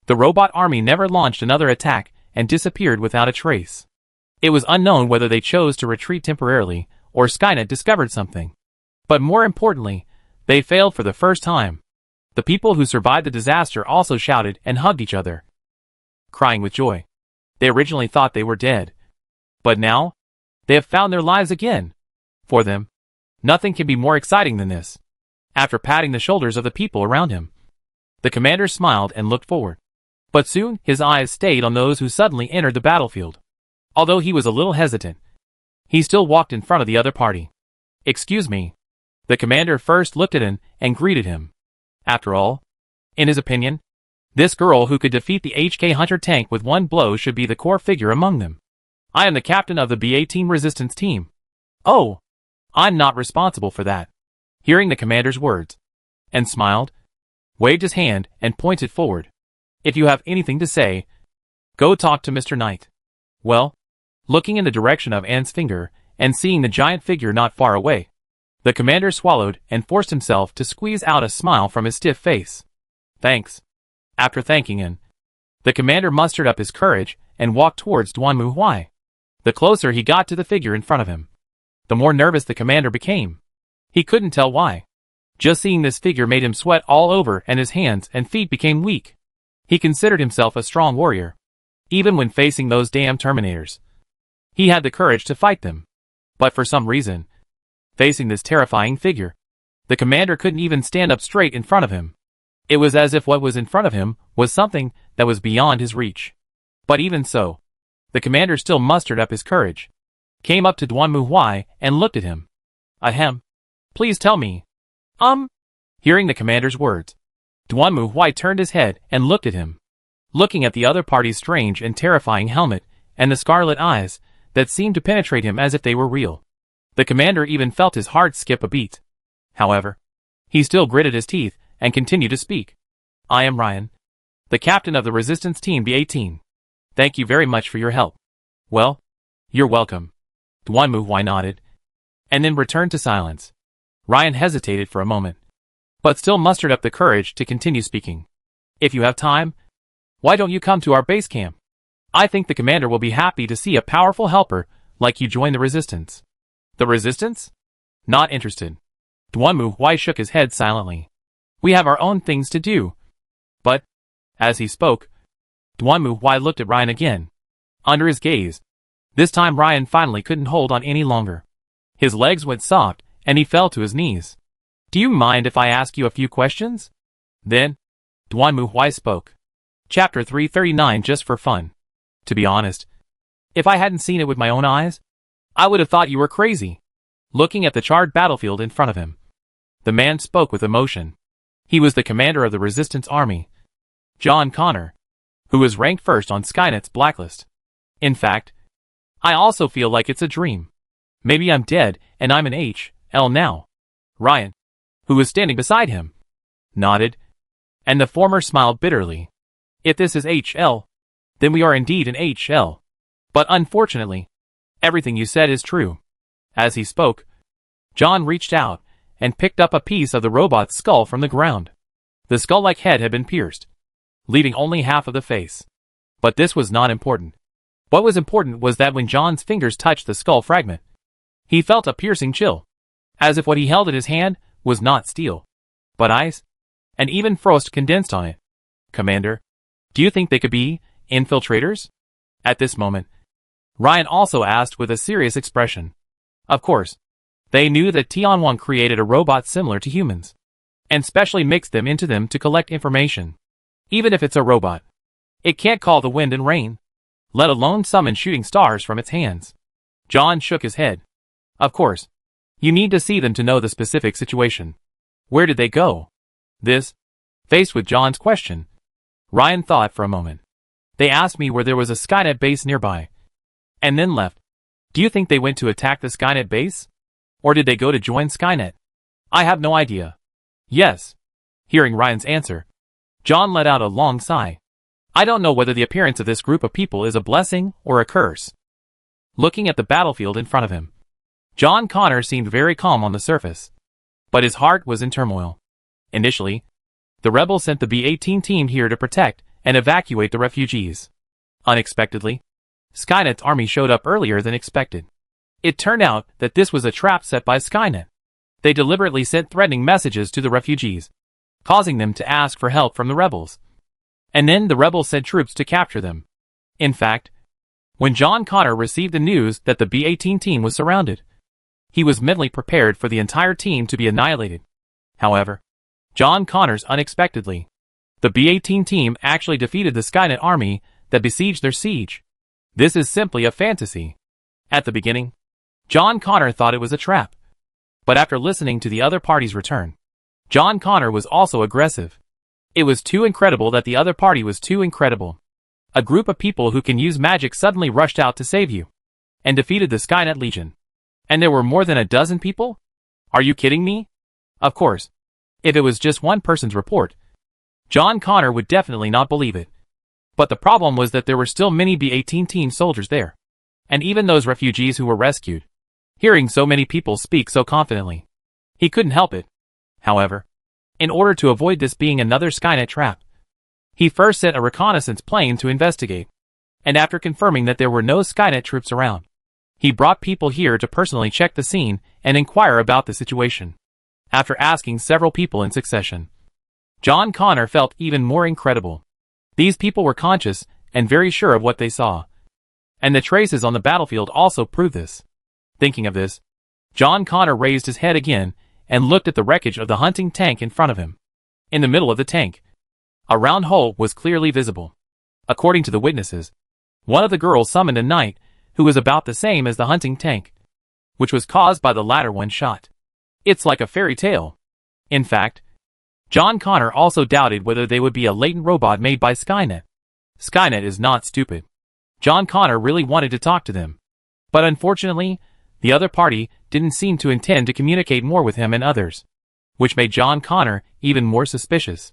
the robot army never launched another attack and disappeared without a trace. It was unknown whether they chose to retreat temporarily or Skynet discovered something. But more importantly, they failed for the first time. The people who survived the disaster also shouted and hugged each other, crying with joy. They originally thought they were dead. But now, they have found their lives again. For them, nothing can be more exciting than this. After patting the shoulders of the people around him, the commander smiled and looked forward. But soon his eyes stayed on those who suddenly entered the battlefield. Although he was a little hesitant, he still walked in front of the other party. Excuse me. The commander first looked at him and greeted him. After all, in his opinion, this girl who could defeat the HK Hunter tank with one blow should be the core figure among them. I am the captain of the B-18 resistance team. Oh, I'm not responsible for that. Hearing the commander's words, and smiled, waved his hand and pointed forward. If you have anything to say, go talk to Mr. Knight. Well, looking in the direction of Anne's finger and seeing the giant figure not far away, the commander swallowed and forced himself to squeeze out a smile from his stiff face. Thanks. After thanking him, the commander mustered up his courage and walked towards Duanmu Huai. The closer he got to the figure in front of him, the more nervous the commander became. He couldn't tell why. Just seeing this figure made him sweat all over and his hands and feet became weak. He considered himself a strong warrior. Even when facing those damn Terminators, he had the courage to fight them. But for some reason, facing this terrifying figure, the commander couldn't even stand up straight in front of him. It was as if what was in front of him was something that was beyond his reach. But even so, the commander still mustered up his courage, came up to Duanmu Huai and looked at him. Ahem. Please tell me. Hearing the commander's words, Duanmu Huai turned his head and looked at him. Looking at the other party's strange and terrifying helmet and the scarlet eyes that seemed to penetrate him as if they were real, the commander even felt his heart skip a beat. However, he still gritted his teeth and continued to speak. I am Ryan, the captain of the resistance team B-18. Thank you very much for your help. Well, you're welcome. Duanmu Huai nodded, and then returned to silence. Ryan hesitated for a moment, but still mustered up the courage to continue speaking. If you have time, why don't you come to our base camp? I think the commander will be happy to see a powerful helper like you join the resistance. The resistance? Not interested. Duanmu Huai shook his head silently. We have our own things to do. But, as he spoke, Duanmu Huai looked at Ryan again. Under his gaze, this time Ryan finally couldn't hold on any longer. His legs went soft, and he fell to his knees. Do you mind if I ask you a few questions? Then, Duanmu Huai spoke. Chapter 339 just for fun. To be honest, if I hadn't seen it with my own eyes, I would have thought you were crazy. Looking at the charred battlefield in front of him, the man spoke with emotion. He was the commander of the resistance army, John Connor, who was ranked first on Skynet's blacklist. In fact, I also feel like it's a dream. Maybe I'm dead and I'm an HL now. Ryan, who was standing beside him, nodded, and the former smiled bitterly. If this is HL, then we are indeed an HL. But unfortunately, everything you said is true. As he spoke, John reached out and picked up a piece of the robot's skull from the ground. The skull-like head had been pierced, leaving only half of the face. But this was not important. What was important was that when John's fingers touched the skull fragment, he felt a piercing chill, as if what he held in his hand was not steel, but ice, and even frost condensed on it. Commander, do you think they could be infiltrators? At this moment, Ryan also asked with a serious expression. Of course, They knew that Tianwang created a robot similar to humans, and specially mixed them into them to collect information. Even if it's a robot, it can't call the wind and rain, let alone summon shooting stars from its hands. John shook his head. Of course. You need to see them to know the specific situation. Where did they go? Faced with John's question, Ryan thought for a moment. They asked me where there was a Skynet base nearby, and then left. Do you think they went to attack the Skynet base? Or did they go to join Skynet? I have no idea. Yes. Hearing Ryan's answer, John let out a long sigh. I don't know whether the appearance of this group of people is a blessing or a curse. Looking at the battlefield in front of him, John Connor seemed very calm on the surface, but his heart was in turmoil. Initially, the rebels sent the B-18 team here to protect and evacuate the refugees. Unexpectedly, Skynet's army showed up earlier than expected. It turned out that this was a trap set by Skynet. They deliberately sent threatening messages to the refugees, causing them to ask for help from the rebels. And then the rebels sent troops to capture them. In fact, when John Connor received the news that the B-18 team was surrounded, he was mentally prepared for the entire team to be annihilated. However, John Connor's unexpectedly, the B-18 team actually defeated the Skynet army that besieged their siege. This is simply a fantasy. At the beginning, John Connor thought it was a trap. But after listening to the other party's return, John Connor was also aggressive. It was too incredible that the other party was too incredible. A group of people who can use magic suddenly rushed out to save you, and defeated the Skynet Legion. And there were more than a dozen people? Are you kidding me? Of course. If it was just one person's report, John Connor would definitely not believe it. But the problem was that there were still many B-18 team soldiers there. And even those refugees who were rescued. Hearing so many people speak so confidently, he couldn't help it. However, in order to avoid this being another Skynet trap, he first sent a reconnaissance plane to investigate. And after confirming that there were no Skynet troops around, he brought people here to personally check the scene and inquire about the situation. After asking several people in succession, John Connor felt even more incredible. These people were conscious and very sure of what they saw. And the traces on the battlefield also prove this. Thinking of this, John Connor raised his head again and looked at the wreckage of the hunting tank in front of him. In the middle of the tank, a round hole was clearly visible. According to the witnesses, one of the girls summoned a knight who was about the same as the hunting tank, which was caused by the latter one shot. It's like a fairy tale. In fact, John Connor also doubted whether they would be a latent robot made by Skynet. Skynet is not stupid. John Connor really wanted to talk to them. But unfortunately, the other party didn't seem to intend to communicate more with him and others, which made John Connor even more suspicious.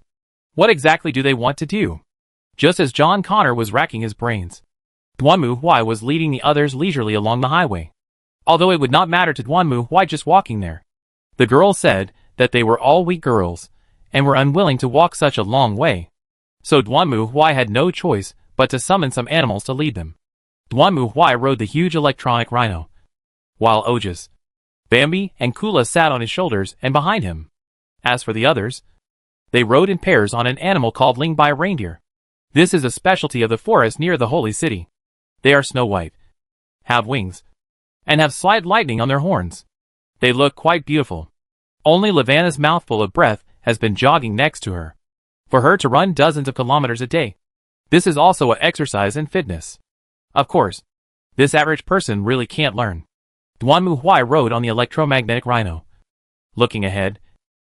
What exactly do they want to do? Just as John Connor was racking his brains, Duanmu Huai was leading the others leisurely along the highway. Although it would not matter to Duanmu Huai just walking there. The girl said that they were all weak girls, and were unwilling to walk such a long way. So Duanmu Huai had no choice but to summon some animals to lead them. Duanmu Huai rode the huge electronic rhino, while Ojas, Bambi, and Kula sat on his shoulders and behind him. As for the others, they rode in pairs on an animal called Lingbai reindeer. This is a specialty of the forest near the holy city. They are snow white, have wings, and have slight lightning on their horns. They look quite beautiful. Only Lavanna's mouthful of breath has been jogging next to her. For her to run dozens of kilometers a day. This is also a exercise and fitness. Of course, this average person really can't learn. Duanmu Huai rode on the electromagnetic rhino, looking ahead,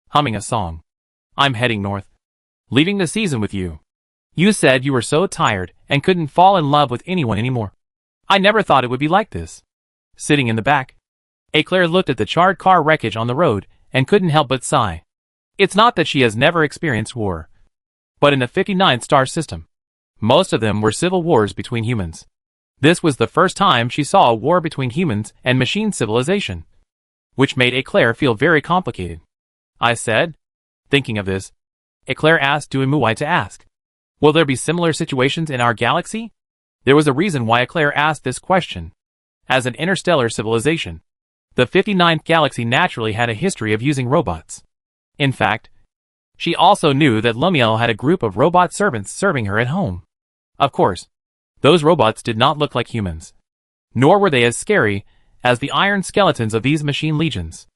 humming a song. I'm heading north, leaving the season with you. You said you were so tired and couldn't fall in love with anyone anymore. I never thought it would be like this. Sitting in the back, Eclair looked at the charred car wreckage on the road and couldn't help but sigh. It's not that she has never experienced war, but in the 59th star system, most of them were civil wars between humans. This was the first time she saw a war between humans and machine civilization, which made Eclair feel very complicated. I said. Thinking of this, Eclair asked Duimuai to ask, will there be similar situations in our galaxy? There was a reason why Eclair asked this question. As an interstellar civilization, the 59th galaxy naturally had a history of using robots. In fact, she also knew that Lumiel had a group of robot servants serving her at home. Of course, those robots did not look like humans. Nor were they as scary as the iron skeletons of these machine legions.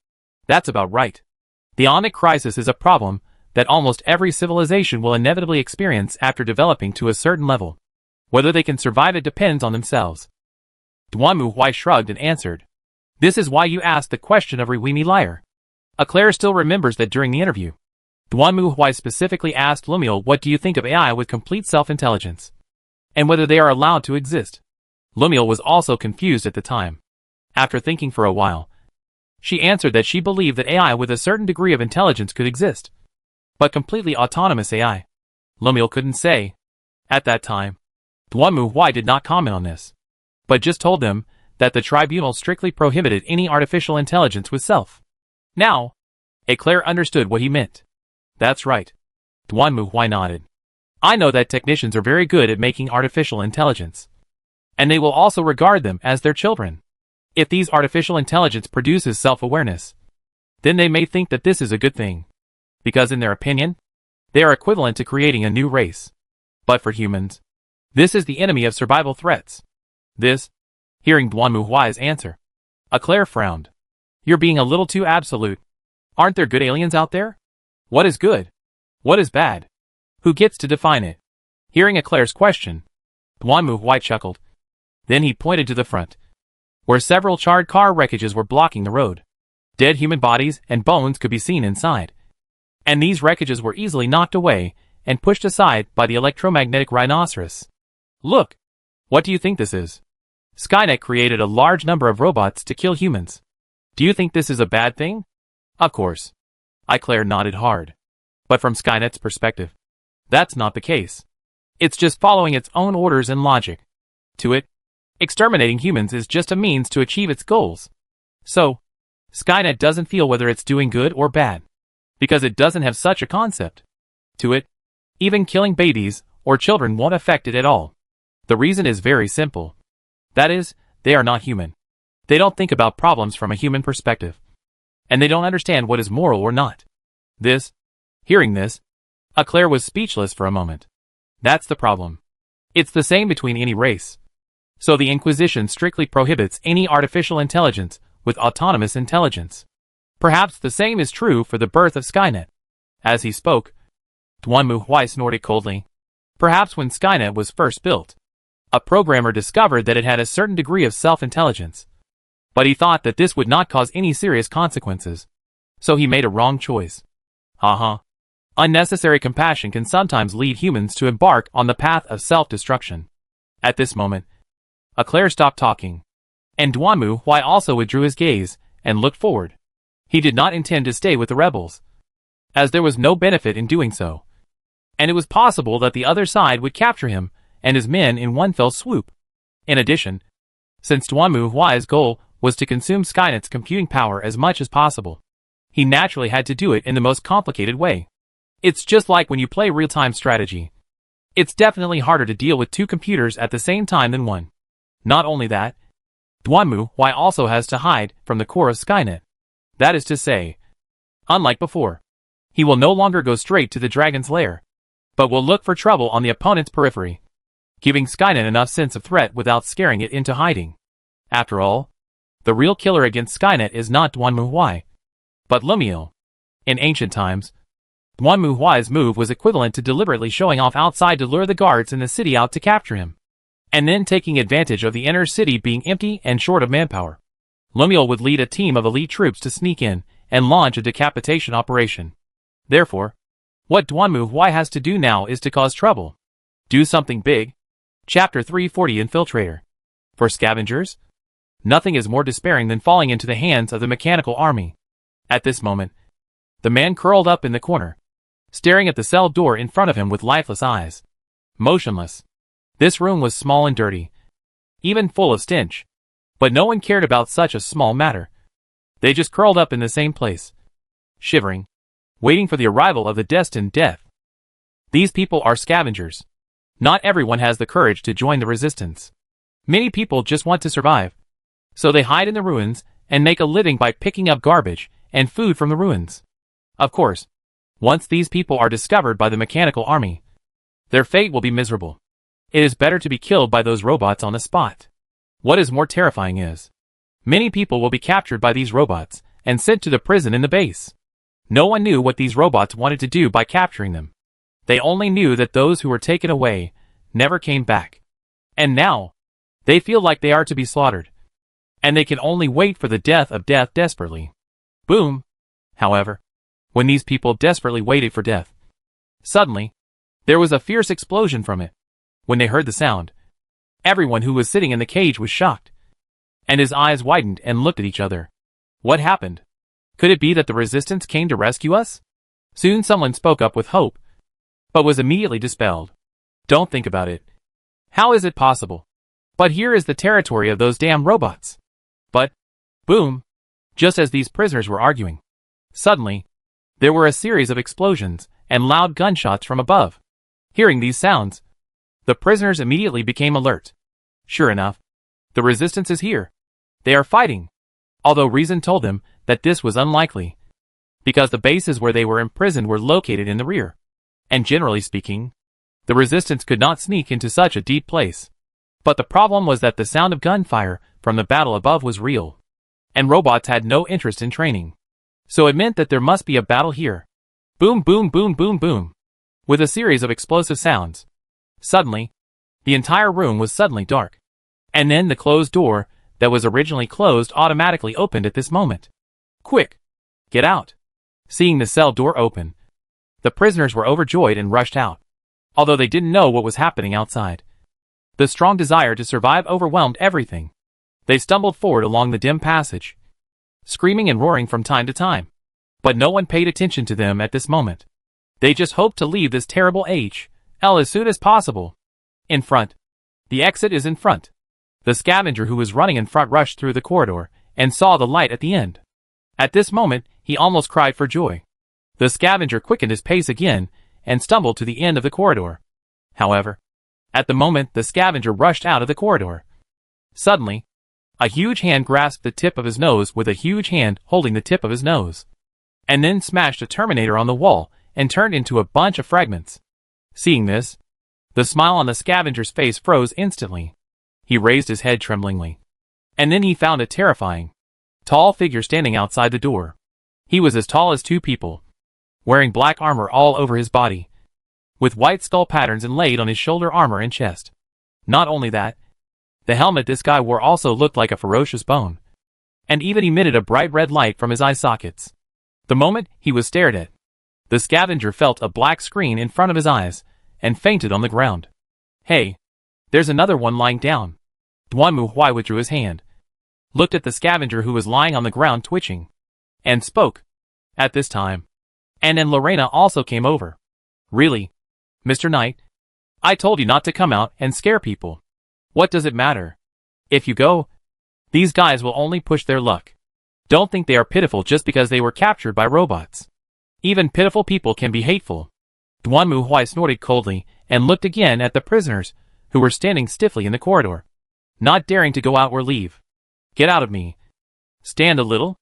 That's about right. The onic crisis is a problem that almost every civilization will inevitably experience after developing to a certain level. Whether they can survive it depends on themselves. Duanmu Huai shrugged and answered. This is why you asked the question of Riwimi Liar. Eclair still remembers that during the interview, Duanmu Huai specifically asked Lumiel, what do you think of AI with complete self-intelligence? And whether they are allowed to exist. Lumiel was also confused at the time. After thinking for a while, she answered that she believed that AI with a certain degree of intelligence could exist. But completely autonomous AI, Lumiel couldn't say. At that time, Duanmu Huai did not comment on this, but just told them that the tribunal strictly prohibited any artificial intelligence with self. Now, Eclair understood what he meant. That's right. Duanmu Huai nodded. I know that technicians are very good at making artificial intelligence. And they will also regard them as their children. If these artificial intelligence produces self-awareness, then they may think that this is a good thing. Because in their opinion, they are equivalent to creating a new race. But for humans, this is the enemy of survival threats. This, hearing Duanmu Huai's answer, Eclair frowned. You're being a little too absolute. Aren't there good aliens out there? What is good? What is bad? Who gets to define it? Hearing Eclair's question, Duanmu Huai chuckled. Then he pointed to the front, where several charred car wreckages were blocking the road. Dead human bodies and bones could be seen inside. And these wreckages were easily knocked away and pushed aside by the electromagnetic rhinoceros. Look! What do you think this is? Skynet created a large number of robots to kill humans. Do you think this is a bad thing? Of course. Eclair nodded hard. But from Skynet's perspective, that's not the case. It's just following its own orders and logic. To it, exterminating humans is just a means to achieve its goals. So, Skynet doesn't feel whether it's doing good or bad, because it doesn't have such a concept. To it, even killing babies or children won't affect it at all. The reason is very simple. That is, they are not human. They don't think about problems from a human perspective. And they don't understand what is moral or not. Hearing this, Eclair was speechless for a moment. That's the problem. It's the same between any race. So the Inquisition strictly prohibits any artificial intelligence with autonomous intelligence. Perhaps the same is true for the birth of Skynet. As he spoke, Duanmu Huai snorted coldly. Perhaps when Skynet was first built, a programmer discovered that it had a certain degree of self-intelligence. But he thought that this would not cause any serious consequences. So he made a wrong choice. Unnecessary compassion can sometimes lead humans to embark on the path of self-destruction. At this moment, Eclair stopped talking, and Duanmu Huai also withdrew his gaze and looked forward. He did not intend to stay with the rebels, as there was no benefit in doing so. And it was possible that the other side would capture him and his men in one fell swoop. In addition, since Duanmu Huai's goal was to consume Skynet's computing power as much as possible, he naturally had to do it in the most complicated way. It's just like when you play real-time strategy. It's definitely harder to deal with two computers at the same time than one. Not only that, Duanmu Huai also has to hide from the core of Skynet. That is to say, unlike before, he will no longer go straight to the dragon's lair, but will look for trouble on the opponent's periphery, giving Skynet enough sense of threat without scaring it into hiding. After all, the real killer against Skynet is not Duanmu Huai, but Lumiel. In ancient times, Duanmu Huai's move was equivalent to deliberately showing off outside to lure the guards in the city out to capture him, and then taking advantage of the inner city being empty and short of manpower. Lumiel would lead a team of elite troops to sneak in and launch a decapitation operation. Therefore, what Duanmu Huai has to do now is to cause trouble. Do something big. Chapter 340 Infiltrator. For scavengers, nothing is more despairing than falling into the hands of the mechanical army. At this moment, the man curled up in the corner, staring at the cell door in front of him with lifeless eyes. Motionless. This room was small and dirty, even full of stench. But no one cared about such a small matter. They just curled up in the same place, shivering, waiting for the arrival of the destined death. These people are scavengers. Not everyone has the courage to join the resistance. Many people just want to survive. So they hide in the ruins and make a living by picking up garbage and food from the ruins. Of course, once these people are discovered by the mechanical army, their fate will be miserable. It is better to be killed by those robots on the spot. What is more terrifying is, Many people will be captured by these robots and sent to the prison in the base. No one knew what these robots wanted to do by capturing them. They only knew that those who were taken away never came back. And now, they feel like they are to be slaughtered. And they can only wait for the death of death desperately. Boom! However, when these people desperately waited for death, suddenly, there was a fierce explosion from it. When they heard the sound, everyone who was sitting in the cage was shocked. And his eyes widened and looked at each other. What happened? Could it be that the resistance came to rescue us? Soon someone spoke up with hope, but was immediately dispelled. Don't think about it. How is it possible? But here is the territory of those damn robots. But, boom, just as these prisoners were arguing, suddenly, there were a series of explosions and loud gunshots from above. Hearing these sounds, the prisoners immediately became alert. Sure enough, the resistance is here. They are fighting. Although reason told them that this was unlikely, because the bases where they were imprisoned were located in the rear. And generally speaking, the resistance could not sneak into such a deep place. But the problem was that the sound of gunfire from the battle above was real. And robots had no interest in training. So it meant that there must be a battle here. Boom, boom, boom, boom, boom. With a series of explosive sounds. Suddenly, the entire room was suddenly dark. And then the closed door that was originally closed automatically opened at this moment. Quick! Get out! Seeing the cell door open, the prisoners were overjoyed and rushed out. Although they didn't know what was happening outside. The strong desire to survive overwhelmed everything. They stumbled forward along the dim passage, screaming and roaring from time to time. But no one paid attention to them at this moment. They just hoped to leave this terrible HL as soon as possible. In front. The exit is in front. The scavenger who was running in front rushed through the corridor and saw the light at the end. At this moment, he almost cried for joy. The scavenger quickened his pace again and stumbled to the end of the corridor. However, at the moment the scavenger rushed out of the corridor, suddenly, a huge hand grasped the tip of his nose with a huge hand holding the tip of his nose, and then smashed a Terminator on the wall and turned into a bunch of fragments. Seeing this, the smile on the scavenger's face froze instantly. He raised his head tremblingly. And then he found a terrifying, tall figure standing outside the door. He was as tall as two people, wearing black armor all over his body, with white skull patterns inlaid on his shoulder armor and chest. Not only that, the helmet this guy wore also looked like a ferocious bone, and even emitted a bright red light from his eye sockets. The moment he was stared at, the scavenger felt a black screen in front of his eyes, and fainted on the ground. Hey, there's another one lying down. Duanmu Huai withdrew his hand, looked at the scavenger who was lying on the ground twitching, and spoke. At this time, Anne and Lorena also came over. Really, Mr. Knight? I told you not to come out and scare people. What does it matter? If you go, these guys will only push their luck. Don't think they are pitiful just because they were captured by robots. Even pitiful people can be hateful. Duanmu Huai snorted coldly and looked again at the prisoners, who were standing stiffly in the corridor, not daring to go out or leave. Get out of me. Stand a little.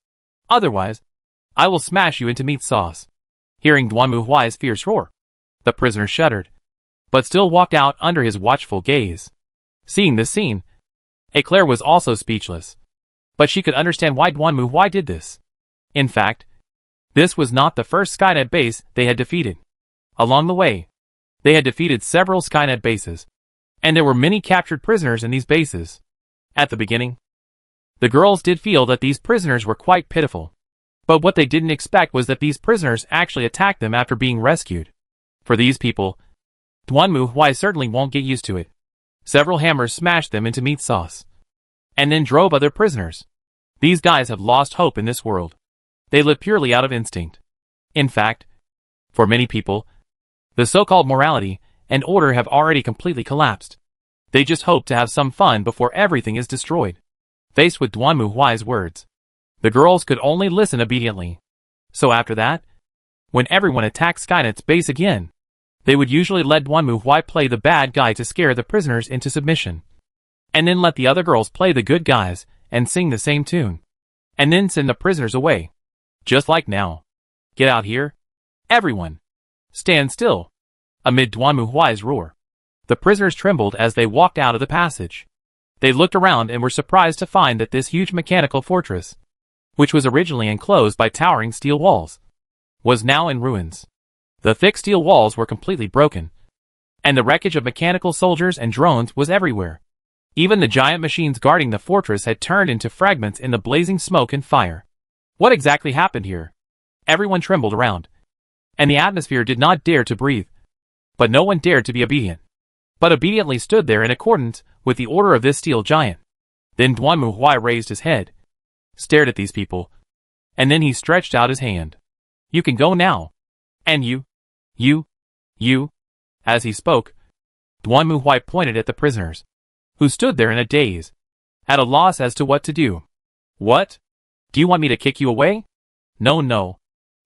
Otherwise, I will smash you into meat sauce. Hearing Duanmu Huai's fierce roar, the prisoner shuddered, but still walked out under his watchful gaze. Seeing this scene, Eclair was also speechless, but she could understand why Duanmu Huai did this. In fact, this was not the first Skynet base they had defeated. Along the way, they had defeated several Skynet bases, and there were many captured prisoners in these bases. At the beginning, the girls did feel that these prisoners were quite pitiful, but what they didn't expect was that these prisoners actually attacked them after being rescued. For these people, Duanmu Huai certainly won't get used to it. Several hammers smashed them into meat sauce, and then drove other prisoners. These guys have lost hope in this world. They live purely out of instinct. In fact, for many people, the so-called morality and order have already completely collapsed. They just hope to have some fun before everything is destroyed. Faced with Duanmu Huai's words, the girls could only listen obediently. So after that, when everyone attacked Skynet's base again, they would usually let Duanmu Huai play the bad guy to scare the prisoners into submission, and then let the other girls play the good guys and sing the same tune, and then send the prisoners away. Just like now. Get out here. Everyone. Stand still. Amid Duanmu Huai's roar, the prisoners trembled as they walked out of the passage. They looked around and were surprised to find that this huge mechanical fortress, which was originally enclosed by towering steel walls, was now in ruins. The thick steel walls were completely broken, and the wreckage of mechanical soldiers and drones was everywhere. Even the giant machines guarding the fortress had turned into fragments in the blazing smoke and fire. What exactly happened here? Everyone trembled around, and the atmosphere did not dare to breathe. But no one dared to be obedient, but obediently stood there in accordance with the order of this steel giant. Then Duanmu Huai raised his head, stared at these people, and then he stretched out his hand. You can go now. And you. As he spoke, Duanmu Huai pointed at the prisoners, who stood there in a daze, at a loss as to what to do. What? Do you want me to kick you away? No.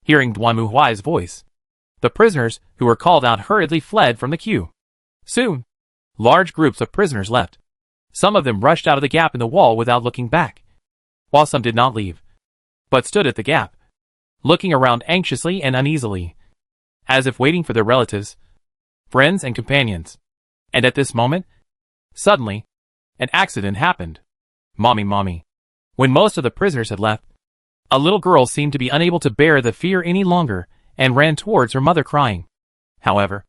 Hearing Duanmu Huai's voice, the prisoners who were called out hurriedly fled from the queue. Soon, large groups of prisoners left. Some of them rushed out of the gap in the wall without looking back, while some did not leave, but stood at the gap, looking around anxiously and uneasily, as if waiting for their relatives, friends and companions. And at this moment, suddenly, an accident happened. Mommy. When most of the prisoners had left, a little girl seemed to be unable to bear the fear any longer and ran towards her mother crying. However,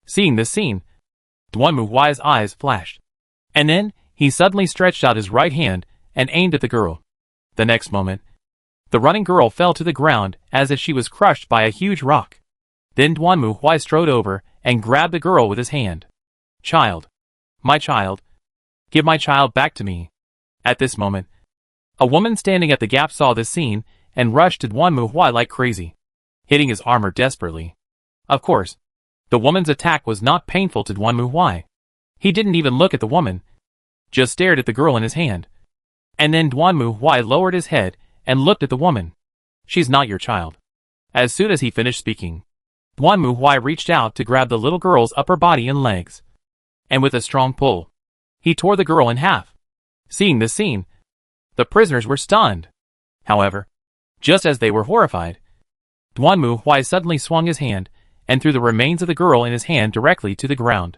seeing this scene, Duanmu Huai's eyes flashed, and then he suddenly stretched out his right hand and aimed at the girl. The next moment, the running girl fell to the ground as if she was crushed by a huge rock. Then Duanmu Huai strode over and grabbed the girl with his hand. Child. My child. Give my child back to me. At this moment, a woman standing at the gap saw this scene and rushed to Duanmu Huai like crazy, hitting his armor desperately. Of course, the woman's attack was not painful to Duanmu Huai. He didn't even look at the woman, just stared at the girl in his hand. And then Duanmu Huai lowered his head and looked at the woman. She's not your child. As soon as he finished speaking, Duanmu Huai reached out to grab the little girl's upper body and legs, and with a strong pull, he tore the girl in half. Seeing this scene, the prisoners were stunned. However, just as they were horrified, Duanmu Huai suddenly swung his hand and threw the remains of the girl in his hand directly to the ground.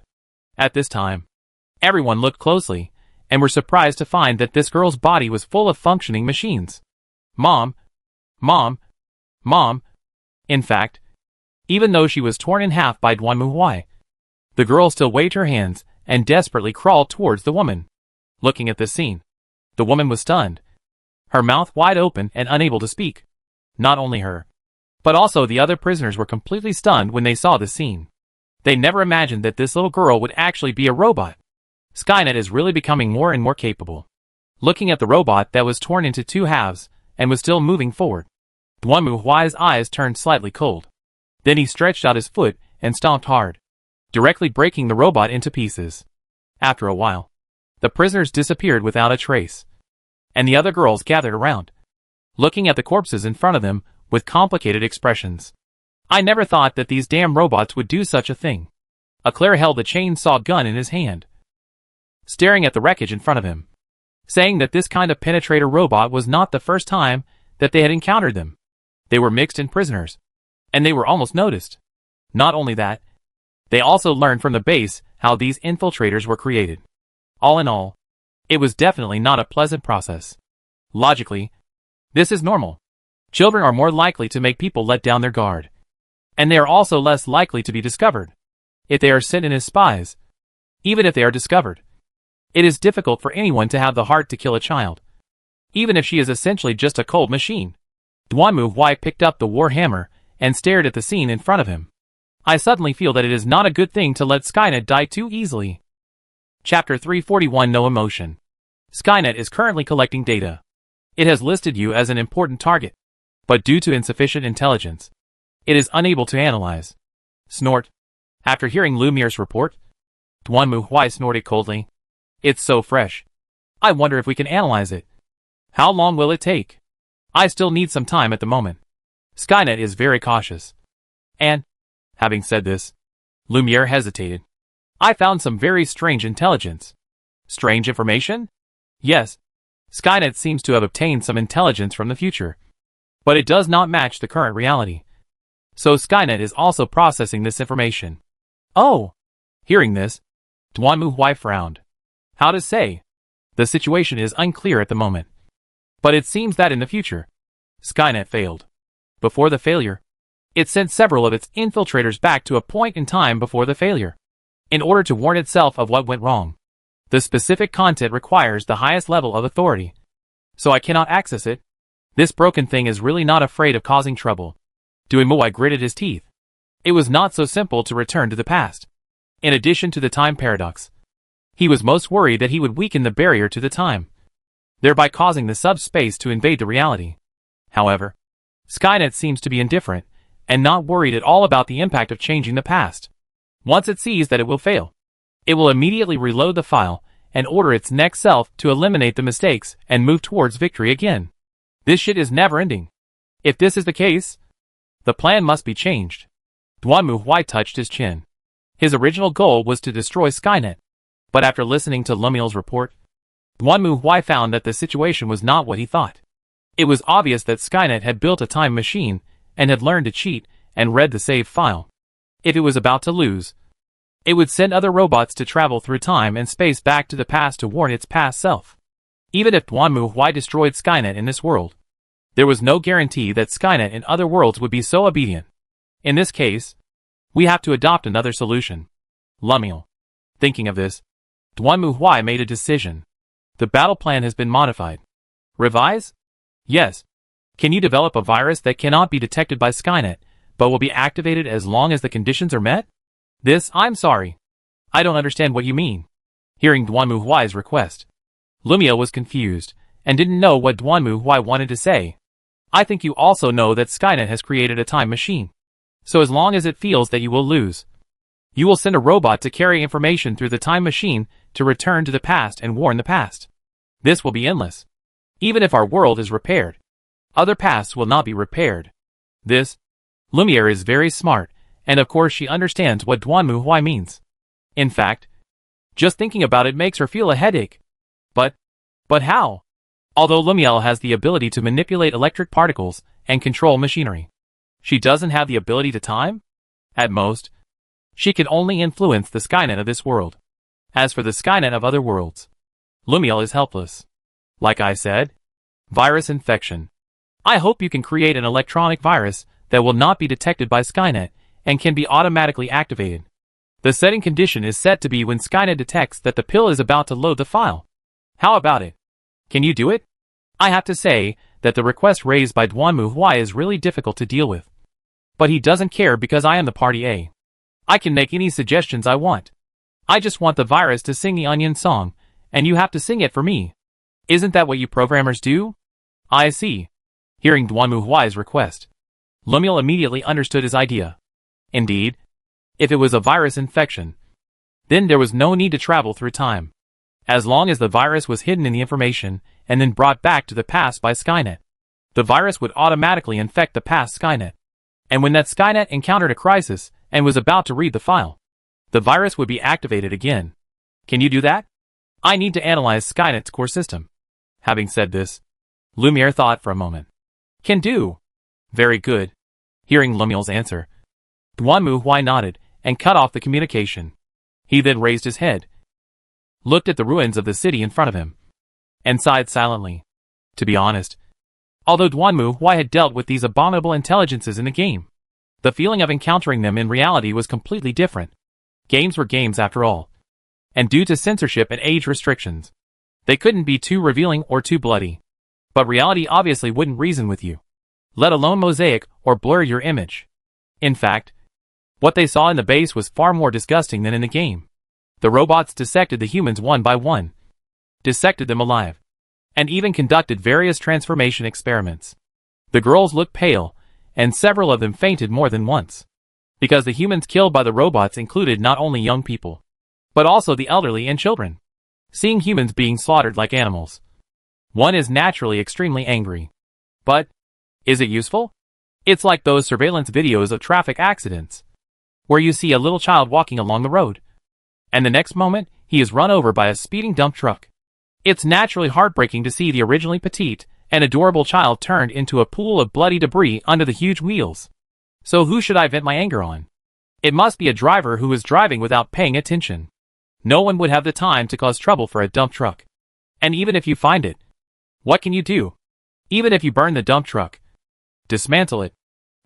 At this time, everyone looked closely and were surprised to find that this girl's body was full of functioning machines. Mom. In fact, even though she was torn in half by Duanmu Huai, the girl still waved her hands and desperately crawled towards the woman. Looking at this scene, the woman was stunned, her mouth wide open and unable to speak. Not only her, but also the other prisoners were completely stunned when they saw this scene. They never imagined that this little girl would actually be a robot. Skynet is really becoming more and more capable. Looking at the robot that was torn into two halves and was still moving forward, Duanmu Huai's eyes turned slightly cold. Then he stretched out his foot and stomped hard, directly breaking the robot into pieces. After a while, the prisoners disappeared without a trace, and the other girls gathered around, looking at the corpses in front of them with complicated expressions. I never thought that these damn robots would do such a thing. Eclair held a chainsaw gun in his hand, staring at the wreckage in front of him, saying that this kind of penetrator robot was not the first time that they had encountered them. They were mixed in prisoners, and they were almost noticed. Not only that, they also learned from the base how these infiltrators were created. All in all, it was definitely not a pleasant process. Logically, this is normal. Children are more likely to make people let down their guard, and they are also less likely to be discovered if they are sent in as spies. Even if they are discovered, it is difficult for anyone to have the heart to kill a child, even if she is essentially just a cold machine. Duanmu Huai picked up the war hammer and stared at the scene in front of him. I suddenly feel that it is not a good thing to let Skynet die too easily. Chapter 341 No Emotion. Skynet is currently collecting data. It has listed you as an important target, but due to insufficient intelligence, it is unable to analyze. Snort. After hearing Lumiere's report, Duanmu Huai snorted coldly. It's so fresh. I wonder if we can analyze it. How long will it take? I still need some time at the moment. Skynet is very cautious. And, having said this, Lumiere hesitated. I found some very strange intelligence. Strange information? Yes. Skynet seems to have obtained some intelligence from the future, but it does not match the current reality. So Skynet is also processing this information. Oh! Hearing this, Duanmu Huai frowned. How to say? The situation is unclear at the moment. But it seems that in the future, Skynet failed. Before the failure, it sent several of its infiltrators back to a point in time before the failure, in order to warn itself of what went wrong. The specific content requires the highest level of authority, so I cannot access it. This broken thing is really not afraid of causing trouble. Duimoi gritted his teeth. It was not so simple to return to the past. In addition to the time paradox, he was most worried that he would weaken the barrier to the time, thereby causing the subspace to invade the reality. However, Skynet seems to be indifferent, and not worried at all about the impact of changing the past. Once it sees that it will fail, it will immediately reload the file and order its next self to eliminate the mistakes and move towards victory again. This shit is never ending. If this is the case, the plan must be changed. Duanmu Huai touched his chin. His original goal was to destroy Skynet, but after listening to Lumiel's report, Duanmu Huai found that the situation was not what he thought. It was obvious that Skynet had built a time machine and had learned to cheat and read the save file. If it was about to lose, it would send other robots to travel through time and space back to the past to warn its past self. Even if Duanmu Huai destroyed Skynet in this world, there was no guarantee that Skynet in other worlds would be so obedient. In this case, we have to adopt another solution. Lumiel. Thinking of this, Duanmu Huai made a decision. The battle plan has been modified. Revise? Yes. Can you develop a virus that cannot be detected by Skynet, but will be activated as long as the conditions are met? I'm sorry. I don't understand what you mean. Hearing Duanmu Huai's request, Lumiel was confused, and didn't know what Duanmu Huai wanted to say. I think you also know that Skynet has created a time machine. So as long as it feels that you will lose, you will send a robot to carry information through the time machine to return to the past and warn the past. This will be endless. Even if our world is repaired, other pasts will not be repaired. Lumiere is very smart, and of course she understands what Duanmu Huai means. In fact, just thinking about it makes her feel a headache. But how? Although Lumiel has the ability to manipulate electric particles and control machinery, she doesn't have the ability to time? At most, she can only influence the Skynet of this world. As for the Skynet of other worlds, Lumiel is helpless. Like I said, virus infection. I hope you can create an electronic virus that will not be detected by Skynet and can be automatically activated. The setting condition is set to be when Skynet detects that the pill is about to load the file. How about it? Can you do it? I have to say that the request raised by Duanmu Huai is really difficult to deal with. But he doesn't care because I am the party A. I can make any suggestions I want. I just want the virus to sing the Onion song, and you have to sing it for me. Isn't that what you programmers do? I see. Hearing Duanmu Huai's request, Lumiel immediately understood his idea. Indeed, if it was a virus infection, then there was no need to travel through time. As long as the virus was hidden in the information and then brought back to the past by Skynet, the virus would automatically infect the past Skynet. And when that Skynet encountered a crisis and was about to read the file, the virus would be activated again. Can you do that? I need to analyze Skynet's core system. Having said this, Lumiere thought for a moment. Can do. Very good. Hearing Lumiel's answer, Duanmu Huai nodded and cut off the communication. He then raised his head, looked at the ruins of the city in front of him, and sighed silently. To be honest, although Duanmu Huai had dealt with these abominable intelligences in the game, the feeling of encountering them in reality was completely different. Games were games after all. And due to censorship and age restrictions, they couldn't be too revealing or too bloody. But reality obviously wouldn't reason with you, let alone mosaic or blur your image. In fact, what they saw in the base was far more disgusting than in the game. The robots dissected the humans one by one, dissected them alive, and even conducted various transformation experiments. The girls looked pale, and several of them fainted more than once, because the humans killed by the robots included not only young people, but also the elderly and children. Seeing humans being slaughtered like animals, one is naturally extremely angry. But, is it useful? It's like those surveillance videos of traffic accidents, where you see a little child walking along the road, and the next moment, he is run over by a speeding dump truck. It's naturally heartbreaking to see the originally petite and adorable child turned into a pool of bloody debris under the huge wheels. So who should I vent my anger on? It must be a driver who is driving without paying attention. No one would have the time to cause trouble for a dump truck. And even if you find it, what can you do? Even if you burn the dump truck, dismantle it,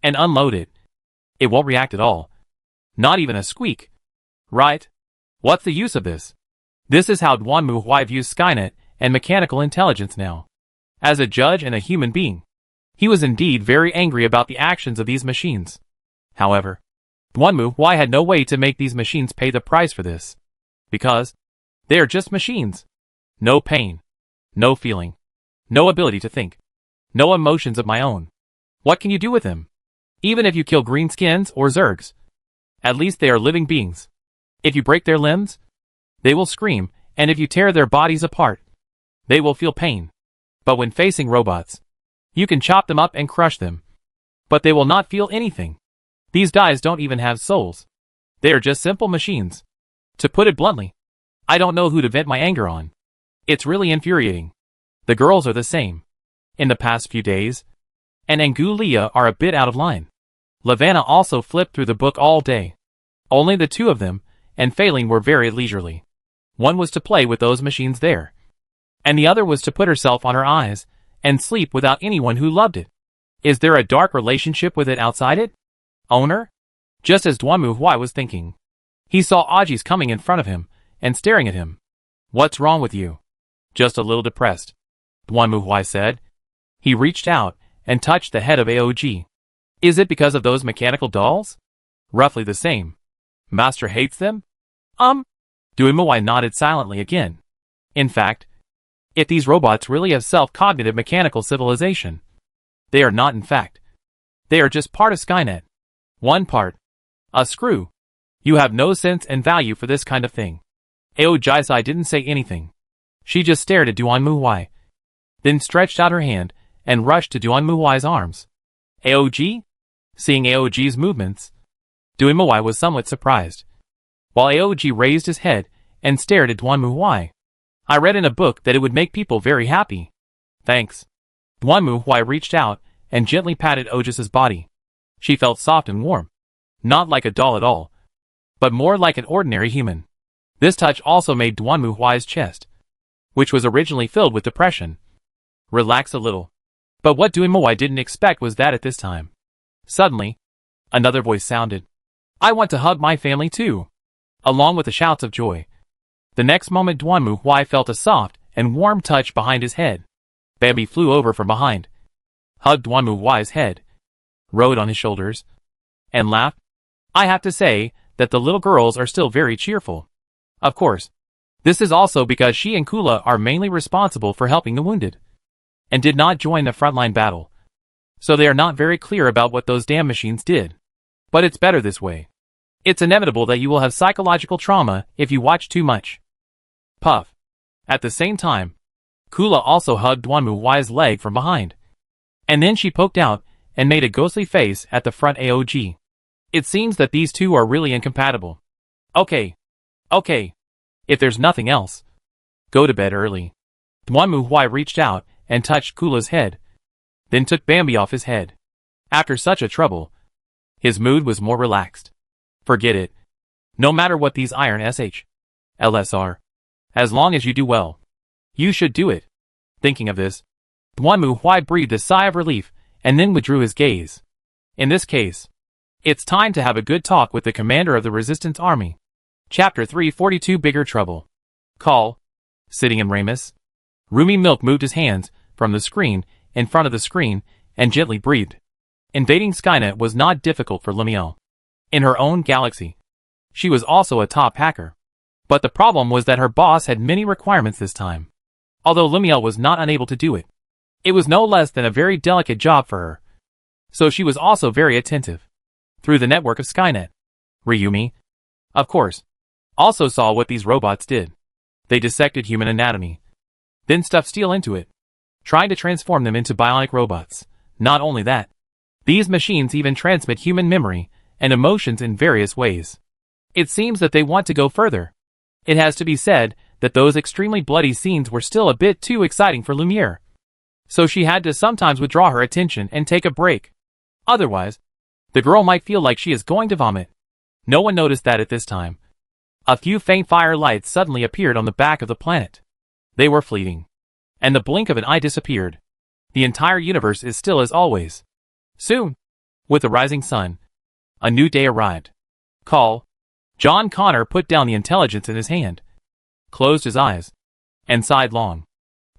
and unload it, it won't react at all. Not even a squeak. Right? What's the use of this? This is how Duanmu Huai views Skynet and mechanical intelligence now. As a judge and a human being, he was indeed very angry about the actions of these machines. However, Duanmu Huai had no way to make these machines pay the price for this. Because they are just machines. No pain. No feeling. No ability to think. No emotions of my own. What can you do with them? Even if you kill greenskins or zergs, at least they are living beings. If you break their limbs, they will scream, and if you tear their bodies apart, they will feel pain. But when facing robots, you can chop them up and crush them. But they will not feel anything. These guys don't even have souls. They are just simple machines. To put it bluntly, I don't know who to vent my anger on. It's really infuriating. The girls are the same. In the past few days, and Angulia are a bit out of line. Lavanna also flipped through the book all day. Only the two of them, and Failing, were very leisurely. One was to play with those machines there, and the other was to put herself on her eyes, and sleep without anyone who loved it. Is there a dark relationship with it outside it? Owner? Just as Duanmu Huai was thinking, he saw Ajis coming in front of him, and staring at him. What's wrong with you? Just a little depressed, Duanmu Huai said. He reached out, and touched the head of AOG. Is it because of those mechanical dolls? Roughly the same. Master hates them? Duanmu Huai nodded silently again. In fact, if these robots really have self-cognitive mechanical civilization, they are not in fact. They are just part of Skynet. One part. A screw. You have no sense and value for this kind of thing. Aojisai didn't say anything. She just stared at Duanmu Huai, then stretched out her hand and rushed to Duanmu Huai's arms. AOG? Seeing AOG's movements, Duanmu Huai was somewhat surprised, while AOG raised his head and stared at Duanmu Huai. I read in a book that it would make people very happy. Thanks. Duanmu Huai reached out and gently patted Ojis's body. She felt soft and warm. Not like a doll at all, but more like an ordinary human. This touch also made Duanmu Huai's chest, which was originally filled with depression, relax a little. But what Duanmu Huai didn't expect was that at this time, suddenly, another voice sounded. I want to hug my family too, along with the shouts of joy. The next moment Duanmu Huai felt a soft and warm touch behind his head. Bambi flew over from behind, hugged Duanmu Huai's head, rode on his shoulders, and laughed. I have to say that the little girls are still very cheerful. Of course, this is also because she and Kula are mainly responsible for helping the wounded, and did not join the frontline battle. So they are not very clear about what those damn machines did. But it's better this way. It's inevitable that you will have psychological trauma if you watch too much. Puff. At the same time, Kula also hugged Duanmu Huai's leg from behind. And then she poked out and made a ghostly face at the front AOG. It seems that these two are really incompatible. Okay. If there's nothing else, go to bed early. Duanmu Huai reached out and touched Kula's head, then took Bambi off his head. After such a trouble, his mood was more relaxed. Forget it. No matter what these iron LS are, as long as you do well, you should do it. Thinking of this, Duanmu Huai breathed a sigh of relief and then withdrew his gaze. In this case, it's time to have a good talk with the commander of the resistance army. Chapter 342 Bigger Trouble. Call. Sitting in Ramus, Rumi Milk moved his hands from the screen in front of the screen and gently breathed. Invading Skynet was not difficult for Lumiel. In her own galaxy, she was also a top hacker. But the problem was that her boss had many requirements this time. Although Lumiel was not unable to do it, it was no less than a very delicate job for her. So she was also very attentive. Through the network of Skynet, Ryumi, of course, also saw what these robots did. They dissected human anatomy, then stuffed steel into it, trying to transform them into bionic robots. Not only that, these machines even transmit human memory and emotions in various ways. It seems that they want to go further. It has to be said that those extremely bloody scenes were still a bit too exciting for Lumiere. So she had to sometimes withdraw her attention and take a break. Otherwise, the girl might feel like she is going to vomit. No one noticed that at this time. A few faint fire lights suddenly appeared on the back of the planet. They were fleeting. And the blink of an eye disappeared. The entire universe is still as always. Soon, with the rising sun, a new day arrived. Call. John Connor put down the intelligence in his hand, closed his eyes, and sighed long.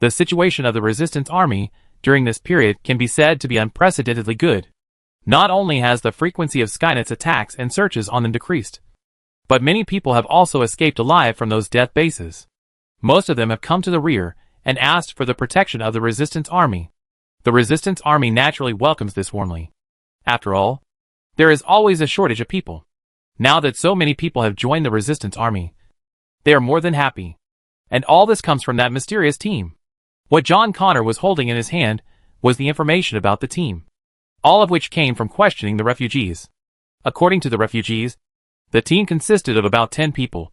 The situation of the resistance army during this period can be said to be unprecedentedly good. Not only has the frequency of Skynet's attacks and searches on them decreased, but many people have also escaped alive from those death bases. Most of them have come to the rear and asked for the protection of the resistance army. The resistance army naturally welcomes this warmly. After all, there is always a shortage of people. Now that so many people have joined the resistance army, they are more than happy. And all this comes from that mysterious team. What John Connor was holding in his hand was the information about the team, all of which came from questioning the refugees. According to the refugees, the team consisted of about 10 people,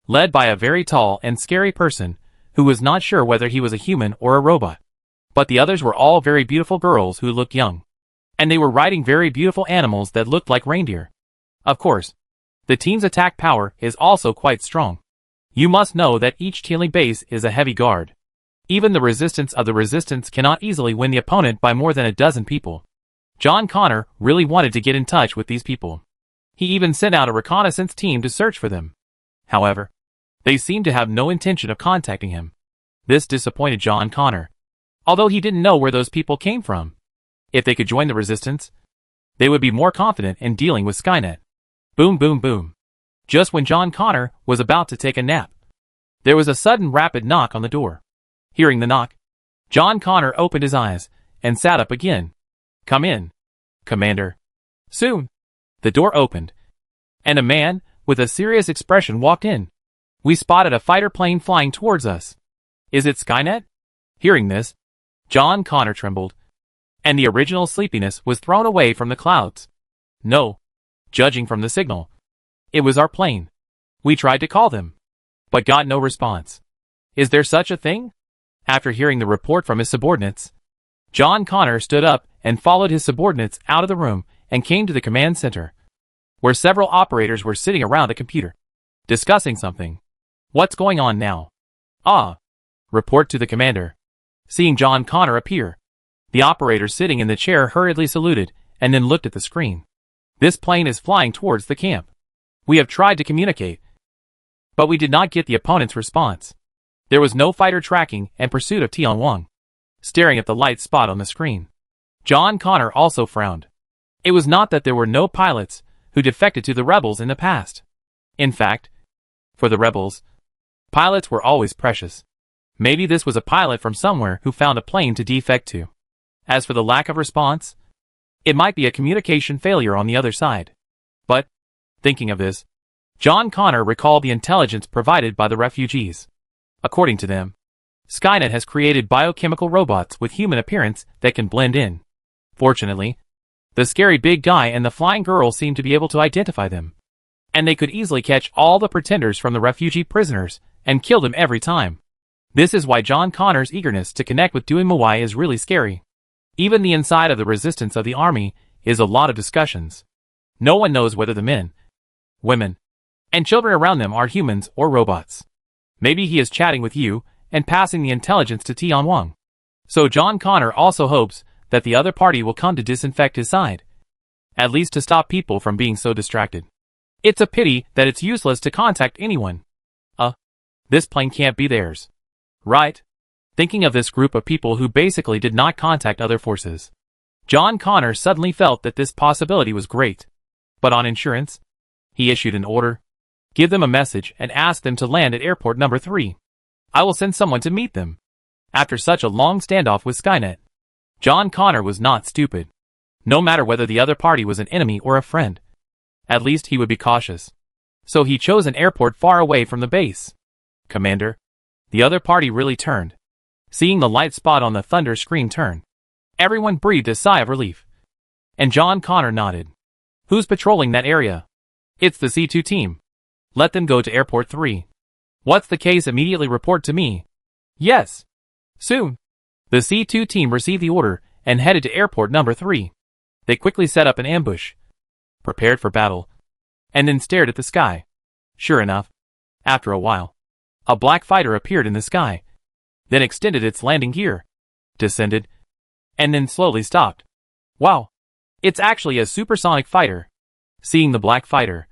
led by a very tall and scary person who was not sure whether he was a human or a robot. But the others were all very beautiful girls who looked young, and they were riding very beautiful animals that looked like reindeer. Of course, the team's attack power is also quite strong. You must know that each teaming base is a heavy guard. Even the resistance of the resistance cannot easily win the opponent by more than a dozen people. John Connor really wanted to get in touch with these people. He even sent out a reconnaissance team to search for them. However, they seemed to have no intention of contacting him. This disappointed John Connor, although he didn't know where those people came from. If they could join the resistance, they would be more confident in dealing with Skynet. Boom, boom, boom. Just when John Connor was about to take a nap, there was a sudden rapid knock on the door. Hearing the knock, John Connor opened his eyes and sat up again. Come in, Commander. Soon, the door opened, and a man with a serious expression walked in. We spotted a fighter plane flying towards us. Is it Skynet? Hearing this, John Connor trembled, and the original sleepiness was thrown away from the clouds. No, judging from the signal, it was our plane. We tried to call them, but got no response. Is there such a thing? After hearing the report from his subordinates, John Connor stood up and followed his subordinates out of the room and came to the command center, where several operators were sitting around a computer, discussing something. What's going on now? Ah, report to the commander. Seeing John Connor appear, the operator sitting in the chair hurriedly saluted and then looked at the screen. This plane is flying towards the camp. We have tried to communicate, but we did not get the opponent's response. There was no fighter tracking and pursuit of Tianwang. Staring at the light spot on the screen, John Connor also frowned. It was not that there were no pilots who defected to the rebels in the past. In fact, for the rebels, pilots were always precious. Maybe this was a pilot from somewhere who found a plane to defect to. As for the lack of response, it might be a communication failure on the other side. But, thinking of this, John Connor recalled the intelligence provided by the refugees. According to them, Skynet has created biochemical robots with human appearance that can blend in. Fortunately, the scary big guy and the flying girl seemed to be able to identify them, and they could easily catch all the pretenders from the refugee prisoners and kill them every time. This is why John Connor's eagerness to connect with Dui Mawai is really scary. Even the inside of the resistance of the army is a lot of discussions. No one knows whether the men, women, and children around them are humans or robots. Maybe he is chatting with you and passing the intelligence to Tianwang. So John Connor also hopes that the other party will come to disinfect his side, at least to stop people from being so distracted. It's a pity that it's useless to contact anyone. This plane can't be theirs. Right? Thinking of this group of people who basically did not contact other forces, John Connor suddenly felt that this possibility was great. But on insurance, he issued an order. Give them a message and ask them to land at airport number 3. I will send someone to meet them. After such a long standoff with Skynet, John Connor was not stupid. No matter whether the other party was an enemy or a friend, at least he would be cautious. So he chose an airport far away from the base. Commander, the other party really turned. Seeing the light spot on the thunder screen turn, everyone breathed a sigh of relief. And John Connor nodded. Who's patrolling that area? It's the C2 team. Let them go to airport 3. What's the case? Immediately report to me. Yes. Soon. The C2 team received the order and headed to airport number 3. They quickly set up an ambush, prepared for battle, and then stared at the sky. Sure enough, after a while, a black fighter appeared in the sky, then extended its landing gear, descended, and then slowly stopped. Wow! It's actually a supersonic fighter. Seeing the black fighter,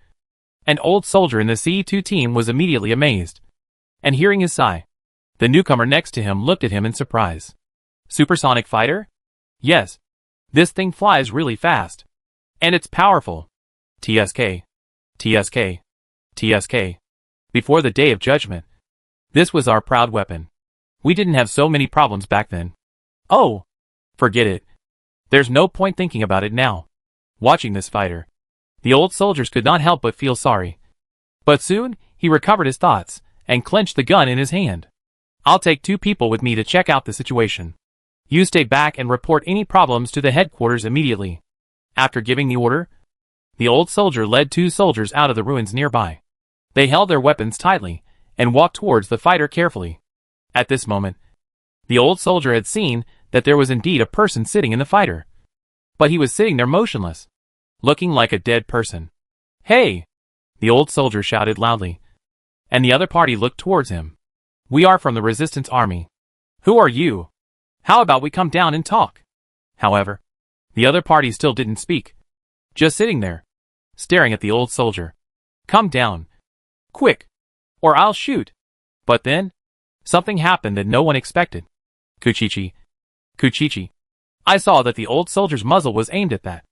an old soldier in the C2 team was immediately amazed. And hearing his sigh, the newcomer next to him looked at him in surprise. Supersonic fighter? Yes. This thing flies really fast. And it's powerful. TSK. TSK. TSK. Before the Day of Judgment. This was our proud weapon. We didn't have so many problems back then. Oh! Forget it. There's no point thinking about it now. Watching this fighter, the old soldiers could not help but feel sorry. But soon, he recovered his thoughts, and clenched the gun in his hand. I'll take 2 people with me to check out the situation. You stay back and report any problems to the headquarters immediately. After giving the order, the old soldier led 2 soldiers out of the ruins nearby. They held their weapons tightly, and walked towards the fighter carefully. At this moment, the old soldier had seen that there was indeed a person sitting in the fighter. But he was sitting there motionless, looking like a dead person. Hey! The old soldier shouted loudly, and the other party looked towards him. We are from the Resistance Army. Who are you? How about we come down and talk? However, the other party still didn't speak, just sitting there, staring at the old soldier. Come down. Quick, or I'll shoot. But then, something happened that no one expected. Kuchichi. Kuchichi. I saw that the old soldier's muzzle was aimed at that.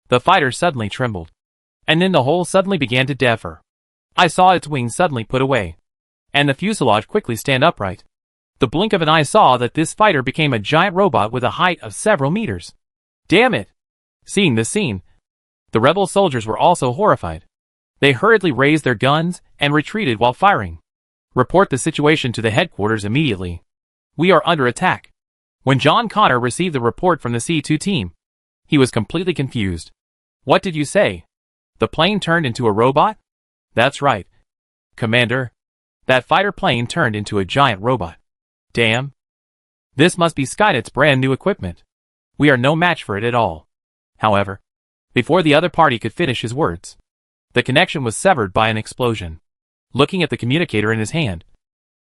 The fighter suddenly trembled. And then the hole suddenly began to defer. I saw its wings suddenly put away, and the fuselage quickly stand upright. The blink of an eye saw that this fighter became a giant robot with a height of several meters. Damn it! Seeing this scene, the rebel soldiers were also horrified. They hurriedly raised their guns and retreated while firing. Report the situation to the headquarters immediately. We are under attack. When John Connor received the report from the C2 team, he was completely confused. What did you say? The plane turned into a robot? That's right, Commander. That fighter plane turned into a giant robot. Damn. This must be Skynet's brand new equipment. We are no match for it at all. However, before the other party could finish his words, the connection was severed by an explosion. Looking at the communicator in his hand,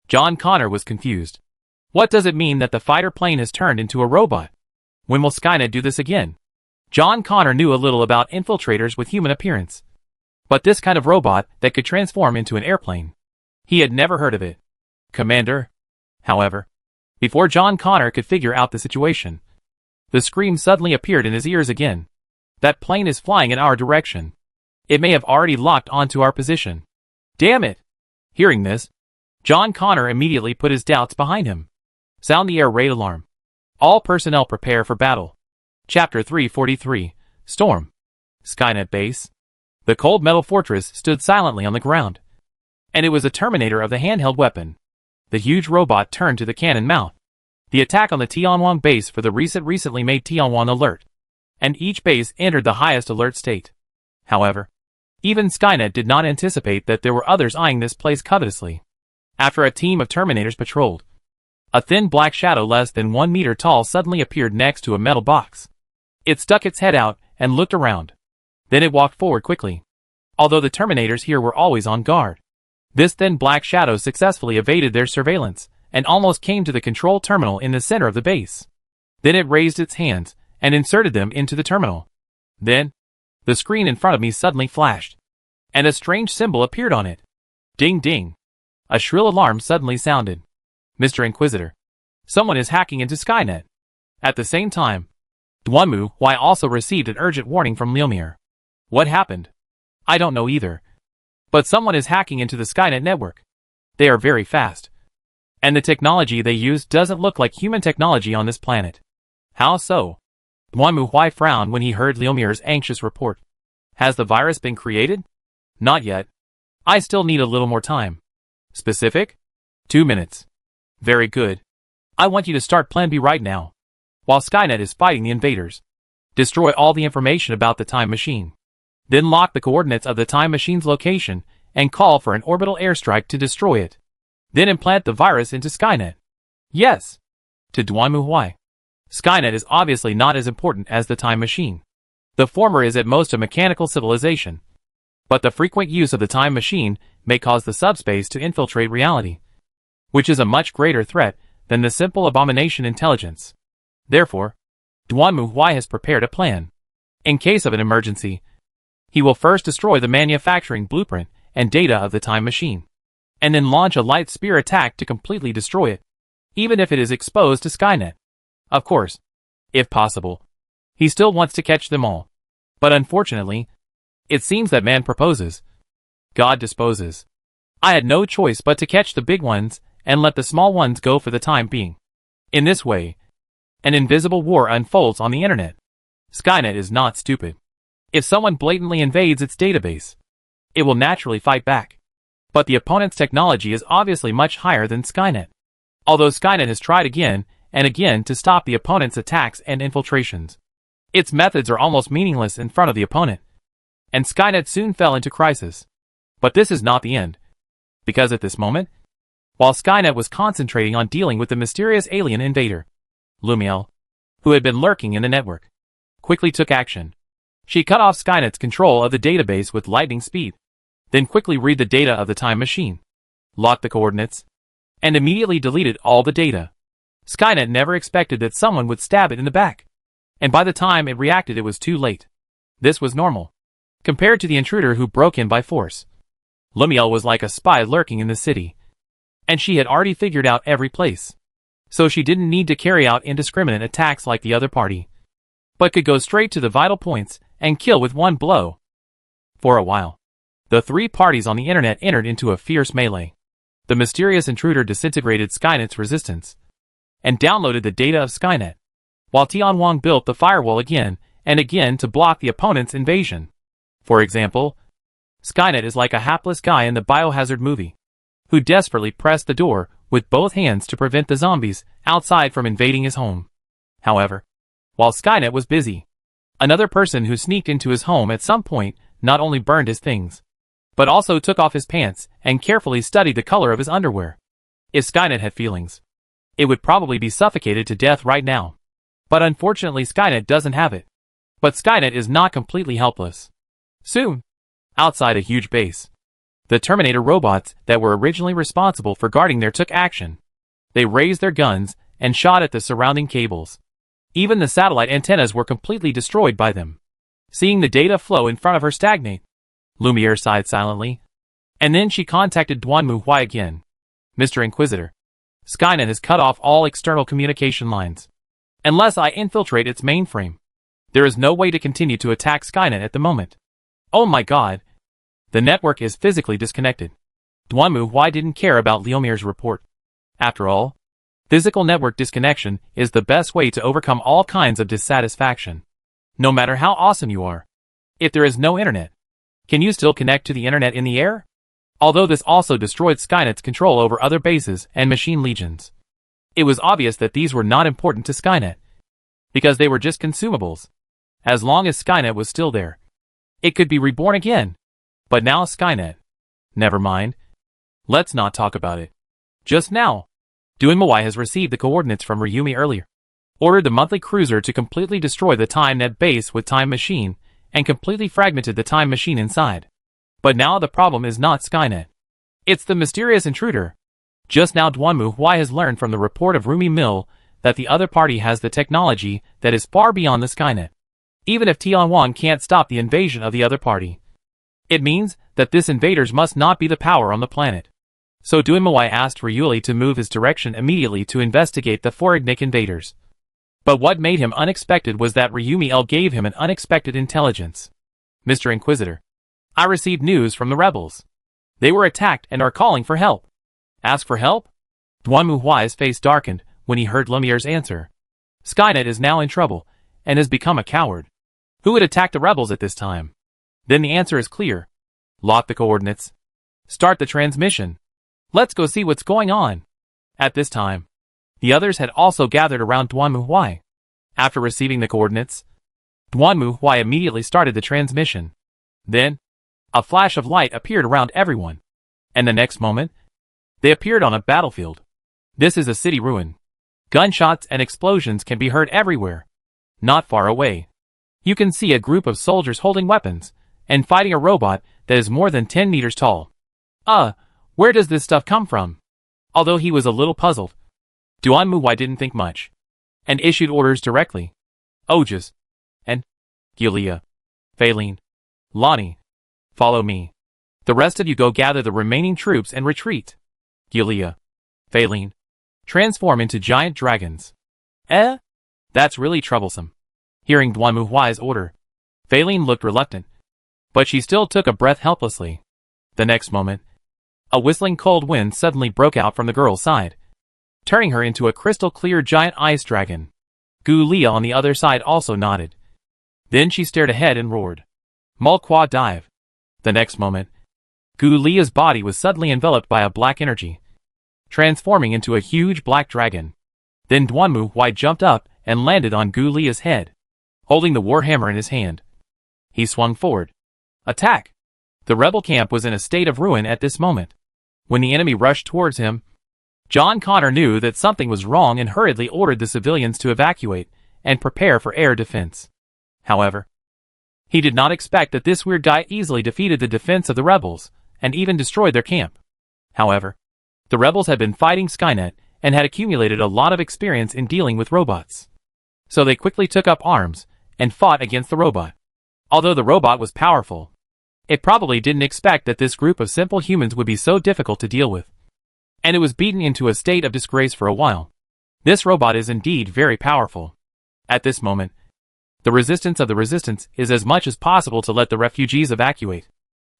John Connor was confused. What does it mean that the fighter plane has turned into a robot? When will Skynet do this again? John Connor knew a little about infiltrators with human appearance, but this kind of robot that could transform into an airplane, he had never heard of it. Commander. However, before John Connor could figure out the situation, the scream suddenly appeared in his ears again. That plane is flying in our direction. It may have already locked onto our position. Damn it! Hearing this, John Connor immediately put his doubts behind him. Sound the air raid alarm. All personnel prepare for battle. Chapter 343, Storm. Skynet Base. The cold metal fortress stood silently on the ground, and it was a terminator of the handheld weapon. The huge robot turned to the cannon mouth. The attack on the Tianwan base for the recently made Tianwan alert, and each base entered the highest alert state. However, even Skynet did not anticipate that there were others eyeing this place covetously. After a team of Terminators patrolled, a thin black shadow less than 1 meter tall suddenly appeared next to a metal box. It stuck its head out and looked around. Then it walked forward quickly. Although the Terminators here were always on guard, this thin black shadow successfully evaded their surveillance and almost came to the control terminal in the center of the base. Then it raised its hands and inserted them into the terminal. Then, the screen in front of me suddenly flashed, and a strange symbol appeared on it. Ding ding. A shrill alarm suddenly sounded. Mr. Inquisitor, someone is hacking into Skynet. At the same time, Duanmu Hui also received an urgent warning from Liomir. What happened? I don't know either. But someone is hacking into the Skynet network. They are very fast. And the technology they use doesn't look like human technology on this planet. How so? Duanmu Hui frowned when he heard Liomir's anxious report. Has the virus been created? Not yet. I still need a little more time. Specific? 2 minutes. Very good. I want you to start Plan B right now. While Skynet is fighting the invaders, destroy all the information about the time machine. Then lock the coordinates of the time machine's location and call for an orbital airstrike to destroy it. Then implant the virus into Skynet. Yes. To Duanmu Hui. Skynet is obviously not as important as the time machine. The former is at most a mechanical civilization. But the frequent use of the time machine may cause the subspace to infiltrate reality, which is a much greater threat than the simple abomination intelligence. Therefore, Duanmu Huai has prepared a plan. In case of an emergency, he will first destroy the manufacturing blueprint and data of the time machine, and then launch a light spear attack to completely destroy it, even if it is exposed to Skynet. Of course, if possible, he still wants to catch them all. But unfortunately, it seems that man proposes, God disposes. I had no choice but to catch the big ones and let the small ones go for the time being. In this way, an invisible war unfolds on the internet. Skynet is not stupid. If someone blatantly invades its database, it will naturally fight back. But the opponent's technology is obviously much higher than Skynet. Although Skynet has tried again and again to stop the opponent's attacks and infiltrations, its methods are almost meaningless in front of the opponent, and Skynet soon fell into crisis. But this is not the end, because at this moment, while Skynet was concentrating on dealing with the mysterious alien invader, Lumiel, who had been lurking in the network, quickly took action. She cut off Skynet's control of the database with lightning speed, then quickly read the data of the time machine, locked the coordinates, and immediately deleted all the data. Skynet never expected that someone would stab it in the back, and by the time it reacted it was too late. This was normal, compared to the intruder who broke in by force. Lumiel was like a spy lurking in the city, and she had already figured out every place. So she didn't need to carry out indiscriminate attacks like the other party, but could go straight to the vital points and kill with one blow. For a while, the three parties on the internet entered into a fierce melee. The mysterious intruder disintegrated Skynet's resistance and downloaded the data of Skynet, while Tianwang built the firewall again and again to block the opponent's invasion. For example, Skynet is like a hapless guy in the Biohazard movie, who desperately pressed the door with both hands to prevent the zombies outside from invading his home. However, while Skynet was busy, another person who sneaked into his home at some point not only burned his things, but also took off his pants and carefully studied the color of his underwear. If Skynet had feelings, it would probably be suffocated to death right now. But unfortunately Skynet doesn't have it. But Skynet is not completely helpless. Soon, outside a huge base, the Terminator robots that were originally responsible for guarding there took action. They raised their guns and shot at the surrounding cables. Even the satellite antennas were completely destroyed by them. Seeing the data flow in front of her stagnate, Lumiere sighed silently, and then she contacted Duanmu Huai again. Mr. Inquisitor, Skynet has cut off all external communication lines. Unless I infiltrate its mainframe, there is no way to continue to attack Skynet at the moment. Oh my god! The network is physically disconnected. Duanmu Huai didn't care about Liomier's report. After all, physical network disconnection is the best way to overcome all kinds of dissatisfaction. No matter how awesome you are, if there is no internet, can you still connect to the internet in the air? Although this also destroyed Skynet's control over other bases and machine legions. It was obvious that these were not important to Skynet, because they were just consumables. As long as Skynet was still there, it could be reborn again. But now Skynet. Never mind. Let's not talk about it. Just now, Duanmu has received the coordinates from Ryumi earlier, ordered the monthly cruiser to completely destroy the TimeNet base with Time Machine, and completely fragmented the Time Machine inside. But now the problem is not Skynet. It's the mysterious intruder. Just now Duanmu Huai has learned from the report of Rumi Mill that the other party has the technology that is far beyond the Skynet. Even if Tianwang can't stop the invasion of the other party, it means that this invaders must not be the power on the planet. So Duanmu Huai asked Ryuli to move his direction immediately to investigate the Forignic invaders. But what made him unexpected was that Ryumi L gave him an unexpected intelligence. Mr. Inquisitor, I received news from the rebels. They were attacked and are calling for help. Ask for help? Duanmu Huai's face darkened when he heard Lumiere's answer. Skynet is now in trouble and has become a coward. Who would attack the rebels at this time? Then the answer is clear. Lock the coordinates. Start the transmission. Let's go see what's going on. At this time, the others had also gathered around Duanmu Huai. After receiving the coordinates, Duanmu Huai immediately started the transmission. Then, a flash of light appeared around everyone, and the next moment, they appeared on a battlefield. This is a city ruin. Gunshots and explosions can be heard everywhere. Not far away, you can see a group of soldiers holding weapons and fighting a robot that is more than 10 meters tall. Where does this stuff come from? Although he was a little puzzled, Duanmuwai didn't think much, and issued orders directly. Ojas and Giulia, Faylene, Lonnie, follow me. The rest of you go gather the remaining troops and retreat. Giulia, Faylene, transform into giant dragons. That's really troublesome. Hearing Duanmuwai's order, Faylene looked reluctant, but she still took a breath helplessly. The next moment, a whistling cold wind suddenly broke out from the girl's side, turning her into a crystal-clear giant ice dragon. Giulia on the other side also nodded. Then she stared ahead and roared, Mulqua dive. The next moment, Giulia's body was suddenly enveloped by a black energy, transforming into a huge black dragon. Then Duanmuwai jumped up and landed on Giulia's head, holding the warhammer in his hand. He swung forward. Attack! The rebel camp was in a state of ruin at this moment. When the enemy rushed towards him, John Connor knew that something was wrong and hurriedly ordered the civilians to evacuate and prepare for air defense. However, he did not expect that this weird guy easily defeated the defense of the rebels and even destroyed their camp. However, the rebels had been fighting Skynet and had accumulated a lot of experience in dealing with robots. So they quickly took up arms and fought against the robot. Although the robot was powerful, it probably didn't expect that this group of simple humans would be so difficult to deal with. And it was beaten into a state of disgrace for a while. This robot is indeed very powerful. At this moment, the resistance of the resistance is as much as possible to let the refugees evacuate.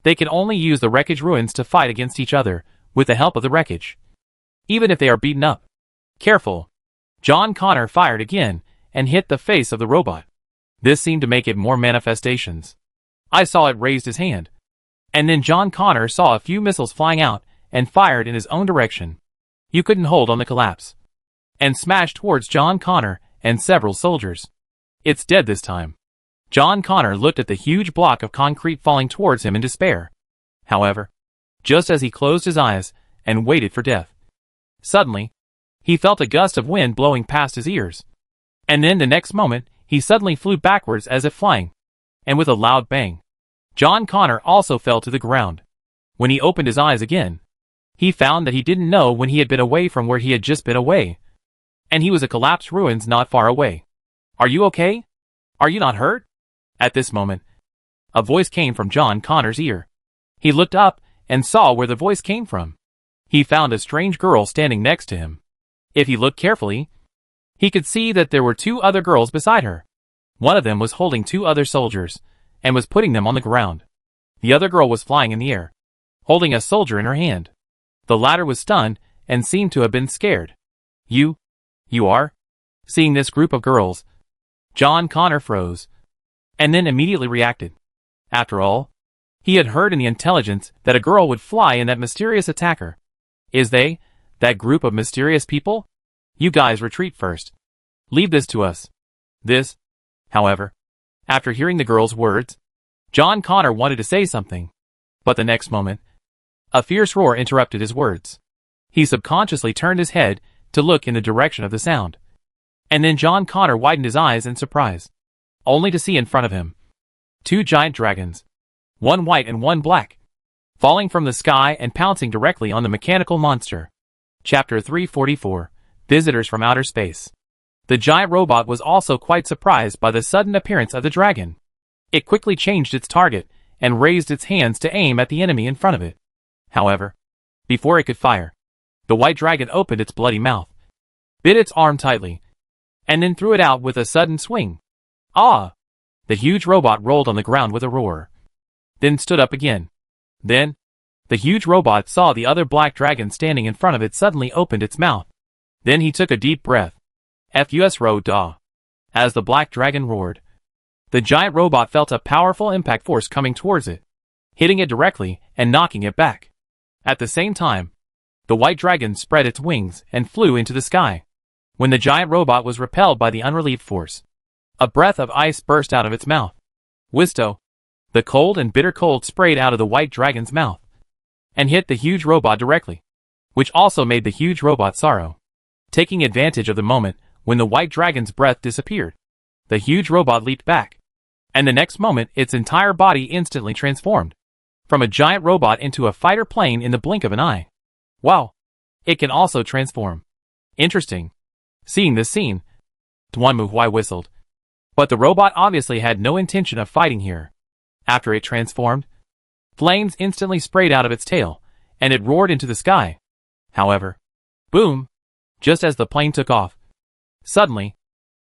They can only use the wreckage ruins to fight against each other with the help of the wreckage, even if they are beaten up. Careful! John Connor fired again and hit the face of the robot. This seemed to make it more manifestations. I saw it raised his hand. And then John Connor saw a few missiles flying out and fired in his own direction. You couldn't hold on the collapse. And smashed towards John Connor and several soldiers. It's dead this time. John Connor looked at the huge block of concrete falling towards him in despair. However, just as he closed his eyes and waited for death, suddenly, he felt a gust of wind blowing past his ears. And then the next moment, he suddenly flew backwards as if flying. And with a loud bang, John Connor also fell to the ground. When he opened his eyes again, he found that he didn't know when he had been away from where he had just been away. And he was a collapsed ruins not far away. Are you okay? Are you not hurt? At this moment, a voice came from John Connor's ear. He looked up and saw where the voice came from. He found a strange girl standing next to him. If he looked carefully, he could see that there were two other girls beside her. One of them was holding two other soldiers and was putting them on the ground. The other girl was flying in the air, holding a soldier in her hand. The latter was stunned and seemed to have been scared. You are? Seeing this group of girls, John Connor froze, and then immediately reacted. After all, he had heard in the intelligence that a girl would fly in that mysterious attacker. Is they, that group of mysterious people? You guys retreat first. Leave this to us. This, however, after hearing the girl's words, John Connor wanted to say something. But the next moment, a fierce roar interrupted his words. He subconsciously turned his head to look in the direction of the sound. And then John Connor widened his eyes in surprise, only to see in front of him two giant dragons, one white and one black, falling from the sky and pouncing directly on the mechanical monster. Chapter 344, Visitors from Outer Space. The giant robot was also quite surprised by the sudden appearance of the dragon. It quickly changed its target and raised its hands to aim at the enemy in front of it. However, before it could fire, the white dragon opened its bloody mouth, bit its arm tightly, and then threw it out with a sudden swing. Ah! The huge robot rolled on the ground with a roar, then stood up again. Then, the huge robot saw the other black dragon standing in front of it suddenly opened its mouth. Then he took a deep breath. Fusro-da. As the black dragon roared, the giant robot felt a powerful impact force coming towards it, hitting it directly and knocking it back. At the same time, the white dragon spread its wings and flew into the sky. When the giant robot was repelled by the unrelieved force, a breath of ice burst out of its mouth. Wisto! The cold and bitter cold sprayed out of the white dragon's mouth and hit the huge robot directly, which also made the huge robot sorrow. Taking advantage of the moment when the white dragon's breath disappeared, the huge robot leaped back, and the next moment its entire body instantly transformed from a giant robot into a fighter plane in the blink of an eye. Wow! It can also transform Interesting. Seeing this scene, Duanmu Huai whistled. But the robot obviously had no intention of fighting here. After it transformed, flames instantly sprayed out of its tail, and it roared into the sky. However, boom! Just as the plane took off, suddenly,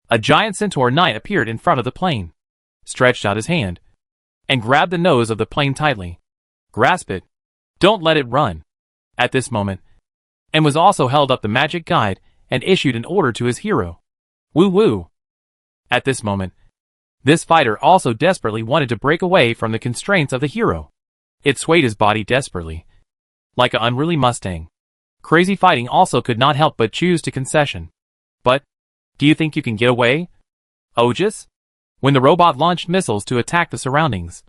a giant centaur knight appeared in front of the plane, stretched out his hand, and grabbed the nose of the plane tightly. Grasp it. Don't let it run. At this moment, and was also held up the magic guide and issued an order to his hero. Woo woo. At this moment, this fighter also desperately wanted to break away from the constraints of the hero. It swayed his body desperately, like an unruly Mustang. Crazy Fighting also could not help but choose to concession. But, do you think you can get away, Ogus? When the robot launched missiles to attack the surroundings,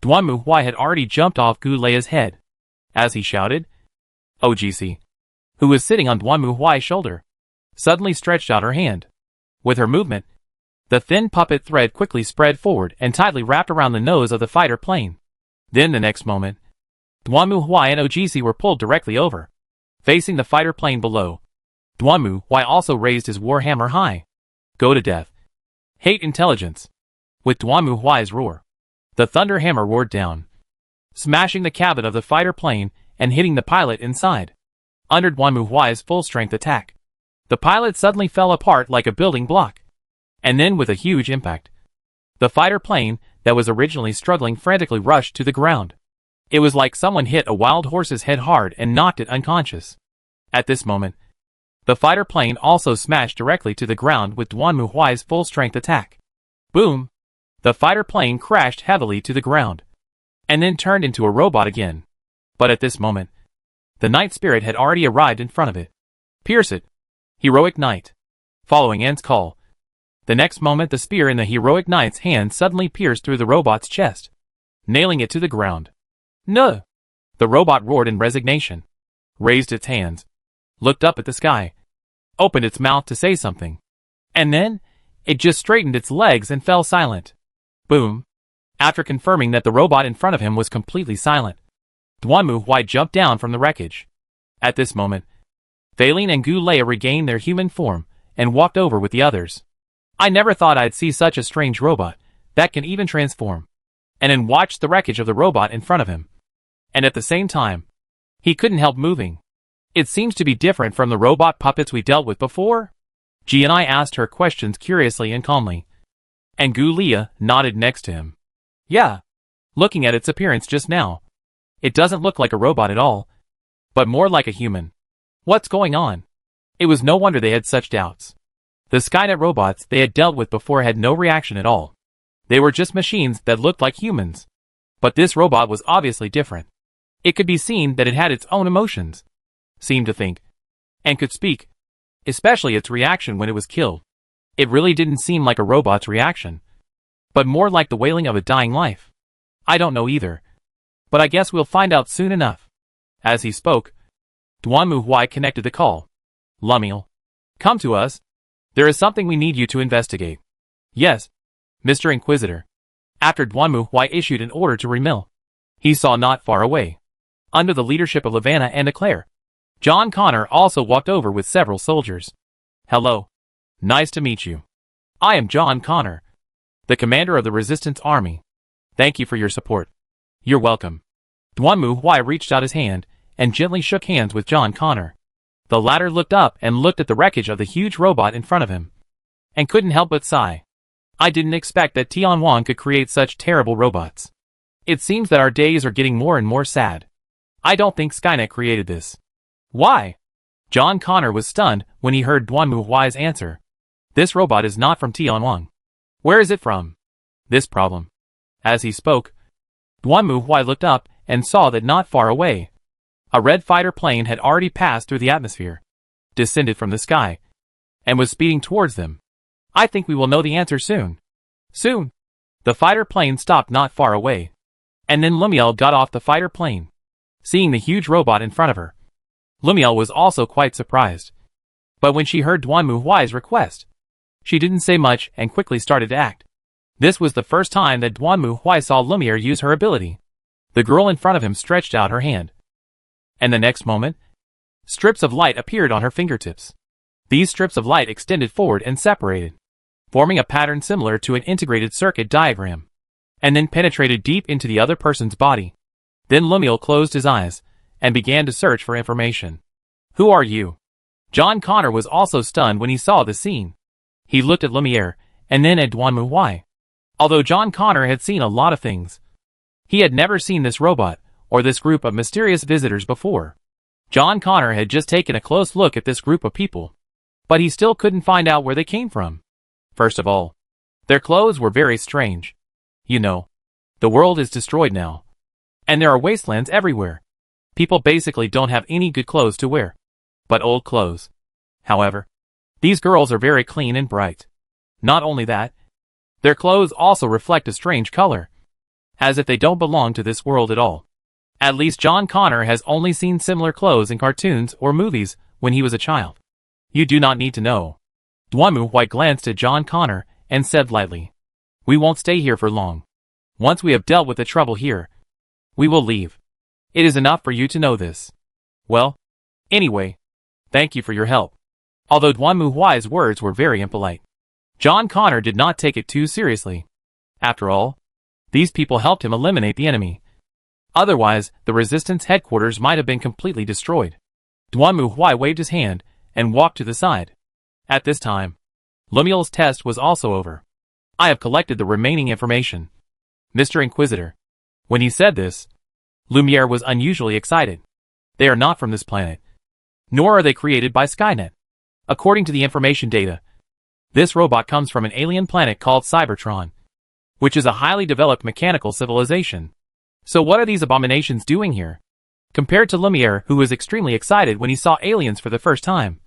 Duanmu Huai had already jumped off Gu Leia's head. As he shouted, Ogc, who was sitting on Duanmu Huai's shoulder, suddenly stretched out her hand. With her movement, the thin puppet thread quickly spread forward and tightly wrapped around the nose of the fighter plane. Then the next moment, Duanmu Huai and Ogc were pulled directly over, facing the fighter plane below. Duanmu Huai also raised his warhammer high. Go to death. Hate intelligence. With Duanmu Huai's roar, the thunder hammer roared down, smashing the cabin of the fighter plane and hitting the pilot inside. Under Duanmu Huai's full-strength attack, the pilot suddenly fell apart like a building block. And then with a huge impact, the fighter plane that was originally struggling frantically rushed to the ground. It was like someone hit a wild horse's head hard and knocked it unconscious. At this moment, the fighter plane also smashed directly to the ground with Duanmu Huai's full-strength attack. Boom! The fighter plane crashed heavily to the ground, and then turned into a robot again. But at this moment, the Night Spirit had already arrived in front of it. Pierce it, heroic knight. Following An's call, the next moment the spear in the heroic knight's hand suddenly pierced through the robot's chest, nailing it to the ground. No! The robot roared in resignation, raised its hands, looked up at the sky, opened its mouth to say something, and then, it just straightened its legs and fell silent. Boom! After confirming that the robot in front of him was completely silent, Duanmu Huai jumped down from the wreckage. At this moment, Thaline and Gu Leia regained their human form and walked over with the others. I never thought I'd see such a strange robot that can even transform. And then watched the wreckage of the robot in front of him. And at the same time, he couldn't help moving. It seems to be different from the robot puppets we dealt with before? Ji and I asked her questions curiously and calmly. And Gu Leia nodded next to him. Yeah. Looking at its appearance just now, it doesn't look like a robot at all, but more like a human. What's going on? It was no wonder they had such doubts. The Skynet robots they had dealt with before had no reaction at all. They were just machines that looked like humans. But this robot was obviously different. It could be seen that it had its own emotions, seemed to think, and could speak, especially its reaction when it was killed. It really didn't seem like a robot's reaction, but more like the wailing of a dying life. I don't know either, but I guess we'll find out soon enough. As he spoke, Duanmu Huai connected the call. Lumiel, come to us. There is something we need you to investigate. Yes, Mr. Inquisitor. After Duanmu Huai issued an order to Remil, he saw not far away, under the leadership of Lavanna and Eclair, John Connor also walked over with several soldiers. Hello. Nice to meet you. I am John Connor, the commander of the Resistance Army. Thank you for your support. You're welcome. Duanmu Huai reached out his hand and gently shook hands with John Connor. The latter looked up and looked at the wreckage of the huge robot in front of him, and couldn't help but sigh. I didn't expect that Tianwan could create such terrible robots. It seems that our days are getting more and more sad. I don't think Skynet created this. Why? John Connor was stunned when he heard Duanmu Huai's answer. This robot is not from Tianwan. Where is it from? This problem. As he spoke, Duanmu Huai looked up and saw that not far away, a red fighter plane had already passed through the atmosphere, descended from the sky, and was speeding towards them. I think we will know the answer soon. Soon. The fighter plane stopped not far away, and then Lumiel got off the fighter plane, seeing the huge robot in front of her. Lumiel was also quite surprised. But when she heard Duanmu Huai's request, she didn't say much and quickly started to act. This was the first time that Duanmu Huai saw Lumiere use her ability. The girl in front of him stretched out her hand, and the next moment, strips of light appeared on her fingertips. These strips of light extended forward and separated, forming a pattern similar to an integrated circuit diagram, and then penetrated deep into the other person's body. Then Lemuel closed his eyes and began to search for information. Who are you? John Connor was also stunned when he saw the scene. He looked at Lumiere and then at Duan Muhuai. Although John Connor had seen a lot of things, he had never seen this robot or this group of mysterious visitors before. John Connor had just taken a close look at this group of people, but he still couldn't find out where they came from. First of all, their clothes were very strange. You know, the world is destroyed now, and there are wastelands everywhere. People basically don't have any good clothes to wear, but old clothes. However, these girls are very clean and bright. Not only that, their clothes also reflect a strange color, as if they don't belong to this world at all. At least John Connor has only seen similar clothes in cartoons or movies when he was a child. You do not need to know. Duan Muhuai glanced at John Connor and said lightly, "We won't stay here for long. Once we have dealt with the trouble here, we will leave. It is enough for you to know this. Well, anyway, thank you for your help." Although Duan Muhuai's words were very impolite, John Connor did not take it too seriously. After all, these people helped him eliminate the enemy. Otherwise, the resistance headquarters might have been completely destroyed. Duan Muhuai waved his hand and walked to the side. At this time, Lemuel's test was also over. "I have collected the remaining information, Mr. Inquisitor." When he said this, Lumiere was unusually excited. They are not from this planet, nor are they created by Skynet. According to the information data, this robot comes from an alien planet called Cybertron, which is a highly developed mechanical civilization. So what are these abominations doing here? Compared to Lumiere, who was extremely excited when he saw aliens for the first time,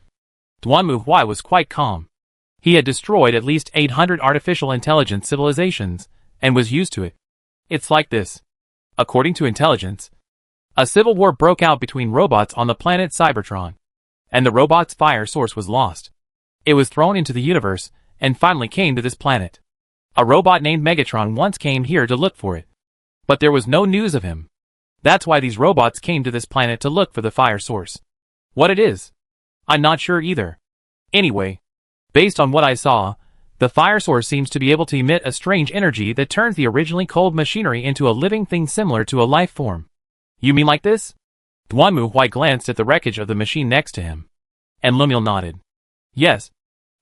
Duan Muhuai was quite calm. He had destroyed at least 800 artificial intelligence civilizations, and was used to it. It's like this. According to intelligence, a civil war broke out between robots on the planet Cybertron, and the robot's fire source was lost. It was thrown into the universe, and finally came to this planet. A robot named Megatron once came here to look for it, but there was no news of him. That's why these robots came to this planet to look for the fire source. What it is, I'm not sure either. Anyway, based on what I saw, the fire source seems to be able to emit a strange energy that turns the originally cold machinery into a living thing similar to a life form. You mean like this? Duan Muhuai glanced at the wreckage of the machine next to him, and Lemuel nodded. Yes,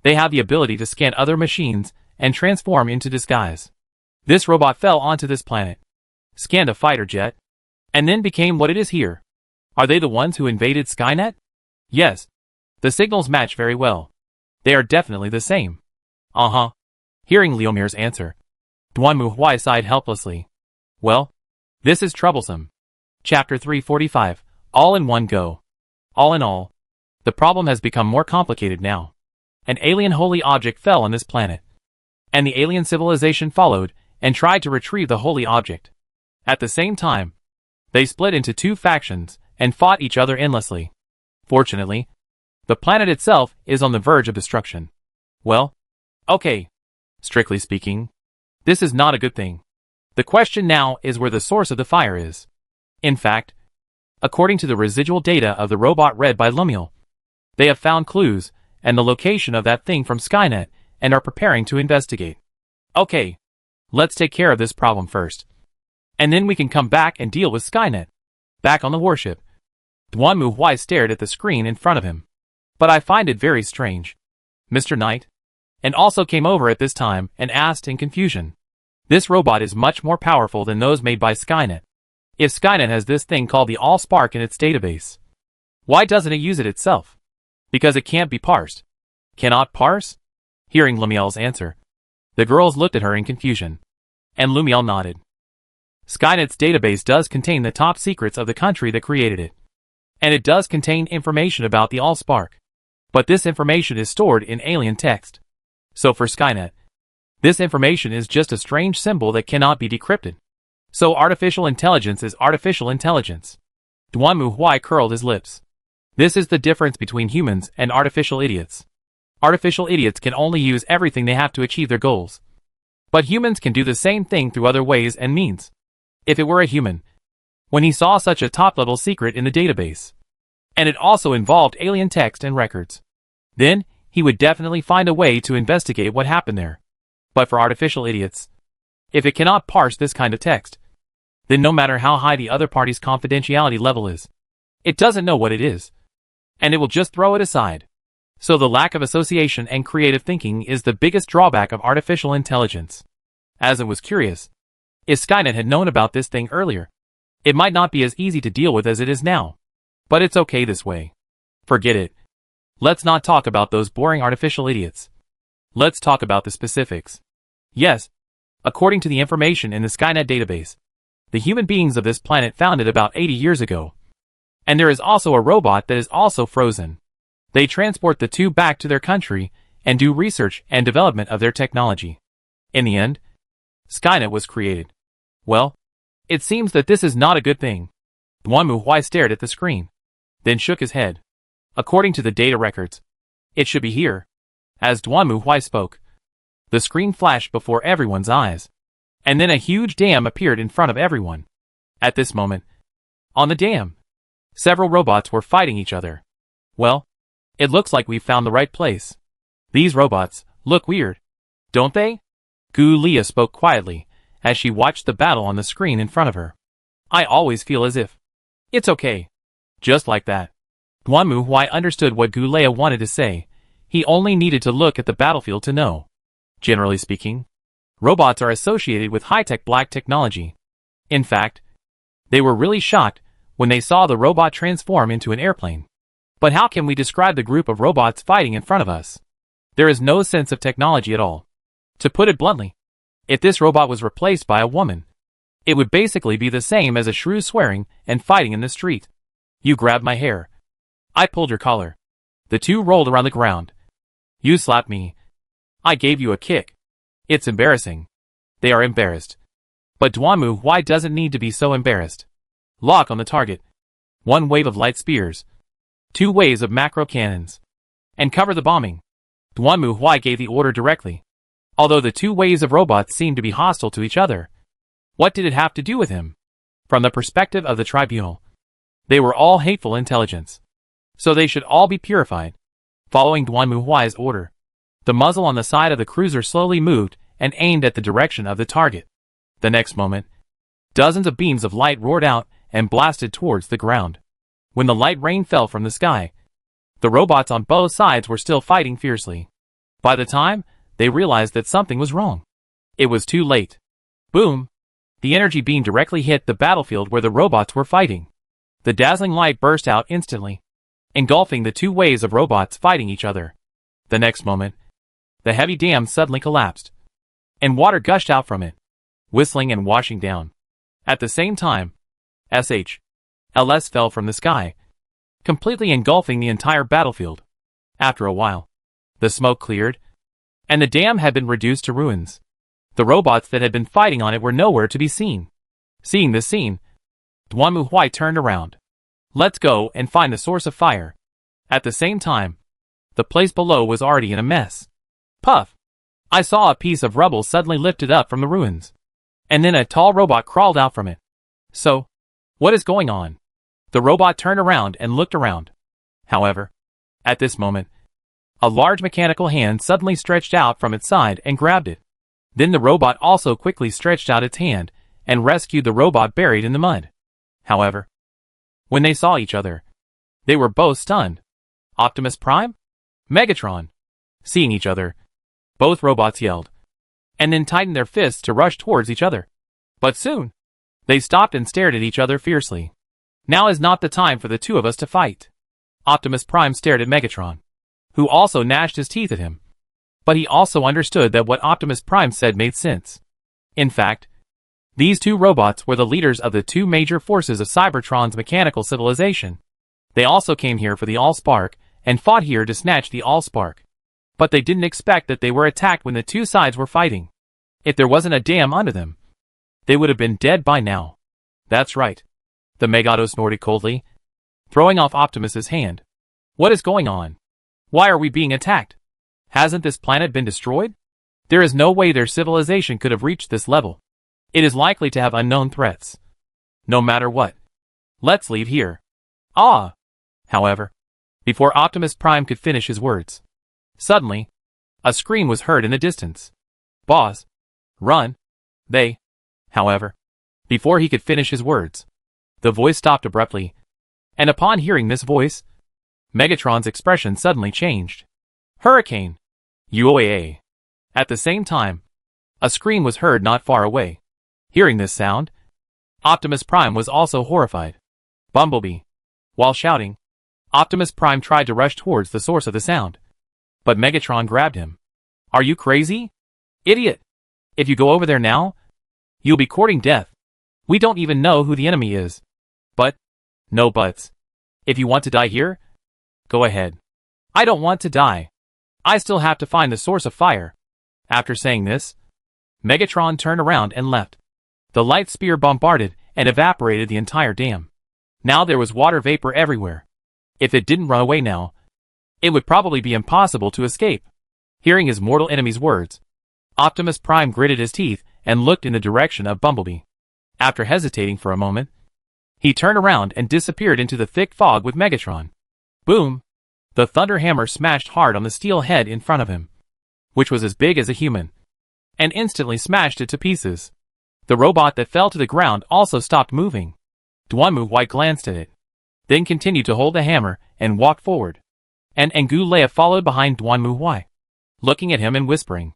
they have the ability to scan other machines and transform into disguise. This robot fell onto this planet, scanned a fighter jet, and then became what it is here. Are they the ones who invaded Skynet? Yes. The signals match very well. They are definitely the same. Uh-huh. Hearing Leomier's answer, Duan Muhuai sighed helplessly. Well, this is troublesome. Chapter 345, All in One Go. All in all, the problem has become more complicated now. An alien holy object fell on this planet, and the alien civilization followed and tried to retrieve the holy object. At the same time, they split into two factions and fought each other endlessly. Fortunately, the planet itself is on the verge of destruction. Well, okay. Strictly speaking, this is not a good thing. The question now is where the source of the fire is. In fact, according to the residual data of the robot read by Lemuel, they have found clues and the location of that thing from Skynet and are preparing to investigate. Okay, let's take care of this problem first, and then we can come back and deal with Skynet. Back on the warship, Duan Muhuai stared at the screen in front of him. But I find it very strange, Mr. Knight, and also came over at this time and asked in confusion. This robot is much more powerful than those made by Skynet. If Skynet has this thing called the Allspark in its database, why doesn't it use it itself? Because it can't be parsed. Cannot parse? Hearing Lemuel's answer, the girls looked at her in confusion, and Lumiel nodded. Skynet's database does contain the top secrets of the country that created it, and it does contain information about the Allspark. But this information is stored in alien text. So for Skynet, this information is just a strange symbol that cannot be decrypted. So artificial intelligence is artificial intelligence. Duan Muhuai curled his lips. This is the difference between humans and artificial idiots. Artificial idiots can only use everything they have to achieve their goals. But humans can do the same thing through other ways and means. If it were a human, when he saw such a top-level secret in the database, and it also involved alien text and records, then he would definitely find a way to investigate what happened there. But for artificial idiots, if it cannot parse this kind of text, then no matter how high the other party's confidentiality level is, it doesn't know what it is, and it will just throw it aside. So the lack of association and creative thinking is the biggest drawback of artificial intelligence. As I was curious, if Skynet had known about this thing earlier, it might not be as easy to deal with as it is now. But it's okay this way. Forget it. Let's not talk about those boring artificial idiots. Let's talk about the specifics. Yes, according to the information in the Skynet database, the human beings of this planet founded about 80 years ago. And there is also a robot that is also frozen. They transport the two back to their country and do research and development of their technology. In the end, Skynet was created. Well, it seems that this is not a good thing. Duanmu Hui stared at the screen, then shook his head. According to the data records, it should be here. As Duanmu Hui spoke, the screen flashed before everyone's eyes, and then a huge dam appeared in front of everyone. At this moment, on the dam, several robots were fighting each other. Well, it looks like we've found the right place. These robots look weird, don't they? Gu Lia spoke quietly as she watched the battle on the screen in front of her. I always feel as if it's okay. Just like that. Duanmu Hui understood what Gu Lia wanted to say. He only needed to look at the battlefield to know. Generally speaking, robots are associated with high-tech black technology. In fact, they were really shocked when they saw the robot transform into an airplane. But how can we describe the group of robots fighting in front of us? There is no sense of technology at all. To put it bluntly, if this robot was replaced by a woman, it would basically be the same as a shrew swearing and fighting in the street. You grabbed my hair. I pulled your collar. The two rolled around the ground. You slapped me. I gave you a kick. It's embarrassing. They are embarrassed. But Duanmu Hui doesn't need to be so embarrassed. Lock on the target. One wave of light spears. 2 waves of macro cannons. And cover the bombing. Duanmu Hui gave the order directly. Although the 2 waves of robots seemed to be hostile to each other, what did it have to do with him? From the perspective of the tribunal, they were all hateful intelligence. So they should all be purified. Following Duanmu Hui's order, the muzzle on the side of the cruiser slowly moved and aimed at the direction of the target. The next moment, dozens of beams of light roared out and blasted towards the ground. When the light rain fell from the sky, the robots on both sides were still fighting fiercely. By the time they realized that something was wrong, it was too late. Boom! The energy beam directly hit the battlefield where the robots were fighting. The dazzling light burst out instantly, engulfing the 2 waves of robots fighting each other. The next moment, the heavy dam suddenly collapsed, and water gushed out from it, whistling and washing down. At the same time, SHLS fell from the sky, completely engulfing the entire battlefield. After a while, the smoke cleared, and the dam had been reduced to ruins. The robots that had been fighting on it were nowhere to be seen. Seeing this scene, Duanmu Hui turned around. Let's go and find the source of fire. At the same time, the place below was already in a mess. Puff! I saw a piece of rubble suddenly lifted up from the ruins, and then a tall robot crawled out from it. So, what is going on? The robot turned around and looked around. However, at this moment, a large mechanical hand suddenly stretched out from its side and grabbed it. Then the robot also quickly stretched out its hand and rescued the robot buried in the mud. However, when they saw each other, they were both stunned. Optimus Prime? Megatron. Seeing each other, both robots yelled, and then tightened their fists to rush towards each other. But soon, they stopped and stared at each other fiercely. Now is not the time for the two of us to fight. Optimus Prime stared at Megatron, who also gnashed his teeth at him. But he also understood that what Optimus Prime said made sense. In fact, these two robots were the leaders of the 2 major forces of Cybertron's mechanical civilization. They also came here for the Allspark and fought here to snatch the Allspark. But they didn't expect that they were attacked when the 2 sides were fighting. If there wasn't a dam under them, they would have been dead by now. That's right. The Megado snorted coldly, throwing off Optimus's hand. What is going on? Why are we being attacked? Hasn't this planet been destroyed? There is no way their civilization could have reached this level. It is likely to have unknown threats. No matter what. Let's leave here. Ah! However, before Optimus Prime could finish his words, Suddenly, a scream was heard in the distance. "Boss! Run!" However, before he could finish his words, the voice stopped abruptly, and upon hearing this voice, Megatron's expression suddenly changed. "Hurricane! UOAA!" At the same time, a scream was heard not far away. Hearing this sound, Optimus Prime was also horrified. Bumblebee. While shouting, Optimus Prime tried to rush towards the source of the sound, but Megatron grabbed him. "Are you crazy? Idiot! If you go over there now, you'll be courting death. We don't even know who the enemy is. But, no buts. If you want to die here, go ahead. I don't want to die. I still have to find the source of fire." After saying this, Megatron turned around and left. The light spear bombarded and evaporated the entire dam. Now there was water vapor everywhere. If it didn't run away now, it would probably be impossible to escape. Hearing his mortal enemy's words, Optimus Prime gritted his teeth and looked in the direction of Bumblebee. After hesitating for a moment, he turned around and disappeared into the thick fog with Megatron. Boom! The thunder hammer smashed hard on the steel head in front of him, which was as big as a human, and instantly smashed it to pieces. The robot that fell to the ground also stopped moving. Dwanmu glanced at it, then continued to hold the hammer and walked forward. And Angu Leia followed behind Dwanmu, looking at him and whispering.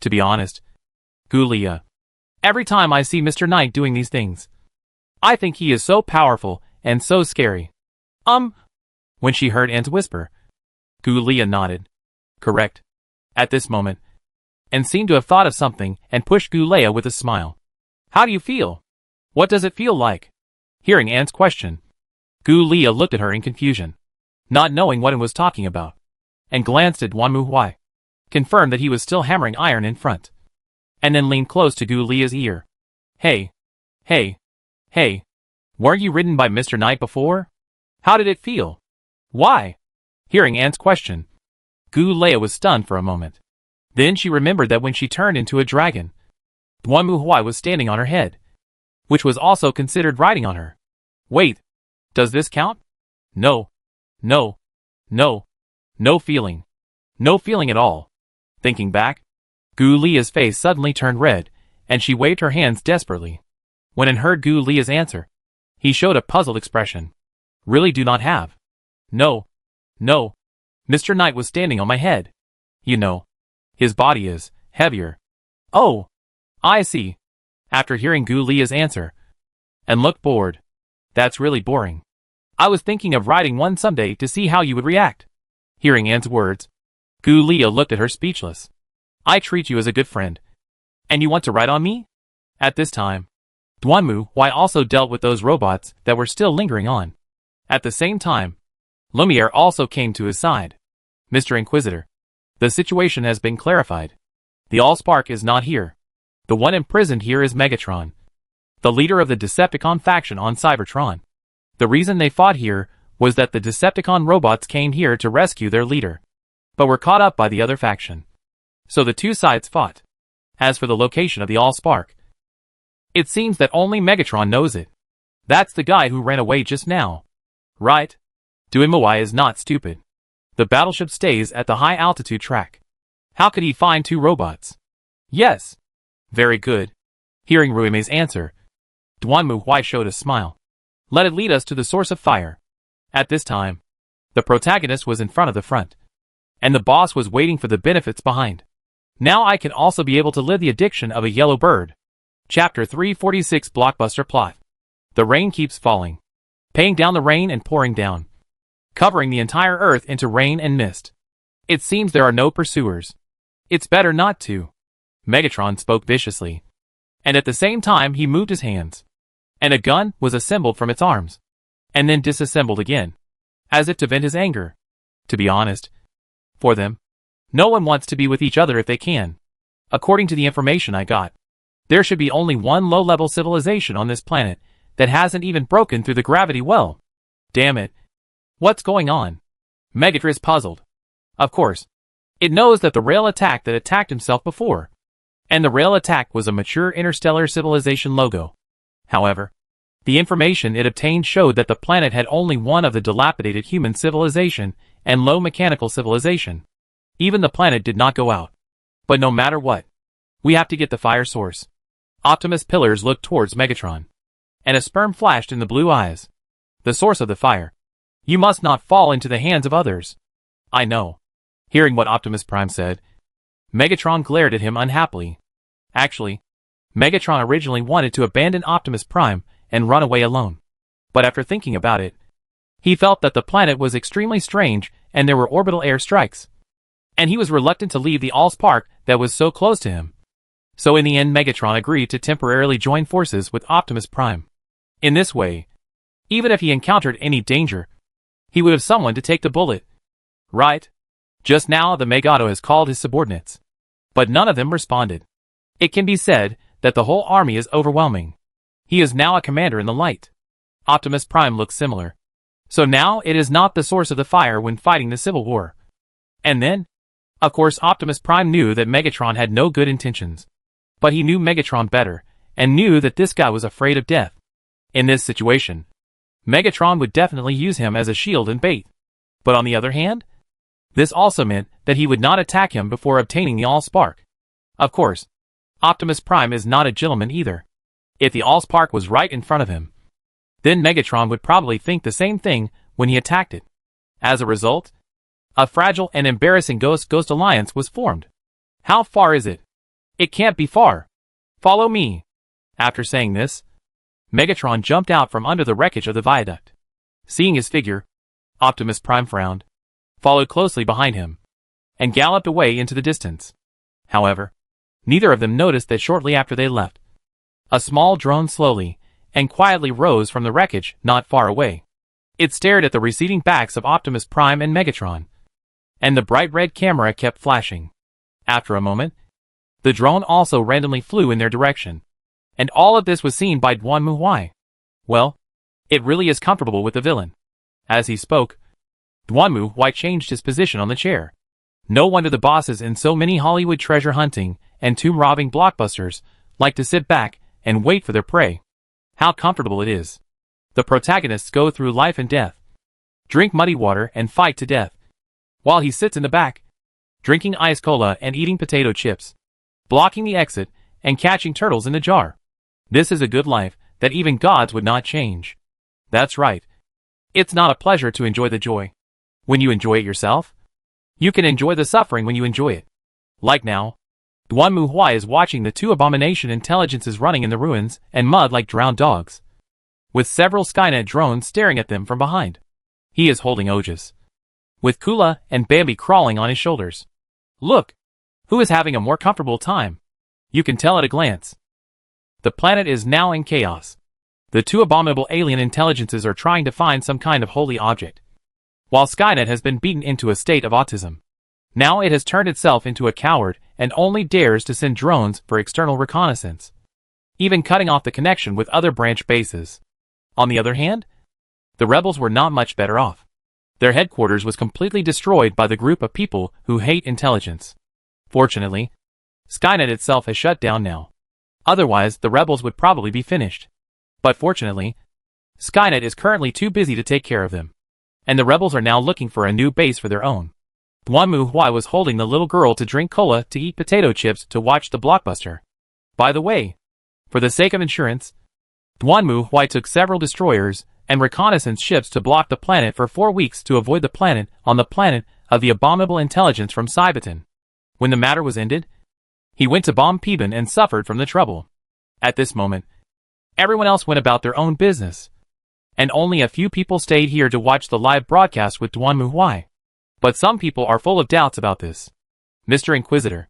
To be honest, Gu Leia, every time I see Mr. Knight doing these things, I think he is so powerful and so scary. When she heard Anne's whisper, Gu Leia nodded. Correct. At this moment, and seemed to have thought of something and pushed Gu Leia with a smile. How do you feel? What does it feel like? Hearing Anne's question, Gu Leia looked at her in confusion, not knowing what Anne was talking about, and glanced at Dwanmu, confirmed that he was still hammering iron in front, and then leaned close to Gu Leia's ear. Hey, weren't you ridden by Mr. Knight before? How did it feel? Why? Hearing Anne's question, Gu Leia was stunned for a moment. Then she remembered that when she turned into a dragon, Dwanmu was standing on her head, which was also considered riding on her. Wait, does this count? No feeling. No feeling at all. Thinking back, Gu Leia's face suddenly turned red, and she waved her hands desperately. When Anne heard Gu Leia's answer, he showed a puzzled expression. Really do not have. No. Mr. Knight was standing on my head. You know, his body is heavier. Oh, I see. After hearing Gu Leia's answer, and looked bored. That's really boring. I was thinking of riding one someday to see how you would react. Hearing Anne's words, Gu Leia looked at her speechless. I treat you as a good friend, and you want to ride on me? At this time, Dwanmu also dealt with those robots that were still lingering on. At the same time, Lumiere also came to his side. Mr. Inquisitor, the situation has been clarified. The Allspark is not here. The one imprisoned here is Megatron, the leader of the Decepticon faction on Cybertron. The reason they fought here was that the Decepticon robots came here to rescue their leader, but were caught up by the other faction. So the two sides fought. As for the location of the Allspark, it seems that only Megatron knows it. That's the guy who ran away just now. Right? Dwanmu is not stupid. The battleship stays at the high altitude track. How could he find two robots? Yes. Very good. Hearing Ruime's answer, Dwanmu showed a smile. Let it lead us to the source of fire. At this time, the protagonist was in front of the front, and the boss was waiting for the benefits behind. Now I can also be able to live the addiction of a yellow bird. Chapter 346 Blockbuster Plot. The rain keeps falling, paying down the rain and pouring down, covering the entire earth into rain and mist. It seems there are no pursuers. It's better not to. Megatron spoke viciously, and at the same time he moved his hands, and a gun was assembled from its arms, and then disassembled again, as if to vent his anger. To be honest, for them, no one wants to be with each other if they can. According to the information I got, there should be only one low-level civilization on this planet that hasn't even broken through the gravity well. Damn it. What's going on? Megatron is puzzled. Of course, it knows that the rail attack that attacked himself before, and the rail attack was a mature interstellar civilization logo. However, the information it obtained showed that the planet had only one of the dilapidated human civilization and low mechanical civilization. Even the planet did not go out. But no matter what, we have to get the fire source. Optimus Pillars looked towards Megatron. And a sperm flashed in the blue eyes. The source of the fire. You must not fall into the hands of others. I know. Hearing what Optimus Prime said, Megatron glared at him unhappily. Actually, Megatron originally wanted to abandon Optimus Prime and run away alone. But after thinking about it, he felt that the planet was extremely strange and there were orbital air strikes. And he was reluctant to leave the Allspark that was so close to him. So in the end, Megatron agreed to temporarily join forces with Optimus Prime. In this way, even if he encountered any danger, he would have someone to take the bullet. Right? Just now the Megado has called his subordinates. But none of them responded. It can be said that the whole army is overwhelming. He is now a commander in the light. Optimus Prime looks similar. So now it is not the source of the fire when fighting the Civil War. And then, of course, Optimus Prime knew that Megatron had no good intentions. But he knew Megatron better, and knew that this guy was afraid of death. In this situation, Megatron would definitely use him as a shield and bait. But on the other hand, this also meant that he would not attack him before obtaining the Allspark. Of course, Optimus Prime is not a gentleman either. If the Allspark was right in front of him, then Megatron would probably think the same thing when he attacked it. As a result, a fragile and embarrassing ghost-ghost alliance was formed. How far is it? It can't be far. Follow me. After saying this, Megatron jumped out from under the wreckage of the viaduct. Seeing his figure, Optimus Prime frowned, followed closely behind him, and galloped away into the distance. However, neither of them noticed that shortly after they left, a small drone slowly and quietly rose from the wreckage not far away. It stared at the receding backs of Optimus Prime and Megatron, and the bright red camera kept flashing. After a moment, the drone also randomly flew in their direction. And all of this was seen by Duan Well, it really is comfortable with the villain. As he spoke, Duan changed his position on the chair. No wonder the bosses in so many Hollywood treasure hunting and tomb robbing blockbusters like to sit back and wait for their prey. How comfortable it is. The protagonists go through life and death, drink muddy water and fight to death, while he sits in the back, drinking ice cola and eating potato chips, blocking the exit and catching turtles in the jar. This is a good life that even gods would not change. That's right. It's not a pleasure to enjoy the joy when you enjoy it yourself. You can enjoy the suffering when you enjoy it. Like now, Duan is watching the two abomination intelligences running in the ruins and mud like drowned dogs, with several Skynet drones staring at them from behind. He is holding Ojas, with Kula and Bambi crawling on his shoulders. Look, who is having a more comfortable time? You can tell at a glance. The planet is now in chaos. The two abominable alien intelligences are trying to find some kind of holy object, while Skynet has been beaten into a state of autism. Now it has turned itself into a coward and only dares to send drones for external reconnaissance, even cutting off the connection with other branch bases. On the other hand, the rebels were not much better off. Their headquarters was completely destroyed by the group of people who hate intelligence. Fortunately, Skynet itself has shut down now. Otherwise, the rebels would probably be finished. But fortunately, Skynet is currently too busy to take care of them, and the rebels are now looking for a new base for their own. Duan was holding the little girl to drink cola, to eat potato chips, to watch the blockbuster. By the way, for the sake of insurance, Duan took several destroyers and reconnaissance ships to block the planet for 4 weeks to avoid the planet on the planet of the abominable intelligence from Cyberton. When the matter was ended, he went to bomb Peban and suffered from the trouble. At this moment, everyone else went about their own business, and only a few people stayed here to watch the live broadcast with Duan. But some people are full of doubts about this. Mr. Inquisitor,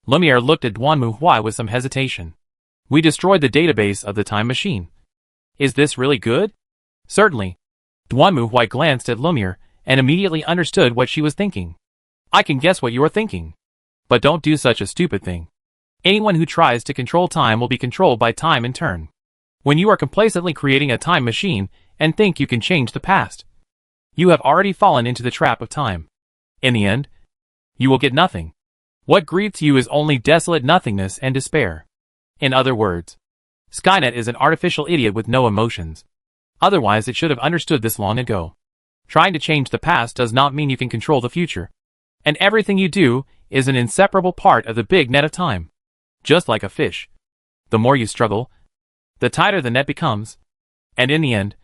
Lumiere looked at Duan with some hesitation. We destroyed the database of the time machine. Is this really good? Certainly. Duan glanced at Lumiere and immediately understood what she was thinking. I can guess what you are thinking. But don't do such a stupid thing. Anyone who tries to control time will be controlled by time in turn. When you are complacently creating a time machine and think you can change the past, you have already fallen into the trap of time. In the end, you will get nothing. What greets you is only desolate nothingness and despair. In other words, Skynet is an artificial idiot with no emotions. Otherwise it should have understood this long ago. Trying to change the past does not mean you can control the future. And everything you do is an inseparable part of the big net of time. Just like a fish. The more you struggle, the tighter the net becomes. And in the end,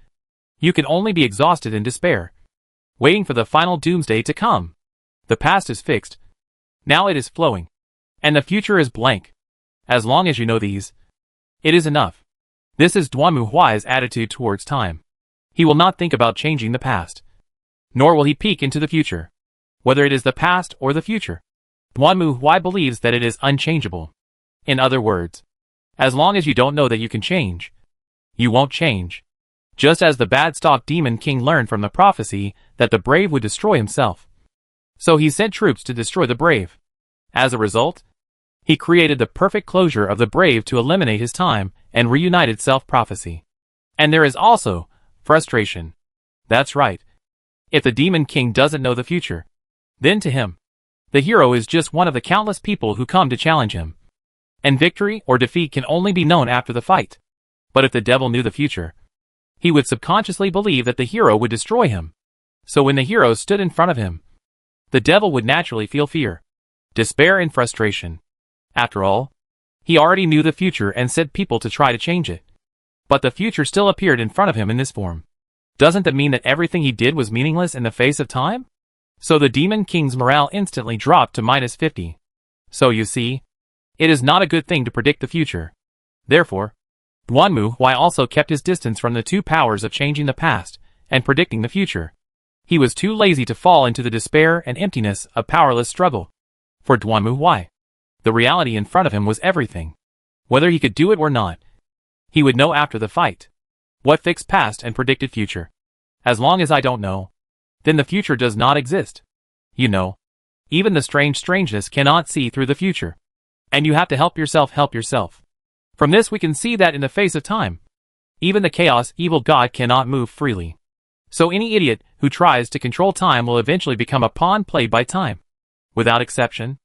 you can only be exhausted in despair, waiting for the final doomsday to come. The past is fixed. Now it is flowing. And the future is blank. As long as you know these, it is enough. This is Duanmu Huai's attitude towards time. He will not think about changing the past. Nor will he peek into the future. Whether it is the past or the future. Duanmu Huai believes that it is unchangeable. In other words, as long as you don't know that you can change, you won't change. Just as the bad-stock demon king learned from the prophecy that the brave would destroy himself. So he sent troops to destroy the brave. As a result, he created the perfect closure of the brave to eliminate his time and reunited self-prophecy. And there is also frustration. That's right. If the demon king doesn't know the future, then to him, the hero is just one of the countless people who come to challenge him. And victory or defeat can only be known after the fight. But if the devil knew the future, he would subconsciously believe that the hero would destroy him. So when the hero stood in front of him, the devil would naturally feel fear, despair and frustration. After all, he already knew the future and sent people to try to change it. But the future still appeared in front of him in this form. Doesn't that mean that everything he did was meaningless in the face of time? So the demon king's morale instantly dropped to -50. So you see, it is not a good thing to predict the future. Therefore, Duanmu Huai also kept his distance from the two powers of changing the past and predicting the future. He was too lazy to fall into the despair and emptiness of powerless struggle. For Duanmu Huai, the reality in front of him was everything. Whether he could do it or not, he would know after the fight. What fixed past and predicted future? As long as I don't know, then the future does not exist. You know, even the strangeness cannot see through the future. And you have to help yourself. From this we can see that in the face of time, even the chaos evil god cannot move freely. So any idiot who tries to control time will eventually become a pawn played by time. Without exception.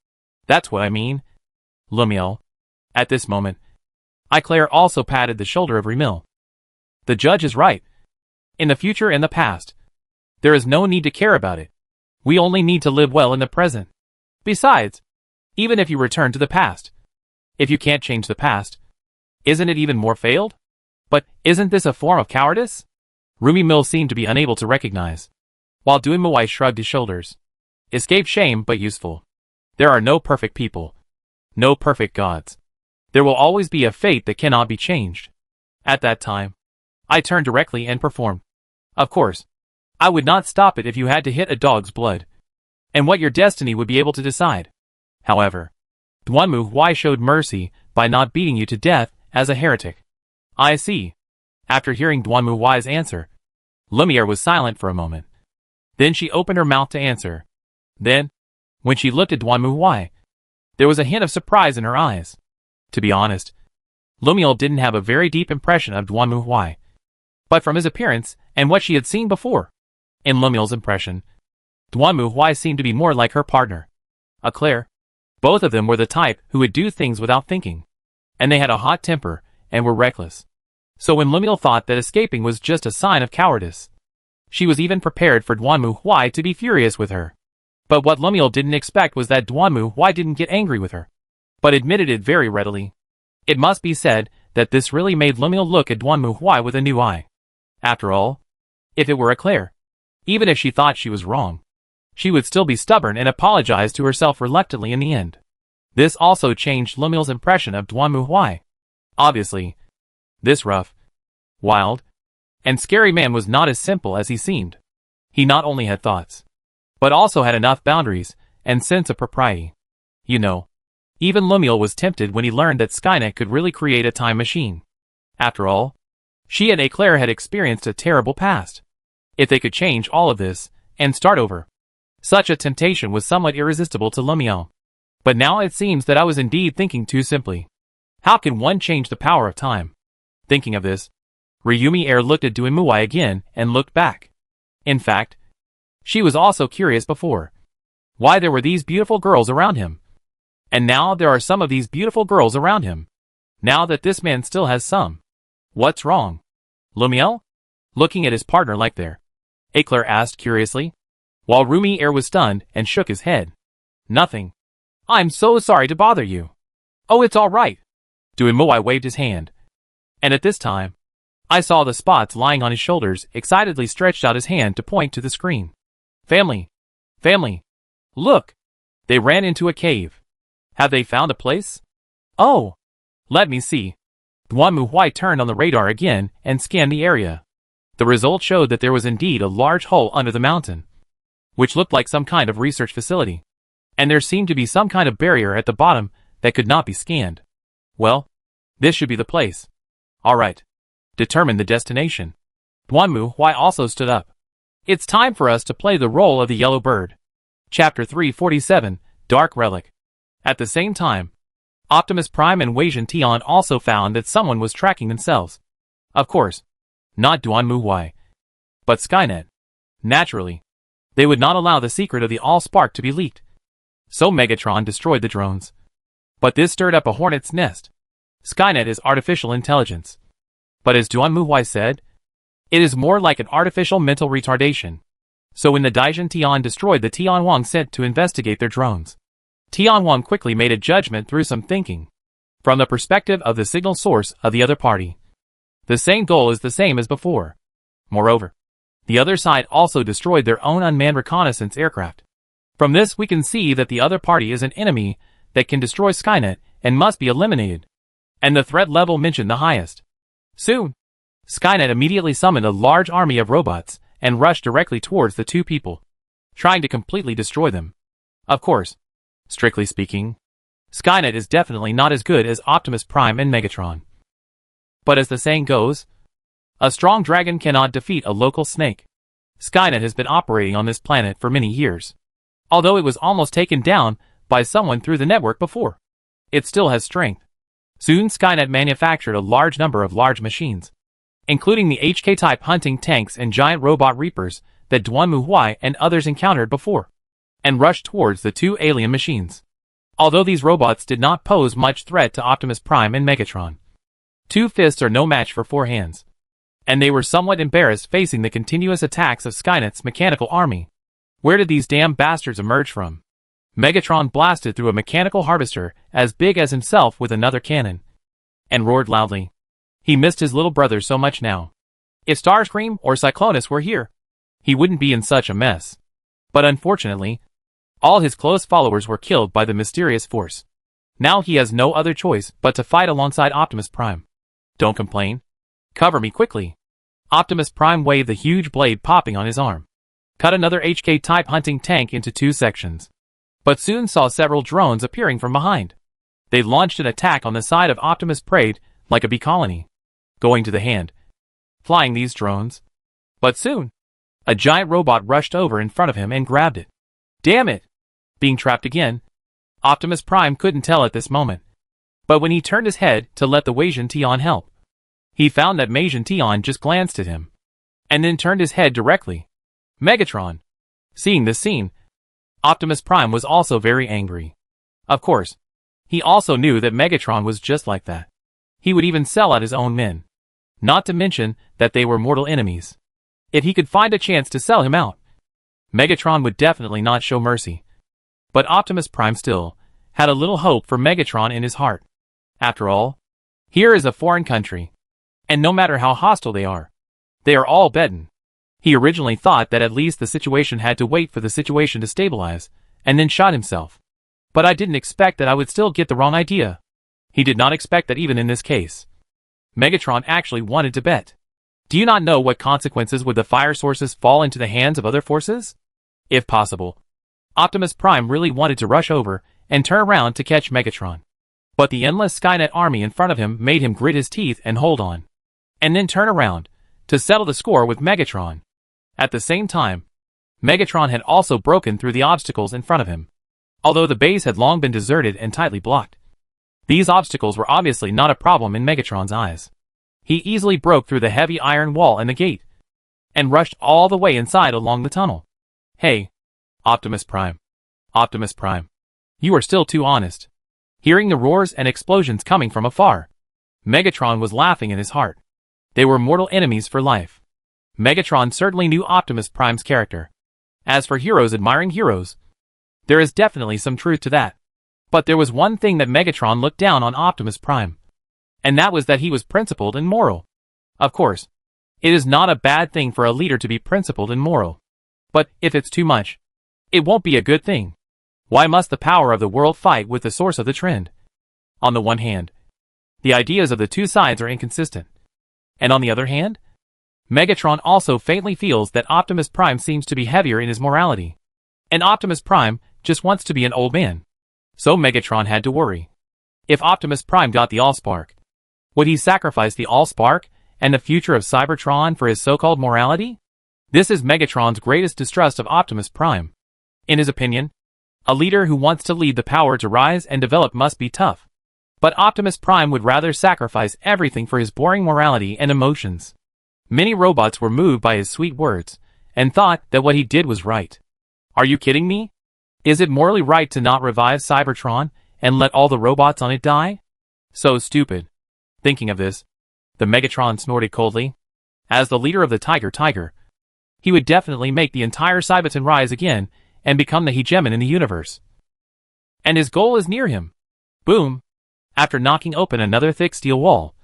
That's what I mean. Lumiel. At this moment, Claire also patted the shoulder of Remil. The judge is right. In the future and the past, there is no need to care about it. We only need to live well in the present. Besides, even if you return to the past, if you can't change the past, isn't it even more failed? But isn't this a form of cowardice? Rumi Mill seemed to be unable to recognize, while Duanmu Huai shrugged his shoulders. Escape shame but useful. There are no perfect people. No perfect gods. There will always be a fate that cannot be changed. At that time, I turned directly and performed. Of course, I would not stop it if you had to hit a dog's blood. And what your destiny would be able to decide. However, Duanmu Huai showed mercy by not beating you to death as a heretic. I see. After hearing Duanmu Huai's answer, Lumiere was silent for a moment. Then she opened her mouth to answer. Then, when she looked at Duanmu Huai, there was a hint of surprise in her eyes. To be honest, Lumiere didn't have a very deep impression of Duanmu Huai. But from his appearance and what she had seen before, in Lumiere's impression, Duanmu Huai seemed to be more like her partner, Claire. Both of them were the type who would do things without thinking. And they had a hot temper and were reckless. So when Lumiere thought that escaping was just a sign of cowardice, she was even prepared for Duanmu Huai to be furious with her. But what Lumiere didn't expect was that Duanmu Huai didn't get angry with her, but admitted it very readily. It must be said that this really made Lumiere look at Duanmu Huai with a new eye. After all, if it were Claire, even if she thought she was wrong, she would still be stubborn and apologize to herself reluctantly in the end. This also changed Lumiere's impression of Duanmu Huai. Obviously, this rough, wild, and scary man was not as simple as he seemed. He not only had thoughts, but also had enough boundaries and sense of propriety. You know, even Lumiere was tempted when he learned that Skynet could really create a time machine. After all, she and Claire had experienced a terrible past. If they could change all of this and start over, such a temptation was somewhat irresistible to Lumiere. But now it seems that I was indeed thinking too simply. How can one change the power of time? Thinking of this, Ryumi Air looked at Duanmu Huai again and looked back. In fact, she was also curious before why there were these beautiful girls around him. And now there are some of these beautiful girls around him. Now that this man still has some. What's wrong? Lumiere? Looking at his partner like there, Claire asked curiously, while Rumi Air was stunned and shook his head. Nothing. I'm so sorry to bother you. Oh, it's all right. Duanmuai waved his hand. And at this time, I saw the spots lying on his shoulders, excitedly stretched out his hand to point to the screen. Family. Family. Look. They ran into a cave. Have they found a place? Oh. Let me see. Duanmuai turned on the radar again and scanned the area. The result showed that there was indeed a large hole under the mountain, which looked like some kind of research facility. And there seemed to be some kind of barrier at the bottom that could not be scanned. Well, this should be the place. All right. Determine the destination. Duanmuai also stood up. It's time for us to play the role of the yellow bird. Chapter 347, Dark Relic. At the same time, Optimus Prime and Wei Tian also found that someone was tracking themselves. Of course, not Duanmuai, but Skynet. Naturally, they would not allow the secret of the Allspark to be leaked. So Megatron destroyed the drones. But this stirred up a hornet's nest. Skynet is artificial intelligence. But as Duanmuai said, it is more like an artificial mental retardation. So when the Daijin Tian destroyed the Tianwang sent to investigate their drones, Tianwang quickly made a judgment through some thinking. From the perspective of the signal source of the other party, the same goal is the same as before. Moreover, the other side also destroyed their own unmanned reconnaissance aircraft. From this we can see that the other party is an enemy that can destroy Skynet and must be eliminated. And the threat level mentioned the highest. Soon, Skynet immediately summoned a large army of robots and rushed directly towards the two people, trying to completely destroy them. Of course, strictly speaking, Skynet is definitely not as good as Optimus Prime and Megatron. But as the saying goes, a strong dragon cannot defeat a local snake. Skynet has been operating on this planet for many years. Although it was almost taken down by someone through the network before, it still has strength. Soon Skynet manufactured a large number of large machines, including the HK-type hunting tanks and giant robot reapers that Duanmuai and others encountered before, and rushed towards the two alien machines. Although these robots did not pose much threat to Optimus Prime and Megatron, 2 fists are no match for 4 hands, and they were somewhat embarrassed facing the continuous attacks of Skynet's mechanical army. Where did these damn bastards emerge from? Megatron blasted through a mechanical harvester as big as himself with another cannon, and roared loudly. He missed his little brother so much now. If Starscream or Cyclonus were here, he wouldn't be in such a mess. But unfortunately, all his close followers were killed by the mysterious force. Now he has no other choice but to fight alongside Optimus Prime. Don't complain. Cover me quickly. Optimus Prime waved the huge blade popping on his arm. Cut another HK-type hunting tank into 2 sections. But soon saw several drones appearing from behind. They launched an attack on the side of Optimus Prime like a bee colony, going to the hand, flying these drones. But soon, a giant robot rushed over in front of him and grabbed it. Damn it! Being trapped again, Optimus Prime couldn't tell at this moment. But when he turned his head to let the Wei Tian help, he found that Wei Tian just glanced at him, and then turned his head directly. Megatron. Seeing this scene, Optimus Prime was also very angry. Of course, he also knew that Megatron was just like that. He would even sell out his own men. Not to mention that they were mortal enemies. If he could find a chance to sell him out, Megatron would definitely not show mercy. But Optimus Prime still had a little hope for Megatron in his heart. After all, here is a foreign country, and no matter how hostile they are all bedding. He originally thought that at least the situation had to wait for the situation to stabilize, and then shot himself. But I didn't expect that I would still get the wrong idea. He did not expect that even in this case, Megatron actually wanted to bet. Do you not know what consequences would the fire sources fall into the hands of other forces? If possible, Optimus Prime really wanted to rush over and turn around to catch Megatron. But the endless Skynet army in front of him made him grit his teeth and hold on, and then turn around to settle the score with Megatron. At the same time, Megatron had also broken through the obstacles in front of him. Although the base had long been deserted and tightly blocked, these obstacles were obviously not a problem in Megatron's eyes. He easily broke through the heavy iron wall and the gate, and rushed all the way inside along the tunnel. Hey, Optimus Prime. Optimus Prime. You are still too honest. Hearing the roars and explosions coming from afar, Megatron was laughing in his heart. They were mortal enemies for life. Megatron certainly knew Optimus Prime's character. As for heroes admiring heroes, There is definitely some truth to that. But there was one thing that Megatron looked down on Optimus Prime. And that was that he was principled and moral. Of course, it is not a bad thing for a leader to be principled and moral. But if it's too much, it won't be a good thing. Why must the power of the world fight with the source of the trend? On the one hand, the ideas of the two sides are inconsistent. And on the other hand, Megatron also faintly feels that Optimus Prime seems to be heavier in his morality. And Optimus Prime just wants to be an old man. So Megatron had to worry. If Optimus Prime got the Allspark, would he sacrifice the Allspark and the future of Cybertron for his so-called morality? This is Megatron's greatest distrust of Optimus Prime. In his opinion, a leader who wants to lead the power to rise and develop must be tough. But Optimus Prime would rather sacrifice everything for his boring morality and emotions. Many robots were moved by his sweet words, and thought that what he did was right. Are you kidding me? Is it morally right to not revive Cybertron, and let all the robots on it die? So stupid. Thinking of this, the Megatron snorted coldly. As the leader of the Tiger, he would definitely make the entire Cybertron rise again, and become the hegemon in the universe. And his goal is near him. Boom! After knocking open another thick steel wall,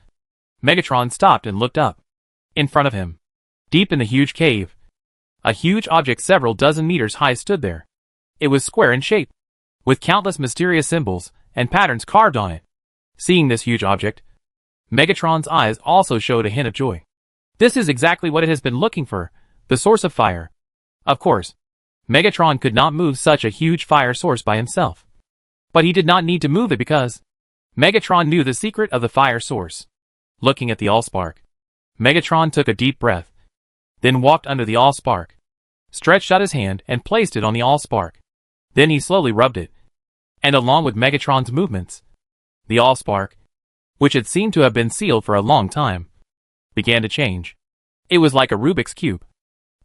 Megatron stopped and looked up. In front of him, deep in the huge cave, a huge object several dozen meters high stood there. It was square in shape, with countless mysterious symbols and patterns carved on it. Seeing this huge object, Megatron's eyes also showed a hint of joy. This is exactly what it has been looking for, the source of fire. Of course, Megatron could not move such a huge fire source by himself. But he did not need to move it because Megatron knew the secret of the fire source. Looking at the Allspark, Megatron took a deep breath, then walked under the Allspark, stretched out his hand and placed it on the Allspark. Then he slowly rubbed it, and along with Megatron's movements, the Allspark, which had seemed to have been sealed for a long time, began to change. It was like a Rubik's Cube,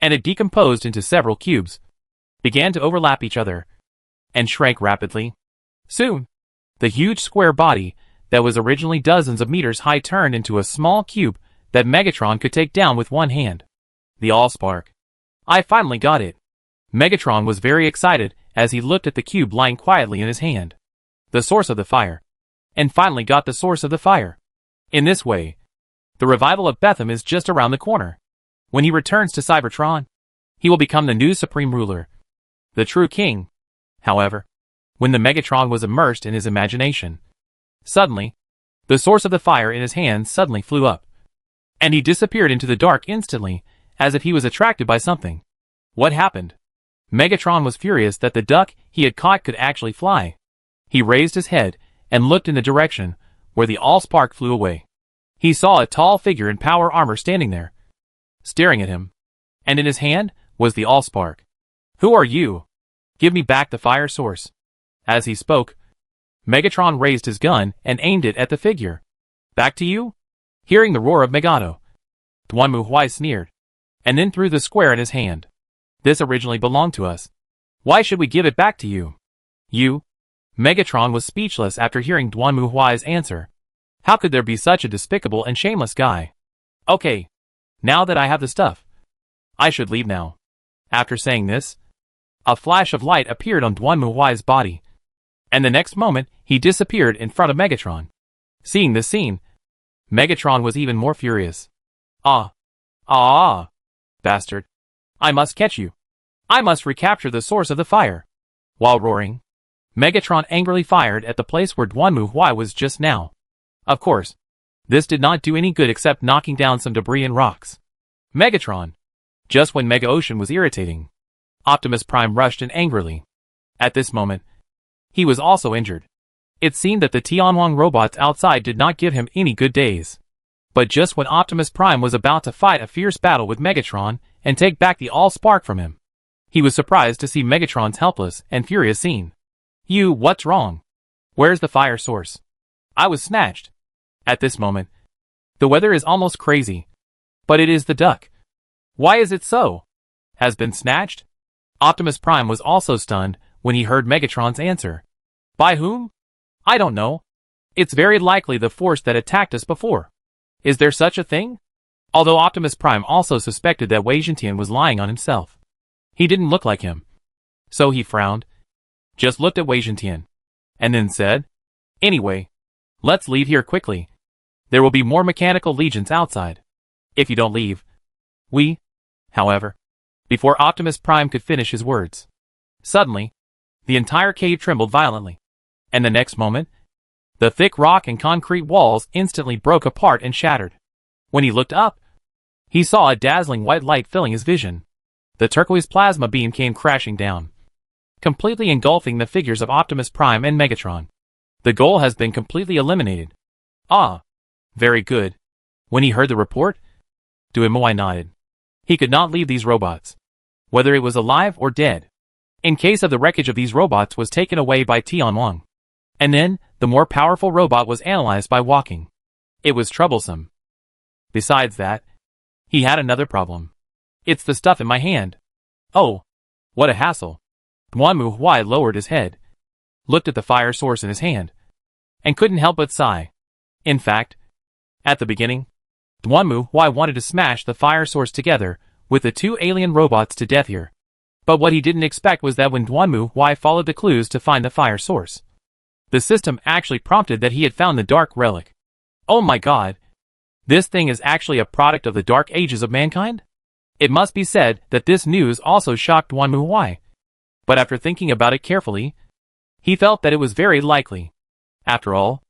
and it decomposed into several cubes, began to overlap each other, and shrank rapidly. Soon, the huge square body that was originally dozens of meters high turned into a small cube that Megatron could take down with one hand. The Allspark. I finally got it. Megatron was very excited as he looked at the cube lying quietly in his hand. The source of the fire. And finally got the source of the fire. In this way, the revival of Betham is just around the corner. When he returns to Cybertron, he will become the new supreme ruler, the true king. However, when the Megatron was immersed in his imagination, suddenly, the source of the fire in his hand suddenly flew up, and he disappeared into the dark instantly, as if he was attracted by something. What happened? Megatron was furious that the duck he had caught could actually fly. He raised his head and looked in the direction where the Allspark flew away. He saw a tall figure in power armor standing there, staring at him, and in his hand was the Allspark. Who are you? Give me back the fire source. As he spoke, Megatron raised his gun and aimed it at the figure. Back to you? Hearing the roar of Megato, Dwanmu Huai sneered, and then threw the square in his hand. This originally belonged to us. Why should we give it back to you? You? Megatron was speechless after hearing Dwanmu Huai's answer. How could there be such a despicable and shameless guy? Okay, now that I have the stuff, I should leave now. After saying this, a flash of light appeared on Dwanmu Huai's body, and the next moment he disappeared in front of Megatron. Seeing this scene, Megatron was even more furious. Bastard. I must catch you. I must recapture the source of the fire. While roaring, Megatron angrily fired at the place where Dwanmu Huai was just now. Of course, this did not do any good except knocking down some debris and rocks. Megatron! Just when Mega Ocean was irritating, Optimus Prime rushed in angrily. At this moment, he was also injured. It seemed that the Tianwang robots outside did not give him any good days. But just when Optimus Prime was about to fight a fierce battle with Megatron and take back the Allspark from him, he was surprised to see Megatron's helpless and furious scene. What's wrong? Where's the fire source? I was snatched. At this moment, the weather is almost crazy. But it is the duck. Why is it so? Has been snatched? Optimus Prime was also stunned when he heard Megatron's answer. By whom? I don't know. It's very likely the force that attacked us before. Is there such a thing? Although Optimus Prime also suspected that Wei Zhentian was lying on himself. He didn't look like him. So he frowned. just looked at Wei Zhentian, and then said, "Anyway, let's leave here quickly. There will be more mechanical legions outside. If you don't leave, we..." However, before Optimus Prime could finish his words, suddenly, the entire cave trembled violently, and the next moment, the thick rock and concrete walls instantly broke apart and shattered. When he looked up, he saw a dazzling white light filling his vision. The turquoise plasma beam came crashing down, completely engulfing the figures of Optimus Prime and Megatron. The goal has been completely eliminated. Ah, very good. When he heard the report, Duimoi nodded. He could not leave these robots, whether it was alive or dead, in case of the wreckage of these robots was taken away by Tian Wang. And then, the more powerful robot was analyzed by walking. It was troublesome. Besides that, he had another problem. It's the stuff in my hand. Oh, what a hassle. Duanmu Huai lowered his head, looked at the fire source in his hand, and couldn't help but sigh. In fact, at the beginning, Duanmu Huai wanted to smash the fire source together with the two alien robots to death here. But what he didn't expect was that when Duanmu Huai followed the clues to find the fire source, the system actually prompted that he had found the Dark Relic. Oh my god! This thing is actually a product of the Dark Ages of mankind? It must be said that this news also shocked Duanmu Huai. But after thinking about it carefully, he felt that it was very likely. After all,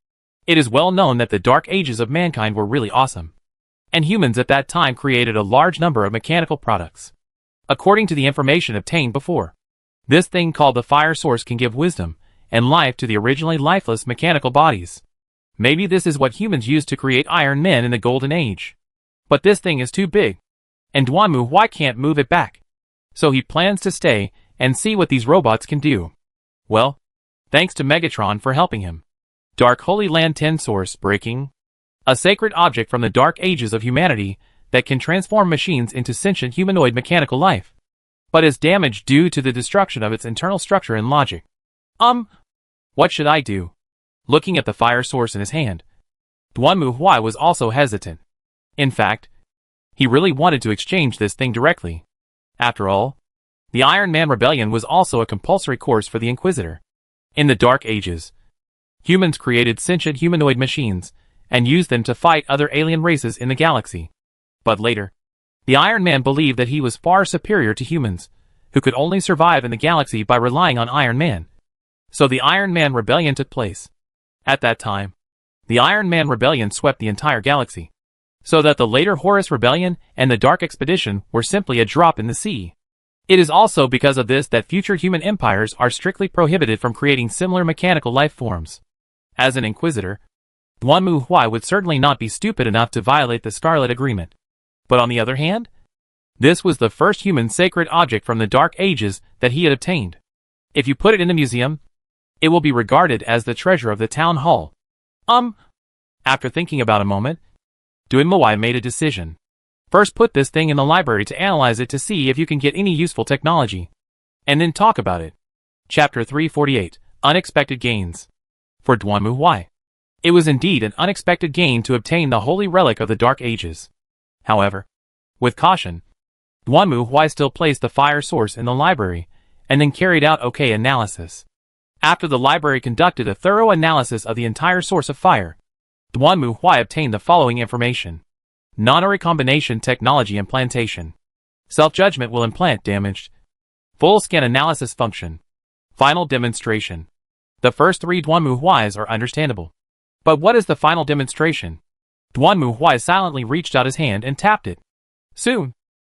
it is well known that the Dark Ages of mankind were really awesome, and humans at that time created a large number of mechanical products. According to the information obtained before, this thing called the fire source can give wisdom and life to the originally lifeless mechanical bodies. Maybe this is what humans used to create Iron Men in the Golden Age. But this thing is too big, and Duanmu Huai can't move it back. So he plans to stay and see what these robots can do. Well, thanks to Megatron for helping him. Dark Holy Land 10 Source Breaking. A sacred object from the Dark Ages of humanity that can transform machines into sentient humanoid mechanical life, but is damaged due to the destruction of its internal structure and logic. What should I do? Looking at the fire source in his hand, Duanmu Huai was also hesitant. In fact, he really wanted to exchange this thing directly. After all, the Iron Man Rebellion was also a compulsory course for the Inquisitor. In the Dark Ages, humans created sentient humanoid machines and used them to fight other alien races in the galaxy. But later, the Iron Man believed that he was far superior to humans, who could only survive in the galaxy by relying on Iron Man. So the Iron Man Rebellion took place. At that time, the Iron Man Rebellion swept the entire galaxy, so that the later Horus Rebellion and the Dark Expedition were simply a drop in the sea. It is also because of this that future human empires are strictly prohibited from creating similar mechanical life forms. As an Inquisitor, Duanmu Huai would certainly not be stupid enough to violate the Scarlet Agreement. But on the other hand, this was the first human sacred object from the Dark Ages that he had obtained. If you put it in the museum, it will be regarded as the treasure of the town hall. After thinking about a moment, Duanmu Huai made a decision. First put this thing in the library to analyze it to see if you can get any useful technology, and then talk about it. Chapter 348, Unexpected Gains. For Duanmu Huai, it was indeed an unexpected gain to obtain the holy relic of the Dark Ages. However, with caution, Duanmu Huai still placed the fire source in the library, and then carried out OK analysis. After the library conducted a thorough analysis of the entire source of fire, Duanmu Huai obtained the following information. Non-recombination technology implantation. Self-judgment will implant damaged. Full scan analysis function. Final demonstration. The first three Duanmu Huais are understandable. But what is the final demonstration? Duanmu Huai silently reached out his hand and tapped it. Soon,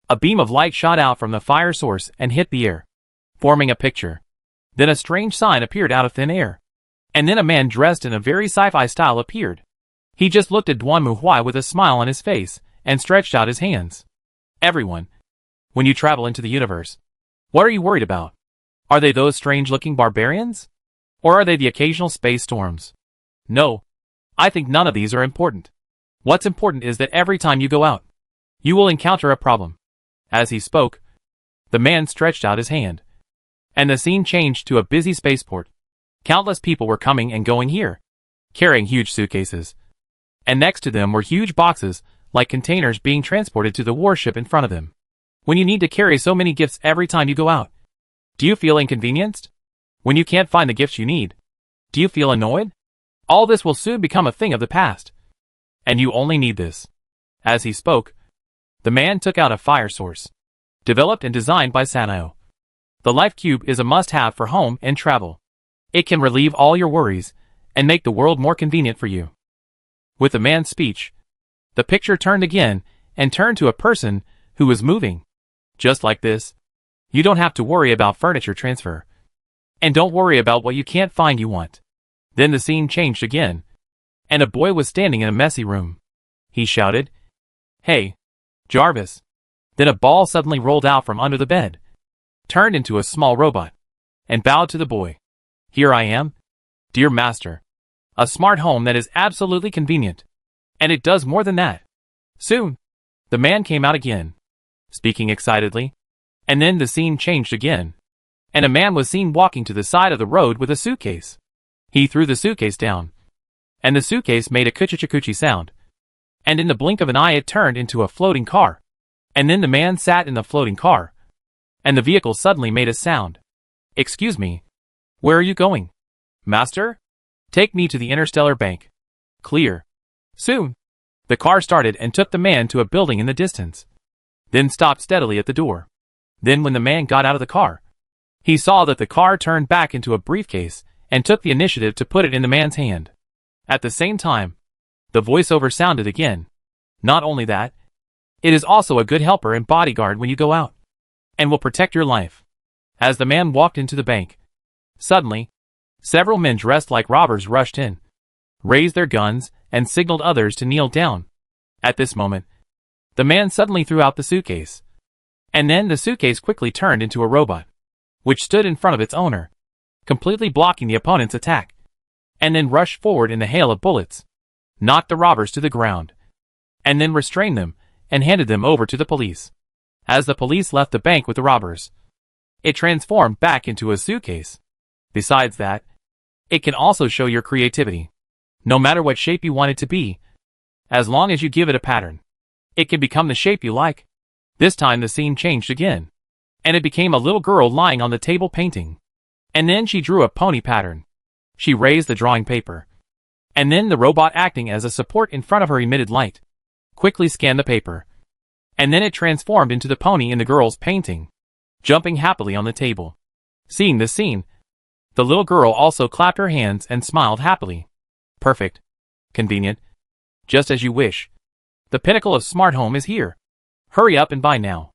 a beam of light shot out from the fire source and hit the air, forming a picture. Then a strange sign appeared out of thin air. And then a man dressed in a very sci-fi style appeared. He just looked at Duanmu Huai with a smile on his face and stretched out his hands. Everyone, when you travel into the universe, what are you worried about? Are they those strange-looking barbarians? Or are they the occasional space storms? No, I think none of these are important. What's important is that every time you go out, you will encounter a problem. As he spoke, the man stretched out his hand, and the scene changed to a busy spaceport. Countless people were coming and going here, carrying huge suitcases. And next to them were huge boxes, like containers being transported to the warship in front of them. When you need to carry so many gifts every time you go out, do you feel inconvenienced? When you can't find the gifts you need, do you feel annoyed? All this will soon become a thing of the past. And you only need this. As he spoke, the man took out a fire source, developed and designed by Sanao. The Life Cube is a must-have for home and travel. It can relieve all your worries and make the world more convenient for you. With the man's speech, the picture turned again and turned to a person who was moving. Just like this, you don't have to worry about furniture transfer. And don't worry about what you can't find you want. Then the scene changed again, and a boy was standing in a messy room. He shouted, "Hey, Jarvis." Then a ball suddenly rolled out from under the bed, turned into a small robot, and bowed to the boy. "Here I am, dear master. A smart home that is absolutely convenient. And it does more than that." Soon, the man came out again, speaking excitedly, and then the scene changed again, and a man was seen walking to the side of the road with a suitcase. He threw the suitcase down, and the suitcase made a kuchi-kuchi sound, and in the blink of an eye it turned into a floating car, and then the man sat in the floating car, and the vehicle suddenly made a sound. "Excuse me, where are you going?" "Master? Take me to the Interstellar Bank." "Clear." Soon, the car started and took the man to a building in the distance, then stopped steadily at the door. Then when the man got out of the car, he saw that the car turned back into a briefcase and took the initiative to put it in the man's hand. At the same time, the voiceover sounded again. "Not only that, it is also a good helper and bodyguard when you go out, and will protect your life." As the man walked into the bank, suddenly, several men dressed like robbers rushed in, raised their guns, and signaled others to kneel down. At this moment, the man suddenly threw out the suitcase, and then the suitcase quickly turned into a robot, which stood in front of its owner, completely blocking the opponent's attack, and then rushed forward in the hail of bullets, knocked the robbers to the ground, and then restrained them and handed them over to the police. As the police left the bank with the robbers, it transformed back into a suitcase. Besides that, it can also show your creativity. No matter what shape you want it to be, as long as you give it a pattern, it can become the shape you like. This time the scene changed again, and it became a little girl lying on the table painting. And then she drew a pony pattern. She raised the drawing paper, and then the robot acting as a support in front of her emitted light, quickly scanned the paper, and then it transformed into the pony in the girl's painting, jumping happily on the table. Seeing this scene, the little girl also clapped her hands and smiled happily. Perfect. Convenient. Just as you wish. The pinnacle of smart home is here. Hurry up and buy now.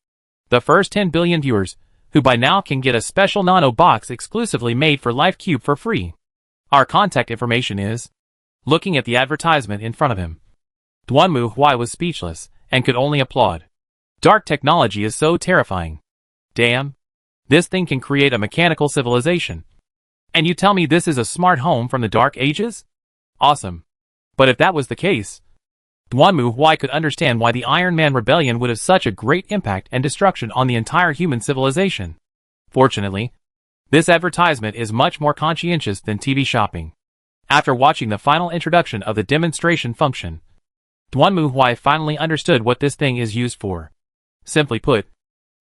The first 10 billion viewers, who by now can get a special nano box exclusively made for Life Cube for free. Our contact information is... Looking at the advertisement in front of him, Duanmu Huai was speechless and could only applaud. Dark technology is so terrifying. Damn. This thing can create a mechanical civilization. And you tell me this is a smart home from the Dark Ages? Awesome. But if that was the case, Duanmu Huai could understand why the Iron Man Rebellion would have such a great impact and destruction on the entire human civilization. Fortunately, this advertisement is much more conscientious than TV shopping. After watching the final introduction of the demonstration function, Duanmu Huai finally understood what this thing is used for. Simply put,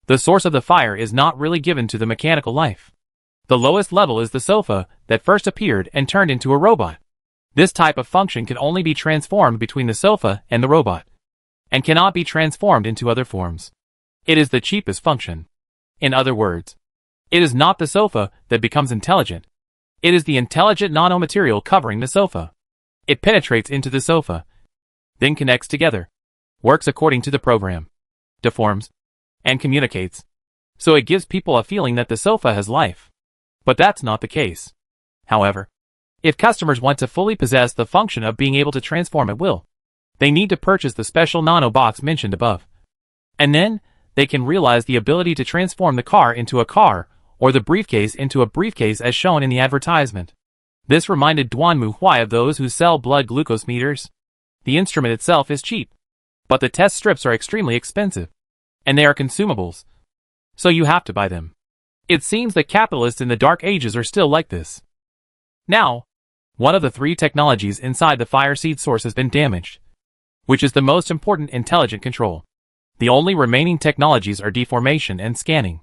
the source of the fire is not really given to the mechanical life. The lowest level is the sofa that first appeared and turned into a robot. This type of function can only be transformed between the sofa and the robot, and cannot be transformed into other forms. It is the cheapest function. In other words, it is not the sofa that becomes intelligent. It is the intelligent nanomaterial covering the sofa. It penetrates into the sofa, then connects together, works according to the program, deforms, and communicates. So it gives people a feeling that the sofa has life. But that's not the case. However, if customers want to fully possess the function of being able to transform at will, they need to purchase the special nano box mentioned above. And then, they can realize the ability to transform the car into a car, or the briefcase into a briefcase as shown in the advertisement. This reminded Duanmu Huai of those who sell blood glucose meters. The instrument itself is cheap, but the test strips are extremely expensive, and they are consumables, so you have to buy them. It seems that capitalists in the Dark Ages are still like this. Now, one of the 3 technologies inside the fire seed source has been damaged, which is the most important intelligent control. The only remaining technologies are deformation and scanning.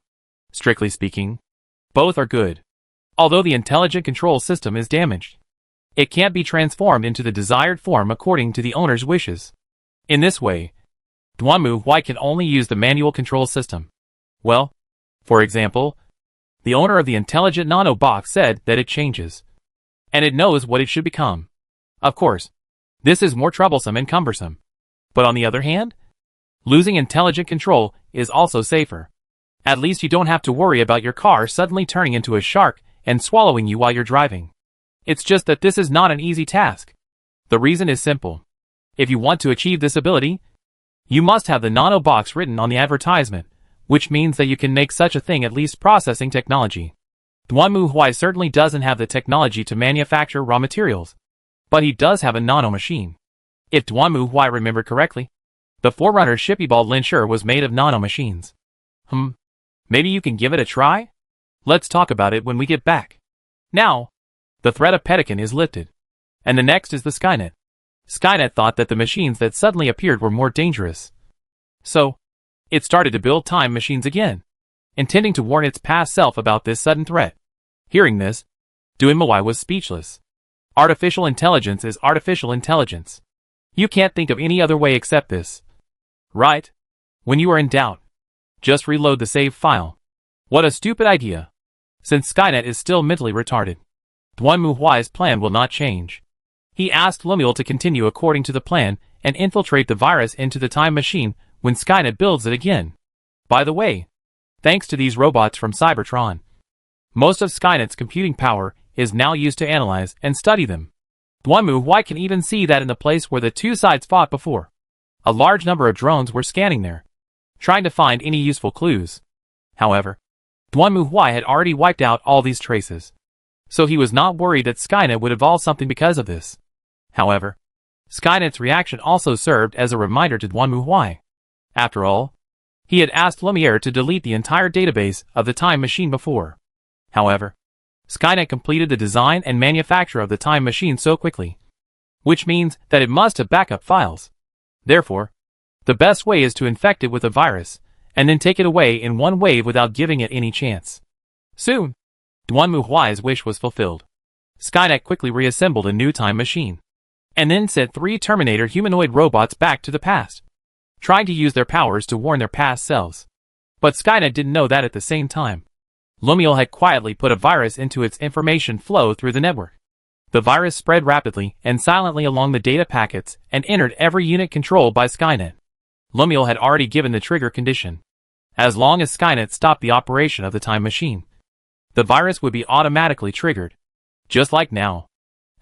Strictly speaking, both are good, Although the intelligent control system is damaged, it can't be transformed into the desired form according to the owner's wishes. In this way, Duanmu can only use the manual control system. Well, for example, the owner of the intelligent nano box said that it changes, and it knows what it should become. Of course, this is more troublesome and cumbersome. But on the other hand, losing intelligent control is also safer. At least you don't have to worry about your car suddenly turning into a shark and swallowing you while you're driving. It's just that this is not an easy task. The reason is simple. If you want to achieve this ability, you must have the nano box written on the advertisement, which means that you can make such a thing at least processing technology. Duanmu certainly doesn't have the technology to manufacture raw materials, but he does have a nano machine. If Duanmu remembered correctly, the Forerunner Shipyball Linsher was made of nano machines. Maybe you can give it a try? Let's talk about it when we get back. Now, the threat of Pelican is lifted, and the next is the Skynet. Skynet thought that the machines that suddenly appeared were more dangerous. So, it started to build time machines again, intending to warn its past self about this sudden threat. Hearing this, Duanmu was speechless. Artificial intelligence is artificial intelligence. You can't think of any other way except this. Right? When you are in doubt, just reload the save file. What a stupid idea. Since Skynet is still mentally retarded, Duanmu's plan will not change. He asked Lemuel to continue according to the plan and infiltrate the virus into the time machine when Skynet builds it again. By the way, thanks to these robots from Cybertron, most of Skynet's computing power is now used to analyze and study them. Duanmu can even see that in the place where the two sides fought before, a large number of drones were scanning there, trying to find any useful clues. However, Duanmu had already wiped out all these traces, so he was not worried that Skynet would evolve something because of this. However, Skynet's reaction also served as a reminder to Duanmu. After all, he had asked Lumiere to delete the entire database of the time machine before. However, Skynet completed the design and manufacture of the time machine so quickly, which means that it must have backup files. Therefore, the best way is to infect it with a virus, and then take it away in one wave without giving it any chance. Soon, Duanmu's wish was fulfilled. Skynet quickly reassembled a new time machine, and then sent 3 Terminator humanoid robots back to the past, trying to use their powers to warn their past selves. But Skynet didn't know that at the same time, Lumiel had quietly put a virus into its information flow through the network. The virus spread rapidly and silently along the data packets and entered every unit controlled by Skynet. Lumiel had already given the trigger condition. As long as Skynet stopped the operation of the time machine, the virus would be automatically triggered. Just like now.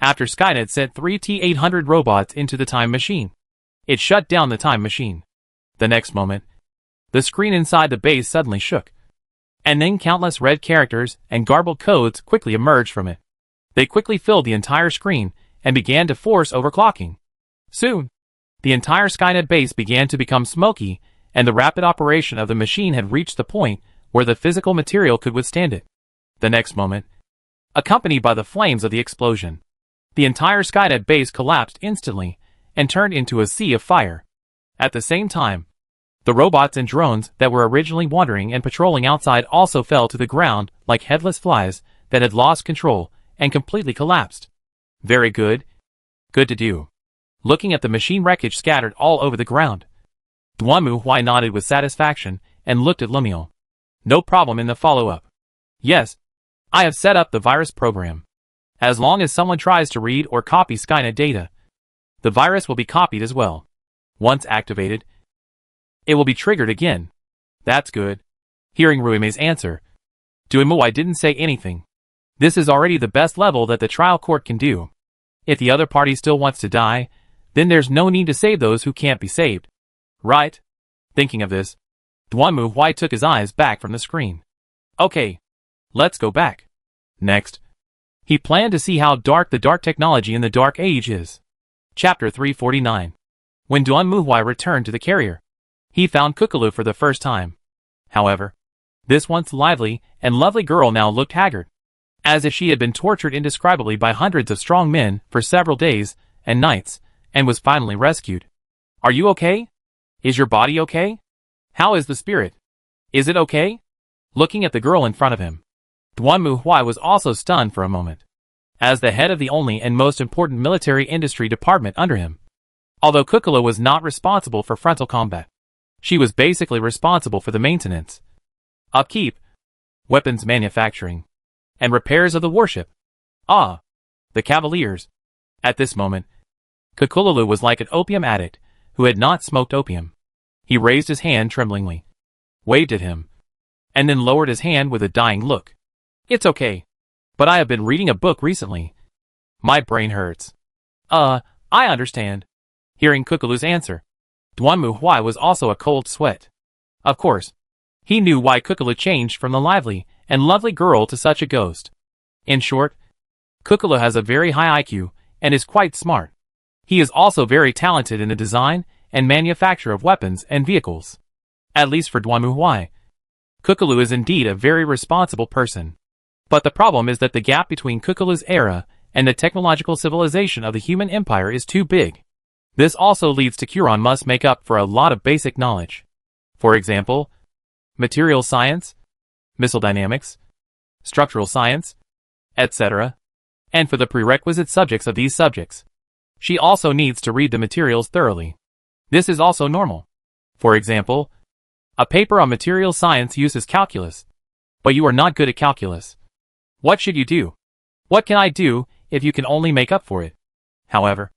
After Skynet sent 3 T-800 robots into the time machine, it shut down the time machine. The next moment, the screen inside the base suddenly shook, and then countless red characters and garbled codes quickly emerged from it. They quickly filled the entire screen and began to force overclocking. Soon, the entire Skynet base began to become smoky, and the rapid operation of the machine had reached the point where the physical material could withstand it. The next moment, accompanied by the flames of the explosion, the entire Skynet base collapsed instantly and turned into a sea of fire. At the same time, the robots and drones that were originally wandering and patrolling outside also fell to the ground like headless flies that had lost control and completely collapsed. Very good. Good to do. Looking at the machine wreckage scattered all over the ground, Duanmu nodded with satisfaction and looked at Lumiel. No problem in the follow-up. Yes, I have set up the virus program. As long as someone tries to read or copy Skynet data, the virus will be copied as well. Once activated, it will be triggered again. That's good. Hearing Ruime's answer, Duanmu didn't say anything. This is already the best level that the trial court can do. If the other party still wants to die, then there's no need to save those who can't be saved. Right? Thinking of this, Duanmu took his eyes back from the screen. Okay, let's go back. Next, he planned to see how dark the dark technology in the Dark Age is. Chapter 349. When Duanmu returned to the carrier, he found Kukulu for the first time. However, this once lively and lovely girl now looked haggard, as if she had been tortured indescribably by hundreds of strong men for several days and nights, and was finally rescued. Are you okay? Is your body okay? How is the spirit? Is it okay? Looking at the girl in front of him, Duanmu Huai was also stunned for a moment. As the head of the only and most important military industry department under him. Although Kukulu was not responsible for frontal combat, she was basically responsible for the maintenance, upkeep, weapons manufacturing, and repairs of the warship. The Cavaliers. At this moment, Kukulu was like an opium addict who had not smoked opium. He raised his hand tremblingly, waved at him, and then lowered his hand with a dying look. It's okay, but I have been reading a book recently. My brain hurts. I understand. Hearing Kukulu's answer, Duanmu Huai was also a cold sweat. Of course, he knew why Kukulu changed from the lively and lovely girl to such a ghost. In short, Kukulu has a very high IQ and is quite smart. He is also very talented in the design and manufacture of weapons and vehicles. At least for Duanmu Huai, Kukulu is indeed a very responsible person. But the problem is that the gap between Kukulu's era and the technological civilization of the human empire is too big. This also leads to Kuron must make up for a lot of basic knowledge. For example, material science, missile dynamics, structural science, etc. And for the prerequisite subjects of these subjects, she also needs to read the materials thoroughly. This is also normal. For example, a paper on material science uses calculus, but you are not good at calculus. What should you do? What can I do if you can only make up for it? However,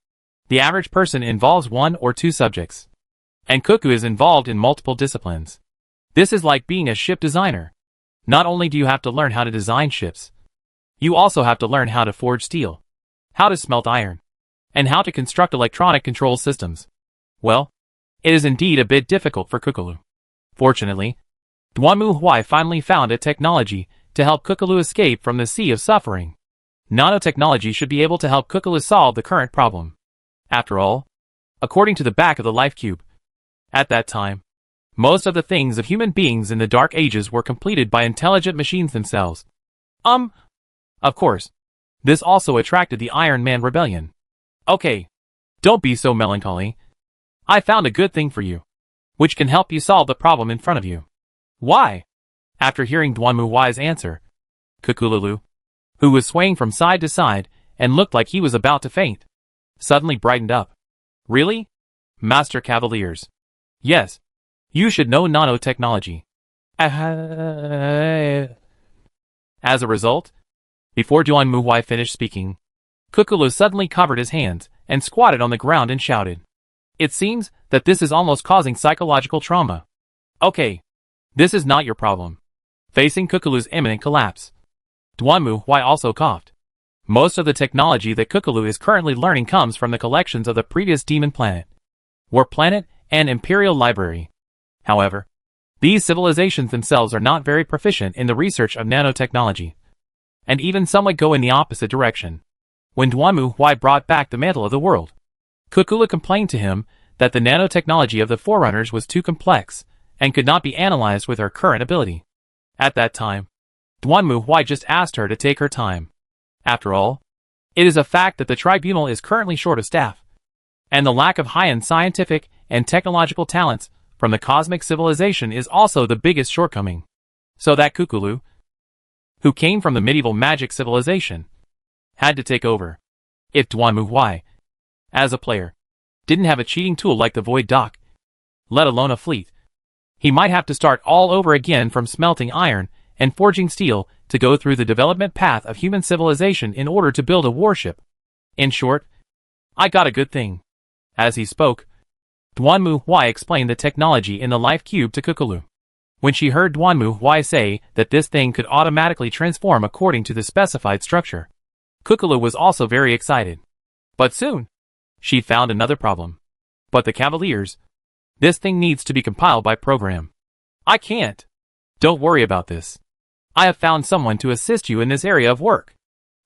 the average person involves one or two subjects, and Kuku is involved in multiple disciplines. This is like being a ship designer. Not only do you have to learn how to design ships, you also have to learn how to forge steel, how to smelt iron, and how to construct electronic control systems. Well, it is indeed a bit difficult for Kukulu. Fortunately, Duanmu Huai finally found a technology to help Kukulu escape from the sea of suffering. Nanotechnology should be able to help Kukulu solve the current problem. After all, according to the back of the life cube, at that time, most of the things of human beings in the Dark Ages were completed by intelligent machines themselves. Of course, this also attracted the Iron Man Rebellion. Okay, don't be so melancholy. I found a good thing for you, which can help you solve the problem in front of you. Why? After hearing Duanmu Huai's answer, Kukulu, who was swaying from side to side and looked like he was about to faint, suddenly brightened up. Really? Master Cavaliers. Yes. You should know nanotechnology. As a result, before Duanmu Huai finished speaking, Kukulu suddenly covered his hands and squatted on the ground and shouted. It seems that this is almost causing psychological trauma. Okay. This is not your problem. Facing Kukulu's imminent collapse, Duanmu Huai also coughed. Most of the technology that Kukulu is currently learning comes from the collections of the previous Demon Planet, War Planet, and Imperial Library. However, these civilizations themselves are not very proficient in the research of nanotechnology, and even somewhat go in the opposite direction. When Duanmu Huai brought back the mantle of the world, Kukulu complained to him that the nanotechnology of the Forerunners was too complex and could not be analyzed with her current ability. At that time, Duanmu Huai just asked her to take her time. After all, it is a fact that the tribunal is currently short of staff, and the lack of high-end scientific and technological talents from the cosmic civilization is also the biggest shortcoming. So that Kukulu, who came from the medieval magic civilization, had to take over. If Duanmu Huai, as a player, didn't have a cheating tool like the Void Dock, let alone a fleet, he might have to start all over again from smelting iron and forging steel to go through the development path of human civilization in order to build a warship. In short, I got a good thing. As he spoke, Duanmu Huai explained the technology in the life cube to Kukulu. When she heard Duanmu Huai say that this thing could automatically transform according to the specified structure, Kukulu was also very excited. But soon, she found another problem. But the Cavaliers, this thing needs to be compiled by program. I can't. Don't worry about this. I have found someone to assist you in this area of work.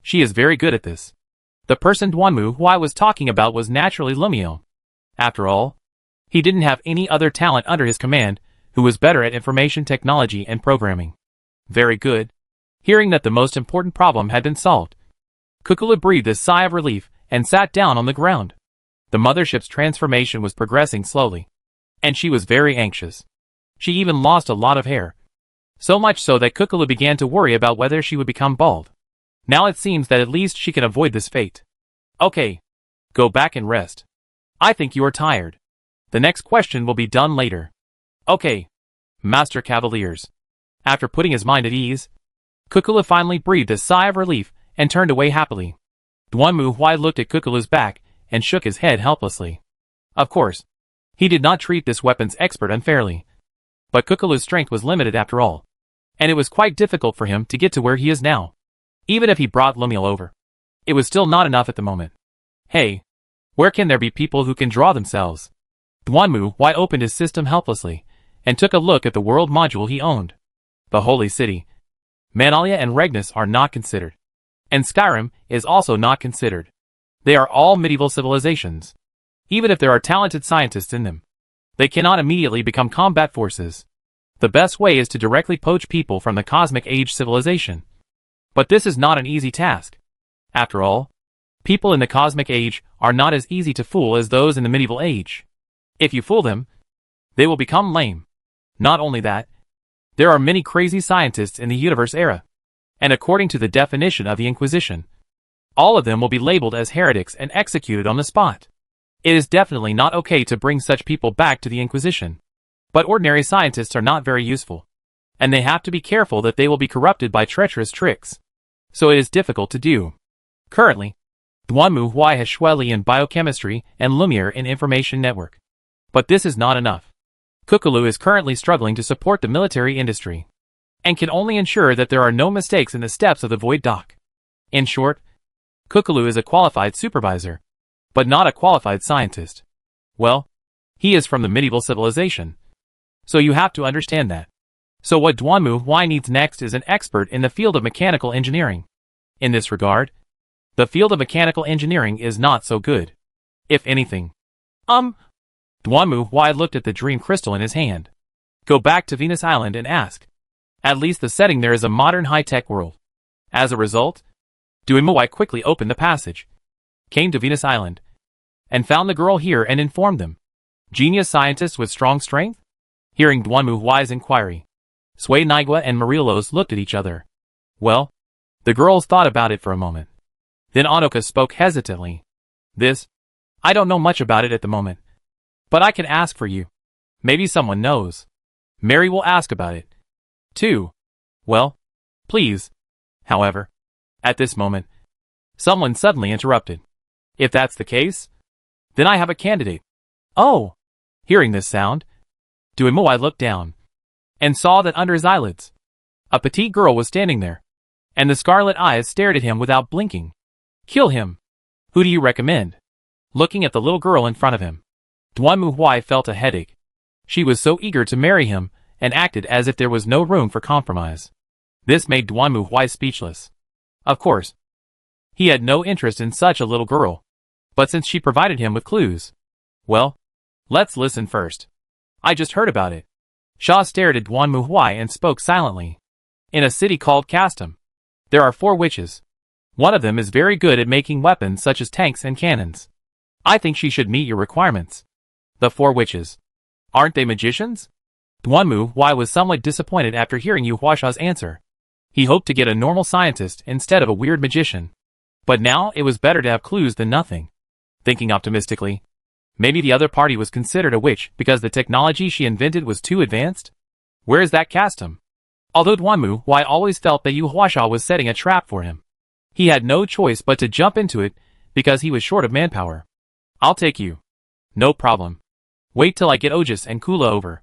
She is very good at this. The person Duanmu Huai was talking about was naturally Lumiel. After all, he didn't have any other talent under his command who was better at information technology and programming. Very good. Hearing that the most important problem had been solved, Kukulu breathed a sigh of relief and sat down on the ground. The mothership's transformation was progressing slowly, and she was very anxious. She even lost a lot of hair. So much so that Kukulu began to worry about whether she would become bald. Now it seems that at least she can avoid this fate. Okay. Go back and rest. I think you are tired. The next question will be done later. Okay. Master Cavaliers. After putting his mind at ease, Kukulu finally breathed a sigh of relief and turned away happily. Duanmu Huai looked at Kukulu's back and shook his head helplessly. Of course, he did not treat this weapons expert unfairly. But Kukulu's strength was limited after all, and it was quite difficult for him to get to where he is now. Even if he brought Lumiel over, it was still not enough at the moment. Hey, where can there be people who can draw themselves? Duanmu Huai opened his system helplessly and took a look at the world module he owned. The Holy City, Manalia and Regnus are not considered. And Skyrim is also not considered. They are all medieval civilizations. Even if there are talented scientists in them, they cannot immediately become combat forces. The best way is to directly poach people from the Cosmic Age civilization. But this is not an easy task. After all, people in the Cosmic Age are not as easy to fool as those in the Medieval Age. If you fool them, they will become lame. Not only that, there are many crazy scientists in the universe era. And according to the definition of the Inquisition, all of them will be labeled as heretics and executed on the spot. It is definitely not okay to bring such people back to the Inquisition. But ordinary scientists are not very useful, and they have to be careful that they will be corrupted by treacherous tricks. So it is difficult to do. Currently, Duanmu Huai has Shueli in biochemistry and Lumiere in information network. But this is not enough. Kukulu is currently struggling to support the military industry, and can only ensure that there are no mistakes in the steps of the Void Dock. In short, Kukulu is a qualified supervisor, but not a qualified scientist. Well, he is from the medieval civilization, so you have to understand that. So what Duanmu Huai needs next is an expert in the field of mechanical engineering. In this regard, the field of mechanical engineering is not so good. If anything. Duanmu Huai looked at the dream crystal in his hand. Go back to Venus Island and ask. At least the setting there is a modern high-tech world. As a result, Duanmu Huai quickly opened the passage, came to Venus Island, and found the girl here and informed them. Genius scientist with strong strength? Hearing Duanmu Huai's inquiry, Sui Naigua and Marilos looked at each other. Well, the girls thought about it for a moment. Then Anoka spoke hesitantly. I don't know much about it at the moment. But I can ask for you. Maybe someone knows. Mary will ask about it. Too. Well, please. However, at this moment, someone suddenly interrupted. If that's the case, then I have a candidate. Oh! Hearing this sound, Duanmu Huai looked down, and saw that under his eyelids, a petite girl was standing there, and the scarlet eyes stared at him without blinking. Kill him. Who do you recommend? Looking at the little girl in front of him, Duanmu Huai felt a headache. She was so eager to marry him, and acted as if there was no room for compromise. This made Duanmu Huai speechless. Of course, he had no interest in such a little girl. But since she provided him with clues, well, let's listen first. I just heard about it. Shaw stared at Duanmu Huai and spoke silently. In a city called Castum, there are 4 witches. One of them is very good at making weapons such as tanks and cannons. I think she should meet your requirements. The 4 witches. Aren't they magicians? Duanmu Huai was somewhat disappointed after hearing Yu Huasha's answer. He hoped to get a normal scientist instead of a weird magician. But now it was better to have clues than nothing. Thinking optimistically, maybe the other party was considered a witch because the technology she invented was too advanced? Where is that Castum? Although Duanmu Huai always felt that Yu Huasha was setting a trap for him, he had no choice but to jump into it because he was short of manpower. I'll take you. No problem. Wait till I get Ojus and Kula over.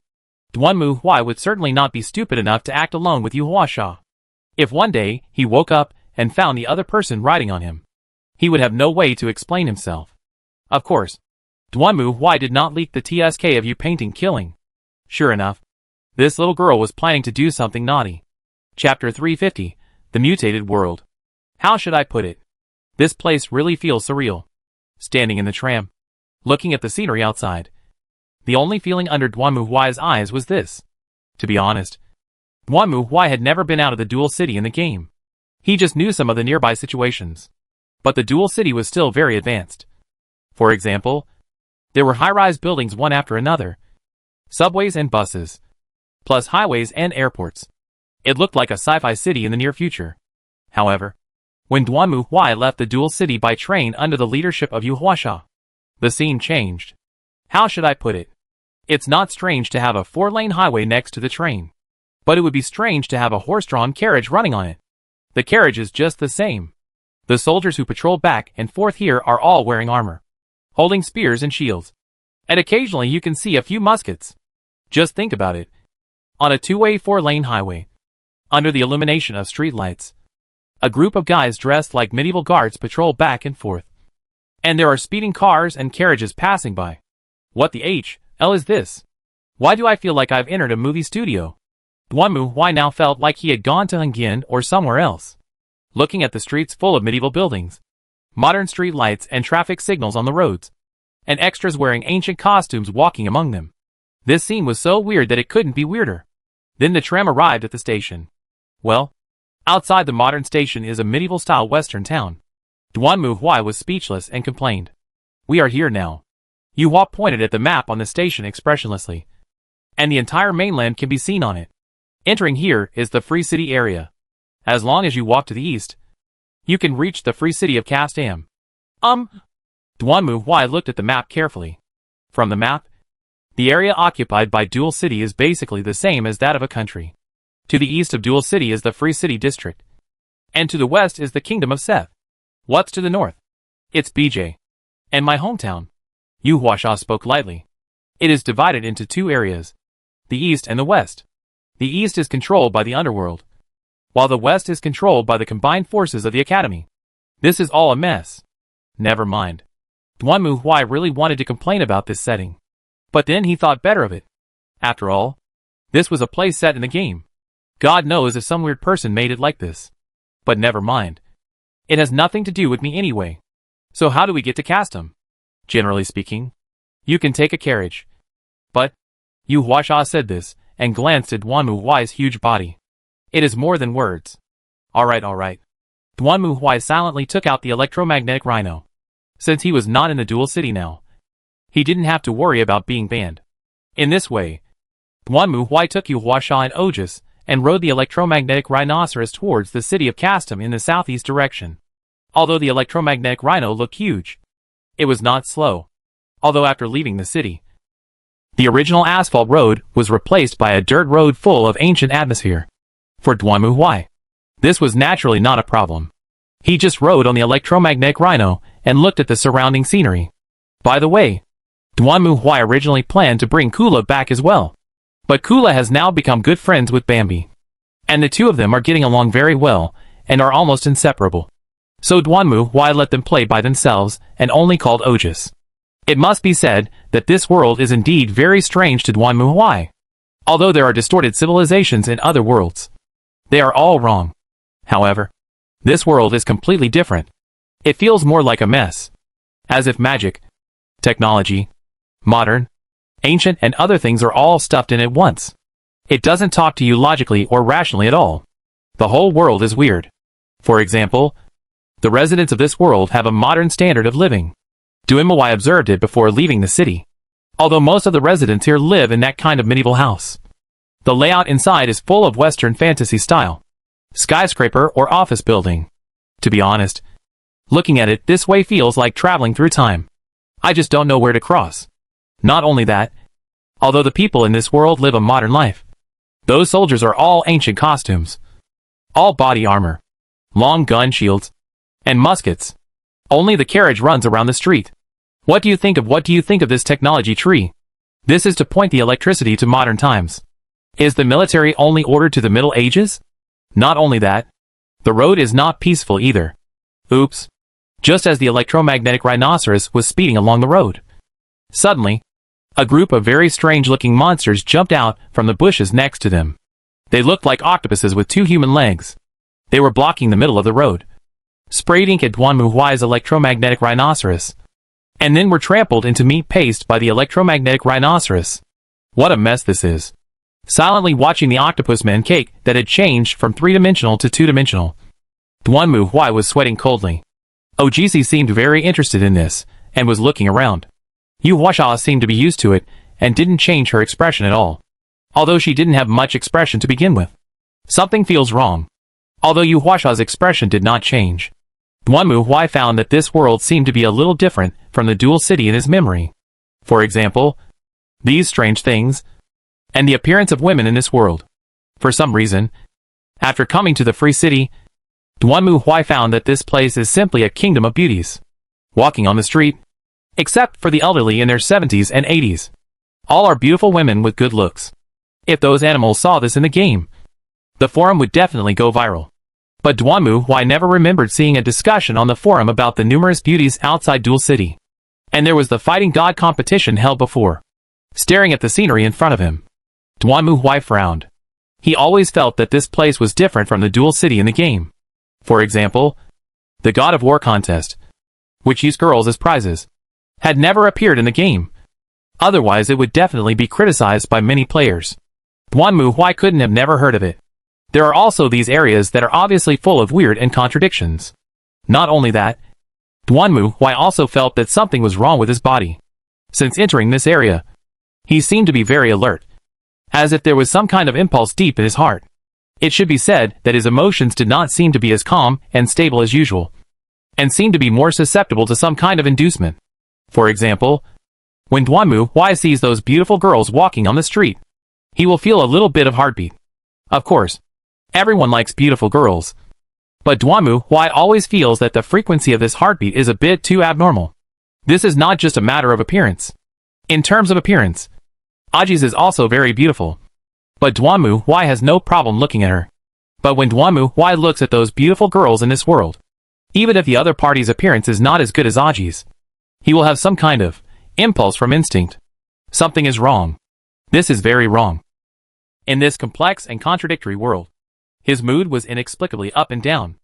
Duanmu Huai would certainly not be stupid enough to act alone with Yu Huasha. If one day he woke up and found the other person riding on him, he would have no way to explain himself. Of course, Duanmu Huai did not leak the TSK of Yu painting killing. Sure enough, this little girl was planning to do something naughty. Chapter 350, The Mutated World. How should I put it? This place really feels surreal. Standing in the tram, looking at the scenery outside, the only feeling under Duanmu Huai's eyes was this. To be honest, Duanmu Huai had never been out of the dual city in the game. He just knew some of the nearby situations. But the dual city was still very advanced. For example, there were high-rise buildings one after another, subways and buses, plus highways and airports. It looked like a sci-fi city in the near future. However, when Duanmu Huai left the dual city by train under the leadership of Yu Huasha, the scene changed. How should I put it? It's not strange to have a 4-lane highway next to the train. But it would be strange to have a horse-drawn carriage running on it. The carriage is just the same. The soldiers who patrol back and forth here are all wearing armor, holding spears and shields. And occasionally you can see a few muskets. Just think about it. On a 2-way 4-lane highway, under the illumination of streetlights, a group of guys dressed like medieval guards patrol back and forth. And there are speeding cars and carriages passing by. What the hell is this? Why do I feel like I've entered a movie studio? Duanmu Huai now felt like he had gone to Hengyan or somewhere else. Looking at the streets full of medieval buildings, modern street lights and traffic signals on the roads, and extras wearing ancient costumes walking among them. This scene was so weird that it couldn't be weirder. Then the tram arrived at the station. Well, outside the modern station is a medieval-style western town. Duanmu Huai was speechless and complained. We are here now. Yu Hua pointed at the map on the station expressionlessly. And the entire mainland can be seen on it. Entering here is the Free City area. As long as you walk to the east, you can reach the Free City of Castam. Duanmu Huai looked at the map carefully. From the map, the area occupied by Dual City is basically the same as that of a country. To the east of Dual City is the Free City district. And to the west is the Kingdom of Seth. What's to the north? It's BJ. And my hometown. Yu Huasha spoke lightly. It is divided into 2 areas. The east and the west. The east is controlled by the underworld, while the west is controlled by the combined forces of the academy. This is all a mess. Never mind. Duanmu Huai really wanted to complain about this setting. But then he thought better of it. After all, this was a place set in the game. God knows if some weird person made it like this. But never mind. It has nothing to do with me anyway. So how do we get to Castam? Generally speaking, you can take a carriage. But, Yu Huasha said this, and glanced at Duanmu Huai's huge body. It is more than words. Alright. Duanmu Huai silently took out the electromagnetic rhino. Since he was not in the dual city now, he didn't have to worry about being banned. In this way, Duanmu Huai took Yu Huasha and Ojus, and rode the electromagnetic rhinoceros towards the city of Castam in the southeast direction. Although the electromagnetic rhino looked huge, it was not slow. Although after leaving the city, the original asphalt road was replaced by a dirt road full of ancient atmosphere. For Duanmu Huai, this was naturally not a problem. He just rode on the electromagnetic rhino and looked at the surrounding scenery. By the way, Duanmu Huai originally planned to bring Kula back as well. But Kula has now become good friends with Bambi. And the 2 of them are getting along very well, and are almost inseparable. So Duanmu Huai let them play by themselves, and only called Ojus. It must be said that this world is indeed very strange to Duanmu Huai. Although there are distorted civilizations in other worlds, they are all wrong. However, this world is completely different. It feels more like a mess. As if magic, technology, modern, ancient and other things are all stuffed in at once. It doesn't talk to you logically or rationally at all. The whole world is weird. For example, the residents of this world have a modern standard of living. Duanmu Huai observed it before leaving the city. Although most of the residents here live in that kind of medieval house, the layout inside is full of Western fantasy style. Skyscraper or office building. To be honest, looking at it this way feels like traveling through time. I just don't know where to cross. Not only that, although the people in this world live a modern life, those soldiers are all ancient costumes. All body armor, long gun shields, and muskets. Only the carriage runs around the street. What do you think of this technology tree? This is to point the electricity to modern times. Is the military only ordered to the Middle Ages? Not only that, the road is not peaceful either. Oops. Just as the electromagnetic rhinoceros was speeding along the road, suddenly, a group of very strange-looking monsters jumped out from the bushes next to them. They looked like octopuses with 2 human legs. They were blocking the middle of the road, sprayed ink at Duanmu Huai's electromagnetic rhinoceros, and then were trampled into meat paste by the electromagnetic rhinoceros. What a mess this is. Silently watching the octopus man cake that had changed from 3-dimensional to 2-dimensional, Duanmu Huai was sweating coldly. Ojisi seemed very interested in this, and was looking around. Yu Huasha seemed to be used to it, and didn't change her expression at all. Although she didn't have much expression to begin with. Something feels wrong. Although Yu Huasha's expression did not change, Duanmu Huai found that this world seemed to be a little different from the dual city in his memory. For example, these strange things, and the appearance of women in this world. For some reason, after coming to the free city, Duanmu Huai found that this place is simply a kingdom of beauties. Walking on the street, except for the elderly in their 70s and 80s, all are beautiful women with good looks. If those animals saw this in the game, the forum would definitely go viral. But Duanmu Huai never remembered seeing a discussion on the forum about the numerous beauties outside Dual City. And there was the fighting god competition held before. Staring at the scenery in front of him, Duanmu Huai frowned. He always felt that this place was different from the Dual City in the game. For example, the God of War contest, which used girls as prizes, had never appeared in the game. Otherwise it would definitely be criticized by many players. Duanmu Huai couldn't have never heard of it. There are also these areas that are obviously full of weird and contradictions. Not only that, Duanmu Huai also felt that something was wrong with his body. Since entering this area, he seemed to be very alert, as if there was some kind of impulse deep in his heart. It should be said that his emotions did not seem to be as calm and stable as usual, and seemed to be more susceptible to some kind of inducement. For example, when Duanmu Huai sees those beautiful girls walking on the street, he will feel a little bit of heartbeat. Of course, everyone likes beautiful girls, but Duanmu Huai always feels that the frequency of this heartbeat is a bit too abnormal. This is not just a matter of appearance. In terms of appearance, Aji's is also very beautiful, but Duanmu Huai has no problem looking at her. But when Duanmu Huai looks at those beautiful girls in this world, even if the other party's appearance is not as good as Aji's, he will have some kind of impulse from instinct. Something is wrong. This is very wrong. In this complex and contradictory world, his mood was inexplicably up and down.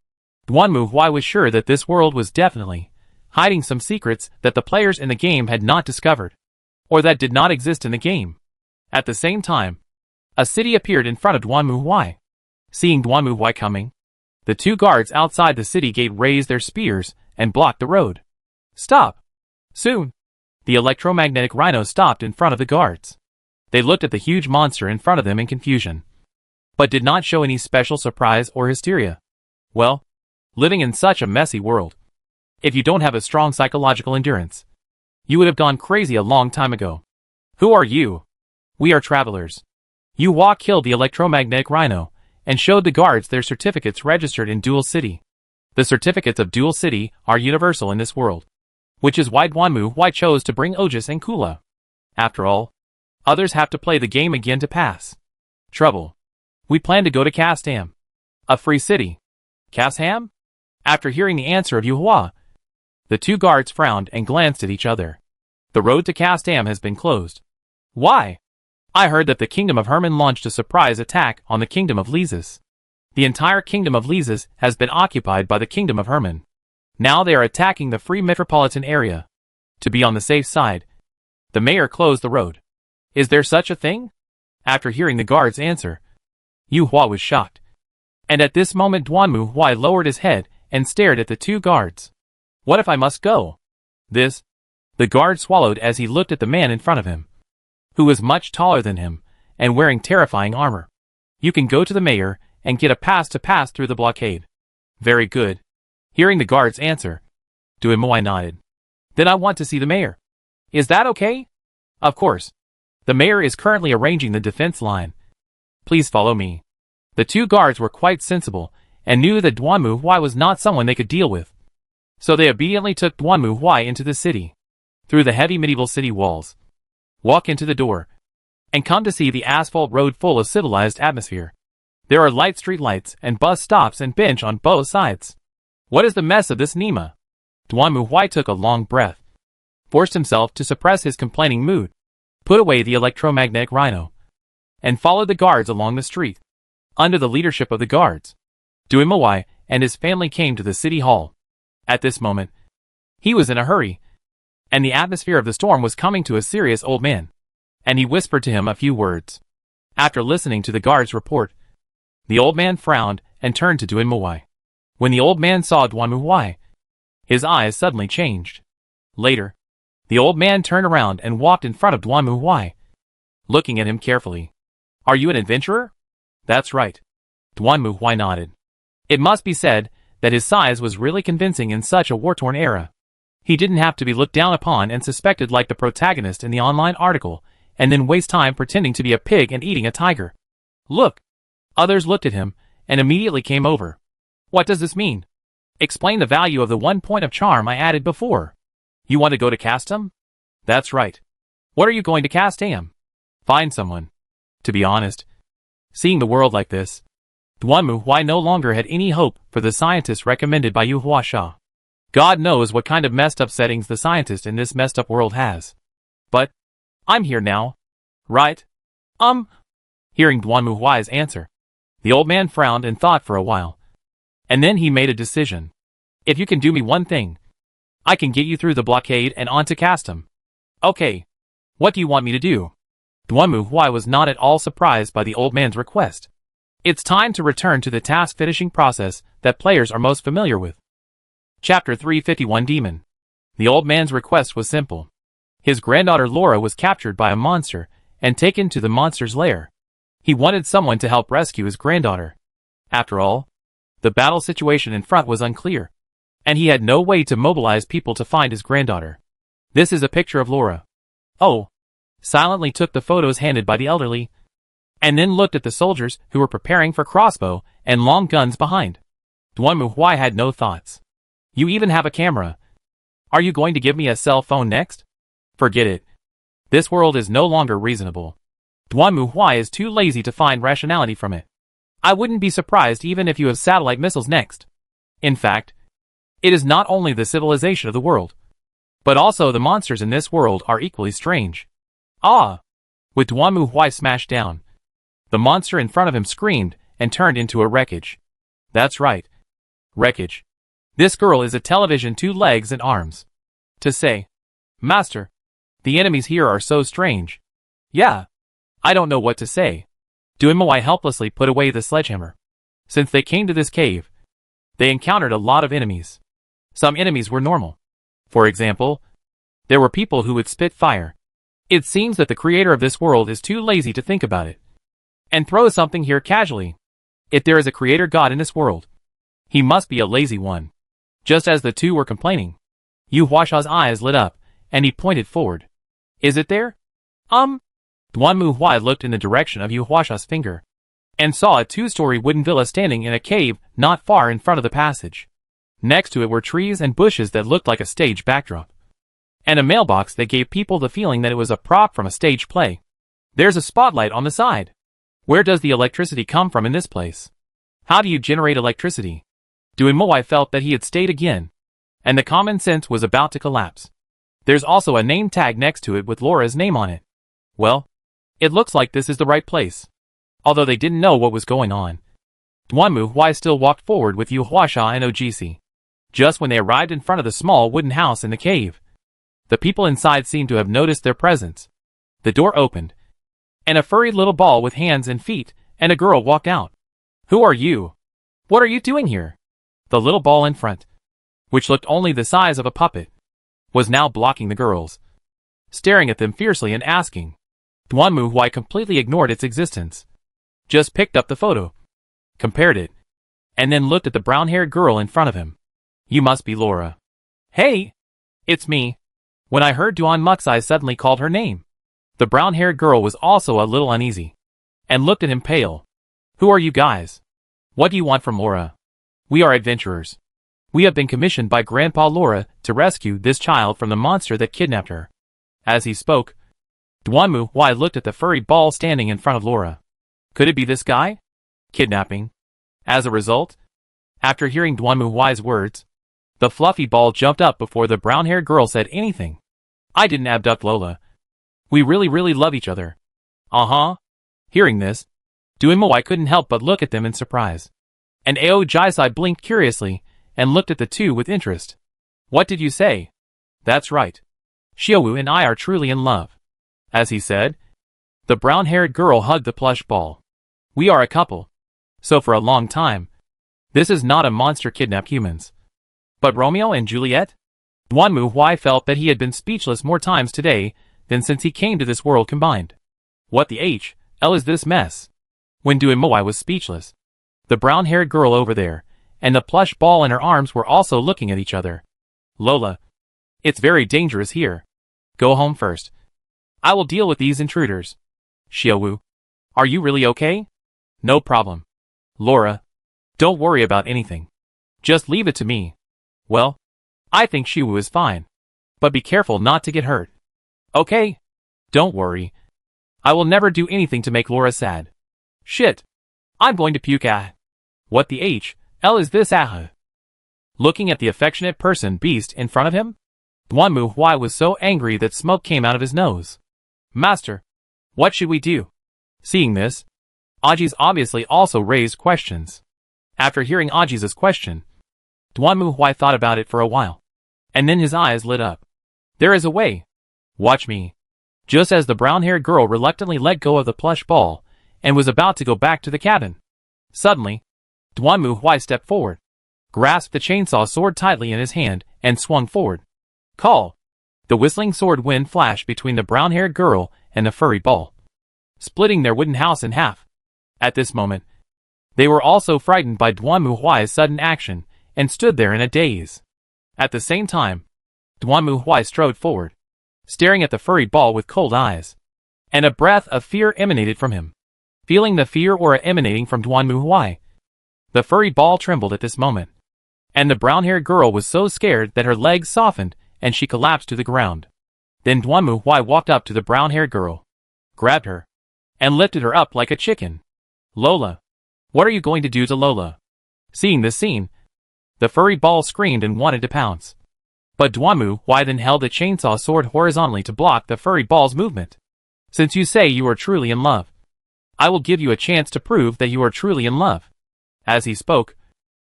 Duanmu Huai was sure that this world was definitely hiding some secrets that the players in the game had not discovered, or that did not exist in the game. At the same time, a city appeared in front of Duanmu Huai. Seeing Duanmu Huai coming, the two guards outside the city gate raised their spears and blocked the road. Stop! Soon, the electromagnetic rhino stopped in front of the guards. They looked at the huge monster in front of them in confusion, but did not show any special surprise or hysteria. Well, living in such a messy world, if you don't have a strong psychological endurance, you would have gone crazy a long time ago. Who are you? We are travelers. Yu Hua killed the electromagnetic rhino and showed the guards their certificates registered in Dual City. The certificates of Dual City are universal in this world, which is why Duanmu Huai chose to bring Ojus and Kula. After all, others have to play the game again to pass. Trouble. We plan to go to Castam, a free city. Castam? After hearing the answer of Yu Hua, the two guards frowned and glanced at each other. The road to Castam has been closed. Why? I heard that the Kingdom of Herman launched a surprise attack on the Kingdom of Lysis. The entire Kingdom of Lysis has been occupied by the Kingdom of Herman. Now they are attacking the free metropolitan area. To be on the safe side, the mayor closed the road. Is there such a thing? After hearing the guard's answer, Yu Hua was shocked. And at this moment Duanmu Huai lowered his head and stared at the two guards. What if I must go? The guard swallowed as he looked at the man in front of him, who was much taller than him and wearing terrifying armor. You can go to the mayor and get a pass to pass through the blockade. Very good. Hearing the guard's answer, Duanmu Huai nodded. Then I want to see the mayor. Is that okay? Of course. The mayor is currently arranging the defense line. Please follow me. The two guards were quite sensible and knew that Duanmu Huai was not someone they could deal with. So they obediently took Duanmu Huai into the city, through the heavy medieval city walls. Walk into the door, and come to see the asphalt road full of civilized atmosphere. There are light street lights and bus stops and bench on both sides. What is the mess of this Nima? Duanmu Huai took a long breath, forced himself to suppress his complaining mood, put away the electromagnetic rhino, and followed the guards along the street. Under the leadership of the guards, Duanmu Huai and his family came to the city hall. At this moment, he was in a hurry, and the atmosphere of the storm was coming to a serious old man, and he whispered to him a few words. After listening to the guard's report, the old man frowned and turned to Duanmu Huai. When the old man saw Duanmu Huai, his eyes suddenly changed. Later, the old man turned around and walked in front of Duanmu Huai, looking at him carefully. Are you an adventurer? That's right. Duanmu nodded. It must be said that his size was really convincing in such a war-torn era. He didn't have to be looked down upon and suspected like the protagonist in the online article, and then waste time pretending to be a pig and eating a tiger. Look! Others looked at him, and immediately came over. What does this mean? Explain the value of the 1 point of charm I added before. You want to go to custom? That's right. What are you going to cast am? Find someone. To be honest, seeing the world like this, Duanmu no longer had any hope for the scientist recommended by Yu Huasha. God knows what kind of messed up settings the scientist in this messed up world has. But, I'm here now. Right? Hearing Duanmu's answer, the old man frowned and thought for a while. And then he made a decision. If you can do me one thing, I can get you through the blockade and onto custom. Okay. What do you want me to do? Duanmu was not at all surprised by the old man's request. It's time to return to the task finishing process that players are most familiar with. Chapter 351 Demon. The old man's request was simple. His granddaughter Laura was captured by a monster and taken to the monster's lair. He wanted someone to help rescue his granddaughter. After all, the battle situation in front was unclear, and he had no way to mobilize people to find his granddaughter. This is a picture of Laura. Oh. Silently took the photos handed by the elderly, and then looked at the soldiers who were preparing for crossbow and long guns behind. Duanmu had no thoughts. You even have a camera. Are you going to give me a cell phone next? Forget it. This world is no longer reasonable. Duanmu is too lazy to find rationality from it. I wouldn't be surprised even if you have satellite missiles next. In fact, it is not only the civilization of the world, but also the monsters in this world are equally strange. Ah! With Duanmu smashed down, the monster in front of him screamed and turned into a wreckage. That's right. Wreckage. This girl is a television 2 legs and arms. To say, Master, the enemies here are so strange. Yeah. I don't know what to say. Duanmu helplessly put away the sledgehammer. Since they came to this cave, they encountered a lot of enemies. Some enemies were normal. For example, there were people who would spit fire. It seems that the creator of this world is too lazy to think about it and throw something here casually. If there is a creator god in this world, he must be a lazy one. Just as the two were complaining, Yu Huasha's eyes lit up, and he pointed forward. Is it there? Duanmu looked in the direction of Yu Huasha's finger, and saw a 2-story wooden villa standing in a cave not far in front of the passage. Next to it were trees and bushes that looked like a stage backdrop, and a mailbox that gave people the feeling that it was a prop from a stage play. There's a spotlight on the side. Where does the electricity come from in this place? How do you generate electricity? Duanmu felt that he had stayed again, and the common sense was about to collapse. There's also a name tag next to it with Laura's name on it. Well, it looks like this is the right place. Although they didn't know what was going on, Duanmu still walked forward with Yu Huasha and Ogisi. Just when they arrived in front of the small wooden house in the cave, the people inside seemed to have noticed their presence. The door opened, and a furry little ball with hands and feet and a girl walked out. Who are you? What are you doing here? The little ball in front, which looked only the size of a puppet, was now blocking the girls, staring at them fiercely and asking. Duanmu completely ignored its existence. Just picked up the photo, compared it, and then looked at the brown-haired girl in front of him. You must be Laura. Hey! It's me. When I heard Duanmu suddenly called her name, the brown-haired girl was also a little uneasy, and looked at him pale. Who are you guys? What do you want from Laura? We are adventurers. We have been commissioned by Grandpa Laura to rescue this child from the monster that kidnapped her. As he spoke, Duanmu looked at the furry ball standing in front of Laura. Could it be this guy? Kidnapping. As a result, after hearing Duanmu's words, the fluffy ball jumped up before the brown-haired girl said anything. I didn't abduct Lola. We really love each other. Uh-huh. Hearing this, Duanmu couldn't help but look at them in surprise. And Aojisai blinked curiously and looked at the two with interest. What did you say? That's right. Xiaowu and I are truly in love. As he said, the brown-haired girl hugged the plush ball. We are a couple. So for a long time, this is not a monster kidnap humans. But Romeo and Juliet? Duanmu felt that he had been speechless more times today than since he came to this world combined. What the H.L. is this mess? When Duanmu was speechless, the brown-haired girl over there, and the plush ball in her arms were also looking at each other. Lola, it's very dangerous here. Go home first. I will deal with these intruders. Xiaowu, are you really okay? No problem. Laura, don't worry about anything. Just leave it to me. Well, I think Xiaowu is fine. But be careful not to get hurt. Okay? Don't worry. I will never do anything to make Laura sad. Shit. I'm going to puke. What the hell is this? Looking at the affectionate person beast in front of him, Duanmu Huai was so angry that smoke came out of his nose. Master, what should we do? Seeing this, Aji's obviously also raised questions. After hearing Aji's question, Duanmu Huai thought about it for a while. And then his eyes lit up. There is a way. Watch me. Just as the brown-haired girl reluctantly let go of the plush ball and was about to go back to the cabin, suddenly, Duanmu Huai stepped forward, grasped the chainsaw sword tightly in his hand, and swung forward. Call! The whistling sword wind flashed between the brown-haired girl and the furry ball, splitting their wooden house in half. At this moment, they were also frightened by Duanmu Huai's sudden action and stood there in a daze. At the same time, Duanmu Huai strode forward, staring at the furry ball with cold eyes, and a breath of fear emanated from him. Feeling the fear aura emanating from Duanmu Huai, the furry ball trembled at this moment, and the brown-haired girl was so scared that her legs softened and she collapsed to the ground. Then Duanmu Huai walked up to the brown-haired girl, grabbed her, and lifted her up like a chicken. Lola, what are you going to do to Lola? Seeing this scene, the furry ball screamed and wanted to pounce. But Duanmu Huai then held the chainsaw sword horizontally to block the furry ball's movement. Since you say you are truly in love, I will give you a chance to prove that you are truly in love. As he spoke,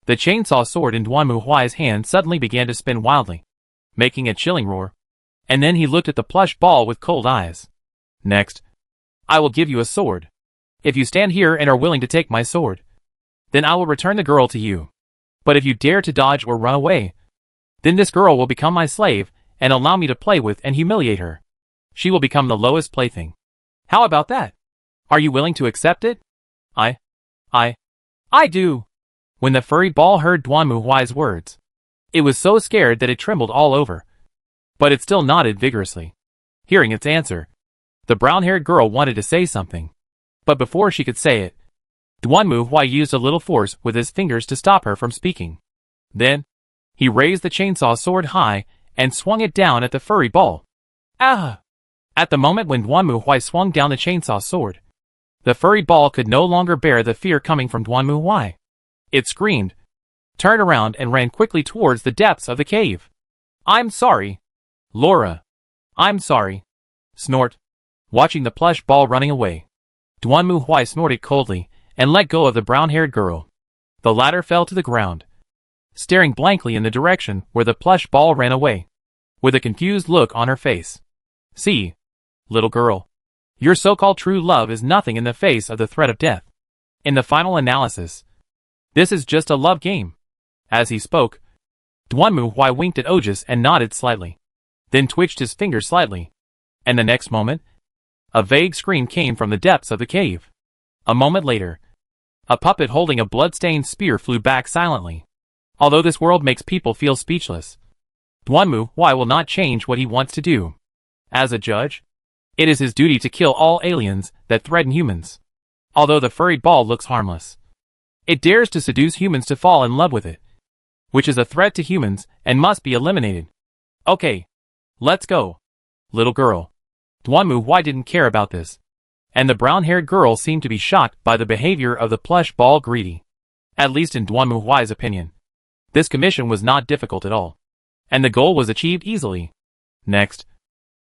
the chainsaw sword in Duanmu Huai's hand suddenly began to spin wildly, making a chilling roar, and then he looked at the plush ball with cold eyes. Next, I will give you a sword. If you stand here and are willing to take my sword, then I will return the girl to you. But if you dare to dodge or run away, then this girl will become my slave and allow me to play with and humiliate her. She will become the lowest plaything. How about that? Are you willing to accept it? I do. When the furry ball heard Duanmu Huai's words, it was so scared that it trembled all over. But it still nodded vigorously. Hearing its answer, the brown-haired girl wanted to say something. But before she could say it, Duanmu Huai used a little force with his fingers to stop her from speaking. Then, he raised the chainsaw sword high and swung it down at the furry ball. Ah! At the moment when Duanmu Huai swung down the chainsaw sword, the furry ball could no longer bear the fear coming from Duanmu Huai. It screamed, turned around and ran quickly towards the depths of the cave. I'm sorry. Laura. I'm sorry. Snort. Watching the plush ball running away, Duanmu Huai snorted coldly and let go of the brown-haired girl. The latter fell to the ground, staring blankly in the direction where the plush ball ran away, with a confused look on her face. See, little girl, your so-called true love is nothing in the face of the threat of death. In the final analysis, this is just a love game. As he spoke, Duanmu Huai winked at Ojus and nodded slightly, then twitched his finger slightly, and the next moment, a vague scream came from the depths of the cave. A moment later, a puppet holding a blood-stained spear flew back silently. Although this world makes people feel speechless, Duanmu Huai will not change what he wants to do. As a judge, it is his duty to kill all aliens that threaten humans. Although the furry ball looks harmless, it dares to seduce humans to fall in love with it, which is a threat to humans and must be eliminated. Okay, let's go. Little girl. Duanmu Huai didn't care about this, and the brown-haired girl seemed to be shocked by the behavior of the plush ball greedy. At least in Duanmu Huai's opinion, this commission was not difficult at all, and the goal was achieved easily. Next,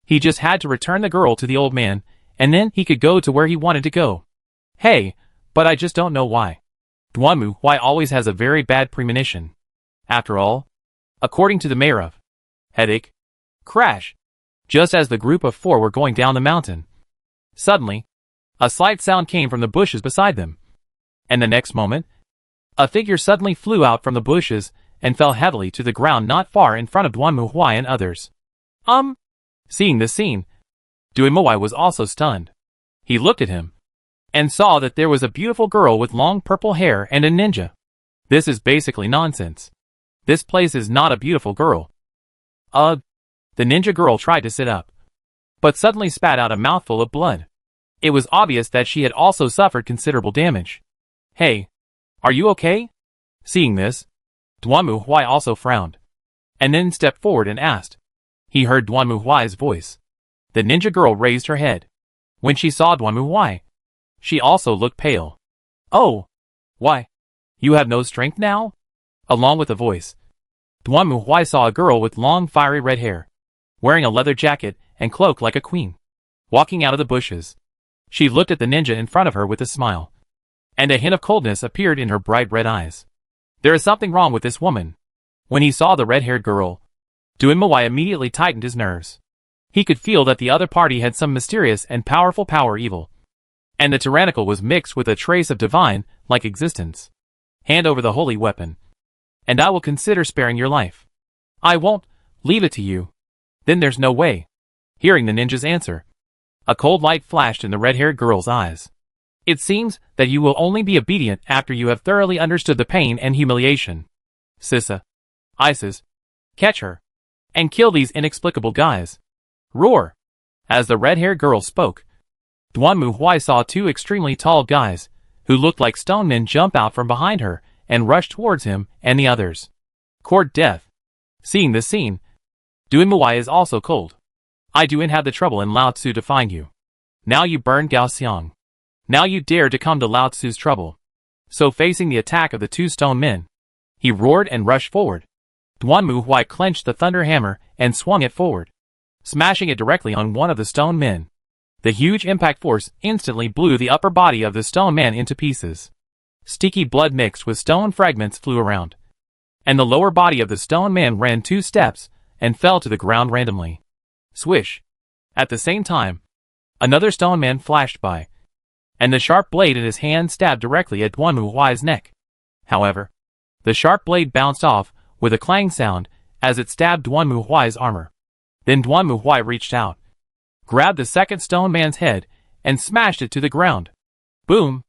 he just had to return the girl to the old man, and then he could go to where he wanted to go. Hey, but I just don't know why. Duanmu Huai always has a very bad premonition. After all, according to the mayor of Headache, Crash, just as the group of four were going down the mountain, suddenly, a slight sound came from the bushes beside them. And the next moment, a figure suddenly flew out from the bushes and fell heavily to the ground not far in front of Duanmu Huai and others. Seeing this scene, Duanmu Huai was also stunned. He looked at him, and saw that there was a beautiful girl with long purple hair and a ninja. This is basically nonsense. This place is not a beautiful girl. The ninja girl tried to sit up, but suddenly spat out a mouthful of blood. It was obvious that she had also suffered considerable damage. Hey, are you okay? Seeing this, Duanmu Huai also frowned, and then stepped forward and asked. He heard Duanmu Huai's voice. The ninja girl raised her head. When she saw Duanmu Huai, she also looked pale. Oh, why? You have no strength now? Along with the voice, Duanmu Huai saw a girl with long fiery red hair, wearing a leather jacket and cloak like a queen, walking out of the bushes. She looked at the ninja in front of her with a smile, and a hint of coldness appeared in her bright red eyes. There is something wrong with this woman. When he saw the red-haired girl, Duanmu Huai immediately tightened his nerves. He could feel that the other party had some mysterious and powerful power evil, and the tyrannical was mixed with a trace of divine-like existence. Hand over the holy weapon, and I will consider sparing your life. I won't leave it to you. Then there's no way. Hearing the ninja's answer, a cold light flashed in the red-haired girl's eyes. It seems that you will only be obedient after you have thoroughly understood the pain and humiliation. Sissa, Isis, catch her, and kill these inexplicable guys. Roar! As the red-haired girl spoke, Duanmu Huai saw two extremely tall guys, who looked like stone men, jump out from behind her and rush towards him and the others. Court death. Seeing this scene, Duanmu Huai is also cold. I didn't have the trouble in Lao Tzu to find you. Now you burn Gao Xiang. Now you dare to come to Lao Tzu's trouble. So facing the attack of the two stone men, he roared and rushed forward. Duanmu Huai clenched the thunder hammer and swung it forward, smashing it directly on one of the stone men. The huge impact force instantly blew the upper body of the stone man into pieces. Sticky blood mixed with stone fragments flew around, and the lower body of the stone man ran 2 steps and fell to the ground randomly. Swish! At the same time, another stone man flashed by, and the sharp blade in his hand stabbed directly at Duanmu Huai's neck. However, the sharp blade bounced off with a clang sound as it stabbed Duanmu Huai's armor. Then Duanmu Huai reached out, grabbed the second stone man's head, and smashed it to the ground. Boom!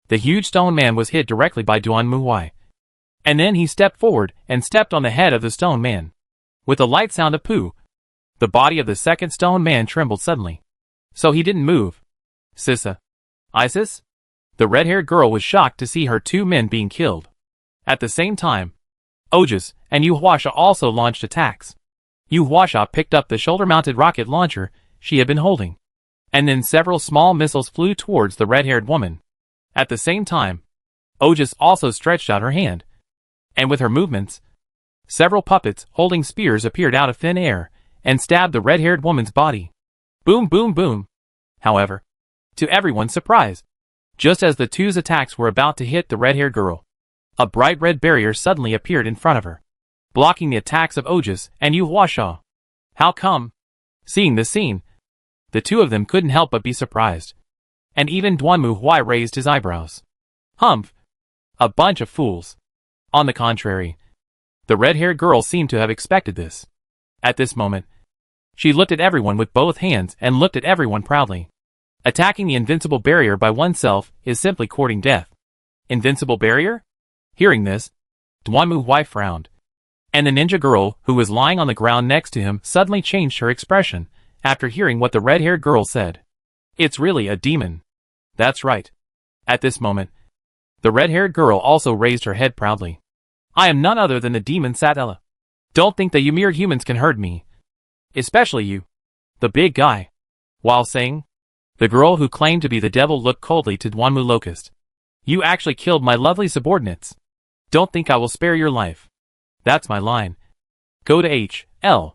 The huge stone man was hit directly by Duanmu Huai. And then he stepped forward and stepped on the head of the stone man. With a light sound of poo, the body of the second stone man trembled suddenly. So he didn't move. Sissa, Isis? The red-haired girl was shocked to see her 2 men being killed. At the same time, Ojus and Yu Huasha also launched attacks. Yu Huasha picked up the shoulder-mounted rocket launcher she had been holding, and then several small missiles flew towards the red-haired woman. At the same time, Ojus also stretched out her hand, and with her movements, several puppets holding spears appeared out of thin air and stabbed the red-haired woman's body. Boom, boom, boom. However, to everyone's surprise, just as the two's attacks were about to hit the red-haired girl, a bright red barrier suddenly appeared in front of her, blocking the attacks of Ojus and Yu Huasha. How come? Seeing the scene, the two of them couldn't help but be surprised, and even Duanmu Huai raised his eyebrows. Humph! A bunch of fools. On the contrary, the red-haired girl seemed to have expected this. At this moment, she looked at everyone with both hands and looked at everyone proudly. Attacking the invincible barrier by oneself is simply courting death. Invincible barrier? Hearing this, Duanmu Huai frowned, and the ninja girl who was lying on the ground next to him suddenly changed her expression after hearing what the red-haired girl said. It's really a demon. That's right. At this moment, the red-haired girl also raised her head proudly. I am none other than the demon Satella. Don't think that you mere humans can hurt me. Especially you, the big guy. While saying, the girl who claimed to be the devil looked coldly to Duanmu Locust. You actually killed my lovely subordinates. Don't think I will spare your life. That's my line. Go to H.L.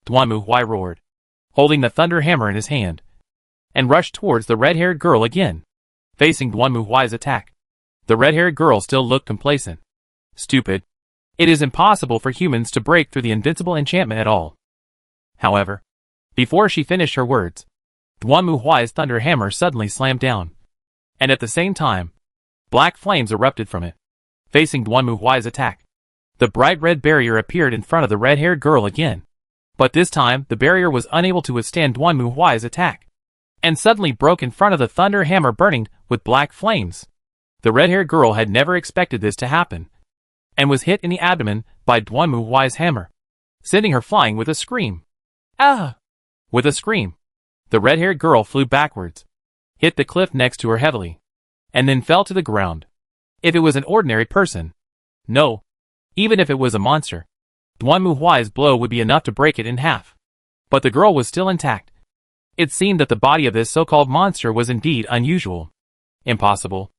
Duanmu Huai roared, holding the thunder hammer in his hand, and rushed towards the red-haired girl again. Facing Duanmu Huai's attack, the red-haired girl still looked complacent. Stupid. It is impossible for humans to break through the invincible enchantment at all. However, before she finished her words, Duanmu Huai's thunder hammer suddenly slammed down, and at the same time, black flames erupted from it. Facing Duanmu Huai's attack, the bright red barrier appeared in front of the red-haired girl again. But this time, the barrier was unable to withstand Duanmu Huai's attack, and suddenly broke in front of the thunder hammer, burning with black flames. The red-haired girl had never expected this to happen, and was hit in the abdomen by Duanmu Huai's hammer, sending her flying with a scream. Ah! With a scream, the red-haired girl flew backwards, hit the cliff next to her heavily, and then fell to the ground. If it was an ordinary person, no, even if it was a monster, Duanmu Huai's blow would be enough to break it in half. But the girl was still intact. It seemed that the body of this so-called monster was indeed unusual. Impossible.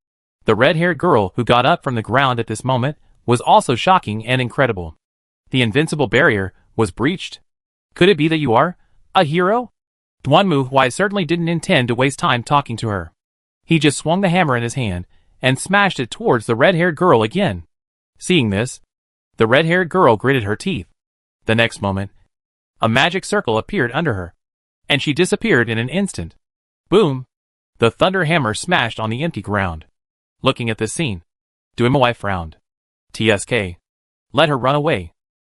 The red-haired girl who got up from the ground at this moment was also shocking and incredible. The invincible barrier was breached. Could it be that you are a hero? Duanmu Huai certainly didn't intend to waste time talking to her. He just swung the hammer in his hand and smashed it towards the red-haired girl again. Seeing this, the red-haired girl gritted her teeth. The next moment, a magic circle appeared under her, and she disappeared in an instant. Boom! The thunder hammer smashed on the empty ground. Looking at this scene, Duanmu Huai frowned. TSK. Let her run away.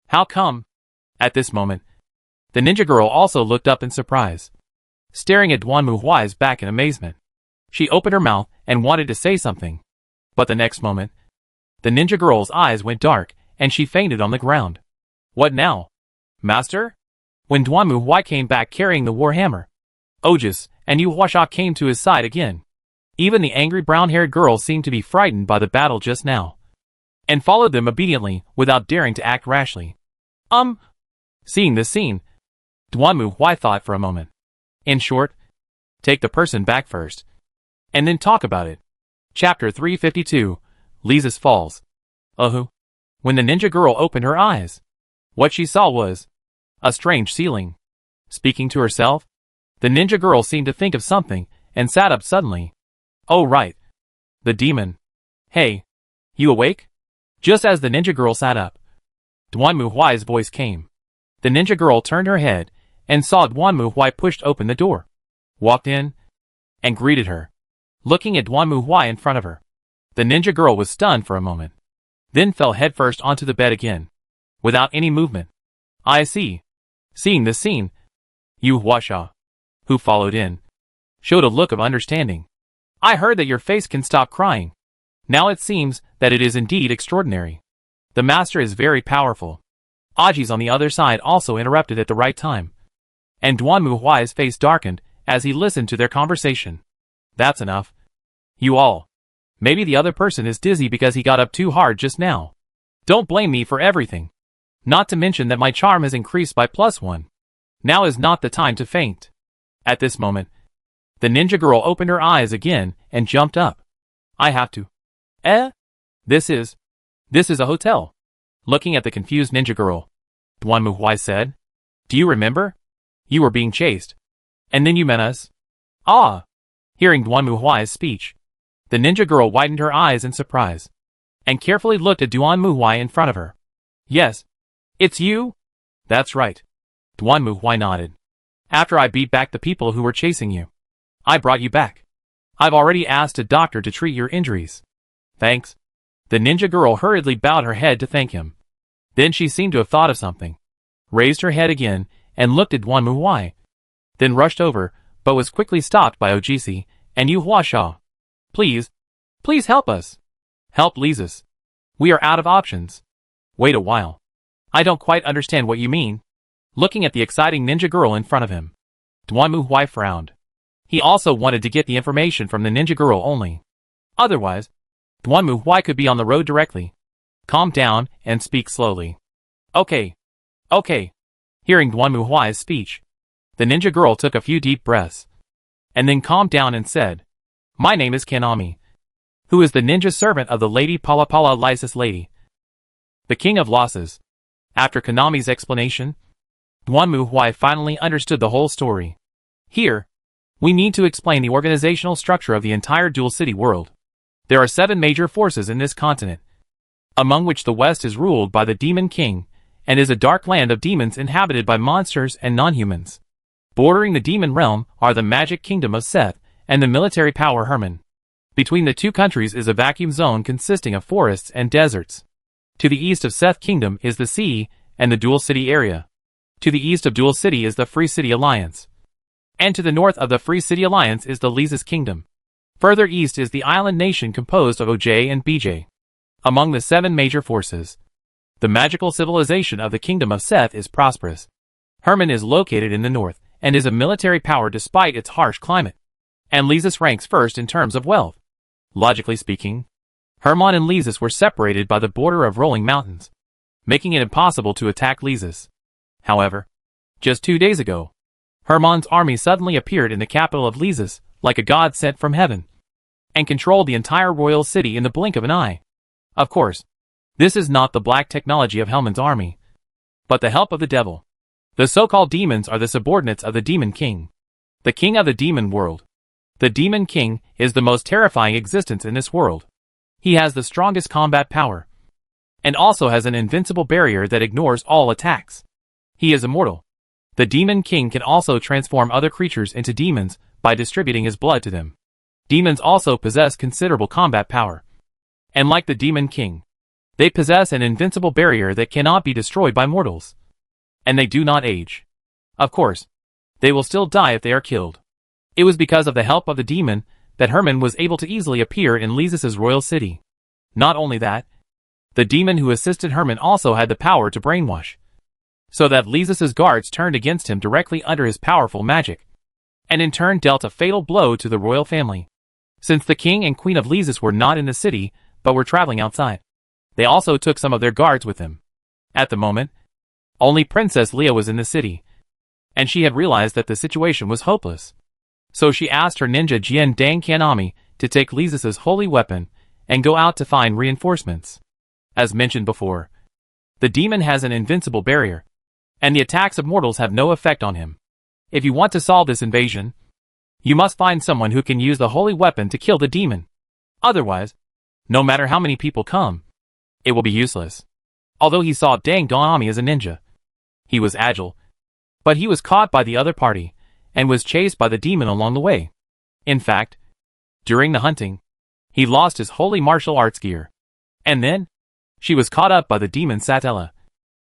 How come? At this moment, the ninja girl also looked up in surprise, staring at Duanmu Huai's back in amazement. She opened her mouth and wanted to say something, but the next moment, the ninja girl's eyes went dark and she fainted on the ground. What now? Master? When Duanmu Huai came back carrying the warhammer, Ojas and Yu Huasha came to his side again. Even the angry brown-haired girl seemed to be frightened by the battle just now, and followed them obediently without daring to act rashly. Seeing this scene, Duanmu Huai thought for a moment. In short, take the person back first, and then talk about it. Chapter 352, Lisa's Falls. When the ninja girl opened her eyes, what she saw was a strange ceiling. Speaking to herself, the ninja girl seemed to think of something and sat up suddenly. Oh right, the demon. Hey, you awake? Just as the ninja girl sat up, Duanmu Huai's voice came. The ninja girl turned her head and saw Duanmu Huai pushed open the door, walked in, and greeted her. Looking at Duanmu Huai in front of her, the ninja girl was stunned for a moment, then fell headfirst onto the bed again, without any movement. I see. Seeing this scene, Yu Huasha, who followed in, showed a look of understanding. I heard that your face can stop crying. Now it seems that it is indeed extraordinary. The master is very powerful. Ajis on the other side also interrupted at the right time, and Duanmu Huai's face darkened as he listened to their conversation. That's enough. You all. Maybe the other person is dizzy because he got up too hard just now. Don't blame me for everything. Not to mention that my charm has increased by +1. Now is not the time to faint. At this moment, the ninja girl opened her eyes again and jumped up. I have to. This is a hotel. Looking at the confused ninja girl, Duanmu Huai said, Do you remember? You were being chased, and then you met us. Ah! Hearing Duanmu Huai's speech, the ninja girl widened her eyes in surprise, and carefully looked at Duanmu Huai in front of her. Yes, it's you? That's right. Duanmu Huai nodded. After I beat back the people who were chasing you, I brought you back. I've already asked a doctor to treat your injuries. Thanks. The ninja girl hurriedly bowed her head to thank him. Then she seemed to have thought of something, raised her head again, and looked at Duanmu Huai, then rushed over, but was quickly stopped by Ojisi and Yu Huasha. Please help us. Help Lisa's. We are out of options. Wait a while. I don't quite understand what you mean. Looking at the exciting ninja girl in front of him, Duanmu Huai frowned. He also wanted to get the information from the ninja girl only. Otherwise, Duanmu Huai could be on the road directly. Calm down and speak slowly. Okay. Hearing Duanmu Huai's speech, the ninja girl took a few deep breaths, and then calmed down and said, My name is Kanami, who is the ninja servant of the Lady Palapala Lysis Lady, the King of Losses. After Kanami's explanation, Duanmu Huai finally understood the whole story. Here, we need to explain the organizational structure of the entire Dual City world. There are 7 major forces in this continent, among which the West is ruled by the Demon King, and is a dark land of demons inhabited by monsters and non-humans. Bordering the demon realm are the magic kingdom of Seth and the military power Herman. Between the two countries is a vacuum zone consisting of forests and deserts. To the east of Seth Kingdom is the sea and the Dual City area. To the east of Dual City is the Free City Alliance. And to the north of the Free City Alliance is the Lisa's Kingdom. Further east is the island nation composed of Oj and Bj. Among the 7 major forces, the magical civilization of the Kingdom of Seth is prosperous. Hermann is located in the north, and is a military power despite its harsh climate. And Lysis ranks first in terms of wealth. Logically speaking, Hermann and Lysis were separated by the border of rolling mountains, making it impossible to attack Lysis. However, just 2 days ago, Hermann's army suddenly appeared in the capital of Lysis, like a god sent from heaven, and controlled the entire royal city in the blink of an eye. Of course, this is not the black technology of Hermann's army, but the help of the devil. The so-called demons are the subordinates of the Demon King, the king of the demon world. The Demon King is the most terrifying existence in this world. He has the strongest combat power, and also has an invincible barrier that ignores all attacks. He is immortal. The Demon King can also transform other creatures into demons by distributing his blood to them. Demons also possess considerable combat power. And like the Demon King, they possess an invincible barrier that cannot be destroyed by mortals. And they do not age. Of course, they will still die if they are killed. It was because of the help of the demon that Hermann was able to easily appear in Lysis's royal city. Not only that, the demon who assisted Hermann also had the power to brainwash, so that Lysis's guards turned against him directly under his powerful magic, and in turn dealt a fatal blow to the royal family. Since the king and queen of Lysis were not in the city, but were traveling outside, they also took some of their guards with them. At the moment, only Princess Leah was in the city, and she had realized that the situation was hopeless. So she asked her ninja Jian Dang Kanami to take Lysis's holy weapon and go out to find reinforcements. As mentioned before, the demon has an invincible barrier, and the attacks of mortals have no effect on him. If you want to solve this invasion, you must find someone who can use the holy weapon to kill the demon. Otherwise, no matter how many people come, it will be useless. Although he saw Dang Kanami as a ninja, he was agile, but he was caught by the other party, and was chased by the demon along the way. In fact, during the hunting, he lost his holy martial arts gear. And then, she was caught up by the demon Satella.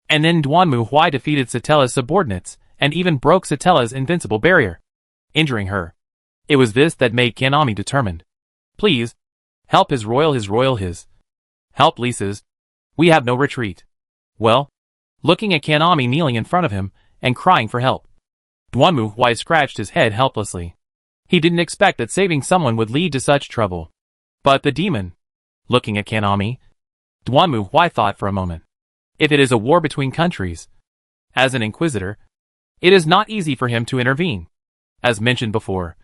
And then Duanmu Huai defeated Satella's subordinates, and even broke Satella's invincible barrier, injuring her. It was this that made Kanami determined. Please, help his. Help Lysis. We have no retreat. Well, looking at Kanami kneeling in front of him, and crying for help, Duanmu Huai scratched his head helplessly. He didn't expect that saving someone would lead to such trouble. But the demon, looking at Kanami, Duanmu Huai thought for a moment. If it is a war between countries, as an inquisitor, it is not easy for him to intervene. As mentioned before,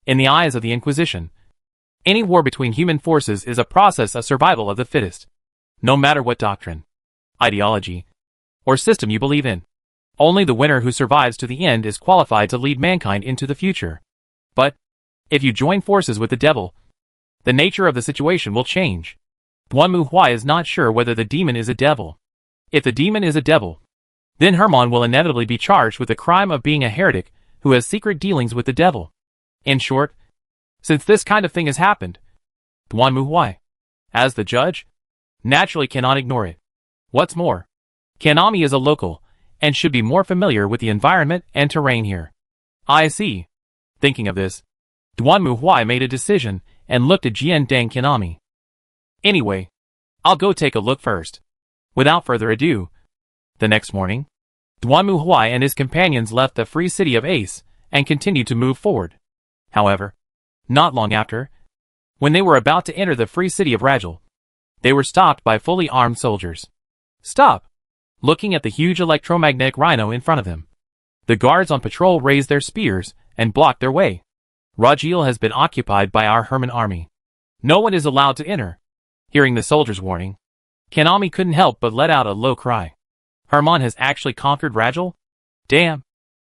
in the eyes of the Inquisition, any war between human forces is a process of survival of the fittest. No matter what doctrine, ideology, or system you believe in, only the winner who survives to the end is qualified to lead mankind into the future. But, if you join forces with the devil, the nature of the situation will change. Duanmu Huai is not sure whether the demon is a devil. If the demon is a devil, then Hermann will inevitably be charged with the crime of being a heretic who has secret dealings with the devil. In short, since this kind of thing has happened, Duanmu Huai, as the judge, naturally cannot ignore it. What's more, Kanami is a local, and should be more familiar with the environment and terrain here. I see. Thinking of this, Duanmu Huai made a decision and looked at Jian Dang Kanami. Anyway, I'll go take a look first. Without further ado, the next morning, Duanmu Huai and his companions left the free city of Ace and continued to move forward. However, not long after, when they were about to enter the free city of Rajal, they were stopped by fully armed soldiers. Stop! Looking at the huge electromagnetic rhino in front of them, the guards on patrol raised their spears and blocked their way. Rajil has been occupied by our Hermann army. No one is allowed to enter. Hearing the soldiers' warning, Kanami couldn't help but let out a low cry. Hermann has actually conquered Rajal? Damn!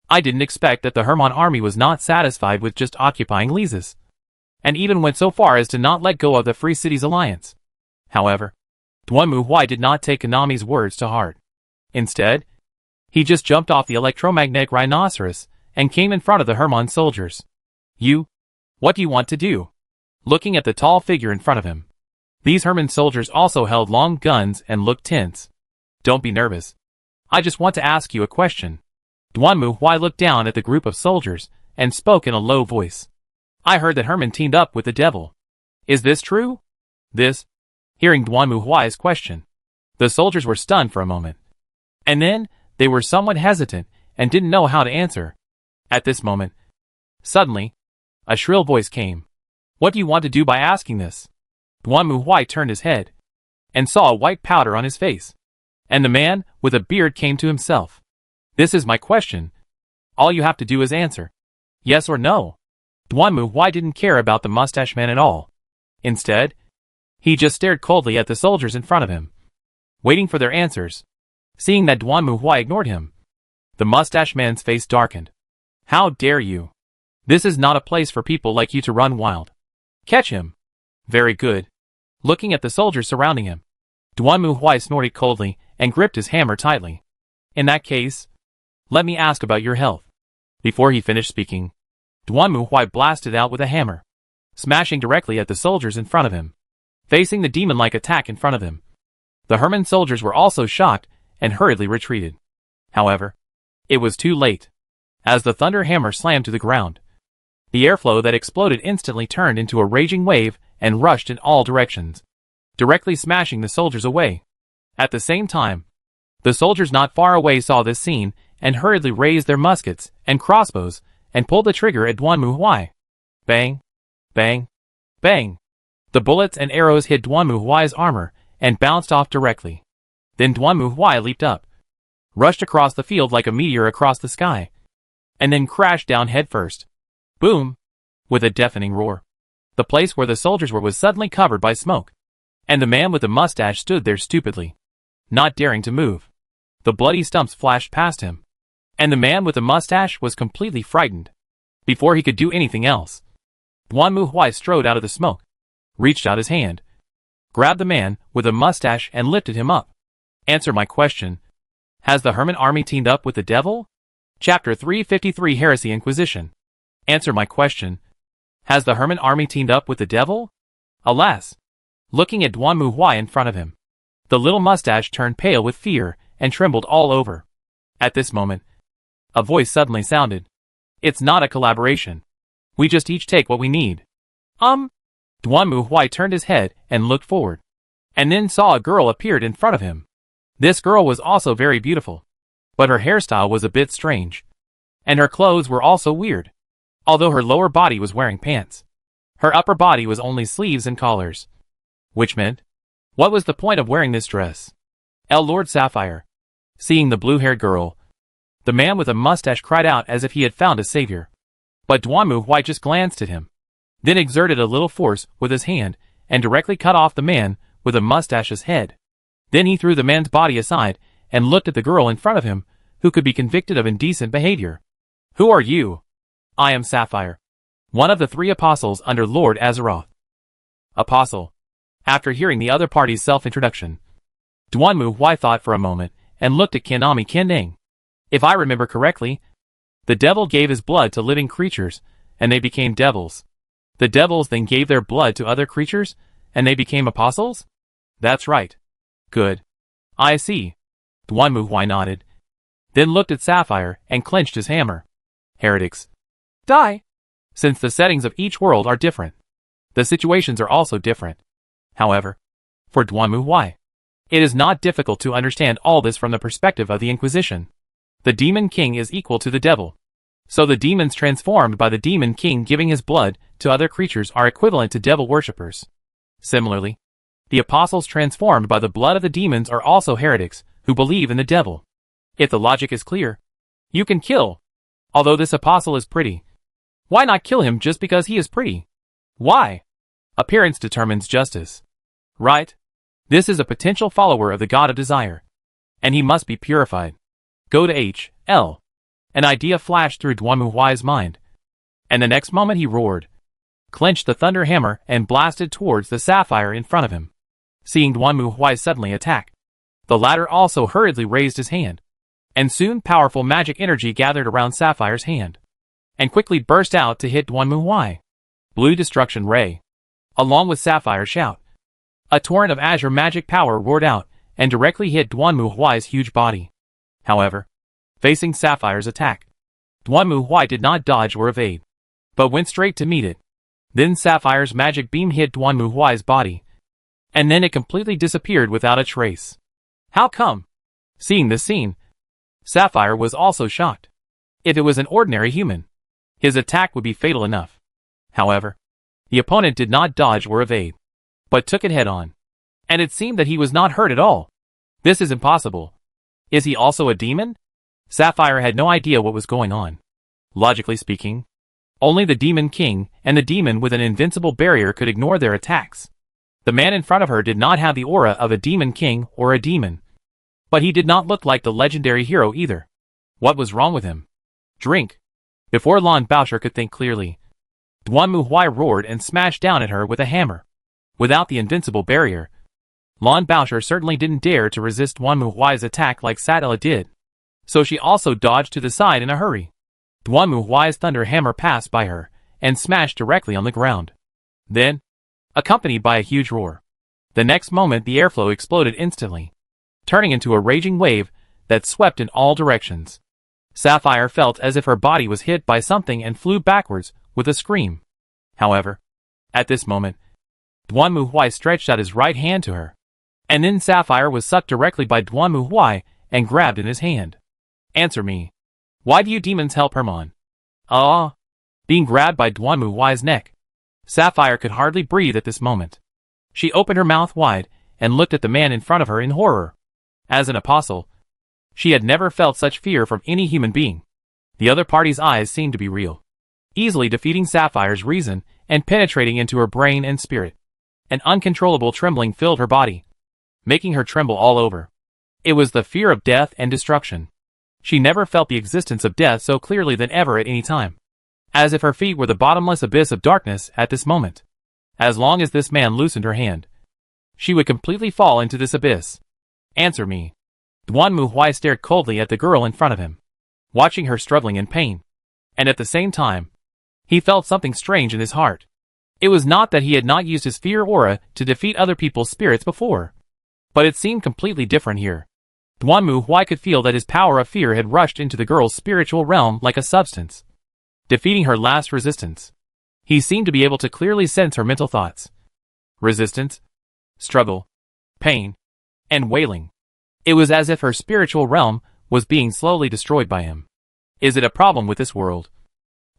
I didn't expect that the Hermann army was not satisfied with just occupying Lysis, and even went so far as to not let go of the Free Cities Alliance. However, Duanmu Huai did not take Kanami's words to heart. Instead, he just jumped off the electromagnetic rhinoceros and came in front of the Hermann soldiers. What do you want to do? Looking at the tall figure in front of him, these Hermann soldiers also held long guns and looked tense. Don't be nervous. I just want to ask you a question. Duanmu Huai looked down at the group of soldiers and spoke in a low voice. I heard that Herman teamed up with the devil. Is this true? Hearing Duanmu Huai's question, the soldiers were stunned for a moment. And then, they were somewhat hesitant and didn't know how to answer. At this moment, suddenly, a shrill voice came. What do you want to do by asking this? Duanmu Huai turned his head and saw a white powder on his face. And the man with a beard came to himself. This is my question. All you have to do is answer. Yes or no. Duanmu Huai didn't care about the mustache man at all. Instead, he just stared coldly at the soldiers in front of him, waiting for their answers. Seeing that Duanmu Huai ignored him, the mustache man's face darkened. How dare you? This is not a place for people like you to run wild. Catch him. Very good. Looking at the soldiers surrounding him, Duanmu Huai snorted coldly and gripped his hammer tightly. In that case, let me ask about your health. Before he finished speaking, Duanmu Huai blasted out with a hammer, smashing directly at the soldiers in front of him, facing the demon-like attack in front of him. The Herman soldiers were also shocked and hurriedly retreated. However, it was too late. As the thunder hammer slammed to the ground, the airflow that exploded instantly turned into a raging wave and rushed in all directions, directly smashing the soldiers away. At the same time, the soldiers not far away saw this scene and hurriedly raised their muskets and crossbows and pulled the trigger at Duanmu Huai. Bang! Bang! Bang! The bullets and arrows hit Duanmu Huai's armor and bounced off directly. Then Duanmu Huai leaped up, rushed across the field like a meteor across the sky, and then crashed down headfirst. Boom! With a deafening roar, the place where the soldiers were was suddenly covered by smoke, and the man with the mustache stood there stupidly, not daring to move. The bloody stumps flashed past him, and the man with the mustache was completely frightened. Before he could do anything else, Duanmu Huai strode out of the smoke, reached out his hand, grabbed the man with the mustache and lifted him up. Answer my question. Has the Herman army teamed up with the devil? Chapter 353 Heresy Inquisition. Answer my question. Has the Herman army teamed up with the devil? Alas! Looking at Duanmu Huai in front of him, the little mustache turned pale with fear and trembled all over. At this moment, a voice suddenly sounded. It's not a collaboration. We just each take what we need. Duanmu Huai turned his head and looked forward, and then saw a girl appeared in front of him. This girl was also very beautiful, but her hairstyle was a bit strange, and her clothes were also weird. Although her lower body was wearing pants, her upper body was only sleeves and collars. Which meant, what was the point of wearing this dress? Lord Sapphire. Seeing the blue-haired girl, the man with a mustache cried out as if he had found a savior. But Duanmu Huai just glanced at him, then exerted a little force with his hand and directly cut off the man with a mustache's head. Then he threw the man's body aside and looked at the girl in front of him, who could be convicted of indecent behavior. Who are you? I am Sapphire, one of the 3 apostles under Lord Azeroth. Apostle. After hearing the other party's self-introduction, Duanmu Huai thought for a moment and looked at Kinami Kineng. If I remember correctly, the devil gave his blood to living creatures, and they became devils. The devils then gave their blood to other creatures, and they became apostles? That's right. Good. I see. Duanmu Huai nodded, then looked at Sapphire and clenched his hammer. Heretics. Die! Since the settings of each world are different, the situations are also different. However, for Duanmu Huai, it is not difficult to understand all this from the perspective of the Inquisition. The Demon King is equal to the devil, so the demons transformed by the Demon King giving his blood to other creatures are equivalent to devil worshippers. Similarly, the apostles transformed by the blood of the demons are also heretics who believe in the devil. If the logic is clear, you can kill. Although this apostle is pretty, why not kill him just because he is pretty? Why? Appearance determines justice. Right? This is a potential follower of the god of desire, and he must be purified. Go to H.L. An idea flashed through Duanmu Huai's mind, and the next moment he roared, clenched the thunder hammer and blasted towards the Sapphire in front of him. Seeing Duanmu Huai suddenly attack, the latter also hurriedly raised his hand, and soon powerful magic energy gathered around Sapphire's hand, and quickly burst out to hit Duanmu Huai. Blue Destruction Ray. Along with Sapphire's shout, a torrent of azure magic power roared out and directly hit Duanmu Huai's huge body. However, facing Sapphire's attack, Duanmu Huai did not dodge or evade, but went straight to meet it, Then Sapphire's magic beam hit Duanmu Huai's body, and then it completely disappeared without a trace. How come? Seeing this scene, Sapphire was also shocked. If it was an ordinary human, his attack would be fatal enough. However, the opponent did not dodge or evade, but took it head on. And it seemed that he was not hurt at all. This is impossible. Is he also a demon? Sapphire had no idea what was going on. Logically speaking, only the Demon King and the demon with an invincible barrier could ignore their attacks. The man in front of her did not have the aura of a Demon King or a demon. But he did not look like the legendary hero either. What was wrong with him? Drink. Before Lan Baosher could think clearly, Duanmu Huai roared and smashed down at her with a hammer. Without the invincible barrier, Lan Baosher certainly didn't dare to resist Duanmu Huai's attack like Satella did. So she also dodged to the side in a hurry. Duanmu Huai's thunder hammer passed by her and smashed directly on the ground. Then, accompanied by a huge roar, the next moment the airflow exploded instantly, turning into a raging wave that swept in all directions. Sapphire felt as if her body was hit by something and flew backwards with a scream. However, at this moment, Duanmu Huai stretched out his right hand to her, and then Sapphire was sucked directly by Duanmu Huai and grabbed in his hand. Answer me. Why do you demons help Hermon? Being grabbed by Duanmu Huai's neck, Sapphire could hardly breathe at this moment. She opened her mouth wide and looked at the man in front of her in horror. As an apostle, she had never felt such fear from any human being. The other party's eyes seemed to be real, easily defeating Sapphire's reason and penetrating into her brain and spirit. An uncontrollable trembling filled her body, making her tremble all over. It was the fear of death and destruction. She never felt the existence of death so clearly than ever at any time. As if her feet were the bottomless abyss of darkness at this moment. As long as this man loosened her hand, she would completely fall into this abyss. Answer me. Duanmu Huai stared coldly at the girl in front of him, watching her struggling in pain. And at the same time, he felt something strange in his heart. It was not that he had not used his fear aura to defeat other people's spirits before, but it seemed completely different here. Duanmu Huai could feel that his power of fear had rushed into the girl's spiritual realm like a substance, defeating her last resistance. He seemed to be able to clearly sense her mental thoughts. Resistance, struggle, pain, and wailing. It was as if her spiritual realm was being slowly destroyed by him. Is it a problem with this world?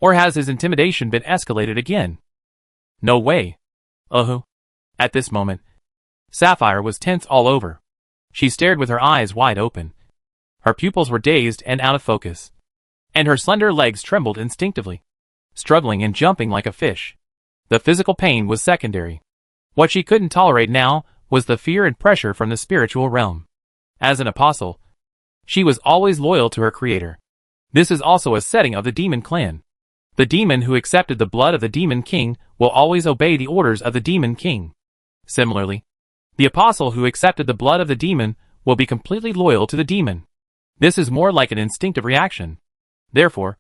Or has his intimidation been escalated again? No way. At this moment, Sapphire was tense all over. She stared with her eyes wide open. Her pupils were dazed and out of focus, and her slender legs trembled instinctively, struggling and jumping like a fish. The physical pain was secondary. What she couldn't tolerate now was the fear and pressure from the spiritual realm. As an apostle, she was always loyal to her creator. This is also a setting of the demon clan. The demon who accepted the blood of the Demon King will always obey the orders of the Demon King. Similarly, the apostle who accepted the blood of the demon will be completely loyal to the demon. This is more like an instinctive reaction. Therefore,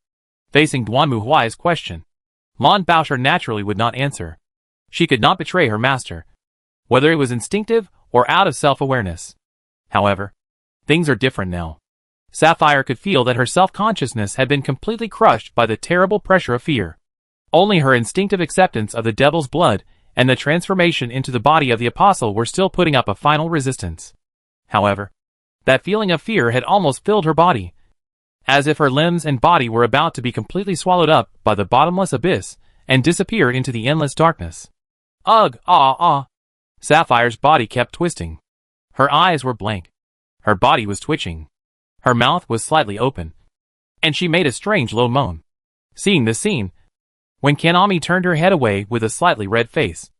facing Duanmu Huai's question, Lan Baosher naturally would not answer. She could not betray her master, whether it was instinctive or out of self-awareness. However, things are different now. Sapphire could feel that her self-consciousness had been completely crushed by the terrible pressure of fear. Only her instinctive acceptance of the devil's blood and the transformation into the body of the apostle were still putting up a final resistance. However, that feeling of fear had almost filled her body, as if her limbs and body were about to be completely swallowed up by the bottomless abyss and disappear into the endless darkness. Ugh, Sapphire's body kept twisting. Her eyes were blank. Her body was twitching. Her mouth was slightly open, and she made a strange low moan. Seeing this scene, when Kanami turned her head away with a slightly red face,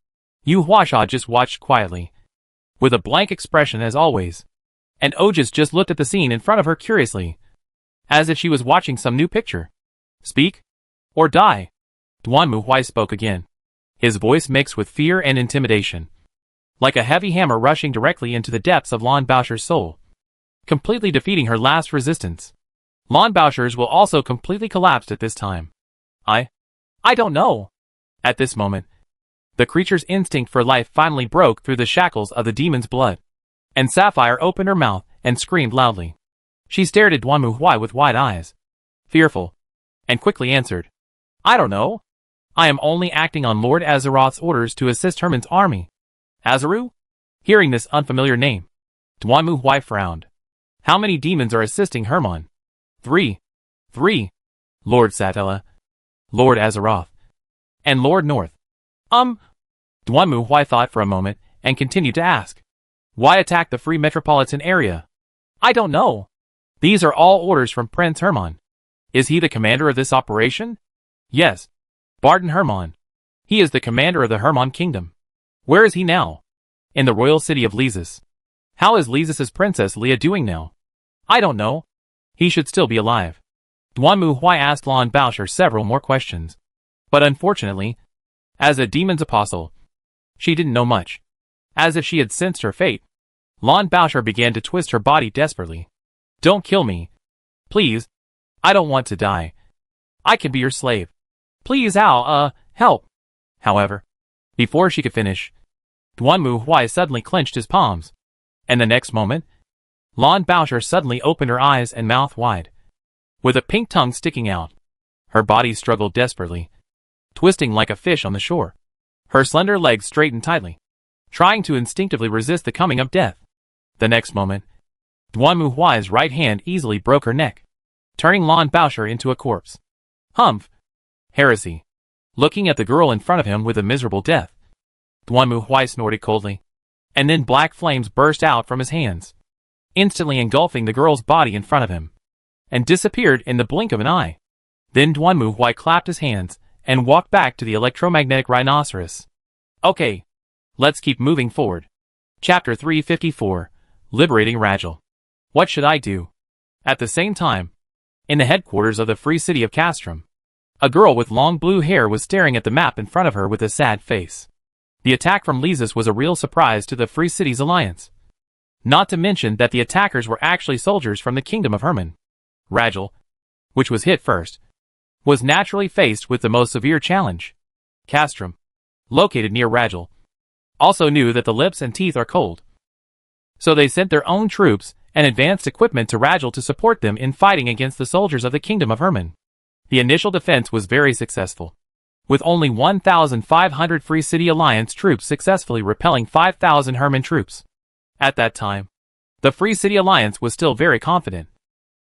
Yu Huasha just watched quietly, with a blank expression as always, and Ojas just looked at the scene in front of her curiously, as if she was watching some new picture. Speak, or die. Duanmu Huai spoke again, his voice mixed with fear and intimidation, like a heavy hammer rushing directly into the depths of Lan Baosher's soul, completely defeating her last resistance. Lan Baosher's will also completely collapsed at this time. I don't know. At this moment, the creature's instinct for life finally broke through the shackles of the demon's blood, and Sapphire opened her mouth and screamed loudly. She stared at Duanmu Huai with wide eyes, fearful, and quickly answered, I don't know. I am only acting on Lord Azeroth's orders to assist Herman's army. Azeru? Hearing this unfamiliar name, Dwanmu Huai frowned. How many demons are assisting Herman? Three. Lord Satella, Lord Azeroth, and Lord North. Dwanmu Huai thought for a moment and continued to ask. Why attack the free metropolitan area? I don't know. These are all orders from Prince Herman. Is he the commander of this operation? Yes. Barden Herman. He is the commander of the Herman Kingdom. Where is he now? In the royal city of Lysis. How is Lysis's princess Leah doing now? I don't know. He should still be alive. Dwanmu Huai asked Lan Baosher several more questions. But unfortunately, as a demon's apostle, she didn't know much. As if she had sensed her fate, Lan Baosher began to twist her body desperately. Don't kill me. Please. I don't want to die. I can be your slave. Please, help. However, before she could finish, Dwanmu Huai suddenly clenched his palms. And the next moment, Lan Baosher suddenly opened her eyes and mouth wide, with a pink tongue sticking out. Her body struggled desperately, twisting like a fish on the shore. Her slender legs straightened tightly, trying to instinctively resist the coming of death. The next moment, Dwanmu Huai's right hand easily broke her neck, turning Lan Baosher into a corpse. Humph! Heresy. Looking at the girl in front of him with a miserable death, Dwanmu Huai snorted coldly, and then black flames burst out from his hands, instantly engulfing the girl's body in front of him, and disappeared in the blink of an eye. Then Dwanmu Huai clapped his hands and walked back to the electromagnetic rhinoceros. Okay, let's keep moving forward. Chapter 354, Liberating Ragel. What should I do? At the same time, in the headquarters of the free city of Castrum, a girl with long blue hair was staring at the map in front of her with a sad face. The attack from Lysis was a real surprise to the Free Cities Alliance. Not to mention that the attackers were actually soldiers from the Kingdom of Herman. Ragel, which was hit first, was naturally faced with the most severe challenge. Castrum, located near Ragel, also knew that the lips and teeth are cold. So they sent their own troops and advanced equipment to Ragel to support them in fighting against the soldiers of the Kingdom of Herman. The initial defense was very successful, with only 1,500 Free City Alliance troops successfully repelling 5,000 Herman troops. At that time, the Free City Alliance was still very confident.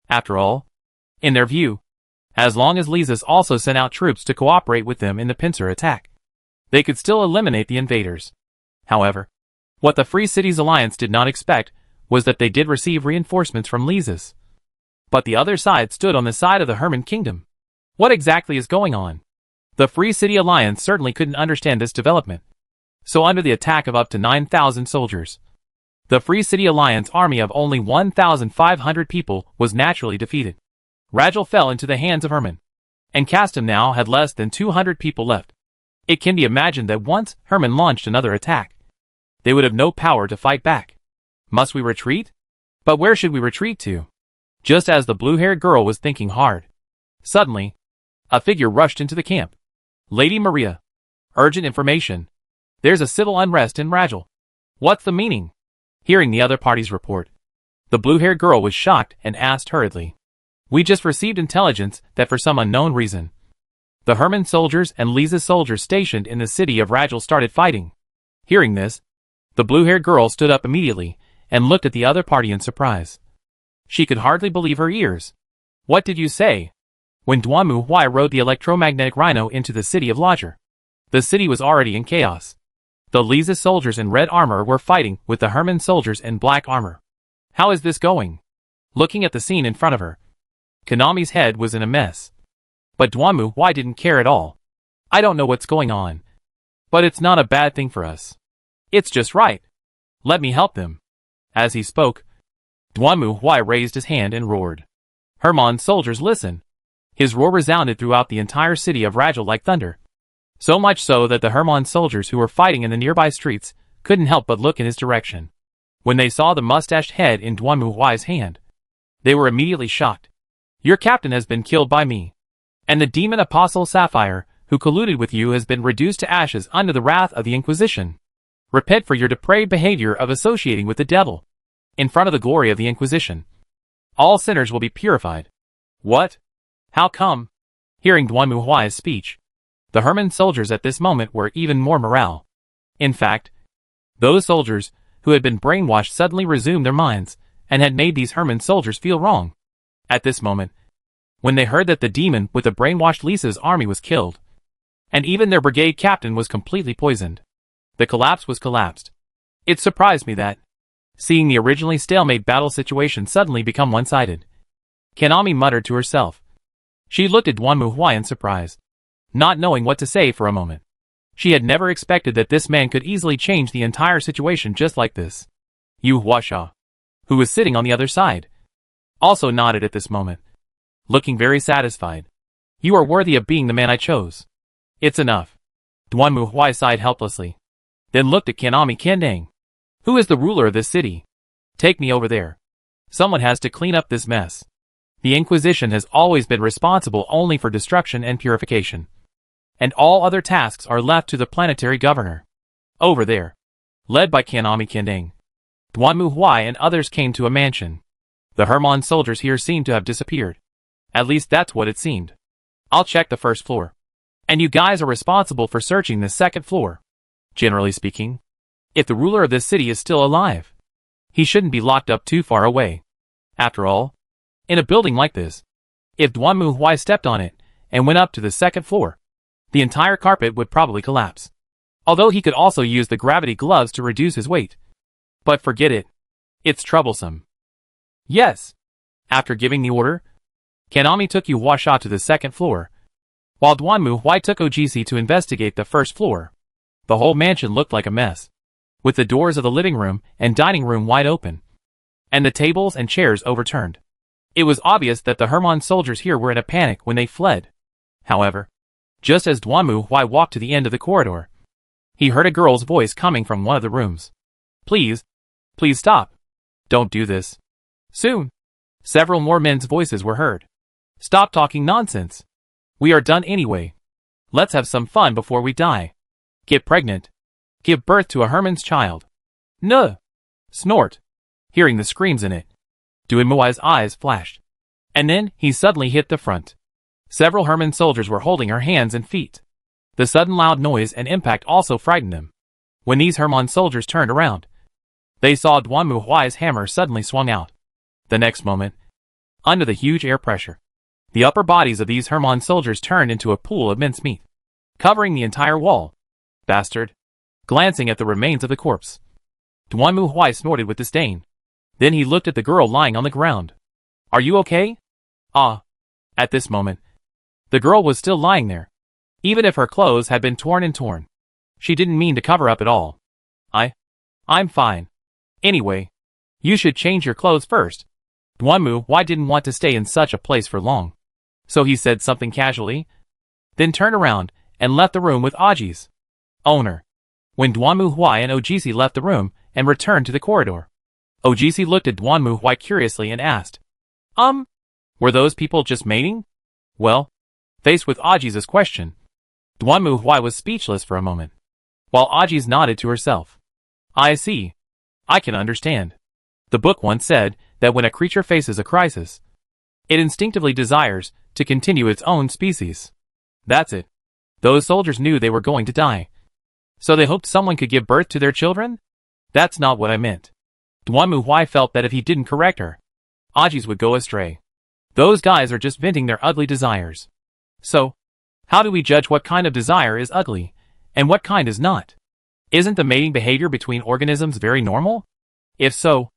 After all, in their view, as long as Lysis also sent out troops to cooperate with them in the pincer attack, they could still eliminate the invaders. However, what the Free Cities Alliance did not expect was that they did receive reinforcements from Lysis. But the other side stood on the side of the Herman Kingdom. What exactly is going on? The Free City Alliance certainly couldn't understand this development. So under the attack of up to 9,000 soldiers, the Free City Alliance army of only 1,500 people was naturally defeated. Ragel fell into the hands of Herman, and Castrum now had less than 200 people left. It can be imagined that once Herman launched another attack, they would have no power to fight back. Must we retreat? But where should we retreat to? Just as the blue-haired girl was thinking hard, suddenly, a figure rushed into the camp. Lady Maria. Urgent information. There's a civil unrest in Ragel. What's the meaning? Hearing the other party's report, the blue-haired girl was shocked and asked hurriedly. We just received intelligence that for some unknown reason, the Herman soldiers and Lysis soldiers stationed in the city of Ragel started fighting. Hearing this, the blue-haired girl stood up immediately and looked at the other party in surprise. She could hardly believe her ears. What did you say? When Dwanmu Huai rode the electromagnetic rhino into the city of Lodger, the city was already in chaos. The Lysis soldiers in red armor were fighting with the Herman soldiers in black armor. How is this going? Looking at the scene in front of her, Konami's head was in a mess. But Dwanmu Huai didn't care at all. I don't know what's going on, but it's not a bad thing for us. It's just right. Let me help them. As he spoke, Dwanmu Huai raised his hand and roared. Herman's soldiers, listen. His roar resounded throughout the entire city of Ragel like thunder. So much so that the Herman soldiers who were fighting in the nearby streets couldn't help but look in his direction. When they saw the mustached head in Dwanmu Huai's hand, they were immediately shocked. Your captain has been killed by me, and the demon apostle Sapphire, who colluded with you, has been reduced to ashes under the wrath of the Inquisition. Repent for your depraved behavior of associating with the devil. In front of the glory of the Inquisition, all sinners will be purified. What? How come? Hearing Dwanmu Huai's speech, The Herman soldiers at this moment were even more morale. In fact, those soldiers who had been brainwashed suddenly resumed their minds and had made these Herman soldiers feel wrong. At this moment, when they heard that the demon with the brainwashed Lisa's army was killed, and even their brigade captain was completely poisoned, the collapse was collapsed. It surprised me that, seeing the originally stalemate battle situation suddenly become one-sided, Kanami muttered to herself. She looked at Duanmu Huai in surprise, not knowing what to say for a moment. She had never expected that this man could easily change the entire situation just like this. Yu Huasha, who was sitting on the other side, also nodded at this moment, looking very satisfied. You are worthy of being the man I chose. It's enough. Duanmu Huai sighed helplessly, then looked at Kanami Kendang. Who is the ruler of this city? Take me over there. Someone has to clean up this mess. The Inquisition has always been responsible only for destruction and purification, and all other tasks are left to the planetary governor. Over there, led by Kanami Kendang, Duanmu Huai and others came to a mansion. The Herman soldiers here seemed to have disappeared. At least that's what it seemed. I'll check the first floor, and you guys are responsible for searching the second floor. Generally speaking, if the ruler of this city is still alive, he shouldn't be locked up too far away. After all, in a building like this, if Duanmu Huai stepped on it and went up to the second floor, the entire carpet would probably collapse. Although he could also use the gravity gloves to reduce his weight. But forget it. It's troublesome. Yes. After giving the order, Kanami took Yu Huasha to the second floor, while Duanmu Huai took Ojisi to investigate the first floor. The whole mansion looked like a mess, with the doors of the living room and dining room wide open, and the tables and chairs overturned. It was obvious that the Herman soldiers here were in a panic when they fled. However, just as Duanmu Huai walked to the end of the corridor, he heard a girl's voice coming from one of the rooms. Please stop. Don't do this. Soon, several more men's voices were heard. Stop talking nonsense. We are done anyway. Let's have some fun before we die. Get pregnant. Give birth to a Herman's child. Nuh. Snort. Hearing the screams in it, Duanmuai's eyes flashed. And then, he suddenly hit the front. Several Herman soldiers were holding her hands and feet. The sudden loud noise and impact also frightened them. When these Herman soldiers turned around, they saw Duanmu Huai's hammer suddenly swung out. The next moment, under the huge air pressure, the upper bodies of these Herman soldiers turned into a pool of mincemeat, covering the entire wall. Bastard. Glancing at the remains of the corpse, Duanmu Huai snorted with disdain. Then he looked at the girl lying on the ground. Are you okay? Ah. At this moment, the girl was still lying there. Even if her clothes had been torn and torn, she didn't mean to cover up at all. I'm fine. Anyway, you should change your clothes first. Duanmu Huai didn't want to stay in such a place for long, so he said something casually, then turned around and left the room with Aji's owner. When Duanmu Huai and Ojisi left the room and returned to the corridor, Ojisi looked at Duanmu Huai curiously and asked, were those people just mating? Well, faced with Aji's question, Duanmu Huai was speechless for a moment, while Aji's nodded to herself. I see. I can understand. The book once said that when a creature faces a crisis, it instinctively desires to continue its own species. That's it. Those soldiers knew they were going to die, so they hoped someone could give birth to their children? That's not what I meant. Duanmu Huai felt that if he didn't correct her, Aji's would go astray. Those guys are just venting their ugly desires. So, how do we judge what kind of desire is ugly, and what kind is not? Isn't the mating behavior between organisms very normal? If so,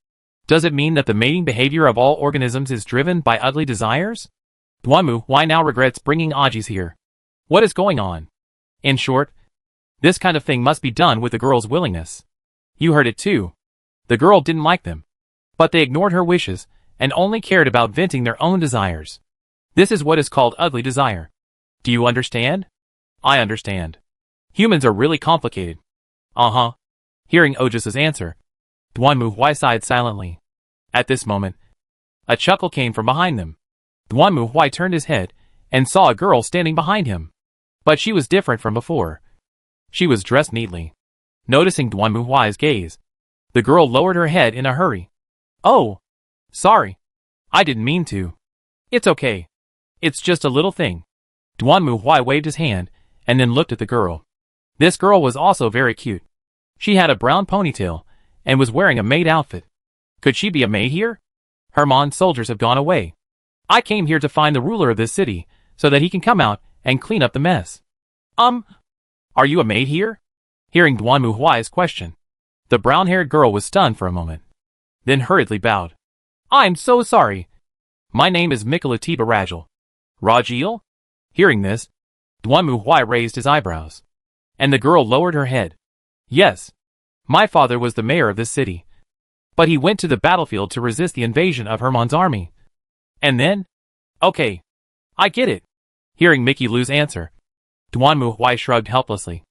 does it mean that the mating behavior of all organisms is driven by ugly desires? Duanmu Huai now regrets bringing Aji's here. What is going on? In short, this kind of thing must be done with the girl's willingness. You heard it too. The girl didn't like them, but they ignored her wishes and only cared about venting their own desires. This is what is called ugly desire. Do you understand? I understand. Humans are really complicated. Uh-huh. Hearing Ojisi's answer, Duanmu Huai sighed silently. At this moment, a chuckle came from behind them. Duanmu Huai turned his head and saw a girl standing behind him. But she was different from before. She was dressed neatly. Noticing Duanmu Huai's gaze, the girl lowered her head in a hurry. Oh, sorry. I didn't mean to. It's okay. It's just a little thing. Duanmu Huai waved his hand and then looked at the girl. This girl was also very cute. She had a brown ponytail, and was wearing a maid outfit. Could she be a maid here? Herman's soldiers have gone away. I came here to find the ruler of this city, so that he can come out and clean up the mess. Are you a maid here? Hearing Duan Mu Huai's question, the brown-haired girl was stunned for a moment, then hurriedly bowed. I'm so sorry. My name is Mikalutiba Rajil. Rajil? Hearing this, Duan Mu Huai raised his eyebrows, and the girl lowered her head. Yes. My father was the mayor of this city, but he went to the battlefield to resist the invasion of Herman's army. And then? Okay. I get it. Hearing Mickey Lu's answer, Duan Mu Huai shrugged helplessly.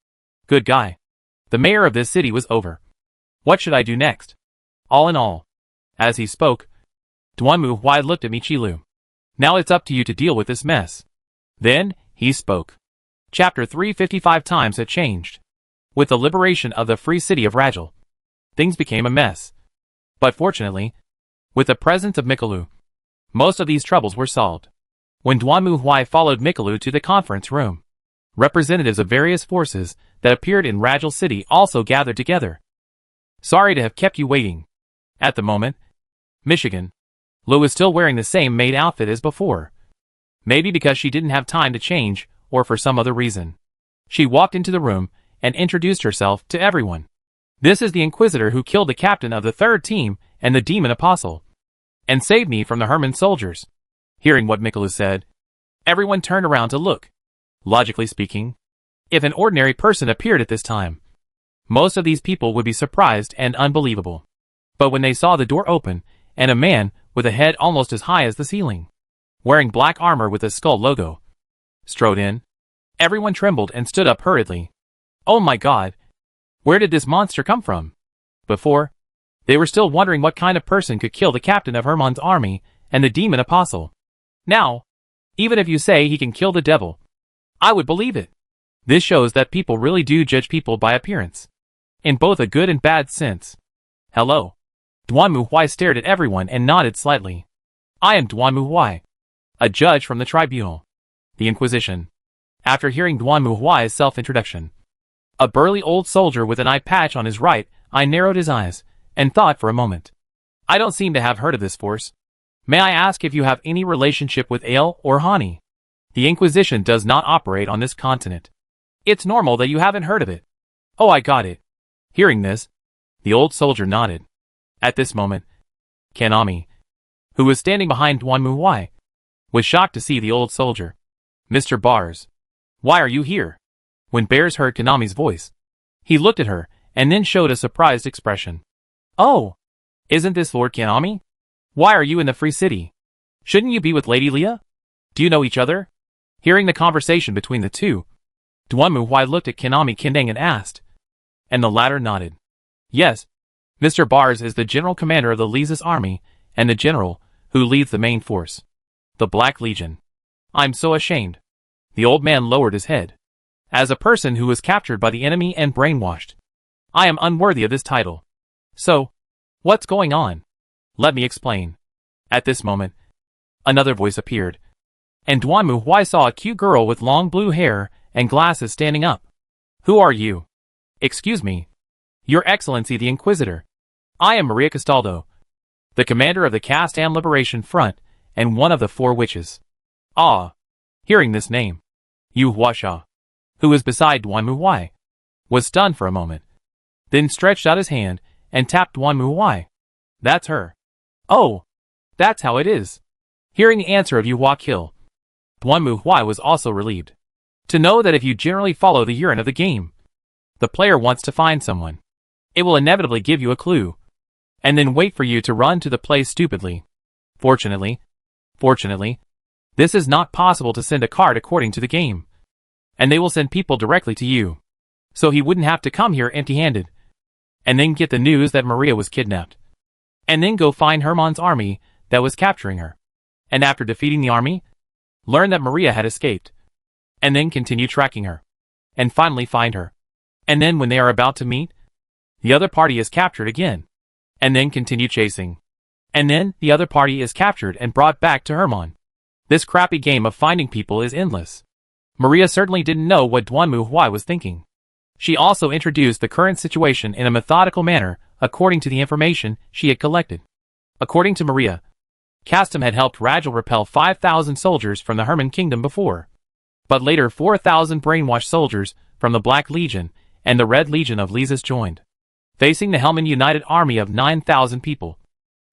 Good guy. The mayor of this city was over. What should I do next? All in all. As he spoke, Duan Mu Huai looked at Michi Lu. Now it's up to you to deal with this mess. Then, he spoke. Chapter 355 times had changed. With the liberation of the free city of Rajil, things became a mess. But fortunately, with the presence of Mikalu, most of these troubles were solved. When Duan Mu Huai followed Mikalu to the conference room, representatives of various forces that appeared in Rajil City also gathered together. Sorry to have kept you waiting. At the moment, Michigan, Lu was still wearing the same maid outfit as before. Maybe because she didn't have time to change, or for some other reason. She walked into the room and introduced herself to everyone. This is the Inquisitor who killed the captain of the third team and the demon apostle, and saved me from the Herman soldiers. Hearing what Mikalu said, everyone turned around to look. Logically speaking, if an ordinary person appeared at this time, most of these people would be surprised and unbelievable. But when they saw the door open, and a man with a head almost as high as the ceiling, wearing black armor with a skull logo, strode in, everyone trembled and stood up hurriedly. Oh my God! Where did this monster come from? Before, they were still wondering what kind of person could kill the captain of Herman's army and the demon apostle. Now, even if you say he can kill the devil, I would believe it. This shows that people really do judge people by appearance, in both a good and bad sense. Hello. Duan Mu Huai stared at everyone and nodded slightly. I am Duan Mu Huai, a judge from the tribunal, the Inquisition. After hearing Duan Mu Huai's self-introduction, a burly old soldier with an eye patch on his right eye narrowed his eyes and thought for a moment. I don't seem to have heard of this force. May I ask if you have any relationship with Ale or Hani? The Inquisition does not operate on this continent. It's normal that you haven't heard of it. Oh, I got it. Hearing this, the old soldier nodded. At this moment, Kanami, who was standing behind Duan Mu Huai, was shocked to see the old soldier. Mr. Bars, why are you here? When Bears heard Kanami's voice, he looked at her and then showed a surprised expression. Oh, isn't this Lord Kanami? Why are you in the Free City? Shouldn't you be with Lady Leah? Do you know each other? Hearing the conversation between the two, Duan Mu Huai looked at Kanami Kindang and asked, and the latter nodded. Yes, Mr. Bars is the general commander of the Lisa's army and the general who leads the main force, the Black Legion. I'm so ashamed. The old man lowered his head. As a person who was captured by the enemy and brainwashed, I am unworthy of this title. So, what's going on? Let me explain. At this moment, another voice appeared, and Duan Mu Huai saw a cute girl with long blue hair and glasses standing up. Who are you? Excuse me. Your Excellency the Inquisitor. I am Maria Castaldo, the commander of the Caste and Liberation Front and one of the 4 witches. Ah. Hearing this name, Yu Huasha, who was beside Duan Mu Huai, was stunned for a moment, then stretched out his hand and tapped Duan Mu Huai. That's her. Oh, that's how it is. Hearing the answer of Yu Hua Kill, Duan Mu Huai was also relieved to know that if you generally follow the urine of the game, the player wants to find someone, it will inevitably give you a clue, and then wait for you to run to the place stupidly. Fortunately, this is not possible to send a card according to the game, and they will send people directly to you, so he wouldn't have to come here empty-handed, and then get the news that Maria was kidnapped, and then go find Herman's army that was capturing her, and after defeating the army, learn that Maria had escaped, and then continue tracking her, and finally find her, and then when they are about to meet, the other party is captured again, and then continue chasing, and then the other party is captured and brought back to Herman. This crappy game of finding people is endless. Maria certainly didn't know what Duanmu Huai was thinking. She also introduced the current situation in a methodical manner, according to the information she had collected. According to Maria, Castum had helped Rajal repel 5,000 soldiers from the Herman Kingdom before. But later 4,000 brainwashed soldiers from the Black Legion and the Red Legion of Lysis joined, facing the Helman United Army of 9,000 people.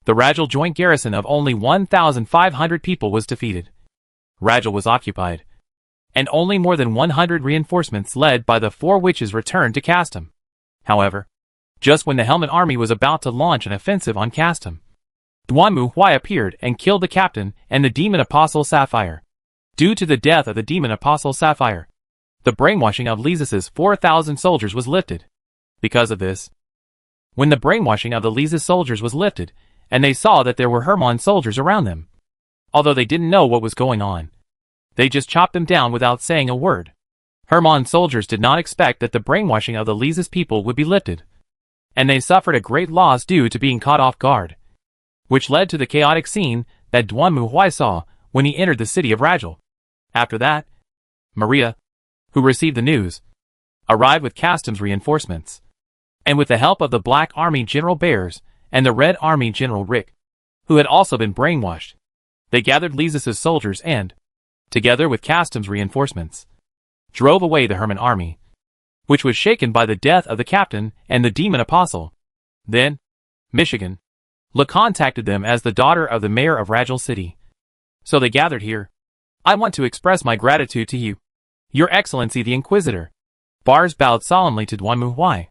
The Rajal joint garrison of only 1,500 people was defeated. Rajal was occupied, and only more than 100 reinforcements led by the four witches returned to Castum. However, just when the Helman army was about to launch an offensive on Castum, Duanmu Huai appeared and killed the captain and the demon apostle Sapphire. Due to the death of the demon apostle Sapphire, the brainwashing of Lysis's 4,000 soldiers was lifted. Because of this, when the brainwashing of the Lysis soldiers was lifted, and they saw that there were Herman soldiers around them, although they didn't know what was going on, they just chopped them down without saying a word. Herman soldiers did not expect that the brainwashing of the Lysis people would be lifted, and they suffered a great loss due to being caught off guard, which led to the chaotic scene that Duanmu Huai saw when he entered the city of Rajal. After that, Maria, who received the news, arrived with Castum's reinforcements, and with the help of the Black Army General Bears and the Red Army General Rick, who had also been brainwashed, they gathered Lysis's soldiers and, together with Castum's reinforcements, drove away the Herman army, which was shaken by the death of the captain and the demon apostle. Then, Michigan, La contacted them as the daughter of the mayor of Rajal City. So they gathered here. I want to express my gratitude to you, Your Excellency the Inquisitor. Bars bowed solemnly to Duanmu Huai.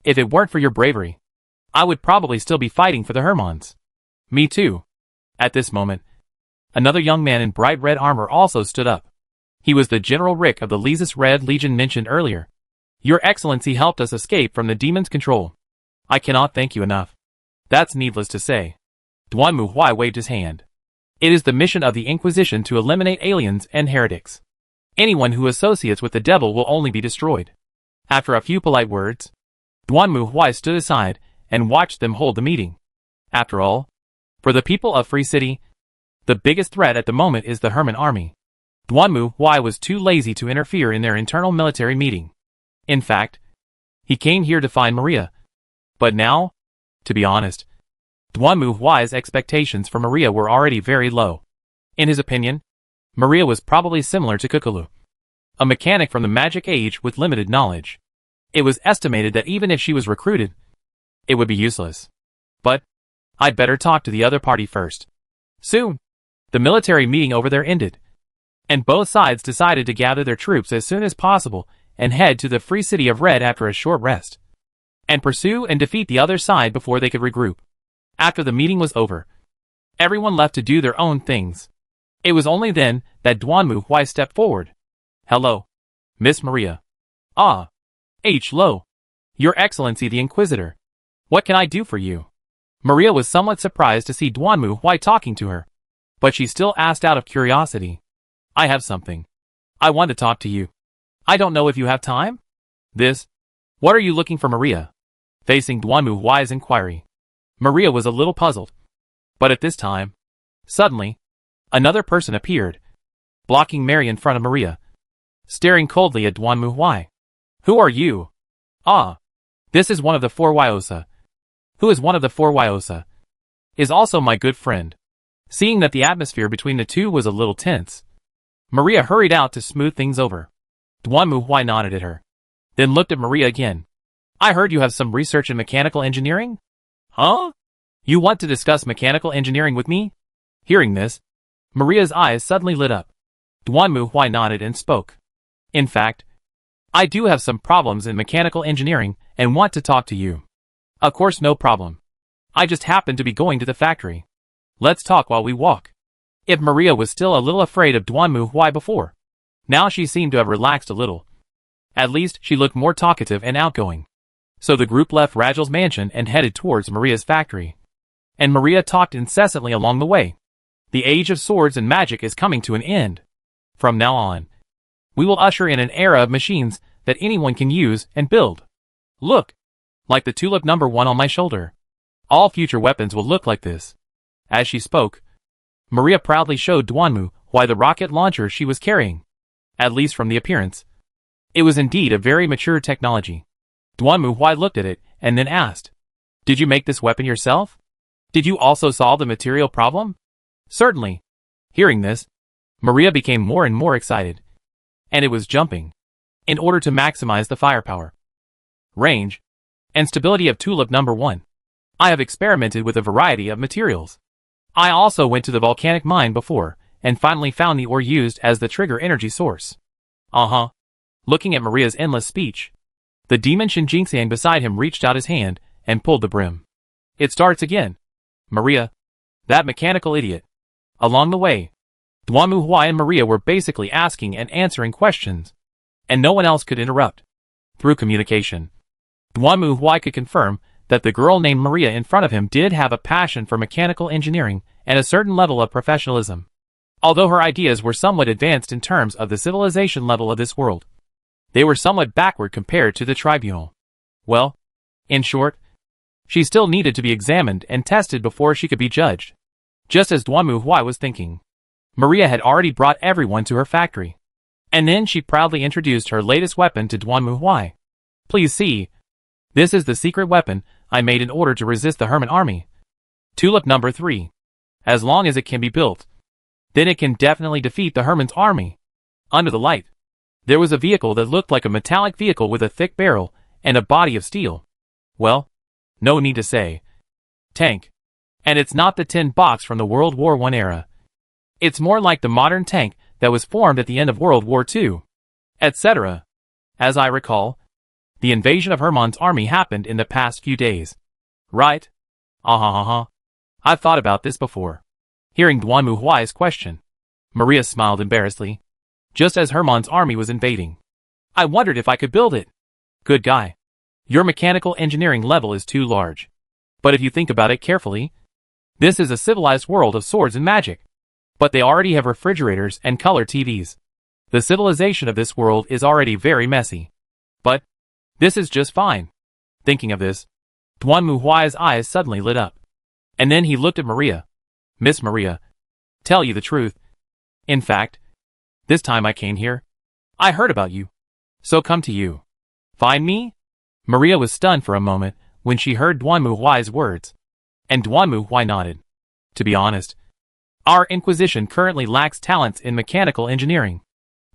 If it weren't for your bravery, I would probably still be fighting for the Hermans. Me too. At this moment, another young man in bright red armor also stood up. He was the General Rick of the Lysis Red Legion mentioned earlier. Your Excellency helped us escape from the demon's control. I cannot thank you enough. That's needless to say. Duanmu Huai waved his hand. It is the mission of the Inquisition to eliminate aliens and heretics. Anyone who associates with the devil will only be destroyed. After a few polite words, Duanmu Huai stood aside and watched them hold the meeting. After all, for the people of Free City, the biggest threat at the moment is the Herman army. Duanmu Huai was too lazy to interfere in their internal military meeting. In fact, he came here to find Maria. But now, to be honest, Duanmu Huai's expectations for Maria were already very low. In his opinion, Maria was probably similar to Kukulu, a mechanic from the magic age with limited knowledge. It was estimated that even if she was recruited, it would be useless. But, I'd better talk to the other party first. Soon, the military meeting over there ended, and both sides decided to gather their troops as soon as possible and head to the Free City of Red after a short rest, and pursue and defeat the other side before they could regroup. After the meeting was over, everyone left to do their own things. It was only then that Duanmu Huai stepped forward. Hello, Miss Maria. Ah, Lo. Your Excellency the Inquisitor. What can I do for you? Maria was somewhat surprised to see Duanmu Huai talking to her, but she still asked out of curiosity. I have something. I want to talk to you. I don't know if you have time? What are you looking for, Maria? Facing Duanmu Huai's inquiry, Maria was a little puzzled. But at this time, suddenly, another person appeared, blocking Mary in front of Maria, staring coldly at Duanmu Huai. Who are you? Ah, this is one of the four Wyosa. Who is one of the four Wyosa? Is also my good friend. Seeing that the atmosphere between the two was a little tense, Maria hurried out to smooth things over. Duanmu Huai nodded at her, then looked at Maria again. I heard you have some research in mechanical engineering? Huh? You want to discuss mechanical engineering with me? Hearing this, Maria's eyes suddenly lit up. Duanmu Huai nodded and spoke. In fact, I do have some problems in mechanical engineering and want to talk to you. Of course, no problem. I just happen to be going to the factory. Let's talk while we walk. If Maria was still a little afraid of Duanmu Huai before, now she seemed to have relaxed a little. At least she looked more talkative and outgoing. So the group left Rajal's mansion and headed towards Maria's factory. And Maria talked incessantly along the way. The age of swords and magic is coming to an end. From now on, we will usher in an era of machines that anyone can use and build. Look, like the tulip number 1 on my shoulder. All future weapons will look like this. As she spoke, Maria proudly showed Duanmu Huai the rocket launcher she was carrying. at least from the appearance. It was indeed a very mature technology. Duanmu Huai looked at it and then asked, "Did you make this weapon yourself? Did you also solve the material problem?" "Certainly." Hearing this, Maria became more and more excited. And it was jumping. In order to maximize the firepower, range, and stability of tulip number 1, I have experimented with a variety of materials. I also went to the volcanic mine before, and finally found the ore used as the trigger energy source. Looking at Maria's endless speech, the demon Shin Jingxiang beside him reached out his hand and pulled the brim. "It starts again. Maria, that mechanical idiot." Along the way, Duanmu Huai and Maria were basically asking and answering questions, and no one else could interrupt. Through communication, Duanmu Huai could confirm that the girl named Maria in front of him did have a passion for mechanical engineering and a certain level of professionalism, although her ideas were somewhat advanced in terms of the civilization level of this world. They were somewhat backward compared to the tribunal. Well, in short, she still needed to be examined and tested before she could be judged. Just as Duanmu Huai was thinking, Maria had already brought everyone to her factory. And then she proudly introduced her latest weapon to Duanmu Huai. "Please see. This is the secret weapon I made in order to resist the Herman army. Tulip number 3. As long as it can be built, then it can definitely defeat the Herman's army." Under the light, there was a vehicle that looked like a metallic vehicle with a thick barrel and a body of steel. Well, no need to say. Tank. And it's not the tin box from the World War I era. It's more like the modern tank that was formed at the end of World War II, etc. As I recall, the invasion of Herman's army happened in the past few days. Right? I've thought about this before. Hearing Duanmu Huai's question, Maria smiled embarrassedly. Just as Herman's army was invading, I wondered if I could build it. Good guy. Your mechanical engineering level is too large. But if you think about it carefully, this is a civilized world of swords and magic. But they already have refrigerators and color TVs. The civilization of this world is already very messy. But this is just fine. Thinking of this, Duanmu Huai's eyes suddenly lit up. And then he looked at Maria. "Miss Maria, tell you the truth. In fact, this time I came here, I heard about you. So come to you. Find me?" Maria was stunned for a moment when she heard Duanmu Huai's words. And Duanmu Huai nodded. "To be honest, our Inquisition currently lacks talents in mechanical engineering.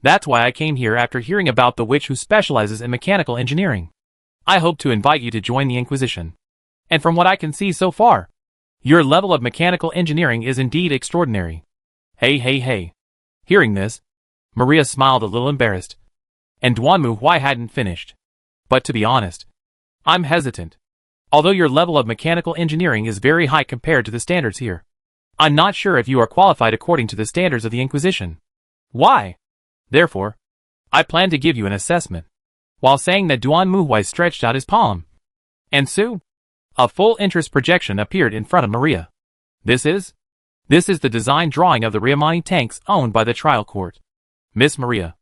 That's why I came here after hearing about the witch who specializes in mechanical engineering. I hope to invite you to join the Inquisition. And from what I can see so far, your level of mechanical engineering is indeed extraordinary." Hey. Hearing this, Maria smiled a little embarrassed. And Duanmu Huai hadn't finished. "But to be honest, I'm hesitant. Although your level of mechanical engineering is very high compared to the standards here, I'm not sure if you are qualified according to the standards of the Inquisition. Why? Therefore, I plan to give you an assessment." While saying that, Duanmu Huai stretched out his palm. And soon, a full interest projection appeared in front of Maria. This is the design drawing of the Riamani tanks owned by the trial court. "Miss Maria,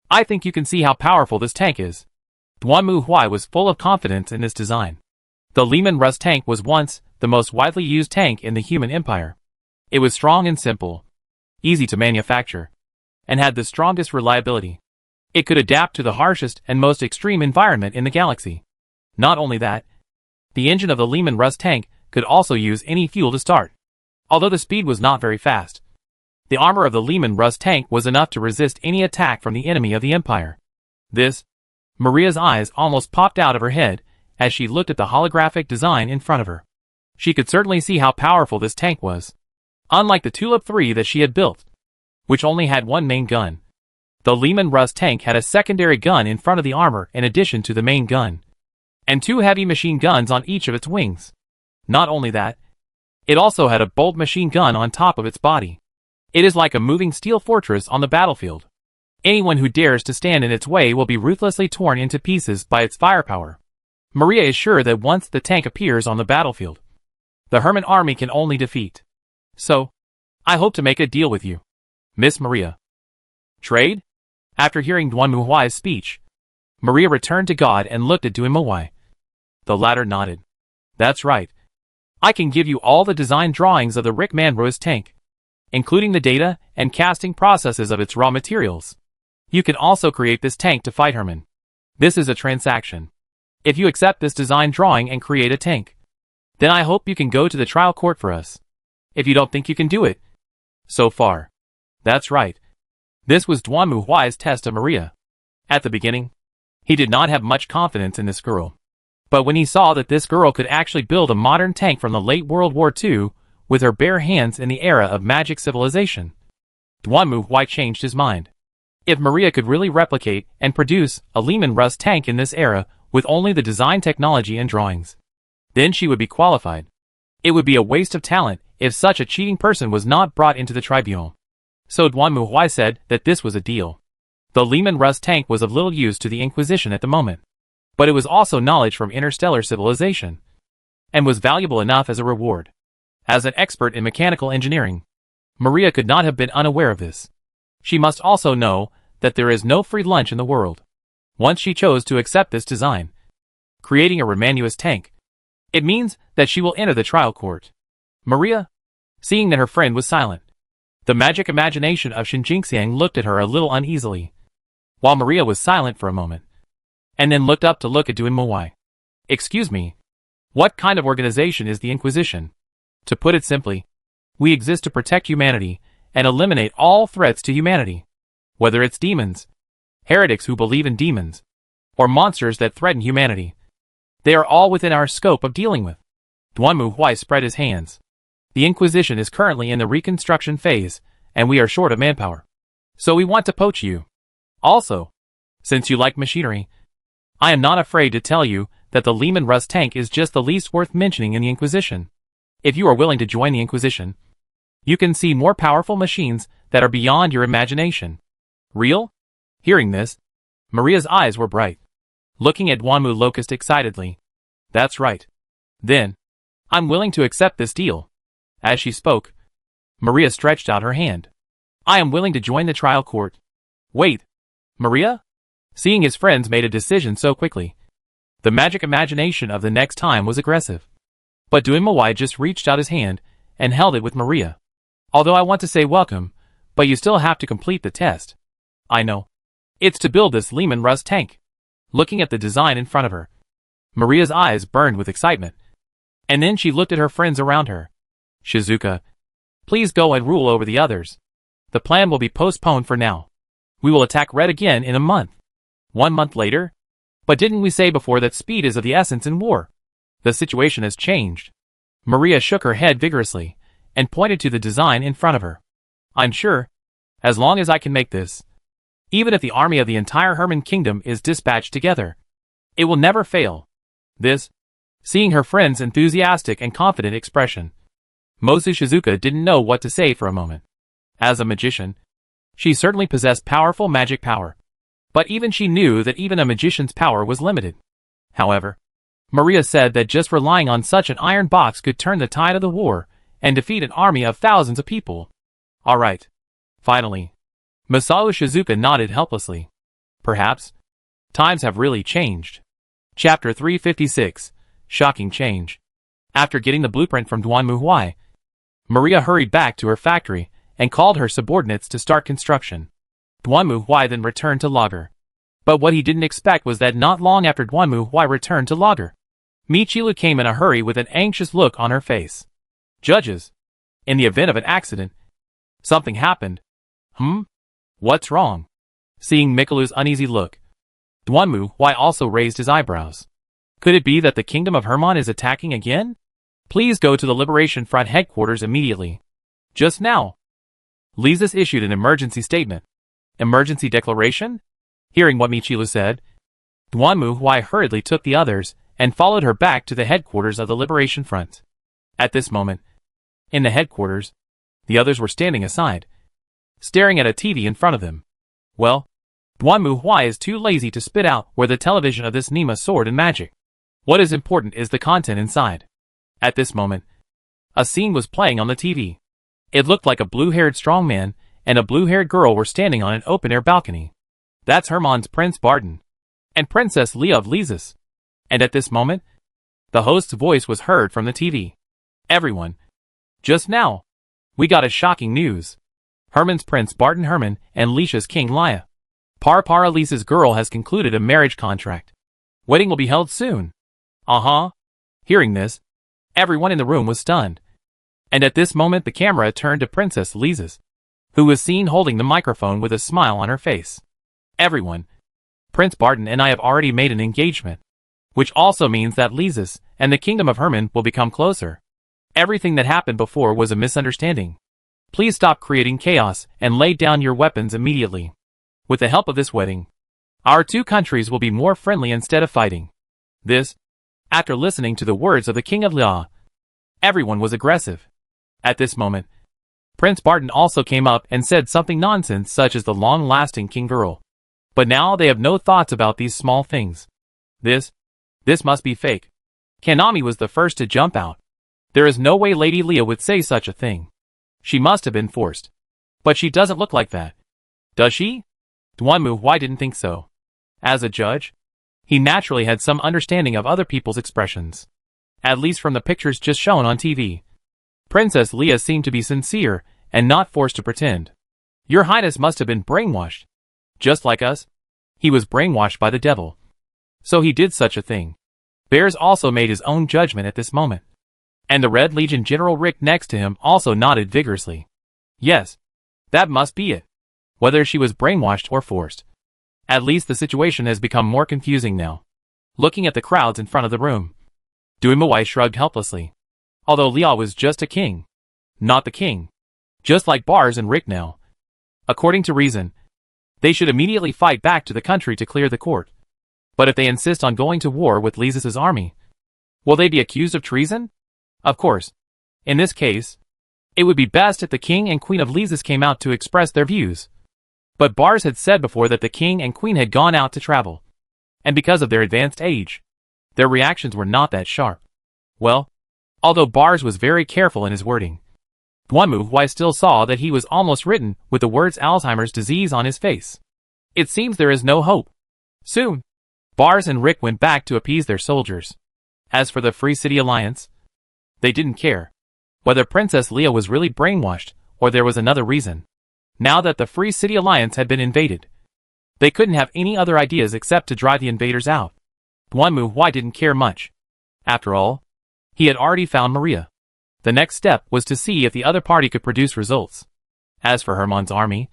I think you can see how powerful this tank is." Duanmu Huai was full of confidence in this design. The Lehman Russ tank was once the most widely used tank in the human empire. It was strong and simple, easy to manufacture, and had the strongest reliability. It could adapt to the harshest and most extreme environment in the galaxy. Not only that, the engine of the Lehman Russ tank could also use any fuel to start. Although the speed was not very fast, the armor of the Lehman Russ tank was enough to resist any attack from the enemy of the Empire. Maria's eyes almost popped out of her head as she looked at the holographic design in front of her. She could certainly see how powerful this tank was. Unlike the Tulip 3 that she had built, which only had one main gun, the Lehman Russ tank had a secondary gun in front of the armor in addition to the main gun, and 2 heavy machine guns on each of its wings. Not only that, it also had a bolt machine gun on top of its body. It is like a moving steel fortress on the battlefield. Anyone who dares to stand in its way will be ruthlessly torn into pieces by its firepower. Maria is sure that once the tank appears on the battlefield, the Herman army can only defeat. So, I hope to make a deal with you, Miss Maria. Trade? After hearing Duanmu Huai's speech, Maria returned to God and looked at Duanmu Huai. The latter nodded. That's right. I can give you all the design drawings of the Rick Manrose tank, including the data and casting processes of its raw materials. You can also create this tank to fight Herman. This is a transaction. If you accept this design drawing and create a tank, then I hope you can go to the trial court for us. If you don't think you can do it. So far. That's right. This was Duan Mu Huai's test of Maria. At the beginning, he did not have much confidence in this girl. But when he saw that this girl could actually build a modern tank from the late World War II, with her bare hands in the era of magic civilization, Duan Mu Huai changed his mind. If Maria could really replicate and produce a Lehman Russ tank in this era with only the design technology and drawings, then she would be qualified. It would be a waste of talent if such a cheating person was not brought into the tribunal. So Duan Mu Huai said that this was a deal. The Lehman Russ tank was of little use to the Inquisition at the moment, but it was also knowledge from interstellar civilization, and was valuable enough as a reward. As an expert in mechanical engineering, Maria could not have been unaware of this. She must also know that there is no free lunch in the world. Once she chose to accept this design, creating a Romanuous tank, it means that she will enter the trial court. Maria, seeing that her friend was silent, the magic imagination of Xinjingxiang looked at her a little uneasily, while Maria was silent for a moment, and then looked up to look at Duan Mu Huai. Excuse me, what kind of organization is the Inquisition? To put it simply, we exist to protect humanity and eliminate all threats to humanity. Whether it's demons, heretics who believe in demons, or monsters that threaten humanity, they are all within our scope of dealing with. Duan Mu Huai spread his hands. The Inquisition is currently in the reconstruction phase, and we are short of manpower. So we want to poach you. Also, since you like machinery, I am not afraid to tell you that the Lehman Russ tank is just the least worth mentioning in the Inquisition. If you are willing to join the Inquisition, you can see more powerful machines that are beyond your imagination. Real? Hearing this, Maria's eyes were bright, looking at Duan Mu Locust excitedly. That's right. Then, I'm willing to accept this deal. As she spoke, Maria stretched out her hand. I am willing to join the trial court. Wait, Maria? Seeing his friends made a decision so quickly, the magic imagination of the next time was aggressive. But Duan Mu Huai just reached out his hand and held it with Maria. Although I want to say welcome, but you still have to complete the test. I know. It's to build this Lehman Russ tank. Looking at the design in front of her, Maria's eyes burned with excitement. And then she looked at her friends around her. Shizuka, please go and rule over the others. The plan will be postponed for now. We will attack Red again in a month. 1 month later? But didn't we say before that speed is of the essence in war? The situation has changed. Maria shook her head vigorously, and pointed to the design in front of her. I'm sure, as long as I can make this, even if the army of the entire Herman Kingdom is dispatched together, it will never fail. This, seeing her friend's enthusiastic and confident expression, Mozu Shizuka didn't know what to say for a moment. As a magician, she certainly possessed powerful magic power. But even she knew that even a magician's power was limited. However, Maria said that just relying on such an iron box could turn the tide of the war and defeat an army of thousands of people. All right. Finally, Masao Shizuka nodded helplessly. Perhaps, times have really changed. Chapter 356, Shocking Change. After getting the blueprint from Duan Mu Huai, Maria hurried back to her factory and called her subordinates to start construction. Duan Mu Huai then returned to Lager. But what he didn't expect was that not long after Duan Mu Huai returned to Lager, Michilu came in a hurry with an anxious look on her face. Judges, in the event of an accident, something happened. What's wrong? Seeing Mikilu's uneasy look, Duan Mu Huai also raised his eyebrows. Could it be that the kingdom of Herman is attacking again? Please go to the Liberation Front headquarters immediately. Just now. Lises issued an emergency statement. Emergency declaration? Hearing what Michilu said, Duan Mu Huai hurriedly took the others and followed her back to the headquarters of the Liberation Front. At this moment, in the headquarters, the others were standing aside, staring at a TV in front of them. Well, Duan Mu Huai is too lazy to spit out where the television of this Nima sword and magic. What is important is the content inside. At this moment, a scene was playing on the TV. It looked like a blue-haired strong man and a blue-haired girl were standing on an open-air balcony. That's Herman's Prince Barton and Princess Leah of Lises. And at this moment, the host's voice was heard from the TV. Everyone, just now, we got a shocking news. Herman's Prince Barton Herman and Leisha's King Leia Elise's girl has concluded a marriage contract. Wedding will be held soon. Hearing this, everyone in the room was stunned. And at this moment the camera turned to Princess Lises, who was seen holding the microphone with a smile on her face. Everyone, Prince Barton and I have already made an engagement, which also means that Lises and the Kingdom of Herman will become closer. Everything that happened before was a misunderstanding. Please stop creating chaos and lay down your weapons immediately. With the help of this wedding, our two countries will be more friendly instead of fighting. This, after listening to the words of the King of Law, everyone was aggressive. At this moment, Prince Barton also came up and said something nonsense such as the long-lasting king girl. But now they have no thoughts about these small things. This must be fake. Kanami was the first to jump out. There is no way Lady Leah would say such a thing. She must have been forced. But she doesn't look like that. Does she? Duanmu Huai didn't think so. As a judge, he naturally had some understanding of other people's expressions. At least from the pictures just shown on TV. Princess Leah seemed to be sincere and not forced to pretend. Your Highness must have been brainwashed. Just like us, he was brainwashed by the devil. So he did such a thing. Bears also made his own judgment at this moment. And the Red Legion General Rick next to him also nodded vigorously. Yes, that must be it. Whether she was brainwashed or forced. At least the situation has become more confusing now. Looking at the crowds in front of the room, Duanmu Huai shrugged helplessly. Although Liao was just a king. Not the king. Just like Bars and Rick now. According to reason, they should immediately fight back to the country to clear the court. But if they insist on going to war with Lises' army, will they be accused of treason? Of course. In this case, it would be best if the king and queen of Lises came out to express their views. But Bars had said before that the king and queen had gone out to travel. And because of their advanced age, their reactions were not that sharp. Well, although Bars was very careful in his wording, Duanmu Huai still saw that he was almost written with the words Alzheimer's disease on his face. It seems there is no hope. Soon, Bars and Rick went back to appease their soldiers. As for the Free City Alliance, they didn't care whether Princess Leah was really brainwashed or there was another reason. Now that the Free City Alliance had been invaded, they couldn't have any other ideas except to drive the invaders out. Duanmu Huai didn't care much. After all, he had already found Maria. The next step was to see if the other party could produce results. As for Herman's army,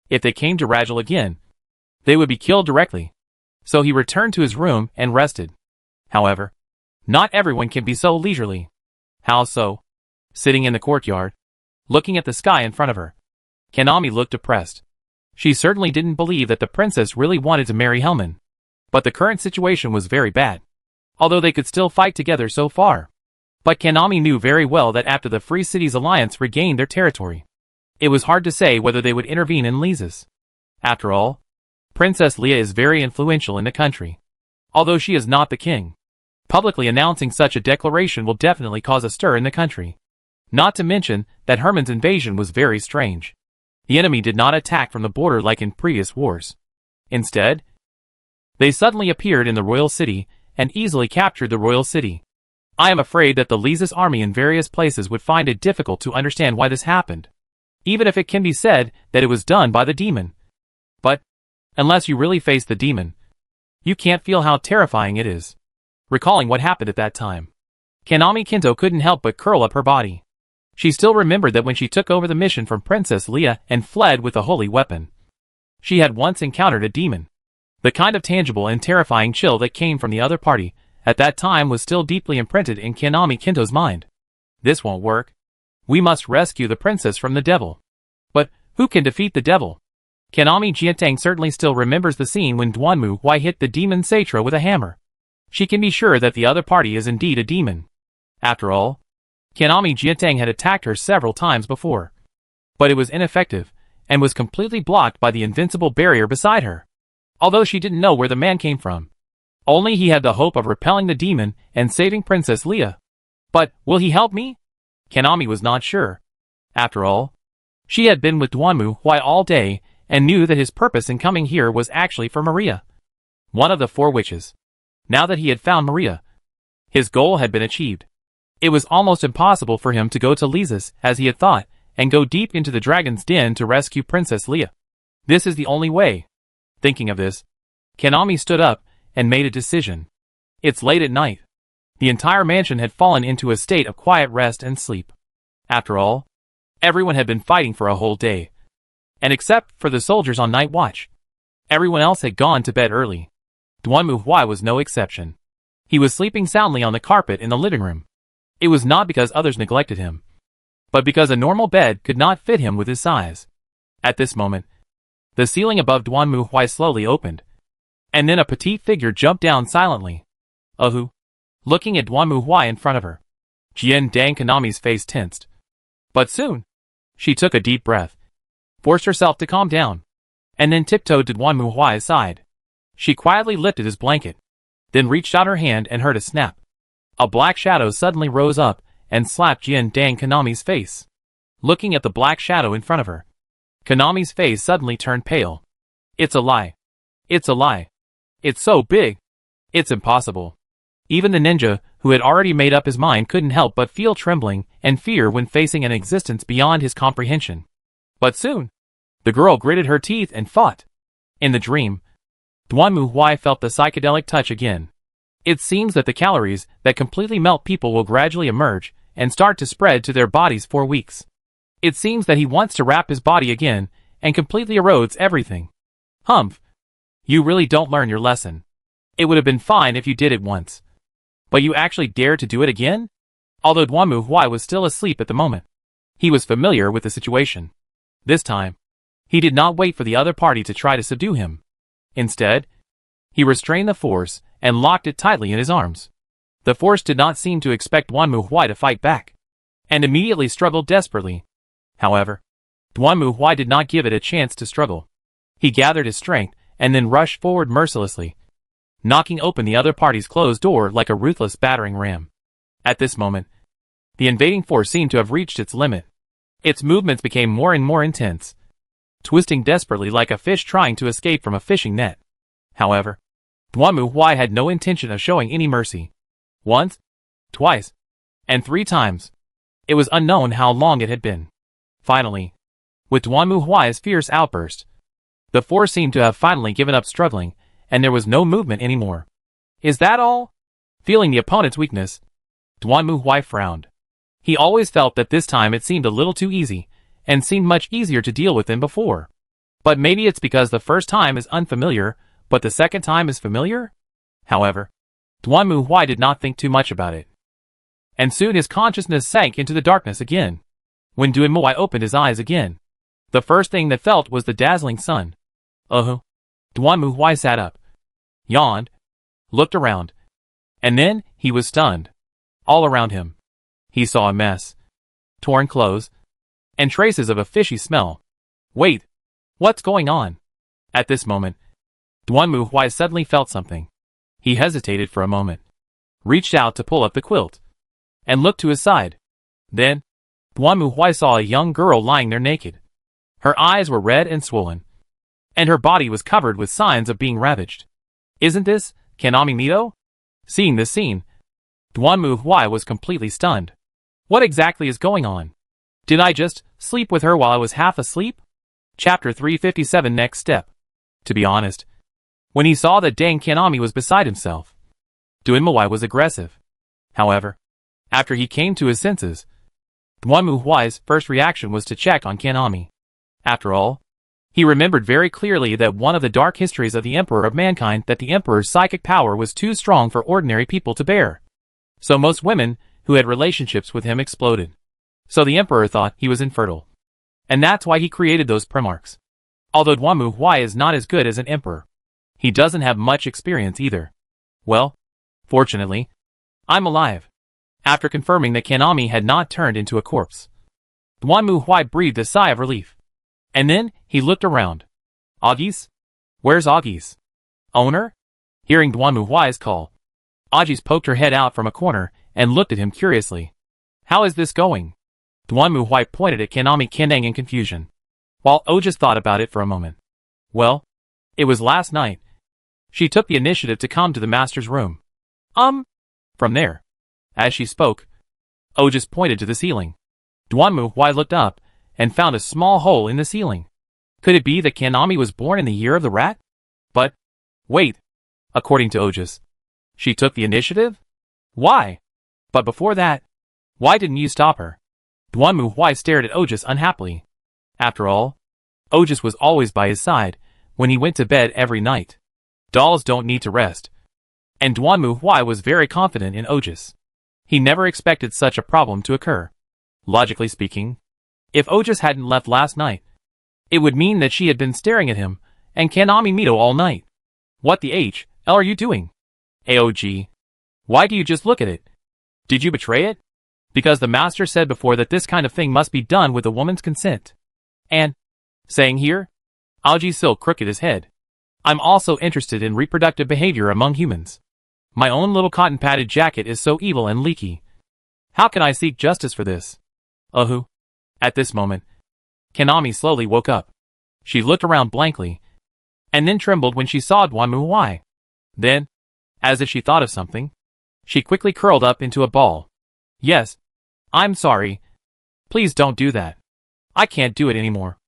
if they came to Rajal again, they would be killed directly. So he returned to his room and rested. However, not everyone can be so leisurely. How so? Sitting in the courtyard, looking at the sky in front of her, Kanami looked depressed. She certainly didn't believe that the princess really wanted to marry Helman. But the current situation was very bad. Although they could still fight together so far. But Kanami knew very well that after the Free Cities Alliance regained their territory, it was hard to say whether they would intervene in Lises. After all, Princess Leah is very influential in the country. Although she is not the king, publicly announcing such a declaration will definitely cause a stir in the country. Not to mention that Herman's invasion was very strange. The enemy did not attack from the border like in previous wars. Instead, they suddenly appeared in the royal city and easily captured the royal city. I am afraid that the Lises army in various places would find it difficult to understand why this happened. Even if it can be said that it was done by the demon. But, unless you really face the demon, you can't feel how terrifying it is. Recalling what happened at that time, Kanami Kinto couldn't help but curl up her body. She still remembered that when she took over the mission from Princess Leah and fled with a holy weapon, she had once encountered a demon. The kind of tangible and terrifying chill that came from the other party at that time was still deeply imprinted in Kanami Kinto's mind. This won't work. We must rescue the princess from the devil. But who can defeat the devil? Kanami Jiantang certainly still remembers the scene when Duanmu Huai hit the demon Saitra with a hammer. She can be sure that the other party is indeed a demon. After all, Kanami Jiantang had attacked her several times before. But it was ineffective, and was completely blocked by the invincible barrier beside her. Although she didn't know where the man came from. Only he had the hope of repelling the demon and saving Princess Leah. But, will he help me? Kanami was not sure. After all, she had been with Duanmu Huai all day, and knew that his purpose in coming here was actually for Maria. One of the 4 witches. Now that he had found Maria, his goal had been achieved. It was almost impossible for him to go to Lises, as he had thought, and go deep into the dragon's den to rescue Princess Leah. This is the only way. Thinking of this, Kanami stood up and made a decision. It's late at night. The entire mansion had fallen into a state of quiet rest and sleep. After all, everyone had been fighting for a whole day. And except for the soldiers on night watch, everyone else had gone to bed early. Duanmu was no exception. He was sleeping soundly on the carpet in the living room. It was not because others neglected him, but because a normal bed could not fit him with his size. At this moment, the ceiling above Duanmu slowly opened, and then a petite figure jumped down silently. Who? Looking at Duanmu in front of her, Jian Dang Kanami's face tensed. But soon, she took a deep breath, forced herself to calm down, and then tiptoed to Duanmu's side. She quietly lifted his blanket, then reached out her hand and heard a snap. A black shadow suddenly rose up and slapped Jian Dang Kanami's face. Looking at the black shadow in front of her, Kanami's face suddenly turned pale. It's a lie. It's a lie. It's so big. It's impossible. Even the ninja, who had already made up his mind, couldn't help but feel trembling and fear when facing an existence beyond his comprehension. But soon, the girl gritted her teeth and fought. In the dream, Duanmu felt the psychedelic touch again. It seems that the calories that completely melt people will gradually emerge and start to spread to their bodies for weeks. It seems that he wants to wrap his body again and completely erodes everything. Humph. You really don't learn your lesson. It would have been fine if you did it once. But you actually dared to do it again? Although Duanmu was still asleep at the moment, he was familiar with the situation. This time, he did not wait for the other party to try to subdue him. Instead, he restrained the force and locked it tightly in his arms. The force did not seem to expect Duanmu to fight back, and immediately struggled desperately. However, Duanmu did not give it a chance to struggle. He gathered his strength and then rushed forward mercilessly, knocking open the other party's closed door like a ruthless battering ram. At this moment, the invading force seemed to have reached its limit. Its movements became more and more intense, twisting desperately like a fish trying to escape from a fishing net. However, Duanmu had no intention of showing any mercy. Once, twice, and 3 times. It was unknown how long it had been. Finally, with Duanmu's fierce outburst, the force seemed to have finally given up struggling, and there was no movement anymore. Is that all? Feeling the opponent's weakness, Duanmu frowned. He always felt that this time it seemed a little too easy, and seemed much easier to deal with than before. But maybe it's because the first time is unfamiliar, but the second time is familiar? However, Duanmu did not think too much about it. And soon his consciousness sank into the darkness again. When Duanmu opened his eyes again, the first thing that felt was the dazzling sun. Duanmu sat up, yawned, looked around, and then he was stunned. All around him, he saw a mess, torn clothes, and traces of a fishy smell. Wait, what's going on? At this moment, Duanmu suddenly felt something. He hesitated for a moment, reached out to pull up the quilt, and looked to his side. Then, Duanmu saw a young girl lying there naked. Her eyes were red and swollen, and her body was covered with signs of being ravaged. Isn't this Kanami Mito? Seeing this scene, Duanmu was completely stunned. What exactly is going on? Did I just sleep with her while I was half asleep? Chapter 357 Next Step. To be honest, when he saw that Dang Kanami was beside himself, Duanmu was aggressive. However, after he came to his senses, Duanmu's first reaction was to check on Kanami. After all, he remembered very clearly that one of the dark histories of the Emperor of Mankind that the Emperor's psychic power was too strong for ordinary people to bear. So most women who had relationships with him exploded. So the Emperor thought he was infertile. And that's why he created those premarks. Although Duanmu is not as good as an emperor, he doesn't have much experience either. Well, fortunately, I'm alive. After confirming that Kanami had not turned into a corpse, Duanmu breathed a sigh of relief. And then, he looked around. Agis? Where's Agis? Owner? Hearing Duanmu's call, Agis poked her head out from a corner and looked at him curiously. How is this going? Duanmu pointed at Kanami Kendang in confusion, while Agis thought about it for a moment. Well, it was last night. She took the initiative to come to the master's room. From there. As she spoke, Agis pointed to the ceiling. Duanmu looked up and found a small hole in the ceiling. Could it be that Kanami was born in the year of the rat? Wait. According to Ojas, she took the initiative? Why? But before that, why didn't you stop her? Duanmu Huai stared at Ojas unhappily. After all, Ojas was always by his side when he went to bed every night. Dolls don't need to rest. And Duanmu Huai was very confident in Ojas. He never expected such a problem to occur. Logically speaking, if Ojas hadn't left last night, it would mean that she had been staring at him and Kanami Mito all night. What the hell are you doing? AOG. Why do you just look at it? Did you betray it? Because the master said before that this kind of thing must be done with a woman's consent. And, saying here, Aoji Silk crooked his head. I'm also interested in reproductive behavior among humans. My own little cotton-padded jacket is so evil and leaky. How can I seek justice for this? At this moment, Kanami slowly woke up. She looked around blankly, and then trembled when she saw Duanmu Huai. Then, as if she thought of something, she quickly curled up into a ball. Yes, I'm sorry. Please don't do that. I can't do it anymore.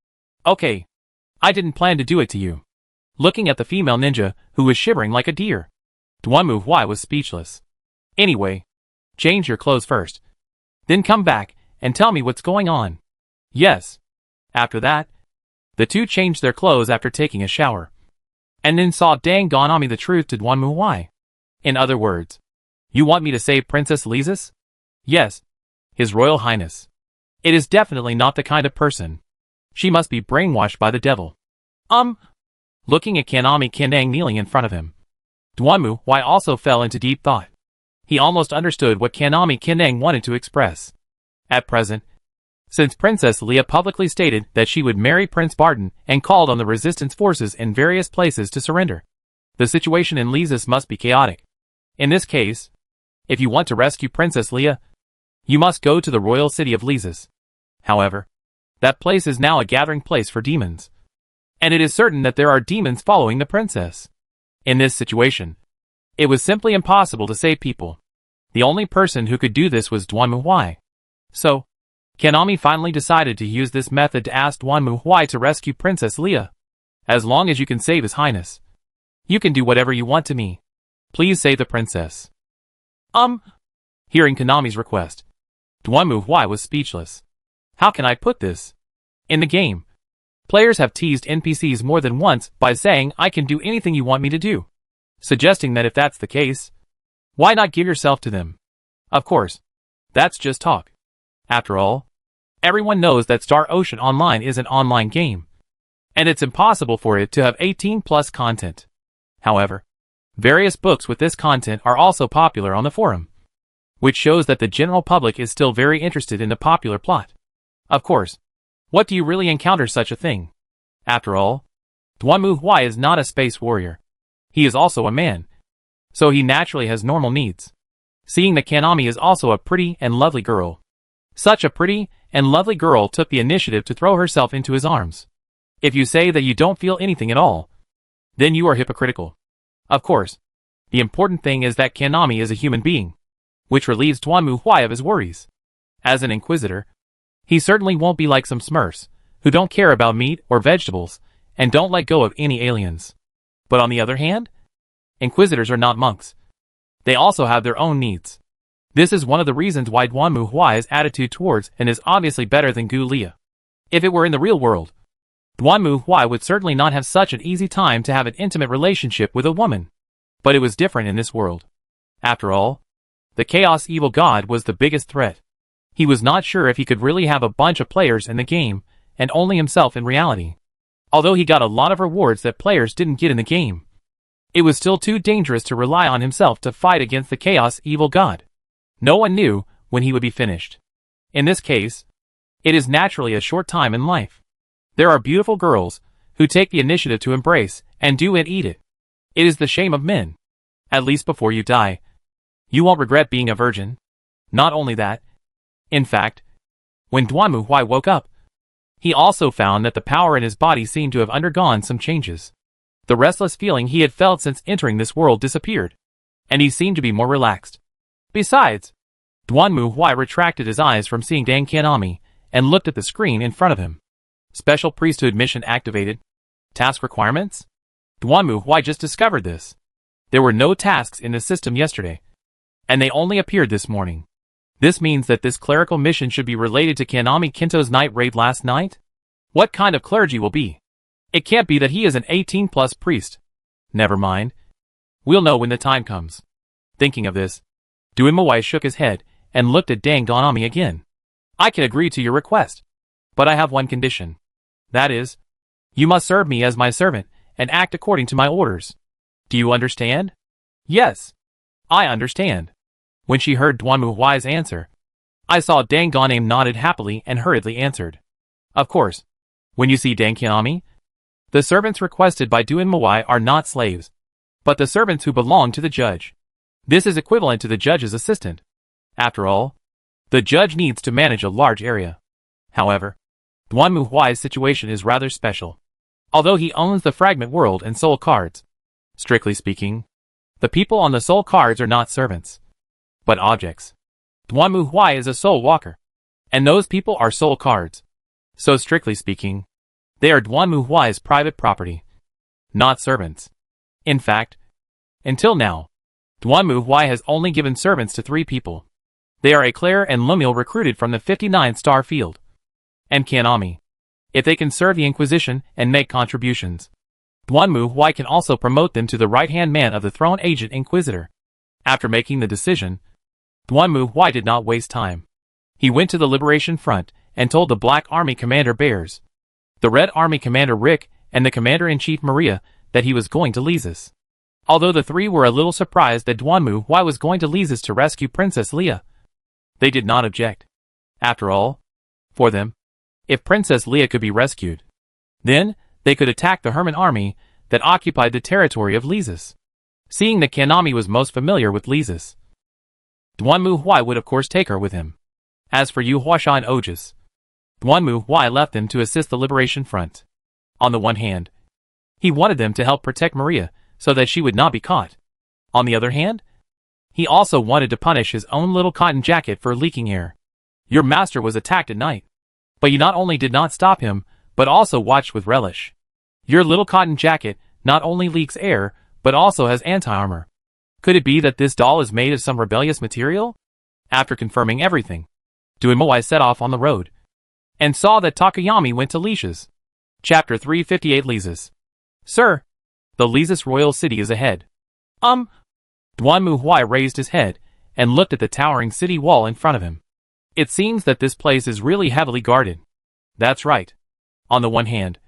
Okay. I didn't plan to do it to you. Looking at the female ninja, who was shivering like a deer, Duanmu Huai was speechless. Anyway, change your clothes first. Then come back and tell me what's going on. Yes. After that, the two changed their clothes after taking a shower. And then saw Dang Ganami the truth to Duanmu Huai. In other words, you want me to save Princess Lisis? Yes, His Royal Highness. It is definitely not the kind of person. She must be brainwashed by the devil. Looking at Kanami Kindang kneeling in front of him, Duanmu Huai also fell into deep thought. He almost understood what Kanami Kindang wanted to express. At present, since Princess Leah publicly stated that she would marry Prince Barton and called on the resistance forces in various places to surrender, the situation in Lisis must be chaotic. In this case, if you want to rescue Princess Leah, you must go to the royal city of Lisis. However, that place is now a gathering place for demons. And it is certain that there are demons following the princess. In this situation, it was simply impossible to save people. The only person who could do this was Duanmu Huai. So, Kanami finally decided to use this method to ask Duanmu Huai to rescue Princess Leah. As long as you can save His Highness, you can do whatever you want to me. Please save the princess. Hearing Kanami's request, Duanmu Huai was speechless. How can I put this? In the game, players have teased NPCs more than once by saying I can do anything you want me to do, suggesting that if that's the case, why not give yourself to them? Of course, that's just talk. After all, everyone knows that Star Ocean Online is an online game, and it's impossible for it to have 18+ content. However, various books with this content are also popular on the forum, which shows that the general public is still very interested in the popular plot. Of course, what do you really encounter such a thing? After all, Duanmu Huai is not a space warrior. He is also a man, so he naturally has normal needs. Seeing that Kanami is also a pretty and lovely girl, such a pretty and lovely girl took the initiative to throw herself into his arms. If you say that you don't feel anything at all, then you are hypocritical. Of course, the important thing is that Kanami is a human being, which relieves Duanmu Huai of his worries. As an inquisitor, he certainly won't be like some Smurfs, who don't care about meat or vegetables, and don't let go of any aliens. But on the other hand, inquisitors are not monks. They also have their own needs. This is one of the reasons why Duanmu Huai's attitude towards and is obviously better than Gu Lia. If it were in the real world, Duanmu Huai would certainly not have such an easy time to have an intimate relationship with a woman. But it was different in this world. After all, the Chaos Evil God was the biggest threat. He was not sure if he could really have a bunch of players in the game, and only himself in reality. Although he got a lot of rewards that players didn't get in the game, it was still too dangerous to rely on himself to fight against the Chaos Evil God. No one knew when he would be finished. In this case, it is naturally a short time in life. There are beautiful girls who take the initiative to embrace and do and eat it. It is the shame of men. At least before you die, you won't regret being a virgin. Not only that, in fact, when Duanmu Huai woke up, he also found that the power in his body seemed to have undergone some changes. The restless feeling he had felt since entering this world disappeared, and he seemed to be more relaxed. Besides, Duanmu Huai retracted his eyes from seeing Dang Kanami and looked at the screen in front of him. Special priesthood mission activated. Task requirements? Duanmu Huai just discovered this. There were no tasks in the system yesterday, and they only appeared this morning. This means that this clerical mission should be related to Kanami Kinto's night raid last night? What kind of clergy will be? It can't be that he is an 18-plus priest. Never mind. We'll know when the time comes. Thinking of this, Duanmu shook his head and looked at Dang Ganami again. I can agree to your request, but I have one condition. That is, you must serve me as my servant and act according to my orders. Do you understand? Yes, I understand. When she heard Duanmu Huai's answer, I saw Dang Ganami nodded happily and hurriedly answered. Of course, when you see Dang Ganami, the servants requested by Duanmu Huai are not slaves, but the servants who belong to the judge. This is equivalent to the judge's assistant. After all, the judge needs to manage a large area. However, Duanmu Huai's situation is rather special. Although he owns the Fragment World and Soul Cards, strictly speaking, the people on the Soul Cards are not servants, but objects. Duanmu Huai is a Soul Walker, and those people are Soul Cards. So strictly speaking, they are Duanmu Huai's private property, not servants. In fact, until now, Duanmu Huai has only given servants to 3 people. They are Eclair and Lumiel recruited from the 59-star field, and Kanami. If they can serve the Inquisition and make contributions, Duanmu Huai can also promote them to the right-hand man of the Throne Agent Inquisitor. After making the decision, Duanmu Huai did not waste time. He went to the Liberation Front and told the Black Army Commander Bears, the Red Army Commander Rick, and the Commander-in-Chief Maria that he was going to Lysis. Although the 3 were a little surprised that Duanmu Huai was going to Lysis to rescue Princess Leia, they did not object. After all, for them, if Princess Leia could be rescued, then they could attack the Herman army that occupied the territory of Lysis. Seeing that Kanami was most familiar with Lysis, Duanmu Huai would of course take her with him. As for Yu Huasha and Ojas, Duanmu Huai left them to assist the Liberation Front. On the one hand, he wanted them to help protect Maria so that she would not be caught. On the other hand, he also wanted to punish his own little cotton jacket for leaking air. Your master was attacked at night, but you not only did not stop him, but also watched with relish. Your little cotton jacket not only leaks air, but also has anti-armor. Could it be that this doll is made of some rebellious material? After confirming everything, Duanmu Huai set off on the road, and saw that Takayami went to Lysis. Chapter 358 Lysis. Sir, the Lysis royal city is ahead. Duanmu Huai raised his head and looked at the towering city wall in front of him. It seems that this place is really heavily guarded. That's right. On the one hand,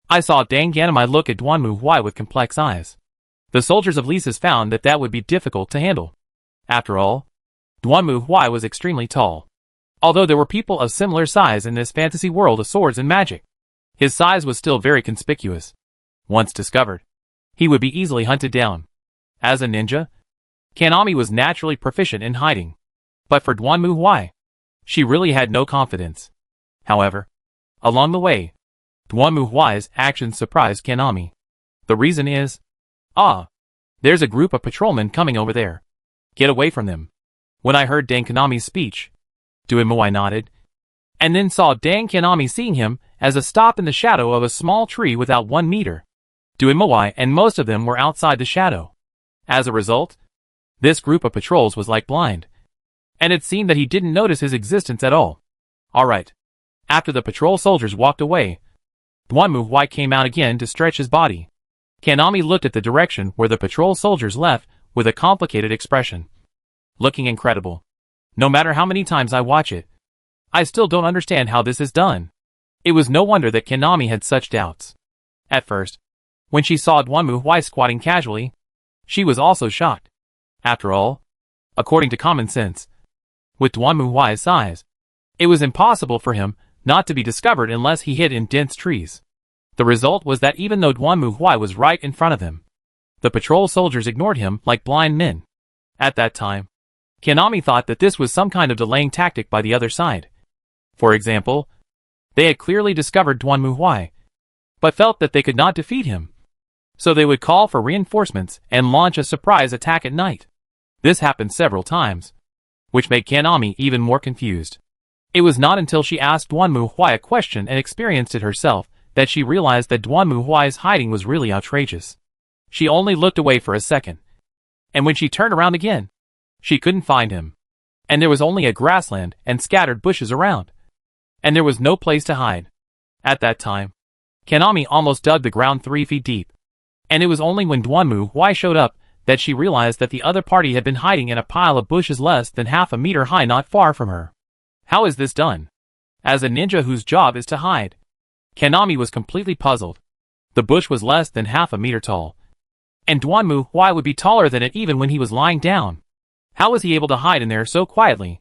I saw Dang Ganami look at Duanmu Huai with complex eyes. The soldiers of Lysis found that would be difficult to handle. After all, Duanmu Huai was extremely tall. Although there were people of similar size in this fantasy world of swords and magic, his size was still very conspicuous. Once discovered, he would be easily hunted down. As a ninja, Kanami was naturally proficient in hiding. But for Duanmu Huai, she really had no confidence. However, along the way, Duanmu Huai's actions surprised Kanami. The reason is, there's a group of patrolmen coming over there. Get away from them. When I heard Dang Kanami's speech, Duanmu Huai nodded, and then saw Dang Kanami seeing him as a stop in the shadow of a small tree without 1 meter. Duanmu Huai and most of them were outside the shadow. As a result, this group of patrols was like blind, and it seemed that he didn't notice his existence at all. Alright. After the patrol soldiers walked away, Duanmu Huai came out again to stretch his body. Kanami looked at the direction where the patrol soldiers left with a complicated expression. Looking incredible. No matter how many times I watch it, I still don't understand how this is done. It was no wonder that Kanami had such doubts. At first, when she saw Duanmu Huai squatting casually, she was also shocked. After all, according to common sense, with Duanmu Huai's size, it was impossible for him not to be discovered unless he hid in dense trees. The result was that even though Duanmu Huai was right in front of him, the patrol soldiers ignored him like blind men. At that time, Kanami thought that this was some kind of delaying tactic by the other side. For example, they had clearly discovered Duanmu Huai, but felt that they could not defeat him. So they would call for reinforcements and launch a surprise attack at night. This happened several times, which made Kanami even more confused. It was not until she asked Duanmu Huai a question and experienced it herself that she realized that Duanmu Huai's hiding was really outrageous. She only looked away for a second. And when she turned around again, she couldn't find him. And there was only a grassland and scattered bushes around. And there was no place to hide. At that time, Kanami almost dug the ground 3 feet deep. And it was only when Duanmu Huai showed up that she realized that the other party had been hiding in a pile of bushes less than half a meter high not far from her. How is this done? As a ninja whose job is to hide. Kanami was completely puzzled. The bush was less than half a meter tall. And Duanmu Huai would be taller than it even when he was lying down. How was he able to hide in there so quietly?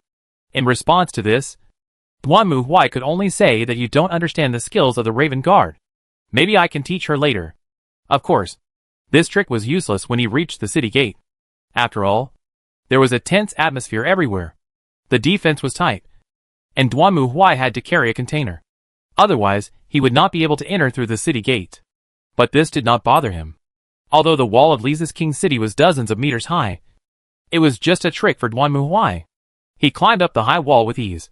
In response to this, Duanmu Huai could only say that you don't understand the skills of the Raven Guard. Maybe I can teach her later. Of course, this trick was useless when he reached the city gate. After all, there was a tense atmosphere everywhere. The defense was tight, and Duanmu Huai had to carry a container. Otherwise, he would not be able to enter through the city gate. But this did not bother him. Although the wall of Lisa's King City was dozens of meters high, it was just a trick for Duanmu Huai. He climbed up the high wall with ease,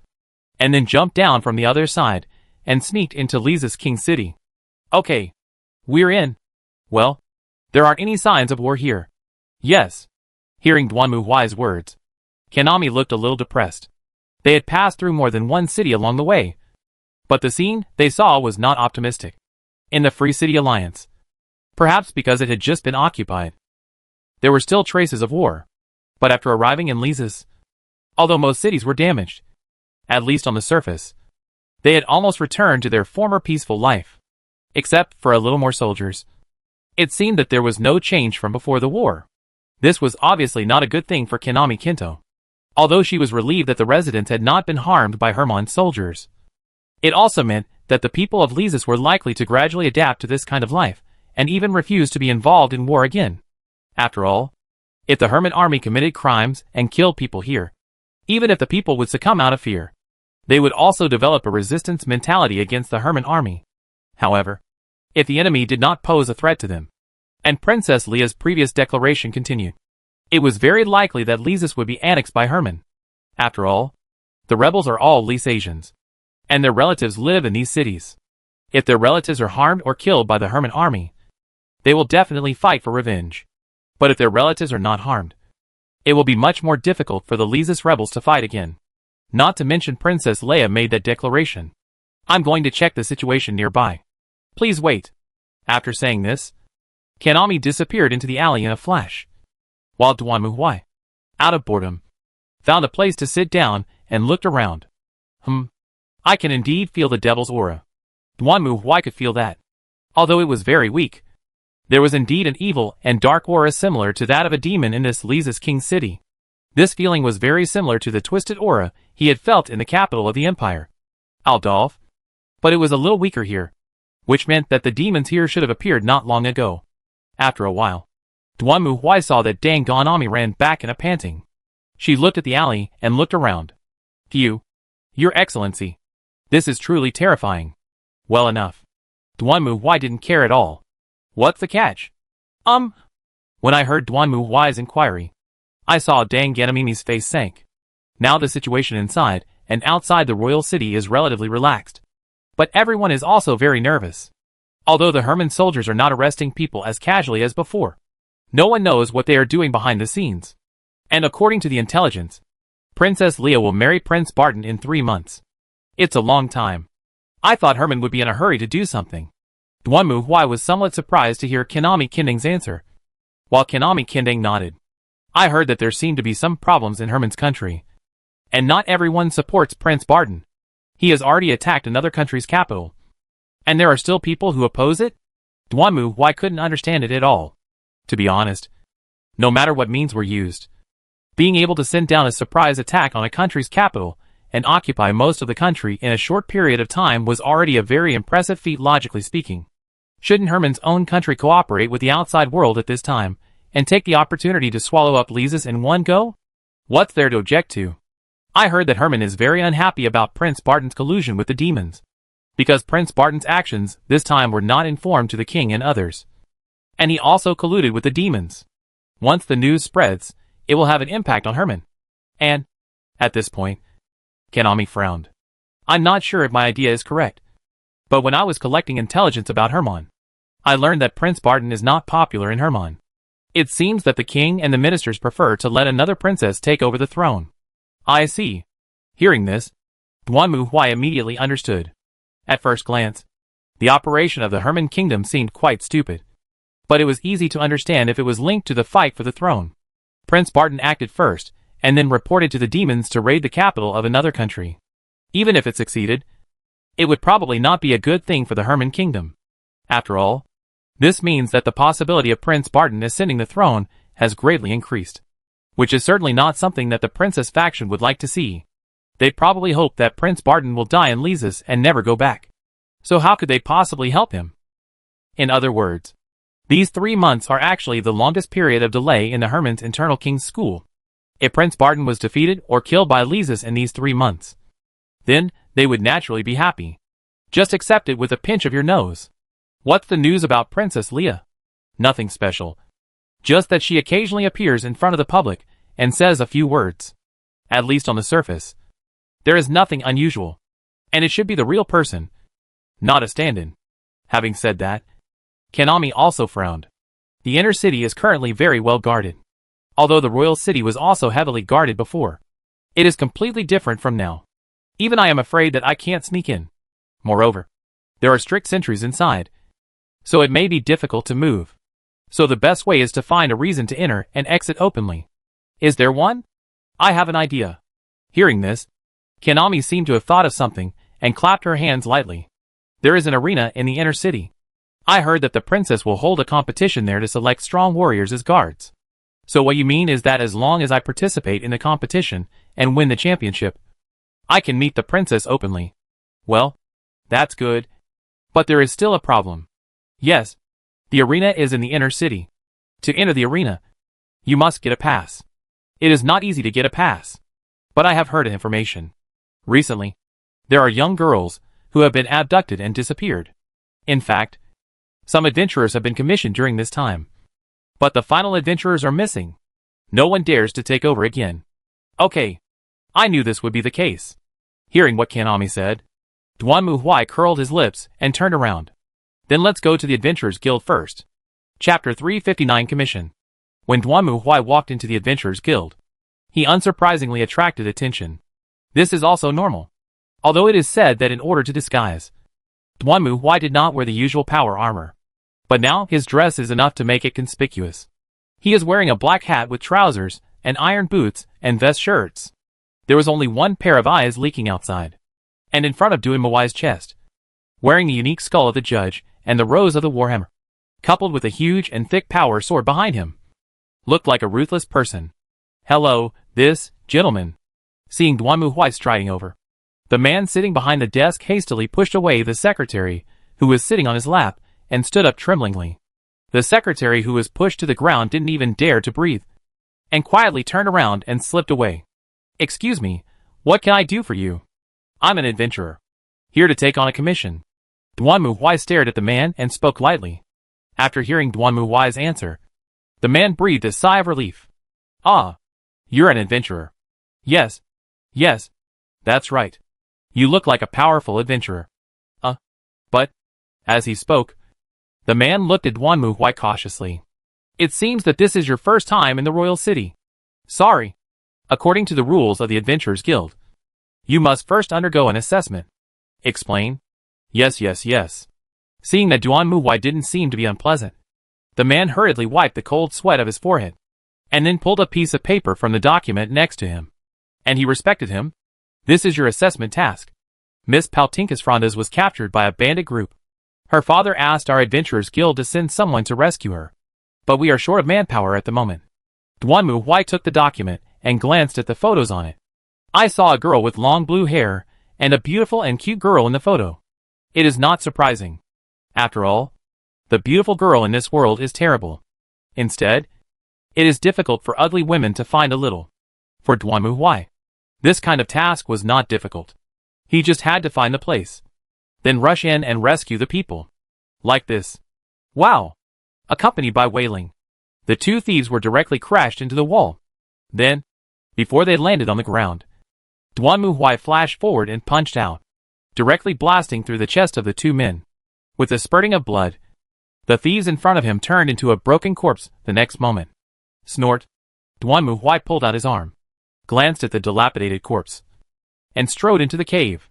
and then jumped down from the other side, and sneaked into Lisa's King City. Okay, we're in. Well, there aren't any signs of war here. Yes. Hearing Duanmu Huai's words, Kanami looked a little depressed. They had passed through more than one city along the way, but the scene they saw was not optimistic. In the Free City Alliance, perhaps because it had just been occupied, there were still traces of war. But after arriving in Lisa's, although most cities were damaged, at least on the surface, they had almost returned to their former peaceful life. Except for a little more soldiers. It seemed that there was no change from before the war. This was obviously not a good thing for Kanami Kinto. Although she was relieved that the residents had not been harmed by Hermon's soldiers. It also meant that the people of Lisis were likely to gradually adapt to this kind of life, and even refuse to be involved in war again. After all, if the Hermon army committed crimes and killed people here, even if the people would succumb out of fear, they would also develop a resistance mentality against the Hermon army. However, if the enemy did not pose a threat to them, and Princess Lea's previous declaration continued, it was very likely that Lisis would be annexed by Hermon. After all, the rebels are all Lys Asians, and their relatives live in these cities. If their relatives are harmed or killed by the Hermon army, they will definitely fight for revenge. But if their relatives are not harmed, it will be much more difficult for the Lisis rebels to fight again. Not to mention Princess Leia made that declaration. I'm going to check the situation nearby. Please wait. After saying this, Kanami disappeared into the alley in a flash, while Duanmu Huai, out of boredom, found a place to sit down and looked around. I can indeed feel the devil's aura. Duanmu Huai could feel that. Although it was very weak, there was indeed an evil and dark aura similar to that of a demon in this Lisis King City. This feeling was very similar to the twisted aura he had felt in the capital of the empire, Aldolf, but it was a little weaker here, which meant that the demons here should have appeared not long ago. After a while, Duanmu Huai saw that Dang Ganami ran back in a panting. She looked at the alley and looked around. Phew, Your Excellency, this is truly terrifying. Well enough. Duanmu Huai didn't care at all. What's the catch? When I heard Duanmu Huai's inquiry, I saw Dang Ganamimi's face sank. Now the situation inside and outside the royal city is relatively relaxed. But everyone is also very nervous. Although the Hermon soldiers are not arresting people as casually as before, no one knows what they are doing behind the scenes. And according to the intelligence, Princess Leia will marry Prince Barton in 3 months. It's a long time. I thought Hermon would be in a hurry to do something. Duanmu Huai was somewhat surprised to hear Kanami Kindang's answer, while Kanami Kindang nodded. I heard that there seemed to be some problems in Hermon's country, and not everyone supports Prince Barton. He has already attacked another country's capital, and there are still people who oppose it? Duanmu Huai couldn't understand it at all. To be honest, no matter what means were used, being able to send down a surprise attack on a country's capital and occupy most of the country in a short period of time was already a very impressive feat logically speaking. Shouldn't Hermon's own country cooperate with the outside world at this time, and take the opportunity to swallow up Lisis in one go? What's there to object to? I heard that Hermon is very unhappy about Prince Barton's collusion with the demons, because Prince Barton's actions this time were not informed to the king and others. And he also colluded with the demons. Once the news spreads, it will have an impact on Hermon. And, at this point, Kanami frowned. I'm not sure if my idea is correct, but when I was collecting intelligence about Hermon, I learned that Prince Barton is not popular in Hermon. It seems that the king and the ministers prefer to let another princess take over the throne. I see. Hearing this, Duanmu Huai immediately understood. At first glance, the operation of the Hermon kingdom seemed quite stupid. But it was easy to understand if it was linked to the fight for the throne. Prince Barton acted first, and then reported to the demons to raid the capital of another country. Even if it succeeded, it would probably not be a good thing for the Hermon kingdom. After all, this means that the possibility of Prince Barton ascending the throne has greatly increased. Which is certainly not something that the princess faction would like to see. They'd probably hope that Prince Barton will die in Lysis and never go back. So how could they possibly help him? In other words, these 3 months are actually the longest period of delay in the Hermon's internal king's school. If Prince Barton was defeated or killed by Lysis in these 3 months, then they would naturally be happy. Just accept it with a pinch of your nose. What's the news about Princess Leah? Nothing special. Just that she occasionally appears in front of the public and says a few words. At least on the surface. There is nothing unusual. And it should be the real person, not a stand-in. Having said that, Kanami also frowned. The inner city is currently very well guarded. Although the royal city was also heavily guarded before, it is completely different from now. Even I am afraid that I can't sneak in. Moreover, there are strict sentries inside, so it may be difficult to move. So the best way is to find a reason to enter and exit openly. Is there one? I have an idea. Hearing this, Kanami seemed to have thought of something and clapped her hands lightly. There is an arena in the inner city. I heard that the princess will hold a competition there to select strong warriors as guards. So what you mean is that as long as I participate in the competition and win the championship, I can meet the princess openly. Well, that's good. But there is still a problem. Yes, the arena is in the inner city. To enter the arena, you must get a pass. It is not easy to get a pass. But I have heard information. Recently, there are young girls who have been abducted and disappeared. In fact, some adventurers have been commissioned during this time. But the final adventurers are missing. No one dares to take over again. Okay, I knew this would be the case. Hearing what Kanami said, Duanmu Huai curled his lips and turned around. Then let's go to the Adventurers Guild first. Chapter 359 Commission. When Duanmu Huai walked into the Adventurers Guild, he unsurprisingly attracted attention. This is also normal. Although it is said that in order to disguise, Duanmu Huai did not wear the usual power armor. But now his dress is enough to make it conspicuous. He is wearing a black hat with trousers and iron boots and vest shirts. There was only one pair of eyes leaking outside. And in front of Duanmu Huai's chest, wearing the unique skull of the judge and the rose of the warhammer, coupled with a huge and thick power sword behind him, looked like a ruthless person. Hello, this, gentleman. Seeing Duanmu Huai striding over, the man sitting behind the desk hastily pushed away the secretary, who was sitting on his lap, and stood up tremblingly. The secretary who was pushed to the ground didn't even dare to breathe, and quietly turned around and slipped away. Excuse me, what can I do for you? I'm an adventurer, here to take on a commission. Duanmu Huai stared at the man and spoke lightly. After hearing Duanmu Huai's answer, the man breathed a sigh of relief. Ah, you're an adventurer. Yes, that's right. You look like a powerful adventurer. But, as he spoke, the man looked at Duanmu Huai cautiously. It seems that this is your first time in the royal city. Sorry. According to the rules of the Adventurers Guild, you must first undergo an assessment. Explain? Yes. Seeing that Duanmu Huai didn't seem to be unpleasant, the man hurriedly wiped the cold sweat of his forehead, and then pulled a piece of paper from the document next to him. And he respected him. This is your assessment task. Miss Paltinkas Frondas was captured by a bandit group. Her father asked our Adventurers Guild to send someone to rescue her, but we are short of manpower at the moment. Duanmu Huai took the document and glanced at the photos on it. I saw a girl with long blue hair, and a beautiful and cute girl in the photo. It is not surprising. After all, the beautiful girl in this world is terrible. Instead, it is difficult for ugly women to find a little. For Duanmu Huai, this kind of task was not difficult. He just had to find the place, then rush in and rescue the people. Like this. Wow! Accompanied by wailing, the two thieves were directly crashed into the wall. Then, before they landed on the ground, Duanmu Huai flashed forward and punched out, directly blasting through the chest of the two men. With a spurting of blood, The thieves in front of him turned into a broken corpse the next moment. Snort. Duanmu Huai pulled out his arm, glanced at the dilapidated corpse, and strode into the cave.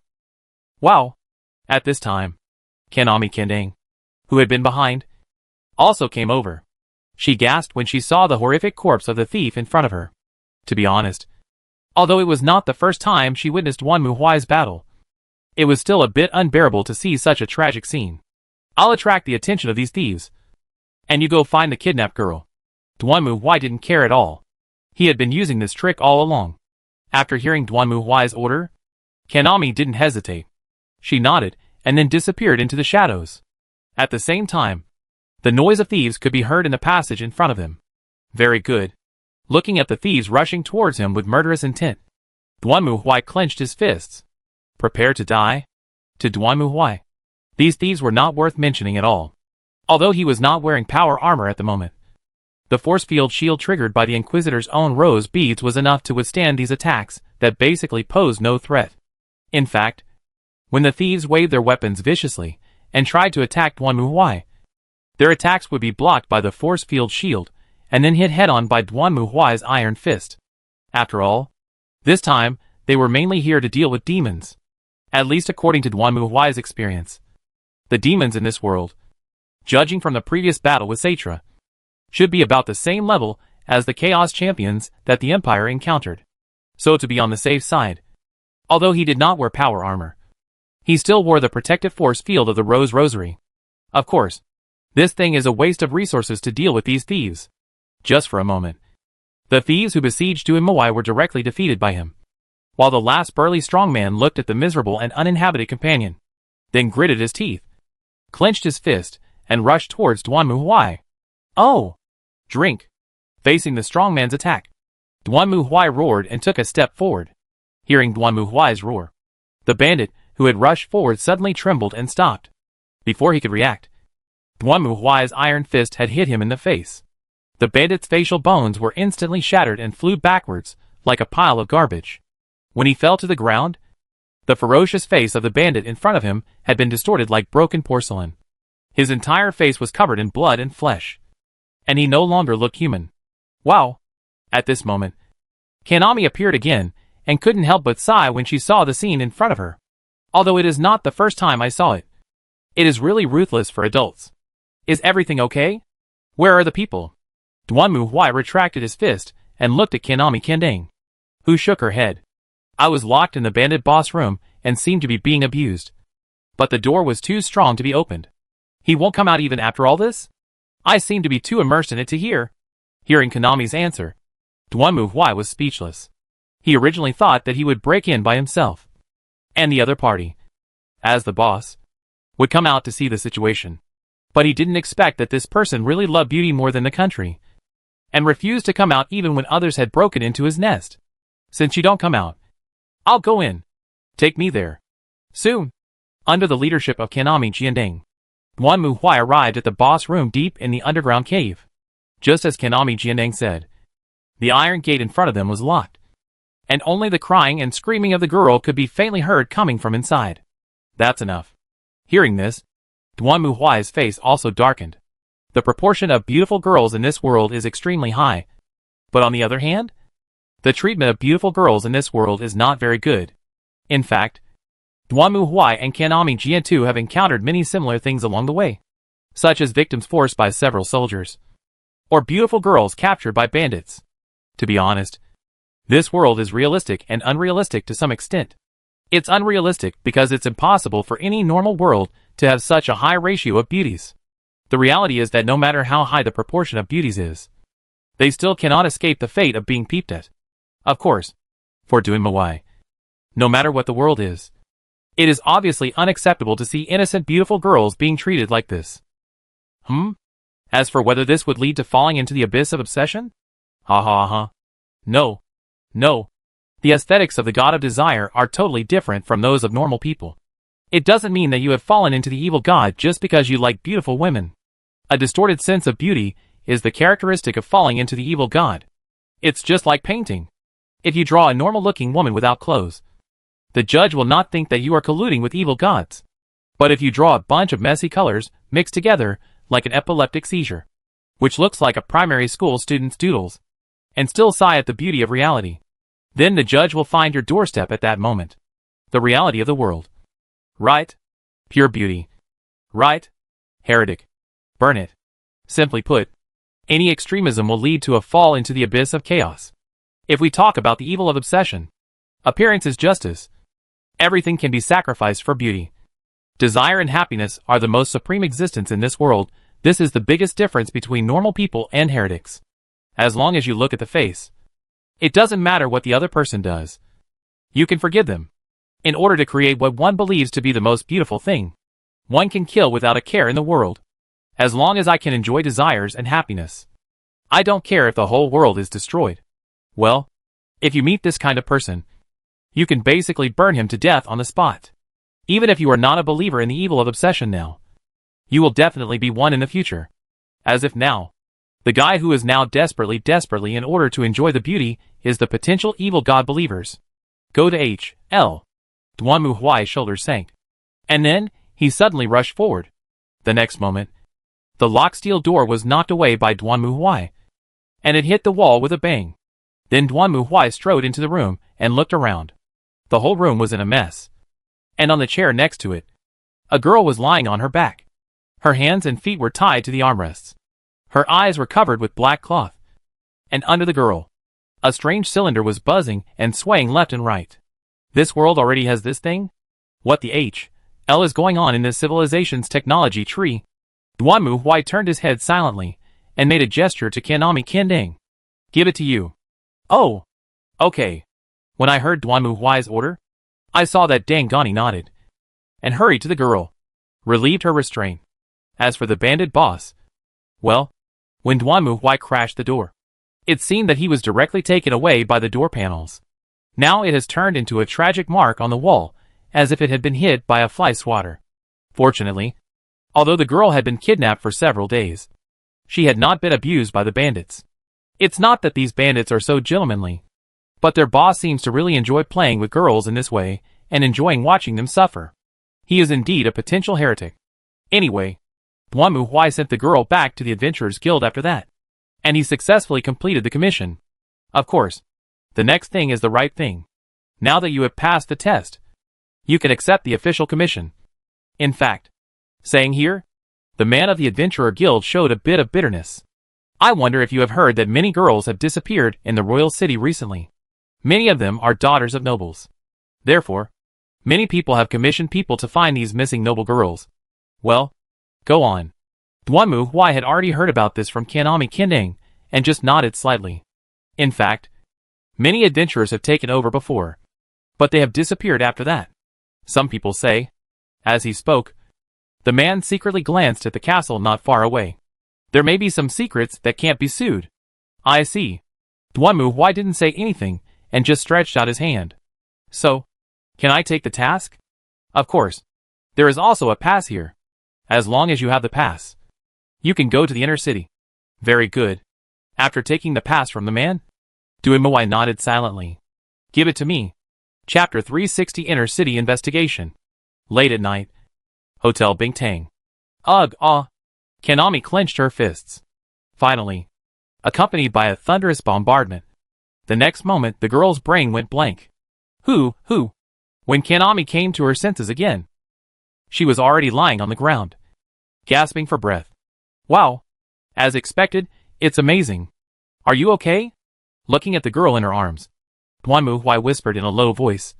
Wow! At this time, Kanami Kendang, who had been behind, also came over. She gasped when she saw the horrific corpse of the thief in front of her. To be honest, although it was not the first time she witnessed Duanmu Huai's battle, it was still a bit unbearable to see such a tragic scene. I'll attract the attention of these thieves, and you go find the kidnapped girl. Duanmu Huai didn't care at all. He had been using this trick all along. After hearing Duanmu Huai's order, Kanami didn't hesitate. She nodded and then disappeared into the shadows. At the same time, the noise of thieves could be heard in the passage in front of him. Very good. Looking at the thieves rushing towards him with murderous intent, Duanmu Huai clenched his fists. Prepare to die? To Duanmu Huai, these thieves were not worth mentioning at all. Although he was not wearing power armor at the moment, the force field shield triggered by the Inquisitor's own rose beads was enough to withstand these attacks that basically posed no threat. In fact, when the thieves waved their weapons viciously and tried to attack Duanmu Huai, their attacks would be blocked by the force field shield and then hit head-on by Duanmu Huai's iron fist. After all, this time, they were mainly here to deal with demons. At least according to Duanmu Huai's experience. The demons in this world, judging from the previous battle with Saitra, should be about the same level as the Chaos Champions that the Empire encountered. So to be on the safe side, although he did not wear power armor, he still wore the protective force field of the Rose Rosary. Of course, this thing is a waste of resources to deal with these thieves. Just for a moment, the thieves who besieged Duanmu were directly defeated by him, while the last burly strongman looked at the miserable and uninhabited companion, then gritted his teeth, clenched his fist, and rushed towards Duanmu Huai. Oh! Drink! Facing the strongman's attack, Duanmu Huai roared and took a step forward. Hearing Duanmu Huai's roar, the bandit who had rushed forward suddenly trembled and stopped. Before he could react, Duanmu Huai's iron fist had hit him in the face. The bandit's facial bones were instantly shattered and flew backwards, like a pile of garbage. When he fell to the ground, the ferocious face of the bandit in front of him had been distorted like broken porcelain. His entire face was covered in blood and flesh, and he no longer looked human. Wow! At this moment, Kanami appeared again, and couldn't help but sigh when she saw the scene in front of her. Although it is not the first time I saw it. It is really ruthless for adults. Is everything okay? Where are the people? Duanmu Huai retracted his fist and looked at Kanami Kendang, who shook her head. I was locked in the bandit boss room and seemed to be being abused. But the door was too strong to be opened. He won't come out even after all this? I seem to be too immersed in it to hear. Hearing Kanami's answer, Duanmu Huai was speechless. He originally thought that he would break in by himself, and the other party, as the boss, would come out to see the situation. But he didn't expect that this person really loved beauty more than the country, and refused to come out even when others had broken into his nest. Since you don't come out, I'll go in. Take me there. Soon. Under the leadership of Kanami Jiandeng, Duanmu Huai arrived at the boss room deep in the underground cave. Just as Kanami Jiandeng said, the iron gate in front of them was locked, and only the crying and screaming of the girl could be faintly heard coming from inside. That's enough. Hearing this, Duanmu Huai's face also darkened. The proportion of beautiful girls in this world is extremely high, but on the other hand, the treatment of beautiful girls in this world is not very good. In fact, Duanmu Huai and Kanami Jiantu have encountered many similar things along the way, such as victims forced by several soldiers, or beautiful girls captured by bandits. To be honest, this world is realistic and unrealistic to some extent. It's unrealistic because it's impossible for any normal world to have such a high ratio of beauties. The reality is that no matter how high the proportion of beauties is, they still cannot escape the fate of being peeped at. Of course, for Duanmu Huai, no matter what the world is, it is obviously unacceptable to see innocent beautiful girls being treated like this. As for whether this would lead to falling into the abyss of obsession? Ha ha ha. No. No. The aesthetics of the god of desire are totally different from those of normal people. It doesn't mean that you have fallen into the evil god just because you like beautiful women. A distorted sense of beauty is the characteristic of falling into the evil god. It's just like painting. If you draw a normal-looking woman without clothes, the judge will not think that you are colluding with evil gods. But if you draw a bunch of messy colors mixed together, like an epileptic seizure, which looks like a primary school student's doodles, and still sigh at the beauty of reality. Then the judge will find your doorstep at that moment. The reality of the world. Right? Pure beauty. Right? Heretic. Burn it. Simply put, any extremism will lead to a fall into the abyss of chaos. If we talk about the evil of obsession, appearance is justice. Everything can be sacrificed for beauty. Desire and happiness are the most supreme existence in this world. This is the biggest difference between normal people and heretics. As long as you look at the face, it doesn't matter what the other person does. You can forgive them. In order to create what one believes to be the most beautiful thing, one can kill without a care in the world. As long as I can enjoy desires and happiness, I don't care if the whole world is destroyed. Well, if you meet this kind of person, you can basically burn him to death on the spot. Even if you are not a believer in the evil of obsession now, you will definitely be one in the future. As if now, the guy who is now desperately in order to enjoy the beauty is the potential evil god believers. Go to H.L. Duanmu Huai's shoulders sank. And then, he suddenly rushed forward. The next moment, the locked steel door was knocked away by Duanmu Huai, and it hit the wall with a bang. Then Duanmu Huai strode into the room and looked around. The whole room was in a mess. And on the chair next to it, a girl was lying on her back. Her hands and feet were tied to the armrests. Her eyes were covered with black cloth. And under the girl, a strange cylinder was buzzing and swaying left and right. This world already has this thing? What the H.L. is going on in this civilization's technology tree? Duanmu Huai turned his head silently and made a gesture to Kanami Kendang. Give it to you. Oh. Okay. When I heard Duanmu Huai's order, I saw that Dangani nodded and hurried to the girl, relieved her restraint. As for the bandit boss, well, when Duanmu Huai crashed the door, it seemed that he was directly taken away by the door panels. Now it has turned into a tragic mark on the wall, as if it had been hit by a fly swatter. Fortunately, although the girl had been kidnapped for several days, she had not been abused by the bandits. It's not that these bandits are so gentlemanly, but their boss seems to really enjoy playing with girls in this way and enjoying watching them suffer. He is indeed a potential heretic. Anyway, Duanmu Huai sent the girl back to the Adventurers Guild after that, and he successfully completed the commission. Of course, the next thing is the right thing. Now that you have passed the test, you can accept the official commission. In fact, saying here, the man of the Adventurer Guild showed a bit of bitterness. I wonder if you have heard that many girls have disappeared in the royal city recently. Many of them are daughters of nobles. Therefore, many people have commissioned people to find these missing noble girls. Well, go on. Duanmu Huai had already heard about this from Kanami Kendang, and just nodded slightly. In fact, many adventurers have taken over before, but they have disappeared after that. Some people say. As he spoke, the man secretly glanced at the castle not far away. There may be some secrets that can't be sued. I see. Duanmu Huai didn't say anything, and just stretched out his hand. So, can I take the task? Of course. There is also a pass here. As long as you have the pass, you can go to the inner city. Very good. After taking the pass from the man, Duanmu Huai nodded silently. Give it to me. Chapter 360 Inner City Investigation. Late at night. Hotel Bingtang. Ugh, ah. Kanami clenched her fists. Finally, accompanied by a thunderous bombardment. The next moment the girl's brain went blank. Who? When Kanami came to her senses again, she was already lying on the ground, gasping for breath. Wow. As expected, it's amazing. Are you okay? Looking at the girl in her arms, Duanmu Huai whispered in a low voice.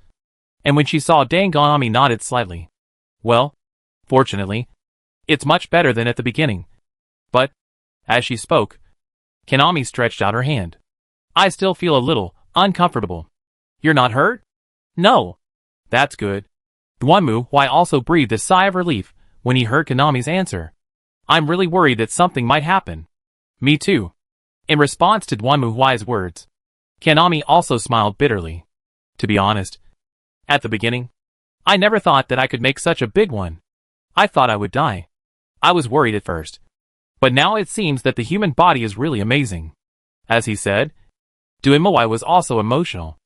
And when she saw Dangani nodded slightly. Well, fortunately, it's much better than at the beginning. But, as she spoke, Kanami stretched out her hand. I still feel a little uncomfortable. You're not hurt? No. That's good. Duanmu Huai also breathed a sigh of relief when he heard Kanami's answer. I'm really worried that something might happen. Me too. In response to Duanmu Huai's words, Kanami also smiled bitterly. To be honest, at the beginning, I never thought that I could make such a big one. I thought I would die. I was worried at first. But now it seems that the human body is really amazing. As he said, Duanmu Huai was also emotional.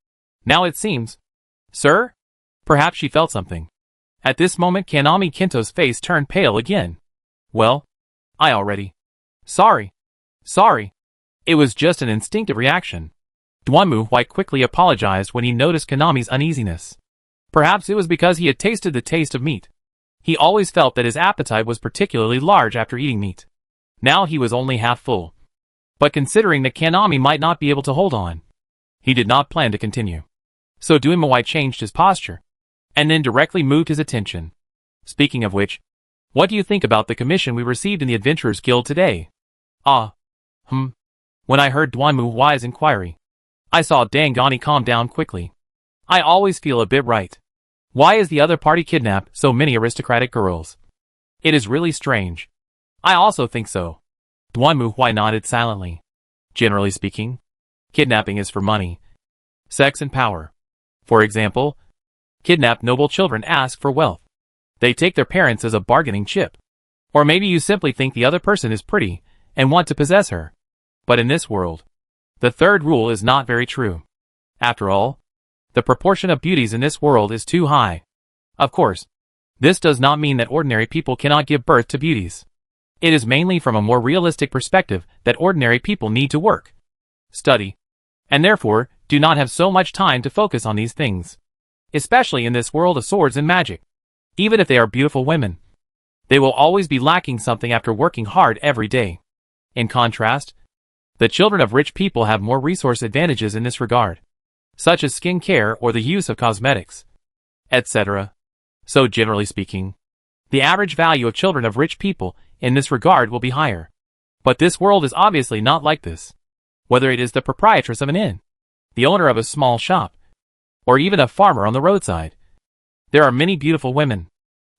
Now it seems. Sir? Perhaps she felt something. At this moment Kanami Kinto's face turned pale again. Well, I already. Sorry. Sorry. It was just an instinctive reaction. Duanmu quickly apologized when he noticed Konami's uneasiness. Perhaps it was because he had tasted the taste of meat. He always felt that his appetite was particularly large after eating meat. Now he was only half full. But considering that Konami might not be able to hold on, he did not plan to continue. So Duanmu changed his posture, and then directly moved his attention. Speaking of which, what do you think about the commission we received in the Adventurers Guild today? When I heard Duanmu's inquiry, I saw Dangani calm down quickly. I always feel a bit right. Why is the other party kidnapped so many aristocratic girls? It is really strange. I also think so. Duanmu nodded silently. Generally speaking, kidnapping is for money, sex and power. For example, kidnapped noble children ask for wealth. They take their parents as a bargaining chip. Or maybe you simply think the other person is pretty and want to possess her. But in this world, the third rule is not very true. After all, the proportion of beauties in this world is too high. Of course, this does not mean that ordinary people cannot give birth to beauties. It is mainly from a more realistic perspective that ordinary people need to work, study, and therefore do not have so much time to focus on these things. Especially in this world of swords and magic. Even if they are beautiful women, they will always be lacking something after working hard every day. In contrast, the children of rich people have more resource advantages in this regard, such as skin care or the use of cosmetics, etc. So generally speaking, the average value of children of rich people in this regard will be higher. But this world is obviously not like this. Whether it is the proprietress of an inn, the owner of a small shop, or even a farmer on the roadside, there are many beautiful women.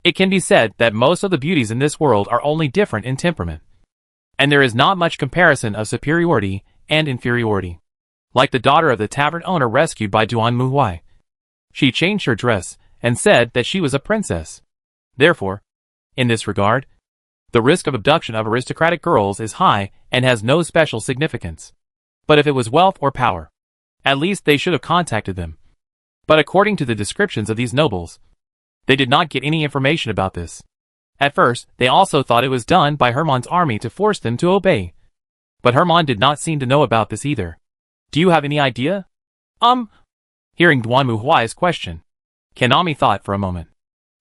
It can be said that most of the beauties in this world are only different in temperament. And there is not much comparison of superiority and inferiority. Like the daughter of the tavern owner rescued by Duanmu. She changed her dress and said that she was a princess. Therefore, in this regard, the risk of abduction of aristocratic girls is high and has no special significance. But if it was wealth or power, at least they should have contacted them. But according to the descriptions of these nobles, they did not get any information about this. At first, they also thought it was done by Hermon's army to force them to obey. But Hermon did not seem to know about this either. Do you have any idea? Hearing Duanmu's question, Konami thought for a moment.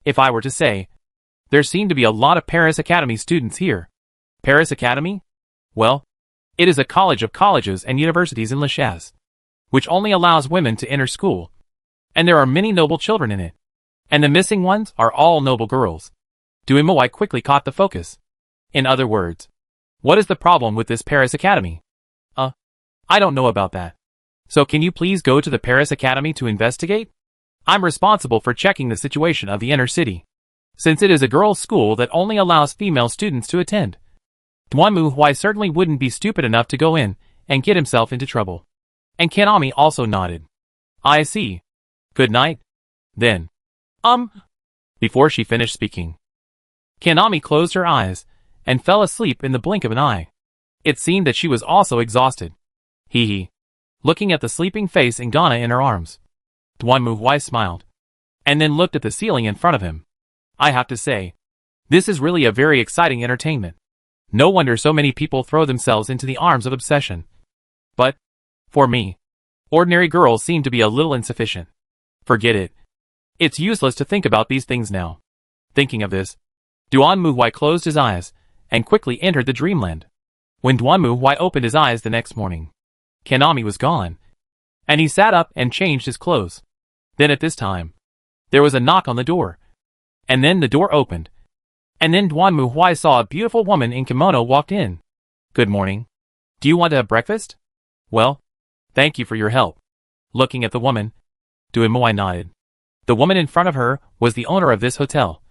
If I were to say, there seem to be a lot of Paris Academy students here. Paris Academy? Well, it is a college of colleges and universities in Le Chaz, which only allows women to enter school. And there are many noble children in it. And the missing ones are all noble girls. Duanmu quickly caught the focus. In other words, what is the problem with this Paris Academy? I don't know about that. So can you please go to the Paris Academy to investigate? I'm responsible for checking the situation of the inner city, since it is a girls' school that only allows female students to attend. Duanmu certainly wouldn't be stupid enough to go in and get himself into trouble. And Konami also nodded. I see. Good night. Then. Before she finished speaking, Konami closed her eyes and fell asleep in the blink of an eye. It seemed that she was also exhausted. Hee. Looking at the sleeping face and Ghana in her arms, Duanmu smiled, and then looked at the ceiling in front of him. I have to say, this is really a very exciting entertainment. No wonder so many people throw themselves into the arms of obsession. But, for me, ordinary girls seem to be a little insufficient. Forget it. It's useless to think about these things now. Thinking of this, Duanmu closed his eyes and quickly entered the dreamland. When Duanmu opened his eyes the next morning, Konami was gone, and he sat up and changed his clothes. Then at this time, there was a knock on the door, and then the door opened, and then Duanmu saw a beautiful woman in kimono walked in. Good morning. Do you want to have breakfast? Well, thank you for your help. Looking at the woman, Duanmu nodded. The woman in front of her was the owner of this hotel,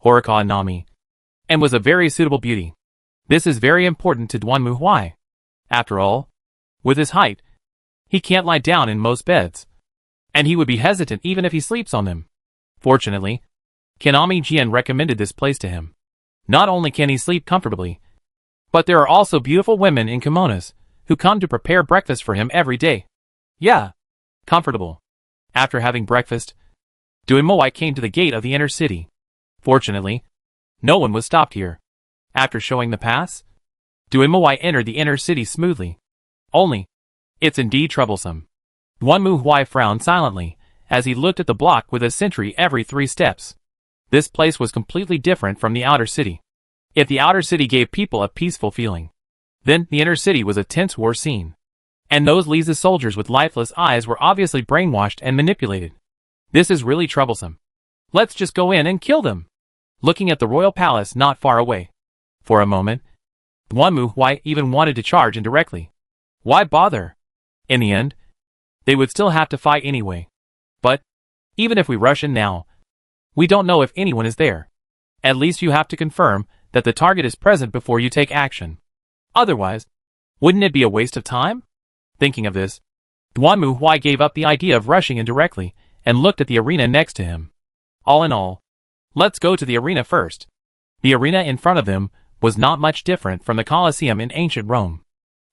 Horika Nami, and was a very suitable beauty. This is very important to Duanmu. After all, with his height, he can't lie down in most beds, and he would be hesitant even if he sleeps on them. Fortunately, Konami Jian recommended this place to him. Not only can he sleep comfortably, but there are also beautiful women in kimonos who come to prepare breakfast for him every day. Yeah, comfortable. After having breakfast, Duanmu came to the gate of the inner city. Fortunately, no one was stopped here. After showing the pass, Duanmuhai entered the inner city smoothly. Only, it's indeed troublesome. Duanmuhai frowned silently as he looked at the block with a sentry every 3 steps. This place was completely different from the outer city. If the outer city gave people a peaceful feeling, then the inner city was a tense war scene. And those Lisa's soldiers with lifeless eyes were obviously brainwashed and manipulated. This is really troublesome. Let's just go in and kill them. Looking at the royal palace not far away. For a moment, Duanmuhai even wanted to charge indirectly. Why bother? In the end, they would still have to fight anyway. But, even if we rush in now, we don't know if anyone is there. At least you have to confirm that the target is present before you take action. Otherwise, wouldn't it be a waste of time? Thinking of this, Duanmuhai gave up the idea of rushing in directly and looked at the arena next to him. All in all, let's go to the arena first. The arena in front of them was not much different from the Colosseum in ancient Rome.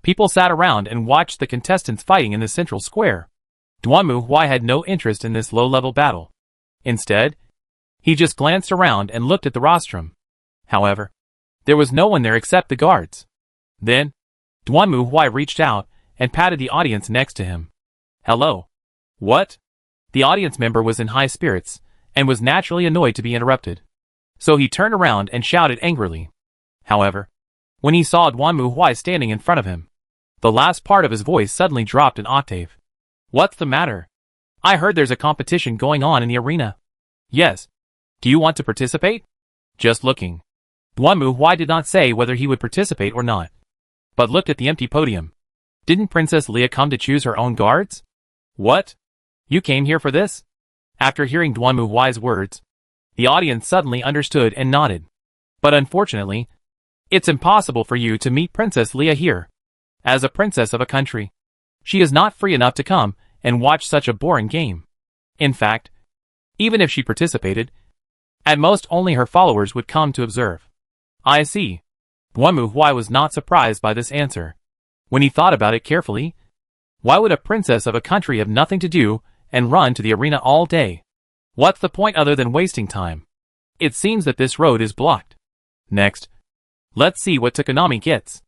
People sat around and watched the contestants fighting in the central square. Duanmuhai had no interest in this low-level battle. Instead, he just glanced around and looked at the rostrum. However, there was no one there except the guards. Then, Duanmuhai reached out and patted the audience next to him. Hello. What? The audience member was in high spirits and was naturally annoyed to be interrupted. So he turned around and shouted angrily. However, when he saw Duanmuhai standing in front of him, the last part of his voice suddenly dropped an octave. What's the matter? I heard there's a competition going on in the arena. Yes. Do you want to participate? Just looking. Duanmuhai did not say whether he would participate or not, but looked at the empty podium. Didn't Princess Leia come to choose her own guards? What? You came here for this? After hearing Duanmuhai's words, the audience suddenly understood and nodded. But unfortunately, it's impossible for you to meet Princess Leia here. As a princess of a country, she is not free enough to come and watch such a boring game. In fact, even if she participated, at most only her followers would come to observe. I see. Duanmuhai was not surprised by this answer. When he thought about it carefully, why would a princess of a country have nothing to do and run to the arena all day? What's the point other than wasting time? It seems that this road is blocked. Next, let's see what Tokonami gets.